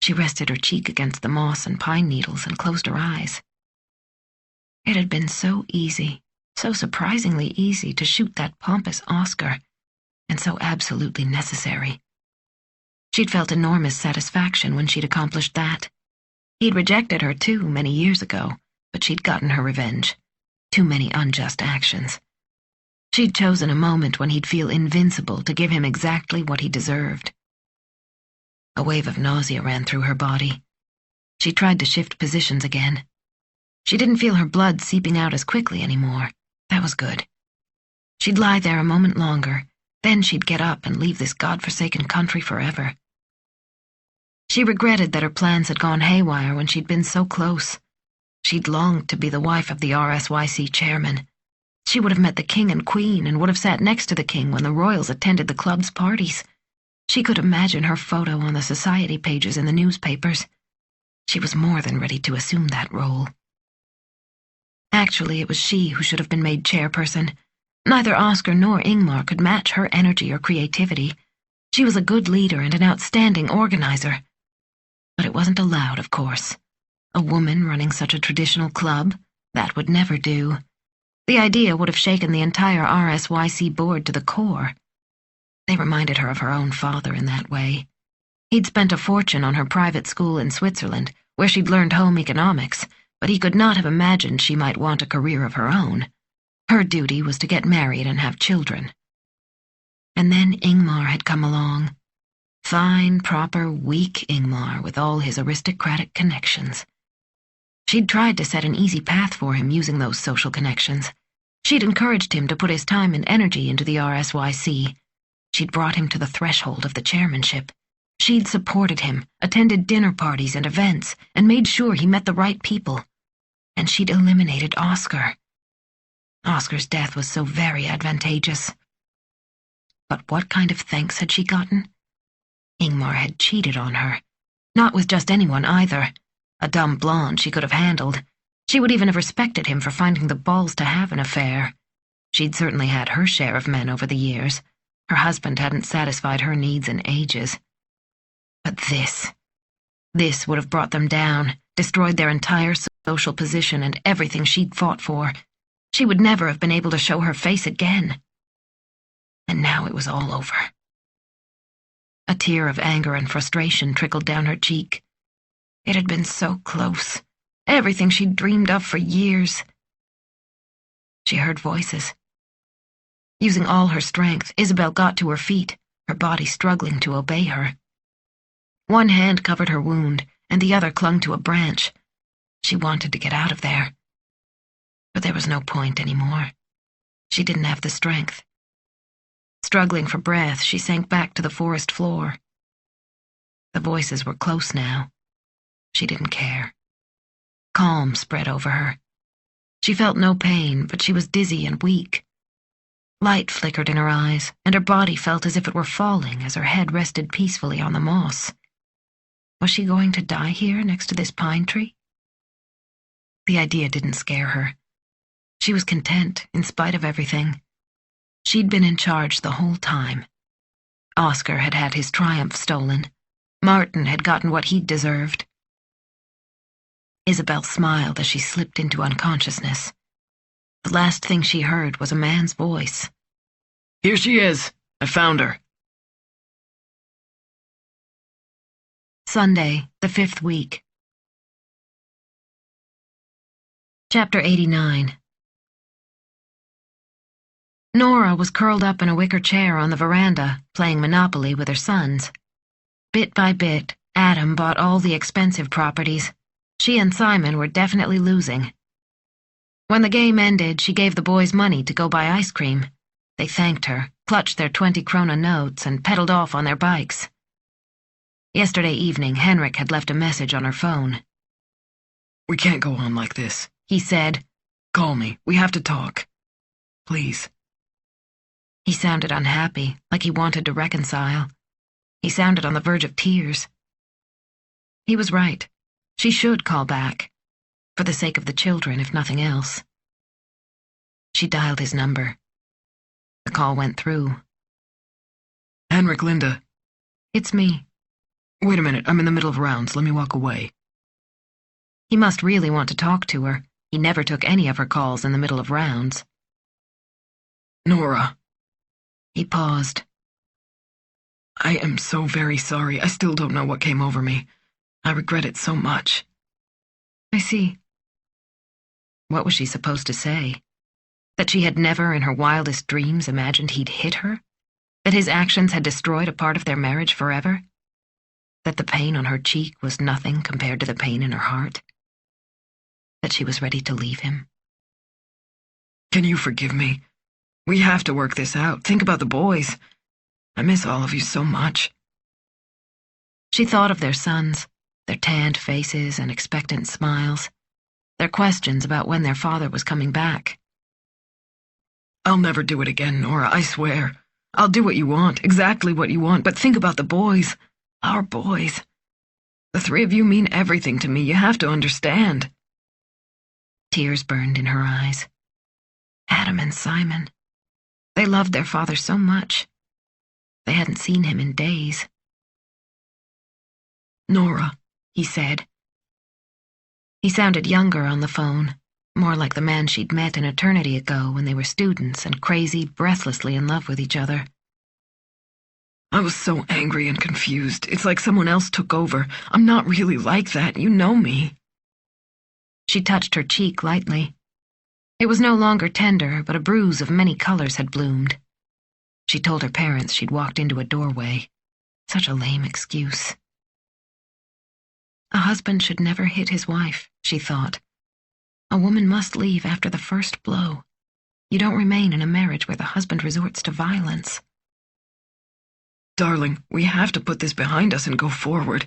She rested her cheek against the moss and pine needles and closed her eyes. It had been so easy, so surprisingly easy to shoot that pompous Oscar, and so absolutely necessary. She'd felt enormous satisfaction when she'd accomplished that. He'd rejected her, too, many years ago, but she'd gotten her revenge. Too many unjust actions. She'd chosen a moment when he'd feel invincible to give him exactly what he deserved. A wave of nausea ran through her body. She tried to shift positions again. She didn't feel her blood seeping out as quickly anymore. That was good. She'd lie there a moment longer, then she'd get up and leave this godforsaken country forever. She regretted that her plans had gone haywire when she'd been so close. She'd longed to be the wife of the RSYC chairman. She would have met the king and queen and would have sat next to the king when the royals attended the club's parties. She could imagine her photo on the society pages in the newspapers. She was more than ready to assume that role. Actually, it was she who should have been made chairperson. Neither Oscar nor Ingmar could match her energy or creativity. She was a good leader and an outstanding organizer. But it wasn't allowed, of course. A woman running such a traditional club? That would never do. The idea would have shaken the entire RSYC board to the core. They reminded her of her own father in that way. He'd spent a fortune on her private school in Switzerland, where she'd learned home economics, but he could not have imagined she might want a career of her own. Her duty was to get married and have children. And then Ingmar had come along. Fine, proper, weak Ingmar with all his aristocratic connections. She'd tried to set an easy path for him using those social connections. She'd encouraged him to put his time and energy into the RSYC. She'd brought him to the threshold of the chairmanship. She'd supported him, attended dinner parties and events, and made sure he met the right people. And she'd eliminated Oscar. Oscar's death was so very advantageous. But what kind of thanks had she gotten? Ingmar had cheated on her. Not with just anyone either. A dumb blonde she could have handled. She would even have respected him for finding the balls to have an affair. She'd certainly had her share of men over the years. Her husband hadn't satisfied her needs in ages. But this would have brought them down, destroyed their entire social position and everything she'd fought for. She would never have been able to show her face again. And now it was all over. A tear of anger and frustration trickled down her cheek. It had been so close. Everything she'd dreamed of for years. She heard voices. Using all her strength, Isabel got to her feet, her body struggling to obey her. One hand covered her wound, and the other clung to a branch. She wanted to get out of there. But there was no point anymore. She didn't have the strength. Struggling for breath, she sank back to the forest floor. The voices were close now. She didn't care. Calm spread over her. She felt no pain, but she was dizzy and weak. Light flickered in her eyes, and her body felt as if it were falling as her head rested peacefully on the moss. Was she going to die here next to this pine tree? The idea didn't scare her. She was content, in spite of everything. She'd been in charge the whole time. Oscar had had his triumph stolen. Martin had gotten what he'd deserved. Isabel smiled as she slipped into unconsciousness. The last thing she heard was a man's voice. Here she is. I found her. Sunday, the 5th week. Chapter 89. Nora was curled up in a wicker chair on the veranda, playing Monopoly with her sons. Bit by bit, Adam bought all the expensive properties. She and Simon were definitely losing. When the game ended, she gave the boys money to go buy ice cream. They thanked her, clutched their 20-krona notes, and pedaled off on their bikes. Yesterday evening, Henrik had left a message on her phone. We can't go on like this, he said. Call me. We have to talk. Please. He sounded unhappy, like he wanted to reconcile. He sounded on the verge of tears. He was right. She should call back. For the sake of the children, if nothing else. She dialed his number. The call went through. Henrik, Linda. It's me. Wait a minute, I'm in the middle of rounds. Let me walk away. He must really want to talk to her. He never took any of her calls in the middle of rounds. Nora. He paused. I am so very sorry. I still don't know what came over me. I regret it so much. I see. What was she supposed to say? That she had never in her wildest dreams imagined he'd hit her? That his actions had destroyed a part of their marriage forever? That the pain on her cheek was nothing compared to the pain in her heart? That she was ready to leave him? Can you forgive me? We have to work this out. Think about the boys. I miss all of you so much. She thought of their sons, their tanned faces and expectant smiles, their questions about when their father was coming back. I'll never do it again, Nora, I swear. I'll do what you want, exactly what you want, but think about the boys. Our boys. The three of you mean everything to me. You have to understand. Tears burned in her eyes. Adam and Simon. They loved their father so much. They hadn't seen him in days. Nora, he said. He sounded younger on the phone, more like the man she'd met an eternity ago when they were students and crazy, breathlessly in love with each other. I was so angry and confused. It's like someone else took over. I'm not really like that, you know me. She touched her cheek lightly. It was no longer tender, but a bruise of many colors had bloomed. She told her parents she'd walked into a doorway. Such a lame excuse. A husband should never hit his wife, she thought. A woman must leave after the first blow. You don't remain in a marriage where the husband resorts to violence. Darling, we have to put this behind us and go forward.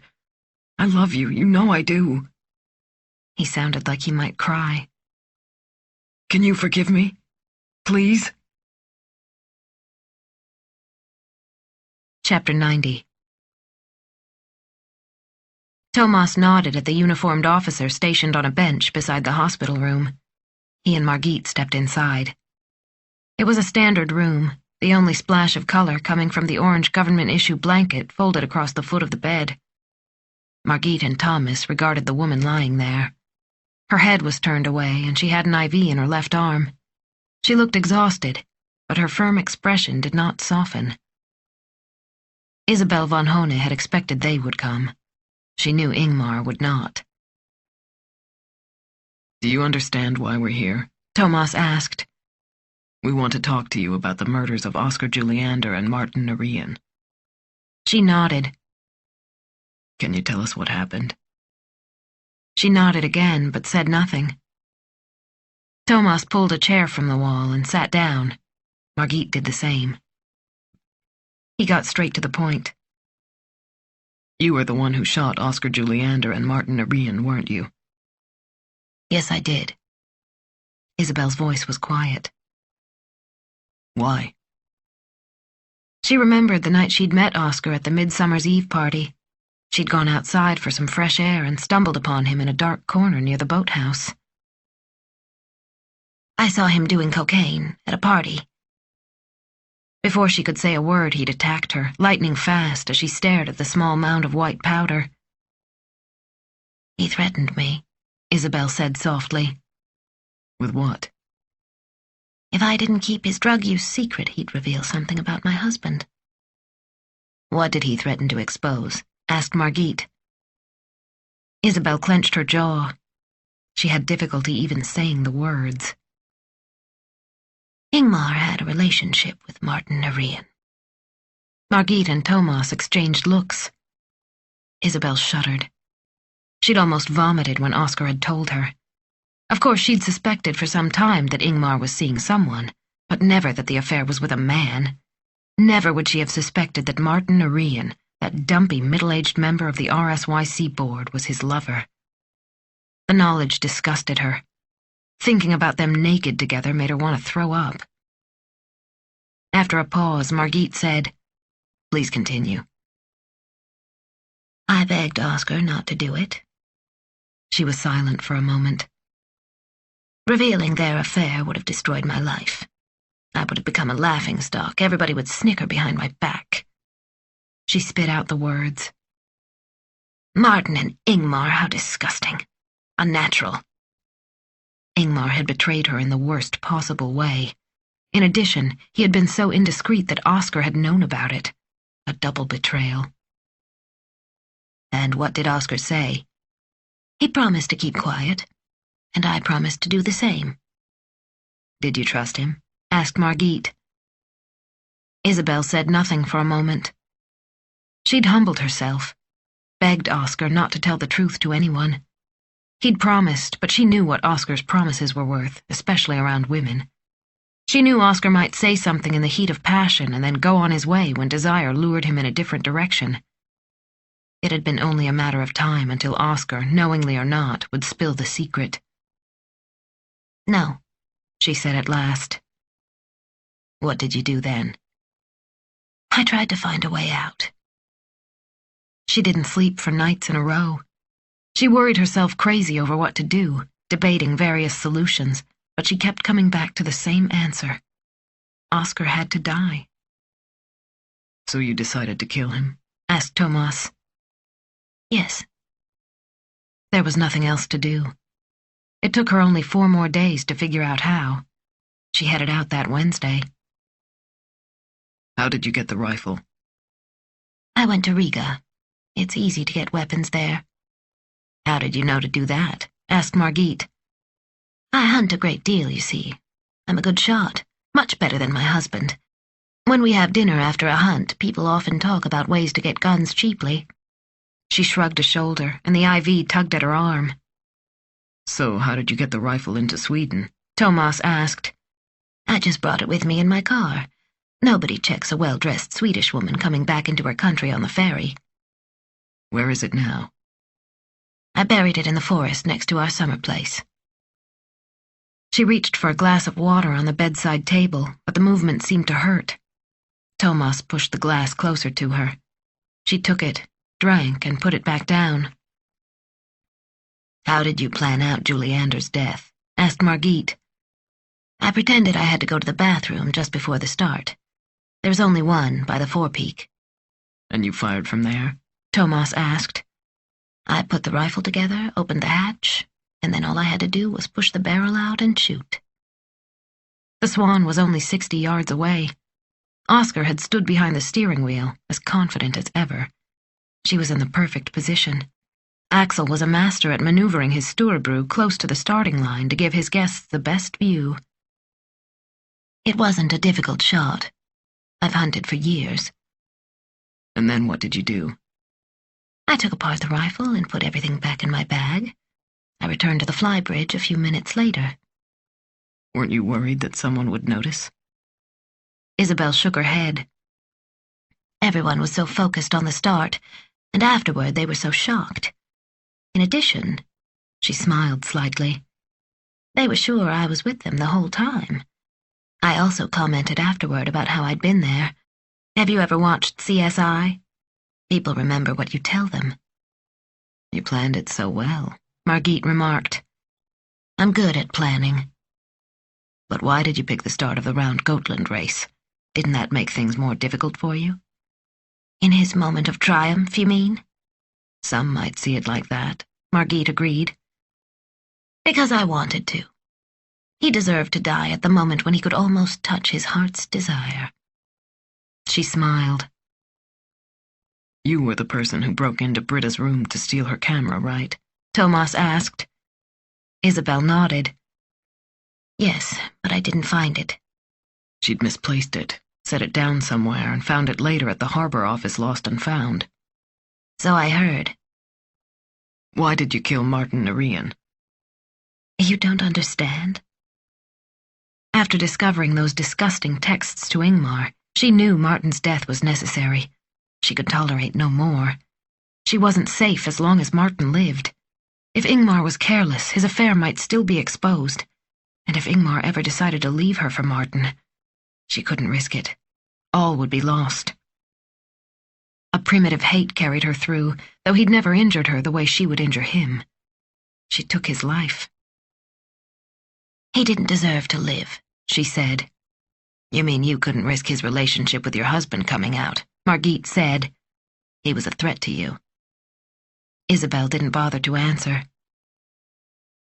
I love you, you know I do. He sounded like he might cry. Can you forgive me? Please? Chapter 90. Thomas nodded at the uniformed officer stationed on a bench beside the hospital room. He and Margit stepped inside. It was a standard room, the only splash of color coming from the orange government-issue blanket folded across the foot of the bed. Margit and Thomas regarded the woman lying there. Her head was turned away, and she had an IV in her left arm. She looked exhausted, but her firm expression did not soften. Isabel von Hone had expected they would come. She knew Ingmar would not. Do you understand why we're here? Thomas asked. We want to talk to you about the murders of Oscar Juliander and Martin Arian. She nodded. Can you tell us what happened? She nodded again, but said nothing. Thomas pulled a chair from the wall and sat down. Margit did the same. He got straight to the point. You were the one who shot Oscar Juliander and Martin Arian, weren't you? Yes, I did. Isabel's voice was quiet. Why? She remembered the night she'd met Oscar at the Midsummer's Eve party. She'd gone outside for some fresh air and stumbled upon him in a dark corner near the boathouse. I saw him doing cocaine at a party. Before she could say a word, he'd attacked her, lightning fast as she stared at the small mound of white powder. He threatened me, Isabel said softly. With what? If I didn't keep his drug use secret, he'd reveal something about my husband. What did he threaten to expose? Asked Margit. Isabel clenched her jaw. She had difficulty even saying the words. Ingmar had a relationship with Martin Arian. Margit and Thomas exchanged looks. Isabel shuddered. She'd almost vomited when Oscar had told her. Of course, she'd suspected for some time that Ingmar was seeing someone, but never that the affair was with a man. Never would she have suspected that Martin Arian, that dumpy middle-aged member of the RSYC board, was his lover. The knowledge disgusted her. Thinking about them naked together made her want to throw up. After a pause, Margit said, "Please continue." I begged Oscar not to do it. She was silent for a moment. Revealing their affair would have destroyed my life. I would have become a laughingstock. Everybody would snicker behind my back. She spit out the words. Martin and Ingmar, how disgusting. Unnatural. Ingmar had betrayed her in the worst possible way. In addition, he had been so indiscreet that Oscar had known about it. A double betrayal. And what did Oscar say? He promised to keep quiet, and I promised to do the same. Did you trust him? Asked Margit. Isabel said nothing for a moment. She'd humbled herself, begged Oscar not to tell the truth to anyone. He'd promised, but she knew what Oscar's promises were worth, especially around women. She knew Oscar might say something in the heat of passion and then go on his way when desire lured him in a different direction. It had been only a matter of time until Oscar, knowingly or not, would spill the secret. No, she said at last. What did you do then? I tried to find a way out. She didn't sleep for nights in a row. She worried herself crazy over what to do, debating various solutions, but she kept coming back to the same answer. Oscar had to die. So you decided to kill him? Asked Thomas. Yes. There was nothing else to do. It took her only 4 more days to figure out how. She headed out that Wednesday. How did you get the rifle? I went to Riga. It's easy to get weapons there. How did you know to do that? Asked Margit. I hunt a great deal, you see. I'm a good shot, much better than my husband. When we have dinner after a hunt, people often talk about ways to get guns cheaply. She shrugged a shoulder, and the IV tugged at her arm. So how did you get the rifle into Sweden? Thomas asked. I just brought it with me in my car. Nobody checks a well-dressed Swedish woman coming back into her country on the ferry. Where is it now? I buried it in the forest next to our summer place. She reached for a glass of water on the bedside table, but the movement seemed to hurt. Thomas pushed the glass closer to her. She took it, drank, and put it back down. How did you plan out Julie Ander's death? Asked Margit. I pretended I had to go to the bathroom just before the start. There was only one by the forepeak. And you fired from there? Thomas asked. I put the rifle together, opened the hatch, and then all I had to do was push the barrel out and shoot. The Swan was only 60 yards away. Oscar had stood behind the steering wheel, as confident as ever. She was in the perfect position. Axel was a master at maneuvering his Sturebrew close to the starting line to give his guests the best view. It wasn't a difficult shot. I've hunted for years. And then what did you do? I took apart the rifle and put everything back in my bag. I returned to the flybridge a few minutes later. Weren't you worried that someone would notice? Isabel shook her head. Everyone was so focused on the start, and afterward they were so shocked. In addition, she smiled slightly, they were sure I was with them the whole time. I also commented afterward about how I'd been there. Have you ever watched CSI? People remember what you tell them. You planned it so well, Margit remarked. I'm good at planning. But why did you pick the start of the round Gotland race? Didn't that make things more difficult for you? In his moment of triumph, you mean? Some might see it like that, Margit agreed. Because I wanted to. He deserved to die at the moment when he could almost touch his heart's desire. She smiled. You were the person who broke into Britta's room to steal her camera, right? Thomas asked. Isabel nodded. Yes, but I didn't find it. She'd misplaced it, set it down somewhere, and found it later at the harbor office lost and found. So I heard. Why did you kill Martin Arian? You don't understand? After discovering those disgusting texts to Ingmar, she knew Martin's death was necessary. She could tolerate no more. She wasn't safe as long as Martin lived. If Ingmar was careless, his affair might still be exposed. And if Ingmar ever decided to leave her for Martin, she couldn't risk it. All would be lost. A primitive hate carried her through, though he'd never injured her the way she would injure him. She took his life. He didn't deserve to live, she said. You mean you couldn't risk his relationship with your husband coming out? Margit said. He was a threat to you. Isabel didn't bother to answer.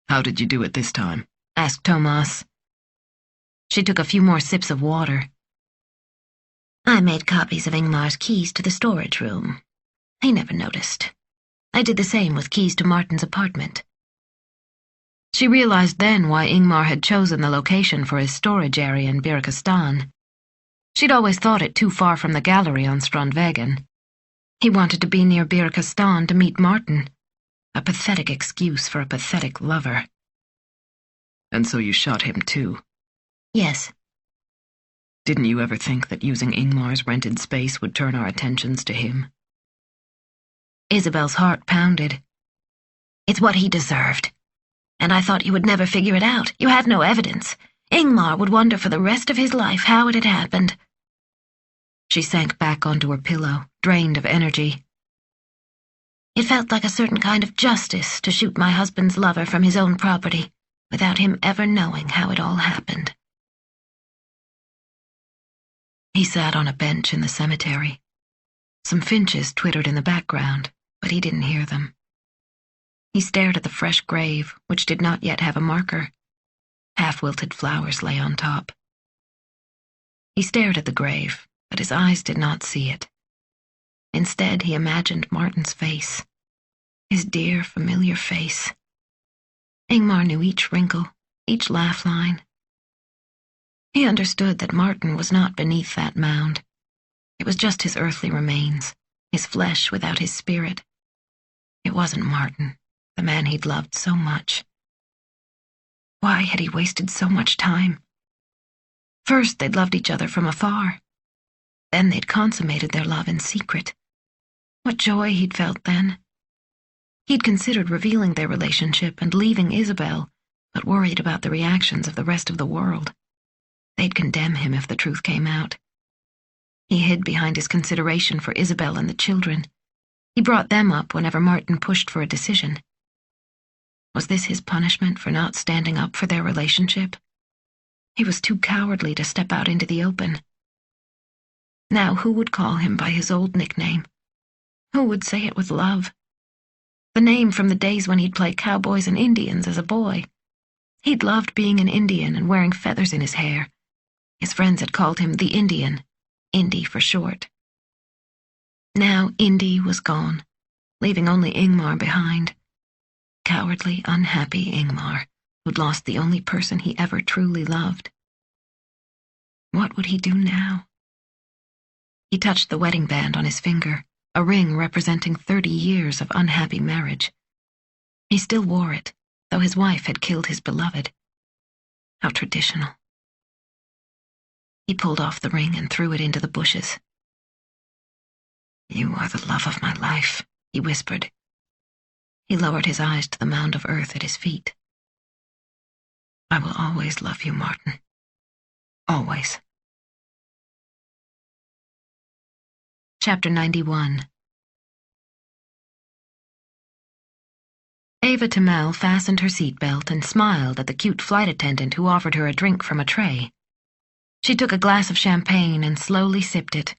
How did you do it this time? Asked Thomas. She took a few more sips of water. I made copies of Ingmar's keys to the storage room. He never noticed. I did the same with keys to Martin's apartment. She realized then why Ingmar had chosen the location for his storage area in Viveca Sten. She'd always thought it too far from the gallery on Strandvägen. He wanted to be near Viveca Sten to meet Martin. A pathetic excuse for a pathetic lover. And so you shot him too? Yes. Didn't you ever think that using Ingmar's rented space would turn our attentions to him? Isabel's heart pounded. It's what he deserved. And I thought you would never figure it out. You had no evidence. Ingmar would wonder for the rest of his life how it had happened. She sank back onto her pillow, drained of energy. It felt like a certain kind of justice to shoot my husband's lover from his own property, without him ever knowing how it all happened. He sat on a bench in the cemetery. Some finches twittered in the background, but he didn't hear them. He stared at the fresh grave, which did not yet have a marker. Half-wilted flowers lay on top. He stared at the grave, but his eyes did not see it. Instead, he imagined Martin's face. His dear, familiar face. Ingmar knew each wrinkle, each laugh line. He understood that Martin was not beneath that mound. It was just his earthly remains, his flesh without his spirit. It wasn't Martin, the man he'd loved so much. Why had he wasted so much time? First, they'd loved each other from afar. Then they'd consummated their love in secret. What joy he'd felt then. He'd considered revealing their relationship and leaving Isabel, but worried about the reactions of the rest of the world. They'd condemn him if the truth came out. He hid behind his consideration for Isabel and the children. He brought them up whenever Martin pushed for a decision. Was this his punishment for not standing up for their relationship? He was too cowardly to step out into the open. Now who would call him by his old nickname? Who would say it with love? The name from the days when he'd play cowboys and Indians as a boy. He'd loved being an Indian and wearing feathers in his hair. His friends had called him the Indian, Indy for short. Now Indy was gone, leaving only Ingmar behind. Cowardly, unhappy Ingmar, who'd lost the only person he ever truly loved. What would he do now? He touched the wedding band on his finger, a ring representing 30 years of unhappy marriage. He still wore it, though his wife had killed his beloved. How traditional. He pulled off the ring and threw it into the bushes. "You are the love of my life," he whispered. He lowered his eyes to the mound of earth at his feet. "I will always love you, Martin. Always." Chapter 91. Eva Tamel fastened her seatbelt and smiled at the cute flight attendant who offered her a drink from a tray. She took a glass of champagne and slowly sipped it.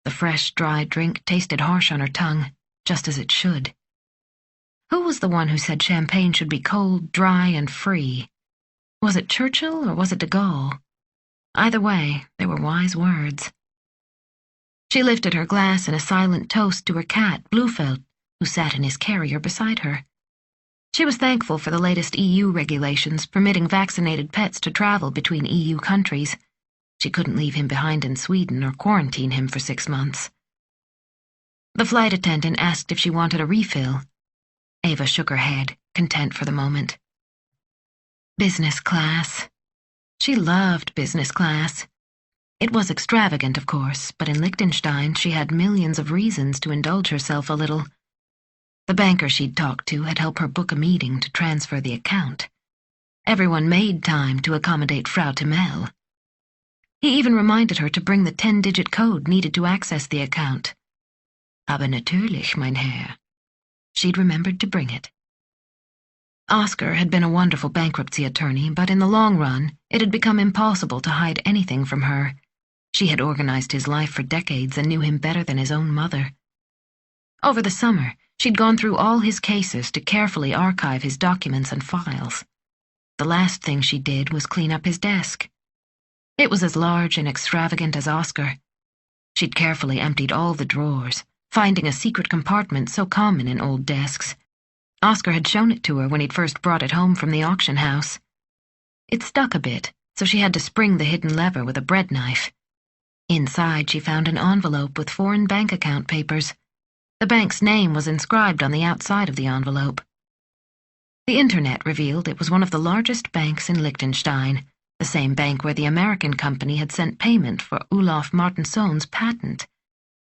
The fresh, dry drink tasted harsh on her tongue, just as it should. Who was the one who said champagne should be cold, dry, and free? Was it Churchill or was it de Gaulle? Either way, they were wise words. She lifted her glass in a silent toast to her cat, Blufeld, who sat in his carrier beside her. She was thankful for the latest EU regulations permitting vaccinated pets to travel between EU countries. She couldn't leave him behind in Sweden or quarantine him for 6 months. The flight attendant asked if she wanted a refill. Eva shook her head, content for the moment. Business class. She loved business class. It was extravagant, of course, but in Liechtenstein she had millions of reasons to indulge herself a little. The banker she'd talked to had helped her book a meeting to transfer the account. Everyone made time to accommodate Frau Tamel. He even reminded her to bring the 10-digit code needed to access the account. Aber natürlich, mein Herr. She'd remembered to bring it. Oscar had been a wonderful bankruptcy attorney, but in the long run, it had become impossible to hide anything from her. She had organized his life for decades and knew him better than his own mother. Over the summer, she'd gone through all his cases to carefully archive his documents and files. The last thing she did was clean up his desk. It was as large and extravagant as Oscar. She'd carefully emptied all the drawers, finding a secret compartment so common in old desks. Oscar had shown it to her when he'd first brought it home from the auction house. It stuck a bit, so she had to spring the hidden lever with a bread knife. Inside, she found an envelope with foreign bank account papers. The bank's name was inscribed on the outside of the envelope. The internet revealed it was one of the largest banks in Liechtenstein, the same bank where the American company had sent payment for Olaf Martinsson's patent.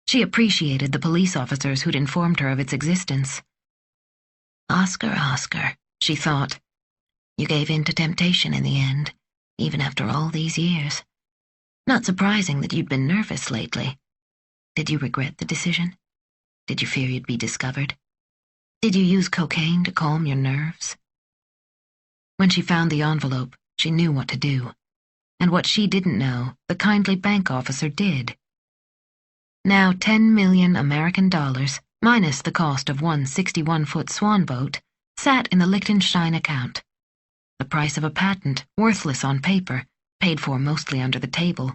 She appreciated the police officers who'd informed her of its existence. Oscar, Oscar, she thought. You gave in to temptation in the end, even after all these years. Not surprising that you'd been nervous lately. Did you regret the decision? Did you fear you'd be discovered? Did you use cocaine to calm your nerves? When she found the envelope, she knew what to do. And what she didn't know, the kindly bank officer did. Now 10 million American dollars, minus the cost of one 61-foot swan boat, sat in the Liechtenstein account. The price of a patent, worthless on paper, paid for mostly under the table.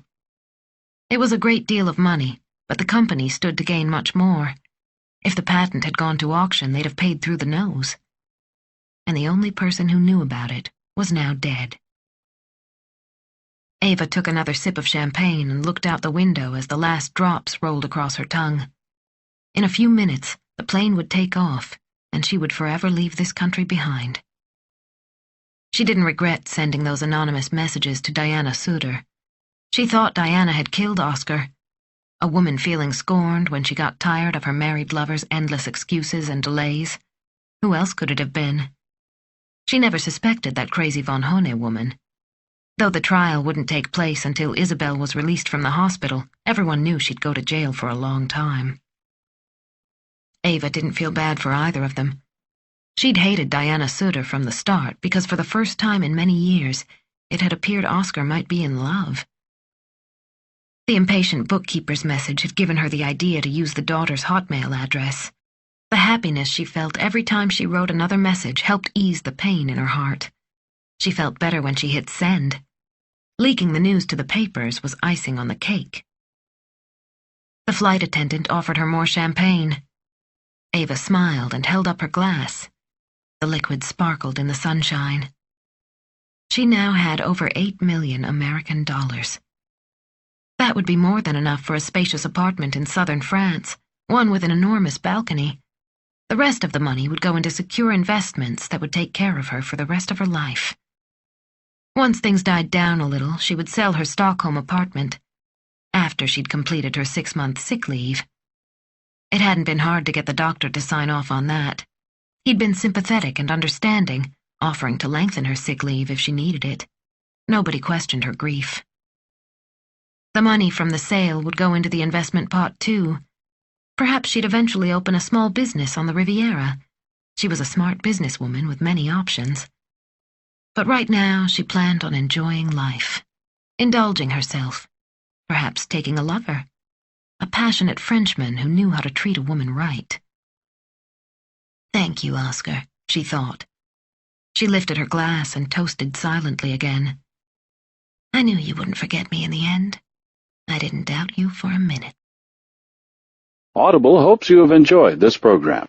It was a great deal of money, but the company stood to gain much more. If the patent had gone to auction, they'd have paid through the nose. And the only person who knew about it was now dead. Ava took another sip of champagne and looked out the window as the last drops rolled across her tongue. In a few minutes, the plane would take off, and she would forever leave this country behind. She didn't regret sending those anonymous messages to Diana Suter. She thought Diana had killed Oscar, a woman feeling scorned when she got tired of her married lover's endless excuses and delays. Who else could it have been? She never suspected that crazy von Hone woman. Though the trial wouldn't take place until Isabel was released from the hospital, everyone knew she'd go to jail for a long time. Ava didn't feel bad for either of them. She'd hated Diana Suter from the start because for the first time in many years, it had appeared Oscar might be in love. The impatient bookkeeper's message had given her the idea to use the daughter's Hotmail address. The happiness she felt every time she wrote another message helped ease the pain in her heart. She felt better when she hit send. Leaking the news to the papers was icing on the cake. The flight attendant offered her more champagne. Ava smiled and held up her glass. The liquid sparkled in the sunshine. She now had over 8 million American dollars. That would be more than enough for a spacious apartment in southern France, one with an enormous balcony. The rest of the money would go into secure investments that would take care of her for the rest of her life. Once things died down a little, she would sell her Stockholm apartment, after she'd completed her 6-month sick leave. It hadn't been hard to get the doctor to sign off on that. He'd been sympathetic and understanding, offering to lengthen her sick leave if she needed it. Nobody questioned her grief. The money from the sale would go into the investment pot too. Perhaps she'd eventually open a small business on the Riviera. She was a smart businesswoman with many options. But right now, she planned on enjoying life, indulging herself, perhaps taking a lover, a passionate Frenchman who knew how to treat a woman right. Thank you, Oscar, she thought. She lifted her glass and toasted silently again. I knew you wouldn't forget me in the end. I didn't doubt you for a minute. Audible hopes you have enjoyed this program.